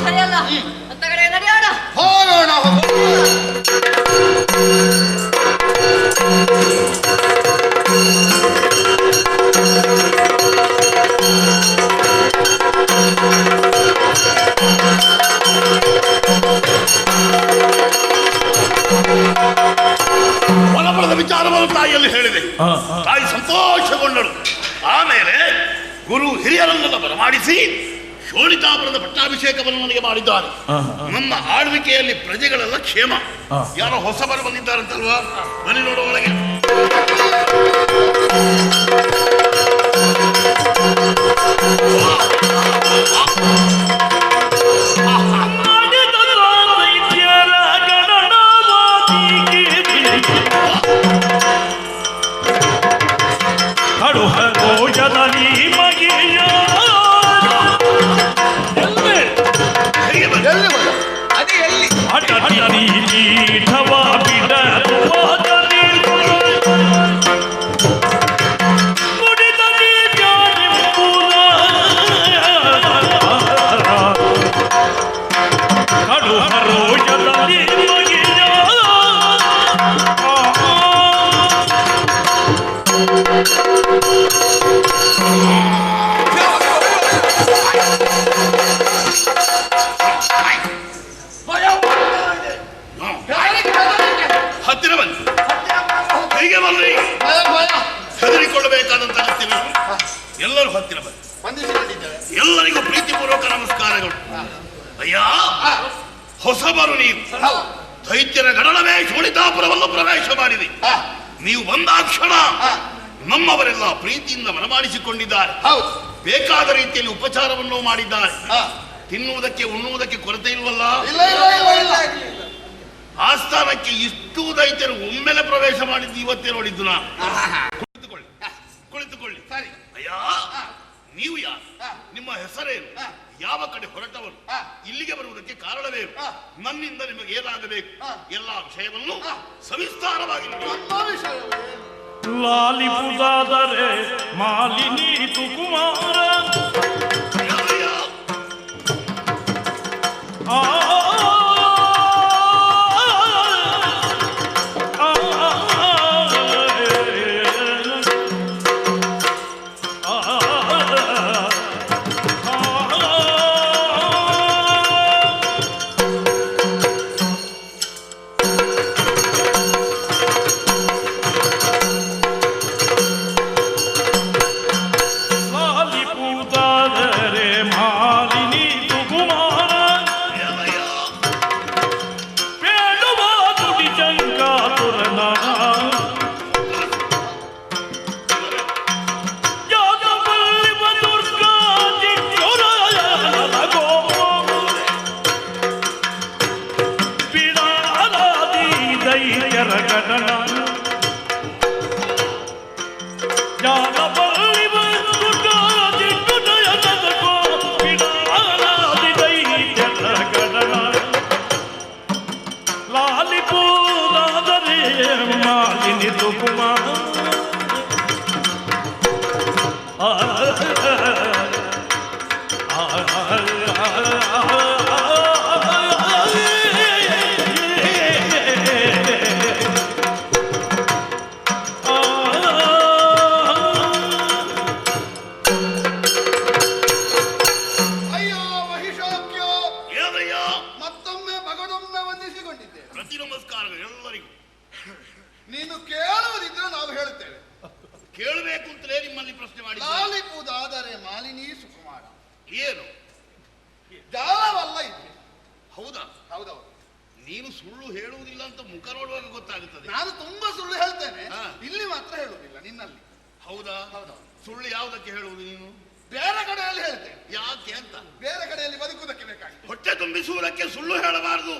ಸರಿಯಲ್ಲ, ಅಂತ ಕಡೆ ನಡೆಯೋಣ. ಹೋಗೋಣ. ಹೊಲಬಳದ ವಿಚಾರವನ್ನು ತಾಯಿಯಲ್ಲಿ ಹೇಳಿದೆ. ತಾಯಿ ಸಂತೋಷಗೊಂಡಳು. ಆಮೇಲೆ ಗುರು ಹಿರಿಯರನ್ನೆಲ್ಲ ಬರಮಾಡಿಸಿ ಶೋಣಿತಾಪುರದ ಪಟ್ಟಾಭಿಷೇಕವನ್ನು ನನಗೆ ಮಾಡಿದ್ದಾರೆ. ನಮ್ಮ ಆಳ್ವಿಕೆಯಲ್ಲಿ ಪ್ರಜೆಗಳೆಲ್ಲ ಕ್ಷೇಮ. ಯಾರೋ ಹೊಸಬರು ಬಂದಿದ್ದಾರಂತಲ್ವಾ? ಬನ್ನಿ ನೋಡುವ ಒಳಗೆ. ಹತ್ತಿರ ಬನ್ನಿ. ಹೀಗೆ ಬನ್ನಿ. ಹೆದರಿಕೊಳ್ಳಬೇಕಾದಂತ ಅಗತ್ಯವಿಲ್ಲ. ಎಲ್ಲರೂ ಹತ್ತಿರ ಬನ್ನಿ. ಎಲ್ಲರಿಗೂ ಪ್ರೀತಿಪೂರ್ವಕ ನಮಸ್ಕಾರ. ನಮಸ್ಕಾರಗಳು. ಅಯ್ಯ, ಹೊಸಬರು ನೀವು. ದೈತ್ಯರ ಗಣನವೇ ಶೋಣಿತಾಪುರವನ್ನು ಪ್ರವೇಶ ಮಾಡಿದೆ. ನೀವು ಬಂದಾಕ್ಷಣ ನಮ್ಮವರೆಲ್ಲ ಪ್ರೀತಿಯಿಂದ ಮನಮಾಡಿಸಿಕೊಂಡಿದ್ದಾರೆ. ಬೇಕಾದ ರೀತಿಯಲ್ಲಿ ಉಪಚಾರವನ್ನು ಮಾಡಿದ್ದಾರೆ. ತಿನ್ನುವುದಕ್ಕೆ ಉಣ್ಣುವುದಕ್ಕೆ ಕೊರತೆ ಇಲ್ವಲ್ಲ? ಆಸ್ಥಾನಕ್ಕೆ ಇಷ್ಟು ದೈತ್ಯರು ಒಮ್ಮೆಲೆ ಪ್ರವೇಶ ಮಾಡಿದ್ದು ಇವತ್ತೇ ನೋಡಿದ್ದು ನಾನು. ಕುಳಿತುಕೊಳ್ಳಿ, ಕುಳಿತುಕೊಳ್ಳಿ. ಅಯ್ಯ, ನೀವು ಯಾರು? ನಿಮ್ಮ ಹೆಸರೇನು? ಯಾವ ಕಡೆ ಹೊರಟವರು? ಇಲ್ಲಿಗೆ ಬರುವುದಕ್ಕೆ ಕಾರಣವೇನು? ನನ್ನಿಂದ ನಿಮಗೆ ಏನಾಗಬೇಕು? ಎಲ್ಲ ವಿಷಯವನ್ನು ಸವಿಸ್ತಾರವಾಗಿ ಲಾಲಿಪುದಾದರೆ ಮಾಲಿನಿ ಕುಮಾರ ನೀನು ಕೇಳುವುದಿದ್ರೆ ನಾವು ಹೇಳುತ್ತೇವೆ. ಕೇಳಬೇಕು ಅಂತಲೇ ನಿಮ್ಮಲ್ಲಿ ಪ್ರಶ್ನೆ ಮಾಡಿ. ಲಾಲಿಪುದಾದರೆ ಮಾಲಿನಿ ಸುಕುಮಾರ ಏನು ಜಾಲವಲ್ಲ ಇದು. ಹೌದಾ? ಹೌದೌದು. ನೀನು ಸುಳ್ಳು ಹೇಳುವುದಿಲ್ಲ ಅಂತ ಮುಖ ನೋಡುವಾಗ ಗೊತ್ತಾಗುತ್ತದೆ. ನಾನು ತುಂಬಾ ಸುಳ್ಳು ಹೇಳ್ತೇನೆ, ಇಲ್ಲಿ ಮಾತ್ರ ಹೇಳುವುದಿಲ್ಲ. ನಿನ್ನಲ್ಲಿ ಹೌದಾ? ಹೌದಾ. ಸುಳ್ಳು ಯಾವುದಕ್ಕೆ ಹೇಳುವುದು ನೀನು? ಬೇರೆ ಕಡೆಯಲ್ಲಿ ಹೇಳ್ತೇನೆ. ಯಾಕೆ ಅಂತ? ಬೇರೆ ಕಡೆಯಲ್ಲಿ ಬದುಕುವುದಕ್ಕೆ ಬೇಕಾಗಿ. ಹೊಟ್ಟೆ ತುಂಬಿಸುವುದಕ್ಕೆ ಸುಳ್ಳು ಹೇಳಬಾರದು.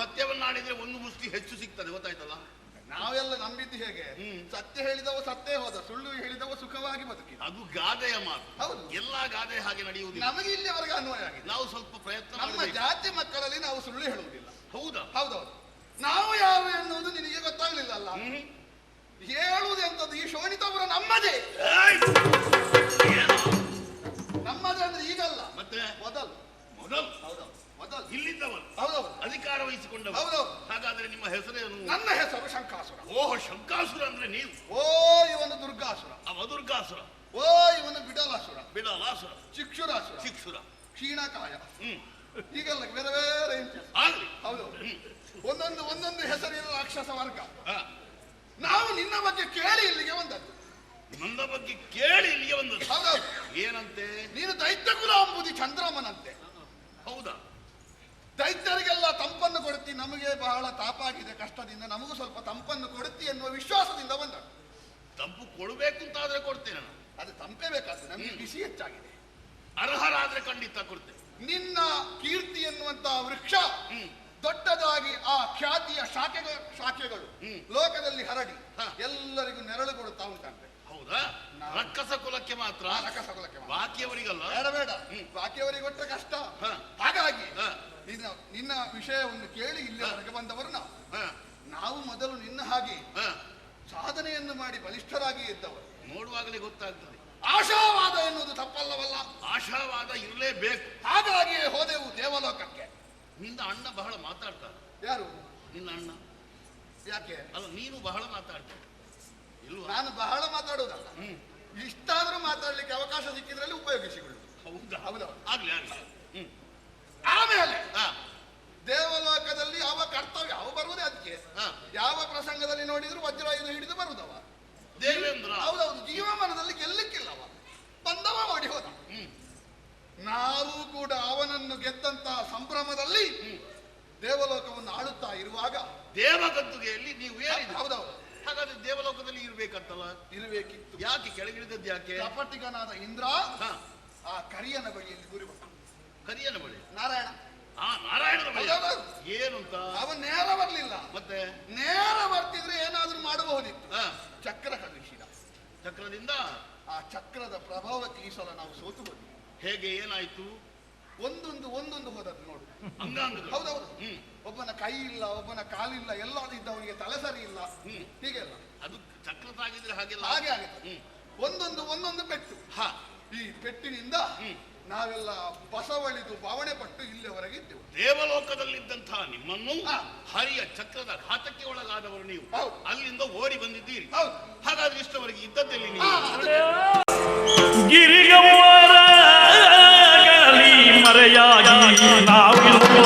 ಸತ್ಯವನ್ನಾಡಿದ್ರೆ ಒಂದು ಮುಷ್ಟಿ ಹೆಚ್ಚು ಸಿಗ್ತದೆ, ಗೊತ್ತಾಯ್ತಲ್ಲ? ನಾವೆಲ್ಲ ನಂಬಿದ್ದು ಹೇಗೆ? ಸತ್ಯ ಹೇಳಿದವ ಸತ್ತೇ ಹೋದ, ಸುಳ್ಳು ಹೇಳಿದವ ಸುಖವಾಗಿ ಬದುಕಿ. ಅದು ಗಾದೆಯ ಮಾತು. ಹೌದು, ಎಲ್ಲಾ ಗಾದೆ ಹಾಗೆ ನಡೆಯುವುದಿಲ್ಲ. ನಮಗೆ ಇಲ್ಲಿವರೆಗೆ ಅನ್ವಯ ಆಗಿದೆ. ನಾವು ಸ್ವಲ್ಪ ಪ್ರಯತ್ನ ನಮ್ಮ ಜಾತಿ ಮಕ್ಕಳಲ್ಲಿ ನಾವು ಸುಳ್ಳು ಹೇಳುವುದಿಲ್ಲ. ಹೌದಾ? ಹೌದೌದು. ನಾವು ಯಾವ ಎನ್ನುವುದು ನಿನಗೆ ಗೊತ್ತಾಗ್ಲಿಲ್ಲ ಅಲ್ಲ? ಹೇಳುವುದೆಂತದ್ದು ಈ ಶೋಣಿತಪುರ ನಮ್ಮದೇ. ನಮ್ಮದೇ ಅಂದ್ರೆ ಈಗಲ್ಲ, ಮತ್ತೆ ಮೊದಲು. ಮೊದಲು? ಹೌದೌದು, ಮೊದಲು ಇಲ್ಲಿದ್ದವರು. ಹೌದೌದು, ಅಧಿಕಾರ ವಹಿಸಿಕೊಂಡವರು. ಹೌದೌದು. ಹಾಗಾದ್ರೆ ನಿಮ್ಮ ಹೆಸರೇನು? ನನ್ನ ಹೆಸರು ಶಂಕಾಸುರ. ಓಹೋ, ಶಂಕಾಸುರ ಅಂದ್ರೆ ನೀವು. ಓ ಇವನು ದುರ್ಗಾಸುರ. ಅವ ದುರ್ಗಾಸುರ. ಓ ಇವನು ಬಿಡಲಾಸುರ. ಬಿಡಲಾಸುರ. ಶಿಕ್ಷುರಾಸುರ. ಶಿಕ್ಷುರ. ಕ್ಷೀಣಕಾಯ. ಹೀಗೆಲ್ಲ ಬೇರೆ ಬೇರೆ ಆಗ್ಲಿ. ಹೌದು, ಒಂದೊಂದು ಹೆಸರಿನ ರಾಕ್ಷಸ ವರ್ಗ. ನಾವು ನಿನ್ನ ಬಗ್ಗೆ ಕೇಳಿ ಇಲ್ಲಿಗೆ ಬಂದದ್ದು. ನನ್ನ ಬಗ್ಗೆ ಕೇಳಿ ಇಲ್ಲಿಗೆ ಬಂದದ್ದು? ಹೌದೌದು. ಏನಂತೆ? ನೀನು ದೈತ್ಯ ಕುಲ ಅಂಬುದಿ ಚಂದ್ರಮನಂತೆ. ಹೌದಾ? ದೈತ್ಯರಿಗೆಲ್ಲ ತಂಪನ್ನು ಕೊಡುತ್ತಿ, ನಮಗೆ ಬಹಳ ತಾಪಾಗಿದೆ ಕಷ್ಟದಿಂದ, ನಮಗೂ ಸ್ವಲ್ಪ ತಂಪನ್ನು ಕೊಡುತ್ತಿ ಎನ್ನುವ ವಿಶ್ವಾಸದಿಂದ ಬಂದದ್ದು. ತಂಪು ಕೊಡಬೇಕು ಅಂತ ಆದ್ರೆ ಕೊಡ್ತೇನೆ ನಾನು. ಅದು ತಂಪೇ ಬೇಕಾದ್ರೆ ನಮಗೆ ಬಿಸಿ ಹೆಚ್ಚಾಗಿದೆ. ಅರ್ಹರಾದ್ರೆ ಖಂಡಿತ ಕೊಡ್ತೇನೆ. ನಿನ್ನ ಕೀರ್ತಿ ಎನ್ನುವಂತಹ ವೃಕ್ಷ ದೊಡ್ಡದಾಗಿ ಆ ಖ್ಯಾತಿಯ ಶಾಖೆಗಳು ಲೋಕದಲ್ಲಿ ಹರಡಿ ಎಲ್ಲರಿಗೂ ನೆರಳು ಕೊಡುತ್ತಾ ಉಂಟಂತೆ. ಹೌದಾ? ರಕ್ಕಸ ಕುಲಕ್ಕೆ ಮಾತ್ರ? ರಕ್ಕಸ ಕುಲಕ್ಕೆ ಮಾತ್ರ, ಬಾಕಿಯವರಿಗಲ್ಲ. ಬೇಡ ಬೇಡ, ಬಾಕಿಯವರಿಗೆ ಕೊಟ್ಟರೆ ಕಷ್ಟ. ಹಾಗಾಗಿ ನಿನ್ನ ವಿಷಯವನ್ನು ಕೇಳಿ ಇಲ್ಲಿವರೆಗೆ ಬಂದವರು ನಾವು ಮೊದಲು ನಿನ್ನ ಹಾಗೆ ಸಾಧನೆಯನ್ನು ಮಾಡಿ ಬಲಿಷ್ಠರಾಗಿ ಇದ್ದವರು. ನೋಡುವಾಗಲೇ ಗೊತ್ತಾಗ್ತದೆ. ಆಶಾವಾದ ಎನ್ನುವುದು ತಪ್ಪಲ್ಲವಲ್ಲ? ಆಶಾವಾದ ಇರಲೇಬೇಕು. ಹಾಗಾಗಿಯೇ ಹೋದೆವು ದೇವಲೋಕಕ್ಕೆ. ನಿನ್ನ ಅಣ್ಣ ಬಹಳ ಮಾತಾಡ್ತಾನೆ. ಯಾರು? ನಿನ್ನ ಅಣ್ಣ. ಯಾಕೆ? ಅಲ್ಲ, ನೀನು ಬಹಳ ಮಾತಾಡ್ತಾನೆ ಇಲ್ವಾ? ನಾನು ಬಹಳ ಮಾತಾಡುವುದಲ್ಲ, ಇಷ್ಟಾದ್ರೂ ಮಾತಾಡ್ಲಿಕ್ಕೆ ಅವಕಾಶ ಸಿಕ್ಕಿದ್ರಲ್ಲಿ ಉಪಯೋಗಿಸಿಕೊಳ್ಳುವುದು. ಹೌದಾ? ಹೌದಾ? ಆಗ್ಲಿ ಆಗ್ಲಿ. ಆಮೇಲೆ ದೇವಲೋಕದಲ್ಲಿ ಯಾವ ಕರ್ತವ್ಯ ಅವು ಬರುವುದೇ ಅದಕ್ಕೆ. ಯಾವ ಪ್ರಸಂಗದಲ್ಲಿ ನೋಡಿದ್ರು ವಜ್ರಾಯುಧ ಹಿಡಿದು ಬರುದವ ದೇವೇಂದ್ರ. ಹೌದೌದು, ಜೀವಮಾನದಲ್ಲಿ ಗೆಲ್ಲಕ್ಕಿಲ್ಲವ, ಬಂದವ ಓಡಿ ಹೋದ. ನಾವು ಕೂಡ ಅವನನ್ನು ಗೆದ್ದಂತಹ ಸಂಭ್ರಮದಲ್ಲಿ ದೇವಲೋಕವನ್ನು ಆಳುತ್ತಾ ಇರುವಾಗ ದೇವಗದ್ದುಗೆಯಲ್ಲಿ ನೀವು ಏರಿದ ಹೌದೌದು. ಹಾಗಾದ್ರೆ ದೇವಲೋಕದಲ್ಲಿ ಇರ್ಬೇಕಂತಲ್ಲ. ಇರಬೇಕಿತ್ತು. ಯಾಕೆ ಕೆಳಗಿಳಿದದ್ದು ಯಾಕೆ? ಕಪಟಿಗನಾದ ಇಂದ್ರ ಆ ಕರಿಯನ ಬಳಿಯಲ್ಲಿ ಗುರಿ ಬಂದ. ಕರಿಯನ ಬಳಿ ನಾರಾಯಣ. ನಾರಾಯಣನ ಬಳಿ ಏನು ಅಂತ ಅವನ್ ನೇರ ಬರ್ಲಿಲ್ಲ. ಮತ್ತೆ ನೇರ ಬರ್ತಿದ್ರೆ ಏನಾದ್ರೂ ಮಾಡಬಹುದಿತ್ತು. ಚಕ್ರ ಕಲಿಸಿದ. ಚಕ್ರದಿಂದ ಆ ಚಕ್ರದ ಪ್ರಭಾವಕ್ಕೆ ಈ ಸಲ ನಾವು ಸೋತು ಹೋದ್ವಿ. ಹೇಗೆ ಏನಾಯ್ತು? ಒಂದೊಂದು ಹೋದದ್ದು ನೋಡು. ಅಂಗಾಂಗ. ಹೌದೌದು. ಒಬ್ಬನ ಕೈ ಇಲ್ಲ, ಒಬ್ಬನ ಕಾಲಿಲ್ಲ, ಎಲ್ಲಾದ್ರೂ ಇದ್ದವನಿಗೆ ತಲೆ ಸರಿ ಇಲ್ಲ. ಹೀಗೆಲ್ಲ ಅದು ಚಕ್ರ ತಾಗಿದ್ರೆ ಹಾಗೆಲ್ಲ ಹಾಗೆ ಆಗುತ್ತೆ. ಒಂದೊಂದು ಪೆಟ್ಟು. ಈ ಪೆಟ್ಟಿನಿಂದ ನಾವೆಲ್ಲ ಬಸವಳಿದು ಭಾವನೆ ಪಟ್ಟು ಇಲ್ಲಿವರೆಗೆ ಇದ್ದೆವು. ದೇವಲೋಕದಲ್ಲಿದ್ದಂತಹ ನಿಮ್ಮನ್ನು ಹರಿಯ ಚಕ್ರದ ಘಾತಕ್ಕೆ ಒಳಗಾದವರು ನೀವು. ಅಲ್ಲಿಂದ ಓಡಿ ಬಂದಿದ್ದೀರಿ. ಹಾಗಾದ್ರೆ ಇಷ್ಟವರೆಗೆ ಇದ್ದದ್ದಲ್ಲಿ ನೀವು ಗಿರಿಗಮ್ಮರಗಳಲ್ಲಿ ಮರೆಯಾಗಿ ನಾವಿರುತ್ತೋ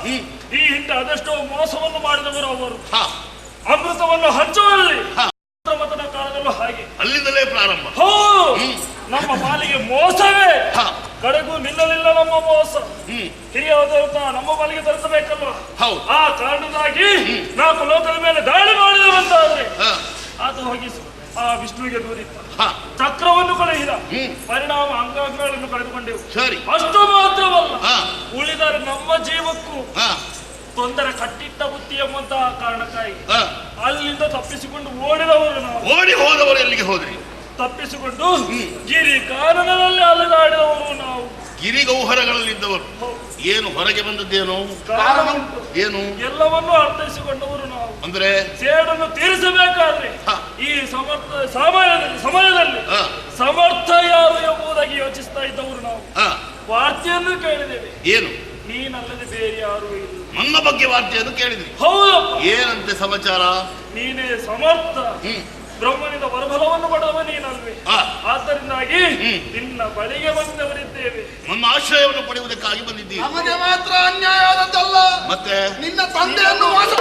ಈ ಹಿಂದೆ ಅದೆಷ್ಟೋ ಮೋಸವನ್ನು ಮಾಡಿದವರು ಅವರು. ಅಮೃತವನ್ನು ಹಂಚುವಲ್ಲಿ ಮತನ ಕಾಲದಲ್ಲೂ ಹಾಗೆ ಅಲ್ಲಿಂದಲೇ ಪ್ರಾರಂಭ. ನಮ್ಮ ಪಾಲಿಗೆ ಮೋಸವೇ ಕಡೆಗೂ ನಿಲ್ಲಲಿಲ್ಲ ನಮ್ಮ ಮೋಸ. ಹಿರಿಯದವರ ನಮ್ಮ ಪಾಲಿಗೆ ತರಿಸಬೇಕಲ್ವ? ಆ ಕಾರಣದಾಗಿ 4 ಲೋಕದ ಮೇಲೆ ದಾಳಿ ಮಾಡಿದವಂತಾದ್ರೆ ಅದು ಹೋಗಿ ಆ ವಿಷ್ಣುವಿಗೆ ದೂರಿತ್ತ. ಚಕ್ರವನ್ನು ಕಳೆಯಿದ ಪರಿಣಾಮ ಅಂಗಾಂಗಗಳನ್ನು ಕಳೆದುಕೊಂಡೆವು. ಅಷ್ಟು ಮಾತ್ರವಲ್ಲ, ಉಳಿದರೆ ನಮ್ಮ ಜೀವಕ್ಕೂ ತೊಂದರೆ ಕಟ್ಟಿಟ್ಟ ಬುತ್ತಿ ಎಂಬಂತಹ ಕಾರಣಕ್ಕಾಗಿ ಅಲ್ಲಿಂದ ತಪ್ಪಿಸಿಕೊಂಡು ಓಡಿದವರು ನಾವು. ಓಡಿ ಹೋದವರು ಎಲ್ಲಿಗೆ ಹೋದ್ರಿ? ತಪ್ಪಿಸಿಕೊಂಡು ಗಿರಿ ಕಾನನದಲ್ಲಿ ಅಲೆದಾಡಿದವರು ನಾವು. ಗಿರಿಗೌಹರಗಳಲ್ಲಿದ್ದವರು ಏನು ಹೊರಗೆ ಬಂದದ್ದೇನು? ಏನು? ಎಲ್ಲವನ್ನೂ ಅರ್ಥೈಸಿಕೊಂಡವರು ನಾವು. ಅಂದ್ರೆ ಸೇಡನ್ನು ತೀರಿಸಬೇಕಾದ್ರೆ ಈ ಸಮಯದಲ್ಲಿ ಸಮರ್ಥ ಯಾರು ಎಂಬುದಾಗಿ ಯೋಚಿಸ್ತಾ ಇದ್ದವರು ನಾವು. ವಾರ್ತೆಯನ್ನು ಕೇಳಿದ್ದೇವೆ. ಏನು? ನೀನಲ್ಲದೆ ಬೇರೆ ಯಾರು ಇಲ್ಲ. ನನ್ನ ಬಗ್ಗೆ ವಾರ್ತೆಯನ್ನು ಕೇಳಿದ್ರಿ? ಹೌದಪ್ಪ. ಏನಂತೆ ಸಮಾಚಾರ? ನೀನೇ ಸಮರ್ಥ, ಬ್ರಹ್ಮನಿಂದ ವರಬಲವನ್ನು ಪಡೆದವ ನೀನಲ್ವೇ. ಆದ್ದರಿಂದಾಗಿ ನಿನ್ನ ಬಳಿಗೆ ಬಂದವರಿದ್ದೇವೆ. ನನ್ನ ಆಶ್ರಯವನ್ನು ಪಡೆಯುವುದಕ್ಕಾಗಿ ಬಂದಿದ್ದೀವಿ. ನಮಗೆ ಮಾತ್ರ ಅನ್ಯಾಯ ಆದದ್ದಲ್ಲ, ಮತ್ತೆ ನಿನ್ನ ತಂದೆಯನ್ನು ವಾಸ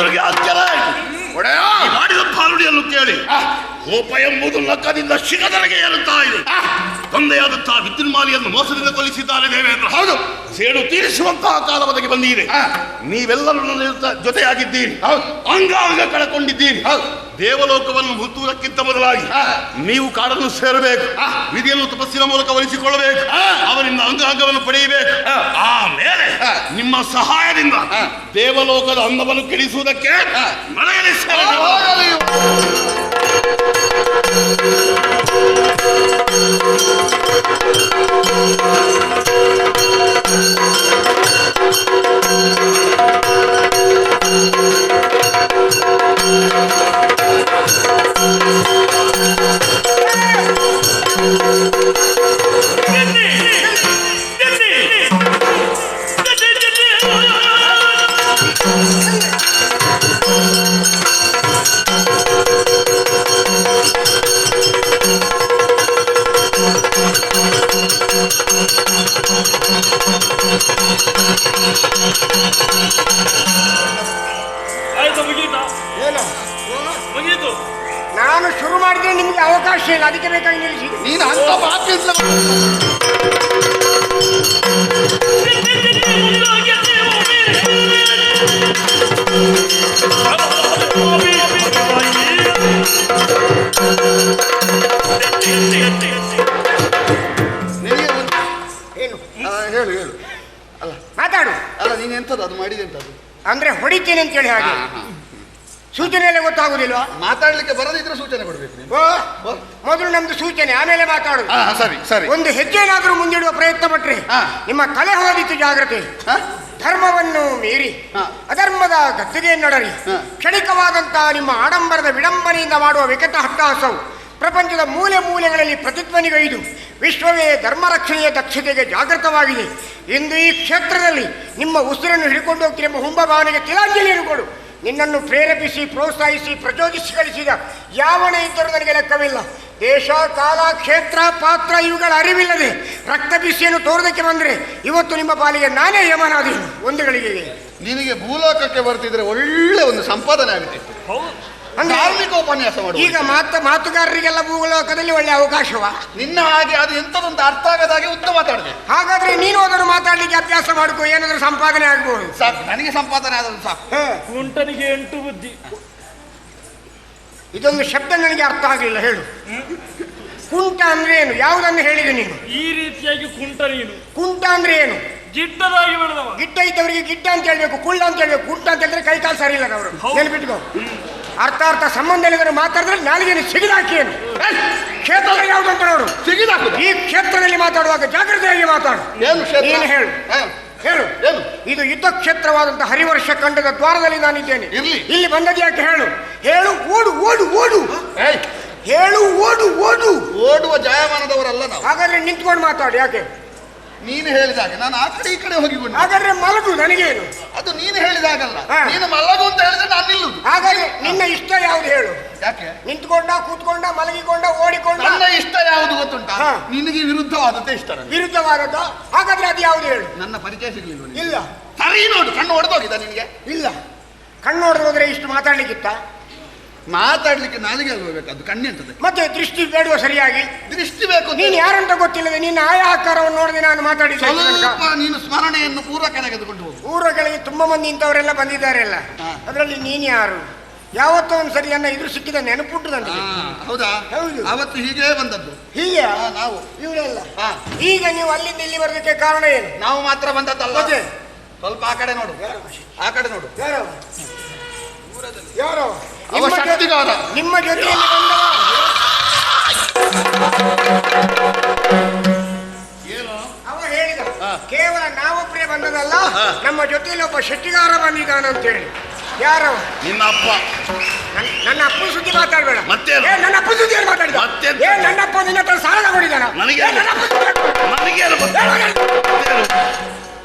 ಎದುರಿಗೆ ಹತ್ತಿರ ಒಡೆಯ ಮಾಡಿದ ಪಾಲುಡಿಯನ್ನು ಕೇಳಿ ಕೋಪ ಎಂಬುದು ಲಕ್ಕದಿಂದ ಶಿಖದರೆಗೆ ಏರುತ್ತಾ ಇದೆ. ತಂದೆಯಾದಂತಹ ವಿದ್ಯುನ್ಮಾಲಿಯನ್ನು ಮೋಸದಿಂದ ಕೊಲ್ಲಿಸಿದ್ದಾರೆ ದೇವೇಂದ್ರ. ಹೌದು, ಸೇಡು ತೀರಿಸುವಂತಹ ಕಾಲ ಒದಗಿ ಬಂದಿದೆ. ನೀವೆಲ್ಲರೂ ನನ್ನ ಜೊತೆಯಾಗಿದ್ದೀರಿ, ಅಂಗಾಂಗ ಕಳಕೊಂಡಿದ್ದೀರಿ. ದೇವಲೋಕವನ್ನು ಮುತ್ತುವುದಕ್ಕಿಂತ ಮೊದಲಾಗಿ ನೀವು ಕಾಡನ್ನು ಸೇರಬೇಕು, ವಿಧಿಯನ್ನು ತಪಸ್ಸಿನ ಮೂಲಕ ಒಲಿಸಿಕೊಳ್ಳಬೇಕು, ಅವರಿಂದ ಅಂಗಾಂಗವನ್ನು ಪಡೆಯಬೇಕು. ಆಮೇಲೆ ನಿಮ್ಮ ಸಹಾಯದಿಂದ ದೇವಲೋಕದ ಅನ್ನವನ್ನು ಕೆಡಿಸುವುದಕ್ಕೆ ಮಳೆಯಲ್ಲಿ ಆಯ್ತು, ಮುಗೀತಾ? ಏನು ಮುಗೀತು. ನಾನು ಶುರು ಮಾಡಿದ್ರೆ ನಿಮ್ಗೆ ಅವಕಾಶ ಇಲ್ಲ, ಅದಕ್ಕೆ ಬೇಕಾಗಿ ನಿಲ್ಲಿಸಿ. ನೀನು ಅಂತ ಬಾಕಿ ಏನು ಹೇಳು ಹೇಳು. ಅಲ್ಲ ಮಾತಾಡು. ಅಲ್ಲ ನೀನು ಎಂಥದ್ದು ಅದು ಮಾಡಿದೆ ಎಂಥದ್ದು ಅಂದ್ರೆ ಹೊಡಿತೇನೆ ಅಂತೇಳಿ ಹಾಗೆ ಸೂಚನೆ ಎಲ್ಲ ಗೊತ್ತಾಗುದಿಲ್ವಾ? ಮಾತಾಡ್ಲಿಕ್ಕೆ ಬರದಿದ್ರೆ ಸೂಚನೆ ಕೊಡ್ಬೇಕು. ಮೊದಲು ನಮ್ದು ಸೂಚನೆ, ಆಮೇಲೆ ಮಾತಾಡು. ಸರಿ ಸರಿ. ಒಂದು ಹೆಜ್ಜೆನಾದ್ರೂ ಮುಂದಿಡುವ ಪ್ರಯತ್ನ ಪಟ್ರೆ ನಿಮ್ಮ ತಲೆ ಹೋದಿತ್ತು ಜಾಗ್ರತೆ. ಧರ್ಮವನ್ನು ಮೀರಿ ಅಧರ್ಮದ ಗದ್ದೆಗೆ ನಡರಿ ಕ್ಷಣಿಕವಾದಂತಹ ನಿಮ್ಮ ಆಡಂಬರದ ವಿಡಂಬನೆಯಿಂದ ಮಾಡುವ ವಿಕಟ ಹಟ್ಟಹಾಸವು ಪ್ರಪಂಚದ ಮೂಲೆ ಮೂಲೆಗಳಲ್ಲಿ ಪ್ರತಿಧ್ವನಿಗೈದು ವಿಶ್ವವೇ ಧರ್ಮ ರಕ್ಷಣೆಯ ದಕ್ಷತೆಗೆ ಜಾಗೃತವಾಗಿದೆ. ಇಂದು ಈ ಕ್ಷೇತ್ರದಲ್ಲಿ ನಿಮ್ಮ ಉಸಿರನ್ನು ಹಿಡ್ಕೊಂಡು ಹೋಗ್ತಿರುವ ಹುಂಬಭಾವನೆಗೆ ತಿಲಾಂಜಲಿಯನ್ನು ಕೊಡು. ನಿನ್ನನ್ನು ಪ್ರೇರೇಪಿಸಿ ಪ್ರೋತ್ಸಾಹಿಸಿ ಪ್ರಚೋದಿಸಿ ಕಳಿಸಿದ ಯಾವನೇ ಇದ್ದರೂ ನನಗೆ ಲೆಕ್ಕವಿಲ್ಲ. ದೇಶ ಕಾಲ ಕ್ಷೇತ್ರ ಪಾತ್ರ ಇವುಗಳ ಅರಿವಿಲ್ಲದೆ ರಕ್ತ ಬಿಸಿಯನ್ನು ತೋರುವುದಕ್ಕೆ ಬಂದರೆ ಇವತ್ತು ನಿಮ್ಮ ಪಾಲಿಗೆ ನಾನೇ ಯಮನಾದೀನು. ಒಂದು ಗಳಿಗೆಗೆ ನಿನಗೆ ಭೂಲೋಕಕ್ಕೆ ಬರ್ತಿದ್ರೆ ಒಳ್ಳೆ ಒಂದು ಸಂಪಾದನೆ ಆಗುತ್ತಿತ್ತು. ಧಾರ್ಮಿಕ ಉಪನ್ಯಾಸ ಮಾಡು. ಈಗ ಮಾತುಗಾರರಿಗೆಲ್ಲ ಭೂಲೋಕದಲ್ಲಿ ಒಳ್ಳೆ ಅವಕಾಶವ. ನಿನ್ನ ಹಾಗೆ ಅದು ಎಂಥದೊಂದು ಅರ್ಥ ಆಗದಾಗೆ ಉದ್ದ ಮಾತಾಡಿದೆ. ಹಾಗಾದ್ರೆ ನೀನು ಅದನ್ನು ಮಾತಾಡ್ಲಿಕ್ಕೆ ಅಭ್ಯಾಸ ಮಾಡ್ಕೋ, ಏನಾದ್ರೂ ಸಂಪಾದನೆ ಆಗ್ಬಹುದು. ಸಾಕು, ನನಗೆ ಸಂಪಾದನೆ ಆದದ್ದು ಸಾಕು. ಕುಂಟನಿಗೆ 8 ಬುದ್ಧಿ. ಇದೊಂದು ಶಬ್ದ ನನಗೆ ಅರ್ಥ ಆಗಲಿಲ್ಲ, ಹೇಳು. ಕುಂಟ ಅಂದ್ರೆ ಏನು? ಯಾವುದನ್ನು ಹೇಳಿದೆ ನೀನು? ಈ ರೀತಿಯಾಗಿ ಕುಂಟ ನೀನು. ಕುಂಟ ಅಂದ್ರೆ ಏನು? ಗಿಡ್ಡದಾಗಿ ಬೆಳೆದವ. ಗಿಡ್ಡ ಇದ್ದವರಿಗೆ ಗಿಡ್ಡ ಅಂತ ಹೇಳ್ಬೇಕು, ಕುಳ್ಳ ಅಂತ ಹೇಳ್ಬೇಕು. ಕುಂಟ ಅಂತ ಹೇಳಿದ್ರೆ ಕೈ ಕಾಲು ಸರಿ ಇಲ್ಲ ಅವರು. ನೆನಪಿಟ್ಕೋ. ಅರ್ಥ ಸಂಬಂಧ ಇಲ್ಲದ್ರೆ ಮಾತಾಡಿದ್ರೆ ನಾಲಿಗೆ ಸಿಗಿದಾಕಿ. ಏನು ಕ್ಷೇತ್ರ ಯಾವುದು ಅಂತ ನೋಡು. ಸಿಗಿದಾಕು. ಈ ಕ್ಷೇತ್ರದಲ್ಲಿ ಮಾತಾಡುವಾಗ ಜಾಗ್ರತೆಯಾಗಿ ಮಾತಾಡು. ಏನು ಹೇಳು ಹೇಳು. ಇದು ಯುದ್ಧ ಕ್ಷೇತ್ರವಾದಂತಹ ಹರಿವರ್ಷ ಖಂಡದ ದ್ವಾರದಲ್ಲಿ ನಾನಿದ್ದೇನೆ. ಇಲ್ಲಿ ಬಂದದ್ದು ಯಾಕೆ ಹೇಳು? ಹೇಳು. ಓಡು ಓಡು ಓಡು. ಹೇಳು ಓಡು ಓಡು. ಓಡುವ ಜಾಯಮಾನದವರಲ್ಲ ನಾವು. ಹಾಗಾದ್ರೆ ನಿಂತ್ಕೊಂಡು ಮಾತಾಡು. ಯಾಕೆ? ನೀನು ಹೇಳಿದಾಗ ನಾನು ಆ ಕಡೆ ಈ ಕಡೆ ಹೋಗಿಕೊಂಡು. ಹಾಗಾದ್ರೆ ಮಲಗು, ನನಗೇನು? ಅದು ನೀನು ಹೇಳಿದಾಗಲ್ಲ. ನೀನು ಮಲಗು ಅಂತ ಹೇಳಿದ್ರೆ ನಾನು ನಿಲ್ಲುದು. ಹಾಗಾದ್ರೆ ನಿನ್ನ ಇಷ್ಟ ಯಾವುದು ಹೇಳು? ಯಾಕೆ? ನಿಂತ್ಕೊಂಡ, ಕೂತ್ಕೊಂಡ, ಮಲಗಿಕೊಂಡ, ಓಡಿಕೊಂಡ. ನನ್ನ ಇಷ್ಟ ಯಾವುದು ಗೊತ್ತುಂಟ? ನಿನಗೆ ವಿರುದ್ಧವಾದದ್ದೇ ಇಷ್ಟ. ವಿರುದ್ಧವಾದದ್ದ? ಹಾಗಾದ್ರೆ ಅದು ಯಾವುದು ಹೇಳು? ನನ್ನ ಪರಿಚಯ ಸಿಗ್ಲಿಲ್ವ? ಇಲ್ಲ. ಸರಿ ನೋಡು, ಕಣ್ಣು ಹೊಡೆದೋಗಿದ್ದ ನಿನಗೆ? ಇಲ್ಲ. ಕಣ್ಣು ಹೊಡೆದೋದ್ರೆ ಇಷ್ಟು ಮಾತಾಡ್ಲಿಕ್ಕಿತ್ತ? ಮಾತಾಡ್ಲಿಕ್ಕೆ ನಾಲಿಗೆ ಅಲ್ಬೇಕು, ಅದು ಕಣ್ಣೆಂತದೆ. ಮತ್ತೆ ದೃಷ್ಟಿ ಬೇಡುವ ಸರಿಯಾಗಿ. ದೃಷ್ಟಿ ಬೇಕು. ನೀನು ಯಾರಂತ ಗೊತ್ತಿಲ್ಲದೆ ನಿನ್ನ ಆಯಾ ಆಕಾರವನ್ನು ನೋಡದೆ ನಾನು ಮಾತಾಡಿದ್ದೆ. ನೀನು ಸ್ಮರಣೆಯನ್ನು ಪೂರ್ವ ಕೆಳಗೆದುಕೊಂಡು ಹೋಗು. ಪೂರ್ವ ಕೆಳಗೆ ತುಂಬಾ ಮಂದಿ ಇಂಥವರೆಲ್ಲ ಬಂದಿದ್ದಾರೆಲ್ಲ. ಅದರಲ್ಲಿ ನೀನು ಯಾರು? ಯಾವತ್ತೋ ಒಂದ್ಸರಿ ನನ್ನ ಎದುರು ಸಿಕ್ಕಿದ ನೆನಪುಂಟು ನನಗೆ. ಹೌದಾ? ಹೌದು. ಅವತ್ತು ಹೀಗೆ ಬಂದದ್ದು. ಹೀಗೆ ನಾವು ಇವರೆಲ್ಲ. ಈಗ ನೀವು ಅಲ್ಲಿಂದ ಇಲ್ಲಿ ಬರೋದಕ್ಕೆ ಕಾರಣ ಏನು? ನಾವು ಮಾತ್ರ ಬಂದದ್ದಲ್ಲ. ಸ್ವಲ್ಪ ಆ ಕಡೆ ನೋಡು, ಆ ಕಡೆ ನೋಡು. ಯಾರೋ ಯಾರೋ ನಿಮ್ಮ ಜೊತೆಯಲ್ಲಿ ಬಂದವ. ಅವ ಹೇಳಿದ ಕೇವಲ ನಾವೊಬ್ಬರೇ ಬಂದದಲ್ಲ, ನಮ್ಮ ಜೊತೆಯಲ್ಲಿ ಒಬ್ಬ ಶೆಟ್ಟಿಗಾರ ಬಂದಿದ್ದಾನಂತೇಳಿ. ಯಾರವ? ನಿನ್ನ ಅಪ್ಪ. ನನ್ನ ಅಪ್ಪನ ಸುದ್ದಿ ಮಾತಾಡ್ಬೇಡ. ಮತ್ತೆ ನನ್ನ ಅಪ್ಪನ ಸುದ್ದಿ ಏನು ಮಾತಾಡಿದ? ನನ್ನ ಅಪ್ಪ ನಿನ್ನ ಹತ್ರ ಸಾಲ ತಗೊಂಡಿದ್ದಾನ?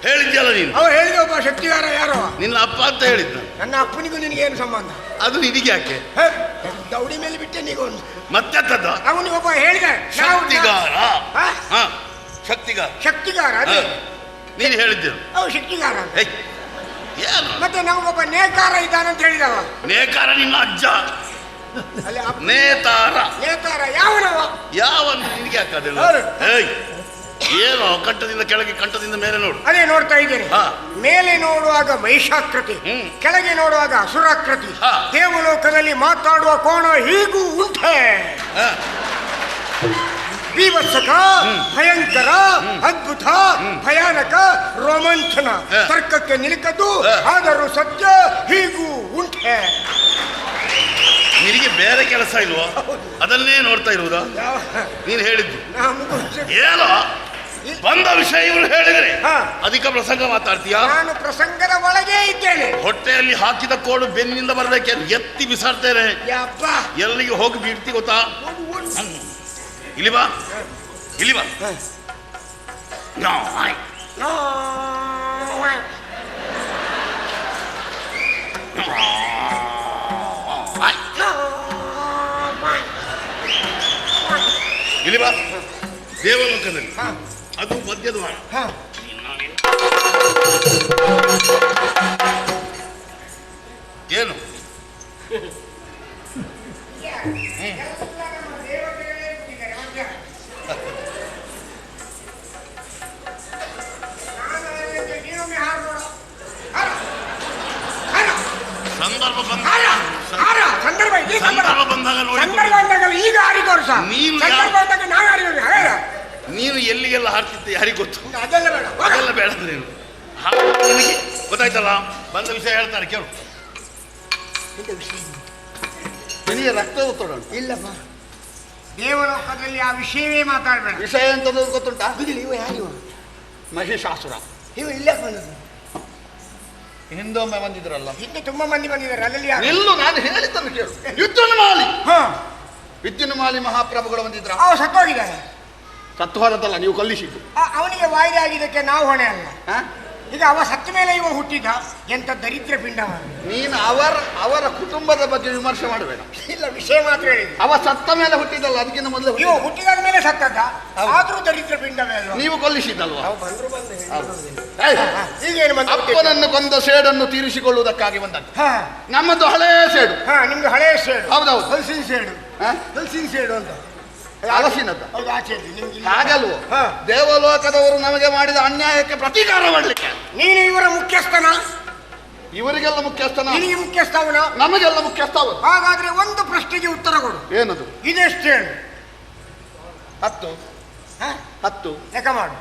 ಹೇಳಿದ್ಯಲ್ಲ ನೀನು. ಅವ ಹೇಳಿದ ಒಬ್ಬ ಶಕ್ತಿಗಾರ. ಯಾರೋ? ನಿನ್ನ ಅಪ್ಪ ಅಂತ ಹೇಳಿದ್ದ. ನನ್ನ ಅಪ್ಪನಿಗೂ ನಿನಗೆ ಏನು ಸಂಬಂಧ? ಅದು ನಿನಗೆ ಯಾಕೆ? ದೌಡಿ ಮೇಲೆ ಬಿಟ್ಟೆ ನೀಗೊಂದು. ಮತ್ತೆಂತದ್ದು? ಅವನಿಗೆ ಒಬ್ಬ ಹೇಳಿದ ಶಕ್ತಿಗಾರ. ಶಕ್ತಿಗಾರ. ಶಕ್ತಿಗಾರ ಅದೇ ನೀನು ಹೇಳಿದ್ದೆ. ಅವ ಶಕ್ತಿಗಾರ. ಏನು ಮತ್ತೆ ನಮಗೊಬ್ಬ ನೇಕಾರ ಇದ್ದಾನಂತ ಹೇಳಿದವ. ನೇಕಾರ ನಿನ್ನ ಅಜ್ಜ ಅಲ್ಲಿ ನೇತಾರ. ನೇಕಾರ ಯಾವನವ? ಯಾವಂತ ನಿನಗೆ ಹಾಕದಿಲ್ಲ. ಏಯ್ ಏನೋ ಕಂಠದಿಂದ ಕೆಳಗೆ ಕಂಠದಿಂದ ಮೇಲೆ ನೋಡು. ಅದೇ ನೋಡ್ತಾ ಇದ್ದೇನೆ. ಮೇಲೆ ನೋಡುವಾಗ ಮಹಿಷಾಕೃತಿ, ಕೆಳಗೆ ನೋಡುವಾಗ ಅಸುರಾಕೃತಿ. ದೇವಲೋಕದಲ್ಲಿ ಮಾತಾಡುವ ಕೋಣ ಹೀಗೂ ಉಂಟೆ. ಬೀಭತ್ಸಕ, ಭಯಂಕರ, ಅದ್ಭುತ, ಭಯಾನಕ, ರೋಮಾಂಚನ, ತರ್ಕಕ್ಕೆ ನಿಲುಕದ್ದು, ಆದರೂ ಸತ್ಯ ಹೀಗೂ ಉಂಟೆ. ನಿನಗೆ ಬೇರೆ ಕೆಲಸ ಇಲ್ವೋ? ಅದನ್ನೇ ನೋಡ್ತಾ ಇರುವುದಾ? ನೀನು ಹೇಳಿದ್ದು ಏನೋ ಬಂದ ವಿಷಯ ಇವರು ಹೇಳಿದ್ರೆ ಅಧಿಕ ಪ್ರಸಂಗ ಮಾತಾಡ್ತೀಯಾ? ನಾನು ಪ್ರಸಂಗದ ಒಳಗೆ ಇದ್ದೇನೆ. ಹೊಟ್ಟೆಯಲ್ಲಿ ಹಾಕಿದ ಕೋಡು ಬೆನ್ನಿಂದ ಬರ್ಬೇಕೇನು? ಎತ್ತಿ ಬಿಸಾಡ್ತೇನೆ. ಎಲ್ಲಿಗೆ ಹೋಗಿ ಬೀಳ್ತಿ ಗೊತ್ತಾ? ಇಲ್ಲಿ ಬಾ, ಇಲ್ಲಿ ಬಾ. ಇಲ್ಲಿ ಬಾ. ದೇವಲೋಕದಲ್ಲಿ ಅದು ಮಧ್ಯದ್ವಾರ. ಏನು ಸಂದರ್ಭ ಬಂದಾಗ ನೋಡಿ. ಈಗ ಹಾರಿ ತೋರ್ಸ. ನೀನು ಎಲ್ಲಿಗೆಲ್ಲ ಹಾರ್ತಿದ್ದೆ ಯಾರಿಗೆ ಗೊತ್ತು? ಅದೆಲ್ಲ ಬೇಡ, ಅದೆಲ್ಲ ಬೇಡ. ನೀನು ನಿನಗೆ ಗೊತ್ತಾಯ್ತಲ್ಲ, ಬಂದ ವಿಷಯ ಹೇಳ್ತಾರೆ ಕೇಳು. ನಿನಗೆ ರಕ್ತ ಒತ್ತಡ ಇಲ್ಲಪ್ಪ, ದೇವಲೋಕದಲ್ಲಿ ಆ ವಿಷಯವೇ ಮಾತಾಡಬೇಡ. ವಿಷಯ ಎಂತದ್ದು ಗೊತ್ತುಂಟಾ? ಇವ ಯಾರಿವ? ಮಹಿಷಾಸುರ. ಇವ ಇಲ್ಲ ಬಂದದ್ದು. ಹಿಂದೊಮ್ಮೆ ಬಂದಿದ್ರಲ್ಲ, ಹಿಂದೆ ತುಂಬಾ ಮಂದಿ ಬಂದಿದ್ದಾರೆ. ಅಲ್ಲಲ್ಲಿ ನಿಲ್ಲು, ನಾನು ಹೇಳಿದ್ದನ್ನು ಕೇಳು. ವಿದ್ಯುನ್ಮಾಲಿ ಮಹಾಪ್ರಭುಗಳು ಬಂದಿದ್ರ? ಸತ್ತೋಗಿದ್ದಾರೆ. ಸತ್ತು ಹೋದಲ್ಲ, ನೀವು ಕೊಲ್ಲಿಸಿದ್ದು. ಅವನಿಗೆ ವಾಯ್ದೆ ಆಗಿದ್ದಕ್ಕೆ ನಾವು ಹೊಣೆ ಅಲ್ಲ. ಈಗ ಅವ ಸತ್ತ ಮೇಲೆ ಇವ ಹುಟ್ಟಿದ ಎಂತ ದರಿದ್ರ ಪಿಂಡವ. ನೀನು ಅವರ ಕುಟುಂಬದ ಬಗ್ಗೆ ವಿಮರ್ಶೆ ಮಾಡಬೇಡ. ಇಲ್ಲ, ವಿಷಯ ಮಾತ್ರ ಹೇಳಿ. ಅವ ಸತ್ತ ಮೇಲೆ ಹುಟ್ಟಿದಲ್ಲ, ಅದಕ್ಕಿಂತ ಮೊದಲು ಇವ ಹುಟ್ಟಿದ ಮೇಲೆ ಸತ್ತದ. ಆದ್ರೂ ದರಿದ್ರ ಪಿಂಡವೇ ಅಲ್ವಾ? ನೀವು ಕೊಲ್ಲಿಸಿದ್ದಲ್ವಾ? ಈಗೇನು ಅಪ್ಪನನ್ನು ಕೊಂದ ಸೇಡನ್ನು ತೀರಿಸಿಕೊಳ್ಳುವುದಕ್ಕಾಗಿ ಬಂದದ್ದು. ನಮ್ಮದು ಹಳೇ ಸೇಡು. ನಿಮ್ದು ಹಳೇ ಸೇಡು. ಹೌದೌದು, ಹಲಸಿನ ಸೇಡು. ಹಲಸಿನ ಸೇಡು ಅಂತ ಹಲಸಿನದ್ದು. ಹೌದು, ಆಚೆ ಹಾಗಲ್ವೋ? ದೇವಲೋಕದವರು ನಮಗೆ ಮಾಡಿದ ಅನ್ಯಾಯಕ್ಕೆ ಪ್ರತೀಕಾರ ಮಾಡಲಿಕ್ಕೆ ನೀನು ಇವರ ಮುಖ್ಯಸ್ಥನ? ಇವರಿಗೆಲ್ಲ ಮುಖ್ಯಸ್ಥನ? ನಿನಗೆ ಮುಖ್ಯಸ್ಥವನ? ನಮಗೆಲ್ಲ ಮುಖ್ಯಸ್ಥವ. ಹಾಗಾದ್ರೆ ಒಂದು ಪ್ರಶ್ನೆಗೆ ಉತ್ತರ ಕೊಡು. ಏನದು? ಇದೆಷ್ಟು ಹೇಳು? 10. 10 ಲೆಕ್ಕ ಮಾಡು.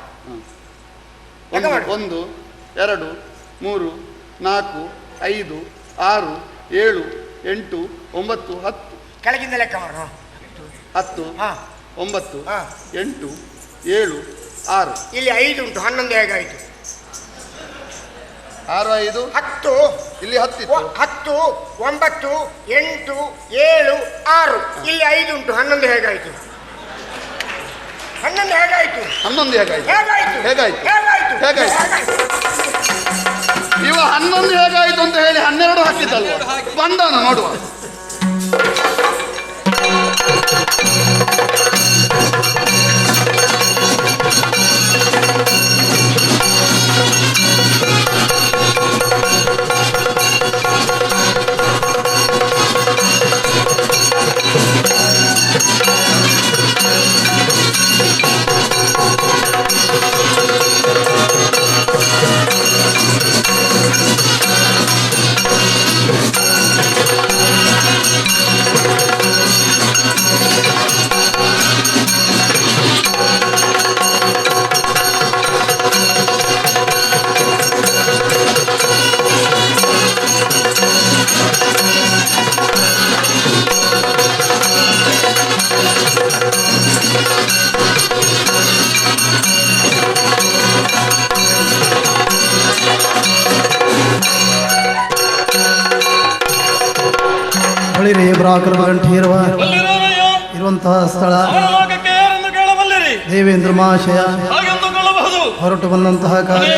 1 2 3 4 5 6 7 8 9 10. ಕೆಳಗಿಂದ ಲೆಕ್ಕ ಮಾಡು. 10 9 8 7 6. ಇಲ್ಲಿ 5 ಉಂಟು. 11 ಹೇಗಾಯ್ತು? 6 5 10. ಇಲ್ಲಿ 10 10 9 8 7 6. ಇಲ್ಲಿ 5 ಉಂಟು. 11 ಹೇಗಾಯ್ತು? 11 ಹೇಗಾಯ್ತು? 11 ಹೇಗಾಯ್ತು? ಹೇಗಾಯ್ತು? ಹೇಗಾಯ್ತು? ಹೇಗಾಯ್ತು? ಹೇಗಾಯ್ತು? ಇವ 11 ಹೇಗಾಯ್ತು ಅಂತ ಹೇಳಿ 12 ಹಾಕಿದ್ದಲ್ವ? ಬಂದನ ನೋಡುವ. ಗಂಠೀರವ ಇರುವಂತಹ ಸ್ಥಳ ದೇವೇಂದ್ರ ಮಹಾಶಯ ಹೊರಟು ಬಂದಂತಹ ಕಾರ್ಯ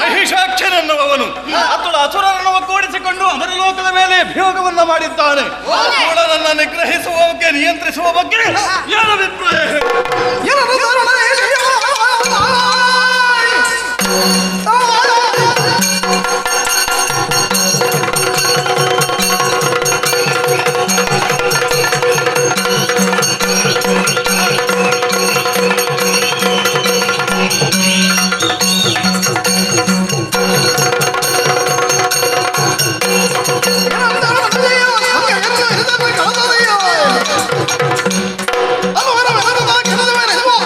ಮಹಿಷಾಕ್ಷರನ್ನುವವನು ಅಸುರರನ್ನು ಒಗ್ಗೂಡಿಸಿಕೊಂಡು ಅಮರಲೋಕದ ಮೇಲೆ ಅಭಿಯೋಗವನ್ನ ಮಾಡಿದ್ದಾನೆ. ಅವಳನ್ನು ನಿಗ್ರಹಿಸುವಕ್ಕೆ ನಿಯಂತ್ರಿಸುವ ಬಗ್ಗೆ ಏನು ಅಭಿಪ್ರಾಯ?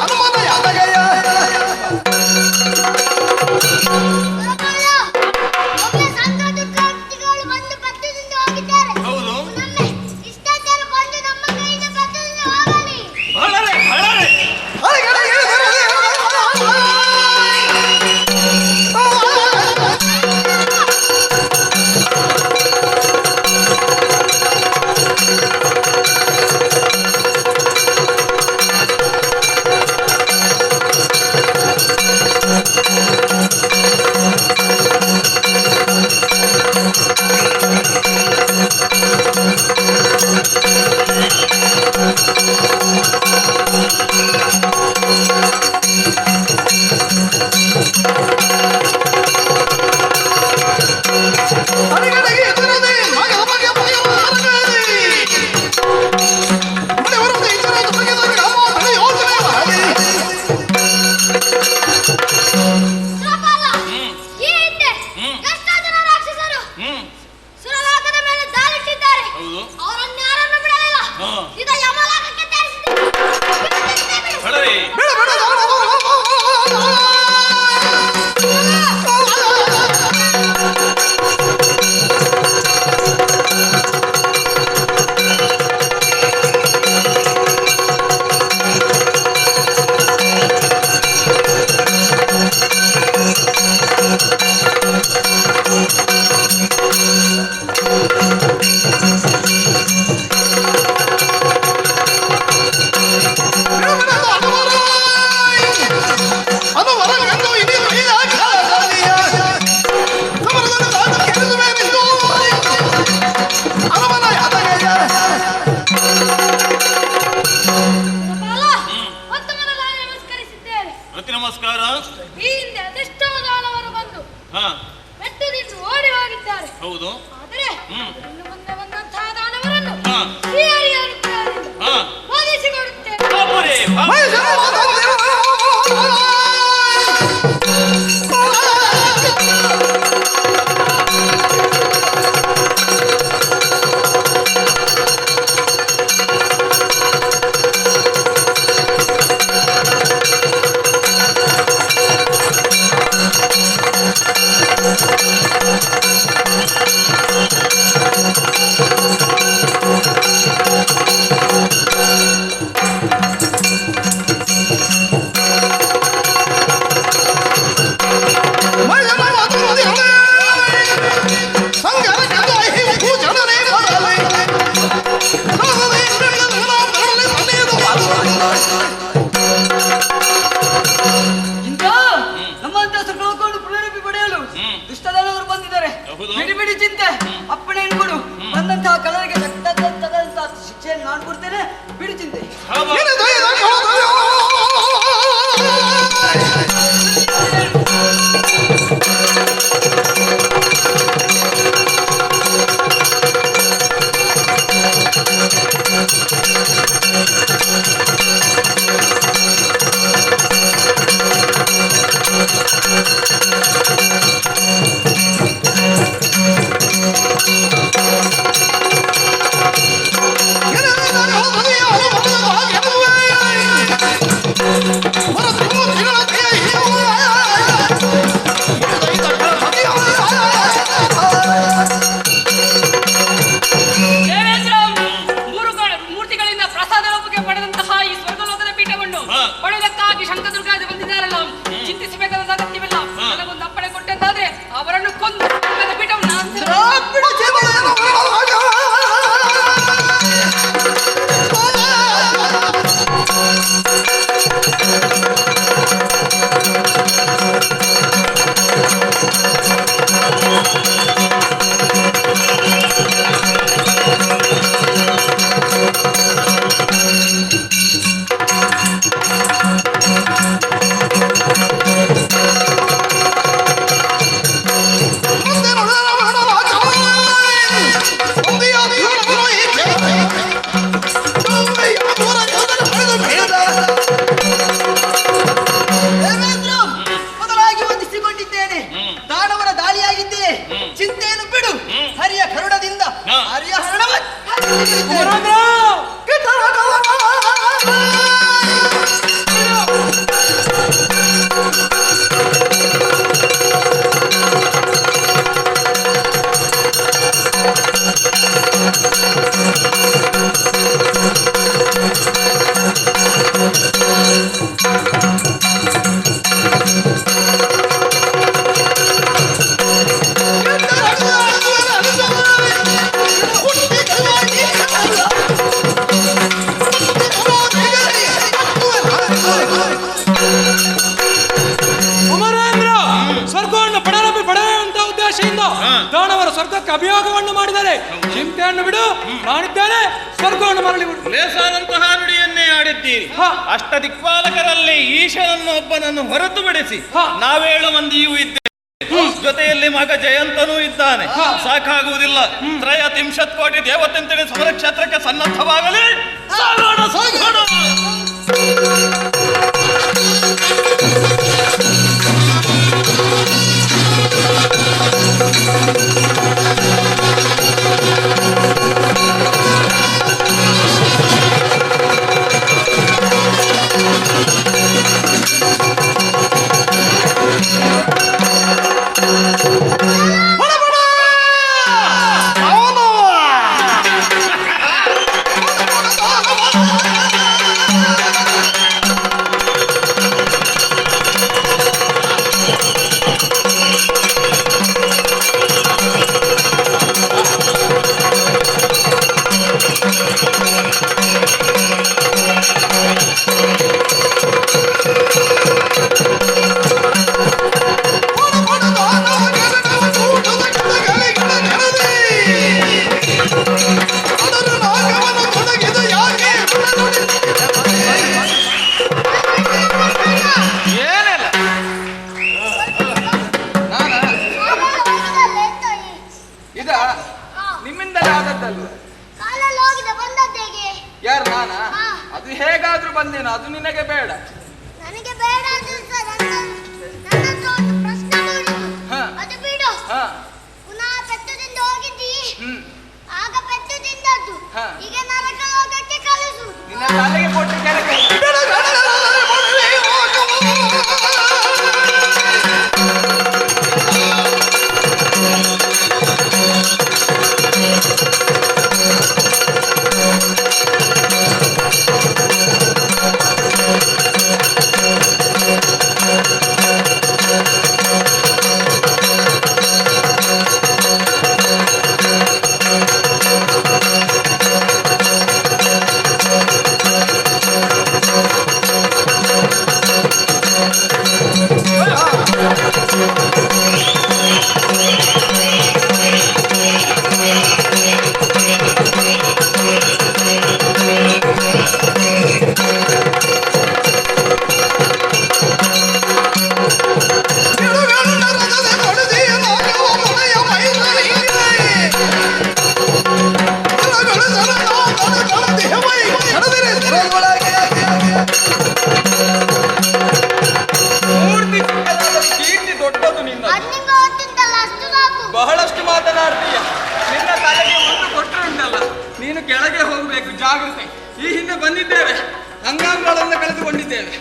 ಅನುಮಾನ ಮೆಟ್ಟದಿಂದ ಓಡಿ ಹೋಗಿದ್ದಾರೆ. ಹೌದು. ಆದರೆ ಇನ್ನು ಮುಂದೆ ಬಂದಂತಹ ದಾನವರನ್ನು ಒಲಿಸಿಕೊಡುತ್ತೇನೆ. ನಮ್ಮಂತ ಸಕಲಕೊಂಡು ಪ್ರೇರೇಪಿ ಪಡೆಯಲು ದುಷ್ಟದಾನವರು ಬಂದಿದ್ದಾರೆ. ಬಿಡಿ ಬಿಡಿ ಚಿಂತೆ, ಅಪ್ಪಣೆ ಕೊಡು. ಬಂದಂತಹ ಕಲರಿಗೆ ತಕ್ಕಂತಹ ಶಿಕ್ಷೆಯನ್ನು ನಾನು ಕೊಡ್ತೇನೆ. ಬಿಡಿ ಚಿಂತೆ. ಮೂರ್ತಿಗಳಿಂದ ಪ್ರಸಾದ ರೂಪಕ್ಕೆ ಪಡೆದಂತಹ ಈ ಸ್ವರ್ಗಲೋಕದ ಪೀಠವನ್ನು ಪಡೆದಕ್ಕಾಗಿ ಶಂಕದುರ್ಗಾದಿ ಬಂದಿದ್ದಾರಲ್ಲ, ಚಿಂತಿಸಬೇಕಾದ ಅಗತ್ಯವಿಲ್ಲ. ನನಗೊಂದು ಅಪ್ಪಣೆ ಕೊಟ್ಟಂತಾದ್ರೆ ಅವರನ್ನು ಕೊಂದು ಪೀಠವನ್ನು ಮೊದಲಾಗಿ ವಂದಿಸಿಕೊಂಡಿದ್ದೇನೆ. ದಾನವರ ದಾಳಿಯಾಗಿದ್ದೆ, ಚಿಂತೆಯನ್ನು ಬಿಡು. ಹರಿಯ ಕರುಣದಿಂದ ಹರಿಯ ಹರಣವ ಸ್ವರ್ಗವನ್ನು ಪಡೆಯುವಂತ ಉದ್ದೇಶದಿಂದ ದಾನವರ ಸ್ವರ್ಗಕ್ಕೆ ಅಭಿಯೋಗವನ್ನು ಮಾಡಿದರೆ ಚಿಂತೆಯನ್ನು ಬಿಡು, ನಾನಿದ್ದೇನೆ, ಸ್ವರ್ಗವನ್ನು ಮರಳಿ ಬಿಡು. ಲೇಸಾದಂತಹ ನುಡಿಯನ್ನೇ ಆಡಿದ್ದೀರಿ. ಅಷ್ಟದಿಕ್ಪಾಲಕರಲ್ಲಿ ಈಶನನ್ನು ಒಬ್ಬನನ್ನು ಹೊರತುಪಡಿಸಿ ನಾವೇಳು ಮಂದಿಯೂ ಇದ್ದೇವೆ. ಜೊತೆಯಲ್ಲಿ ಮಗ ಜಯಂತನೂ ಇದ್ದಾನೆ. ಸಾಕಾಗುವುದಿಲ್ಲ. ತ್ರಯತಿಂಶತ್ ಕೋಟಿ ದೇವತೆಂತೇಳಿ ಸಮರ ಕ್ಷೇತ್ರಕ್ಕೆ ಸನ್ನದ್ಧವಾಗಲಿ. ಸಾಗೋಣ ಸಾಗೋಣ. What ಅಲ್ವಾ? ಕಾಲಲ್ಲಿ ಹೋಗಿದ ಬಂದದ್ದೇಗೆ? ಯಾರು ನಾನ? ಅದು ಹೇಗಾದ್ರೂ ಬಂದೇನು, ಅದು ನಿನಗೆ ಬೇಡ. ನನಗೆ ಬೇಡ ಅದು ನನ್ನತ್ರ ಒಂದು ಪ್ರಶ್ನೆ ಮೂಡಿತು. ಅದು ಬಿಡು. ಪುನಃ ಪೆತ್ತದಿಂದ ಹೋಗಿದ್ದಿ, ಆಗ ಪೆತ್ತು ತಿಂದದ್ದು, ಈಗ ನರಕ ಲೋಕಕ್ಕೆ ಕಲಿಸು. ನಿನ್ನ ತಲೆಗೆ ಕೊಟ್ಟು ಕೆಳಗೆ ಬಹಳಷ್ಟು ಮಾತನಾಡ್ತೀಯ. ನಿನ್ನ ತಲೆಗೆ ಒಂದು ಕೊಟ್ಟರೆ ಉಂಟಲ್ಲ, ನೀನು ಕೆಳಗೆ ಹೋಗಬೇಕು. ಜಾಗ್ರತೆ. ಈ ಹಿಂದೆ ಬಂದಿದ್ದೇವೆ, ಅಂಗಾಂಗಗಳನ್ನು ಕಳೆದುಕೊಂಡಿದ್ದೇವೆ.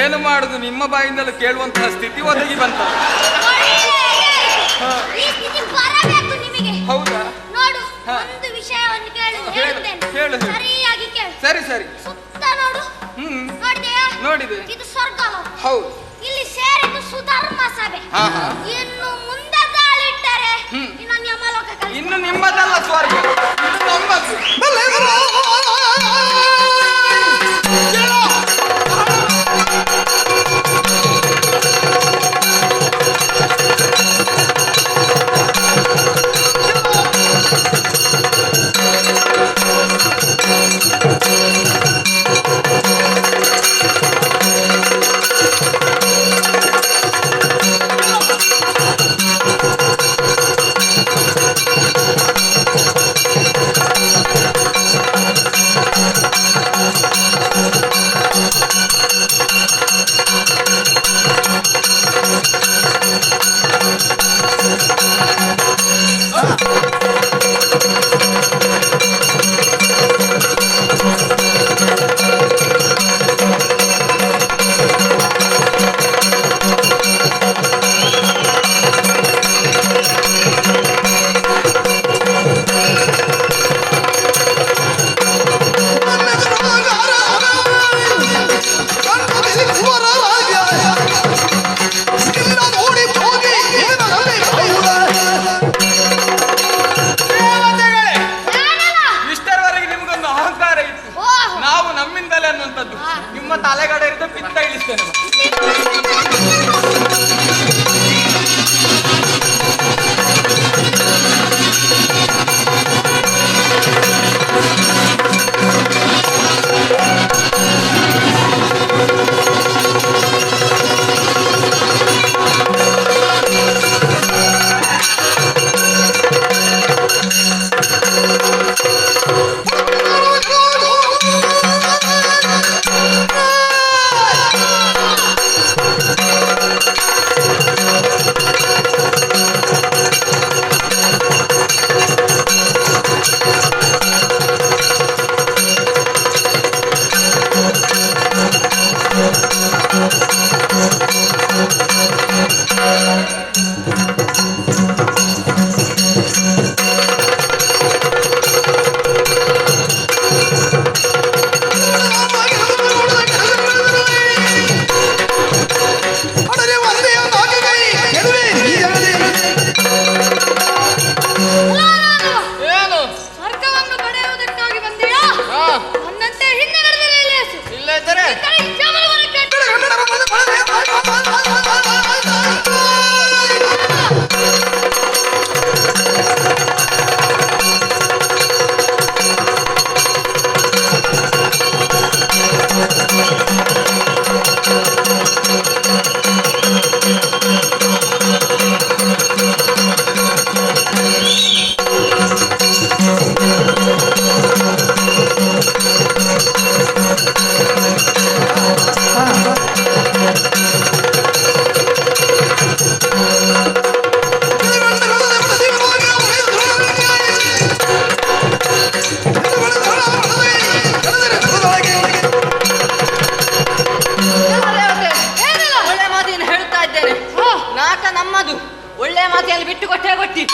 ಏನು ಮಾಡುದು, ನಿಮ್ಮ ಬಾಯಿಂದಲೂ ಕೇಳುವಂತಹ ಸ್ಥಿತಿ ಒದಗಿ ಬಂತ. ಹೌದಾ? ನೋಡು, ಒಂದು ವಿಷಯವನ್ನು ಹೇಳುತ್ತೇನೆ, ಸರಿಯಾಗಿ ಕೇಳು. ಸರಿ ಸರಿ. ಸುತ್ತ ನೋಡು. ನೋಡಿದೆಯಾ? ನೋಡಿದೆ. ಇದು ಸ್ವರ್ಗ. ಹೌದು. ಇಲ್ಲಿ ಸೇರಿದ್ದು ಸುಧರ್ಮ ಸಭೆ. ಇನ್ನು ಮುಂದೆ ದಾಳಿಟ್ಟರೆ ಇನ್ನು ಯಮಲೋಕ ಕಲಿಸ. ಇನ್ನು ನಿಮ್ಮದಲ್ಲ ಸ್ವರ್ಗ, ಇದು ನಮ್ಮದು. ನಿಮ್ಮ ತಲೆಗಡೆ ಇருந்து ಪಿತ್ತ ಇಳಿಸ್ತೇನೆ. ಸ್ವರ್ಗವನ್ನು ಪಡೆಯುವುದಕ್ಕಾಗಿ ಬಂದೆಯಾ? ನನ್ನಂತೆ ಹಿಂದೆ ನಡೆದರೆ ಲೇಸು. ಇಲ್ಲದಿದ್ದರೆ ಒಳ್ಳೆ ಮಾತಿನ ಹೇಳುತ್ತಾ ಇದ್ದೇನೆ. ನಾಟ ನಮ್ಮದು. ಒಳ್ಳೆ ಮಾತಿನಲ್ಲಿ ಬಿಟ್ಟು ಕೊಟ್ಟೆ ಕೊಟ್ಟಿ.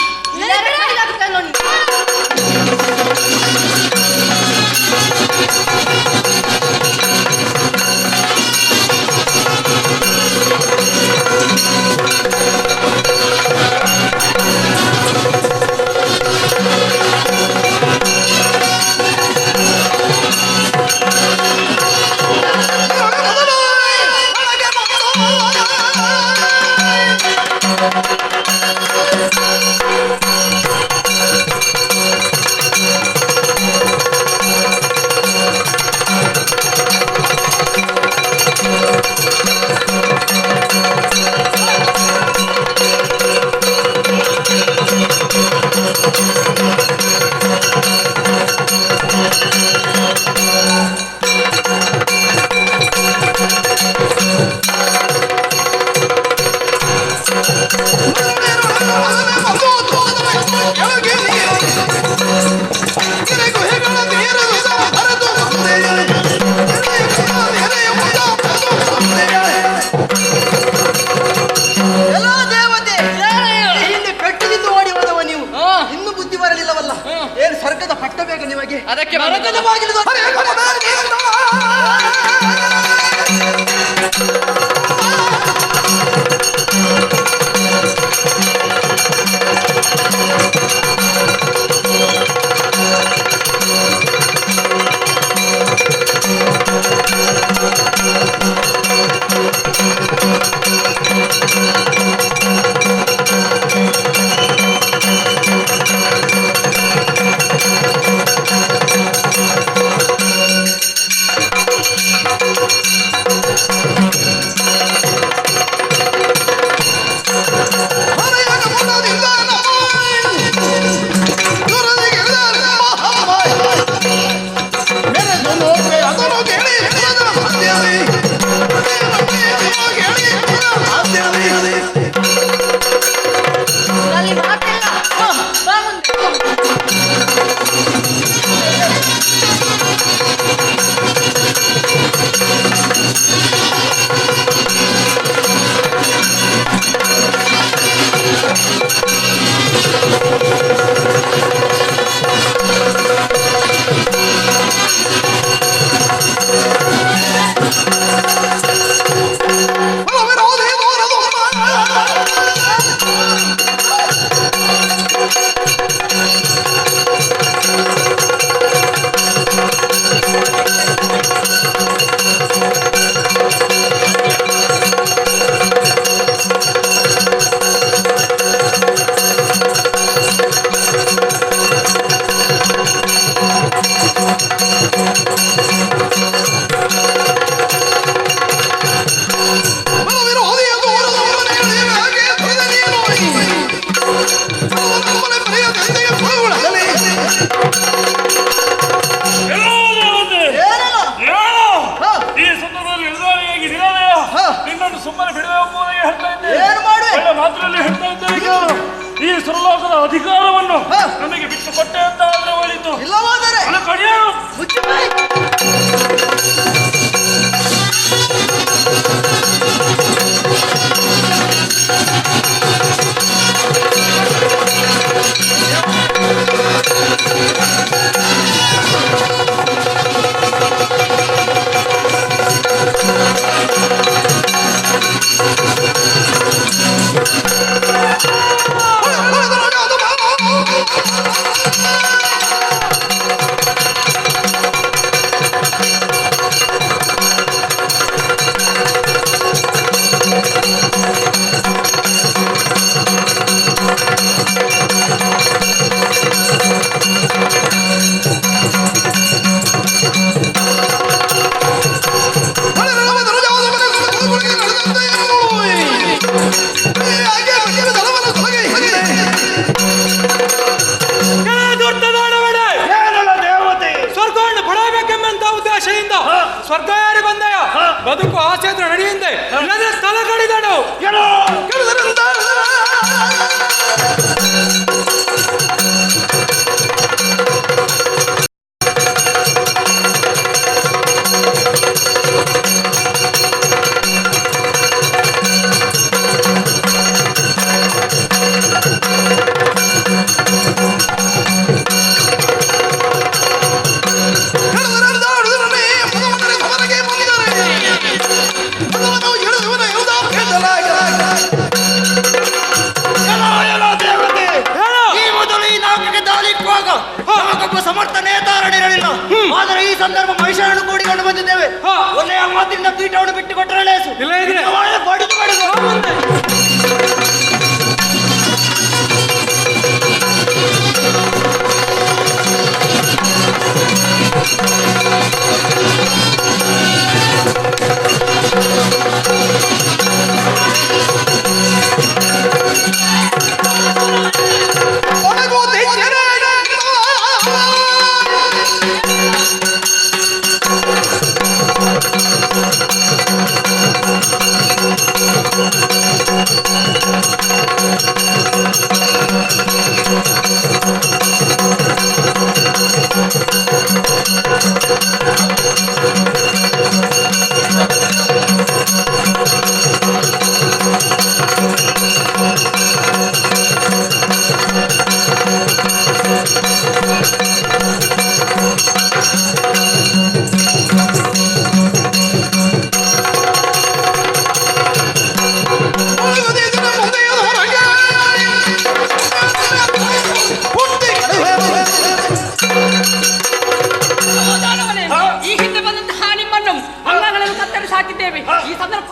ಏನು ಸ್ವರ್ಗದ ಪಟ್ಟ ಬೇಕು ನಿಮಗೆ? ಅದಕ್ಕೆ ನರಕದ ಬಾಗಿಲು ಅಧಿಕಾರವನ್ನು ನಮಗೆ ಬಿಟ್ಟು ಕೊಟ್ಟೆ ಅಂತ ಆದ್ರೆ ಒಳಿತು. ಇಲ್ಲವಾದರೆ ಕಡಿಯರು ಸ್ವರ್ಗ ಯಾರು ಬಂದಯ ಬದುಕು ಆಸೆತ್ರ ನಡೆಯಿಂದೆ ತಲೆ ಕಡಿದನು. ಸಮರ್ಥ ನೇತಾರಣಿರಲಿಲ್ಲ. ಆದರೆ ಈ ಸಂದರ್ಭ ಮಹಿಷರನ್ನು ಕೂಡಿಕೊಂಡು ಬಂದಿದ್ದೇವೆ. ಒಳ್ಳೆಯ ಮಾತಿನಿಂದ ಪೀಠವನ್ನು ಬಿಟ್ಟು ಕೊಟ್ಟರೆ ಲೇಸು. ಬಡಿದು ಈ ಹಿಂದೆ ಬಂದಂತಹ ನಿಮ್ಮನ್ನು ಅಂಗಗಳನ್ನು ಕತ್ತರಿಸಿ ಹಾಕಿದ್ದೇವೆ. ಈ ಸಂದರ್ಭ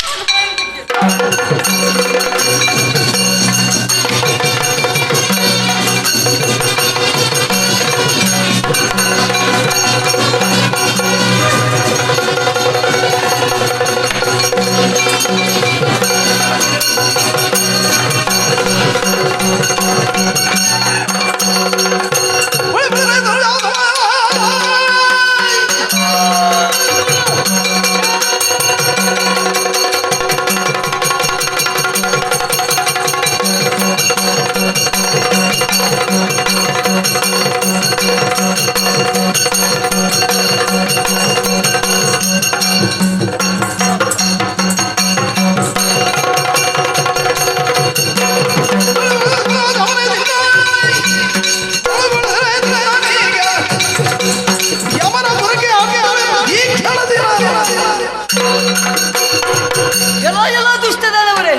ಎಲ್ಲ ದುಷ್ಟದವರೇ,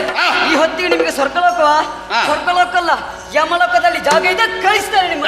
ಈ ಹೊತ್ತಿಗೆ ನಿಮಗೆ ಸ್ವರ್ಗಲೋಕವಾ? ಸ್ವರ್ಗಲೋಕಲ್ಲ, ಯಮಲೋಕದಲ್ಲಿ ಜಾಗ ಇದೆ, ಕಳಿಸ್ತಾರೆ ನಿಮ್ಮ.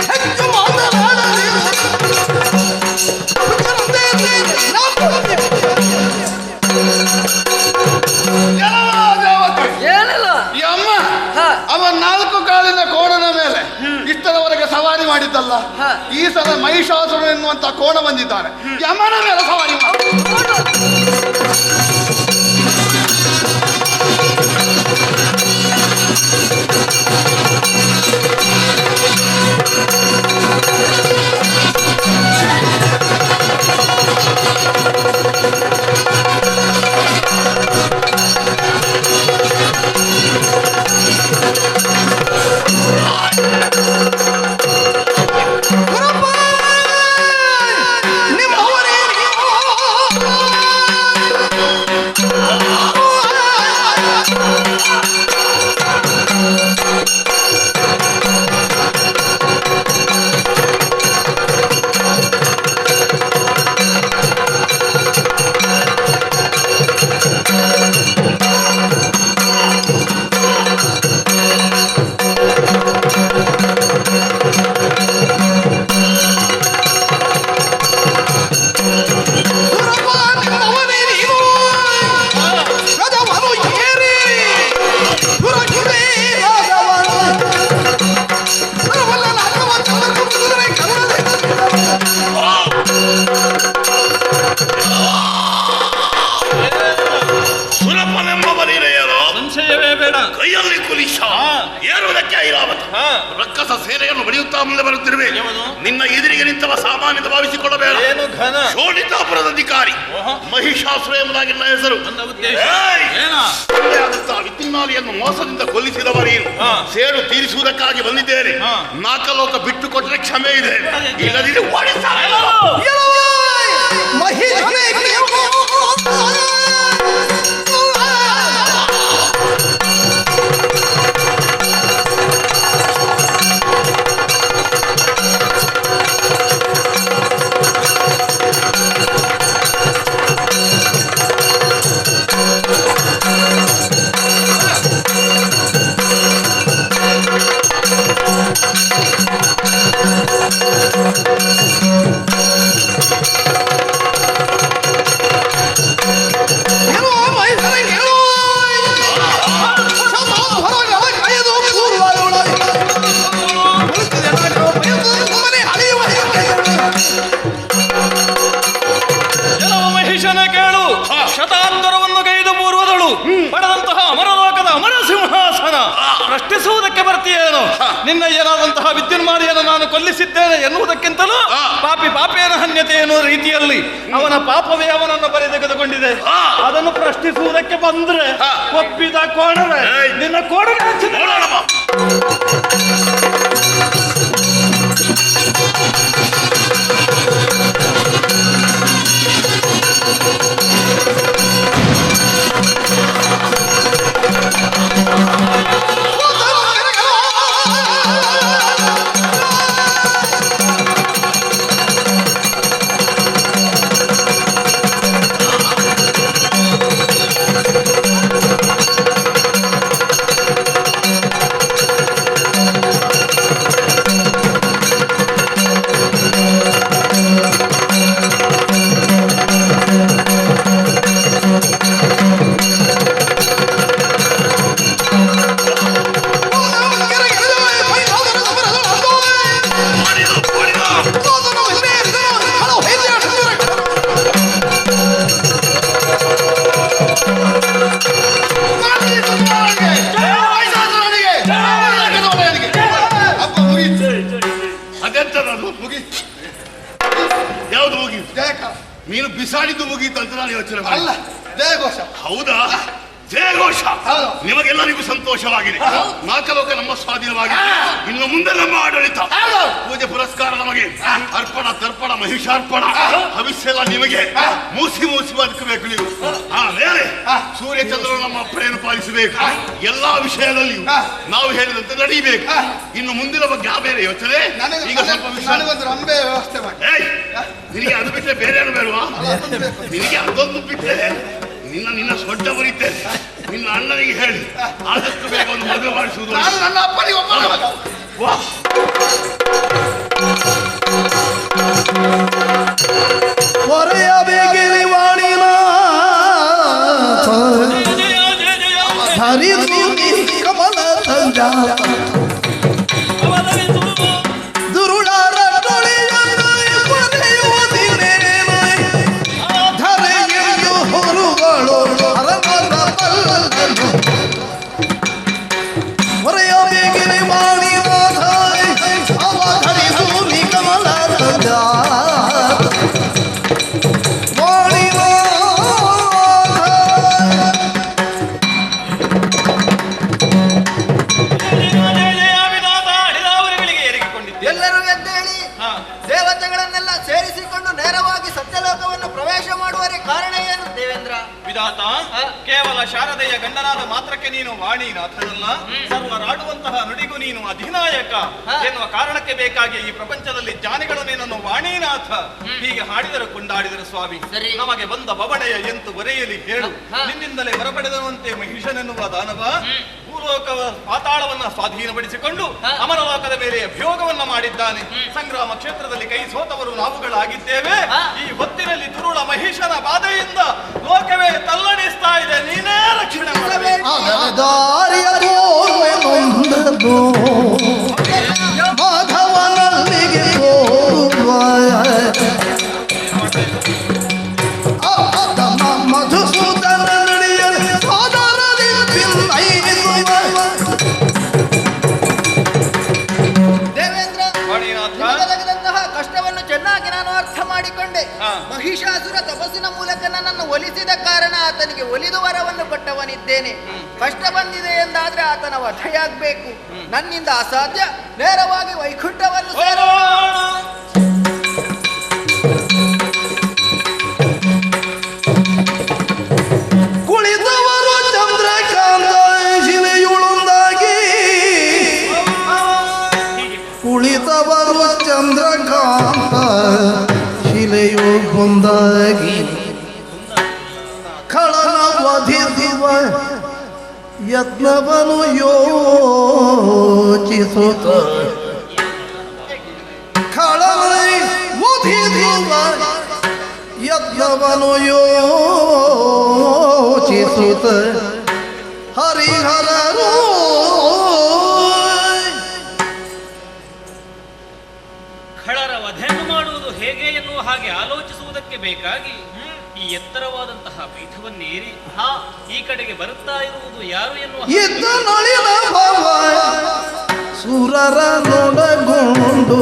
ಹೆಚ್ಚು ಮಾತನಾಡಲಿ ಈ ಸಲ ಮಹಿಷಾಸುರ ಎನ್ನುವಂತ ಕೋಣ ಬಂದಿದ್ದಾನೆ. ಯಮನ ಮೇಲೆ ಸವಾರಿ ಕೈಯಲ್ಲಿ ಕುಲಿಶ ಏರುವುದಕ್ಕೆ ಐರಾವತ ರಕ್ಕಸ ಸೇನೆಯನ್ನು ಬಡಿಯುತ್ತಾ ಮುಂದೆ ಬರುತ್ತಿರುವೆ. ನಿನ್ನ ಎದುರಿಗೆ ನಿಂತವ ಸಾಮಾನ್ಯ ಭಾವಿಸಿಕೊಳ್ಳಬೇಡ. ಶೋಣಿತಾಪುರದ ಅಧಿಕಾರಿ ಮಹಿಷಾಸುರ ಎಂಬುದಾಗಿ ನನ್ನ ಹೆಸರು. ವಿದ್ಯುನ್ನಾಲಿಯನ್ನು ಮೋಸದಿಂದ ಕೊಲ್ಲಿಸಿದವ ನೀನು. ಸೇಡು ತೀರಿಸುವುದಕ್ಕಾಗಿ ಬಂದಿದ್ದೇನೆ. ನಾಲ್ಕಲೋಕ ಬಿಟ್ಟು ಕೊಟ್ಟರೆ ಕ್ಷಮೆ ಇದೆ, ಇಲ್ಲದಿದ್ರೆ ಶತಾಂತರವನ್ನು ಗೈದು ಪೂರ್ವದಳು ಪಡೆದಂತಹ ಅಮರಲೋಕದ ಅಮರ ಸಿಂಹಾಸನ ಪ್ರಶ್ನಿಸುವುದಕ್ಕೆ ಬರ್ತೀಯೇನು? ನಿನ್ನ ಏನಾದಂತಹ ವಿದ್ಯುನ್ಮಾಲಿಯನ್ನು ನಾನು ಕೊಲ್ಲಿಸಿದ್ದೇನೆ ಎನ್ನುವುದಕ್ಕಿಂತಲೂ ಪಾಪಿಯನ ಹನ್ಯತೆ ಎನ್ನುವ ರೀತಿಯಲ್ಲಿ ಅವನ ಪಾಪವೇ ಅವನನ್ನು ಬರೆದೆಗೆದುಕೊಂಡಿದೆ. ಅದನ್ನು ಪ್ರಶ್ನಿಸುವುದಕ್ಕೆ ಬಂದ್ರೆ ಒಪ್ಪಿದ ಕೋಣವೇ ನಿನ್ನ ಕೋಣಗೆ ನೀನು ಬಿಸಾಡಿದ್ದು ಮುಗೀತು ಅಂತ ನಾನು ಯೋಚನೆ ಅಲ್ಲ. ಜಯಘೋಷ. ಹೌದಾ? ಜಯಘೋಷ. ನಿಮಗೆಲ್ಲರಿಗೂ ಸಂತೋಷವಾಗಿದೆ. ನಾಲ್ಕಲೋಕ ನಮ್ಮ ಸ್ವಾಧೀನವಾಗಿದೆ. ಇನ್ನು ಮುಂದೆ ನಮ್ಮ ಆಡಳಿತ, ಪೂಜೆ ಪುರಸ್ಕಾರ ನಮಗೆ, ಅರ್ಪಣ ತರ್ಪಣ ಮಹಿಷಾರ್ಪಣ ಭವಿಷ್ಯೆಲ್ಲ ನಿಮಗೆ. ಮೂಸಿ ಬದುಕಬೇಕು ನೀವು. ಆಮೇಲೆ ಸೂರ್ಯಚಂದ್ರರು ನಮ್ಮ ಅಪ್ಪಣೆಯನ್ನು ಪಾಲಿಸಬೇಕು. ಎಲ್ಲಾ ವಿಷಯದಲ್ಲಿಯೂ ನಾವು ಹೇಳಿದಂತೆ ನಡೀಬೇಕು. ಇನ್ನು ಮುಂದಿನ ಬಗ್ಗೆ ಬೇರೆ ಯೋಚನೆ. ಈಗ ಸ್ವಲ್ಪ ರಂಬೆ ವ್ಯವಸ್ಥೆ ಮಾಡಿ. ನಿನಗೆ ಅದು ಬಿಟ್ಟರೆ ಬೇರೆ ಏನು ಬೇಡವಾ? ನಿನಗೆ ಅದೊಂದು ಬಿಟ್ಟರೆ ನಿನ್ನ ಸೊಡ್ಡ ಬರೀತೇನೆ. ನಿನ್ನ ಅಣ್ಣನಿಗೆ ಹೇಳಿ ಆದಷ್ಟು ಬೇಗ ಒಂದು ಮದುವೆ ಮಾಡಿಸುವುದು. ನನ್ನ ಅಪ್ಪನಿಗೆ ಹೊರೆಯಬೇಕಿರಿ ವಾಣಿನ ಹರಿದು ಕಮಲ ಸಂಜ ದುರುಳರ ತೊಳೆ ನೇರವಾಗಿ ಸತ್ಯಲೋಕವನ್ನು ಪ್ರವೇಶ ಮಾಡುವರೆ ಕಾರಣ ಏನು ದೇವೇಂದ್ರ? ವಿಧಾತ, ಕೇವಲ ಶಾರದೆಯ ಗಂಡನಾದ ಮಾತ್ರಕ್ಕೆ ನೀನು ವಾಣಿನಾಥನಲ್ಲ, ಸರ್ವರಾಡುವಂತಹ ನುಡಿಗೂ ನೀನು ಅಧಿನಾಯಕ ಎನ್ನುವ ಕಾರಣಕ್ಕೆ ಬೇಕಾಗಿ ಈ ಪ್ರಪಂಚದಲ್ಲಿ ಜಾನಿಗಳು ನಿನ್ನನ್ನು ವಾಣಿನಾಥ ಹೀಗೆ ಹಾಡಿದರು ಕೊಂಡಾಡಿದರು ಸ್ವಾಮಿ. ನಮಗೆ ಬಂದ ಬವಣೆಯ ಎಂತು ಬರೆಯಲಿ ಹೇಳು. ನಿನ್ನಿಂದಲೇ ಹೊರಪಡೆದಂತೆ ಮಹಿಷನೆನ್ನುವ ದಾನವ ಭೂಲೋಕ ಪಾತಾಳವನ್ನ ಸ್ವಾಧೀನಪಡಿಸಿಕೊಂಡು ಅಮರಲೋಕದ ಮೇಲೆ ಅಭಿಯೋಗವನ್ನ ಮಾಡಿದ್ದಾನೆ. ಸಂಗ್ರಾಮ ಕ್ಷೇತ್ರದಲ್ಲಿ ಕೈ ಸೋತವರು ನಾವುಗಳಾಗಿದ್ದೇವೆ. ಈ ಹೊತ್ತಿನಲ್ಲಿ ತುರುಳ ಮಹಿಷನ ಬಾಧೆಯಿಂದ ಲೋಕವೇ ತಲ್ಲಣಿಸ್ತಾ ಇದೆ. ನೀನೇ ರಕ್ಷಣೆ ಮಾಡಬೇಕು. ಮಾಧವನಲ್ಲಿಗೆ ಮಧುಸೂದನ ನಡೆಯಲು ದೇವೇಂದ್ರ, ನಿಮಗದಂತಹ ಕಷ್ಟವನ್ನು ಚೆನ್ನಾಗಿ ನಾನು ಅರ್ಥ ಮಾಡಿಕೊಂಡೆ. ಮಹಿಷಾಸುರ ತಪಸ್ಸಿನ ಮೂಲಕ ನನ್ನನ್ನು ಒಲಿಸಿದ ಕಾರಣ ಆತನಿಗೆ ಒಲಿದು ವರವನ್ನು ಕೊಟ್ಟವನಿದ್ದೇನೆ. ಕಷ್ಟ ಬಂದಿದೆ ಎಂದಾದ್ರೆ ಆತನ ವಧೆಯಾಗಬೇಕು. ನನ್ನಿಂದ ಅಸಾಧ್ಯ. ನೇರವಾಗಿ ವೈಕುಂಠವನ್ನು ಕುಳಿತವರು ಚಂದ್ರಕಾಂತ ಶಿಲೆಯುಳುಂದಾಗಿ, ಕುಳಿತವರು ಚಂದ್ರಕಾಂತ ಶಿಲೆಯು ಒಂದಾಗಿ, ಖಳನ ವಧಿಸುವ ಯತ್ನವನು ಯೋಚಿಸುತ್ತ, ಖಳನ ವಧಿಸುವ ಯತ್ನವನು ಯೋಚಿಸುತ್ತ ಹರಿಹರರು ಖಳರ ವಧೆಯನ್ನು ಮಾಡುವುದು ಹೇಗೆ ಎನ್ನುವ ಹಾಗೆ ಆಲೋಚಿಸುವುದಕ್ಕೆ ಬೇಕಾಗಿ ಈ ಎತ್ತರವಾದಂತಹ ಪೀಠವನ್ನೇರಿ ಈ ಕಡೆಗೆ ಬರುತ್ತಾ ಇರುವುದು ಯಾರು ಎನ್ನುವ ನಳಿನ ಭವ ಸುರರ ನೊಡಗೊಂಡು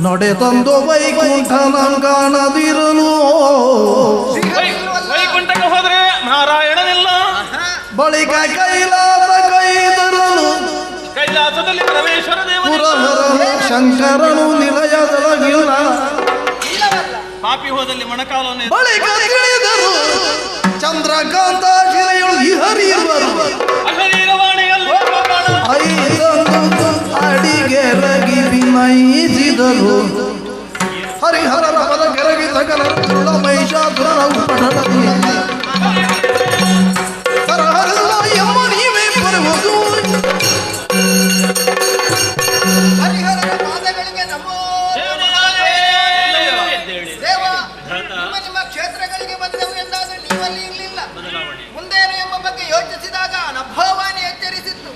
ನಡೆದಂದು ವೈಕುಂಠನಂಗಾಣದಿರಲು, ವೈಕುಂಠಕ್ಕೆ ಹೋದ್ರೆ ನಾರಾಯಣನಿಲ್ಲ, ಬಳಿಕ ಕೈಲಾಸ ಕೈತರಲು, ಕೈಲಾಸದಲ್ಲಿ ಪರಮೇಶ್ವರ ಪುರಹರನು ಶಂಕರನು ನಿಲಯದೊಳಗಿಲ್ಲ, ಪಾಪಿ ಹೋದಲ್ಲಿ ಮೊಣಕಾಲವನ್ನು ಬಳಿಕ ತಿಳಿದರು ಚಂದ್ರಕಾಂತ ಶಿಲೆಯೊಳು ಹರಿಯುವರು, ಐದೊಂದು ಅಡಿಗೆರಗಿ ವಿನಯಿಸಿದರು, ಹರಿಹರನ ಪದ ಕೆರಗಿ ಸಕಲ ಮಹಿಷಾಸುರನ ಉಪಟಳದಿ ತರಹರಲ್ಲ ಎಂಬ ನೀವೇ ಬರುವುದು. ಹರಿಹರನ ಪಾದಗಳಿಗೆ ನಮೋ. ದೇವ, ನಿಮ್ಮ ಕ್ಷೇತ್ರಗಳಿಗೆ ಬಂದೆವು ಎಂದಾದ್ರೆ ನೀವಲ್ಲಿ ಇರಲಿಲ್ಲ. ಮುಂದೇನು ಎಂಬ ಬಗ್ಗೆ ಯೋಚಿಸಿದಾಗ ಅನುಭವಾನಿ ಎಚ್ಚರಿಸಿತ್ತು.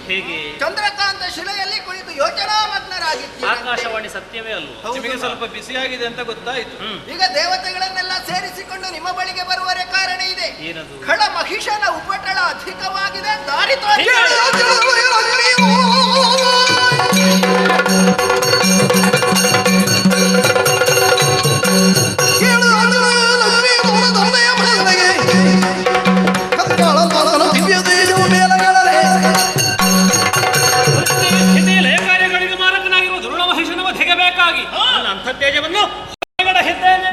ಚಂದ್ರಕಾಂತ ಶಿಲೆಯಲ್ಲಿ ಕುಳಿತು ಯೋಚನಾ ಮಗ್ನರಾಗಿತ್ತು. ಆಕಾಶವಾಣಿ ಸತ್ಯವೇ ಅಲ್ಲ. ನಿಮಗೆ ಸ್ವಲ್ಪ ಬಿಸಿಯಾಗಿದೆ ಅಂತ ಗೊತ್ತಾಯ್ತು. ಈಗ ದೇವತೆಗಳನ್ನೆಲ್ಲ ಸೇರಿಸಿಕೊಂಡು ನಿಮ್ಮ ಬಳಿಗೆ ಬರುವರೆ ಕಾರಣ ಇದೆ. ಖಳ ಮಹಿಷನ ಉಪಟಳ ಅಧಿಕವಾಗಿದೆ. ದಾರಿ ತೋರಿ ಕಾರ್ಯಗಳಿಗೆ ಮಾರಕನಾಗಿರುವ ದುರುಳ ಮಹಿಷನ ವಧೆಗೆ ಬೇಕಾಗಿ ನನ್ನ ಅಂತಃತೇಜವನ್ನು ಹೆದ್ದೇನೆ.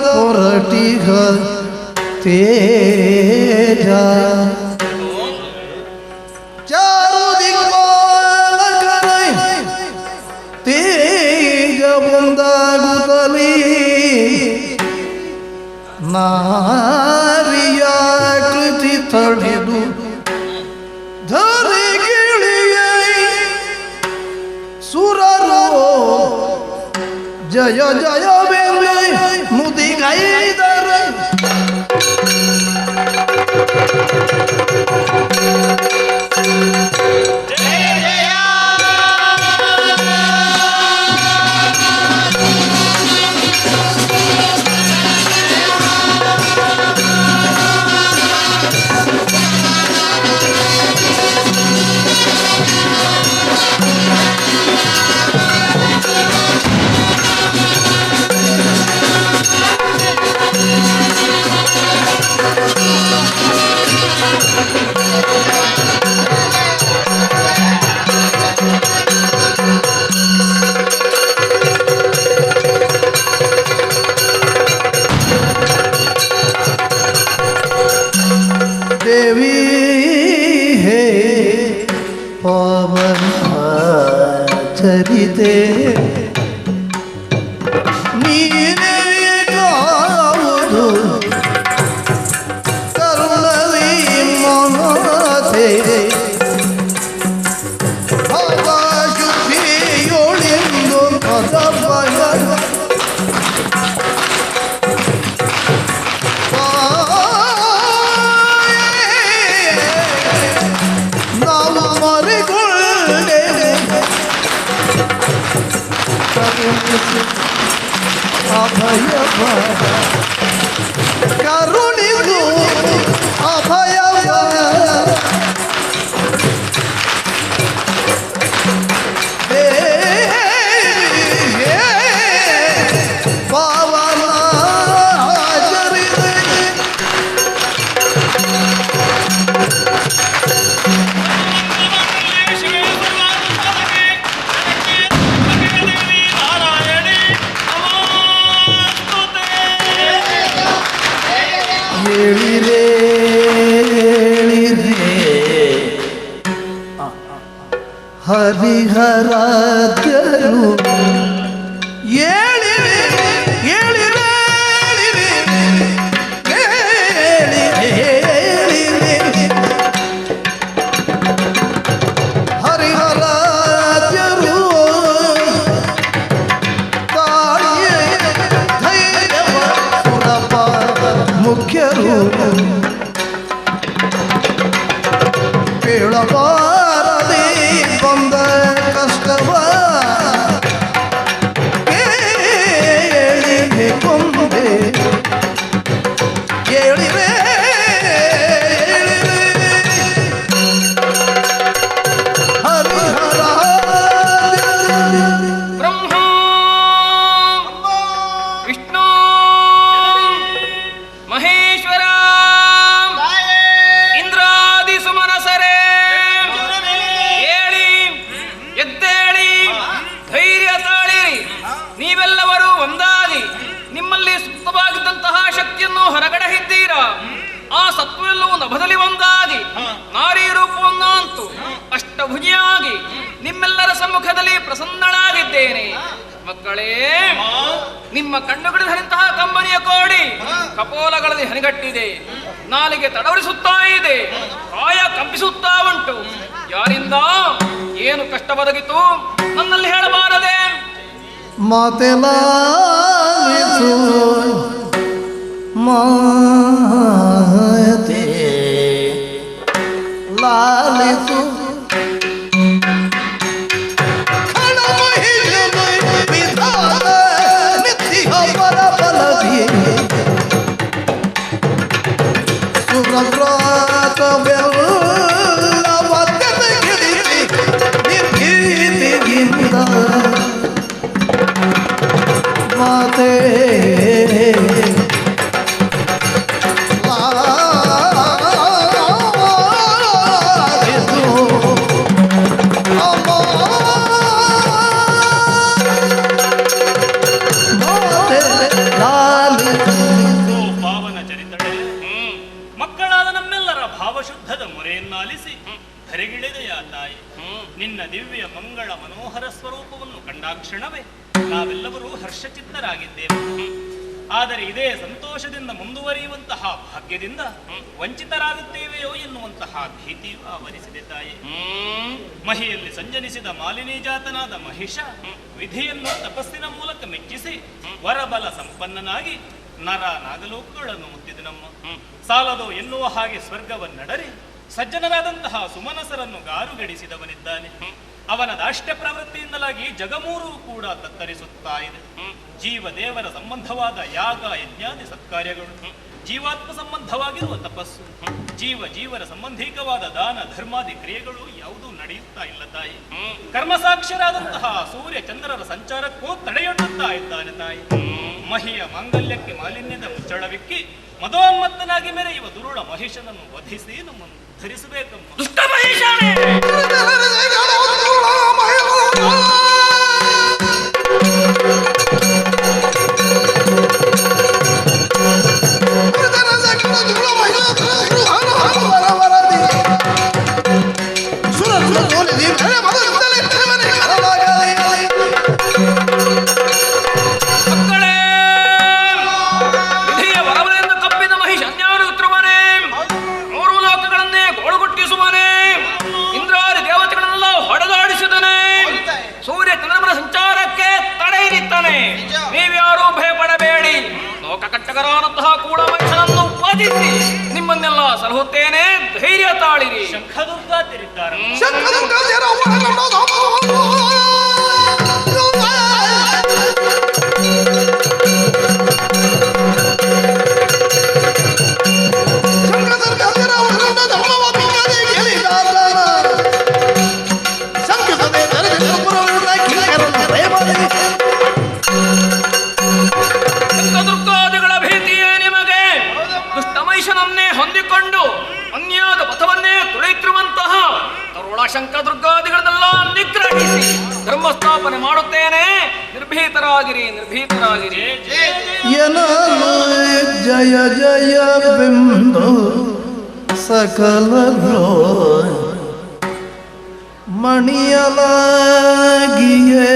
ಪೊರಟಿಗ ತೇಜ ಚಾರು ದಿಕ್ಪಾಲಕರೈ ತೇಜ ಒಂದಾಗುತ್ತಲೇ ನಾರಿಯ ಕೃತಿ ತಡೆದು ಧರೆಗಿಳಿಯ ಸುರರೋ ಜಯ ಜಯವೆಂದು ಮುದಿಗೈದರ देवी हे पवन चरिते नीने गावुदु करुणवी मनते ಅವಶುದ್ಧಿಯೊಳಿಂದು ಪದಬಯ ನಾವು ಮರಿಕೊಳ್ಳೇವೆ ಅಭಯವ ಕರುಣಿದು ಅಭಯವ ಪಾವನ ಆಚರಿದೆ ಹೇಳಿರೆ ಹರಿಹರಾದ್ಯರು ಹೇಳಿರೆ ಹೇಳಿರೆ ಹರಿಹರಾದ್ಯರು ತಾಳಿಯ ಧೈರ್ಯವ ಸುರಪ ಮುಖ್ಯರು ಕೇಳಬಾರದೆ ಬಂದ ಕಷ್ಟವ ಕೇಳಿದೆ ಕೊಂದೆ ಕೇಳಿದೆ ಹರಿಹರ ಬ್ರಹ್ಮ ವಿಷ್ಣು ಮಹೇಶ್ವರ ಇಂದ್ರಾದಿ ಸುಮನಸರೇ ಹೇಳಿ ಎದ್ದೇಳಿ ಧೈರ್ಯ ತಾಳಿರಿ. ನೀವೆಲ್ಲವರು ಒಂದಾಗಿ ನಿಮ್ಮಲ್ಲಿ ಸುಪ್ತವಾಗಿದ್ದಂತಹ ಶಕ್ತಿಯನ್ನು ಹೊರಗಡೆ ಇದ್ದೀರಾ. ಆ ಸತ್ವವೆಲ್ಲವೂ ನಭದಲ್ಲಿ ಒಂದಾಗಿ ನಾರಿ ರೂಪವನ್ನಂತೂ ಅಷ್ಟಭುಜಿಯಾಗಿ ನಿಮ್ಮೆಲ್ಲರ ಸಮ್ಮುಖದಲ್ಲಿ ಪ್ರಸನ್ನಳಾಗಿದ್ದೇನೆ. ಮಕ್ಕಳೇ, ನಿಮ್ಮ ಕಣ್ಣುಗಳಿದಂತಹ ಕಂಬನಿಯ ಕೋಡಿ ಕಪೋಲಗಳಲ್ಲಿ ಹನಿಗಟ್ಟಿದೆ, ನಾಲಿಗೆ ತಡವರಿಸುತ್ತಾ ಇದೆ, ಕಾಯ ಕಂಪಿಸುತ್ತಾ ಉಂಟು. ಯಾರಿಂದ ಏನು ಕಷ್ಟ ಬದಗಿತು ನನ್ನಲ್ಲಿ ಹೇಳಬಾರದೆ? ಮಾತೆಲಾಲಿಸು ಮಾತೆ ಲಾಲಿಸು ವಿಧಾನ ನಿತ್ಯ ಪರಬಲದಿ ಸುರವ್ರಾತವೆಲ್ಲ ಮಧ್ಯದ ಗಿಳಿಸಿ ನಿರ್ಭೀತಿಗಿಂದ ಮಾತೆ ಲಾಲಿಸು ಮೊರೆಯನ್ನಾಲಿಸಿ ಧರೆಗಿಳಿದೆಯ ತಾಯಿ. ನಿನ್ನ ದಿವ್ಯ ಮಂಗಳ ಮನೋಹರ ಸ್ವರೂಪವನ್ನು ಕಂಡಾಕ್ಷಣವೇ ನಾವೆಲ್ಲರೂ ಹರ್ಷಚಿತ್ತರಾಗಿದ್ದೇವೆ. ಆದರೆ ಇದೇ ಸಂತೋಷದಿಂದ ಮುಂದುವರಿಯುವಂತಹ ಭಾಗ್ಯದಿಂದ ವಂಚಿತರಾಗುತ್ತೇವೆಯೋ ಎನ್ನುವಂತಹ ಭೀತಿಯು ಆವರಿಸಿದೆ ತಾಯಿ. ಮಹಿಯಲ್ಲಿ ಸಂಜನಿಸಿದ ಮಾಲಿನಿ ಜಾತನಾದ ಮಹಿಷ ವಿಧಿಯನ್ನು ತಪಸ್ಸಿನ ಮೂಲಕ ಮೆಚ್ಚಿಸಿ ವರಬಲ ಸಂಪನ್ನನಾಗಿ ನರ ನಾಗಲೋಕಗಳನ್ನು ಮುತ್ತಿದನಮ್ಮ. ಸಾಲದೋ ಎನ್ನುವ ಹಾಗೆ ಸ್ವರ್ಗವನ್ನಡರಿ ಸಜ್ಜನರಾದಂತಹ ಸುಮನಸರನ್ನು ಗಾರುಗಡಿಸಿದವನಿದ್ದಾನೆ. ಅವನ ದಾಷ್ಟ್ಯ ಪ್ರವೃತ್ತಿಯಿಂದಲಾಗಿ ಜಗಮೂರು ಕೂಡ ತತ್ತರಿಸುತ್ತಾ ಇದೆ. ಜೀವ ದೇವರ ಸಂಬಂಧವಾದ ಯಾಗ ಯಜ್ಞಾದಿ ಸತ್ಕಾರ್ಯಗಳು, ಜೀವಾತ್ಮ ಸಂಬಂಧವಾಗಿರುವ ತಪಸ್ಸು, ಜೀವರ ಸಂಬಂಧಿಕವಾದ ದಾನ ಧರ್ಮಾದಿ ಕ್ರಿಯೆಗಳು ಯಾವುದೂ ನಡೆಯುತ್ತಾ ಇಲ್ಲ ತಾಯಿ. ಕರ್ಮಸಾಕ್ಷರಾದಂತಹ ಸೂರ್ಯ ಚಂದ್ರರ ಸಂಚಾರಕ್ಕೂ ತಡೆಯೊಡ್ಡುತ್ತಾ ಇದ್ದಾನೆ ತಾಯಿ. ಮಹಿಯ ಮಾಂಗಲ್ಯಕ್ಕೆ ಮಾಲಿನ್ಯದ ಮುಚ್ಚಳವಿಕ್ಕಿ ಮದೋನ್ಮತ್ತನಾಗಿ ಮೆರೆಯುವ ದುರುಳ ಮಹಿಷನನ್ನು ವಧಿಸಿ ನಮ್ಮನ್ನು ಧರಿಸಬೇಕಮ್ಮ. ದುಷ್ಟ ಮಹಿಷಾನೇ! ನೀವ್ಯಾರೂ ಭಯಪಡಬೇಡಿ. ಲೋಕಕಟ್ಟಗರಾದಂತಹ ಕೂಡ ಮನುಷ್ಯನನ್ನು ವಧಿಸಿ ನಿಮ್ಮನ್ನೆಲ್ಲ ಸಲಹುತ್ತೇನೆ, ಧೈರ್ಯ ತಾಳಿರಿ. ಶಂಖದುರ್ಗಾ ತಿರುತ್ತಾರೆ. ದುರ್ಗಾದಿಗಳ ಭೀತಿಯೇ ನಿಮಗೆ? ದುಷ್ಟ ಮಹಿಷನನ್ನೇ ಹೊಂದಿಕೊಂಡು ಅನ್ಯಾದ ಪಥವನ್ನೇ ತುಳಿತಿರುವಂತಹ ತರುಣ ಶಂಕ ದುರ್ಗಾದಿಗಳನ್ನೆಲ್ಲ ನಿಗ್ರಹಿಸಿ ಧರ್ಮಸ್ಥಾಪನೆ ಮಾಡುತ್ತೇನೆ. ನಿರ್ಭೀತರಾಗಿರಿ, ನಿರ್ಭೀತರಾಗಿರಿ. ಜಯ ಜಯ ಬಿಂದು ಸಕಲ ಮಣಿಯಲಾಗಿಯೇ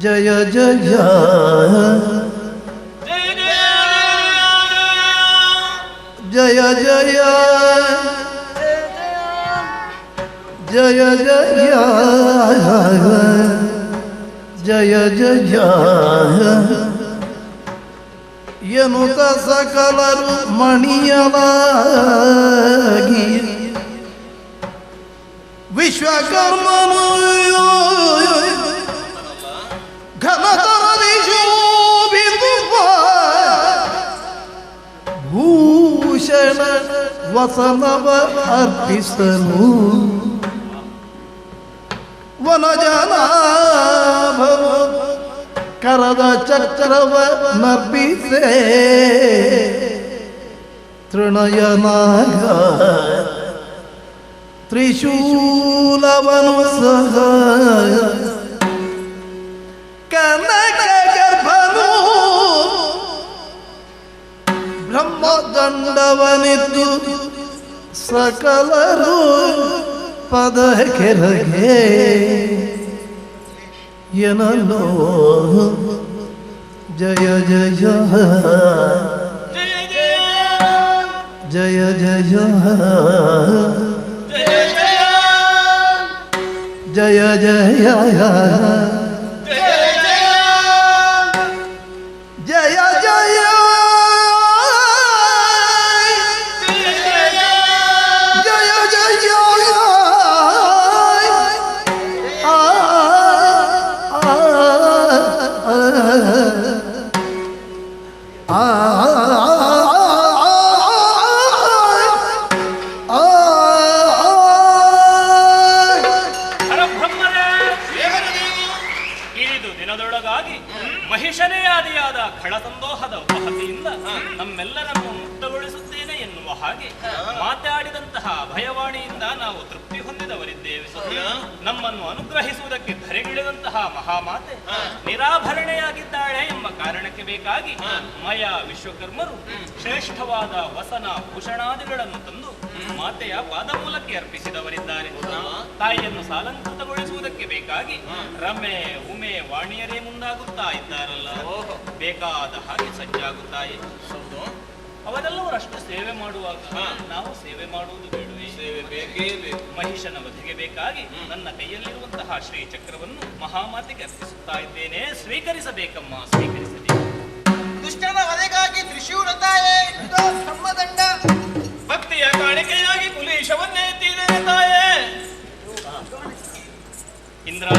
ಜಯ ಜಯ ಜಯ ಜಯ ಜಯ ಜಯ ಜಯ ಜಯ ಎನ್ನುತ್ತ ಸಕಲರು ಮಣಿಯಲಾಗಿ ವಿಶ್ವಕರ್ಮನು ಘನತರದಿ ಶೋಭಿಸುವ ಭೂಷಣ ವಸನವ ಅರ್ಪಿಸಲು ವನಜನಾಭವ ಕರದ ಚಕ್ರವ ನರ್ಪಿಸೆ ತೃಣಯನಾಗ ತ್ರಿಶೂಲವನು ಸಹ ಕನಕ ಗರ್ಭನು ಬ್ರಹ್ಮದಂಡವನಿದ್ದು ಸಕಲರು ಪದ ಕೆರಗೆ ಎನಲೋ ಜಯ ಜಯ ಜಯ ಜಯ ಜಯ ಜಯ ಜಯ ಜಯ ಮಹಿಷನೇ ಇತ್ಯಾದಿಯಾದ ಖಳಸಂದೋಹದ ಉಪಹತಿಯಿಂದ ನಮ್ಮೆಲ್ಲರನ್ನು ಮುಕ್ತಗೊಳಿಸುತ್ತೇನೆ ಎನ್ನುವ ಹಾಗೆ ಮಾತಾಡಿದಂತಹ ಭಯವಾಣಿಯಿಂದ ನಾವು ತೃಪ್ತಿ ಹೊಂದಿದವರಿದ್ದೇವೆ. ನಮ್ಮನ್ನು ಅನುಗ್ರಹಿಸುವುದಕ್ಕೆ ಧರೆಗಿಳಿದಂತಹ ಮಹಾಮಾತೆ ನಿರಾಭರಣೆಯಾಗಿದ್ದಾಳೆ ಎಂಬ ಕಾರಣಕ್ಕೆ ಬೇಕಾಗಿ ಮಯ ವಿಶ್ವಕರ್ಮರು ಶ್ರೇಷ್ಠವಾದ ವಸನ ಭೂಷಣಾದಿಗಳನ್ನು ತಂದು ಮಾತೆಯ ಪಾದಮೂಲಕ್ಕೆ ಅರ್ಪಿಸಿದವರಿದ್ದಾರೆ. ತಾಯಿಯನ್ನು ಸಾಲಂಕೃತಗೊಳಿಸುವುದಕ್ಕೆ ಬೇಕಾಗಿ ರಮೆ ಉಮೆ ವಾಣಿಯರೇ ಮುಂದಾಗುತ್ತಾ ಇದ್ದಾರಲ್ಲ, ಬೇಕಾದ ಹಾಗೆ ಸಜ್ಜಾಗುತ್ತಾಯಿ. ಅವರೆಲ್ಲವರಷ್ಟು ಸೇವೆ ಮಾಡುವಾಗ ನಾವು ಸೇವೆ ಮಾಡುವುದು ಬೇಡವೇ? ಸೇವೆ ಬೇಕೇ ಬೇಕು. ಮಹಿಷನ ವಧೆಗೆ ಬೇಕಾಗಿ ನನ್ನ ಕೈಯಲ್ಲಿರುವಂತಹ ಶ್ರೀ ಚಕ್ರವನ್ನು ಮಹಾಮಾತೆಗೆ ಅರ್ಪಿಸುತ್ತಾ ಇದ್ದೇನೆ. ಸ್ವೀಕರಿಸಬೇಕಮ್ಮ, ಸ್ವೀಕರಿಸಬೇಕು. ದುಷ್ಟನ ವಧೆಗಾಗಿ ತ್ರಿಶೂಲ ತಾಯೇ, ಬ್ರಹ್ಮದಂಡ ಭಕ್ತಿಯ ಕಾಣಿಕೆಯಾಗಿ ಕುಲೀಶವನ್ನೇ ಎತ್ತಿದ್ದೇನೆ ತಾಯೇ. ಇಂದ್ರ,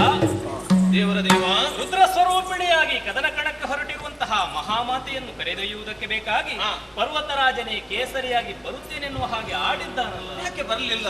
ದೇವರ ದೇವ, ರುದ್ರ ಸ್ವರೂಪಿಣಿಯಾಗಿ ಕದನ ಕಣಕ್ಕೆ ಹೊರಟಿರುವಂತಹ ಮಹಾಮಾತೆಯನ್ನು ಕರೆದೊಯ್ಯುವುದಕ್ಕೆ ಬೇಕಾಗಿ ಪರ್ವತರಾಜನೇ ಕೇಸರಿಯಾಗಿ ಬರುತ್ತೇನೆನ್ನುವ ಹಾಗೆ ಆಡಿದ್ದಾನಲ್ಲ, ಯಾಕೆ ಬರಲಿಲ್ಲ?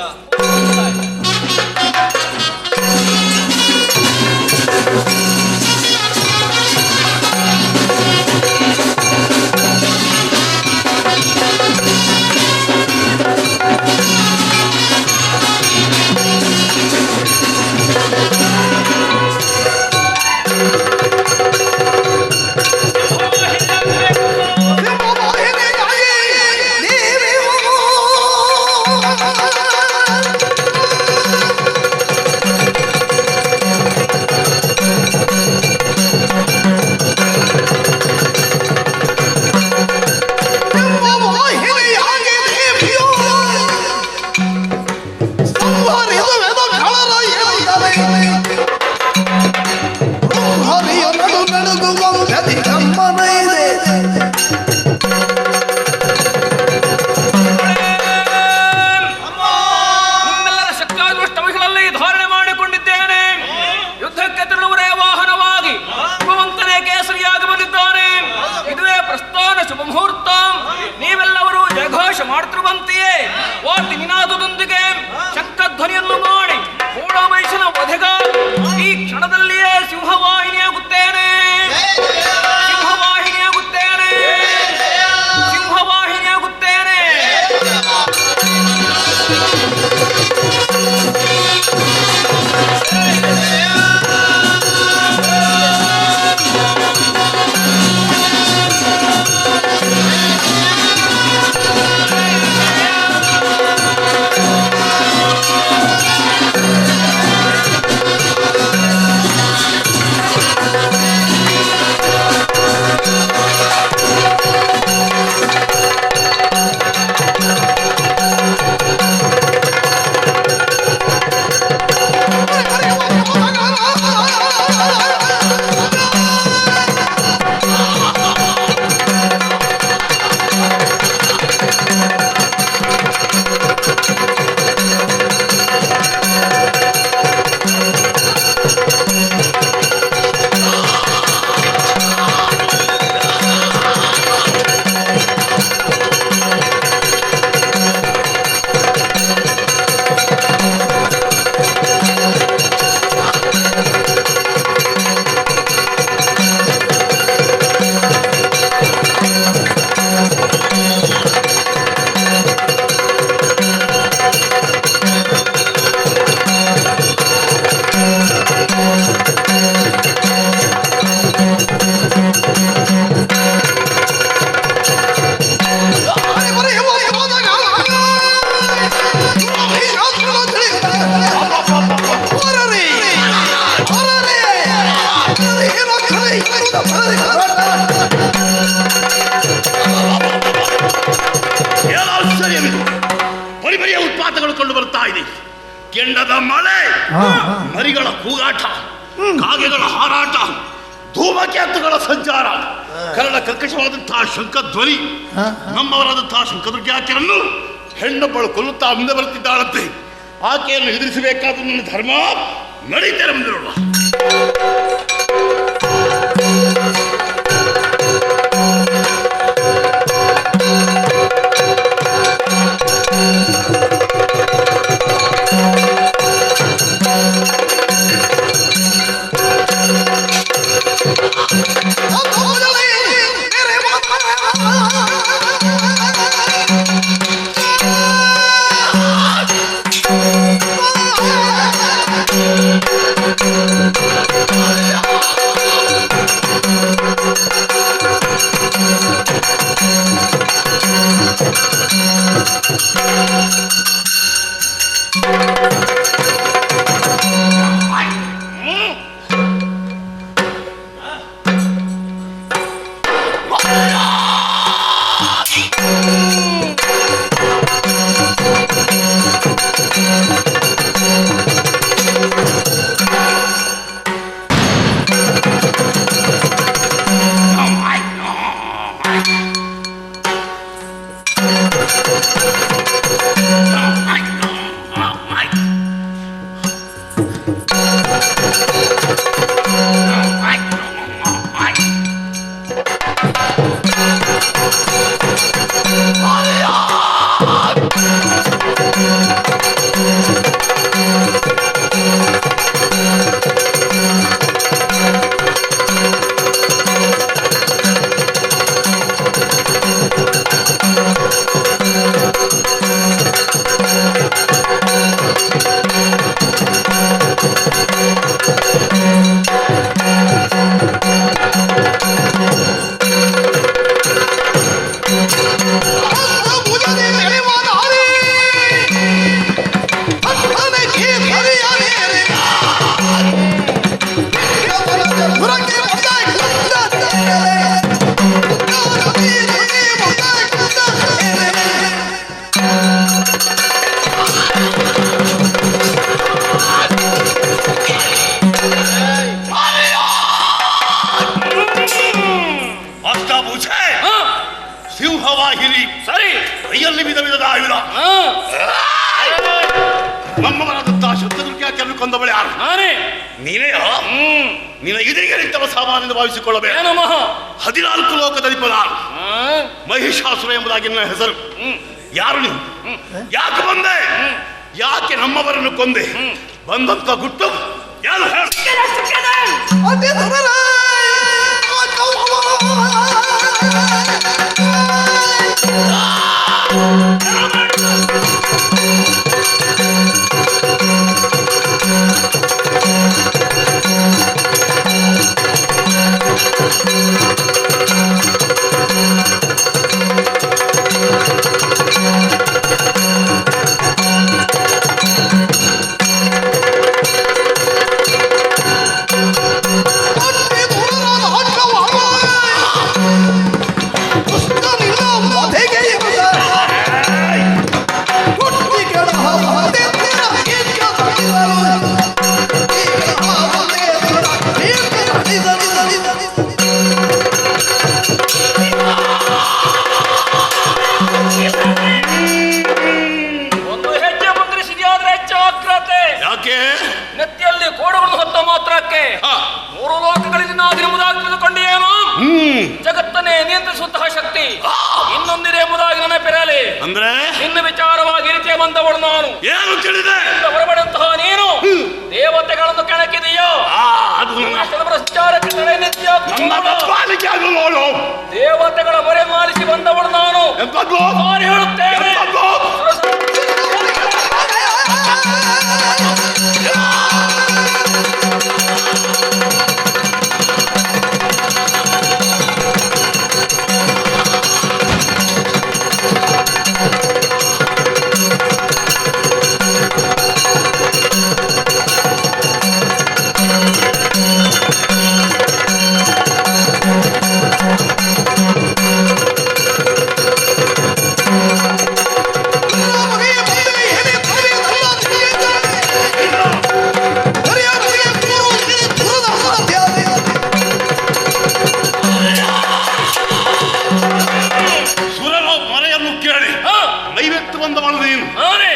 ಪರಿಪರಿಯ ಉತ್ಪಾತಗಳು ಕಂಡು ಬರ್ತಾ ಇದೆ. ಕೆಂಡದ ಮಳೆ, ಮರಿಗಳ ಕೂಗಾಟ, ಕಾಗೆಗಳ ಹಾರಾಟ, ಧೂಮಕೇತುಗಳ ಸಂಚಾರ, ಕರಡ ಕರ್ಕಶವಾದಂತಹ ಶಂಖಧ್ವನಿ. ನಮ್ಮವರಾದಂತಹ ಶಂಖದುರ್ಗಾಚಾರ್ಯರನ್ನು ಹೆಣ್ಣೊಬ್ಬಳು ಕೊಲ್ಲುತ್ತಾ ಮುಂದೆ ಬರುತ್ತಿದ್ದಾಳಂತೆ. ಆಕೆಯನ್ನು ಎದುರಿಸಬೇಕಾದ ನನ್ನ ಧರ್ಮ. ನಡೀತೇನೆ ಮುಂದೆ ನೋಡುವ. Oh, ಸಿಂಹವಾಹಿನಿ ಸರಿ, ಕೈಯಲ್ಲಿ ವಿಧ ವಿಧದ ಆಯುಧ. ನಮ್ಮವರಾದಂತಹ ಶಬ್ದದುರ್ಗ್ಯಾಕೆಯನ್ನು ಕೊಂದವಳೆ ಯಾರು? ನಾನೇ. ನೀನೆಯ ನಿನ್ನ ಇದರಿಗೆ ನಿಂತವ ಸಾಮಾನ್ಯ ಭಾವಿಸಿಕೊಳ್ಳಬೇಕು. 14 ಲೋಕದಧಿಪ ನಾನು, ಮಹಿಷಾಸುರ ಎಂಬುದಾಗಿ ನನ್ನ ಹೆಸರು. ಯಾರು ನೀವು? ಯಾಕೆ ಬಂದೆ? ಯಾಕೆ ನಮ್ಮವರನ್ನು ಕೊಂದೆ? ಬಂದಂತ ಗುಟ್ಟು ಯಾರು ಹೇಳು? ನೆತ್ತಿಯಲ್ಲಿ ಕೋಡಗಳನ್ನು ಹೊತ್ತ ಮಾತ್ರಕ್ಕೆ 3 ಲೋಕಗಳಲ್ಲಿ ನಾದಿರುವುದಾಗಿ ತಿಳಿದುಕೊಂಡಿಯೇನು? ಜಗತ್ತನ್ನೇ ನಿಯಂತ್ರಿಸುವಂತಹ ಶಕ್ತಿ ಇನ್ನೊಂದಿದೆ ಎಂಬುದಾಗಿ ನೆನಪಿರಲಿ. ಅಂದ್ರೆ ನಿನ್ನ ವಿಚಾರವಾಗಿ ರೀತಿಯ ಬಂದವಳು ನಾನು. ಏನು ತಿಳಿದೆ? ಹೊರಬಡಂತಹ ನೀನು ದೇವತೆಗಳನ್ನು ಕೆಣಕಿದೆಯೋ? ಭ್ರಷ್ಟಾಚಾರಕ್ಕೆ ತಡೆ ನಿತ್ಯ ನೋಡು. ದೇವತೆಗಳ ಮೊರೆ ಮಾಲಿಸಿ ಬಂದವಳು ನಾನು. ಸಾರಿ ಹೇಳುತ್ತೇನೆ.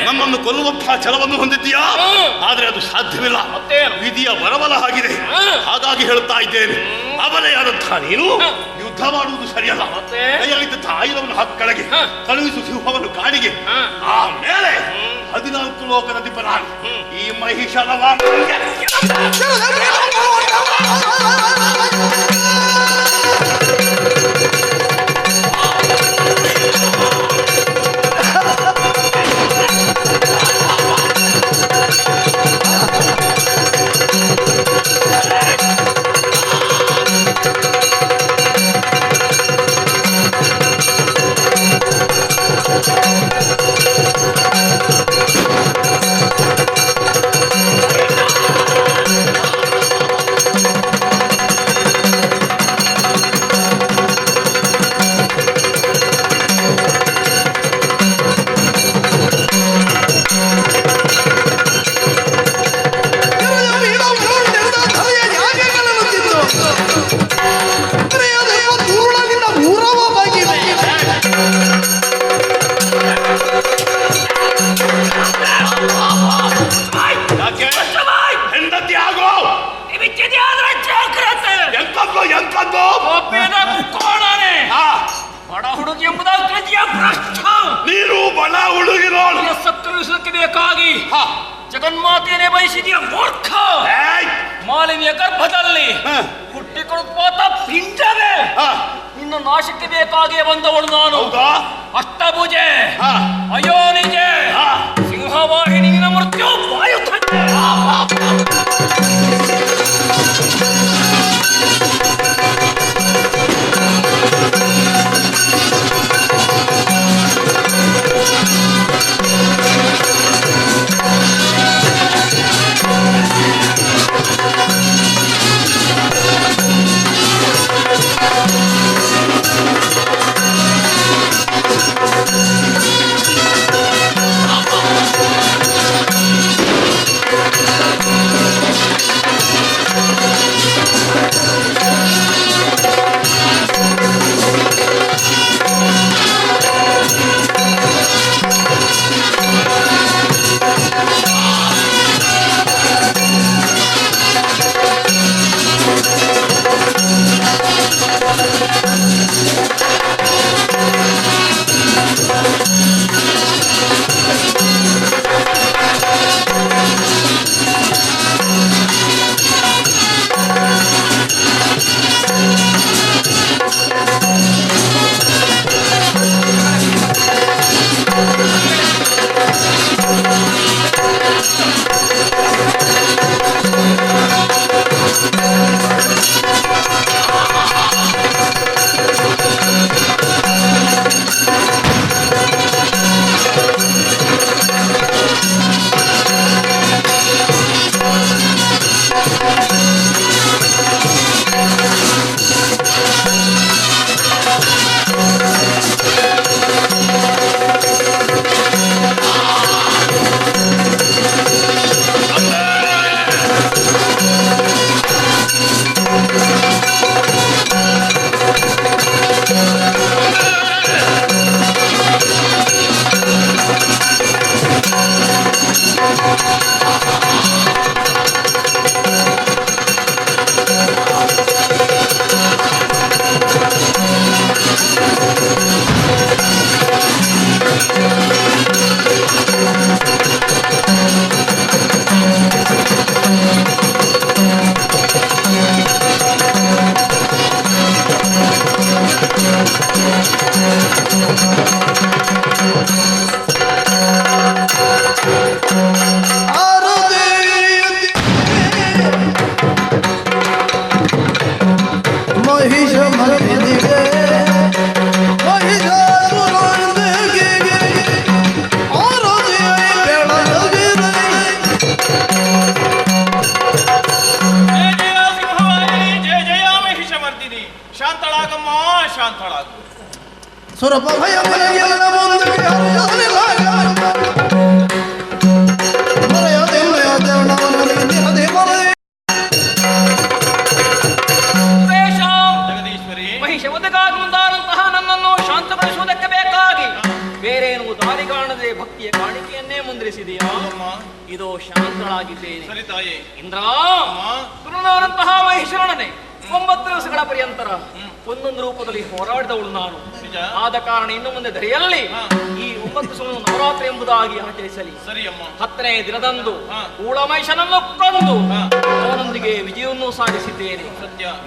ನಮ್ಮನ್ನು ಕೊಲ್ಲುವಂತಹ ಛಲವನ್ನು ಹೊಂದಿದ್ದೀಯಾ? ಆದ್ರೆ ಅದು ಸಾಧ್ಯವಿಲ್ಲ. ವಿಧಿಯ ಬರಬಲ ಆಗಿದೆ. ಹಾಗಾಗಿ ಹೇಳುತ್ತಾ ಇದ್ದೇನೆ, ಅಬಲೆಯಾದಂತಹ ನೀನು ಯುದ್ಧ ಮಾಡುವುದು ಸರಿಯಲ್ಲ. ಕೈಯಲ್ಲಿದ್ದಂತಹ ಆಯುಧವನ್ನು ಹಾಕಿ ಕೆಳಗೆ ಕಳುಹಿಸು ಸಿಂಹವನ್ನು ಕಾಡಿಗೆ. ಆಮೇಲೆ 14 ಲೋಕದ ದೀಪ ನಾನು ಈ ಮಹಿಷನ ನಾಶಕ್ಕೆ ಬೇಕಾಗಿ ಜಗನ್ಮಾತೆಯನ್ನೇ ಬಯಸಿದೆಯ ಮೂರ್ಖ. ಮಾಲಿನಿಯ ಗರ್ಭದಲ್ಲಿ ಹುಟ್ಟಿಕೊಳ್ಳುತ್ತ ಪಿಂಡವೇ, ನಿನ್ನ ನಾಶಕ್ಕೆ ಬೇಕಾಗಿಯೇ ಬಂದವಳು ನಾನು. ಅಷ್ಟಭುಜೆ, ಅಯೋನಿಜೆ, ಸಿಂಹವಾಹಿನಿ, ನಿನ್ನ ಮೃತ್ಯು ವಾಯುಧನ್ಯ. ಇದು ಶಾಂತಳಾಗಿದ್ದೇನೆ. ಇಂದ್ರ, ಗುರುನಾದಂತಹ ಮಹೇಶ್ವರನೇ 9 ದಿವಸಗಳ ಪರ್ಯಂತರ ಒಂದೊಂದು ರೂಪದಲ್ಲಿ ಹೋರಾಡಿದವಳು ನಾನು. ಆದ ಕಾರಣ ಇನ್ನು ಮುಂದೆ ಧರೆಯಲ್ಲಿ ಈ 9 ದಿವಸಗಳನ್ನು ನವರಾತ್ರಿ ಎಂಬುದಾಗಿ ಆಚರಿಸಲಿ. 10ನೇ ದಿನದಂದು ಕೂಳಮಹಿಷನನ್ನು ಕೊಂದು ಅವನೊಂದಿಗೆ ವಿಜಯವನ್ನು ಸಾಧಿಸಿದ್ದೇನೆ.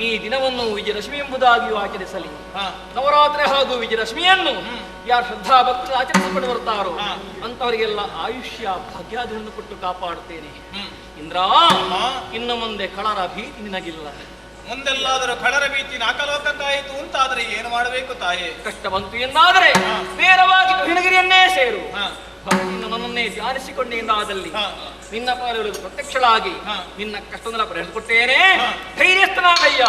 ಈ ದಿನವನ್ನು ವಿಜಯದಶಮಿ ಎಂಬುದಾಗಿಯೂ ಆಚರಿಸಲಿ. ನವರಾತ್ರಿ ಹಾಗೂ ವಿಜಯದಶಮಿಯನ್ನು ಯಾರು ಶ್ರದ್ಧಾ ಭಕ್ತರು ಆಚರಿಸಿಕೊಂಡು ಬರ್ತಾರೋ ಅಂತವರಿಗೆಲ್ಲ ಆಯುಷ್ಯ ಭಾಗ್ಯಾದಿಗಳನ್ನು ಕೊಟ್ಟು ಕಾಪಾಡುತ್ತೇನೆ. ಇಂದ್ರ, ಇನ್ನು ಮುಂದೆ ಕಳರ ಭೀತಿ ನಿನಗಿಲ್ಲ. ಮುಂದೆಲ್ಲಾದರೂ ಕಳರ ಭೀತಿ ನಾಕಲೋಕಕ್ಕಾಯಿತು ಅಂತಾದರೆ ಏನು ಮಾಡಬೇಕು ತಾಯೇ? ಕಷ್ಟ ಬಂತು ಎಂದಾದರೆ ನೇರವಾಗಿ ಹಿಣಗಿರಿಯನ್ನೇ ಸೇರು. ಭಕ್ತಿಯಿಂದ ನನ್ನನ್ನೇ ಧ್ಯಾನಿಸಿಕೊಂಡೆ ಎಂದಾದಲ್ಲಿ ನಿನ್ನ ಪಾಲುಗಳು ಪ್ರತ್ಯಕ್ಷಳಾಗಿ ನಿನ್ನ ಕಷ್ಟವನ್ನು ಪರಿಹರಿಸಿಕೊಟ್ಟೇನೆ. ಧೈರ್ಯಸ್ಥನಾಗಯ್ಯ.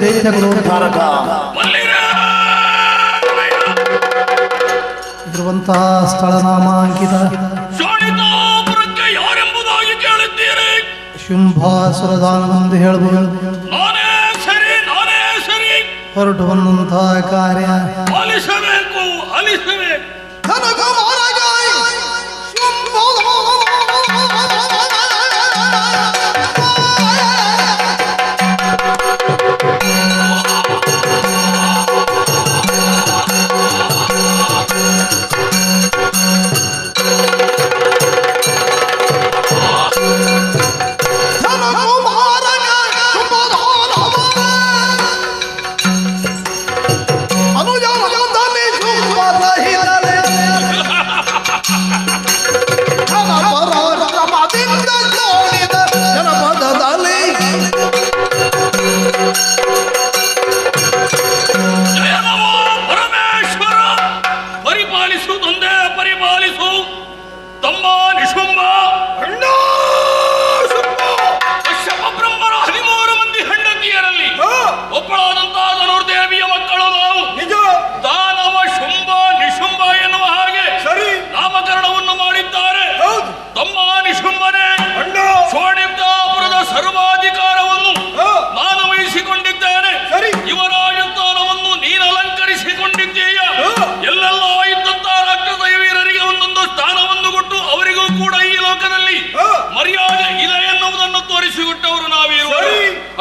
ದೈತ್ಯಗಳು ಇರುವಂತಹ ಸ್ಥಳನಾಮಾಂಕಿತ ಶೋಣಿತಾಪುರಕ್ಕೆ ಯಾರೆಂಬುದಾಗಿ ಕೇಳಿದ್ದೀರಿ? ಶುಂಭಾಸುರದಾನವೆಂದು ಹೇಳಬಹುದು. ನಾನೇ ಸರಿ ಹೊರಟು ಬಂದಂತಹ ಕಾರ್ಯ ಅಲಿಸಬೇಕು.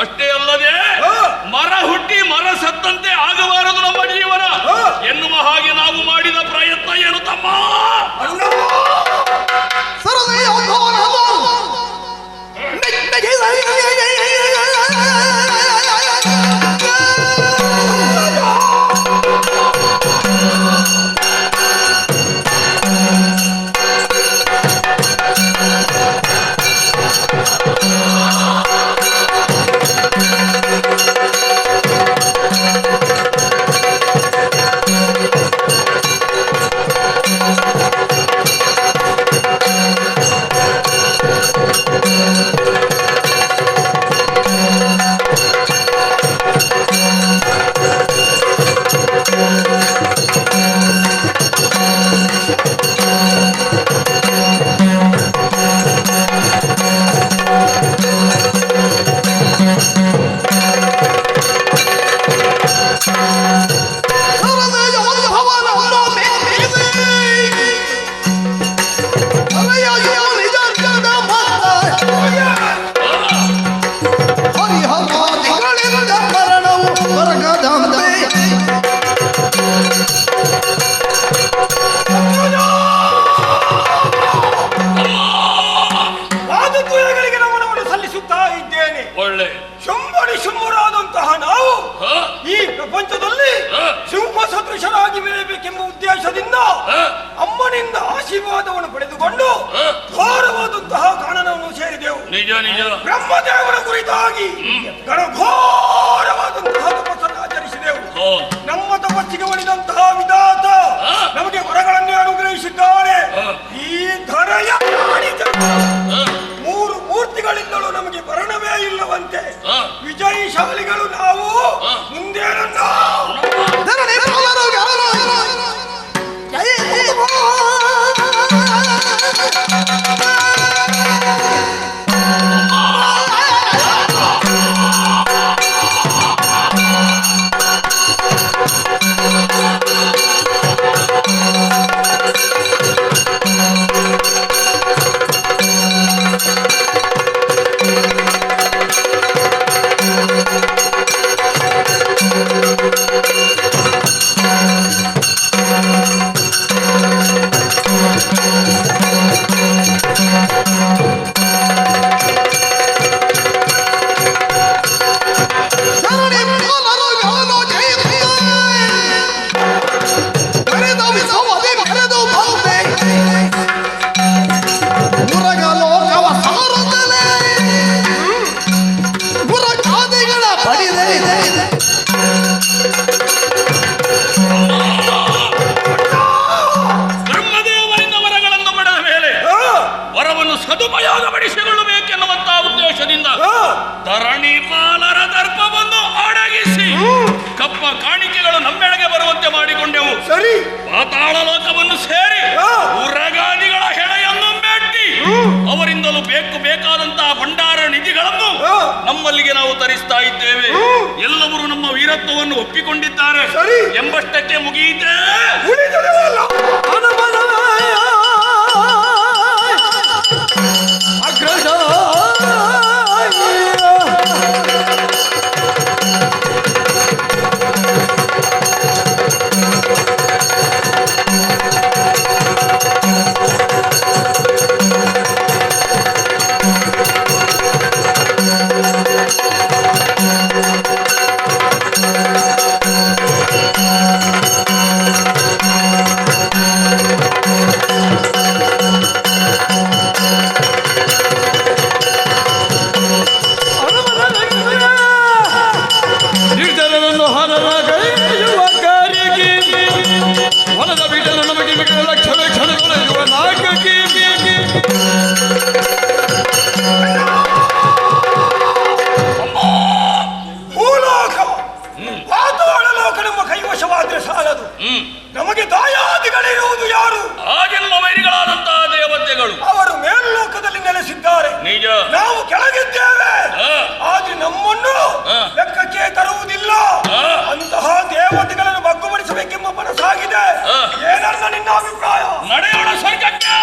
ಅಷ್ಟೇ ಅಲ್ಲದೆ ಮರ ಹುಟ್ಟಿ ಮರ ಸತ್ತಂತೆ ಆಗಬಾರದು ನಮ್ಮ ಜೀವನ ಎನ್ನುವ ಹಾಗೆ ನಾವು ಮಾಡಿದ ಪ್ರಯತ್ನ ಏನು ತಮ್ಮ? ಅಮ್ಮನಿಂದ ಆಶೀರ್ವಾದವನ್ನು ಪಡೆದುಕೊಂಡು ಘೋರವಾದಂತಹ ಕಾನನವನ್ನು ಸೇರಿದೆವು. ನಿಜ ನಿಜ. ಬ್ರಹ್ಮದೇವನ ಕುರಿತಾಗಿ ಘೋರವಾದಂತಹ ತಪಸ್ಸನ್ನು ಆಚರಿಸಿದೆವು. ನಮ್ಮ ತಪಸ್ಸಿಗೆ ಒಲಿದಂತಹ ವಿಧಾತ ನಮಗೆ ವರಗಳನ್ನೇ ಅನುಗ್ರಹಿಸಿದ್ದಾರೆ. ಈ ಧರೆಯ ಮೂರು ಮೂರ್ತಿಗಳಿಂದಲೂ ನಮಗೆ ಮರಣವೇ ಇಲ್ಲವಂತೆ. ವಿಜಯಶಾಲಿಗಳು ನಾವು. ಮುಂದೇನನ್ನ ಕಾಣಿಕೆಗಳು ನಮ್ಮೆಳಗೆ ಬರುವಂತೆ ಮಾಡಿಕೊಂಡೆವು. ಸರಿ. ಪಾತಾಳ ಲೋಕವನ್ನು ಸೇರಿ ಉರಗಾದಿಗಳ ಹೆಡೆಯನ್ನು ಮೆಟ್ಟಿ ಅವರಿಂದಲೂ ಬೇಕಾದಂತಹ ಭಂಡಾರ ನಿಧಿಗಳನ್ನು ನಮ್ಮಲ್ಲಿಗೆ ನಾವು ತರಿಸ್ತಾ ಇದ್ದೇವೆ. ಎಲ್ಲವರು ನಮ್ಮ ವೀರತ್ವವನ್ನು ಒಪ್ಪಿಕೊಂಡಿದ್ದಾರೆ ಎಂಬಷ್ಟಕ್ಕೆ ಮುಗಿಯಿತೆ. ನಮಗೆ ದಾಯಾದಿಗಳಿರುವುದು ಯಾರು? ಆಗೆಲ್ಲ ವೈರಿಗಳಾದಂತಹ ದೇವತೆಗಳು. ಅವರು ಮೇಲ್ಲೋಕದಲ್ಲಿ ನೆಲೆಸಿದ್ದಾರೆ. ನಿಜ. ನಾವು ಕೆಳಗಿದ್ದೇವೆ. ಆದ್ರೆ ನಮ್ಮನ್ನು ಲೆಕ್ಕಕ್ಕೆ ತರುವುದಿಲ್ಲ. ಅಂತಹ ದೇವತೆಗಳನ್ನು ಬಗ್ಗುಪಡಿಸಬೇಕೆಂಬ ಮನಸ್ಸಾಗಿದೆ. ಏನನ್ನ ನಿನ್ನ ಅಭಿಪ್ರಾಯ? ನಡೆಯೋಣ ಸ್ವರ್ಗಕ್ಕೆ.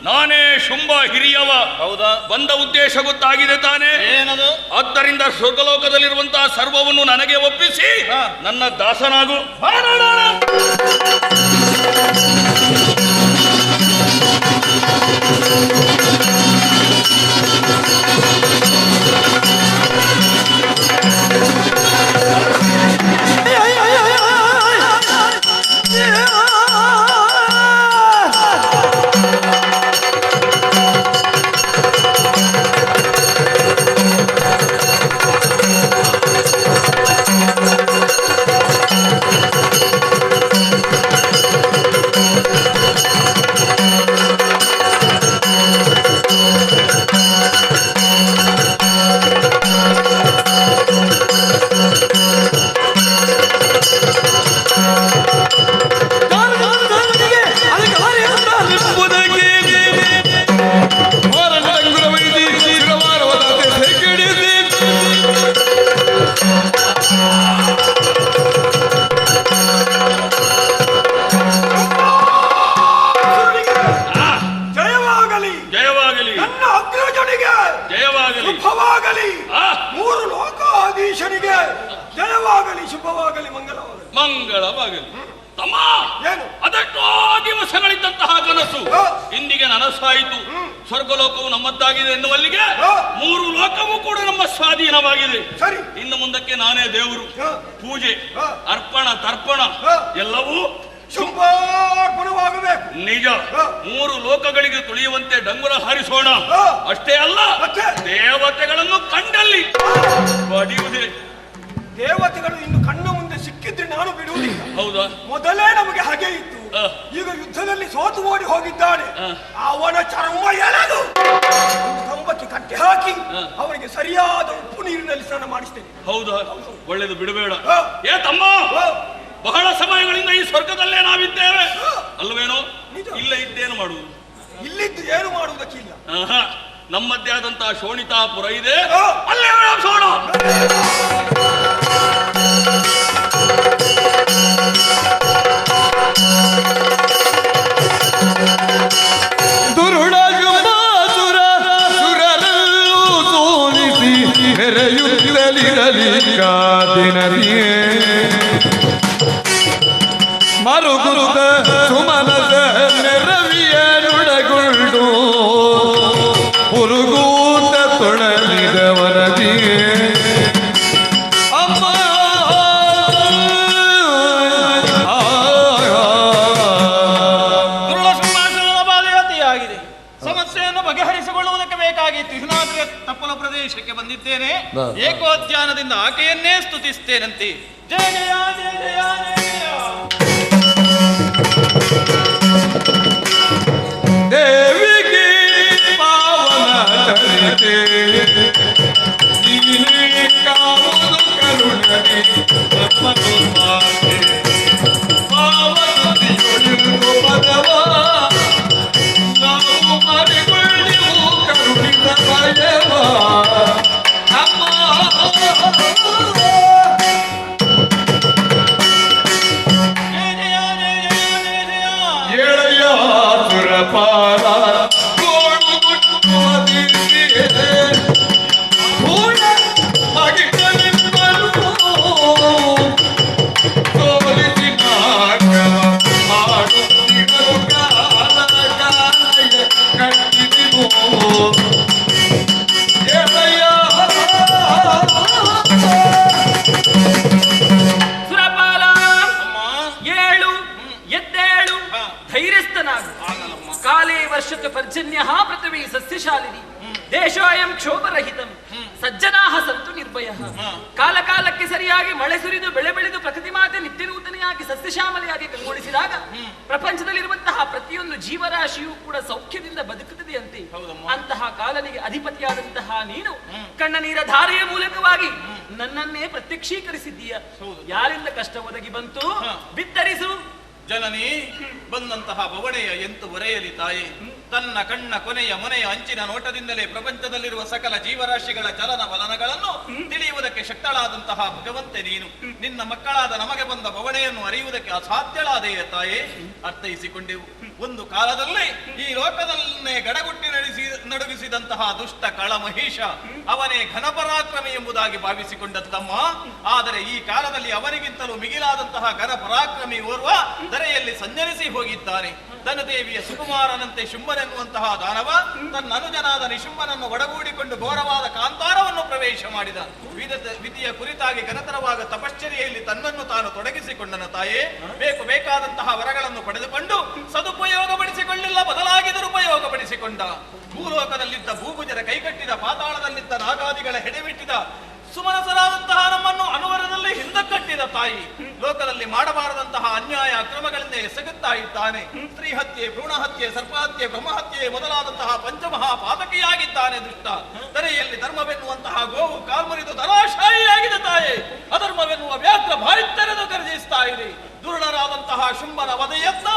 ನಾನೇ ಶುಂಭ ಹಿರಿಯವ. ಹೌದಾ? ಬಂದ ಉದ್ದೇಶ ಗೊತ್ತಾಗಿದೆ ತಾನೇ? ಏನದು? ಆದ್ದರಿಂದ ಸ್ವರ್ಗಲೋಕದಲ್ಲಿರುವಂತಹ ಸರ್ವವನ್ನು ನನಗೆ ಒಪ್ಪಿಸಿ ನನ್ನ ದಾಸನಾಗು. ಶುಭವಾಗಲಿ, ಮಂಗಲವಾಗಲಿ. ಮಂಗಳವಾಗಲಿ. ತಮ್ಮ, ಅದೆಷ್ಟೋ ದಿವಸಗಳಿದ್ದಂತಹ ಕನಸು ಇಂದಿಗೆ ನನಸಾಯಿತು. ಸ್ವರ್ಗಲೋಕವು ನಮ್ಮದ್ದಾಗಿದೆ ಎನ್ನುವಲ್ಲಿಗೆ 3 ಲೋಕವೂ ಕೂಡ ನಮ್ಮ ಸ್ವಾಧೀನವಾಗಿದೆ. ಇನ್ನು ಮುಂದಕ್ಕೆ ನಾನೇ ದೇವರು. ಪೂಜೆ, ಅರ್ಪಣ, ತರ್ಪಣ ಎಲ್ಲವೂ ಶುಭಾರ್ಪಣವಾಗಬೇಕು. ನಿಜ. 3 ಲೋಕಗಳಿಗೆ ತುಳಿಯುವಂತೆ ಡಂಗುರ ಹಾರಿಸೋಣ. ಅಷ್ಟೇ ಅಲ್ಲ, ದೇವತೆಗಳನ್ನು ಕಂಡಲ್ಲಿ ಬಡಿಯುವುದೇ. ದೇವತೆಗಳು ಇನ್ನು ಕಣ್ಣ ಮುಂದೆ ಸಿಕ್ಕಿದ್ರೆ ನಾನು ಬಿಡುವುದಿಲ್ಲ. ಹೌದಾ? ಮೊದಲೇ ನಮಗೆ ಹಾಗೆ ಇತ್ತು. ಈಗ ಯುದ್ಧದಲ್ಲಿ ಸೋತು ಓಡಿ ಹೋಗಿದ್ದಾನೆ. ಅವನ ಚರ್ಮ ಎಳೆದು ಕಂಬಕ್ಕೆ ಕಟ್ಟಿ ಹಾಕಿ ಅವನಿಗೆ ಸರಿಯಾದ ಉಪ್ಪು ನೀರಿನಲ್ಲಿ ಸ್ನಾನ ಮಾಡಿಸ್ತೇನೆ. ಹೌದಾ? ಒಳ್ಳೇದು, ಬಿಡಬೇಡ. ಏ ತಮ್ಮ, ಬಹಳ ಸಮಯಗಳಿಂದ ಈ ಸ್ವರ್ಗದಲ್ಲೇ ನಾವಿದ್ದೇವೆ ಅಲ್ವೇನೋ? ಇಲ್ಲ ಇದ್ದೇನು ಮಾಡುವುದು? ನಮ್ಮದೇ ಆದಂತಹ ಶೋಣಿತಾಪುರ ಇದೆ, ಅಲ್ಲೇ ವಿಳಂಬಿಸೋಣ. ಮರುಗುರುತ ಸುಮನದ ನೆರವಿಯ ನುಡಗೊಳ್ಳು ಹುರುಗೂತ ತೊಳಲಿದವರದಿ ಅಮ್ಮ ದುರುಳ ಸಿಂಹಾಸನದ ಬಾಧೆಯಾಗಿದೆ. ಸಮಸ್ಯೆಯನ್ನು ಬಗೆಹರಿಸಿಕೊಳ್ಳುವುದಕ್ಕೆ ಬೇಕಾಗಿ ತಿರುನಾದ್ರಿಯ ತಪ್ಪಲ ಪ್ರದೇಶಕ್ಕೆ ಬಂದಿದ್ದೇನೆ. ಏಕೋದ್ಯಾನದಿಂದ ಆಕೆಯನ್ನೇ ಸ್ತುತಿಸ್ತೇನಂತೆ. ಜಯ ಜಯ ಜಯ ಜಯ ಜಯ. ದೇವಿಗೆ ಪಾವನ ಚರಿತೆ ನೀನೇ ಕಾವುದು ಕರುಣನೆ ಪಾವತಿಯೊಳಿದು ಪದವ ನಾವು ಮರಿಗೊಳ್ಳಿವು ಕರುಣಿದ ಭಯವ ಅಮ್ಮ ಸುರಪಾಲ ಗೋಡು ಮುಟ್ಟುವುದಿದೆ ಮಗಿಗಳಿಬ್ಬರು ಸೋಲಿಸಿ ನಾಟವ ಮಾಡುತ್ತಿರು ಕಾಲ ಕಾಲಯ ಕಟ್ಟಿಸಿರು ಸುರಪಾಲ ಏಳು ಎದ್ದೇಳು, ಧೈರ್ಯಸ್ಥನಾಗು. ಕಾಲೇ ವರ್ಷಕ್ಕೆ ಪರ್ಜನ್ಯ ಪೃಥ್ವೀ ಸಸ್ಯಶಾಲಿನಿ ದೇಶೋಯಂ ಕ್ಷೋಭರಹಿತಂ ಸಜ್ಜನಾಹ ಸಂತು ನಿರ್ಭಯ. ಕಾಲ ಕಾಲಕ್ಕೆ ಸರಿಯಾಗಿ ಮಳೆ ಸುರಿದು ಬೆಳೆ ಬೆಳೆದು ಪ್ರಕೃತಿ ಮಾತೆ ನಿತ್ಯ ನೂತನೆಯಾಗಿ ಸಸ್ಯಶ್ಯಾಮಲೆಯಾಗಿ ಕಂಗೊಳಿಸಿದಾಗ ಪ್ರಪಂಚದಲ್ಲಿರುವಂತಹ ಪ್ರತಿಯೊಂದು ಜೀವರಾಶಿಯೂ ಕೂಡ ಸೌಖ್ಯದಿಂದ ಬದುಕುತ್ತದೆಯಂತೆ. ಅಂತಹ ಕಾಲನಿಗೆ ಅಧಿಪತಿಯಾದಂತಹ ನೀನು ಕಣ್ಣ ನೀರ ಧಾರೆಯ ಮೂಲಕವಾಗಿ ನನ್ನನ್ನೇ ಪ್ರತ್ಯಕ್ಷೀಕರಿಸಿದ್ದೀಯ. ಯಾರಿಂದ ಕಷ್ಟ ಒದಗಿ ಬಂತು ಬಿತ್ತರಿಸು. ಜನನಿ ಬಂದಂತಹ ಬವಣೆಯ ಎಂತು ಒರೆಯಲಿ ತಾಯಿ. ತನ್ನ ಕಣ್ಣ ಕೊನೆಯ ಮೊನೆಯ ಅಂಚಿನ ನೋಟದಿಂದಲೇ ಪ್ರಪಂಚದಲ್ಲಿರುವ ಸಕಲ ಜೀವರಾಶಿಗಳ ಚಲನ ವಲನಗಳನ್ನು ತಿಳಿಯುವುದಕ್ಕೆ ಶಕ್ತಳಾದಂತಹ ಭಗವಂತೆ ನೀನು. ನಿನ್ನ ಮಕ್ಕಳಾದ ನಮಗೆ ಬಂದ ಬವಣೆಯನ್ನು ಅರಿಯುವುದಕ್ಕೆ ಅಸಾಧ್ಯಳಾದೆಯ ತಾಯೇ. ಅರ್ಥೈಸಿಕೊಂಡೆವು. ಒಂದು ಕಾಲದಲ್ಲಿ ಈ ಲೋಕದಲ್ಲೇ ಗಡಗುಟ್ಟಿ ನಡುಗಿಸಿದಂತಹ ದುಷ್ಟ ಕಳ ಮಹಿಷ ಅವನೇ ಘನಪರಾಕ್ರಮಿ ಎಂಬುದಾಗಿ ಭಾವಿಸಿಕೊಂಡದ್ದಮ್ಮ. ಆದರೆ ಈ ಕಾಲದಲ್ಲಿ ಅವನಿಗಿಂತಲೂ ಮಿಗಿಲಾದಂತಹ ಘನಪರಾಕ್ರಮಿ ಓರ್ವ ಧರೆಯಲ್ಲಿ ಸಂಚರಿಸಿ ಹೋಗಿದ್ದಾನೆ. ಧನದೇವಿಯ ಸುಕುಮಾರನಂತೆ ಶುಂಭನೆನ್ನುವಂತಹ ದಾನವ ತನ್ನ ಅನುಜನಾದ ನಿಶುಂಭನನ್ನು ಒಡಗೂಡಿಕೊಂಡು ಘೋರವಾದ ಕಾಂತಾರವನ್ನು ಪ್ರವೇಶ ಮಾಡಿದ. ವಿಧಿಯ ಕುರಿತಾಗಿ ಘನತರವಾದ ತಪಶ್ಚರ್ಯೆಯಲ್ಲಿ ತನ್ನನ್ನು ತಾನು ತೊಡಗಿಸಿಕೊಂಡನ ತಾಯೇ. ಬೇಕಾದಂತಹ ವರಗಳನ್ನು ಪಡೆದುಕೊಂಡು ಸದುಪಯೋಗಪಡಿಸಿಕೊಳ್ಳಿಲ್ಲ, ಬದಲಾಗಿ ದುರುಪಯೋಗಪಡಿಸಿಕೊಂಡ. ಭೂಲೋಕದಲ್ಲಿದ್ದ ಭೂಭುಜರ ಕೈಕಟ್ಟಿದ, ಪಾತಾಳದಲ್ಲಿದ್ದ ನಾಗಾದಿಗಳ ಹೆಡೆಬಿಟ್ಟಿದ, ಸುಮನಸರಾದಂತಹ ನಮ್ಮನ್ನು ಅನುವರದಲ್ಲಿ ಹಿಂದಕ್ಕಟ್ಟಿದ ತಾಯಿ. ಲೋಕದಲ್ಲಿ ಮಾಡಬಾರದಂತಹ ಅನ್ಯಾಯ ಅಕ್ರಮಗಳಿಂದ ಎಸಗುತ್ತಾ ಇದ್ದಾನೆ. ಸ್ತ್ರೀ ಹತ್ಯೆ, ಭ್ರೂಣ ಹತ್ಯೆ, ಸರ್ಪಹತ್ಯೆ, ಬ್ರಹ್ಮಹತ್ಯೆ ಮೊದಲಾದಂತಹ ಪಂಚಮಹಾಪಾತಕಿಯಾಗಿದ್ದಾನೆ ದುಷ್ಟ. ಧರೆಯಲ್ಲಿ ಧರ್ಮವೆನ್ನುವಂತಹ ಗೋವು ಕಾಲ್ಮುರಿದು ಧರಾಶಾಹಿಯಾಗಿದೆ ತಾಯಿ. ಅಧರ್ಮವೆನ್ನುವ ವ್ಯಾಘ್ರ ಬಾಯಿ ತೆರೆದು ಗರ್ಜಿಸ್ತಾ ಇದೆ. ದುರುಳರಾದಂತಹ ಶುಂಭನ ವಧೆಯತ್ತ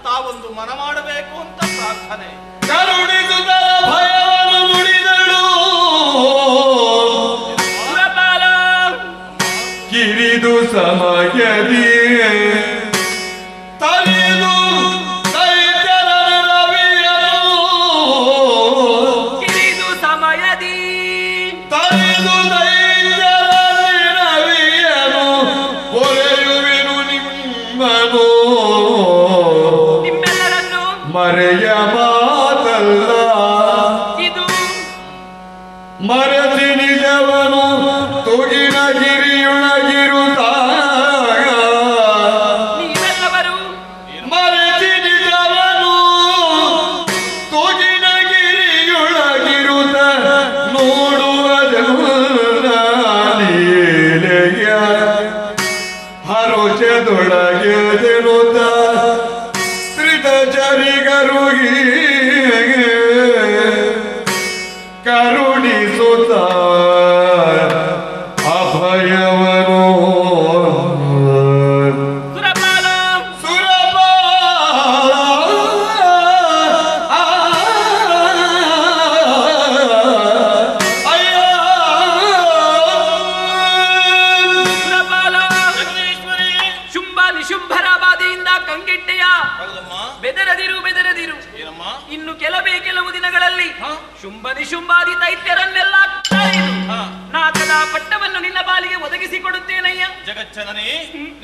ತಾವೊಂದು ಮನ ಮಾಡಬೇಕು ಅಂತ ಪ್ರಾರ್ಥನೆ. ಕರುಣಿಸುವುದರ ಭಯವನ್ನು ನುಡಿದಳು ಕಿರಿದು ಸಮಯದಿ ತರಿದು ದೈತ್ಯರ ರವಿಯನು ಕಿರಿದು ಸಮಯದಿ ತರಿದು ದೈತ್ಯರ ರವಿಯನು ಹೊರೆಯುವೆನು ನಿಮ್ಮನು ನಿಮ್ಮೆಲ್ಲರನ್ನು ಮರೆಯ ಮಾತಲ್ಲ ಇದು ಮರೆಸಿ ನಿಜವನು ತುಗಿನ ಗಿರಿಯೊಳಗಿರುತ್ತ ನೀವೆಲ್ಲವರು ಮರೆಸಿ ನಿಜವನು ತುಗಿನ ಗಿರಿಯೊಳಗಿರುತ್ತ ನೋಡುವುದೆಲ್ಲ ಲೀಲೆಯ ಹರುಷದೊಳಗೆದೆನುತ್ತ ತ್ರಿತ ಜರಿಗರುಗಿ ಕರುಣಿಸುತ್ತ ಅಭಯವನು ಸುರಪಾಲ ಸುರಪಾಲ ಬೆದರದಿರು ಬೆದರದಿರು. ಇನ್ನು ಕೆಲವು ದಿನಗಳಲ್ಲಿ ಶುಂಭ ನಿಶುಂಭಾದಿ ದೈತ್ಯರನ್ನೆಲ್ಲ ನಾಥದ ಪಟ್ಟವನ್ನು ನಿನ್ನ ಬಾಲಿಗೆ ಒದಗಿಸಿಕೊಡುತ್ತೇನಯ್ಯ. ಜಗಜ್ಜನನೇ,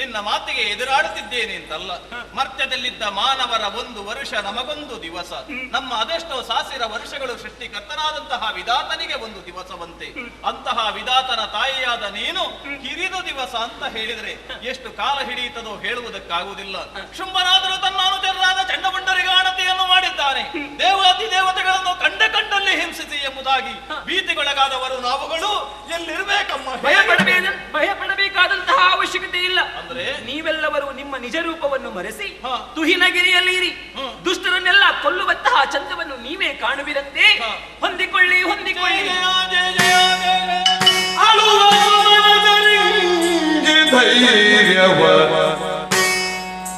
ನಿನ್ನ ಮಾತಿಗೆ ಎದುರಾಡುತ್ತಿದ್ದೇನೆ ಅಂತಲ್ಲ. ಮರ್ತ್ಯದಲ್ಲಿದ್ದ ಮಾನವರ 1 ವರುಷ ನಮಗೊಂದು ದಿವಸ. ನಮ್ಮ ಅದೆಷ್ಟೋ ಸಾವಿರ ವರ್ಷಗಳು ಸೃಷ್ಟಿಕರ್ತನಾದಂತಹ ವಿಧಾತನಿಗೆ 1 ದಿವಸವಂತೆ. ಅಂತಹ ವಿಧಾತನ ತಾಯಿಯಾದ ನೀನು ಹಿರಿದು ದಿವಸ ಅಂತ ಹೇಳಿದ್ರೆ ಎಷ್ಟು ಕಾಲ ಹಿಡಿಯುತ್ತದೋ ಹೇಳುವುದಕ್ಕಾಗುವುದಿಲ್ಲ. ಶುಂಭನಾದರೂ ತನ್ನ ಅನುಚರರಾದ ಚಂಡಮುಂಡರಿಗೆ ಆಣತಿಯನ್ನು ಮಾಡಿದ್ದಾನೆ. ದೇವಾದಿ ದೇವತೆಗಳನ್ನು ಕಂಡಲ್ಲಿ ಹಿಂಸಿಸಿ ಎಂಬುದಾಗಿ ಭೀತಿಗೊಳಗಾದವರು ನಾವುಗಳು ಎಲ್ಲಿರ್ಬೇಕಮ್ಮ? ಭಯಪಡಬೇಕಾದಂತಹ ಅವಶ್ಯಕತೆ ಇಲ್ಲ. ಅಂದ್ರೆ ನೀವೆಲ್ಲವರು ನಿಮ್ಮ ನಿಜ ರೂಪವನ್ನು ಮರೆಸಿ ತುಹಿನಗಿರಿಯಲ್ಲಿ ಇರಿ. ದುಷ್ಟರನ್ನೆಲ್ಲ ಕೊಲ್ಲುವಂತಹ ಚಂದವನ್ನು ನೀವೇ ಕಾಣುವಿರಂತೆ. ಹೊಂದಿಕೊಳ್ಳಿ ಹೊಂದಿಕೊಳ್ಳಿ. ಧೈರ್ಯವ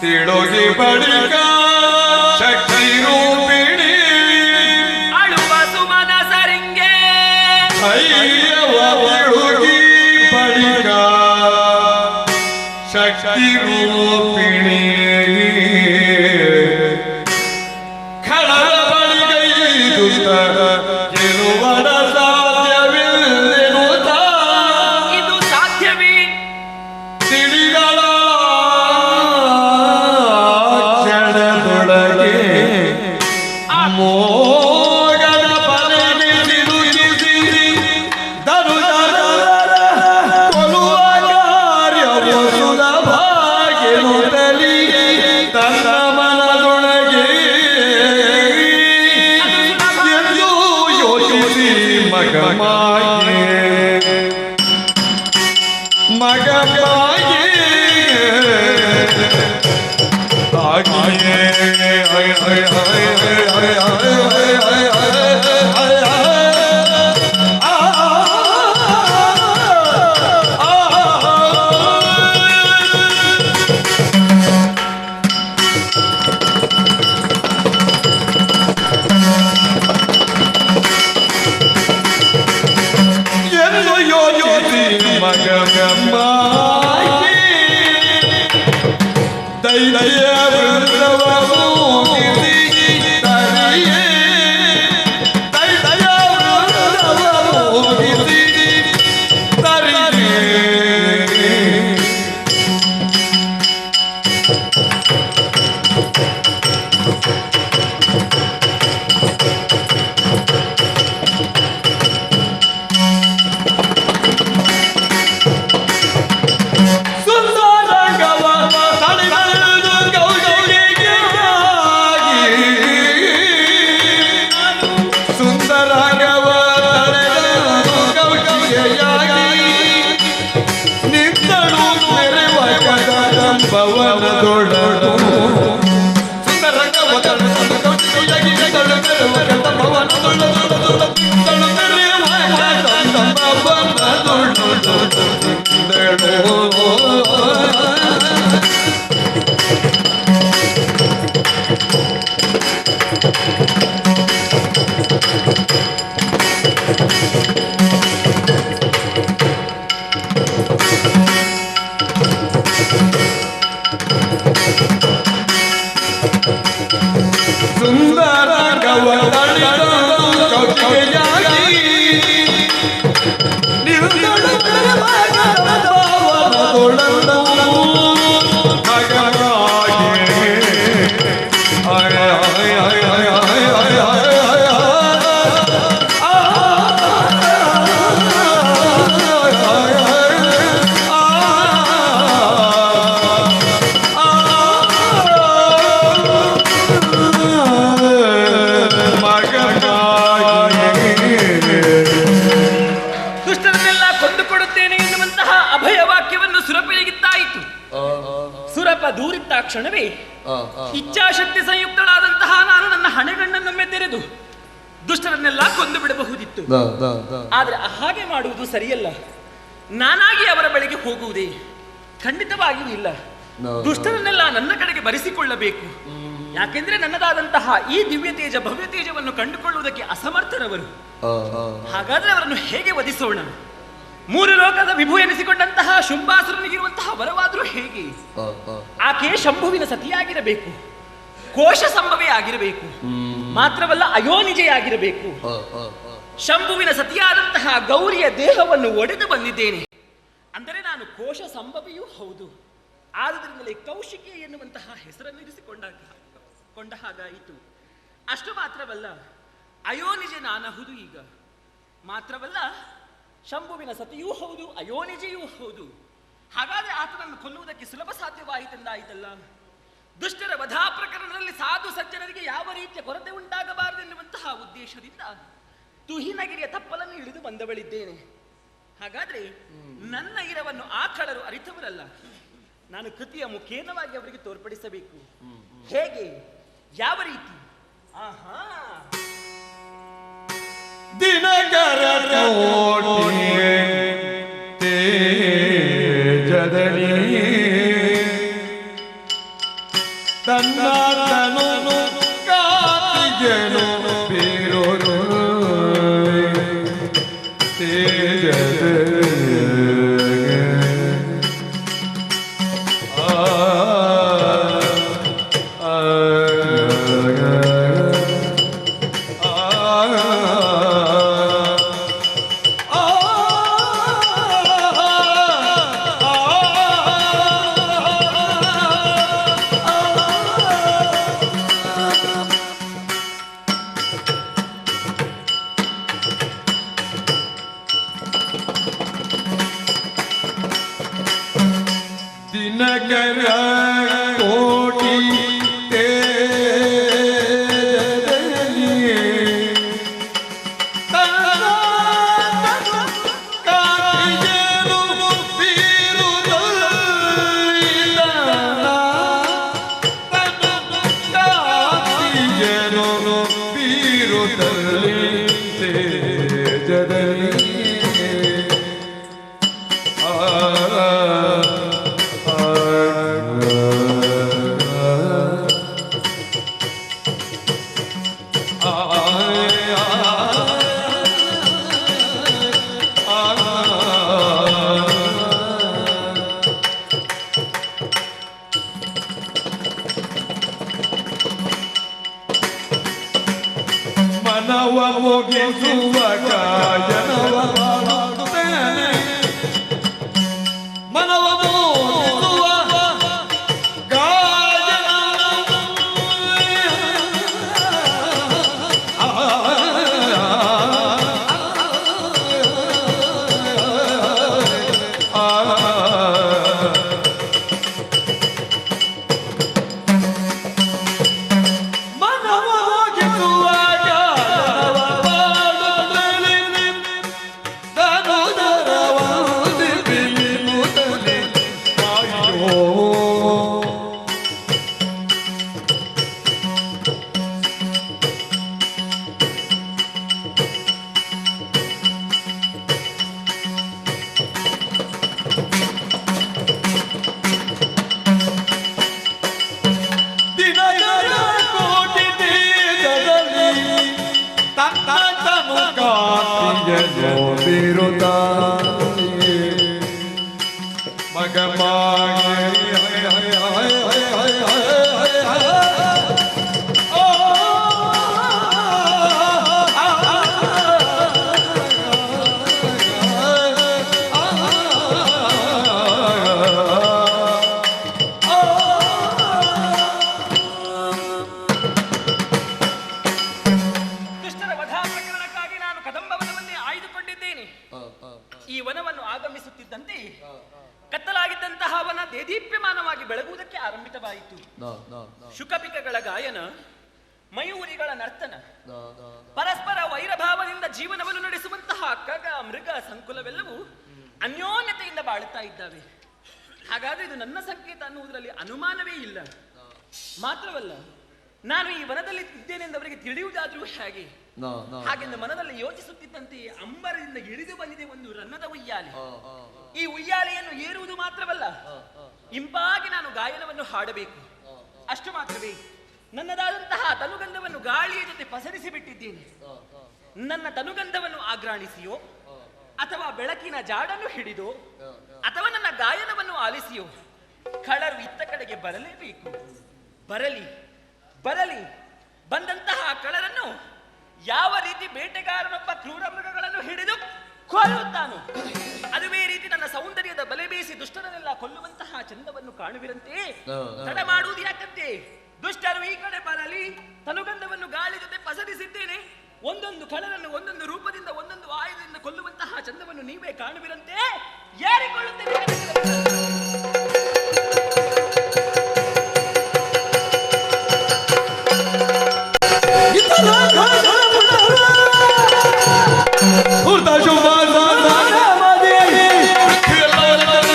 ತಿಳುಗಿ ಬಳಿಕ ಶಕ್ತಿ ರೂಪಿಣಿ ಅಳುವ ಸುಮನ ಸರಿಂಗೆ ಧೈರ್ಯವ ತಿಳುಗಿ ಬಳಿಕ ಶಕ್ತಿ ರೂಪಿಣಿ ಖಳರ ಬಳಿಗೈದುತ್ತ ಗೆಲುವನ ಸಾಧ್ಯವಿಲ್ಲೆನುತ್ತ ಇದು ಸಾಧ್ಯವೇ? ತಿಳಿಗಳ ಕ್ಷಣದೊಳಗೆ ಮೋಗದ ಬಲೆಗೆ ಸಿಲುಕಿಸಿ ಧನುಜರ ಕೊಲ್ಲುವ ಕಾರ್ಯವು ಸುಲಭಾಗಿರುತ್ತಲಿ ತನ್ನ ಮನದೊಳಗೆ ಎಂದು ಯೋಚಿಸಿ ಮಗಮಾಗಿ ಎಂದು ಯೋಚಿಸಿ ಮಗಮಾಗಿ ದೈತ್ಯ ವೃಂದವ ಮುಗಿಸಿ ತರಿಯೇ ದೈತ್ಯ ವೃಂದವ ಮುಗಿಸಿ ತರಿಯೇ ಸುಂದರಂಗವ ತಡೆದು ಗೌರಿಗೆ ಸುಂದರಂಗವ ತಡೆದು ಗೌರಿಗೆಯಾಗಿ ನಿಂತಳು ಮೆರೆವ ಕದಂಬವನದೊಳಡು ಸುಂದರಂಗವ ತಡೆದು ಗೌರಿಗೆಯಾಗಿ ನಿಂತಳು ಮೆರೆವ ಕದಂಬವನದೊಳಡು ನಿಂತಳು ಮೆರೆವ ಕದಂಬವನದೊಳಡು ಸುಂದರ ಗವದಳಿದು ಕೌಟಿಗೆಯಾಗಿ ನಿಂತಳು ಭಾವನದೊಳಡು ದುಷ್ಟರನ್ನೆಲ್ಲ ಕೊಂದುಕೊಡುತ್ತೇನೆ ಎನ್ನುವಂತಹ ಅಭಯ ವಾಕ್ಯವನ್ನು ಸುರಪನಿಗಿತ್ತಾಯಿತು. ಸುರಪ ದೂರಿದ್ದ ಕ್ಷಣವೇ ಇಚ್ಛಾಶಕ್ತಿ ಸಂಯುಕ್ತಳಾದಂತಹ ನಾನು ನನ್ನ ಹಣೆಗಣ್ಣನ್ನೊಮ್ಮೆ ತೆರೆದು ದುಷ್ಟರನ್ನೆಲ್ಲ ಕೊಂದು ಬಿಡಬಹುದಿತ್ತು. ಆದ್ರೆ ಹಾಗೆ ಮಾಡುವುದು ಸರಿಯಲ್ಲ. ನಾನಾಗಿ ಅವರ ಬಳಿಗೆ ಹೋಗುವುದೇ ಖಂಡಿತವಾಗಿಯೂ ಇಲ್ಲ. ದುಷ್ಟರನ್ನೆಲ್ಲ ನನ್ನ ಕಡೆಗೆ ಬರೆಸಿಕೊಳ್ಳಬೇಕು. ಯಾಕೆಂದ್ರೆ ನನ್ನದಾದಂತಹ ಈ ದಿವ್ಯ ತೇಜ ಭವ್ಯ ತೇಜವನ್ನು ಕಂಡುಕೊಳ್ಳುವುದಕ್ಕೆ ಅಸಮರ್ಥರವರು. ಹಾಗಾದ್ರೆ ಅವರನ್ನು ಹೇಗೆ ವಧಿಸೋಣ? 3 ಲೋಕದ ವಿಭು ಎನಿಸಿಕೊಂಡಂತಹ ಶುಂಭಾಸುರನಿಗಿರುವಂತಹ ವರವಾದರೂ ಹೇಗೆ? ಆಕೆ ಶಂಭುವಿನ ಸತಿಯಾಗಿರಬೇಕು. ಕೋಶ ಸಂಭವೇ ಆಗಿರಬೇಕು, ಮಾತ್ರವಲ್ಲ ಅಯೋನಿಜೆಯಾಗಿರಬೇಕು. ಶಂಭುವಿನ ಸತಿಯಾದಂತಹ ಗೌರಿಯ ದೇಹವನ್ನು ಒಡೆದು ಬಂದಿದ್ದೇನೆ ಅಂದರೆ ನಾನು ಕೋಶ ಸಂಭವಿಯೂ ಹೌದು. ಆದುದರಿಂದಲೇ ಕೌಶಿಕಿ ಎನ್ನುವಂತಹ ಹೆಸರನ್ನು ಇರಿಸಿಕೊಂಡ ಹಾಗಾಯಿತು. ಅಷ್ಟು ಮಾತ್ರವಲ್ಲ, ಅಯೋನಿಜೆ ನಾನಹುದು ಈಗ. ಮಾತ್ರವಲ್ಲ, ಶಂಭುವಿನ ಸತಿಯೂ ಹೌದು, ಅಯೋನಿಜೆಯೂ ಹೌದು. ಹಾಗಾದರೆ ಆತನನ್ನು ಕೊಲ್ಲುವುದಕ್ಕೆ ಸುಲಭ ಸಾಧ್ಯವಾಯಿತೆಂದಾಯಿತಲ್ಲ. ದುಷ್ಟರ ವಧಾ ಪ್ರಕರಣದಲ್ಲಿ ಸಾಧು ಸಜ್ಜನರಿಗೆ ಯಾವ ರೀತಿಯ ಕೊರತೆ ಉಂಟಾಗಬಾರದೆನ್ನುವಂತಹ ಉದ್ದೇಶದಿಂದ ತುಹಿನಗಿರಿಯ ತಪ್ಪಲನ್ನು ಇಳಿದು ಬಂದವಳಿದ್ದೇನೆ. ಹಾಗಾದ್ರೆ ನನ್ನ ಇರವನ್ನು ಆ ಕಳರು ಅರಿತವರಲ್ಲ. ನಾನು ಕೃತಿಯ ಮುಖೇನವಾಗಿ ಅವರಿಗೆ ತೋರ್ಪಡಿಸಬೇಕು. ಹೇಗೆ, ಯಾವ ರೀತಿ? ಆಹಾ, ದಿನಕರ ತೇಜದನಿ ತನ್ನನು ಕಾತಿಗೆನು ಬೀರೋರು ತೇಜದನಿ ದಿನಕರ ಕೋಟಿ ತೇಜದನಿ ಕಾತಿಗೆನು ಬೀರುತ್ತಲ್ಲಿ ತೇಜದನಿ ಮನವ ಮುಗಿಸುವ ಗಾಯನವ ಮಾಡುತ್ತೇನೆ, ಮನವ ಮುಗಿಸುವ ಬೀರುತ್ತ ಮಗ ಈ ವನವನ್ನು ಆಗಮಿಸುತ್ತಿದ್ದಂತೆ ಕತ್ತಲಾಗಿದ್ದಂತಹ ವನ ದೇದೀಪ್ಯಮಾನವಾಗಿ ಬೆಳಗುವುದಕ್ಕೆ ಆರಂಭಿತವಾಯಿತು. ಶುಕಪಿಕಗಳ ಗಾಯನ, ಮಯೂರಿಗಳ ನರ್ತನ, ಪರಸ್ಪರ ವೈರಭಾವದಿಂದ ಜೀವನವನ್ನು ನಡೆಸುವಂತಹ ಖಗ ಮೃಗ ಸಂಕುಲವೆಲ್ಲವೂ ಅನ್ಯೋನ್ಯತೆಯಿಂದ ಬಾಳುತ್ತಾ ಇದ್ದಾವೆ. ಹಾಗಾದ್ರೆ ಇದು ನನ್ನ ಸಂಕೇತ ಅನ್ನುವುದರಲ್ಲಿ ಅನುಮಾನವೇ ಇಲ್ಲ. ಮಾತ್ರವಲ್ಲ, ನಾನು ಈ ವನದಲ್ಲಿ ಇದ್ದೇನೆಂದವರಿಗೆ ತಿಳಿಯುವುದಾದ್ರೂ ಹೇಗೆ? ಹಾಗೆಂದು ಮನದಲ್ಲಿ ಯೋಚಿಸುತ್ತಿದ್ದಂತೆ ಅಂಬರದಿಂದ ಇಳಿದು ಬಂದಿದೆ ಒಂದು ರನ್ನದ ಉಯ್ಯಾಲೆ. ಈ ಉಯ್ಯಾಲೆಯನ್ನು ಏರುವುದು ಮಾತ್ರವಲ್ಲ, ಇಂಪಾಗಿ ನಾನು ಗಾಯನವನ್ನು ಹಾಡಬೇಕು. ಅಷ್ಟು ಮಾತ್ರವೇ, ನನ್ನದಾದಂತಹ ತನುಗಂಧವನ್ನು ಗಾಳಿಯ ಜೊತೆ ಪಸರಿಸಿ ಬಿಟ್ಟಿದ್ದೇನೆ. ನನ್ನ ತನುಗಂಧವನ್ನು ಆಘ್ರಾಣಿಸಿಯೋ, ಅಥವಾ ಬೆಳಕಿನ ಜಾಡನ್ನು ಹಿಡಿದೋ, ಅಥವಾ ನನ್ನ ಗಾಯನವನ್ನು ಆಲಿಸಿಯೋ, ಕಳರು ಇತ್ತ ಕಡೆಗೆ ಬರಲೇಬೇಕು. ಬರಲಿ, ಬರಲಿ. ಬಂದಂತಹ ಕಳ್ಳರನ್ನು ಯಾವ ರೀತಿ ಬೇಟೆಗಾರನೊಬ್ಬ ಕ್ರೂರ ಮೃಗಗಳನ್ನು ಹಿಡಿದು ಕೊಲ್ಲುತ್ತಾನು, ಅದುವೇ ರೀತಿ ನನ್ನ ಸೌಂದರ್ಯದ ಬಲೆ ಬೀಸಿ ದುಷ್ಟರನ್ನೆಲ್ಲ ಕೊಲ್ಲುವಂತಹ ಚಂದವನ್ನು ಕಾಣುವಿರಂತೆ. ತಡ ಮಾಡುವುದು ಯಾಕಂತೆ? ದುಷ್ಟರು ಈ ಕಡೆ ಬರಲಿ. ತನುಗಂಧವನ್ನು ಗಾಳಿ ಜೊತೆ ಪಸರಿಸಿದ್ದೇನೆ. ಒಂದೊಂದು ಕಳ್ಳರನ್ನು ಒಂದೊಂದು ರೂಪದಿಂದ ಒಂದೊಂದು ಆಯುಧದಿಂದ ಕೊಲ್ಲುವಂತಹ ಚಂದವನ್ನು ನೀವೇ ಕಾಣುವಿರಂತೆ. ಯಾರಿಕೊಳ್ಳುತ್ತೇನೆ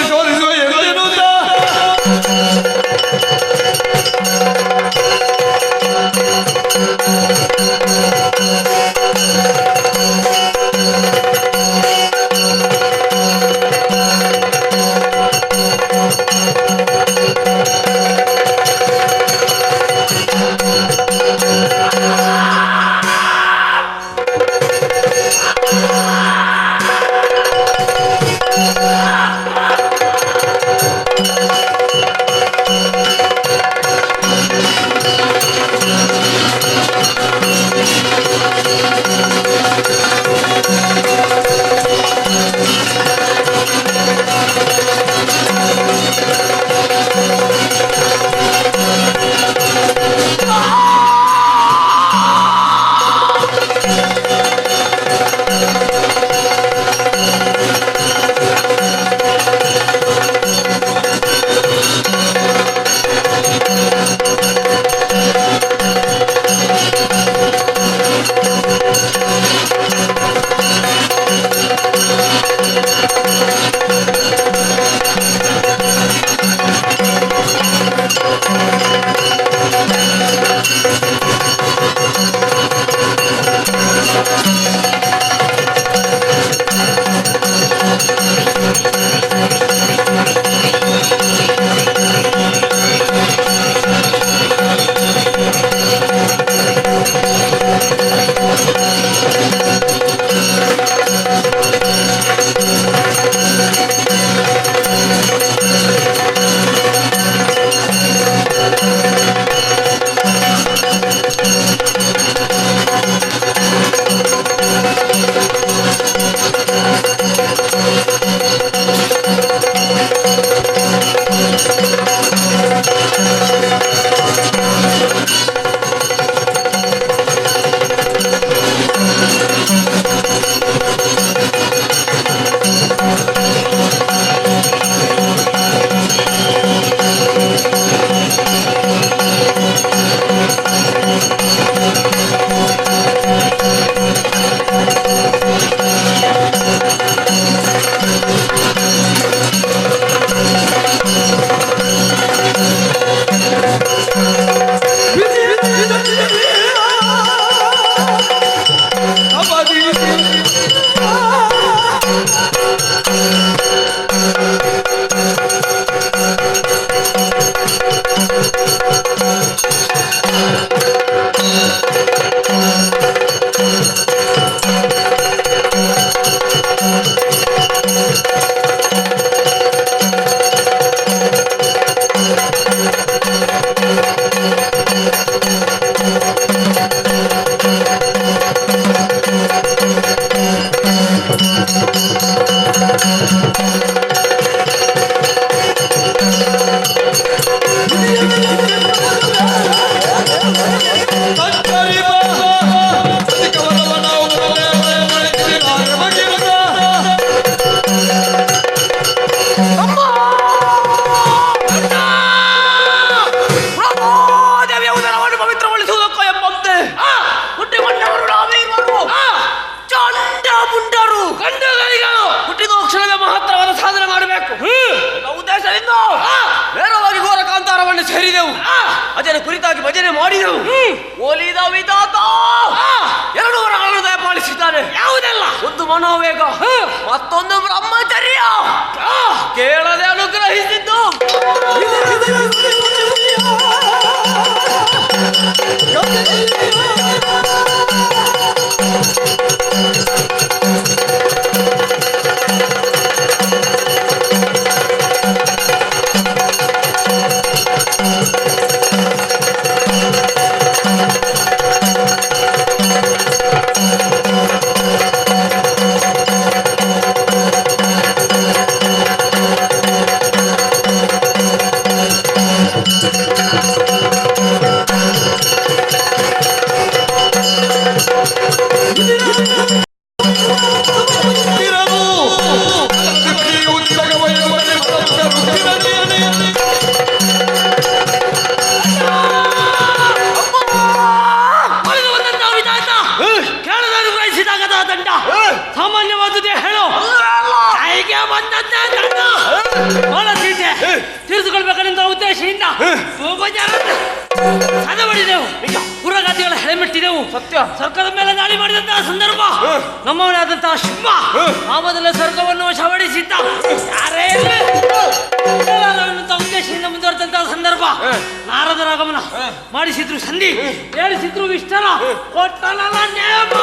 ಶೋಧಿಸುವ ಎಂದೇನುತ್ತ ಅದರ ಕುರಿತಾಗಿ ಭಜನೆ ಮಾಡಿದೆವು. ಒಲಿದ ವಿಧಾತ 2 ವರಗಳನ್ನು ದಯಪಾಲಿಸಿದ್ದಾರೆ. ಯಾವುದೆಲ್ಲ? ಒಂದು ಮನೋವೇಗ, ಮತ್ತೊಂದು ಬ್ರಹ್ಮಚರ್ಯ. ಕೇಳದೆ ಅನುಗ್ರಹಿಸಿದ್ದು ಮಾಡಿಕೊಳ್ಬೇಕನ್ನುವ ಉದ್ದೇಶದಿಂದ ಸದ ಮಾಡಿದೆವು, ಪುರಗಾತಿಗಳ ಹೆಳೆಮೆಟ್ಟಿದೆವು. ಸತ್ಯ ಸರ್ಕಾರದ ಮೇಲೆ ದಾಳಿ ಮಾಡಿದಂತಹ ಸಂದರ್ಭ ನಮ್ಮವನೇ ಆದಂತಹ ಶಿವ ಆ ಮೊದಲ ಸ್ವರ್ಗವನ್ನು ವಶಪಡಿಸಿದ್ದ. ಯಾರೇ ಉದ್ದೇಶದಿಂದ ಮುಂದುವರೆದಂತಹ ಸಂದರ್ಭ ನಾರದರ ಆಗಮನ ಮಾಡಿಸಿದ್ರು ಸಂಧಿ, ಹೇಳಿಸಿದ್ರು ವಿಷ್ಣನ ಕೊಟ್ಟನಲ್ಲ ನೇಮ.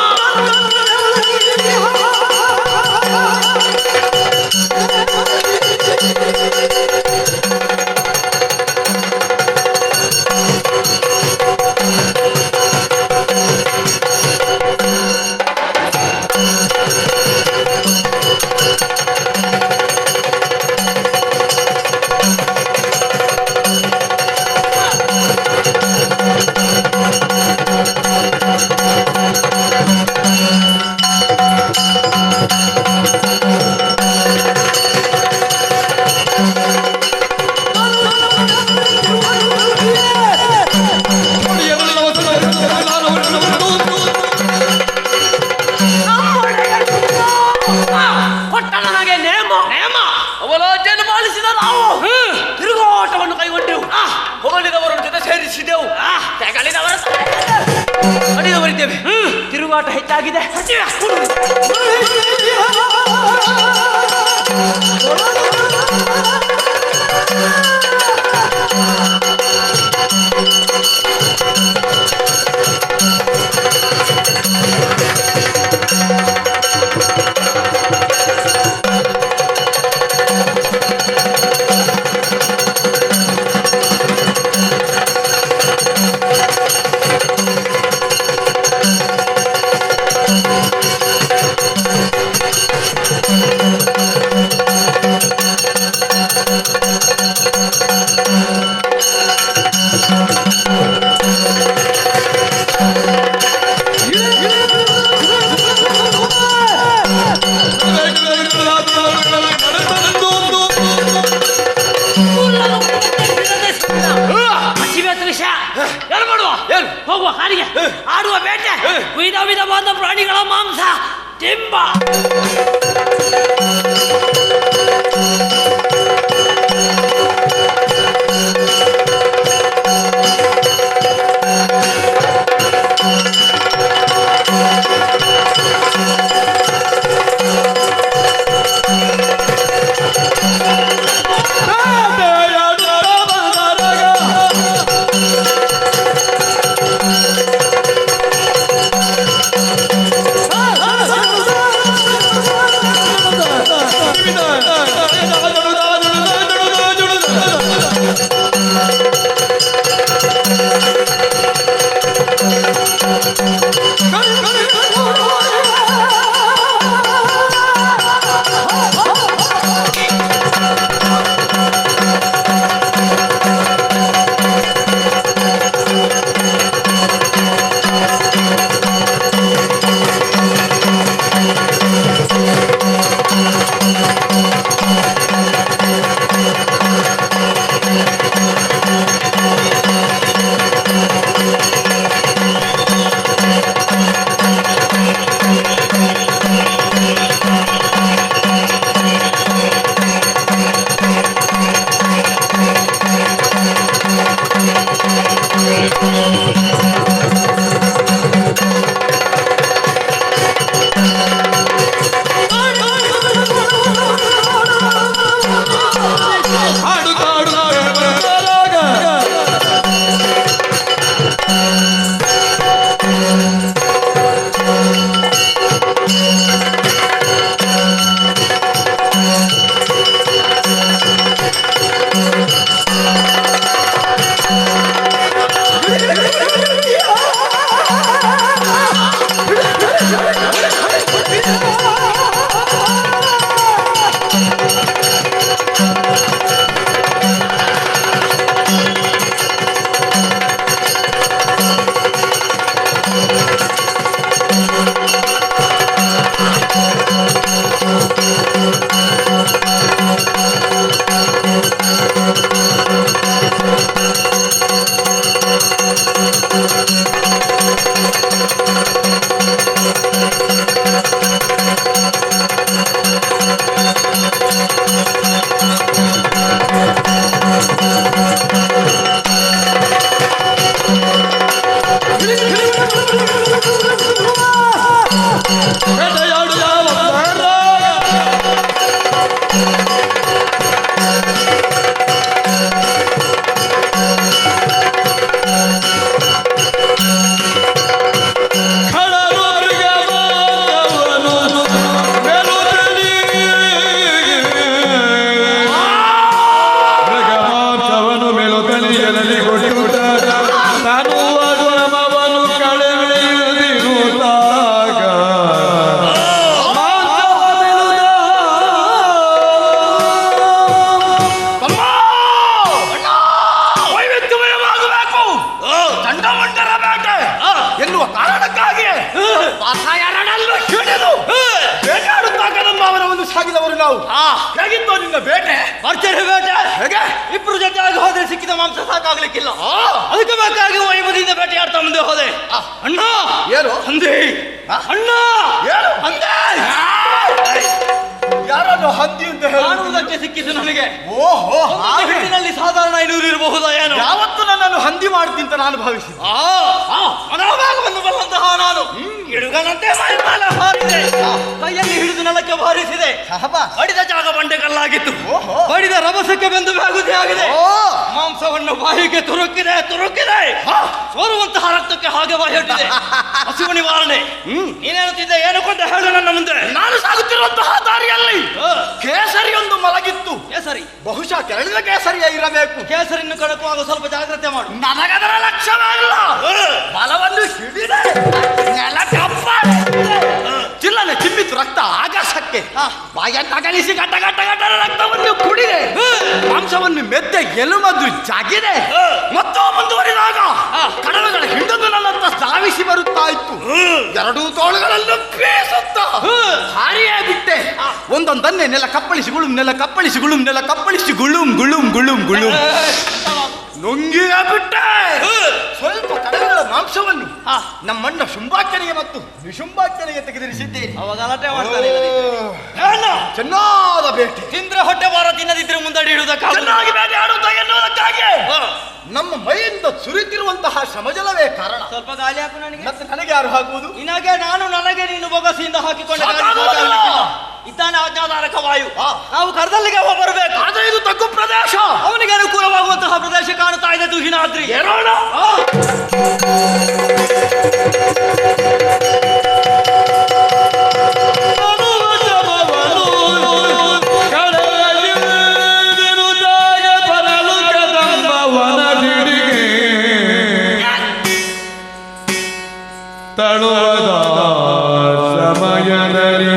ತಿರುಗಾಟವನ್ನು ಕೈಗೊಂಡೆವು, ಹೊಗಳಿದವರ ಜೊತೆ ಸೇರಿಸಿದೆವು, ಅಡಿದವರಿದ್ದೇವೆ. ತಿರುಗಾಟ ಹೆಚ್ಚಾಗಿದೆ. ಹೋಗುವ ಕಾಡಿಗೆ ಆಡುವ ಬೇಟೆ, ವಿಧ ವಿಧವಾದ ಪ್ರಾಣಿಗಳ ಮಾಂಸ ತಿಂಬ. Thank you. ಪಾಠ ಎರಡಲ್ಲೂ ಹಿಡಿದು ಬೇಟೆಯಾಡುತ್ತಾ ಕದಂಬಾವನವನ್ನು ಸಾಗಿದವರು ನಾವು. ಹೇಗಿತ್ತು ನಿನ್ನ ಬೇಟೆ? ಬರ್ತಾರೆ ಬೇಟೆ. ಹೇಗೆ? ಇಬ್ರು ಜೊತೆಯಾಗಿ ಹೋದ್ರೆ ಸಿಕ್ಕಿದ ಮಾಂಸ ಸಾಕಾಗ್ಲಿಕ್ಕಿಲ್ಲ. ಅದಕ್ಕೆ ಬೇಕಾಗಿ ವೈಭವದಿಂದ ಬೇಟೆಯಾಡ್ತಾ ಮುಂದೆ ಹೋದೆ. ಅಣ್ಣ ಏನು ಹಂದಿ, ಅಣ್ಣ ಏನು ಹಂದಿ, ಯಾರನ್ನು ಹಂದಿ ಅಂತ ಕಾಣುವುದಕ್ಕೆ ಸಿಕ್ಕಿತು ನನಗೆ. ಓಹೋ, ಹಿಡಿನಲ್ಲಿ ಸಾಧಾರಣ 500 ಇರಬಹುದಾ ಏನು? ಯಾವತ್ತು ನನ್ನನ್ನು ಹಂದಿ ಮಾಡ್ತೀನಿ ಅಂತ ನಾನು ಭಾವಿಸಿದೆ. ಮನೋಭಾಗವನ್ನು ಬಲ್ಲಂತಹ ನಾನು ಗಿಡುಗನಂತೆ ಮೈಮಾಲ ಹಾರಿದೆ. ಕೈಯಲ್ಲಿ ಹಿಡಿದು ನೆಲಕ್ಕೆ ಬಾರಿಸಿದೆ. ಬಡಿದ ಜಾಗ ಬಂಡೆ ಕಲ್ಲಾಗಿತ್ತು. ಬಡಿದ ರಭಸಕ್ಕೆ ಬೆಂದು ಬೇಗುದಿ ಆಗಿದೆ. ಮಾಂಸವನ್ನು ಬಾಯಿಗೆ ತುರುಕಿದೆ ಸೋರುವಂತಹ ರಕ್ತಕ್ಕೆ ಹಾಗೆ ಬಾಯಿಟ್ಟಿದೆ. ಹಸಿವು ನಿವಾರಣೆ. ನೀನೇನುತ್ತಿದ್ದೆ ಏನು ಕೊಂಡ ಹೇಳು ನನ್ನ ಮುಂದೆ. ನಾನು ಸಾಗುತ್ತಿರುವಂತಹ ದಾರಿಯಲ್ಲಿ ಕೇಸರಿಯೊಂದು ಮಲಗಿತ್ತು. ಕೇಸರಿ ಬಹುಶಃ ಕೆರಳಿದ ಕೇಸರಿಯ ಇರಬೇಕು. ಕೇಸರಿಯನ್ನು ಕಣಕುವಾಗ ಸ್ವಲ್ಪ ಜಾಗ್ರತೆ ಮಾಡು. ನನಗದರ ಲಕ್ಷ್ಯವಾಗಿಲ್ಲ. ಬಲವನ್ನು ಹಿಡಿದೆ ಚಿಲ್ಲನೆ ಚಿಮ್ಮಿತು ರಕ್ತ ಆಕಾಶಕ್ಕೆ. ಬಾಯನ್ನು ಅಗಲಿಸಿ ಗಟ್ಟ ರಕ್ತವನ್ನು ಕುಡಿದೆ. ಮಾಂಸವನ್ನು ಮೆದ್ದೆ ಎಲುಮದ್ದು ಜಾಗಿದೆ. ಮತ್ತು ಮುಂದುವರಿದಾಗ ಕಡಲಗಳ ಹಿಂಡನ್ನು ನನ್ನತ್ತ ಧಾವಿಸಿ ಬರುತ್ತಾ ಇತ್ತು. ಎರಡೂ ತೋಳುಗಳನ್ನು ಬೀಸುತ್ತ ಹಾರಿಯೇ ಬಿಟ್ಟೆ. ಒಂದೊಂದನ್ನೇ ನೆಲ ಕಪ್ಪಳಿಸಿ ಗುಳುಂ ನುಂಗಿಯೇ ಬಿಟ್ಟೆ. ಸ್ವಲ್ಪ ಕಡಲಗಳ ಮಾಂಸವನ್ನು ನಮ್ಮಣ್ಣ ಶುಂಭಾಚನೆಗೆ ಮತ್ತು ನಿಶುಂಭಾಚನೆಗೆ ತೆಗೆದಿರಿಸಿದ್ದೇನೆ. ಅವಾಗ ಗಲಾಟೆ ಮಾಡ್ತಾರೆ. ಚೆನ್ನಾದ ಬೇಟೆ. ತಿಂದ್ರೆ ಹೊಟ್ಟೆ ಬಾರ, ತಿನ್ನದಿದ್ರೆ ಮುಂದಡಿ ಇಡುವುದಕ್ಕಾಗಿ ಚೆನ್ನಾಗಿ ಬೇಟೆ ಆಡುತ್ತಾ ಎನ್ನುವುದಕ್ಕಾಗಿ ನಮ್ಮ ಮೈಯಿಂದ ಸುರಿತಿರುವಂತಹ ಶ್ರಮಜಲವೇ ಕಾರಣ. ಸ್ವಲ್ಪ ಗಾಳಿ ಹಾಕು ನನಗೆ. ಮತ್ತೆ ನನಗೆ ಯಾರು ಹಾಕುವುದು? ನನಗೆ ನೀನು ಬೊಗಸಿಯಿಂದ ಹಾಕಿಕೊಂಡು ಇದ್ದಾನೆ ಆಜ್ಞಾಧಾರಕ ವಾಯು. ನಾವು ಕರ್ದಲ್ಲಿಗೆ ಬರಬೇಕು. ಆದ್ರೆ ಇದು ತಗ್ಗು ಪ್ರದೇಶ. ಅವನಿಗೆ ಅನುಕೂಲವಾಗುವಂತಹ ಪ್ರದೇಶ ಕಾಣ್ತಾ ಇದೆ. ತುಹಿನಾದ್ರಿ ಏರೋಣ. ತಳುವದ ಸಮಯದಲ್ಲಿ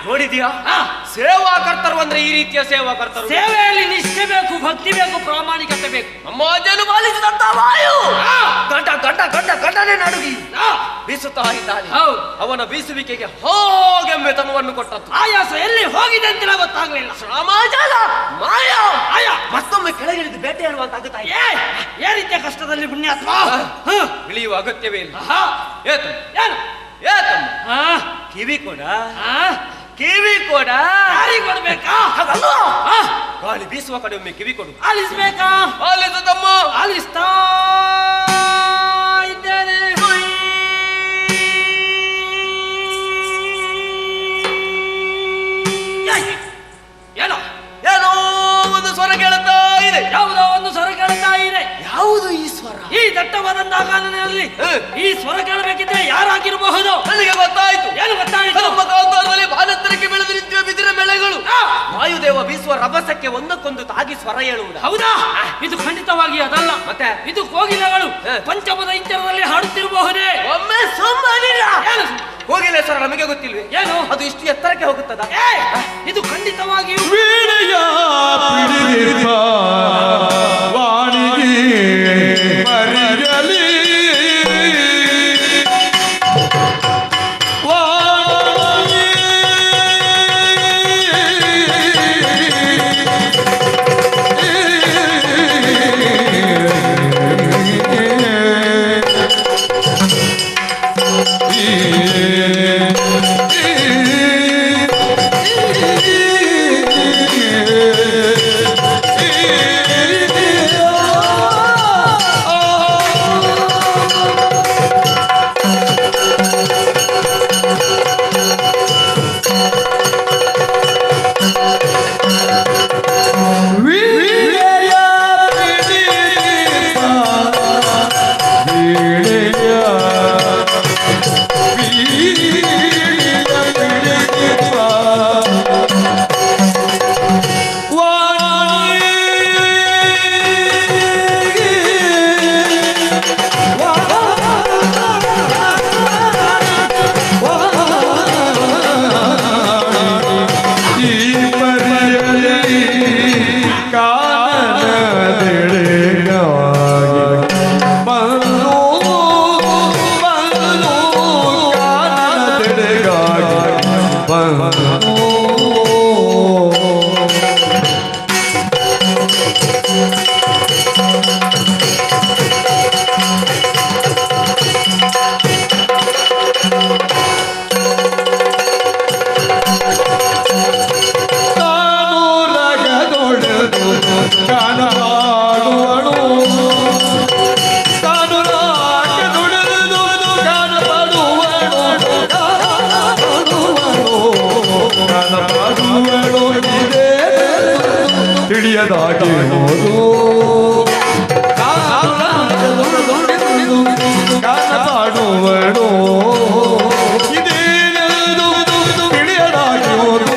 ನೋಡಿದ್ಯಾ? ಸೇವಾಕರ್ತರು ಅಂದ್ರೆ ಈ ರೀತಿಯ ಸೇವಾಕರ್ತರು. ಸೇವೆಯಲ್ಲಿ ನಿಷ್ಠೆ ಬೇಕು, ಭಕ್ತಿ ಬೇಕು, ಪ್ರಾಮಾಣಿಕತೆ ಬೇಕು. ನಮ್ಮ ಅಜ್ಜನು ಪಾಲಿಸಿದಂತ ವಾಯು ಗಂಟನೆ ನಡುಗಿ ಬೀಸುತ್ತಾ ಇದ್ದಾನೆ. ಅವನ ಬೀಸುವಿಕೆಗೆ ಹೋಗೆಂಬೆ ತನುವನ್ನು ಕೊಟ್ಟದ್ದು. ಆಯಾಸ ಎಲ್ಲಿ ಹೋಗಿದೆ ಅಂತ ಗೊತ್ತಾಗ್ಲಿಲ್ಲ. ಸಮಾಜದ ಮಾಯ ಮತ್ತೊಮ್ಮೆ ಕೆಳಗಿಳಿದು ಬೇಟೆಯಾಡುವಂತಾಗುತ್ತಾ ಇದೆ. ಏ ರೀತಿಯ ಕಷ್ಟದಲ್ಲಿ ಪುಣ್ಯಾತ್ಮ ಇಳಿಯುವ ಅಗತ್ಯವೇ ಇಲ್ಲ. ಕಿವಿ ಕೊಡ, ಕಿವಿ ಕೊಡ. ಯಾರಿಗೆ ಕೊಡ್ಬೇಕಾ? ಗಾಳಿ ಬೀಸುವ ಕಡೆ ಒಮ್ಮೆ ಕಿವಿ ಕೊಡು. ಆಲಿಸ್ಬೇಕಾ? ಆಲಿಸು ತಮ್ಮ. ಆಲಿಸ್ತಾ ಇದ್ದೇನೆ. ಏನೋ ಏನೋ ಒಂದು ಸ್ವರ ಕೇಳುತ್ತಾ ಇದೆ. ಯಾವುದೋ ಒಂದು ಸ್ವರ ಕೇಳುತ್ತಾ ಇದೆ. ಯಾವುದು ಈ ಸ್ವರ? ಈ ದಟ್ಟವಾದಂತಹ ಕಾಲಿನಲ್ಲಿ ಈ ಸ್ವರ ಕೇಳಬೇಕಿದ್ರೆ ಯಾರಾಗಿರಬಹುದು? ನನಗೆ ಗೊತ್ತಾಯ್ತು. ಏನು ವಾಯುದೇವ ಬೀಸುವ ರಭಸಕ್ಕೆ ಒಂದಕ್ಕೊಂದು ತಾಗಿ ಸ್ವರ ಹೇಳುವುದು. ಹೌದಾ? ಇದು ಖಂಡಿತವಾಗಿ ಅದಲ್ಲ. ಮತ್ತೆ ಇದು ಕೋಗಿಲೆಗಳು ಪಂಚಮದ ಇಂಚರದಲ್ಲಿ ಹಾಡುತ್ತಿರಬಹುದೇ? ಒಮ್ಮೆ ಸುಮ್ಮನಿರ. ಕೋಗಿಲೆ ಸ್ವರ ನಮಗೆ ಗೊತ್ತಿಲ್ವೇ? ಏನು ಅದು ಇಷ್ಟು ಎತ್ತರಕ್ಕೆ ಹೋಗುತ್ತದ? ಇದು ಖಂಡಿತವಾಗಿಯೂ ತಿಳಿಯದಾಗಿ ಹೋದು ಕಾಣಪಾಡುವಳು ಇದೇನೆಂದು ತಿಳಿಯದಾಗಿ ಹೋದು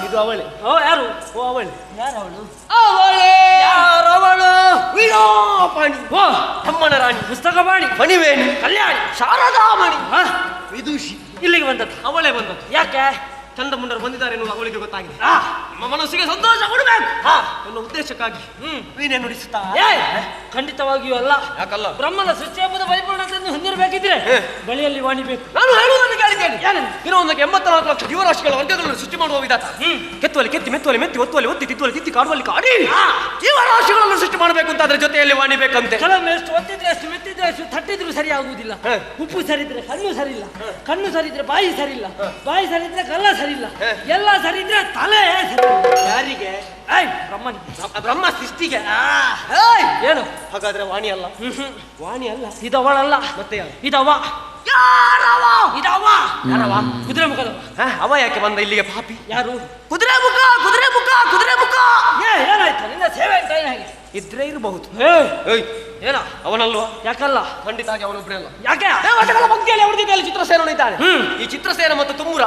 ಇದು ಅವಳೆ. ಯಾರು? ಓ ಅವಳೆ. ಯಾರವಳು? ಅವಳೆ. ಯಾರವಳು? ವೀಣಾಪಾಣಿ. ಓ ಅಮ್ಮನ ರಾಣಿ. ಪುಸ್ತಕ ಮಾಡಿ ಮಣಿವೇಣಿ. ಕಲ್ಯಾಣಿ. ಶಾರದಾಮಣಿ. ವಿದೂಷಿ ಇಲ್ಲಿಗೆ ಬಂದದ್ದು. ಅವಳೇ ಬಂದದ್ದು. ಯಾಕೆ? ಚಂದ ಮುಂಡರು ಬಂದಿದ್ದಾರೆ ಎನ್ನುವುದು ಅವಳಿಗೆ ಗೊತ್ತಾಗಿದೆ. ನಮ್ಮ ಮನಸ್ಸಿಗೆ ಸಂತೋಷ ಕೊಡಬೇಕು ಅನ್ನೋ ಉದ್ದೇಶಕ್ಕಾಗಿ ವೀಣೆ ನುಡಿಸುತ್ತಾ. ಖಂಡಿತವಾಗಿಯೂ ಅಲ್ಲ. ಯಾಕಲ್ಲ? ಬ್ರಹ್ಮನ ಸೃಷ್ಟಿಯಂಬುದ ಪರಿಪೂರ್ಣತೆಯನ್ನು ಹೊಂದಿರಬೇಕಿದ್ರೆ ಬಳಿಯಲ್ಲಿ ವಾಣಿ ಬೇಕು. ನಾನು ಹೇಳುವುದನ್ನು ಕೇಳಿದ್ದೇನೆ. ದಿನವೊಂದಕ್ಕೆ 84 ಲಕ್ಷ ಜೀವರಾಶಿಗಳ ವರ್ಗಗಳನ್ನು ಸೃಷ್ಟಿ ಮಾಡುವ ವಿಧಾತ. ಕೆತ್ತುವಲ್ಲಿ ಕೆತ್ತಿ, ಮೆತ್ತುವಲ್ಲಿ ಮೆತ್ತಿ, ಒತ್ತುವಲ್ಲಿ ಒತ್ತಿ, ತಿತ್ತುವಲ್ಲಿ ತಿತ್ತಿ, ಕಾಡುವಲ್ಲಿ ಕಾಡಿ ಜೀವರಾಶಿಗಳನ್ನು ಸೃಷ್ಟಿ ಮಾಡಬೇಕು ಅಂತ ಅದ್ರ ಜೊತೆಯಲ್ಲಿ ವಾಣಿ ಬೇಕಂತೆ. ಕೆಲವೊಮ್ಮೆ ಎಷ್ಟು ಒತ್ತಿದ್ರೆ ಎಷ್ಟು ಮೆತ್ತಿದ್ರೆ ಎಷ್ಟು ತಟ್ಟಿದ್ರು ಸರಿ ಆಗುವುದಿಲ್ಲ. ಉಪ್ಪು ಸರಿದ್ರೆ ಕಣ್ಣು ಸರಿಯಿಲ್ಲ, ಕಣ್ಣು ಸರಿದ್ರೆ ಬಾಯಿ ಸರಿಯಿಲ್ಲ, ಬಾಯಿ ಸರಿದ್ರೆ ಕಲ್ಲ ಸರಿಯಿಲ್ಲ, ಎಲ್ಲ ಸರಿದ್ರೆ ತಲೆ ಸರಿ. ಯಾರಿಗೆ? ಬ್ರಹ್ಮ ಸೃಷ್ಟಿಗೆ. ಏನು ಹಾಗಾದ್ರೆ ವಾಣಿ ಅಲ್ಲ? ವಾಣಿ ಅಲ್ಲ. ಇದವಳಲ್ಲ. ಮತ್ತೆ ಇದವ. ಯಾರವ? ಇದವ. ಯಾರವ? ಕುದುರೆ ಮುಖದವ. ಅವ ಯಾಕೆ ಬಂದ ಇಲ್ಲಿಗೆ ಪಾಪಿ? ಯಾರು? ಕುದುರೆ ಮುಖ, ಕುದುರೆ ಮುಖ, ಕುದುರೆ ಮುಖ. ಏನಾಯ್ತು? ಏನಾಯ್ತು ನಿನ್ನ ಸೇವೆ ಅಂತ ಏನಾಗಿ ಇದ್ರೆ ಇರಬಹುದು. ಏನ ಅವನಲ್ವಾ? ಯಾಕಲ್ಲ ಖಂಡಿತ ಅವನೊಬ್ಬರೇ ಅಲ್ಲ. ಯಾಕೆ ದೇವತೆಗಳ ಭಕ್ತಿಯಲ್ಲಿ ಅವರ ಜೊತೆಯಲ್ಲಿ ಚಿತ್ರಸೇನ ಇದ್ದಾನೆ. ಈ ಚಿತ್ರಸೇನ ಮತ್ತು ತುಮ್ಮುರ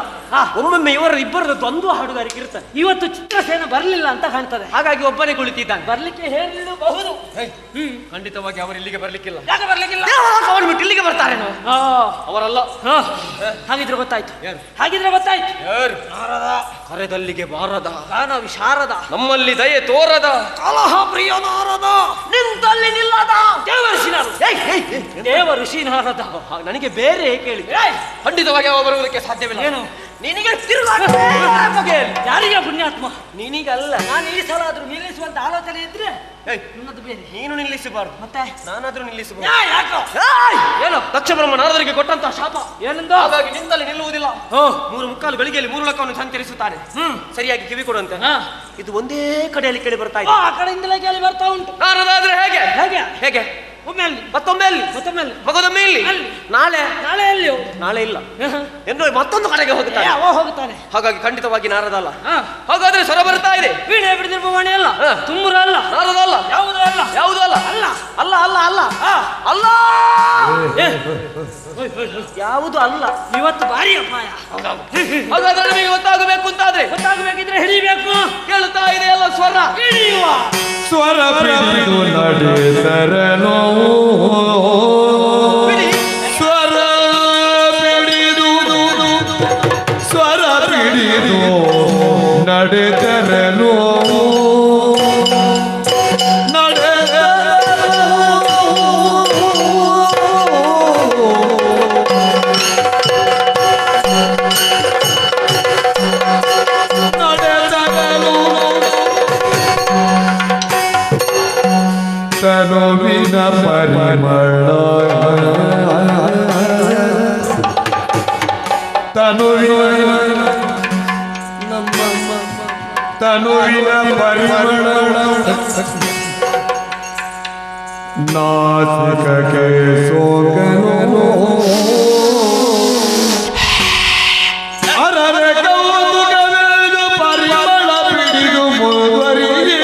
ಒಮ್ಮೊಮ್ಮೆ ಇವರ ಇಬ್ಬರದ ದ್ವಂದ್ವ ಹಾಡುಗಾರಿಕೆ ಇರ್ತಾರೆ. ಇವತ್ತು ಚಿತ್ರಸೇನ ಬರ್ಲಿಲ್ಲ ಅಂತ ಕಾಣ್ತದೆ. ಹಾಗಾಗಿ ಒಬ್ಬನೇ ಕುಳಿತಿದ್ದಾನೆ. ಬರ್ಲಿಕ್ಕೆ ಹೇಳಬಹುದು. ಖಂಡಿತವಾಗಿ ಅವರು ಇಲ್ಲಿಗೆ ಬರ್ಲಿಕ್ಕಿಲ್ಲ. ಯಾಕೆ ಬರ್ಲಿಕ್ಕಿಲ್ಲ? ಅವನು ಬಿಟ್ಟು ಇಲ್ಲಿಗೆ ಬರ್ತಾರೆ. ಅವರಲ್ಲ. ಹಾಗಿದ್ರೆ ಗೊತ್ತಾಯ್ತು. ಹಾಗಿದ್ರೆ ಗೊತ್ತಾಯ್ತು. ಯಾರು? ನಾರದ ಕರೆದಲ್ಲಿಗೆ ಬಾರದ ಗಾನ ವಿಶಾರದ ನಮ್ಮಲ್ಲಿ ದಯೆ ತೋರದ ಕಲಹ ಪ್ರಿಯ ನಾರದ ನಿಂತಲ್ಲಿ ನಿಲ್ಲದ ದೇವಋಷಿ ನಾರದ. ದೇವಋಷಿ ನಾರದ ನನಗೆ ಬೇರೆ ಕೇಳಿ. ಖಂಡಿತವಾಗಿ ಅವ ಬರುವುದಕ್ಕೆ ಸಾಧ್ಯವಿಲ್ಲ. ಏನು ನಿನಗೆ ಯಾರಿಗೆ ಪುಣ್ಯಾತ್ಮ? ನಿನಗಲ್ಲ. ನಾನು ಈ ಸಲ ಆದ್ರೂ ನಿಲ್ಲಿಸುವಂತ ಆಲೋಚನೆ ಇದ್ರೆ ನನ್ನದು ಬೇರೆ. ನೀನು ನಿಲ್ಲಿಸಬಾರ್ದು, ಮತ್ತೆ ನಾನಾದ್ರೂ ನಿಲ್ಲಿಸಬಾರ್ದು. ಯಾಕೋ ಏನು ದಕ್ಷ ಬ್ರಹ್ಮ ನಾರದರಿಗೆ ಕೊಟ್ಟಂತಹ ಶಾಪ ಏನೆಂದ? ಹಾಗಾಗಿ ನಿಂತಲ್ಲಿ ನಿಲ್ಲುವುದಿಲ್ಲ. 3:45 ಗಳಿಗೆಯಲ್ಲಿ 3 ಲಕ್ಕವನ್ನು ಸಂಚರಿಸುತ್ತಾನೆ. ಸರಿಯಾಗಿ ಕಿವಿ ಕೊಡುವಂತೆ. ಇದು ಒಂದೇ ಕಡೆಯಲ್ಲಿ ಕೇಳಿ ಬರ್ತಾ ಇದೆ. ಆ ಕಡೆಯಿಂದಲೇ ಕೇಳಿ ಬರ್ತಾ ಉಂಟು. ನಾರದಾದ್ರೆ ಹೇಗೆ ಹೇಗೆ ಹೇಗೆ ಒಮ್ಮೆ ಅಲ್ಲಿ ಮತ್ತೊಮ್ಮೆ ಅಲ್ಲಿ ಮತ್ತೊಮ್ಮೆ ಅಲ್ಲಿ ಮಗದೊಮ್ಮೆ ಇಲ್ಲಿ ನಾಳೆ ನಾಳೆ ಎಲ್ಲಿಯೋ ನಾಳೆ ಇಲ್ಲ ಎಂದು ಮತ್ತೊಂದು ಕಡೆಗೆ ಹೋಗುತ್ತಾನೆ. ಅವ ಹೋಗುತ್ತಾನೆ. ಹಾಗಾಗಿ ಖಂಡಿತವಾಗಿ ನಾರದ ಅಲ್ಲ. ಹಾಗಾದ್ರೆ ಸ್ವರ ಬರ್ತಾ ಇದೆ. ವೀಣೆ ಬಿಡಿದಿರ್ಬವಾಣಿ ಅಲ್ಲ, ತುಮ್ಮುರ ಅಲ್ಲ, ನಾರದ ಅಲ್ಲ. ಯಾವುದು ಅಲ್ಲ, ಯಾವುದು ಅಲ್ಲ, ಅಲ್ಲ ಅಲ್ಲ ಅಲ್ಲ ಅಲ್ಲ ಅಲ್ಲ ಯಾವುದು ಅಲ್ಲ. ಇವತ್ತು ಭಾರಿ ಅಪಾಯ. ಹಾಗಾದ್ರೆ ನಮಗೆ ಗೊತ್ತಾಗಬೇಕು ಅಂತಾದ್ರೆ ಗೊತ್ತಾಗಬೇಕಿದ್ರೆ ಹಿಡಿಬೇಕು. ಕೇಳ್ತಾ ಇದೆ ಅಲ್ಲ ಸ್ವರ ಹಿಡಿಯುವ ಸ್ವರ ಪಿಡಿದು ನಡೆಸರನೋ ಸ್ವರ ಪಿಡಿದು ಸ್ವರ ಪಿಡಿದು ನಡೆದರನೋ ತನುವಿನ ಪರಿಮಳ ತನುವಿನ ಪರಿಮಳ ನಾಸಿಕಕ್ಕೆ ಸೋಗನು ಅರರೆ ಕೌತುಕವೆಂದು ಪರಿಮಳ ಬಿಡಿದು ಮುಂದುವರಿಯೇ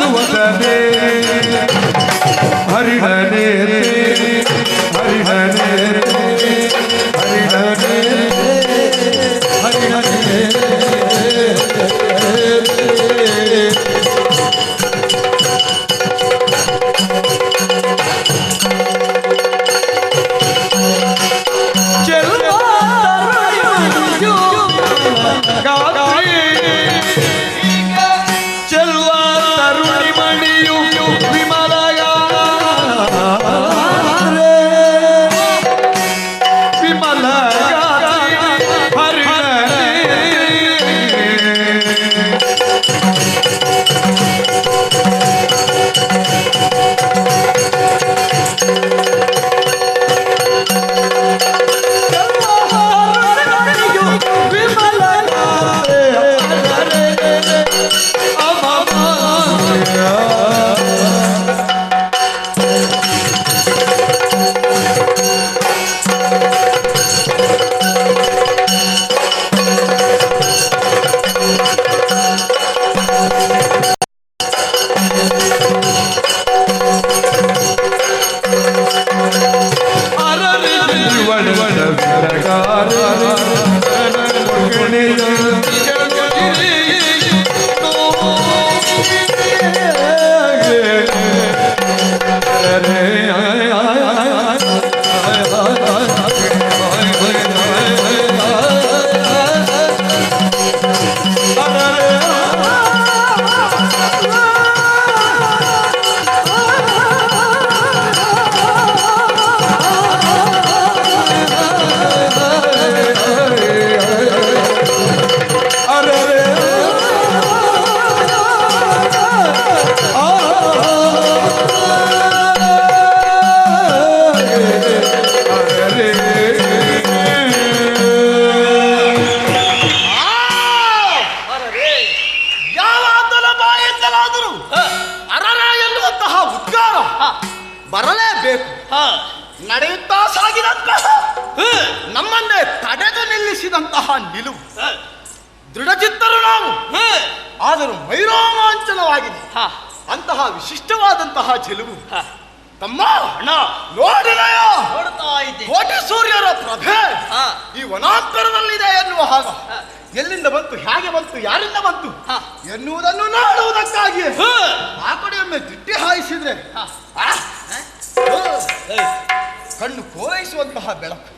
ನಗುವದನೆ ಹರಿಣನೆ ಹರಿಣನೆ ಹರಿಣನೆ ಹರಿಣನೆ ಬರಲೇಬೇಕು. ನಡೆಯುತ್ತಾ ಸಾಗಿದಂತಹ ನಮ್ಮನ್ನೇ ತಡೆದು ನಿಲ್ಲಿಸಿದಂತಹ ನಿಲುವು, ದೃಢಚಿತ್ತರು ನಾವು, ಆದರೂ ಮೈರೋಮಾಂಚನವಾಗಿದೆ ಅಂತಹ ವಿಶಿಷ್ಟವಾದಂತಹ ಚೆಲುವು. ತಮ್ಮ ನೋಡಿದೆಯ ಕೋಟಿ ಸೂರ್ಯರ ಪ್ರಭೆ ಈ ವನಾಂತರದಲ್ಲಿದೆ ಎನ್ನುವ ಹಾಗ ಎಲ್ಲಿಂದ ಬಂತು, ಹೇಗೆ ಬಂತು, ಯಾರಿಂದ ಬಂತು ಎನ್ನುವುದನ್ನು ನೋಡುವುದಕ್ಕಾಗಿ ಆ ಕಡೆಯೊಮ್ಮೆ ದಿಟ್ಟಿ ಹಾಯಿಸಿದ್ರೆ ಕಣ್ಣು ಕೋರೈಸುವಂತಹ ಬೆಳಕು,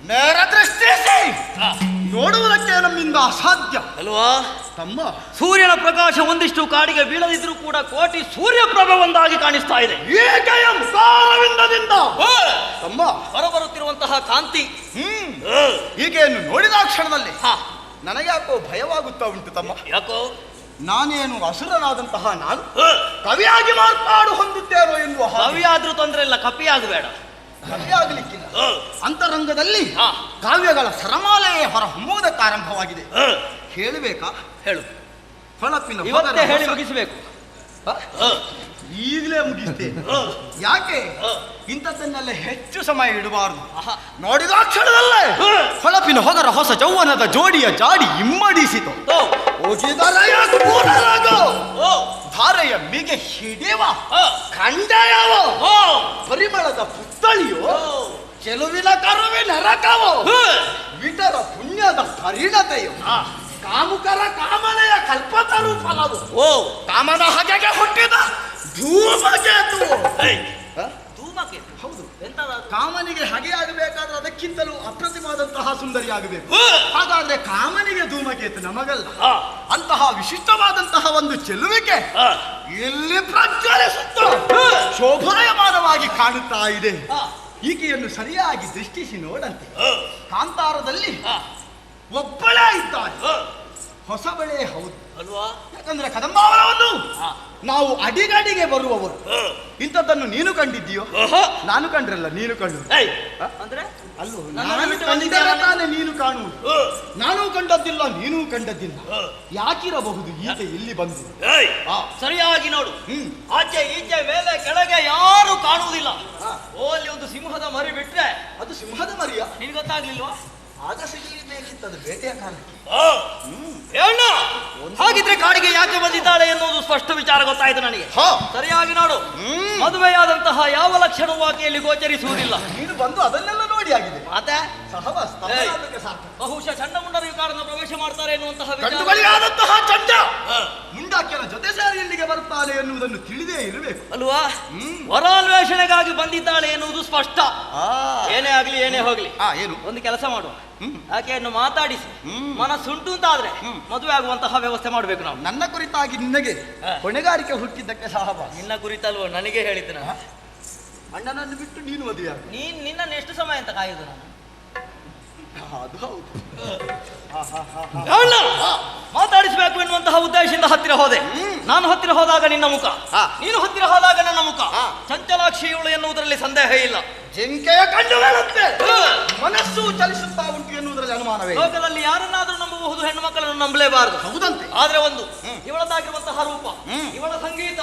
ನೇರ ದೃಷ್ಟಿ ನೋಡುವುದಕ್ಕೆ ನಮ್ಮಿಂದ ಅಸಾಧ್ಯ ಅಲ್ವಾ ತಮ್ಮ. ಸೂರ್ಯನ ಪ್ರಕಾಶ ಒಂದಿಷ್ಟು ಕಾಡಿಗೆ ಬೀಳದಿದ್ರೂ ಕೂಡ ಕೋಟಿ ಸೂರ್ಯ ಪ್ರಭೆ ಒಂದಾಗಿ ಕಾಣಿಸ್ತಾ ಇದೆ. ತಮ್ಮ ಹೊರಬರುತ್ತಿರುವಂತಹ ಕಾಂತಿ ಹೀಗೆಯನ್ನು ನೋಡಿದ ಕ್ಷಣದಲ್ಲಿ ನನಗೆ ಯಾಕೋ ಭಯವಾಗುತ್ತಾ ಉಂಟು ತಮ್ಮ. ಯಾಕೋ? ನಾನೇನು ಅಸುರನಾದಂತಹ ನಾನು ಕವಿಯಾಗಿ ಮಾರ್ಪಾಡು ಹೊಂದುತ್ತೇನೋ ಎನ್ನುವ. ಕವಿಯಾದ್ರೂ ತೊಂದರೆ ಇಲ್ಲ, ಕಪಿಯಾಗಬೇಡ. ಕವಿಯಾಗಲಿಕ್ಕಿಲ್ಲ. ಅಂತರಂಗದಲ್ಲಿ ಕಾವ್ಯಗಳ ಸರಮಾಲೆಯೇ ಹೊರ ಹೊಮ್ಮುವುದಕ್ಕೆ ಆರಂಭವಾಗಿದೆ. ಹೇಳಬೇಕಾ? ಹೇಳು. ಹೊಳಪಿನ ಇವತ್ತೇ ಹೇಳಿ ಮುಗಿಸಬೇಕು. ಈಗಲೇ ಮುಗಿಸ್ತೇನೆ. ಯಾಕೆ ಇಂಥದ್ದನ್ನೆಲ್ಲ ಹೆಚ್ಚು ಸಮಯ ಇಡಬಾರದು. ನೋಡಿದ ಕ್ಷಣದಲ್ಲೇ ಹೊಳಪಿನ ಹೊಗರ ಹೊಸ ಯೌವನದ ಜೋಡಿಯ ಜಾಡಿ ಇಮ್ಮಡಿಸಿತು. ಧಾರೆಯ ಮಿಗೆ ಹಿಡಿಯುವ ಖಂಡಯವ ಪರಿಮಳದ ಪುತ್ತಳಿಯೋ, ಚೆಲುವಿನ ಕರುವಿನ ರಕವೋ, ವಿಟರ ಪುಣ್ಯದ ಪರಿಣತೆಯೋ, ಕಾಮುಕರ ಕಾಮನೆಯ ಕಲ್ಪತರು ಫಲವು, ಕಾಮನ ಹಗೆಗೆ ಹುಟ್ಟಿದ ಧೂಮಕೇತು. ಹೌದು, ಕಾಮನಿಗೆ ಹಗೆಯಾಗಬೇಕಾದ್ರೆ ಅದಕ್ಕಿಂತಲೂ ಅಪ್ರತಿಮವಾದಂತಹ ಸುಂದರಿ ಆಗಬೇಕು. ಹಾಗಾದ್ರೆ ಕಾಮನಿಗೆ ಧೂಮಕೇತು ನಮಗಲ್ಲ. ಅಂತಹ ವಿಶಿಷ್ಟವಾದಂತಹ ಒಂದು ಚೆಲುವಿಕೆ ಇಲ್ಲಿ ಪ್ರಜ್ವಲಿಸುತ್ತ ಶೋಭಾಯಮಾನವಾಗಿ ಕಾಣುತ್ತಾ ಇದೆ. ಈಕೆಯನ್ನು ಸರಿಯಾಗಿ ದೃಷ್ಟಿಸಿ ನೋಡಂತೆ. ಕಾಂತಾರದಲ್ಲಿ ಒಬ್ಬಳೇ ಇದ್ದಾಳೆ, ಹೊಸಬಳೇ ಹೌದು ಅಲ್ವಾ? ಯಾಕಂದ್ರೆ ಕದಂಬಾವನವನ್ನು ನಾವು ಅಡಿಗಡಿಗೆ ಬರುವವರು. ಇಂಥದ್ದನ್ನು ನೀನು ಕಂಡಿದ್ದೀಯೋ? ನಾನು ಕಂಡ್ರಲ್ಲ, ನೀನು ಕಂಡು. ಅಂದ್ರೆ ಅಲ್ಲೋ, ನಾನು ಕಂಡಿದ್ದರೆ ತಾನೇ ನೀನು ಕಾಣುವುದು. ನಾನು ಕಂಡದ್ದಿಲ್ಲ, ನೀನು ಕಂಡದ್ದಿಲ್ಲ. ಯಾಕಿರಬಹುದು ಈತ ಇಲ್ಲಿ ಬಂದು? ಸರಿಯಾಗಿ ನೋಡು. ಆಚೆ ಈಚೆ ಮೇಲೆ ಕೆಳಗೆ ಯಾರು ಕಾಣುವುದಿಲ್ಲ. ಅಲ್ಲಿ ಒಂದು ಸಿಂಹದ ಮರಿ ಬಿಟ್ರೆ ಅದು ಸಿಂಹದ ಮರಿಯ? ನಿನ್ ಗೊತ್ತಾಗ್ಲಿಲ್ವಾ? ಆಗ ಸಿಗಬೇಕಿತ್ತದು ಬೇಟೆಯ ಕಾಲ. ಅಣ್ಣ ಹಾಗಿದ್ರೆ ಕಾಡಿಗೆ ಯಾಕೆ ಬಂದಿದ್ದಾಳೆ ಎನ್ನುವುದು ಸ್ಪಷ್ಟ ವಿಚಾರ ಗೊತ್ತಾಯ್ತು ನನಗೆ. ಸರಿಯಾಗಿ ನೋಡು, ಮದುವೆಯಾದಂತಹ ಯಾವ ಲಕ್ಷಣವೂ ಆಕೆಯಲ್ಲಿ ಗೋಚರಿಸುವುದಿಲ್ಲ. ನೀನು ಬಂದು ಅದನ್ನೆಲ್ಲ ನೋಡಿ ಆಗಿದೆ. ಮತ್ತೆ ಸಹವಾಸ ಸಾಕು. ಬಹುಶಃ ಚಂಡ ಮುಂಡರ ಕಾರಣ ಪ್ರವೇಶ ಮಾಡ್ತಾರೆ ಎನ್ನುವಂತಹ ಗಂಡುಗಳಿಗಾದಂತಹ ಚಂಡ ಮುಂಡಾಕ್ಯನ ಜೊತೆ ಸೇರಿ ಇಲ್ಲಿಗೆ ಬರ್ತಾನೆ ಎನ್ನುವುದನ್ನು ತಿಳಿದೇ ಇರಬೇಕು ಅಲ್ವಾ? ವರಾನ್ವೇಷಣೆಗಾಗಿ ಬಂದಿದ್ದಾಳೆ ಎನ್ನುವುದು ಸ್ಪಷ್ಟ. ಏನೇ ಆಗ್ಲಿ ಏನೇ ಹೋಗ್ಲಿ, ಏನು ಒಂದು ಕೆಲಸ ಮಾಡುವ, ಆಕೆಯನ್ನು ಮಾತಾಡಿಸಿ ಮನಸ್ಸುಂಟು ಅಂತಾದ್ರೆ ಮದುವೆ ಆಗುವಂತಹ ವ್ಯವಸ್ಥೆ ಮಾಡಬೇಕು ನಾವು. ನನ್ನ ಕುರಿತಾಗಿ ನಿನಗೆ ಹೊಣೆಗಾರಿಕೆ ಹುಟ್ಟಿದ್ದಕ್ಕೆ ಸಹಬ. ನಿನ್ನ ಕುರಿತಲ್ವ ನನಗೆ ಹೇಳಿದ್ರೆ ಅಣ್ಣನನ್ನು ಬಿಟ್ಟು ನೀನು ಮದುವೆ ಆಗ. ನಿನ್ನನ್ನು ಎಷ್ಟು ಸಮಯ ಅಂತ ಕಾಯುದು ನಾನು? ಅದು ಹೌದು. ಮಾತಾಡಿಸಬೇಕು ಎನ್ನುವಂತಹ ಉದ್ದೇಶದಿಂದ ಹತ್ತಿರ ಹೋದೆ. ನಾನು ಹತ್ತಿರ ಹೋದಾಗ ನಿನ್ನ ಮುಖ, ನೀನು ಹತ್ತಿರ ಹೋದಾಗ ನನ್ನ ಮುಖ ಚಂಚಲಾಕ್ಷಿಯವಳು ಎನ್ನುವುದರಲ್ಲಿ ಸಂದೇಹ ಇಲ್ಲ. ಜಿಂಕೆಯ ಕಣ್ಣುಗಳಂತೆ ಮನಸ್ಸು ಚಲಿಸುತ್ತಾ ಉಂಟು ಎನ್ನುವುದರಲ್ಲಿ ಅನುಮಾನವೇ. ಲೋಕದಲ್ಲಿ ಯಾರನ್ನಾದ್ರೂ ನಂಬಬಹುದು, ಹೆಣ್ಣು ಮಕ್ಕಳನ್ನು ನಂಬಲೇಬಾರದು. ಹೌದಂತೆ. ಆದ್ರೆ ಒಂದು, ಇವಳದಾಗಿರುವಂತಹ ರೂಪ, ಇವಳ ಸಂಗೀತ,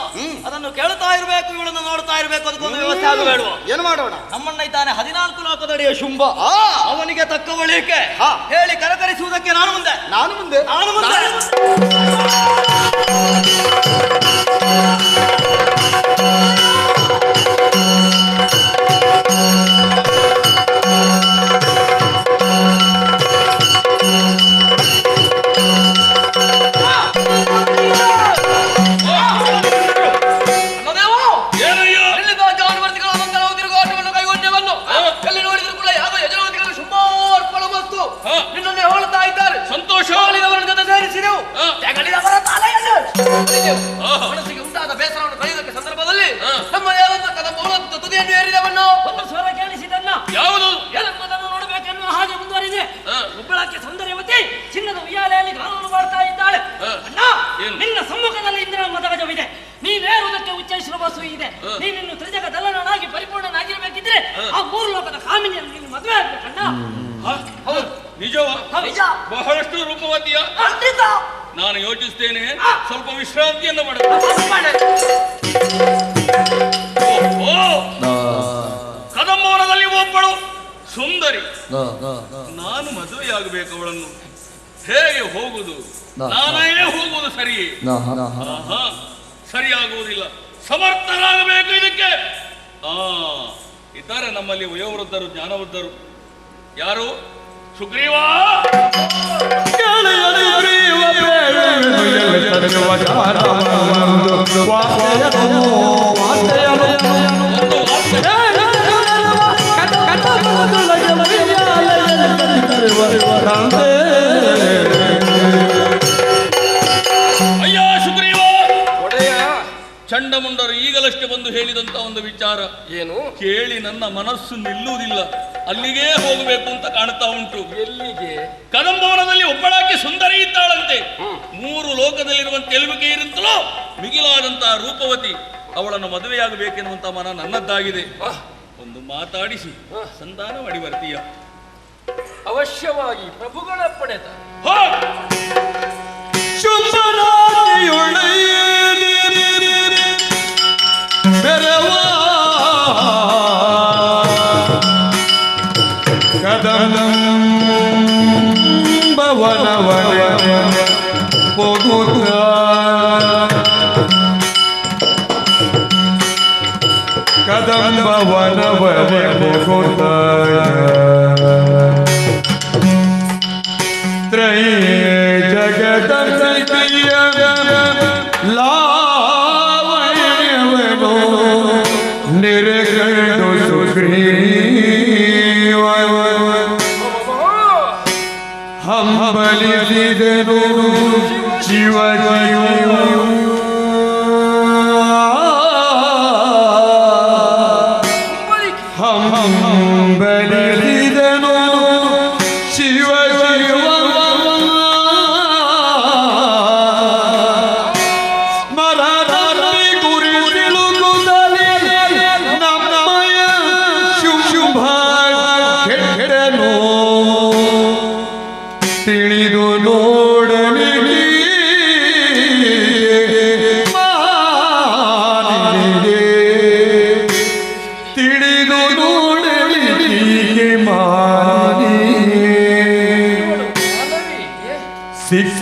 ಅದನ್ನು ಕೇಳ್ತಾ ಇರಬೇಕು, ಇವಳನ್ನು ನೋಡ್ತಾ ಇರಬೇಕು. ಅದಕ್ಕೊಂದು ವ್ಯವಸ್ಥೆ ಆಗಬೇಡುವ? ಏನು ಮಾಡೋಣ? ನಮ್ಮನ್ನ ಇದ್ದಾನೆ 14 ಲೋಕದಡಿಯ ಶುಂಭ, ಅವನಿಗೆ ತಕ್ಕವಳಿಕೆ ಹೇಳಿ ಕರಕರಿಸುವುದಕ್ಕೆ ನಾನು ಮುಂದೆ. ಮನಸ್ಸಿಗೆ ಉಂಟಾದ ಬೇಸರವನ್ನು ಕಳೆಯುವುದಕ್ಕೆ ಸಂದರ್ಭದಲ್ಲಿ ನಮ್ಮ ತುದಿಯನ್ನು ಏರಿದವನು ಒಂದು ಸ್ವರ ಕೇಳಿಸಿದನ್ನ ಯಾವುದು ಎಲ್ಲದನ್ನು ನೋಡಬೇಕೆನ್ನುವ ಹಾಗೆ ಮುಂದುವರಿದೆ. ಒಬ್ಬಳಕ್ಕೆ ಸೌಂದರ್ಯವತಿ ಚಿನ್ನದ ಉಯ್ಯಾಲೆಯಲ್ಲಿ ಗಾನವನ್ನು ಮಾಡ್ತಾ ಇದ್ದಾಳೆ. ಅಣ್ಣ, ನಿನ್ನ ಸಮ್ಮುಖದಲ್ಲಿ ಇಂದಿನ ಮತಗಜವಿದೆ, ನೀನೇರುವುದಕ್ಕೆ ಉಚ್ಚೈಶ್ರ ಬಸು ಇದೆ. ನೀನಿನ್ನು ತ್ರಿಜಗದಲ್ಲನಾಗಿ ಪರಿಪೂರ್ಣನಾಗಿರ್ಬೇಕಿದ್ರೆ ಆ 3 ಲೋಕದ ಕಾಮಿನಿಯನ್ನು ನೀನು ಮದುವೆ ಆಗ್ಬೇಕಣ್ಣ. ಹೌದು, ನಿಜವಾ? ಬಹಳಷ್ಟು ರೂಪವತಿಯ. ನಾನು ಯೋಚಿಸ್ತೇನೆ, ಸ್ವಲ್ಪ ವಿಶ್ರಾಂತಿಯನ್ನು ಕದಂಬವನದಲ್ಲಿ ಒಬ್ಬಳು ಸುಂದರಿ, ನಾನು ಮದುವೆಯಾಗಬೇಕು ಅವಳನ್ನು. ಹೇಗೆ ಹೋಗುದು? ನಾನೇ ಹೋಗುವುದು ಸರಿಯೇ? ಸರಿಯಾಗುವುದಿಲ್ಲ, ಸಮರ್ಥರಾಗಬೇಕು ಇದಕ್ಕೆ. ಇದ್ದಾರೆ ನಮ್ಮಲ್ಲಿ ವಯೋವೃದ್ಧರು, ಜ್ಞಾನವೃದ್ಧರು. ಯಾರು? ಸುಗ್ರೀವ. ಅಯ್ಯ ಸುಗ್ರೀವ, ಚಂಡಮುಂಡರು ಈಗಲಷ್ಟೇ ಬಂದು ಹೇಳಿದಂತ ಒಂದು ವಿಚಾರ ಏನು ಕೇಳಿ ನನ್ನ ಮನಸ್ಸು ನಿಲ್ಲುವುದಿಲ್ಲ. ಅಲ್ಲಿಗೆ ಹೋಗಬೇಕು ಅಂತ ಕಾಣ್ತಾ ಉಂಟು. ಎಲ್ಲಿಗೆ? ಕದಂಬವನದಲ್ಲಿ ಒಬ್ಬಳಾಕೆ ಸುಂದರಿ ಇದ್ದಾಳಂತೆ. 3 ಲೋಕದಲ್ಲಿರುವಂತೆ ಎಲುಬಿಕೆ ಇರುತ್ತಲೋ ಮಿಗಿಲಾದಂತಹ ರೂಪವತಿ. ಅವಳನ್ನು ಮದುವೆಯಾಗಬೇಕೆನ್ನುವಂತ ಮನ ನನ್ನದ್ದಾಗಿದೆ. ಒಂದು ಮಾತಾಡಿಸಿ ಸಂಧಾನ ಮಾಡಿ ಬರ್ತೀಯ? ಅವಶ್ಯವಾಗಿ ಪ್ರಭುಗಳ ಪಡೆದ ಕದಂಬವನವನೆ ಮುಕುಂದ ತ್ರಯ ಜಗದೀಯ ಲಾವಣ್ಯವನು ನಿರ್ಗಂಡು ಸುಗ್ರೀವ ಹಂಬಲಿಸಿದನು ಶಿವಜಿಯು ಹಂಬಲಿಸಿದನು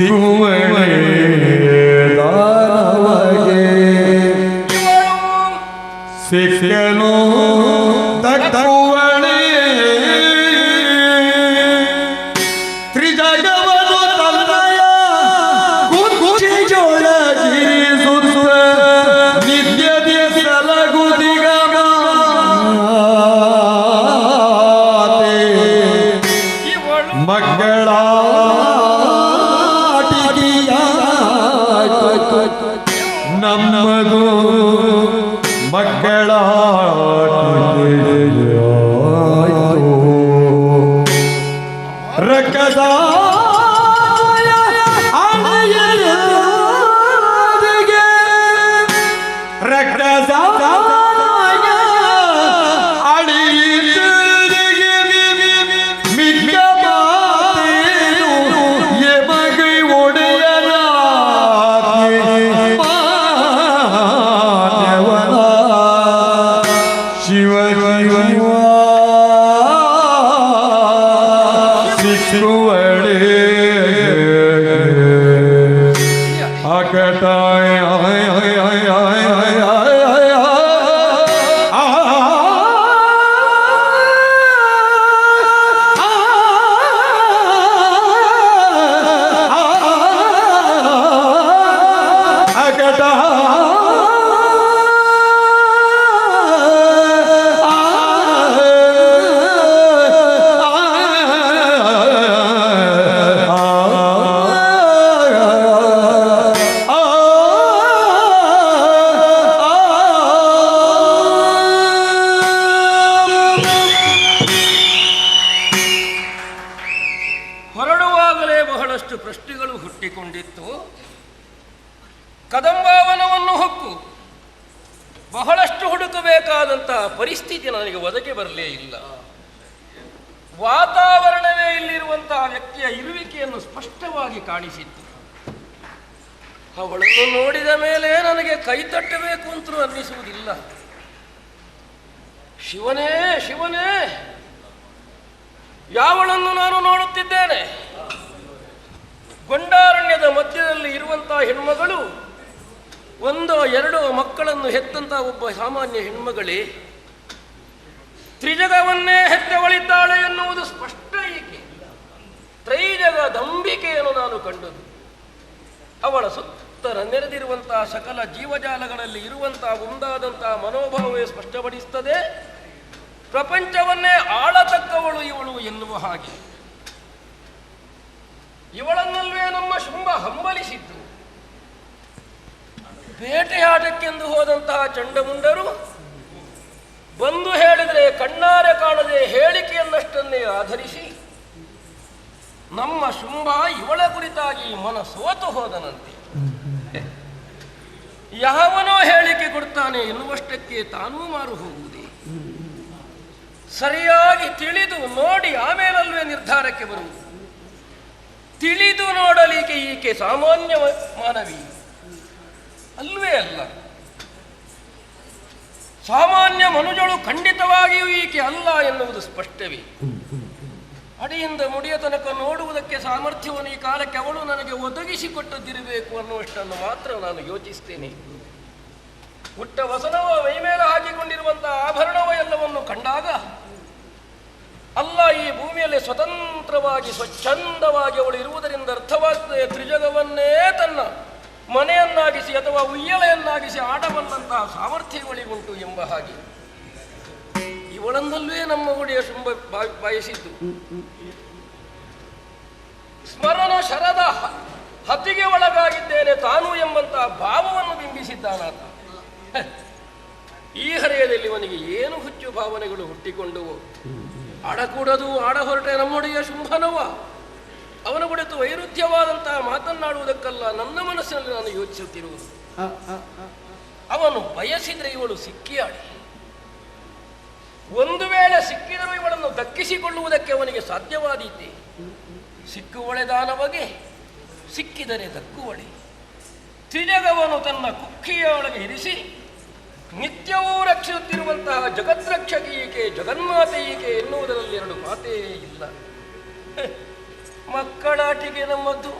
ಸಿಕ್ಕುವಳೆ ದಾನವಗೆ ಸಿಕ್ಕನು ತಕ್ಕುವಳೆ ತ್ರಿಜಗವನು ತನ್ನಯ ಕುಚಿಜೊಳಗಿರಿಸುತ್ತ ನಿತ್ಯದಿ ಸಲಗುದಿಗ ಮಕ್ಕಳ ನಮ್ಮದು ಮಕ್ಕಳ ರಕ್ಕದ ರಕ್ಕದ ಹೊರಡುವಾಗಲೇ ಬಹಳಷ್ಟು ಪ್ರಶ್ನೆಗಳು ಹುಟ್ಟಿಕೊಂಡಿತ್ತು. ಕದಂಬಾವನವನ್ನು ಹೊಕ್ಕು ಬಹಳಷ್ಟು ಹುಡುಕಬೇಕಾದಂತಹ ಪರಿಸ್ಥಿತಿ ನನಗೆ ಒದಗಿ ಬರಲೇ ಇಲ್ಲ. ವಾತಾವರಣವೇ ಇಲ್ಲಿರುವಂತಹ ವ್ಯಕ್ತಿಯ ಇರುವಿಕೆಯನ್ನು ಸ್ಪಷ್ಟವಾಗಿ ಕಾಣಿಸಿತ್ತು. ಅವಳನ್ನು ನೋಡಿದ ಮೇಲೆ ನನಗೆ ಕೈತಟ್ಟಬೇಕು ಅಂತಲೂ ಅನ್ನಿಸುವುದಿಲ್ಲ. ಶಿವನೇ ಶಿವನೇ, ಯಾವಳನ್ನು ನಾನು ನೋಡುತ್ತಿದ್ದೇನೆ? ಗೊಂಡಾರಣ್ಯದ ಮಧ್ಯದಲ್ಲಿ ಇರುವಂತಹ ಹೆಣ್ಮಗಳು ಒಂದೋ ಎರಡೋ ಮಕ್ಕಳನ್ನು ಹೆತ್ತಂತಹ ಒಬ್ಬ ಸಾಮಾನ್ಯ ಹೆಣ್ಮಗಳೇ, ತ್ರಿಜಗವನ್ನೇ ಹೆತ್ತವಳಿದ್ದಾಳೆ ಎನ್ನುವುದು ಸ್ಪಷ್ಟ. ಏಕೆ ತ್ರೈಜಗ ದಂಬಿಕೆಯನ್ನು ನಾನು ಕಂಡದ್ದು. ಅವಳ ಸುತ್ತರ ನೆರೆದಿರುವಂತಹ ಸಕಲ ಜೀವಜಾಲಗಳಲ್ಲಿ ಇರುವಂತಹ ಒಂದಾದಂತಹ ಮನೋಭಾವವೇ ಸ್ಪಷ್ಟಪಡಿಸುತ್ತದೆ. ಪ್ರಪಂಚವನ್ನೇ ಆಳತಕ್ಕವಳು ಇವಳು ಎನ್ನುವ ಹಾಗೆ. ಇವಳನ್ನಲ್ವೇ ನಮ್ಮ ಶುಂಭ ಹಂಬಲಿಸಿದ್ದು. ಬೇಟೆಯಾಟಕ್ಕೆಂದು ಹೋದಂತಹ ಚಂಡಮುಂಡರು ಬಂದು ಹೇಳಿದರೆ ಕಣ್ಣಾರೆ ಕಾಣದೆ ಹೇಳಿಕೆಯನ್ನಷ್ಟನ್ನೇ ಆಧರಿಸಿ ನಮ್ಮ ಶುಂಭ ಇವಳ ಕುರಿತಾಗಿ ಮನ ಸೋತು ಹೋದನಂತೆ. ಯಾವನೋ ಹೇಳಿಕೆ ಕೊಡ್ತಾನೆ ಎನ್ನುವಷ್ಟಕ್ಕೆ ತಾನೂ ಮಾರು ಹೋಗುವುದೇ? ಸರಿಯಾಗಿ ತಿಳಿದು ನೋಡಿ ಆಮೇಲಲ್ವೇ ನಿರ್ಧಾರಕ್ಕೆ ಬರುವುದು. ತಿಳಿದು ನೋಡಲಿಕ್ಕೆ ಈಕೆ ಸಾಮಾನ್ಯ ಮಾನವಿ ಅಲ್ವೇ ಅಲ್ಲ. ಸಾಮಾನ್ಯ ಮನುಜಳು ಖಂಡಿತವಾಗಿಯೂ ಈಕೆ ಅಲ್ಲ ಎನ್ನುವುದು ಸ್ಪಷ್ಟವೇ. ಅಡಿಯಿಂದ ಮುಡಿಯ ತನಕ ನೋಡುವುದಕ್ಕೆ ಸಾಮರ್ಥ್ಯವನ್ನು ಈ ಕಾಲಕ್ಕೆ ಅವಳು ನನಗೆ ಒದಗಿಸಿಕೊಟ್ಟದ್ದಿರಬೇಕು ಅನ್ನುವಷ್ಟನ್ನು ಮಾತ್ರ ನಾನು ಯೋಚಿಸ್ತೇನೆ. ಪುಟ್ಟ ವಸನವ ಮೈಮೇಲೆ ಹಾಕಿಕೊಂಡಿರುವಂತಹ ಆಭರಣವ ಎಲ್ಲವನ್ನು ಕಂಡಾಗ ಅಲ್ಲ, ಈ ಭೂಮಿಯಲ್ಲಿ ಸ್ವತಂತ್ರವಾಗಿ ಸ್ವಚ್ಛಂದವಾಗಿ ಅವಳು ಇರುವುದರಿಂದ ಅರ್ಥವಾಗ್ತದೆ ತ್ರಿಜಗವನ್ನೇ ತನ್ನ ಮನೆಯನ್ನಾಗಿಸಿ ಅಥವಾ ಉಯ್ಯಲೆಯನ್ನಾಗಿಸಿ ಆಡಬಲ್ಲಂತಹ ಸಾಮರ್ಥ್ಯಗಳಿಗುಂಟು ಎಂಬ ಹಾಗೆ. ಇವಳನ್ನಲ್ಲೇ ನಮ್ಮ ಒಡೆಯ ಶುಂಭ ಬಯಸಿದ್ದು. ಸ್ಮರಣ ಶರದ ಹತಿಗೆ ಒಳಗಾಗಿದ್ದೇನೆ ತಾನು ಎಂಬಂತಹ ಭಾವವನ್ನು ಬಿಂಬಿಸಿದ್ದಾನಾತ. ಈ ಹರೆಯದಲ್ಲಿ ಇವನಿಗೆ ಏನು ಹುಚ್ಚು ಭಾವನೆಗಳು ಹುಟ್ಟಿಕೊಂಡುವು. ಆಡಕೂಡದು ಆಡ ಹೊರಟೆ ನಮ್ಮೊಡೆಯ ಶುಂಭನವ. ಅವನ ಕುರಿತು ವೈರುಧ್ಯವಾದಂತಹ ಮಾತನ್ನಾಡುವುದಕ್ಕಲ್ಲ ನನ್ನ ಮನಸ್ಸಿನಲ್ಲಿ ನಾನು ಯೋಚಿಸುತ್ತಿರುವುದು. ಅವನು ಬಯಸಿದ್ರೆ ಇವಳು ಸಿಕ್ಕಿಯಾಡಿ, ಒಂದು ವೇಳೆ ಸಿಕ್ಕಿದರೂ ಇವಳನ್ನು ದಕ್ಕಿಸಿಕೊಳ್ಳುವುದಕ್ಕೆ ಅವನಿಗೆ ಸಾಧ್ಯವಾದೀತೆ. ಸಿಕ್ಕುವಳೆ ದಾನವಗೆ, ಸಿಕ್ಕಿದರೆ ದಕ್ಕುವಳೆ. ತ್ರಿಜಗವನು ತನ್ನ ಕುಕ್ಕಿಯೊಳಗೆ ಇರಿಸಿ ನಿತ್ಯವೂ ರಕ್ಷಿಸುತ್ತಿರುವಂತಹ ಜಗದ್ರಕ್ಷಕಿ ಈಕೆ, ಜಗನ್ಮಾತೆ ಈಕೆ ಎನ್ನುವುದರಲ್ಲಿ ಎರಡು ಮಾತೇ ಇಲ್ಲ. ಮಕ್ಕಳಾಟಿಗೆ ನಮ್ಮದ್ದು.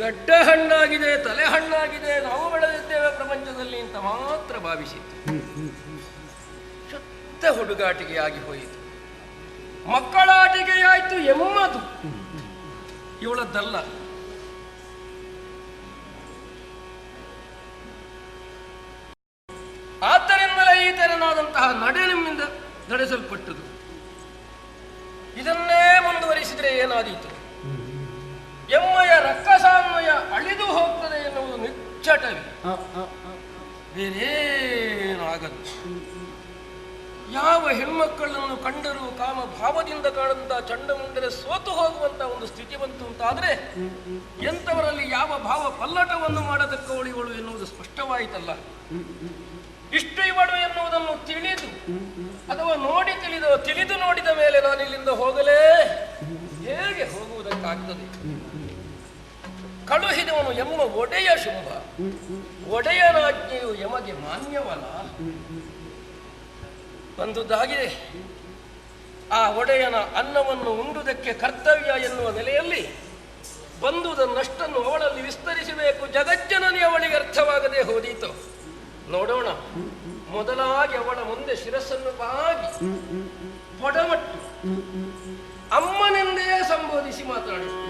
ಗಡ್ಡ ಹಣ್ಣಾಗಿದೆ, ತಲೆ ಹಣ್ಣಾಗಿದೆ, ನಾವು ಬೆಳೆದಿದ್ದೇವೆ ಪ್ರಪಂಚದಲ್ಲಿ ಅಂತ ಮಾತ್ರ ಭಾವಿಸಿತ್ತು. ಶುದ್ಧ ಹುಡುಗಾಟಿಕೆ ಆಗಿ ಹೋಯಿತು, ಮಕ್ಕಳಾಟಿಕೆಯಾಯ್ತು ಎಮ್ಮದು, ಇವಳದ್ದಲ್ಲ. ಆದ್ದರಿಂದಲೇ ಈ ತೆರನಾದಂತಹ ನಡೆ ನಿಮ್ಮಿಂದ ನಡೆಸಲ್ಪಟ್ಟದು. ಇದನ್ನೇ ಮುಂದುವರಿಸಿದರೆ ಏನಾದೀತು? ಎಮ್ಮಯ ರಕ್ಕಸಾನ್ವಯ ಅಳಿದು ಹೋಗ್ತದೆ ಎನ್ನುವುದು ನಿಚ್ಚಟವೇ, ಬೇರೇನಾಗದು. ಯಾವ ಹೆಣ್ಮಕ್ಕಳನ್ನು ಕಂಡರೂ ಕಾಮ ಭಾವದಿಂದ ಕಾಣಂತ ಚಂಡಮುಂಡರೆ ಸೋತು ಹೋಗುವಂತ ಒಂದು ಸ್ಥಿತಿ ಬಂತು ಅಂತಾದ್ರೆ ಎಂಥವರಲ್ಲಿ ಯಾವ ಭಾವ ಪಲ್ಲಟವನ್ನು ಮಾಡತಕ್ಕವಳಿಗಳು ಎನ್ನುವುದು ಸ್ಪಷ್ಟವಾಯಿತಲ್ಲ. ಇಷ್ಟು ಇವಳು ಎನ್ನುವುದನ್ನು ತಿಳಿದು ಅಥವಾ ನೋಡಿ ತಿಳಿದು ನೋಡಿದ ಮೇಲೆ ನಾನು ಇಲ್ಲಿಂದ ಹೋಗಲೇ ಹೇಗೆ ಹೋಗುವುದಕ್ಕಾಗ್ತದೆ? ಕಳುಹಿದವನು ಎಮ್ಮ ಒಡೆಯ ಶುಂಭ, ಒಡೆಯನಾಜ್ಞೆಯು ಯಮಗೆ ಮಾನ್ಯವಲ್ಲ. ಬಂದುದಾಗಿದೆ, ಆ ಒಡೆಯನ ಅನ್ನವನ್ನು ಉಂಡುವುದಕ್ಕೆ ಕರ್ತವ್ಯ ಎನ್ನುವ ನೆಲೆಯಲ್ಲಿ ಬಂದುದನ್ನಷ್ಟನ್ನು ಅವಳಲ್ಲಿ ವಿಸ್ತರಿಸಬೇಕು. ಜಗಜ್ಜನನಿ ಅವಳಿಗೆ ಅರ್ಥವಾಗದೆ ಹೋದೀತು. ನೋಡೋಣ, ಮೊದಲಾಗಿ ಅವಳ ಮುಂದೆ ಶಿರಸ್ಸನ್ನು ಬಾಗಿ ಪೊಡಮಟ್ಟು ಅಮ್ಮನೆಂದೇ ಸಂಬೋಧಿಸಿ ಮಾತಾಡುತ್ತೇನೆ.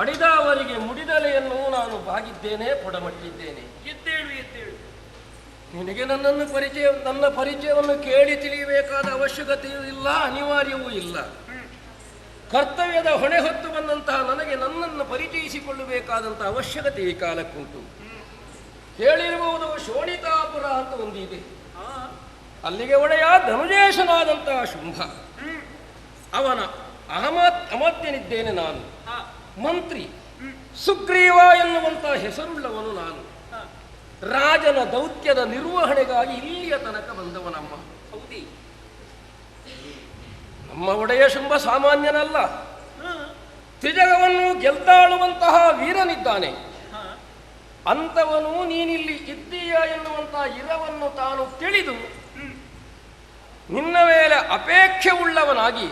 ಅಡಿದವರಿಗೆ ಮುಡಿದಲೆಯನ್ನು ನಾನು ಬಾಗಿದ್ದೇನೆ, ಪೊಡಮಟ್ಟಿದ್ದೇನೆ. ಎದ್ದೇಳು ಎದ್ದೇಳು. ನಿನಗೆ ನನ್ನ ಪರಿಚಯವನ್ನು ಕೇಳಿ ತಿಳಿಯಬೇಕಾದ ಅವಶ್ಯಕತೆಯೂ ಇಲ್ಲ, ಅನಿವಾರ್ಯವೂ ಇಲ್ಲ. ಕರ್ತವ್ಯದ ಹೊಣೆ ಹೊತ್ತು ಬಂದಂತಹ ನನಗೆ ನನ್ನನ್ನು ಪರಿಚಯಿಸಿಕೊಳ್ಳಬೇಕಾದಂತಹ ಅವಶ್ಯಕತೆ ಈ ಕಾಲಕ್ಕುಂಟು. ಕೇಳಿರಬಹುದು, ಶೋಣಿತಾಪುರ ಅಂತ ಒಂದಿದೆ. ಅಲ್ಲಿಗೆ ಒಡೆಯ ಧನುಜೇಶನಾದಂತಹ ಶುಂಭ, ಅವನ ಅಮಾತ್ಯನಿದ್ದೇನೆ ನಾನು. ಮಂತ್ರಿ ಸುಗ್ರೀವ ಎನ್ನುವಂತಹ ಹೆಸರುಳ್ಳವನು ನಾನು. ರಾಜನ ದೌತ್ಯದ ನಿರ್ವಹಣೆಗಾಗಿ ಇಲ್ಲಿಯ ತನಕ ಬಂದವನಮ್ಮ. ಹೌದಿ, ನಮ್ಮ ಒಡೆಯ ಶುಂಭ ಸಾಮಾನ್ಯನಲ್ಲ. ತ್ರಿಜಗವನ್ನು ಗೆಲ್ದಾಳುವಂತಹ ವೀರನಿದ್ದಾನೆ. ಅಂತವನು ನೀನಿಲ್ಲಿ ಇದ್ದೀಯ ಎನ್ನುವಂತಹ ಇರವನ್ನು ತಾನು ತಿಳಿದು ನಿನ್ನ ಮೇಲೆ ಅಪೇಕ್ಷೆ ಉಳ್ಳವನಾಗಿ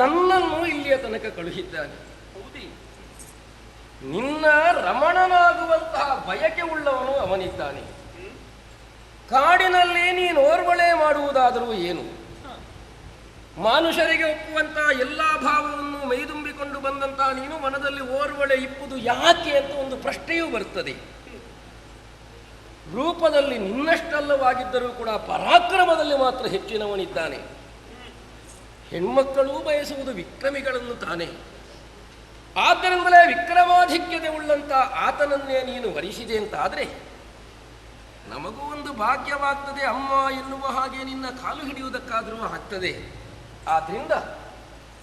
ನನ್ನನ್ನು ಇಲ್ಲಿಯ ತನಕ ಕಳುಹಿದ್ದಾನೆ. ನಿನ್ನ ರಮಣನಾಗುವಂತಹ ಬಯಕೆ ಉಳ್ಳವನು ಅವನಿದ್ದಾನೆ. ಕಾಡಿನಲ್ಲಿ ನೀನು ಓರ್ವಳೆ ಮಾಡುವುದಾದರೂ ಏನು? ಮಾನುಷರಿಗೆ ಒಪ್ಪುವಂತಹ ಎಲ್ಲಾ ಭಾವವನ್ನು ಮೈದುಂಬಿಕೊಂಡು ಬಂದಂತಹ ನೀನು ಮನದಲ್ಲಿ ಓರ್ವಳೆ ಇಪ್ಪುದು ಯಾಕೆ ಅಂತ ಒಂದು ಪ್ರಶ್ನೆಯೂ ಬರ್ತದೆ. ರೂಪದಲ್ಲಿ ನಿನ್ನಷ್ಟಲ್ಲವಾಗಿದ್ದರೂ ಕೂಡ ಪರಾಕ್ರಮದಲ್ಲಿ ಮಾತ್ರ ಹೆಚ್ಚಿನವನಿದ್ದಾನೆ. ಹೆಣ್ಮಕ್ಕಳು ಬಯಸುವುದು ವಿಕ್ರಮಿಗಳನ್ನು ತಾನೆ. ಆದ್ದರಿಂದಲೇ ವಿಕ್ರಮಾಧಿಕ್ಯತೆ ಉಳ್ಳಂತ ಆತನನ್ನೇ ನೀನು ವರಿಸಿದೆ ಅಂತ ಆದರೆ ನಮಗೂ ಒಂದು ಭಾಗ್ಯವಾಗ್ತದೆ ಅಮ್ಮ ಎನ್ನುವ ಹಾಗೆ ನಿನ್ನ ಕಾಲು ಹಿಡಿಯುವುದಕ್ಕಾದರೂ ಆಗ್ತದೆ. ಆದ್ರಿಂದ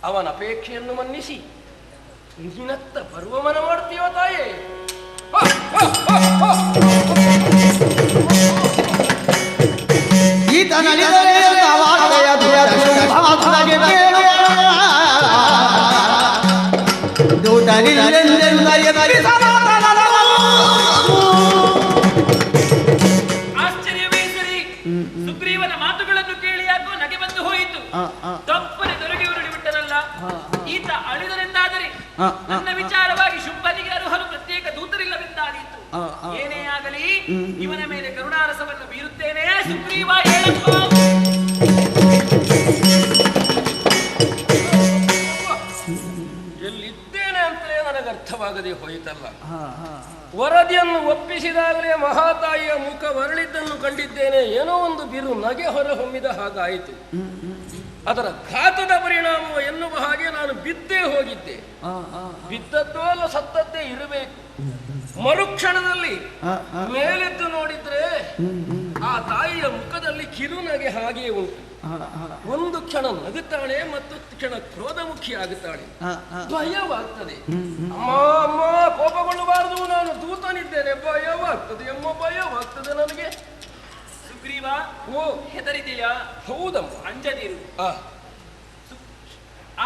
ಅವನ ಅಪೇಕ್ಷೆಯನ್ನು ಮನ್ನಿಸಿ ನಿನ್ನತ್ತ ಬರುವ ಮನ ಮಾಡ್ತೀವ ತಾಯೇ. ಆಶ್ಚರ್ಯವೇ ಸರಿ. ಸುಗ್ರೀವನ ಮಾತುಗಳನ್ನು ಕೇಳಿ ಯಾಕೋ ನಗೆ ಬಂದು ಹೋಯಿತು. ತಪ್ಪನೆ ದೊರಗಿ ಉರುಳಿ ಬಿಟ್ಟನಲ್ಲ ಈತ. ಅಳಿದರೆಂದಾದರೆ ನನ್ನ ವಿಚಾರವಾಗಿ ಶುಂಭನಿಗೆ ಅರುಹಲು ಪ್ರತ್ಯೇಕ ದೂತರಿಲ್ಲವೆಂದಾದೀತು. ಏನೇ ಆಗಲಿ ಇವನ ಮೇಲೆ ಕರುಣಾರಸವನ್ನು ಬೀರುತ್ತೇನೆ. ಸುಗ್ರೀವ ಹೇಳಪ್ಪ. ಎಲ್ಲಿದ್ದೇನೆ ಅಂತಲೇ ನನಗೆ ಅರ್ಥವಾಗದೆ ಹೋಯಿತಲ್ಲ. ವರದಿಯನ್ನು ಒಪ್ಪಿಸಿದಾಗಲೇ ಮಹಾತಾಯಿಯ ಮುಖ ಹೊರಳಿದ್ದನ್ನು ಕಂಡಿದ್ದೇನೆ. ಏನೋ ಒಂದು ಬಿರು ನಗೆ ಹೊರಹೊಮ್ಮಿದ ಹಾಗಾಯಿತು. ಅದರ ಘಾತದ ಪರಿಣಾಮ ಎನ್ನುವ ಹಾಗೆ ನಾನು ಬಿದ್ದೇ ಹೋಗಿದ್ದೆ. ಬಿದ್ದದ್ದೋ ಅಲ್ಲ ಸತ್ತದ್ದೇ ಇರಬೇಕು. ಮರುಕ್ಷಣದಲ್ಲಿ ಮೇಲೆದ್ದು ನೋಡಿದ್ರೆ ಆ ತಾಯಿಯ ಮುಖದಲ್ಲಿ ಕಿರುನಗೆ ಹಾಗೆಯೇ ಉಂಟು. ಒಂದು ಕ್ಷಣ ನಗುತ್ತಾಳೆ, ಮತ್ತೊಂದು ಕ್ಷಣ ಕ್ರೋಧಮುಖಿ ಆಗುತ್ತಾಳೆ. ಭಯವಾಗ್ತದೆ. ಅಮ್ಮ ಅಮ್ಮ ಕೋಪಗೊಳ್ಳಬಾರದು, ನಾನು ದೂತನಿದ್ದೇನೆ. ಭಯವಾಗ್ತದೆ ಅಮ್ಮ, ಭಯವಾಗ್ತದೆ ನನಗೆ. ಸುಗ್ರೀವ, ಓ ಹೆದರಿದೆಯಾ? ಹೌದಮ್ಮ. ಅಂಜದಿರು.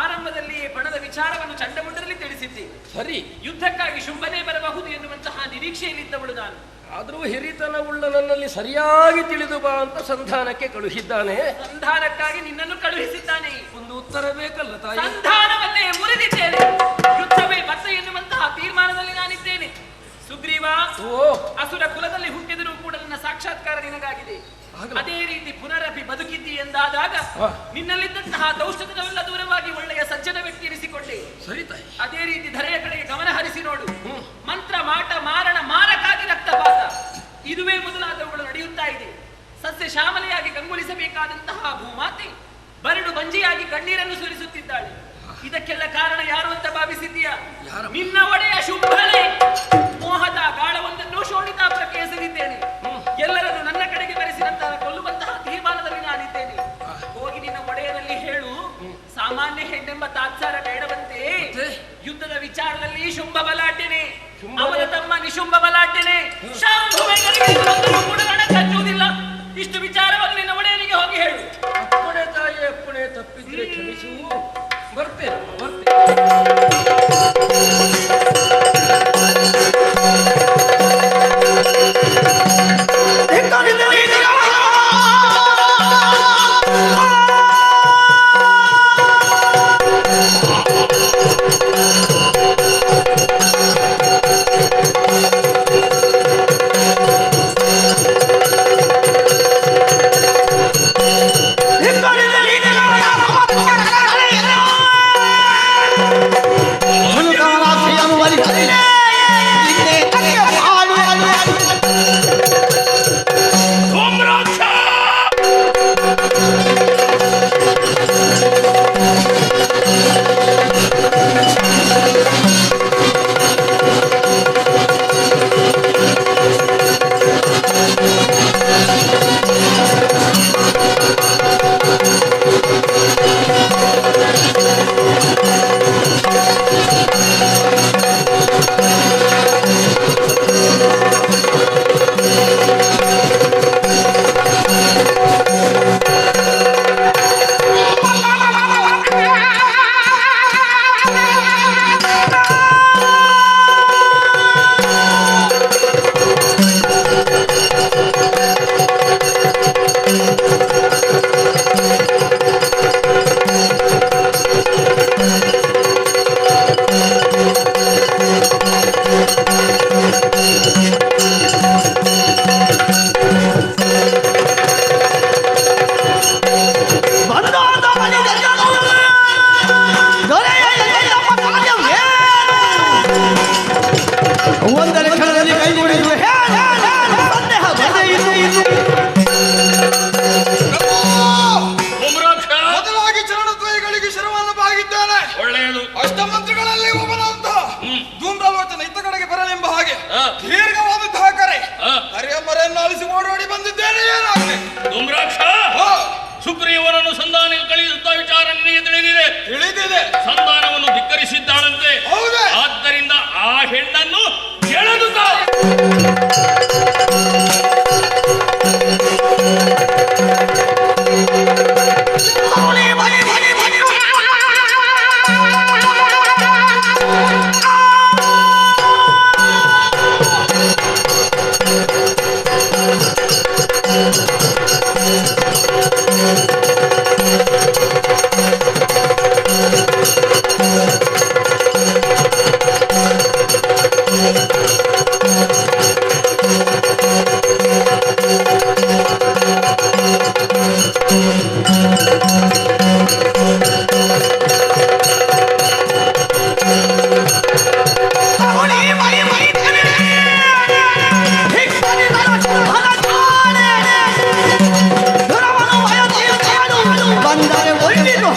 ಆರಂಭದಲ್ಲಿ ಪಣದ ವಿಚಾರವನ್ನು ಚಂಡಮುಂಡರಲ್ಲಿ ತಿಳಿಸಿದ್ದೆ. ಸರಿ, ಯುದ್ಧಕ್ಕಾಗಿ ಶುಂಭನೇ ಬರಬಹುದು ಎನ್ನುವಂತಹ ನಿರೀಕ್ಷೆಯಲ್ಲಿದ್ದವಳು ನಾನು. ಆದರೂ ಹಿರಿತನವುಳ್ಳ ನನ್ನಲ್ಲಿ ಸರಿಯಾಗಿ ತಿಳಿದು ಬಾ ಅಂತ ಸಂಧಾನಕ್ಕೆ ಕಳುಹಿದ್ದಾನೆ. ಸಂಧಾನಕ್ಕಾಗಿ ನಿನ್ನನ್ನು ಕಳುಹಿಸಿದ್ದಾನೆ. ಒಂದು ಉತ್ತರ ಬೇಕಲ್ಲ ತಾಯಿ. ಸಂಧಾನವನ್ನೇ ಮುರಿದಿದ್ದೇನೆ. ಯುದ್ಧವೇ ಮತ್ತೆ ಎನ್ನುವಂತಹ ತೀರ್ಮಾನದಲ್ಲಿ ನಾನಿದ್ದೇನೆ. ಸುಗ್ರೀವ, ಅಸುರ ಕುಲದಲ್ಲಿ ಹುಟ್ಟಿದರೂ ಕೂಡ ನನ್ನ ಸಾಕ್ಷಾತ್ಕಾರ ನಿನಗಾಗಿದೆ. ಅದೇ ರೀತಿ ಪುನರಪಿ ಬದುಕಿದ್ದಿ ಎಂದಾದಾಗ ನಿನ್ನಲ್ಲಿದ್ದಂತಹ ದೌಷಧವೆಲ್ಲ ದೂರವಾಗಿ ಒಳ್ಳೆಯ ಸಜ್ಜನ ವ್ಯಕ್ತಿ ಎನಿಸಿಕೊಂಡೆ. ಸರಿ ತಾಯಿ. ಅದೇ ರೀತಿ ಧರೆಯ ಕಡೆಗೆ ಗಮನ ಹರಿಸಿ ನೋಡು. ಮಂತ್ರ ಮಾಟ ಮಾರಣ ಮಾರಕಾಗಿ ರಕ್ತಪಾತ ಇದುವೇ ಮೊದಲಾದವುಗಳು ನಡೆಯುತ್ತಾ ಇದೆ. ಸಸ್ಯ ಶ್ಯಾಮಲೆಯಾಗಿ ಕಂಗೊಳಿಸಬೇಕಾದಂತಹ ಭೂಮಾತೆ ಬರಡು ಬಂಜಿಯಾಗಿ ಕಣ್ಣೀರನ್ನು ಸುರಿಸುತ್ತಿದ್ದಾಳೆ. ಇದಕ್ಕೆಲ್ಲ ಕಾರಣ ಯಾರು ಅಂತ ಭಾವಿಸಿದ್ದೀಯಾ? ನಿನ್ನ ಒಡೆಯ ಶುಂಭನೇ. ಮೋಹದ ಗಾಳವೊಂದನ್ನು ಶೋಣಿತಾಪುರಕ್ಕೆ ಎಸೆದಿದ್ದೇನೆ. ಎಲ್ಲರನ್ನು ನನ್ನ ಕಡೆಗೆ ಬೆರೆಸಿ ನಂತರ ಕೊಲ್ಲುವಂತಹ ತೀರ್ಮಾನದಲ್ಲಿ ನಾನಿದ್ದೇನೆ. ಹೋಗಿ ನಿನ್ನ ಒಡೆಯನಲ್ಲಿ ಹೇಳು, ಸಾಮಾನ್ಯ ಹೆಣ್ಣೆಂಬ ತಾತ್ಸಾರ ಬೇಡವಂತೆ. ಯುದ್ಧದ ವಿಚಾರದಲ್ಲಿ ಶುಂಭ ಬಲಾಢ್ಯನೆ, ಅವನ ತಮ್ಮ ನಿಶುಂಭ ಬಲಾಢ್ಯನೆ. ಕೂಡ ಕಚ್ಚುವುದಿಲ್ಲ. ಇಷ್ಟು ವಿಚಾರವನ್ನು ನಿನ್ನ ಒಡೆಯನಿಗೆ ಹೋಗಿ ಹೇಳು. ಅಪ್ಪಣೆ ತಾಯಿ, ಅಪ್ಪಣೆ. ತಪ್ಪಿದ್ರೆ ಕ್ಷಮಿಸು. ಬರ್ತೇನೆ. ಸುಗ್ರೀವನನ್ನು ಸಂಧಾನಕ್ಕೆ ಕಳುಹಿಸುತ್ತಾ ವಿಚಾರ ನಿನಗೆ ತಿಳಿದಿದೆ. ಸಂಧಾನವನ್ನು ಧಿಕ್ಕರಿಸಿದ್ದಾಳಂತೆ. ಆದ್ದರಿಂದ ಆ ಹೆಣ್ಣನ್ನು ಎಳೆದು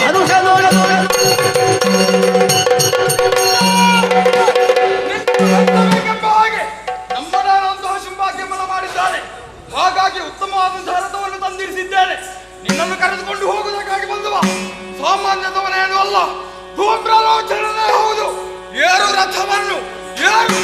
ಹರುಷ ನೋಡ ಹಾಗೆ ನಮ್ಮನಂತಹ ಸಿಂಭಾಗ್ಯಮನ ಮಾಡಿದ್ದಾನೆ. ಹಾಗಾಗಿ ಉತ್ತಮವಾದಂತಹ ರಥವನ್ನು ತಂದಿರಿಸಿದ್ದೇನೆ. ನಿನ್ನನ್ನು ಕರೆದುಕೊಂಡು ಹೋಗುವುದಕ್ಕಾಗಿ ಬಂದುವ ಸಾಮಾನ್ಯದವನೇನು ಅಲ್ಲ, ಧೂಮ್ರಲೋಚನೇ ಹೌದು. ಏರು ರಥವನ್ನು ಏರು.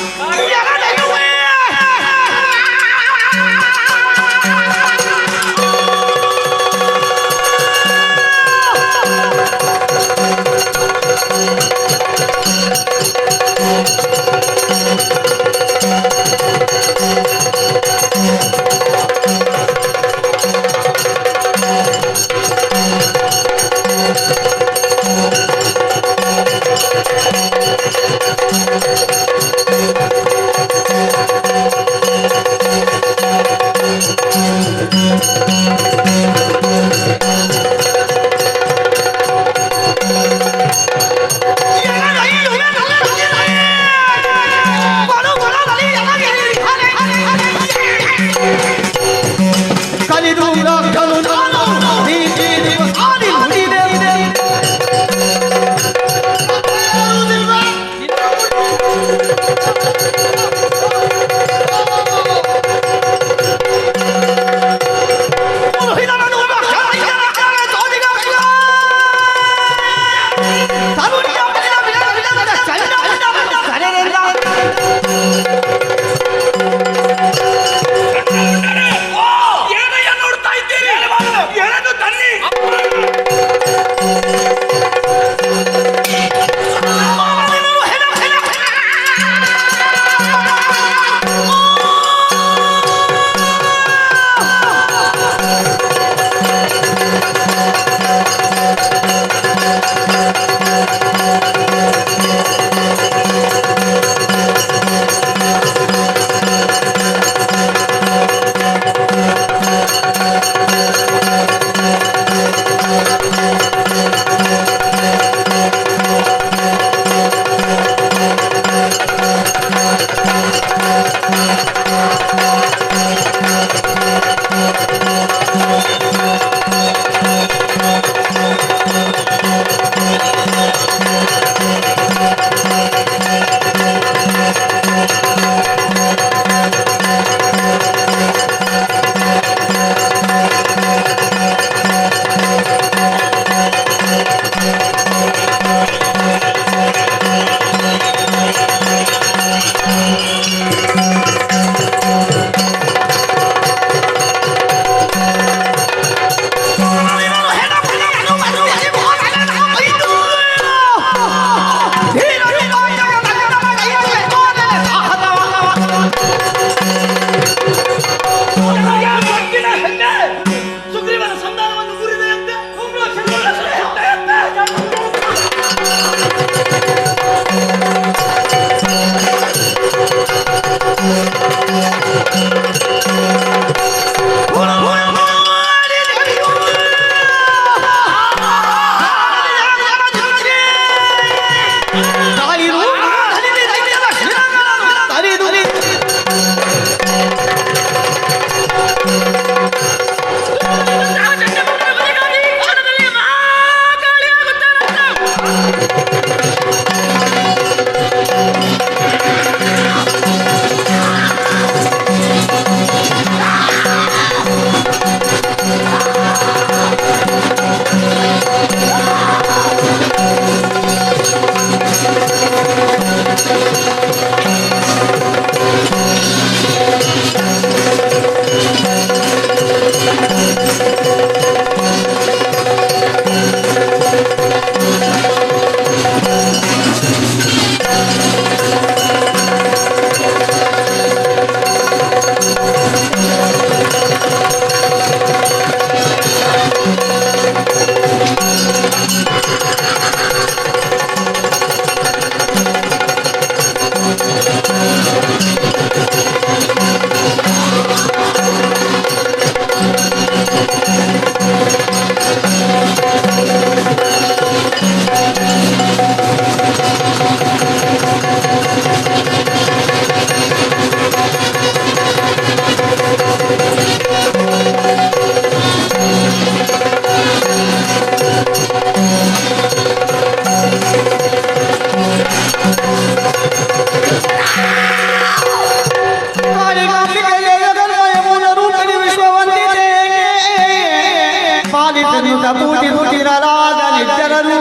ಸತಿರುಚಿರಲಾದ ನಿಜ್ಜನರು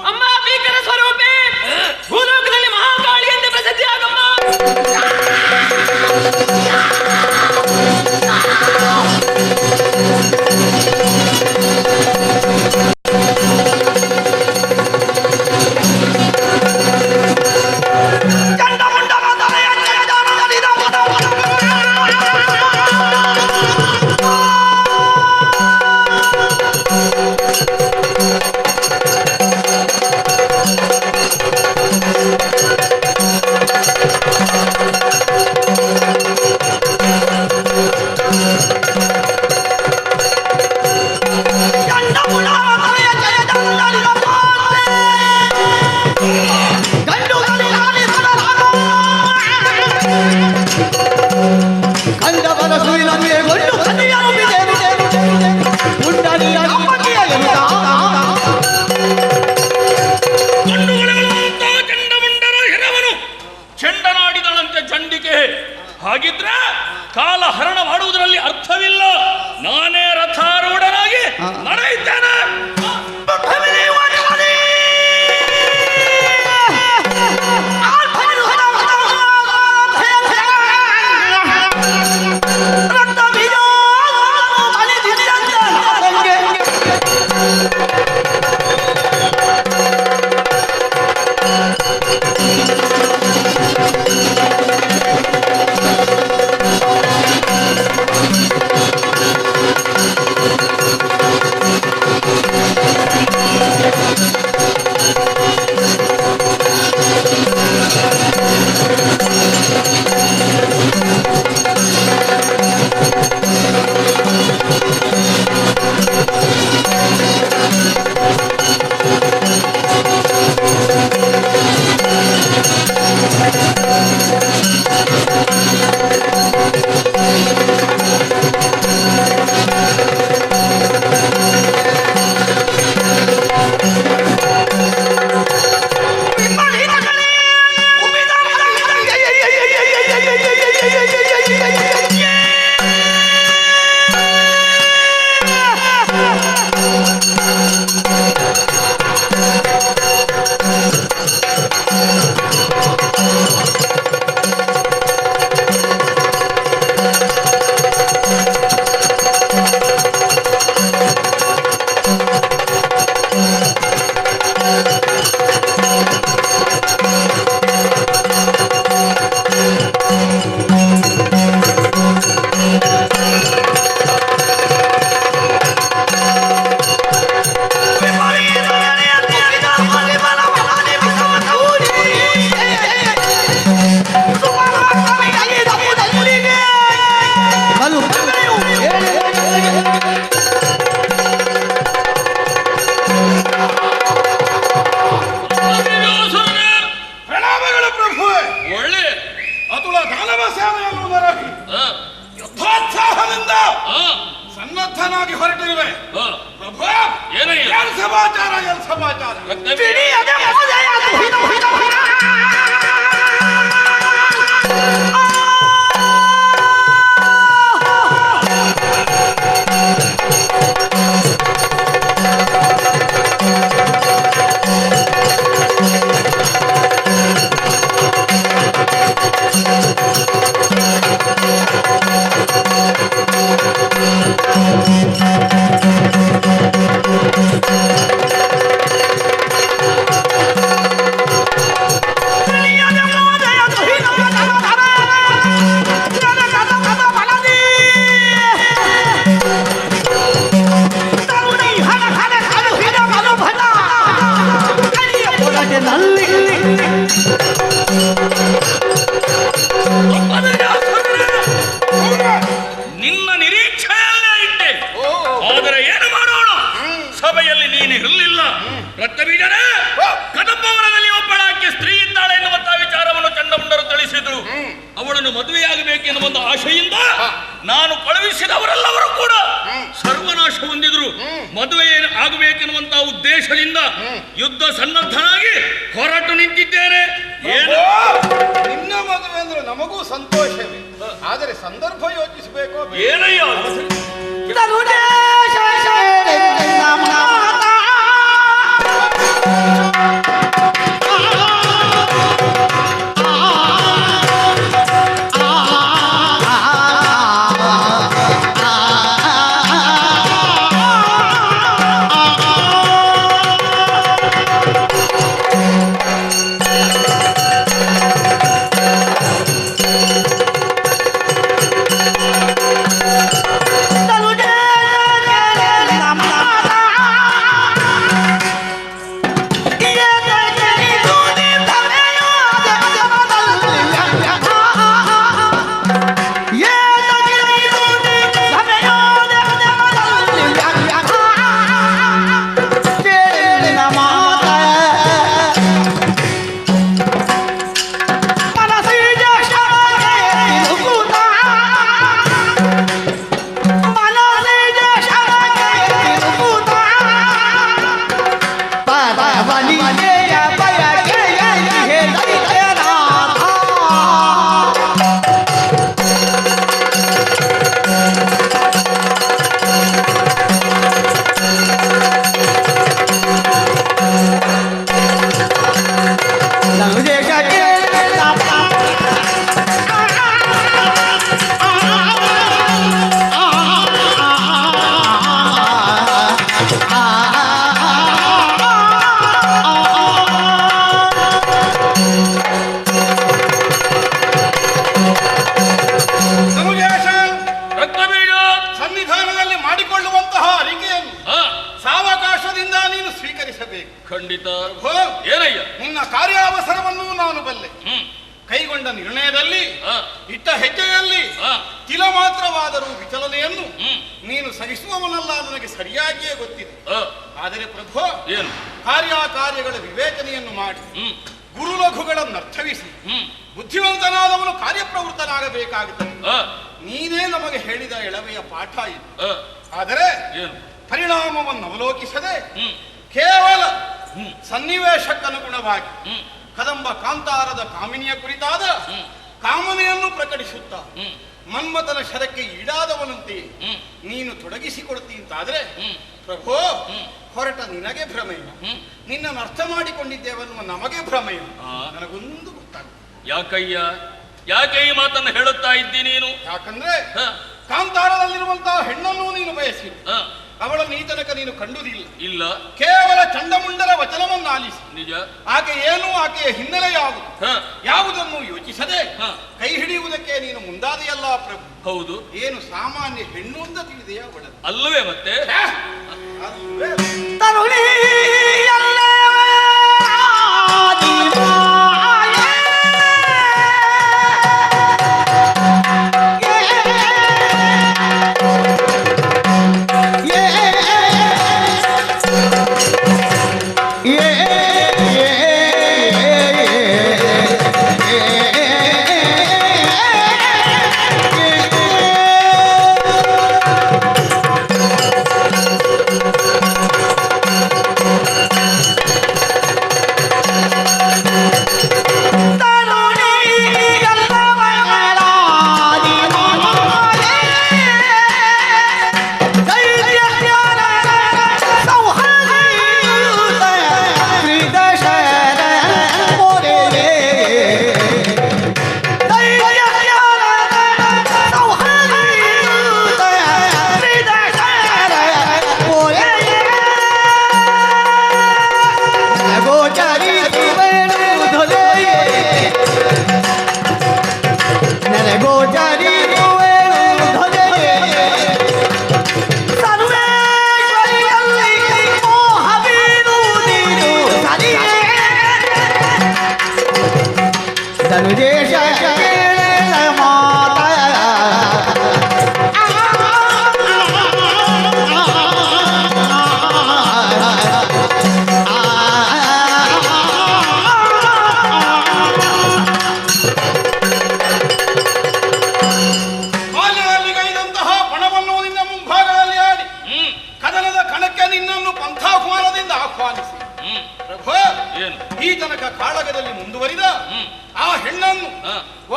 ಅಮ್ಮ ಭೀಕರ ಸ್ವರೂಪೇ ಭೂಲೋಕದಲ್ಲಿ ಮಹಾಕಾಳಿ ಎಂದು ಪ್ರಸಿದ್ಧಿಯಾಗಮ್ಮ. ಚೆಂಡನಾಡಿದಳಂತೆ ಚಂಡಿಕೆ. ಹಾಗಿದ್ರೆ ಕಾಲ ಹರಣ ಮಾಡುವುದರಲ್ಲಿ ಅರ್ಥವಿಲ್ಲ. ನಾನೇ ರಥಾರೂಢನಾಗಿ ನಡೆಯುತ್ತೇನೆ. ಸನ್ನದ್ಧನಾಗಿ ಹೊರಟಿರುವೆ ಪ್ರಭು. ಏನು ಸಮಾಚಾರ? ಏನು ಸಮಾಚಾರ? Ready? ಅವರನ್ನು ಮದುವೆಯಾಗಬೇಕೆನ್ನುವ ಒಂದು ಆಶೆಯಿಂದ ನಾನು ಕಳುಹಿಸಿದವರೆಲ್ಲವರು ಕೂಡ ಸರ್ವನಾಶ ಹೊಂದಿದ್ರು. ಮದುವೆ ಆಗಬೇಕೆನ್ನುವಂತಹ ಉದ್ದೇಶದಿಂದ ಯುದ್ಧ ಸನ್ನದ್ಧನಾಗಿ ಹೊರಟು ನಿಂತಿದ್ದೇನೆ. ಏನು ನಿನ್ನ ಮದುವೆ ಅಂದ್ರೆ ನಮಗೂ ಸಂತೋಷವೇ, ಆದರೆ ಸಂದರ್ಭ ಯೋಚಿಸಬೇಕು. ಏನಯ್ಯ ಖಂಡಿತ. ಏನಯ್ಯ ನಿನ್ನ ಕಾರ್ಯಾವಸರವನ್ನು ನಾನು ಬಲ್ಲೆ. ಕೈಗೊಂಡ ನಿರ್ಣಯದಲ್ಲಿ ಇಟ್ಟ ಹೆಜ್ಜೆಯಲ್ಲಿ ತಿಲ ಮಾತ್ರವಾದರೂ ವಿಚಲನೆಯನ್ನು ನೀನು ಸಹಿಸುವವನಲ್ಲ ನನಗೆ ಸರಿಯಾಗಿಯೇ ಗೊತ್ತಿದೆ. ಆದರೆ ಪ್ರಭು, ಏನು ಕಾರ್ಯಗಳ ವಿವೇಚನೆಯನ್ನು ಮಾಡಿ ಗುರು ಲಘುಗಳನ್ನು ಅರ್ಥವಿಸಿ ಬುದ್ಧಿವಂತನಾದವನು ಕಾರ್ಯಪ್ರವೃತ್ತನಾಗಬೇಕಾಗುತ್ತದೆ. ನೀನೇ ನಮಗೆ ಹೇಳಿದ ಎಳವೆಯ ಪಾಠ ಇದು. ಆದರೆ ಪರಿಣಾಮವನ್ನು ಅವಲೋಕಿಸದೆ ಕೇವಲ ಸನ್ನಿವೇಶಕ್ಕನುಗುಣವಾಗಿ ಕದಂಬ ಕಾಂತಾರದ ಕಾಮಿನಿಯ ಕುರಿತಾದ ಕಾಮನೆಯನ್ನು ಪ್ರಕಟಿಸುತ್ತಾ ಮನ್ಮಥನ ಶರಕ್ಕೆ ಈಡಾದವನಂತೆ ನೀನು ತೊಡಗಿಸಿಕೊಡ್ತೀಂತಾದ್ರೆ ಪ್ರಭು, ಹೊರಟ ನಿನಗೆ ಭ್ರಮೆಯ, ನಿನ್ನನ್ನು ಅರ್ಥ ಮಾಡಿಕೊಂಡಿದ್ದೇವನ್ನುವ ನಮಗೆ ಭ್ರಮೆಯ. ನನಗೊಂದು ಗೊತ್ತಾಗುತ್ತೆ. ಯಾಕಯ್ಯ, ಯಾಕೆ ಈ ಮಾತನ್ನು ಹೇಳುತ್ತಾ ಇದ್ದಿ ನೀನು? ಯಾಕಂದ್ರೆ ಕಾಂತಾರದಲ್ಲಿರುವಂತಹ ಹೆಣ್ಣನ್ನು ನೀನು ಬಯಸಿ ಅವಳನ್ನು ಈ ತನಕ ನೀನು ಕಂಡುದಿಲ್ಲ. ಇಲ್ಲ, ಕೇವಲ ಚಂಡಮುಂಡರ ವಚನವನ್ನು ಆಲಿಸಿ ನಿಜ ಆಕೆ ಏನು, ಆಕೆಯ ಹಿನ್ನೆಲೆ ಯಾವುದನ್ನು ಯೋಚಿಸದೆ ಕೈ ಹಿಡಿಯುವುದಕ್ಕೆ ನೀನು ಮುಂದಾದೆಯಲ್ಲ ಪ್ರಭು. ಹೌದು. ಏನು ಸಾಮಾನ್ಯ ಹೆಣ್ಣು ಅಂತ ತಿಳಿದೆಯಾ ಅವಳನ್ನು? ಅಲ್ಲವೇ ಮತ್ತೆ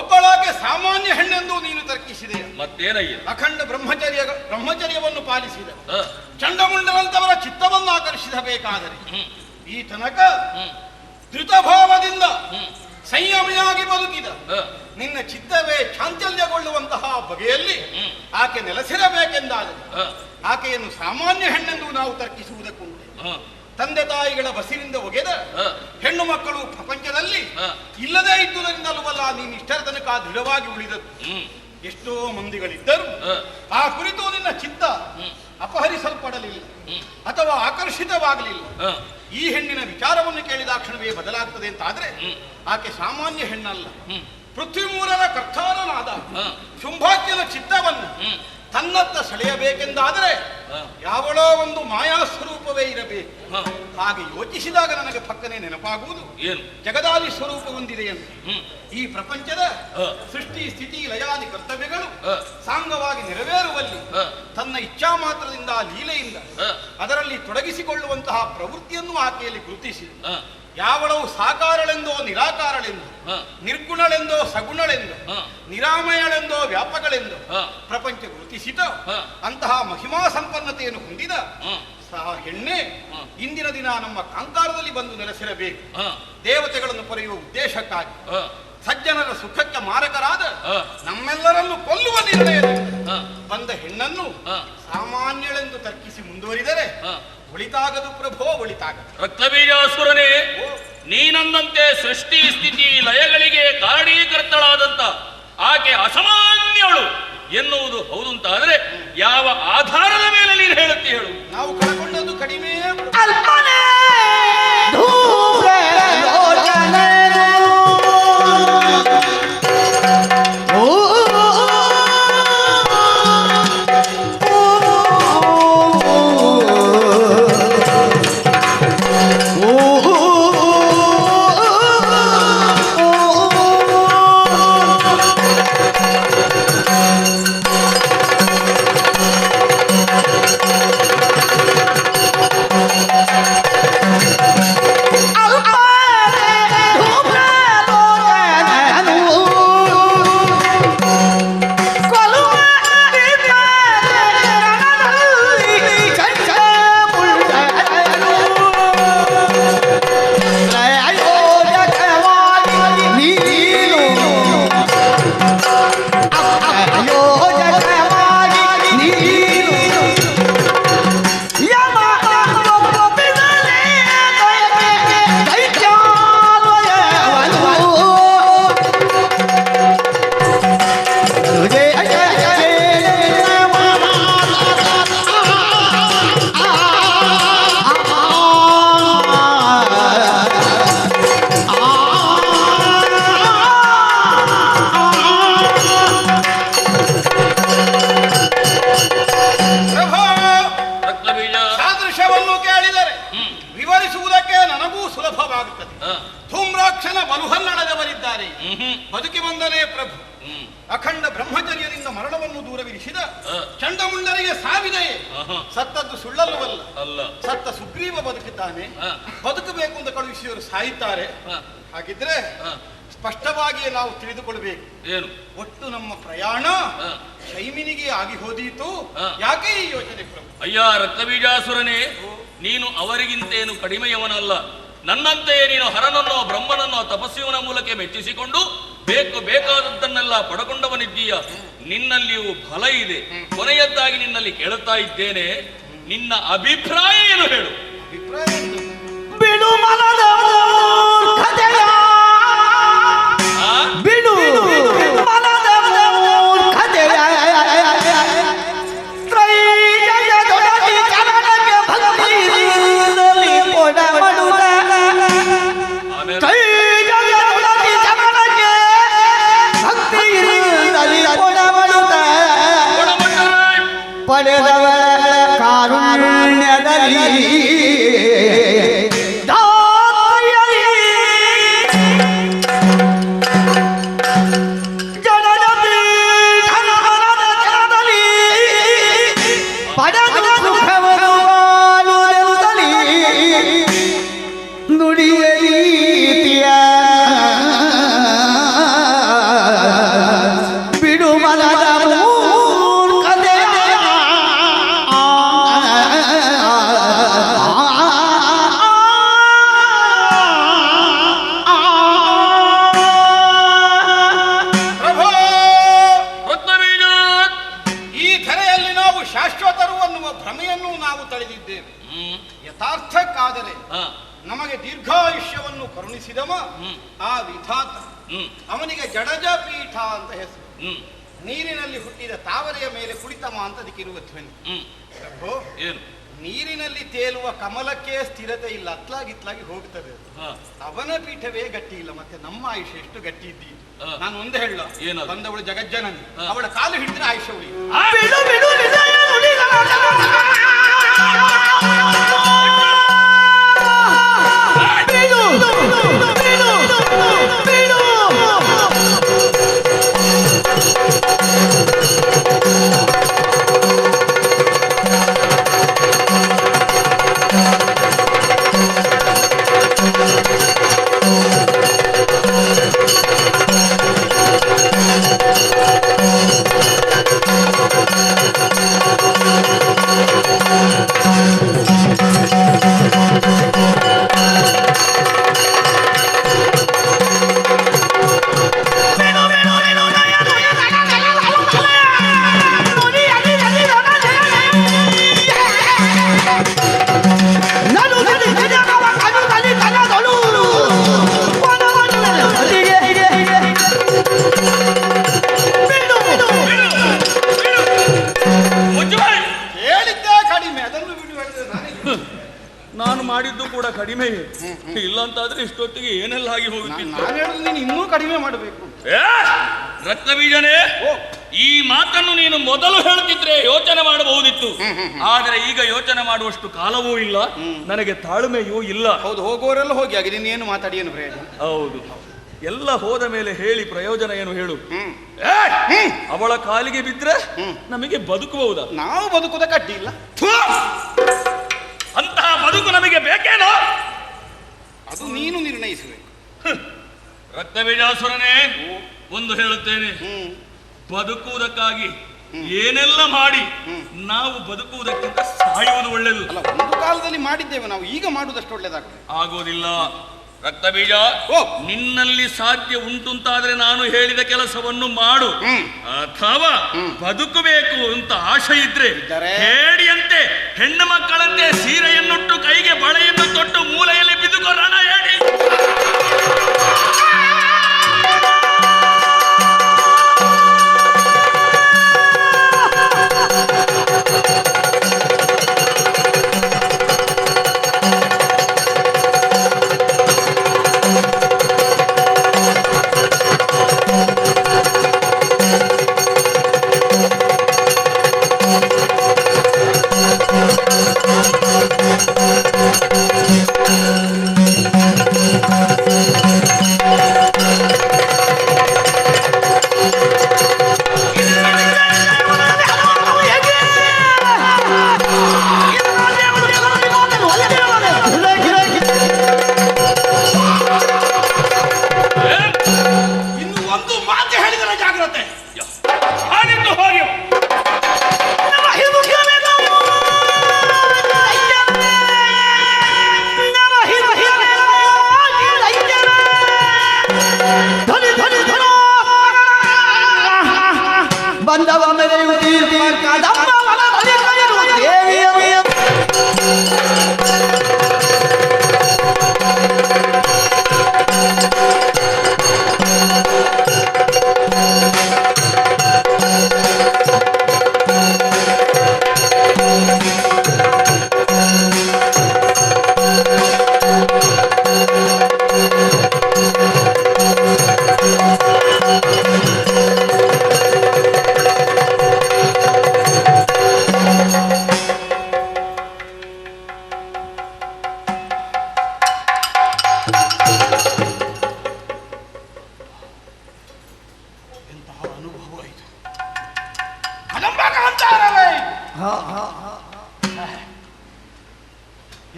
ಒಬ್ಬಳಾಕೆ ಸಾಮಾನ್ಯ ಹೆಣ್ಣೆಂದು ನೀನು ತರ್ಕಿಸಿದೆ. ಮತ್ತೇನಯ್ಯ? ಅಖಂಡ ಬ್ರಹ್ಮಚರ್ಯವನ್ನು ಪಾಲಿಸಿದ ಚಂಡಮುಂಡರಂತವರ ಚಿತ್ತವನ್ನು ಆಕರ್ಷಿಸಬೇಕಾದರೆ ಈ ತನಕ ಧೃತಭಾವದಿಂದ ಸಂಯಮಿಯಾಗಿ ಬದುಕಿದ ನಿನ್ನ ಚಿತ್ತವೇ ಚಾಂಚಲ್ಯಗೊಳ್ಳುವಂತಹ ಬಗೆಯಲ್ಲಿ ಆಕೆ ನೆಲೆಸಿರಬೇಕೆಂದಾದರೆ ಆಕೆಯನ್ನು ಸಾಮಾನ್ಯ ಹೆಣ್ಣೆಂದು ನಾವು ತರ್ಕಿಸುವುದಕ್ಕುಂಟೆ. ತಂದೆ ತಾಯಿಗಳ ಬಸಿರಿಂದ ಒಗೆದ ಹೆಣ್ಣು ಮಕ್ಕಳು ಪ್ರಪಂಚದಲ್ಲಿ ಇಲ್ಲದೇ ಇದ್ದುದರಿಂದಲೂ ನೀನು ಇಷ್ಟರ ತನಕ ದೃಢವಾಗಿ ಉಳಿದದ್ದು. ಎಷ್ಟೋ ಮಂದಿಗಳಿದ್ದರು, ಆ ಕುರಿತು ನಿನ್ನ ಚಿತ್ತ ಅಪಹರಿಸಲ್ಪಡಲಿಲ್ಲ ಅಥವಾ ಆಕರ್ಷಿತವಾಗಲಿಲ್ಲ. ಈ ಹೆಣ್ಣಿನ ವಿಚಾರವನ್ನು ಕೇಳಿದಾಕ್ಷಣವೇ ಬದಲಾಗ್ತದೆ ಅಂತ ಆದ್ರೆ ಆಕೆ ಸಾಮಾನ್ಯ ಹೆಣ್ಣಲ್ಲ. ಪೃಥ್ವಿಮೂಲನ ಕರ್ತಾರನಾದ ಶುಂಭಾಕ್ಯನ ಚಿತ್ತವನ್ನು ತನ್ನತ್ತ ಸೆಳೆಯಬೇಕೆಂದಾದರೆ ಯಾವಳೋ ಒಂದು ಮಾಯಾ ಸ್ವರೂಪವೇ ಇರಬೇಕು. ಹಾಗೆ ಯೋಚಿಸಿದಾಗ ನನಗೆ ಪಕ್ಕನೆ ನೆನಪಾಗುವುದು ಜಗದಾದಿ ಸ್ವರೂಪ ಹೊಂದಿದೆ ಅಂತ. ಈ ಪ್ರಪಂಚದ ಸೃಷ್ಟಿ ಸ್ಥಿತಿ ಲಯಾದಿ ಕರ್ತವ್ಯಗಳು ಸಾಂಗವಾಗಿ ನೆರವೇರುವಲ್ಲಿ ತನ್ನ ಇಚ್ಛಾ ಮಾತ್ರದಿಂದ ಲೀಲೆಯಿಂದ ಅದರಲ್ಲಿ ತೊಡಗಿಸಿಕೊಳ್ಳುವಂತಹ ಪ್ರವೃತ್ತಿಯನ್ನು ಆಕೆಯಲ್ಲಿ ಗುರುತಿಸಿದೆ. ಯಾವಳವು ಸಾಕಾರಳೆಂದೋ ನಿರಾಕಾರಳೆಂದು, ನಿರ್ಗುಣಳೆಂದೋ ಸಗುಣಳೆಂದು, ನಿರಾಮಯಳೆಂದೋ ವ್ಯಾಪಕಳೆಂದು ಪ್ರಪಂಚ ಗುರುತಿಸಿದ ಅಂತಹ ಮಹಿಮಾ ಸಂಪನ್ನತೆಯನ್ನು ಹೊಂದಿದ ಹೆಣ್ಣೆ ಇಂದಿನ ದಿನ ನಮ್ಮ ಕಾಂತಾರದಲ್ಲಿ ಬಂದು ನೆಲೆಸಿರಬೇಕು. ದೇವತೆಗಳನ್ನು ಪಡೆಯುವ ಉದ್ದೇಶಕ್ಕಾಗಿ ಸಜ್ಜನರ ಸುಖಕ್ಕೆ ಮಾರಕರಾದ ನಮ್ಮೆಲ್ಲರನ್ನು ಕೊಲ್ಲುವ ನಿರ್ಣಯದಿಂದ ಬಂದ ಹೆಣ್ಣನ್ನು ಸಾಮಾನ್ಯಳೆಂದು ತರ್ಕಿಸಿ ಮುಂದುವರಿದರೆ ಒಳಿತಾಗದು ಪ್ರಭೋ, ಒಳಿತಾಗದು. ರಕ್ತಬೀಜಾಸುರನೇ, ನೀನಂದಂತೆ ಸೃಷ್ಟಿ ಸ್ಥಿತಿ ಲಯಗಳಿಗೆ ಕಾರಣೀಕರ್ತಳಾದಂತ ಆಕೆ ಅಸಾಮಾನ್ಯಳು ಎನ್ನುವುದು ಹೌದಂತಾದ್ರೆ ಯಾವ ಆಧಾರದ ಮೇಲೆ ನೀನು ಹೇಳುತ್ತಿ ಹೇಳು? ನಾವು ಕಳಕೊಂಡದ್ದು ಕಡಿಮೆ ಬದುಕಿ ಬಂದನೇ ಪ್ರಭು. ಅಖಂಡ ಬ್ರಹ್ಮಚರ್ಯದಿಂದ ಮರಣವನ್ನು ದೂರವಿರಿಸಿದ ಚಂಡಮುಂಡರಿಗೆ ಸಾವಿದೆಯೇ? ಸತ್ತದ್ದು ಸುಳ್ಳಲ್ಲವಲ್ಲ, ಸತ್ತ ಸುಗ್ರೀವ ಬದುಕುತ್ತಾನೆ. ಬದುಕಬೇಕು ಅಂತ ಕಳುಹಿಸಿದವರು ಸಾಯುತ್ತಾರೆ. ಹಾಗಿದ್ರೆ ಸ್ಪಷ್ಟವಾಗಿಯೇ ನಾವು ತಿಳಿದುಕೊಳ್ಬೇಕು, ಏನು ಒಟ್ಟು ನಮ್ಮ ಪ್ರಯಾಣ ಶೈಮಿನಿಗೆ ಆಗಿ ಹೋದೀತು. ಯಾಕೆ ಈ ಯೋಚನೆ ಪ್ರಭು? ಅಯ್ಯ ರಕ್ತಬೀಜಾಸುರನೇ, ನೀನು ಅವರಿಗಿಂತೇನು ಕಡಿಮೆಯವನಲ್ಲ. ನನ್ನಂತೆಯೇ ನೀನು ಹರನನ್ನೋ ಬ್ರಹ್ಮನನ್ನೋ ತಪಸ್ಸುವಿನ ಮೂಲಕ ಮೆಚ್ಚಿಸಿಕೊಂಡು ಬೇಕಾದದ್ದನ್ನೆಲ್ಲ ಪಡಕೊಂಡವನಿದ್ದೀಯ. ನಿನ್ನಲ್ಲಿಯೂ ಫಲ ಇದೆ. ಕೊನೆಯದ್ದಾಗಿ ನಿನ್ನಲ್ಲಿ ಕೇಳುತ್ತಾ ಇದ್ದೇನೆ, ನಿನ್ನ ಅಭಿಪ್ರಾಯ ಏನು ಹೇಳು? ಬಿಡು ಮನದ ಮೂರ್ಖತೆಯ, ಬಿಡು ಮನದ ಮೂರ್ಖತೆಯ, ತ್ರೈಜಯದೊಡನೆ ಚರಣಕ್ಕೆ ಭಕ್ತಿಯಿಂದಲೇ ಕೊಡಬಡುತ್ತ, ತ್ರೈಜಯದೊಡನೆ ಚರಣಕ್ಕೆ ಭಕ್ತಿಯಿಂದಲೇ ಕೊಡಬಡುತ್ತ, ಪಡೆದವರ ಕಾರುಣ್ಯದಲ್ಲಿ ನುಡಿಯ ಭ್ರಮೆಯನ್ನು ನಾವು ತಳೆದಿದ್ದೇವೆ. ಯಥಾರ್ಥಕ್ಕಾದರೆ ನಮಗೆ ದೀರ್ಘಾಯುಷ್ಯವನ್ನು ಕರುಣಿಸಿದವ ಆ ವಿಧಾತ. ಅವನಿಗೆ ಜಡಜ ಪೀಠ ಅಂತ ಹೆಸರು. ನೀರಿನಲ್ಲಿ ಹುಟ್ಟಿದ ತಾವರೆಯ ಮೇಲೆ ಕುಳಿತಮ ಅಂತ ಅದಕ್ಕಿರುವ ಧ್ವನಿ. ಏನು ನೀರಿನಲ್ಲಿ ತೇಲುವ ಕಮಲಕ್ಕೆ ಸ್ಥಿರತೆ ಇಲ್ಲ, ಅತ್ಲಾಗಿತ್ಲಾಗಿ ಹೋಗ್ತದೆ. ಅವನ ಪೀಠವೇ ಗಟ್ಟಿ ಇಲ್ಲ, ಮತ್ತೆ ನಮ್ಮ ಆಯುಷ್ಯ ಎಷ್ಟು ಗಟ್ಟಿ ಇದ್ದೀವಿ. ನಾನು ಒಂದೇ ಹೇಳ, ಬಂದವಳು ಜಗಜ್ಜನನಿ, ಅವಳ ಕಾಲು ಹಿಡಿದ್ರೆ ಆಯುಷ್ಯ ಉಳಿ. ನಾನು ಮಾಡಿದ್ದು ಕೂಡ ಕಡಿಮೆ ಇಲ್ಲ ಅಂತಾದ್ರೆ ಇಷ್ಟೊತ್ತಿಗೆ ಏನೆಲ್ಲ ಆಗಿ ಹೋಗುತ್ತಿತ್ತು. ನಾನು ಹೇಳುದು ನೀನು ಇನ್ನೂ ಕಡಿಮೆ ಮಾಡಬೇಕು. ರಕ್ತಬೀಜನೇ, ಈ ಮಾತನ್ನು ನೀನು ಮೊದಲು ಹೇಳುತ್ತಿದ್ರೆ ಯೋಚನೆ ಮಾಡಬಹುದಿತ್ತು. ಆದರೆ ಈಗ ಯೋಚನೆ ಮಾಡುವಷ್ಟು ಕಾಲವೂ ಇಲ್ಲ, ನನಗೆ ತಾಳ್ಮೆಯೂ ಇಲ್ಲ. ಹೌದು, ಹೋಗುವವರೆಲ್ಲ ಹೋಗಿ ಆಗಿದೆ, ನೀನು ಮಾತಾಡಿ ಏನು ಪ್ರಯೋಜನ? ಹೌದು, ಎಲ್ಲ ಹೋದ ಮೇಲೆ ಹೇಳಿ ಪ್ರಯೋಜನ ಏನು ಹೇಳು? ಅವಳ ಕಾಲಿಗೆ ಬಿದ್ರೆ ನಮಗೆ ಬದುಕಬಹುದಾ? ನಾವು ಬದುಕುದ ಕಡ್ಡಿ ಇಲ್ಲ. ಅಂತಹ ಬದುಕು ನಮಗೆ ಬೇಕೇನೋ? ಅದು ನೀನು ನಿರ್ಣಯಿಸಬೇಕು. ರಕ್ತಬೀಜಾಸುರನೇ, ಒಂದು ಹೇಳುತ್ತೇನೆ, ಬದುಕುವುದಕ್ಕಾಗಿ ಏನೆಲ್ಲ ಮಾಡಿ ನಾವು ಬದುಕುವುದಕ್ಕಿಂತ ಸಾಯುವುದು ಒಳ್ಳೆಯದು. ಅಲ್ಲ, ಒಂದು ಕಾಲದಲ್ಲಿ ಮಾಡಿದ್ದೇವೆ ನಾವು, ಈಗ ಮಾಡುವುದಷ್ಟು ಒಳ್ಳೆಯದಾಗ್ತದೆ. ಆಗೋದಿಲ್ಲ ರಕ್ತಬೀಜ. ನಿನ್ನಲ್ಲಿ ಸಾಧ್ಯ ಉಂಟುಂತಾದ್ರೆ ನಾನು ಹೇಳಿದ ಕೆಲಸವನ್ನು ಮಾಡು, ಅಥವಾ ಬದುಕಬೇಕು ಅಂತ ಆಶೆ ಇದ್ರೆ ಹೇಡಿಯಂತೆ ಹೆಣ್ಣು ಮಕ್ಕಳಂತೆ ಸೀರೆಯನ್ನುಟ್ಟು ಕೈಗೆ ಬಳೆಯನ್ನು ತೊಟ್ಟು ಮೂಲೆಯಲ್ಲಿ ಬಿದ್ದುಕೋ ರಣ ಹೇಳಿ.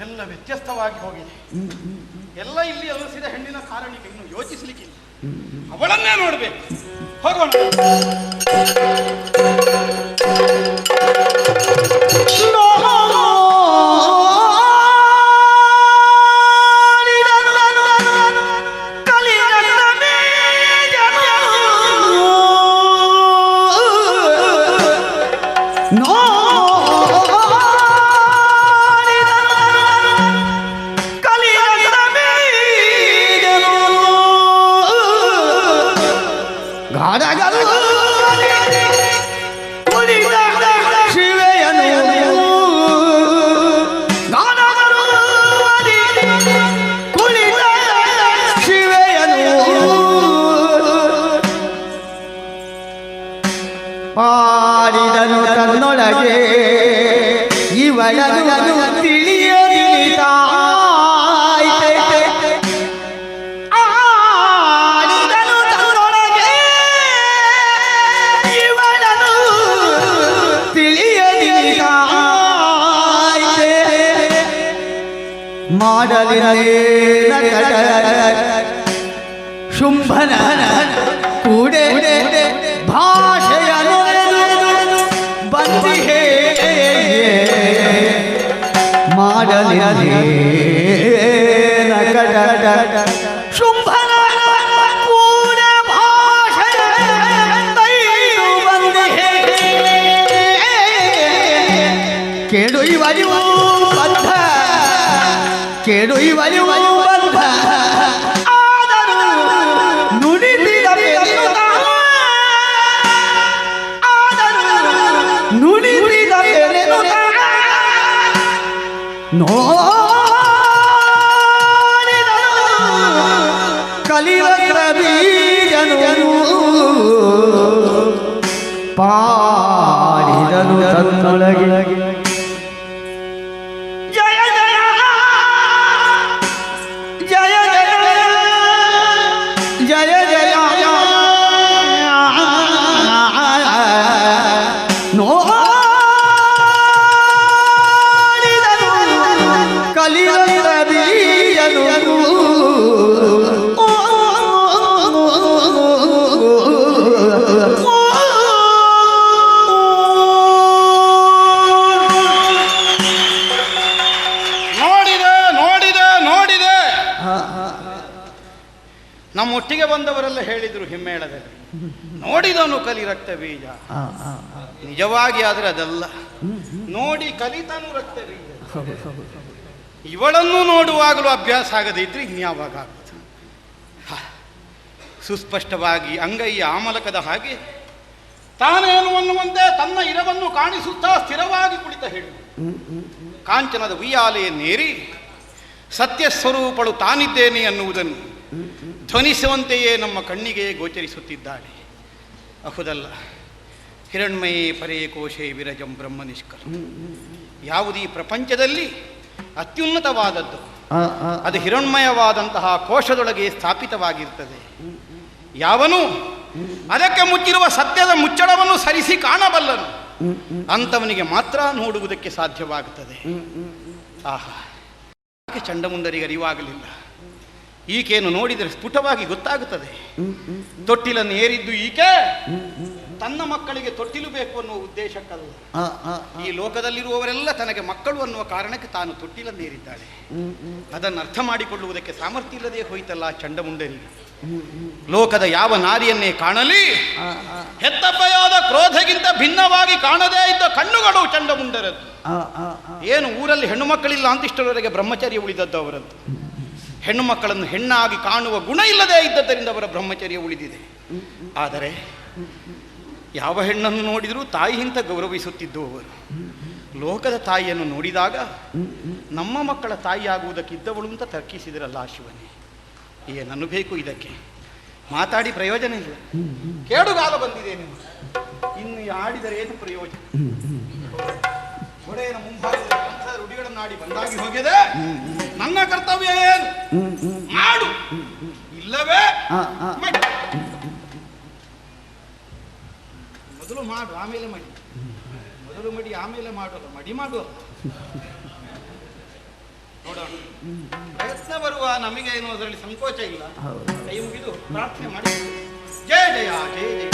ಎಲ್ಲ ವ್ಯತ್ಯಸ್ತವಾಗಿ ಹೋಗಿದೆ. ಎಲ್ಲ ಇಲ್ಲಿ ಅನಿಸಿದ ಹೆಣ್ಣಿನ ಕಾರಣಿಗೆ ಇನ್ನು ಯೋಚಿಸಲಿಕ್ಕಿಲ್ಲ, ಅವಳನ್ನೇ ನೋಡ್ಬೇಕು. ಹೋಗೋಣ. No ಗಾಢಗಳು ಕುಳಿತ ಶಿವೆಯನು ಗಾಢಗಳು ಕುಳಿತ ಶಿವೆಯನು ಪಾಡಿದನು ತನ್ನೊಳಗೆ ಇವಳನು ತಿಳಿಯಲಿತ ಆಡಿದನು ತನ್ನೊಳಗೆ ಇವಳನು ತಿಳಿಯಲಿತ ಮಾಡಲಿನ ಶುಂಭನ ಕೂಡೆ ಭಾಷೆಯನು ಬಂದಿಹೇ ಮಾಡಲಿನ ಶುಂಭನ ಕೂಡೆ ಭಾಷೆಯ ಬಂದಿಹೇ ಕೇಳು ಇವರಿವು ಬಂಧ ಕೇಳು ಇವರಿವು ಬಂಧ ಆದರೂ ನುಡಿದಿರ ನುಡಿದಿದ ನೋಡಿದನು ಕಲಿಯುವ ಬೀಜನು ಪಾಡಿದನು ತನ್ನೊಳಗೆ ಜಯ ಜಯ ಜಯ ಜಯ ಜಯ ಜಯ ನಮ್ಮೊಟ್ಟಿಗೆ ಬಂದವರೆಲ್ಲ ಹೇಳಿದರು ಹಿಮ್ಮೇಳದಲ್ಲಿ ನೋಡಿದನು ಕಲಿ ರಕ್ತ ಬೀಜ. ನಿಜವಾಗಿ ಆದರೆ ಅದಲ್ಲ, ನೋಡಿ ಕಲಿತನು ರಕ್ತ ಬೀಜ. ಇವಳನ್ನು ನೋಡುವಾಗಲೂ ಅಭ್ಯಾಸ ಆಗದೇ ಇದ್ರೆ ಇನ್ಯಾವಾಗ ಆಗುತ್ತೆ? ಸುಸ್ಪಷ್ಟವಾಗಿ ಅಂಗೈಯ ಆಮಲಕದ ಹಾಗೆ ತಾನೇನು ಅನ್ನುವಂತೆ ತನ್ನ ಇರವನ್ನು ಕಾಣಿಸುತ್ತಾ ಸ್ಥಿರವಾಗಿ ಕುಳಿತ ಹೇಳು. ಕಾಂಚನದ ಉಯ್ಯಾಲೆಯನ್ನೇರಿ ಸತ್ಯ ಸ್ವರೂಪಳು ತಾನಿದ್ದೇನೆ ಅನ್ನುವುದನ್ನು ಧ್ವನಿಸುವಂತೆಯೇ ನಮ್ಮ ಕಣ್ಣಿಗೆ ಗೋಚರಿಸುತ್ತಿದ್ದಾಳೆ. ಅಹುದಲ್ಲ, ಹಿರಣ್ಮಯೇ ಪರೇ ಕೋಶೇ ವಿರಜಂ ಬ್ರಹ್ಮ ನಿಷ್ಕಲ. ಯಾವುದೀ ಪ್ರಪಂಚದಲ್ಲಿ ಅತ್ಯುನ್ನತವಾದದ್ದು ಅದು ಹಿರಣ್ಮಯವಾದಂತಹ ಕೋಶದೊಳಗೆ ಸ್ಥಾಪಿತವಾಗಿರ್ತದೆ. ಯಾವನು ಅದಕ್ಕೆ ಮುಚ್ಚಿರುವ ಸತ್ಯದ ಮುಚ್ಚಳವನ್ನು ಸರಿಸಿ ಕಾಣಬಲ್ಲನು ಅಂಥವನಿಗೆ ಮಾತ್ರ ನೋಡುವುದಕ್ಕೆ ಸಾಧ್ಯವಾಗುತ್ತದೆ. ಆಹಾ, ಚಂಡಮುಂಡರಿಗೆ ಅರಿವಾಗಲಿಲ್ಲ. ಈಕೆಯನ್ನು ನೋಡಿದರೆ ಸ್ಫುಟವಾಗಿ ಗೊತ್ತಾಗುತ್ತದೆ. ತೊಟ್ಟಿಲನ್ನು ಏರಿದ್ದು ಈಕೆ ತನ್ನ ಮಕ್ಕಳಿಗೆ ತೊಟ್ಟಿಲು ಬೇಕು ಅನ್ನುವ ಉದ್ದೇಶಕ್ಕಲ್ಲ. ಈ ಲೋಕದಲ್ಲಿರುವವರೆಲ್ಲ ತನಗೆ ಮಕ್ಕಳು ಅನ್ನುವ ಕಾರಣಕ್ಕೆ ತಾನು ತೊಟ್ಟಿಲನ್ನು ಏರಿದ್ದಾಳೆ. ಅದನ್ನು ಅರ್ಥ ಮಾಡಿಕೊಳ್ಳುವುದಕ್ಕೆ ಸಾಮರ್ಥ್ಯ ಇಲ್ಲದೆ ಹೋಯಿತಲ್ಲ ಚಂಡಮುಂಡರಿಗೆ. ಲೋಕದ ಯಾವ ನಾರಿಯನ್ನೇ ಕಾಣಲಿ ಹೆತ್ತಪ್ಪಯಾದ ಕ್ರೋಧಗಿಂತ ಭಿನ್ನವಾಗಿ ಕಾಣದೇ ಇದ್ದ ಕಣ್ಣುಗಳು ಚಂಡಮುಂಡರದ್ದು. ಏನು ಊರಲ್ಲಿ ಹೆಣ್ಣು ಮಕ್ಕಳಿಲ್ಲ ಅಂತಿಷ್ಟರವರೆಗೆ ಬ್ರಹ್ಮಚರ್ಯ ಉಳಿದದ್ದು ಅವರದ್ದು. ಹೆಣ್ಣು ಮಕ್ಕಳನ್ನು ಹೆಣ್ಣಾಗಿ ಕಾಣುವ ಗುಣ ಇಲ್ಲದೇ ಇದ್ದದ್ದರಿಂದ ಅವರ ಬ್ರಹ್ಮಚರ್ಯ ಉಳಿದಿದೆ. ಆದರೆ ಯಾವ ಹೆಣ್ಣನ್ನು ನೋಡಿದರೂ ತಾಯಿಯಿಂದ ಗೌರವಿಸುತ್ತಿದ್ದು ಅವರು. ಲೋಕದ ತಾಯಿಯನ್ನು ನೋಡಿದಾಗ ನಮ್ಮ ಮಕ್ಕಳ ತಾಯಿಯಾಗುವುದಕ್ಕಿದ್ದವಳು ಅಂತ ತರ್ಕಿಸಿದ್ರಲ್ಲ ಶಿವನೇ. ಏನನ್ನು ಬೇಕು ಇದಕ್ಕೆ? ಮಾತಾಡಿ ಪ್ರಯೋಜನ ಇಲ್ಲ. ಕೇಡುಗಾಲ ಬಂದಿದೆ ನೀವು. ಇನ್ನು ಆಡಿದರೆ ಏನು ಪ್ರಯೋಜನ? ಒಡೆಯನ ಮುಂಭಾಗದ ರುಡಿಗಳನ್ನಾಡಿ ಬಂದಾಗಿ ಹೋಗಿದೆ. ನನ್ನ ಕರ್ತವ್ಯ ಏನು? ಮಾಡು, ಇಲ್ಲವೇ ಮೊದಲು ಮಾಡು ಆಮೇಲೆ ಮಡಿ. ಮೊದಲು ಮಡಿ ಆಮೇಲೆ ಮಾಡೋಲ್ಲ, ಮಡಿ ಮಾಡುವ ನೋಡೋಣ. ಪ್ರಯತ್ನ ಬರುವ ನಮಗೆ ಏನು ಅದರಲ್ಲಿ ಸಂಕೋಚ ಇಲ್ಲ. ಕೈ ಮುಗಿದು ಪ್ರಾರ್ಥನೆ ಮಾಡಿ. ಜಯ ಜಯ ಜಯ ಜಯ.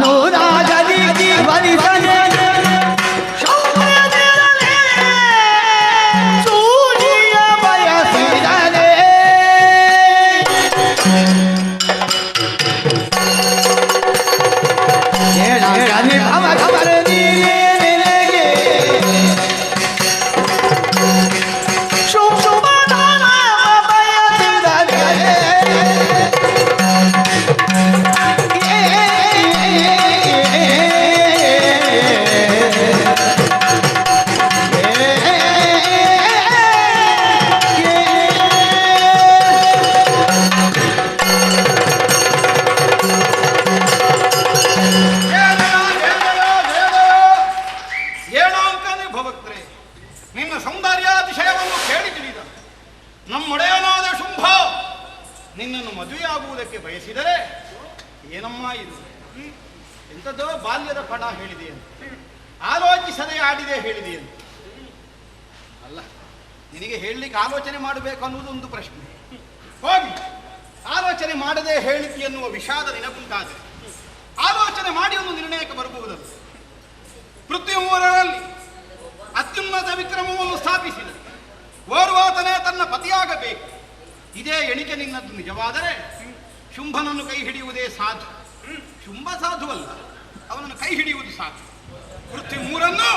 ಅನುರಾಗದಿ ವರಿಸನೆ ಸೂಜಿಯ ಬಯಸಿದನೆ ನಿನ್ನನ್ನು ಮದುವೆಯಾಗುವುದಕ್ಕೆ ಬಯಸಿದರೆ ಏನಮ್ಮ ಇದು ಎಂಥದ್ದೋ ಬಾಲ್ಯದ ಪಡ ಹೇಳಿದೆ ಅಂತ ಆಲೋಚಿಸದೆ ಆಡಿದೆ ಹೇಳಿದೆ ಅಂತ ಅಲ್ಲ ನಿನಗೆ ಹೇಳಲಿಕ್ಕೆ ಆಲೋಚನೆ ಮಾಡಬೇಕು ಅನ್ನುವುದು ಒಂದು ಪ್ರಶ್ನೆ ಹೋಗಿ ಆಲೋಚನೆ ಮಾಡದೆ ಹೇಳಿಕೆ ಎನ್ನುವ ವಿಷಾದ ನಿನಗುಂಟಾದರೆ ಆಲೋಚನೆ ಮಾಡಿ ಒಂದು ನಿರ್ಣಯಕ್ಕೆ ಬರಬಹುದಲ್ಲ ಪೃಥ್ವಿಮೂರರಲ್ಲಿ ಅತ್ಯುನ್ನತ ವಿಕ್ರಮವನ್ನು ಸ್ಥಾಪಿಸಿದ ಓರ್ವಾತನೇ ತನ್ನ ಪತಿಯಾಗಬೇಕು ಇದೇ ಎಣಿಕೆ ನಿನ್ನದ್ದು ನಿಜವಾದರೆ ಶುಂಭನನ್ನು ಕೈ ಹಿಡಿಯುವುದೇ ಸಾಧು ಶುಂಭ ಸಾಧುವಲ್ಲ ಅವನನ್ನು ಕೈ ಹಿಡಿಯುವುದು ಸಾಧು ಪೃಥ್ವಿಮೂರನ್ನು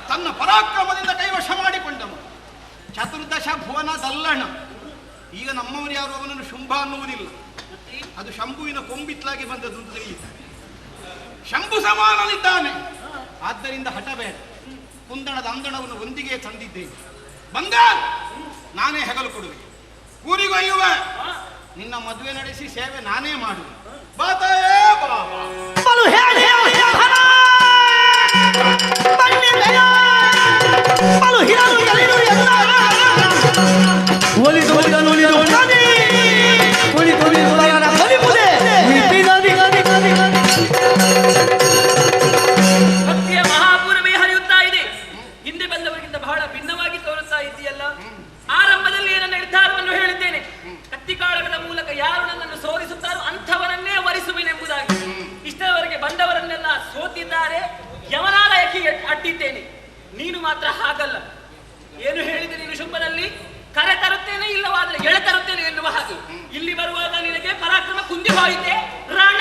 ತನ್ನ ಪರಾಕ್ರಮದಿಂದ ಕೈವಶ ಮಾಡಿಕೊಂಡನು ಚತುರ್ದಶ ಭುವನ ದಲ್ಲಣ ಈಗ ನಮ್ಮವರು ಯಾರು ಅವನನ್ನು ಶುಂಭ ಅನ್ನುವುದಿಲ್ಲ ಅದು ಶಂಭುವಿನ ಕೊಂಬಿತ್ಲಾಗಿ ಬಂದದ್ದು ಅಂತ ತಿಳಿಯುತ್ತಾರೆ ಶಂಭು ಸಮಾನನಿದ್ದಾನೆ ಆದ್ದರಿಂದ ಹಠಬೇಡ ಕುಂದಣದ ಅಂದಣವನ್ನು ಒಂದಿಗೆ ತಂದಿದ್ದೇನೆ ಬಂದ ನಾನೇ ಹೆಗಲು ಕೊಡುವೆ ಊರಿಗೊಯ್ಯುವ ನಿನ್ನ ಮದುವೆ ನಡೆಸಿ ಸೇವೆ ನಾನೇ ಮಾಡುವೆ ಬಾತಾಯೇ ಬಾಬಾ ಭಕ್ತಿಯ ಮಹಾಪೂರ್ವೇ ಹರಿಯುತ್ತಾ ಇದೆ ಹಿಂದೆ ಬಂದವರಿಗಿಂತ ಬಹಳ ಭಿನ್ನವಾಗಿ ತೋರುತ್ತಾ ಇದೆಯಲ್ಲ ಆರಂಭದಲ್ಲಿ ನನ್ನ ನಿರ್ಧಾರವನ್ನು ಹೇಳಿದ್ದೇನೆ ಕತ್ತಿಕಾಳಗದ ಮೂಲಕ ಯಾರು ನನ್ನನ್ನು ಸೋಲಿಸುತ್ತಾರೋ ಅಂಥವರನ್ನೇ ವರಿಸುವೆನೆಂಬುದಾಗಿ ಇಷ್ಟರವರೆಗೆ ಬಂದವರನ್ನೆಲ್ಲ ಸೋತಿದ್ದಾರೆ ಯವನಾಲಯಕ್ಕೆ ಅಟ್ಟಿದ್ದೇನೆ ನೀನು ಮಾತ್ರ ಹಾಗಲ್ಲ ಏನು ಹೇಳಿದೆ ನೀನು ಶುಂಭನಲ್ಲಿ ಕರೆ ತರುತ್ತೇನೆ ಇಲ್ಲವಾದ್ರೆ ಎಳೆ ತರುತ್ತೇನೆ ಎನ್ನುವ ಹಾಗೆ ಇಲ್ಲಿ ಬರುವಾಗ ನಿನಗೆ ಪರಾಕ್ರಮ ಕುಂದಿ ಹೋಯಿತೆ ರಣ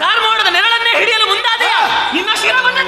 ಕಾರ್ಮೋಡದ ನೆರಳನ್ನೇ ಹಿಡಿಯಲು ಮುಂದಾದ ನಿನ್ನ ಶಿರವನ್ನು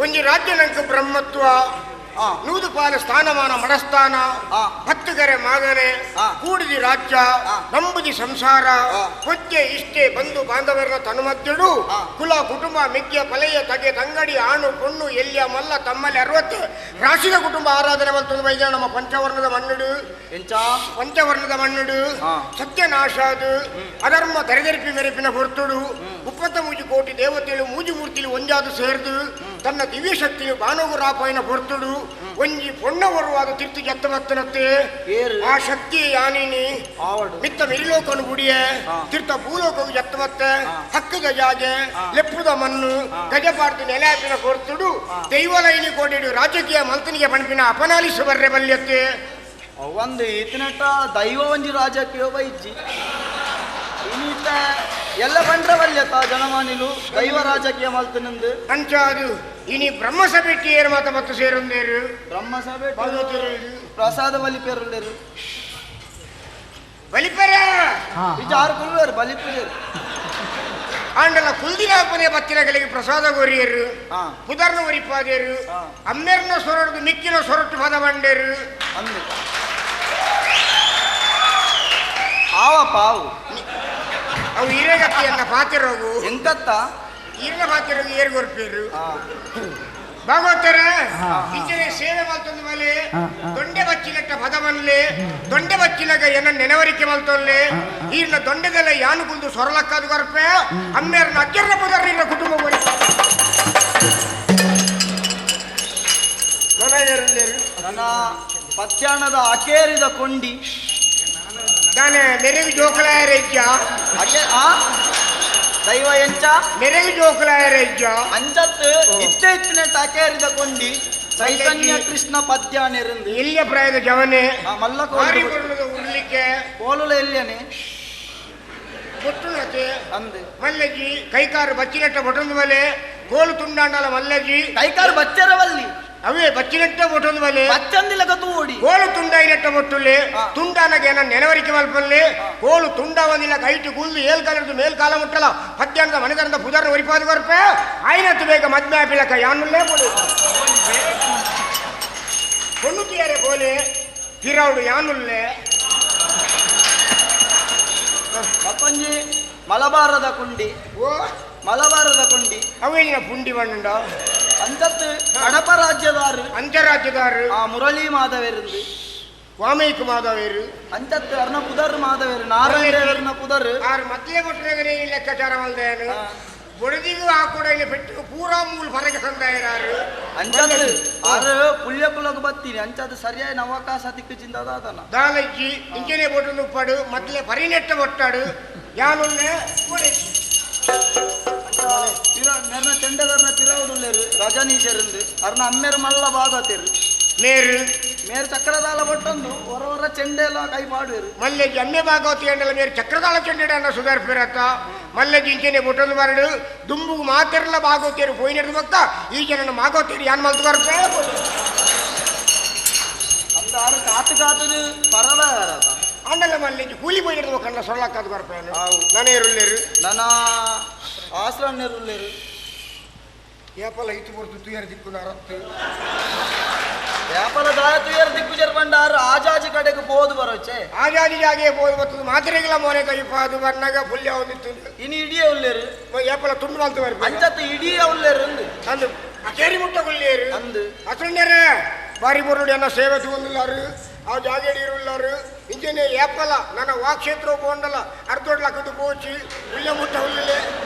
ಒಂಜಿ ರಾಜ್ಯ ನಂಗೆ ಬ್ರಹ್ಮತ್ವ ನೂದು ಪಾಲ ಸ್ಥಾನಮಾನ ಮಡಸ್ಥಾನ ಹತ್ತುಗರೆ ಮಾಗನೆ ಕೂಡಿದಿ ರಾಜ್ಯ ನಂಬುದಿ ಸಂಸಾರ ಹೊಚ್ಚೆ ಇಷ್ಟೇ ಬಂಧು ಬಾಂಧವರ ತನುಮದ್ದುಡು ಕುಲ ಕುಟುಂಬ ಮಿಗ್ಯ ಪಲೆಯ ತಗೆ ತಂಗಡಿ ಆಣು ಪೊಣ್ಣು ಎಲ್ಲಿಯ ಮಲ್ಲ ತಮ್ಮಲ್ಲಿ 60 ರಾಶಿದ ಕುಟುಂಬ ಆರಾಧನೆ ಮಲ್ತೊಂದು ಬೈದ ನಮ್ಮ ಪಂಚವರ್ಣದ ಮಣ್ಣುಡು ಪಂಚವರ್ಣದ ಮಣ್ಣುಡು ಸತ್ಯನಾಶಾದು ಅಧರ್ಮ ತೆರೆದೆರಿಪಿ ಮೆರೆಪಿನ ಹೊರ್ತುಡು 33 ಕೋಟಿ ದೇವತೆಗಳು ಮೂಜಿ ಮೂರ್ತಿಲಿ ಒಂಜಾದು ಸೇರ್ದು ತನ್ನ ದಿವ್ಯ ಶಕ್ತಿಯು ಬಾನೋಗು ರಾಪಾಯಿನ ಹೊರ್ತುಡು ಒಂಜಿ ಪೊಣ್ಣ ಬರುವಾದ ತಿರ್ತಿ ಜತ್ತ ಮತ್ತನತ್ತೆ ಆ ಶಕ್ತಿ ಯಾನಿನಿ ಮಿತ್ತ ಮಿರಿಲೋಕನು ಗುಡಿಯೆ ತಿರ್ತ ಭೂಲೋಕವು ಜತ್ತ ಮತ್ತೆ ಹಕ್ಕದ ಜಾಗೆ ಲೆಪ್ಪುದ ಮಣ್ಣು ಗಜಪಾರ್ದು ನೆಲೆಯಾಪಿನ ಹೊರ್ತುಡು ದೈವಲೈನಿ ಕೋಡಿಡು ರಾಜಕೀಯ ಮಲ್ತನಿಗೆ ಪಣಪಿನ ಅಪನಾಲಿಸ ಬರ್ರೆ ಬಲ್ಯತ್ತೆ ಒಂದು ಈತನಟ ದೈವ ಒಂಜಿ ರಾಜಕೀಯ ಬೈಜಿ ಇನ್ನಿತ ಎಲ್ಲ ಬಂಡ್ರ ಬಲ್ಯತ ಜನಮಾನಿಲು ದೈವ ರಾಜಕೀಯ ಮಲ್ತನಂದು ಅಂಚಾದು ಇನಿ ಬ್ರಹ್ಮಸಭೆ ಏರು ಮಾತ ಮತ್ತು ಸೇರುಂದೇರು ಬ್ರಹ್ಮಸಭೆ ಪ್ರಸಾದ ಬಲಿಪೇರುಳ್ಳೇರು ಬಲಿಪರ ವಿಚಾರ ಕುಲ್ವೇರು ಬಲಿಪೇರು ಆಂಡಲ ಕುಲ್ದಿನಾಪನೆ ಬತ್ತಿನಗಳಿಗೆ ಪ್ರಸಾದ ಗೋರಿಯರು ಪುದರ್ನ ಒರಿಪಾದೇರು ಅಮ್ಮೆರ್ನ ಸೊರಡು ಮಿಕ್ಕಿನ ಸೊರಟು ಪದ ಬಂಡೇರು ಆವ ಪಾವು ಅವು ಹಿರೇಗತ್ತಿಯನ್ನ ಪಾತಿರೋಗು ಎಂಕತ್ತ ಈರಿನ ಪಾತಿರೋಗು ಏರು ಗೊರ್ಪೇರು ಭಾಗವತರ ಇಂಚನೆ ಸೇವೆ ಮಲ್ತೊಂದು ಮೇಲೆ ದೊಂಡೆ ಬಚ್ಚಿನಟ್ಟ ಪದವನ್ಲೆ ದೊಂಡೆ ಬಚ್ಚಿನಗ ಏನ ನೆನವರಿಕೆ ಮಲ್ತೊಲ್ಲೆ ಈರ್ನ ದೊಂಡೆದೆಲ್ಲ ಯಾನು ಕುಲ್ದು ಸೊರಲಕ್ಕಾದ ಗೊರ್ಪೆ ಅಮ್ಮೇರ್ನ ಅಜ್ಜರ್ನ ಪದರ್ನ ಕುಟುಂಬ ನನ್ನ ಪತ್ಯಾಣದ ಅಕೇರಿದ ಕೊಂಡಿ ನಾನೇ ನೆರೆಗೆ ಜೋಕಲಾಯ ರಜ್ಜ ದೈವ ಎಂಚ ನೆರೆಗೆ ಜೋಕಲಾಯ ರಜ್ಜ ಅಂಚತ್ತು ಇತ್ತಿನ ಅಕೇರಿದ ಕೊಂಡಿ ಚೈತನ್ಯ ಕೃಷ್ಣ ಪದ್ಯಾಣಿರಂದು ಎಲ್ಲಿಯ ಪ್ರಾಯದ ಜವನೆ ಮಲ್ಲ ಉರ್ಲಿಕ್ಕೆ ಕೋಲುಲ ಎಲ್ಲಿಯನೆ ಕೊಟ್ಟುನತೆ ಅಂದೆ ಮಲ್ಲಜಿ ಕೈಕಾರು ಬಚ್ಚಿನಟ್ಟ ಬೊಟೊಂದು ಮೇಲೆ ಕೋಲು ತುಂಡಾಂಡಲ ಮಲ್ಲಜಿ ಕೈಕಾರು ಬಚ್ಚರವಲ್ಲಿ ಅವೇ ಬಚ್ಚಿನಟ್ಟ ಬೊಟೊಂದು ಮೇಲೆ ಬಚ್ಚಂದಿಲಕ ತೂಡಿ ಕೋಲು ತುಂಡಾಯಿನಟ್ಟ ಬೊಟ್ಟುಲೆ ತುಂಡಾನಗೆ ಏನ ನೆನವರಿಕೆ ಮಲ್ಪಲ್ಲಿ ಕೋಲು ತುಂಡಾವದಿಲ್ಲ ಕೈಟು ಕುಲ್ದು ಏಲ್ ಕಾಲದ್ದು ಮೇಲ್ ಕಾಲ ಮುಟ್ಟಲ ಪದ್ಯಾನದ ಮನೆತನದ ಪುದರ್ನ ಒರಿಪಾದ ಕೊರ್ಪೆ ಆಯ್ನತ್ತು ಬೇಗ ಮದ್ಮೆ ಆಪಿಲಕ ಯಾನುಲ್ಲೇ ಕೊಡು ಕೊಣ್ಣುತಿಯಾರೆ ಬೋಲೆ ಕಿರೌಡು ಯಾನುಲ್ಲೇ ಮತ್ತೊಂಜಿ ಮಲಬಾರದ ಕುಂಡಿ ಮಲಬಾರದ ಕೊಂಡಿ ಅವೇನಿನ ಪುಂಡಿ ಬಣ್ಣ ಅಂತತ್ತು ಕಡಪ ರಾಜ್ಯದಾರು ಅಂಚರಾಜ್ಯದಾರು ಮುರಳಿ ಮಾಧವೇರು ವಾಮೈಕ ಮಾಧವೇರು ಅಂತತ್ತು ಅರ್ನ ಪುದರ್ ಮಾಧವೇರು ನಾರಾಯಣ ಪುದರ್ ಆರು ಮದ್ಲೆ ಕೊಟ್ಟರೆ ಲೆಕ್ಕಾಚಾರ ಮಲ್ದೇನು ಬುಡದಿಗೂ ಹಾಕೋಡ ಇಲ್ಲಿ ಬಿಟ್ಟು ಪೂರಾ ಮೂಲ ಹೊರಗೆ ತಂದಾರು ಅಂಚದು ಆರು ಪುಳ್ಯ ಕುಲಕ ಬತ್ತೀನಿ ಅಂಚದು ಸರಿಯಾಗಿ ಅವಕಾಶ ತಿಕ್ಕು ಚಿಂದಾದನ ದಾಲಜ್ಜಿ ಇಂಚನೆ ಬೋಟು ಪಡು ಮದ್ಲೆ ಪರಿನೆಟ್ಟ ಒಟ್ಟಾಡು ಯಾನುನ್ನೆ ನೆರ್ನ ಚೆಂಡದರ್ನ ತಿರವುಡುಲ್ಲೇರು ರಜನೀಶರಿಂದ ಅರ್ನ ಅಮ್ಮೇರು ಮಲ್ಲ ಭಾಗತೇರು ಮೇರು ಮೇರು ಚಕ್ರದಾಲ ಕೊಟ್ಟೊಂದು ಹೊರ ಚೆಂಡೆ ಎಲ್ಲ ಕೈ ಮಾಡುವರು ಮಲ್ಲೆಜಿ ಅಮ್ಮೆ ಭಾಗವತಿ ಅಂಡಲ ಮೇರು ಚಕ್ರದಾಳ ಚೆಂಡೆ ಅನ್ನ ಸುಧಾರಿಸಿರತ್ತ ಮಲ್ಲೆಜಿ ಇಂಚನೆ ಬೊಟ್ಟೊಂದು ಬರಡು ದುಂಬುಗು ಮಾತೆರ್ಲ ಭಾಗವತಿಯರು ಪೋಯಿನದು ಭಕ್ತ ಈ ಜನ ಭಾಗವತಿಯರು ಯಾನ್ ಮಲ್ತು ಬರ್ಪೆ ಅಂತ ಆರು ಕಾತು ಕಾತರು ಪರದ ಅಂಡಲ ಮಲ್ಲೆಜಿ ಕೂಲಿ ಪೋಯಿನದು ಕಣ್ಣ ಸೊಳ್ಳಕ್ಕಾದ ಬರ್ಪೆ ನಾನೇ ಇರುಳ್ಳೇರು ನನ್ನ ಆಶ್ರಮನೇರುಳ್ಳೇರು ಏಪಲ ಇತ್ತು ಬರ್ತು ತುಯರ್ ದಿಕ್ಕು ಅರತ್ತು ಏಪಲ ದಾಯ ತುಯರ್ ದಿಕ್ಕು ಜರ್ಬಂಡಾರು ಆಜಾಜಿ ಕಡೆಗೆ ಬೋದು ಬರೋಚೆ ಆಜಾಜಿ ಜಾಗೆ ಬೋದು ಬರ್ತದೆ ಮಾತ್ರೆಗಳ ಮನೆ ಕೈ ಪಾದು ಬರ್ನಾಗ ಪುಲ್ಯ ಒಂದಿತ್ತು ಇನ್ನು ಇಡಿಯೇ ಉಳ್ಳೇರು ಏಪಲ ತುಂಡು ಮಲ್ತು ಬರ್ಬೇಕು ಅಂಚತ್ತು ಇಡಿಯೇ ಉಳ್ಳೇರು ಅಂದು ಅಕೇರಿ ಮುಟ್ಟಗೊಳ್ಳೇರು ಅಂದು ಅಸಂಡ್ಯಾರೆ ಬಾರಿ ಬರುಡು ಎಲ್ಲ ಸೇವೆ ತಗೊಂಡಿಲ್ಲಾರು ಆ ಜಾಗೇಡಿರುಳ್ಳಾರು ಇಂಜನೆ ಏಪಲ ನನ್ನ ವಾಕ್ಷೇತ್ರ ಹೋಗಲ್ಲ ಅರ್ಧೊಡ್ಲಕ್ಕದು ಪೋಚಿ ಉಳ್ಳ ಮುಟ್ಟ ಹುಲ್ಲಲೆ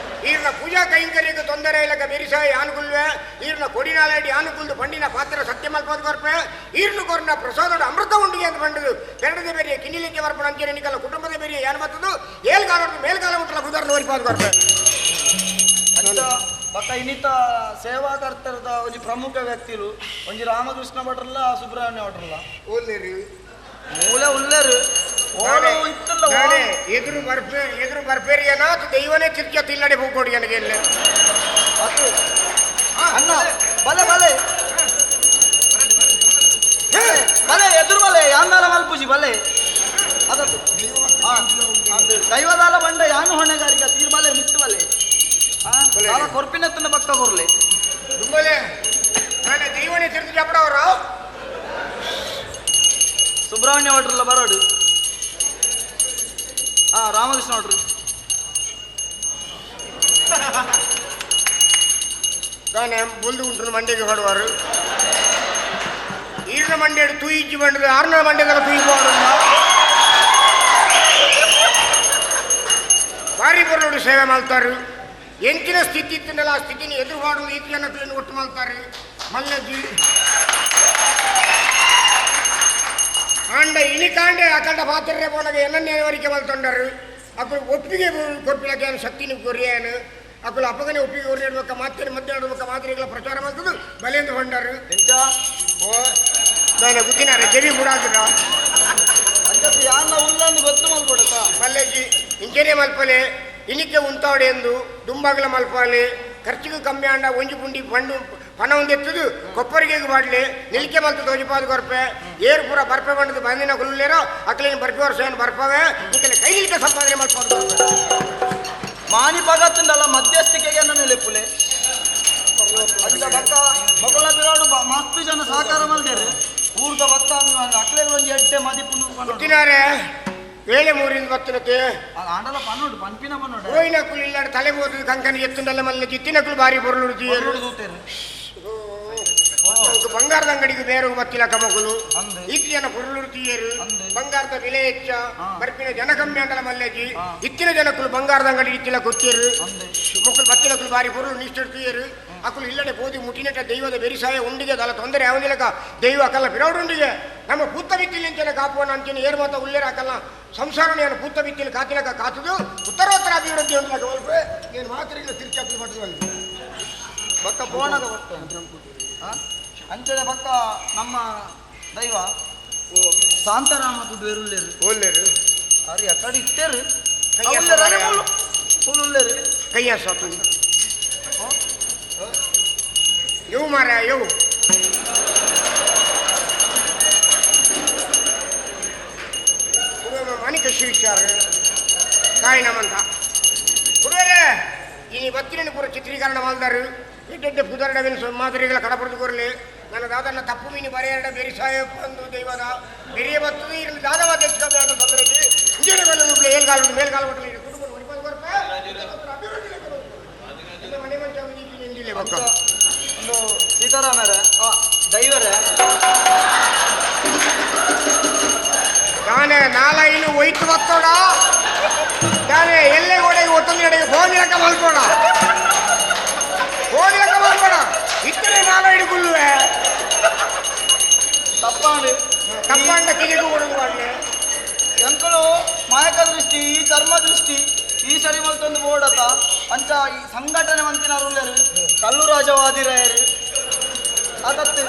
ಈರ್ನ ಪೂಜಾ ಕೈಂಕರ್ಯಕ್ಕೆ ತೊಂದರೆ ಇಲ್ಲಕ ಬೆರಿಸಾಯಿ ಆನುಕುಲ್ವೆ ಈರ್ನ ಕೊಡಿನಾಲೆಡಿ ಆನುಕುಲ್ದು ಪಂಡಿನ ಪಾತ್ರ ಸತ್ಯ ಮಲ್ಪದ ಕೊರ್ಪೆ ಈರ್ನು ಕೊರ್ನ ಪ್ರಸಾದದ ಅಮೃತ ಉಂಡಿಗೆ ಅಂತ ಬಂಡದು ಬೆರಡದ ಬೇರೆ ಕಿನ್ನಿಲಿಕ್ಕೆ ಬರ್ಪಣ ಅಂಚನೆ ನಿಕಲ್ಲ ಕುಟುಂಬದ ಬೇರೆ ಏನು ಬರ್ತದು ಏಳ್ಗಾಲದ್ದು ಮೇಲ್ಗಾಲ ಮುಟ್ಟಲ ಕುದರ್ನ ಒರಿಪಾದ ಕೊರ್ಪೆ ಪಕ್ಕ ಇನ್ನಿತ ಸೇವಾಕರ್ತರದ ಒಂಜಿ ಪ್ರಮುಖ ವ್ಯಕ್ತಿಲು ಒಂಜಿ ರಾಮಕೃಷ್ಣ ಭಟ್ರಲ್ಲ ಸುಬ್ರಹ್ಮಣ್ಯ ಭಟ್ರಲ್ಲ ಒಲ್ಲೇರು ಮೂಲ ಉಳ್ಳೇರು ಎದುರು ಬರ್ಪೇರಿ ಏನಾತು ದೈವನೇ ತಿರ್ಚ ತಿಲ್ಲಡೆ ಹೋಗೋಡಿ ನನಗೆ ಎಲ್ಲ ಅಣ್ಣ ಬಲೆ ಬಲೆ ಬಲೆ ಎದುರು ಬಲೆ ಯಾಂದಾಲ ಮಲ್ಪುಜಿ ಬಲೆ ಅದತ್ತು ದೈವದಾಲ ಬಂಡ ಯಾನು ಹೊಣೆಗಾರಿಕೆ ತೀರ್ ಬಲೆ ಮಿತ್ತು ಬಲೆ ಕೊರ್ಪಿನತ್ತನ ಪಕ್ಕ ಕೊರ್ಲೆ ತುಂಬಲೆ ಮನೆ ತಿರುಗಿ ಜಪಡವರ ಸುಬ್ರಹ್ಮಣ್ಯ ಭಟ್ರಲ್ಲ ಬರೋಡು. ರಾಮಕೃಷ್ಣ ಭಟ್ರು ತಾನೇ ಬುಲ್ದು ಉಂಟು ಮಂಡಿಗೆ ಹೊಡುವರು ಈರಿನ ಮಂಡಿ ತೂಯಿಚ್ಚಿ ಬಂಡದು ಆರ್ನ ಮಂಡ್ಯದಾಗ ತೂಯಿ ಮಾಡುವ ಭಾರಿ ಬರೋಡು ಸೇವೆ ಮಾಡ್ತಾರೆ. ಎಂಚಿನ ಸ್ಥಿತಿ ಇತ್ತಂದಲ್ಲ ಆ ಸ್ಥಿತಿನ ಎದುರು ಮಾಡುವುದು ಈ ಜನಗಳನ್ನು ಒಟ್ಟು ಮಾಡ್ತಾರೆ. ಮಲ್ಲಜ್ಜಿ ಕಾಂಡ ಇನಿ ಕಾಂಡೆ ಅಕಂಡ ಪಾತ್ರೆ ಪೋನಾಗ ಎನ್ನನ್ನೇವರಿಕೆ ಮಲ್ತೊಂಡರು ಅಕ್ಕಳು ಒಪ್ಪಿಗೆ ಕೊಟ್ಟಿಲಕ್ಕೆ ಶಕ್ತಿನ ಕೊರಿಯೇನು ಅಕ್ಕಳು ಅಪ್ಪಗನೆ ಒಪ್ಪಿಗೆ ಕೊರಿಯಿಡ್ಬೇಕ ಮಾತೇನು ಮಧ್ಯಾಹ್ನಡ್ಬೇಕ ಮಾತ್ರೆಗಳ ಪ್ರಚಾರ ಮಾಡ್ತದ್ದು ಬಲೆಯಿಂದ ಹೊಂಡರು ಎಂಚ ಓ ನಾನು ಗುತ್ತಿನಾರೆ ಜರಿ ಬಿಡಾದ್ರ ಅಂಚತ್ತು ಯಾರನ್ನ ಉಲ್ಲಂದು ಗೊತ್ತು ಮಲ್ಕೊಡಕ ಮಲ್ಲಜ್ಜಿ ಇಂಚನೆ ಮಲ್ಪಲೆ ಇನಿಕೆ ಉಂತಾವಡೆ ಎಂದು ದುಂಬಾಗಲ ಮಲ್ಪಾಲೆ ಖರ್ಚಿಗೂ ಕಮ್ಮಿ ಆಂಡ ಒಂಜಿ ಪುಂಡಿ ಪಂಡು ಪಣ ಒಂದೆತ್ತದು ಕೊಪ್ಪರಿಗೆ ಬಾಡ್ಲೆ ನಿಲ್ಕೆ ಮಲ್ತು ತೋಜಿಪಾದ ಕೊರ್ಪೆ ಏರು ಪೂರ ಬರ್ಪೆ ಬಂಡದು ಬಂದಿನ ಹುಲ್ಲೇರೋ ಅಕ್ಲಿನ ಬರ್ಪೆ ವರ್ಷ ಏನು ಬರ್ಪವೆ ಇಂಕಲೆ ಕೈ ನಿಲ್ಕೆ ಸಂಪಾದನೆ ಮಾಡ್ಕೊಂಡು ಮಾನಿ ಪಗತ್ತುಂಡಲ್ಲ ಮಧ್ಯಸ್ಥಿಕೆಗೆ ನನ್ನ ಲೆಪ್ಪುಲೆ ಅಂತ ಬಕ್ಕ ಮಕ್ಕಳ ಬಿರಾಡು ಮಸ್ತು ಜನ ಸಹಕಾರ ಮಾಡಿದ್ದಾರೆ ಊರ್ದ ಭತ್ತ ಅಕ್ಲೆಗಳೊಂದು ಎಡ್ಡೆ ಮದಿಪುನು ಗೊತ್ತಿನಾರೆ ವೇಳೆ ಮೂರಿಂದ ಬತ್ತನಕ್ಕೆ ಆಂಡಲ ಪನ್ನೋಡು ಪನ್ಪಿನ ಪನ್ನೋಡು ಹೋಯ್ನ ಕುಲ್ ಇಲ್ಲಾಡ ತಲೆ ಹೋದ ಕಂಕನಿ ಎತ್ತುಂಡಲ್ಲ ಮಲ್ಲ ಜಿತ್ತಿನಕ್ಕೂ ಬಾರಿ ಬೊರ್ಲುಡ್ತೀಯರು ಬಂಗಾರದ ಅಂಗಡಿಗೆ ಬೇರೆ ಬತ್ತಿಲ್ಲ ಕಮಕುಲು ಇತ್ತು ಜನ ಕುರುಳುಡ್ತೀಯರು ಬಂಗಾರದ ಬೆಲೆ ಹೆಚ್ಚ ಬರ್ಪಿನ ಜನ ಕಮ್ಮಿ ಅಂಟಲ್ಲ ಮಲ್ಲೆಜಿ ಇತ್ತಿನ ಜನಕ್ಕಳು ಬಂಗಾರದ ಅಂಗಡಿ ಇತ್ತಿಲ್ಲ ಗೊತ್ತಿರು ಮಕ್ಕಳು ಬತ್ತಿನಕ್ಕಳು ಬಾರಿ ಕುರುಳು ನಿಷ್ಠಿರ್ತೀಯರು ಅಕ್ಕಳು ಇಲ್ಲಡೆ ಹೋದಿ ಮುಟ್ಟಿನಟ ದೈವದ ಬೆರಿಸಾಯ ಉಂಡಿಗೆ ಅದಲ್ಲ ತೊಂದರೆ ಯಾವನಿಲಕ ದೈವ ಅಕ್ಕಲ್ಲ ಬಿರೌಡುಂಡಿಗೆ ನಮ್ಮ ಪೂತ್ತ ಬಿತ್ತಿಲಿ ಅಂಚನೆ ಕಾಪುವನ ಅಂಚನೆ ಏರು ಮಾತ ಉಲ್ಲೇರ ಹಾಕಲ್ಲ ಸಂಸಾರನೆಯನ್ನು ಪೂತ್ತ ಬಿತ್ತಿಲಿ ಕಾತಿಲಕ ಕಾತುದು ಉತ್ತರೋತ್ತರ ಅಭಿವೃದ್ಧಿ ಅಂತ ಕವಲ್ಪೆ ಏನು ಮಾತ್ರೆಗಳ ತಿರ್ಚಾಪಿ ಮಾಡ್ತೀವಲ್ಲ ಬಕ್ಕ ಪೋಣದ ಅಂಚನೆ ಬಕ್ಕ ನಮ್ಮ ದೈವ ಶಾಂತರಾಮ ಬೇರುಳ್ಳೇರು ಒಲ್ಲೇರು ಅರಿ ಆ ಕಡೆ ಇತ್ತೇರು ಉಳ್ಳೇರು ಕೈಯ ಸಾತು ಯವು ಮಾರ ಯವು ಮನೆ ಕೃಷಿ ವಿಚಾರ ಕಾಯಿನಮಂತ ಕುಡುವರೆ ಈ ಬತ್ತಿನ ಪೂರ ಚಿತ್ರೀಕರಣ ಮಾಡಿದಾರು ಇಡ್ಡೆ ಪುದರಡವಿನ ಮಾದರಿಗಳ ಕಡಪಡೆದು ಕೊರಲಿ ನನ್ನ ದಾದನ್ನ ತಪ್ಪು ಮೀನು ಬರೆಯರಡ ಬೇರೆ ಸಾಯಪ್ಪ ಒಂದು ದೈವದ ಬೆರಿಯ ಬತ್ತದು ಇರಲಿ ದಾದವಾದ ಹೆಚ್ಚು ಅಂತ ತೊಂದರೆಗೆ ಇಂಜನೆ ಮೇಲೆ ಏಳ್ಗಾಲ ಮೇಲ್ಗಾಲ ಒಟ್ಟಲ್ಲಿ ಕುಟುಂಬ ಹೊಡಿಕೊಂಡು ಬರ್ಪೆ ಮನೆ ಮಂಚ ನಿಂದಿಲ್ಲ ಬಕ್ಕ ಒಂದು ಸೀತಾರಾಮರೇ ದೈವರೇ ತಾನೇ ನಾಲೈನು ಒಯ್ತು ಬತ್ತೋಡ ತಾನೇ ಎಲ್ಲೇ ಗೋಡೆಗೆ ಒತ್ತೊಂದು ಕಡೆಗೆ ಹೋಗಿಲಕ್ಕ ಮಲ್ಕೋಣ ಹೋಗಿಲಕ್ಕ ಮಲ್ಕೋಣ ಇತ್ತನೇ ನಾಲೈಡು ಗುಳ್ಳುವೆ ತಪ್ಪಾಂಡ ಕಿಲಿಗೂ ಒಣಗು ಮಾಡಲಿ ಎಂಕಳು ಮಾಯಕ ದೃಷ್ಟಿ ಈ ಧರ್ಮ ದೃಷ್ಟಿ ಈ ಸರಿ ಮಲ್ತೊಂದು ಬೋಡತ ಅಂಚ ಈ ಸಂಘಟನೆ ಮಂತಿನಾರು ಕಲ್ಲು ರಾಜವಾದಿರಾಯರು ಅದತ್ತು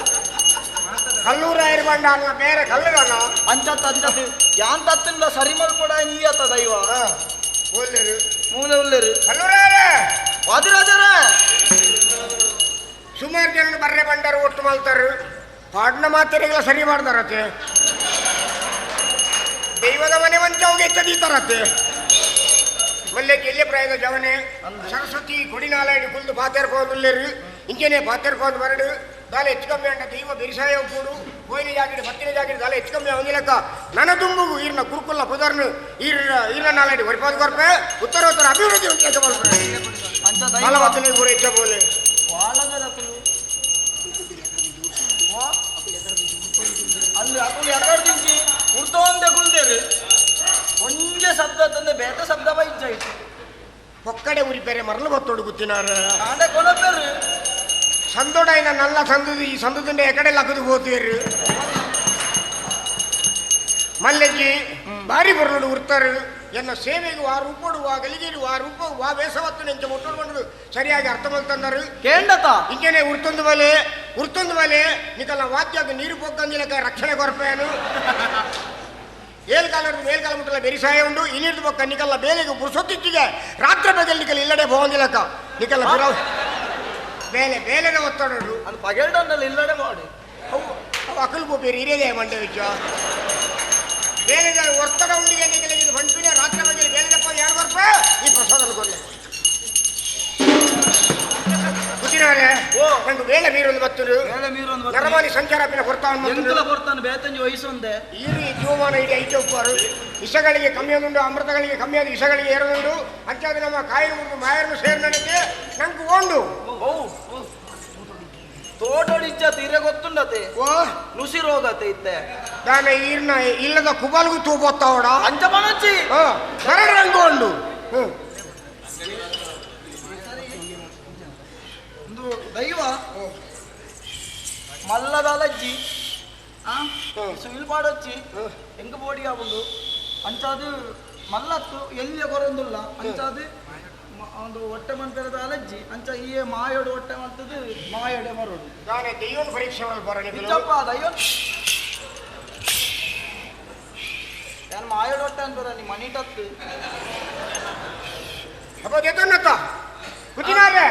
ಕಲ್ಲೂರಾಯರು ಬಂಡ ಅನ್ನ ಬೇರೆ ಕಲ್ಲುಗಣ ಅಂಚತ್ ಅಂಚತ್ ಯಾನ್ ತತ್ತಿಂದ ಸರಿ ಮಲ್ಪಡ ನೀಯತ್ತ ದೈವ ಒಲ್ಲೇರು ಮೂಲೆ ಉಳ್ಳೇರು ಕಲ್ಲೂರಾಯರೇ ವಾದಿರಾಜರ ಸುಮಾರು ಜನ ಬರ್ರೆ ಬಂಡರು ಒಟ್ಟು ಮಲ್ತಾರು ಪಾಡ್ನ ಮಾತೆರೆಗಳ ಸರಿ ಮಾಡ್ತಾರತ್ತೆ ದೈವದ ಮನೆ ಮಂಚ ಹೋಗಿ ಎಚ್ಚದೀತಾರತ್ತೆ ಮಲ್ಲೆ ಕೆಲ್ಲೆ ಪ್ರಾಯದ ಜವನೆ ಸರಸ್ವತಿ ಕೊಡಿನಾಲಾಯ್ಡು ಕುಲ್ದು ಪಾತೆರ್ಕೊಂಡು ಇಂಜನೆ ಪಾತೆರ್ಕೊಂಡು ಬರಡು ದಾಲೆ ಹೆಚ್ಚು ಕಮ್ಮಿ ಅಂಟ ದೈವ ಬೆರಿಸಾಯ ಕೂಡು ಕೋಯಿನ ಜಾಗಿಡು ಬತ್ತಿನ ಜಾಗಿಡು ದಾಲೆ ಹೆಚ್ಚು ಕಮ್ಮಿ ಅವನಿಲಕ್ಕ ನನ್ನ ತುಂಬುಗು ಈರ್ನ ಕುರುಕುಲ್ಲ ಪುದರ್ನು ಈರ್ನ ನಾಲಾಯ್ಡು ಹೊರಪಾದ ಕೊರ್ಪೆ ಉತ್ತರೋತ್ತರ ಅಭಿವೃದ್ಧಿ ಉಂಟು ಬತ್ತಿನ ಕೂಡ ಹೆಚ್ಚ ಬೋಲೆ ಅಲ್ಲಿ ಅಕುಲು ಎಕಡೆ ದಿಂಚಿ ಉರ್ತೊಂದೆ ಕುಲ್ದೇರು ಒಂಜೆ ಶಬ್ದ ತಂದೆ ಬೇತ ಶಬ್ದ ಬೈಜಾಯ್ತು ಪೊಕ್ಕಡೆ ಉರಿಪೇರೆ ಮರಳು ಬತ್ತೋಡು ಗುತ್ತಿನಾರ ಆಂಡೆ ಕೊನಪೇರು ಸಂದೋಡಾಯಿನ ನಲ್ಲ ಸಂದುದು ಈ ಸಂದುದಿಂದ ಎಕಡೆ ಲಕ್ಕದು ಹೋತೀರು ಮಲ್ಲೆಜ್ಜಿ ಬಾರಿ ಬರಲು ಉರ್ತಾರು ಎನ್ನ ಸೇವೆಗೆ ಆ ರೂಪಡು ಆ ಗಲಿಗೇರು ಆ ರೂಪ ಆ ವೇಸವತ್ತು ನೆಂಚ ಮುಟ್ಟೋಡು ಬಂದು ಸರಿಯಾಗಿ ಅರ್ಥ ಮಾಡ್ತಂದರು ಕೇಂಡತ ಇಂಜನೆ ಉರ್ತೊಂದು ಮೇಲೆ ನಿಕಲ್ಲ ವಾದ್ಯಾಗ ನೀರು ಪೊಕ್ಕಂದಿಲಕ ರಕ್ಷಣೆ ಕೊರಪೇನು ಮೇಲ್ಕಾಲ ಮುಟ್ಟಲ್ಲ ಬೆರಿಸಾಯ ಉಂಡು ಇನ್ನಿರ್ದು ಪಕ್ಕ ನಿಕಲ್ಲ ಬೇಲೆಗೆ ಪುರುಸೊತ್ತಿಚ್ಚಿಗೆ ರಾತ್ರಿ ಬಗೆಲ್ ನಿಕಲ್ ಇಲ್ಲಡೆ ಹೋಗಂದಿಲಕ ನಿಕಲ್ಲ ಬೇಲೆನ ಒತ್ತಡೋಡು ಅದು ಪಗೆಲ್ಡಲ್ಲಿ ಇಲ್ಲಡೆ ಮಾಡಿ ಅವು ಅಕಲ್ ಬೋಪೇರಿ ಹಿರಿಯದೇ ಮಂಡೆ ವಿಚ್ಚ ಬೇಲೆದ ಒತ್ತಡ ಉಂಡಿಗೆ ನಿಕಲಿಗೆ ಬಂಪಿನ ರಾತ್ರಿ ಬಗೆಲ್ ಬೇಲೆದಪ್ಪ 2 ವರ್ಷ ಈ ಪ್ರಸಾದ ಕೊಡಲಿ ಕುಚಿನಾರೆ ನಂಗೆ ವೇಳೆ ಮೀರೊಂದು ಬತ್ತರು ನರಮಾನಿ ಸಂಚಾರ ಎಂತಲ ಕೊಡ್ತಾನೆ ಬೇತಂಜಿ ವಯಸ್ಸೊಂದೆ ಈ ಜೀವಮಾನ ಇಡೀ ಐತೆ ಉಪ್ಪಾರು ವಿಷಗಳಿಗೆ ಕಮ್ಮಿಯಾದುಂಡು ಅಮೃತಗಳಿಗೆ ಕಮ್ಮಿಯಾದ ವಿಷಗಳಿಗೆ ಏರುದುಂಡು ಅಂಚಾದ ನಮ್ಮ ಕಾಯಿಲೆ ಮುಂದೆ ಮಾಯರನ್ನು ಸೇರಿನಕ್ಕೆ ನಂಗೆ ಓಂಡು ತೋಟಡಿಚ್ಚ ತೀರೆ ಗೊತ್ತುಂಡತೆ ನುಸಿ ರೋಗತೆ ಇತ್ತೆ ದಾನೆ ಈರ್ನ ಇಲ್ಲದ ಕುಬಲ್ಗೂ ತೂಬೋತ್ತಾವಡ ಅಂಚ ಮನಚ್ಚಿ ಎರಡು ರಂಗು ಉಂಡು ಒಂದು ದೈವ ಮಲ್ಲದ ಅಲಜ್ಜಿ ಸುಯಿಲ್ಪಾಡಚ್ಚಿ ಎಂಗ ಬೋಡಿ ಆಗುಂಡು ಅಂಚಾದು ಮಲ್ಲತ್ತು ಎಲ್ಲಿಯ ಕೊರೊಂದುಲ್ಲ ಅಂಚಾದು ಒಂದು ಹೊಟ್ಟೆ ಮಂತರದ ಅಲಜ್ಜಿ ಅಂಚ ಈ ಮಾಯೋಡು ಹೊಟ್ಟೆ ಮಂತದ್ದು ಮಾಯೋಡೆ ಮರೋಡು ದಾನೆ ದೈವನ ಪರೀಕ್ಷೆ ಇಚ್ಚಪ್ಪ ದೈವ ನಾನು ಮಾಯೋಡು ಹೊಟ್ಟೆ ಅಂತಾರ ನೀ ಮನಿಟತ್ತು ಅಪ್ಪ ದೇತನ್ನತ್ತ ಕುಚಿನಾರೆ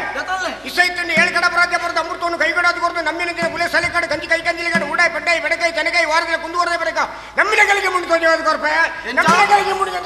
ಇಸೈತನ್ನು ಏಳು ಕಡ ಪ್ರಾಜ್ಯ ಬರೆದ ಅಮೃತವನ್ನು ಕೈಗಡಾದು ಕೊರದು ನಮ್ಮಿನ ದಿನ ಬುಲೆ ಸಲಿ ಕಡೆ ಗಂಜಿ ಕೈ ಗಂಜಿಲಿಗಡೆ ಉಡಾಯಿ ಪಡ್ಡಾಯಿ ಬೆಡಕಾಯಿ ತೆನಕಾಯಿ ವಾರದಲ್ಲಿ ಕುಂದುವರೆದ ಬರಕ ನಮ್ಮಿನ ಗಳಿಗೆ ಮುಂದೆ ದೇವದ ಕೊರಪೆ ನಮ್ಮಿನ ಗಳಿಗೆ ಮುಂದೆ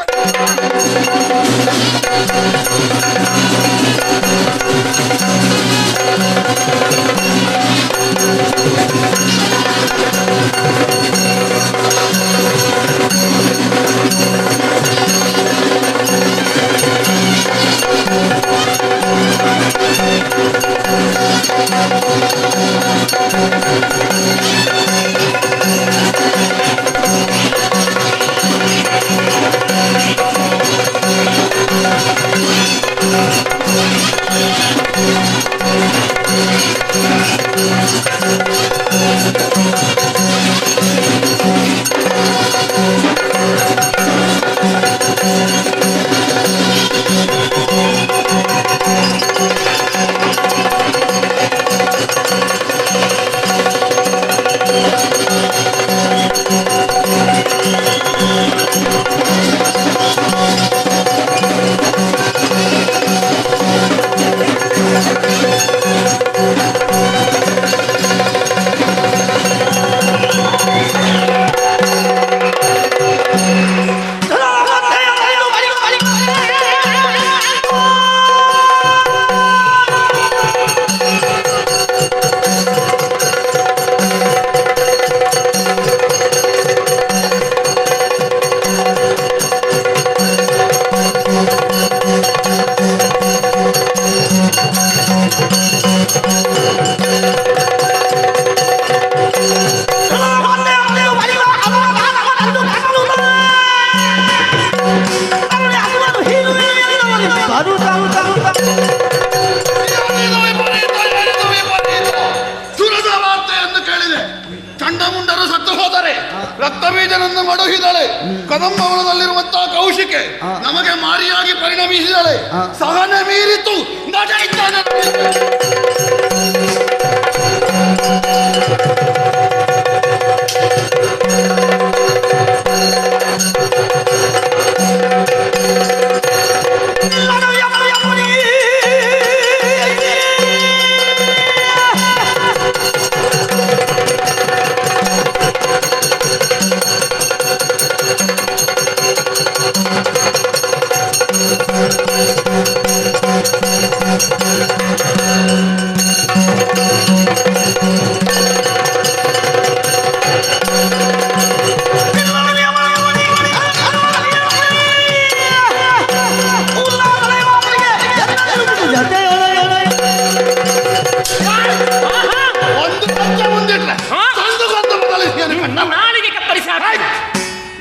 ರಕ್ತಬೀಜನನ್ನು ಮಡುಹಿದಳೆ ಕದಂಬವನದಲ್ಲಿರುವಂತಹ ಕೌಶಿಕೆ ನಮಗೆ ಮಾರಿಯಾಗಿ ಪರಿಣಮಿಸಿದಳೆ ಸಹನೆ ಮೀರಿತು ನಡೆಯಿದ್ದಾನೆ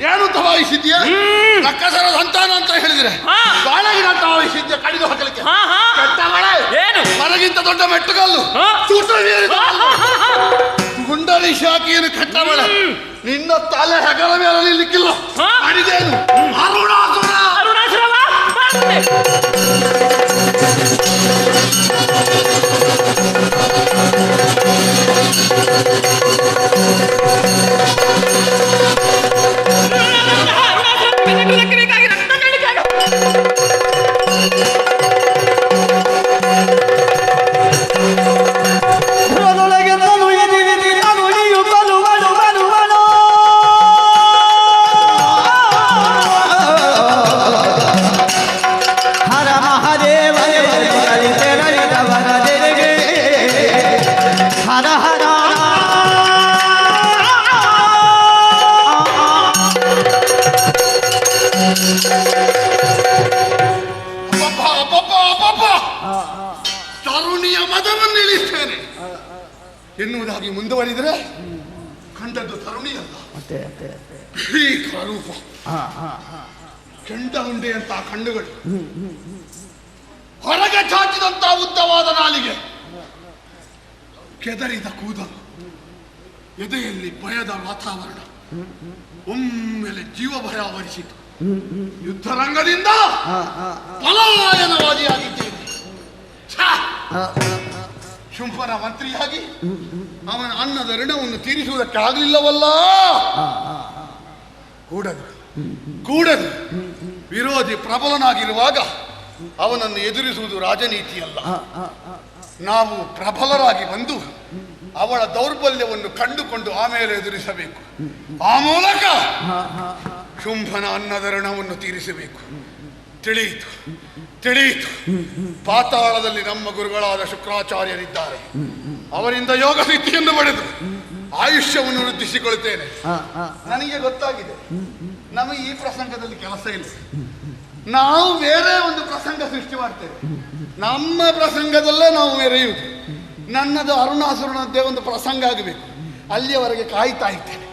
ಏನು ತವಾಯಿಸಿದ್ಯಾ ರಕ್ಕಸರ ಸಂತಾನ ಅಂತ ಹೇಳಿದ್ರೆ ಬಾಳಗಿನ ತವಾಯಿಸಿದ್ಯಾ ಕಡಿದು ಹಾಕಲಿಕ್ಕೆ ಮರಗಿಂತ ದೊಡ್ಡ ಮೆಟ್ಟುಗಲ್ಲು ಗುಂಡರಿ ಶಾಖೆಯನ್ನು ಕಟ್ಟಬಳ ನಿನ್ನ ತಲೆ ಹೆಗಲ ಮೇಲೆ ನಿಲ್ಲಿಕ್ಕಿಲ್ಲ ಮಾಡಿದೇನು ಅರುಣಾಸುರ ಹರ ಮಹಾದೇವ ತರುಣಿಯ ಮದವನ್ನು ಇಳಿಸ್ತೇನೆ ಎನ್ನುವುದಾಗಿ ಮುಂದುವರಿದರೆ ಕಂಡದ್ದು ತರುಣಿಯಲ್ಲ, ಭೀಕರ ರೂಪ, ಕೆಂಡ ಉಂಡೆಯಂತಹ ಕಣ್ಣುಗಳು, ಹೊರಗೆ ಚಾಚಿದಂತ ಉದ್ದವಾದ ನಾಲಿಗೆ, ಕೆದರಿದ ಕೂದಲು, ಎದೆಯಲ್ಲಿ ಭಯದ ವಾತಾವರಣ, ಒಮ್ಮೆಲೆ ಜೀವ ಭಯ ಆವರಿಸಿತು. ಯುದ್ಧರಂಗದಿಂದ ಪಲಾಯನವಾದಿಯಾಗಿದ್ದೇನೆ. ಶುಂಭನ ಮಂತ್ರಿಯಾಗಿ ಅವನ ಅನ್ನದ ಋಣವನ್ನು ತೀರಿಸುವುದಕ್ಕೆ ಆಗಲಿಲ್ಲವಲ್ಲ. ಕೂಡದು ವಿರೋಧಿ ಪ್ರಬಲನಾಗಿರುವಾಗ ಅವನನ್ನು ಎದುರಿಸುವುದು ರಾಜನೀತಿಯಲ್ಲ. ನಾವು ಪ್ರಬಲರಾಗಿ ಬಂದು ಅವಳ ದೌರ್ಬಲ್ಯವನ್ನು ಕಂಡುಕೊಂಡು ಆಮೇಲೆ ಎದುರಿಸಬೇಕು. ಆ ಮೂಲಕ ಶುಂಭನ ಅನ್ನದ ಋಣವನ್ನು ತೀರಿಸಬೇಕು. ತಿಳಿಯಿತು. ಪಾತಾಳದಲ್ಲಿ ನಮ್ಮ ಗುರುಗಳಾದ ಶುಕ್ರಾಚಾರ್ಯರಿದ್ದಾರೆ. ಅವರಿಂದ ಯೋಗ ಸಿದ್ಧಿಯನ್ನು ಪಡೆದು ಆಯುಷ್ಯವನ್ನು ವೃದ್ಧಿಸಿಕೊಳ್ತೇನೆ. ನನಗೆ ಗೊತ್ತಾಗಿದೆ ನಮಗೆ ಈ ಪ್ರಸಂಗದಲ್ಲಿ ಕೆಲಸ ಇಲ್ಲ. ನಾವು ಬೇರೆ ಒಂದು ಪ್ರಸಂಗ ಸೃಷ್ಟಿ ಮಾಡ್ತೇವೆ. ನಮ್ಮ ಪ್ರಸಂಗದಲ್ಲೇ ನಾವು ಮೆರೆಯುವುದು. ನನ್ನದು ಅರುಣಾಸುರನದ್ದೇ ಒಂದು ಪ್ರಸಂಗ ಆಗಬೇಕು. ಅಲ್ಲಿಯವರೆಗೆ ಕಾಯ್ತಾ ಇದ್ದೇನೆ.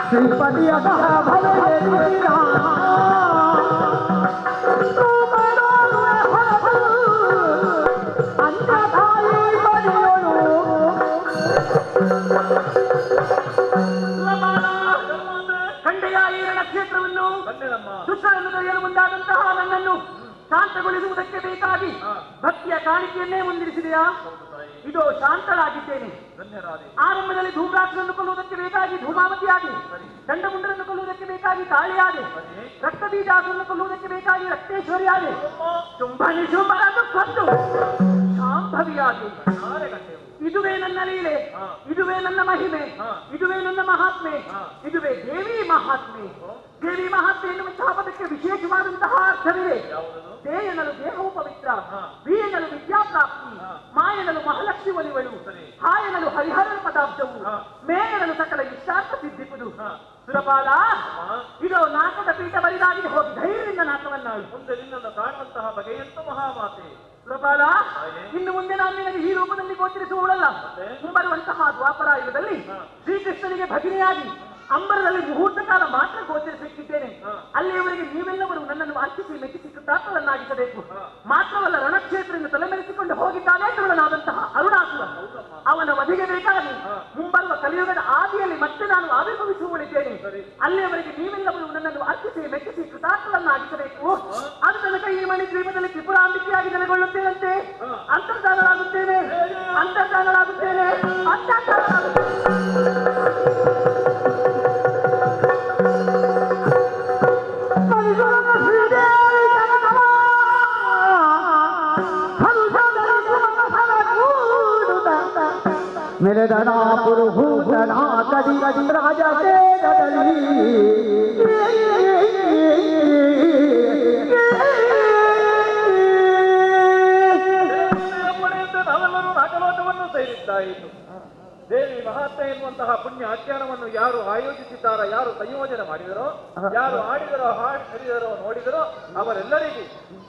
ಶ್ರೀಪತಿಯ ಕಂಡೆಯ ಈ ಕ್ಷೇತ್ರವನ್ನು ದುಷ್ಟರನ್ನು ತೊರೆಯಲು ಮುಂದಾದಂತಹ ನನ್ನನ್ನು ಶಾಂತಗೊಳಿಸುವುದಕ್ಕೆ ಬೇಕಾಗಿ ಭಕ್ತಿಯ ಕಾಣಿಕೆಯನ್ನೇ ಮುಂದಿರಿಸಿದೆಯಾ? ಇದು ಶಾಂತಳಾಗಿದ್ದೇನೆ. ಆರಂಭದಲ್ಲಿ ಧೂಮ್ರಾಕ್ಷರನ್ನು ಕೊಲ್ಲುವುದಕ್ಕೆ ಬೇಕಾಗಿ ಧೂಮಾವತಿಯಾಗಿ, ಚಂಡಮುಂಡರನ್ನು ಕೊಲ್ಲುವುದಕ್ಕೆ ಬೇಕಾಗಿ ಕಾಳಿಯಾದೆ, ರಕ್ತಬೀಜಾಸುರನ್ನು ಕೊಲ್ಲುವುದಕ್ಕೆ ಬೇಕಾಗಿ ರಕ್ತೇಶ್ವರಿಯಾದೆ, ಶುಂಭನಿಶುಂಭರನ್ನು ಕೊಂದು ಶಾಂಭವಿಯಾಗಿ. ಇದುವೇ ನನ್ನ ಲೀಲೆ, ಇದುವೇ ನನ್ನ ಮಹಿಮೆ, ಇದುವೇ ನನ್ನ ಮಹಾತ್ಮೆ, ಇದುವೇ ದೇವಿ ಮಹಾತ್ಮೆ. ದೇವಿ ಮಹಾತ್ಮೆ ಎನ್ನುವಂತಹ ಪದಕ್ಕೆ ವಿಶೇಷವಾದಂತಹ ಅರ್ಥವಿದೆ. ದೇ ಎನ್ನಲು ದೇಹವು ಪವಿತ್ರ, ವಿ ಎನ್ನಲು ವಿದ್ಯಾಪ್ರಾಪ್ತಿ, ಮಾ ಎನ್ನಲು ಮಹಾಲಕ್ಷ್ಮಿ ಒಲಿವಳು, ಹಾ ಎನ್ನಲು ಹರಿಹರನ ಪದಾಬ್ಜವು, ಮೇ ಎನ್ನಲು ಸಕಲ ಇಷ್ಟಾರ್ಥ ಸಿದ್ಧಿಪುದು. ಸುರಪಾಲ, ಇದು ನಾಟದ ಪೀಠ ಬರಿದಾಗಿ ಹೋಗಿ ಧೈರ್ಯದಿಂದ ನಾಟವನ್ನಾಳು. ಮುಂದೆ ನಿನ್ನನ್ನು ಕಾಣುವಂತಹ ಬಗೆಯಂತೂ ಮಹಾಮಾತೆ. ಸುರಪಾಲ, ಇನ್ನು ಮುಂದೆ ನಾನು ನಿನಗೆ ಈ ರೂಪದಲ್ಲಿ ಗೋಚರಿಸುವವಳಲ್ಲ. ಮುಂಬರುವಂತಹ ದ್ವಾಪರ ಯುಗದಲ್ಲಿ ಶ್ರೀಕೃಷ್ಣನಿಗೆ ಭಗಿನಿಯಾಗಿ ಅಂಬರದಲ್ಲಿ ಮುಹೂರ್ತ ಕಾಲ ಮಾತ್ರ ಗೋಚರಿಸುತ್ತಿದ್ದೇನೆ. ಅಲ್ಲಿಯವರೆಗೆ ನೀವೆಲ್ಲವರು ನನ್ನನ್ನು ಅರ್ಚಿಸಿ ಮೆಚ್ಚಿಸಿ ಕೃತಾರ್ಥರನ್ನಾಗಿಸಬೇಕು. ಮಾತ್ರವಲ್ಲ, ರಣಕ್ಷೇತ್ರದಿಂದ ತಲೆಮೆರೆಸಿಕೊಂಡು ಹೋಗಿದ್ದಾನೆ ಧ್ರುವನಾದಂತಹ ಅರುಣಾಸುರ. ಅವನ ವಧೆಗೆ ಬೇಕಾಗಿ ಮುಂಬರುವ ಕಲಿಯುಗದ ಆದಿಯಲ್ಲಿ ಮತ್ತೆ ನಾನು ಆವಿರ್ಭವಿಸುವಳಿದ್ದೇನೆ. ಅಲ್ಲಿಯವರೆಗೆ ನೀವೆಲ್ಲವರು ನನ್ನನ್ನು ಅರ್ಚಿಸಿ ಮೆಚ್ಚಿಸಿ ಕೃತಾರ್ಥರನ್ನಾಗಿಸಬೇಕು. ಅದು ತನಕ ಈ ಮಣಿ ದ್ವೀಪದಲ್ಲಿ ತ್ರಿಪುರಾಂಬಿಕೆಯಾಗಿ ನೆಲೆಗೊಳ್ಳುತ್ತೇನಂತೆ. ಅಂತರ್ಧಾನರಾಗುತ್ತೇನೆ, ಅಂತರ್ಧಾನರಾಗುತ್ತೇನೆ, मेरे धना पुरुषना कदी कदी राजा के दली ನಾವೆಲ್ಲರೂ ನಾಟಲೋಟವನ್ನು ಸೇರಿದ್ದಾಯಿತು. ದೇವಿ ಮಹಾತ್ಮೆ ಎನ್ನುವಂತಹ ಪುಣ್ಯ ಆಖ್ಯಾನವನ್ನು ಯಾರು ಆಯೋಜಿಸಿದ್ದಾರೋ, ಯಾರು ಸಂಯೋಜನೆ ಮಾಡಿದರೋ, ಯಾರು ಆಡಿದರೋ, ಹಾಡಿದರೋ, ನೋಡಿದರೋ ಅವರೆಲ್ಲರಿಗೂ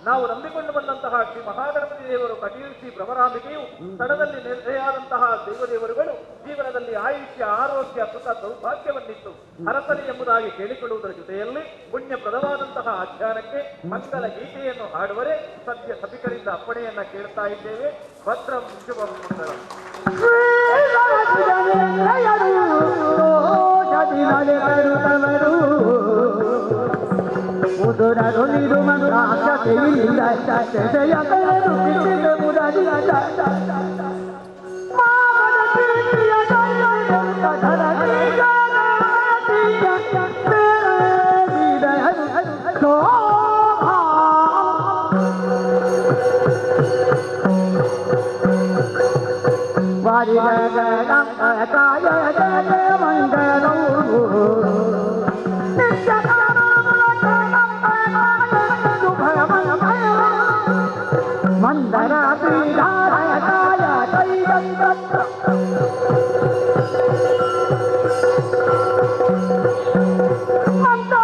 ನಾವು ನಂಬಿಕೊಂಡು ಬಂದಂತಹ ಶ್ರೀ ಮಹಾಗಣಪತಿ ದೇವರು, ಕಟೀರ್ಸಿ ಭ್ರಮರಾಂಬಿಕೆಯು, ಸ್ಥಳದಲ್ಲಿ ನೆಲೆಯಾದಂತಹ ದೇವದೇವರುಗಳು ಜೀವನದಲ್ಲಿ ಆಯುಷ್ಯ, ಆರೋಗ್ಯ, ಸುಖ, ಸೌಭಾಗ್ಯವನ್ನಿತ್ತು ಹರಸಲಿ ಎಂಬುದಾಗಿ ಕೇಳಿಕೊಳ್ಳುವುದರ ಜೊತೆಯಲ್ಲಿ ಪುಣ್ಯಪ್ರದವಾದಂತಹ ಆಖ್ಯಾನಕ್ಕೆ ಮಂಗಲ ಗೀತೆಯನ್ನು ಹಾಡುವರೆ ಸದ್ಯ ಸಭಿಕರಿಂದ ಅಪ್ಪಣೆಯನ್ನ ಕೇಳ್ತಾ ಇದ್ದೇವೆ. ಭದ್ರಂ ಶುಭಂ ಮಂಗಳಂ. ಮಂದರ ಪೀಠಾಯ ಕಾಯ ಮಂದ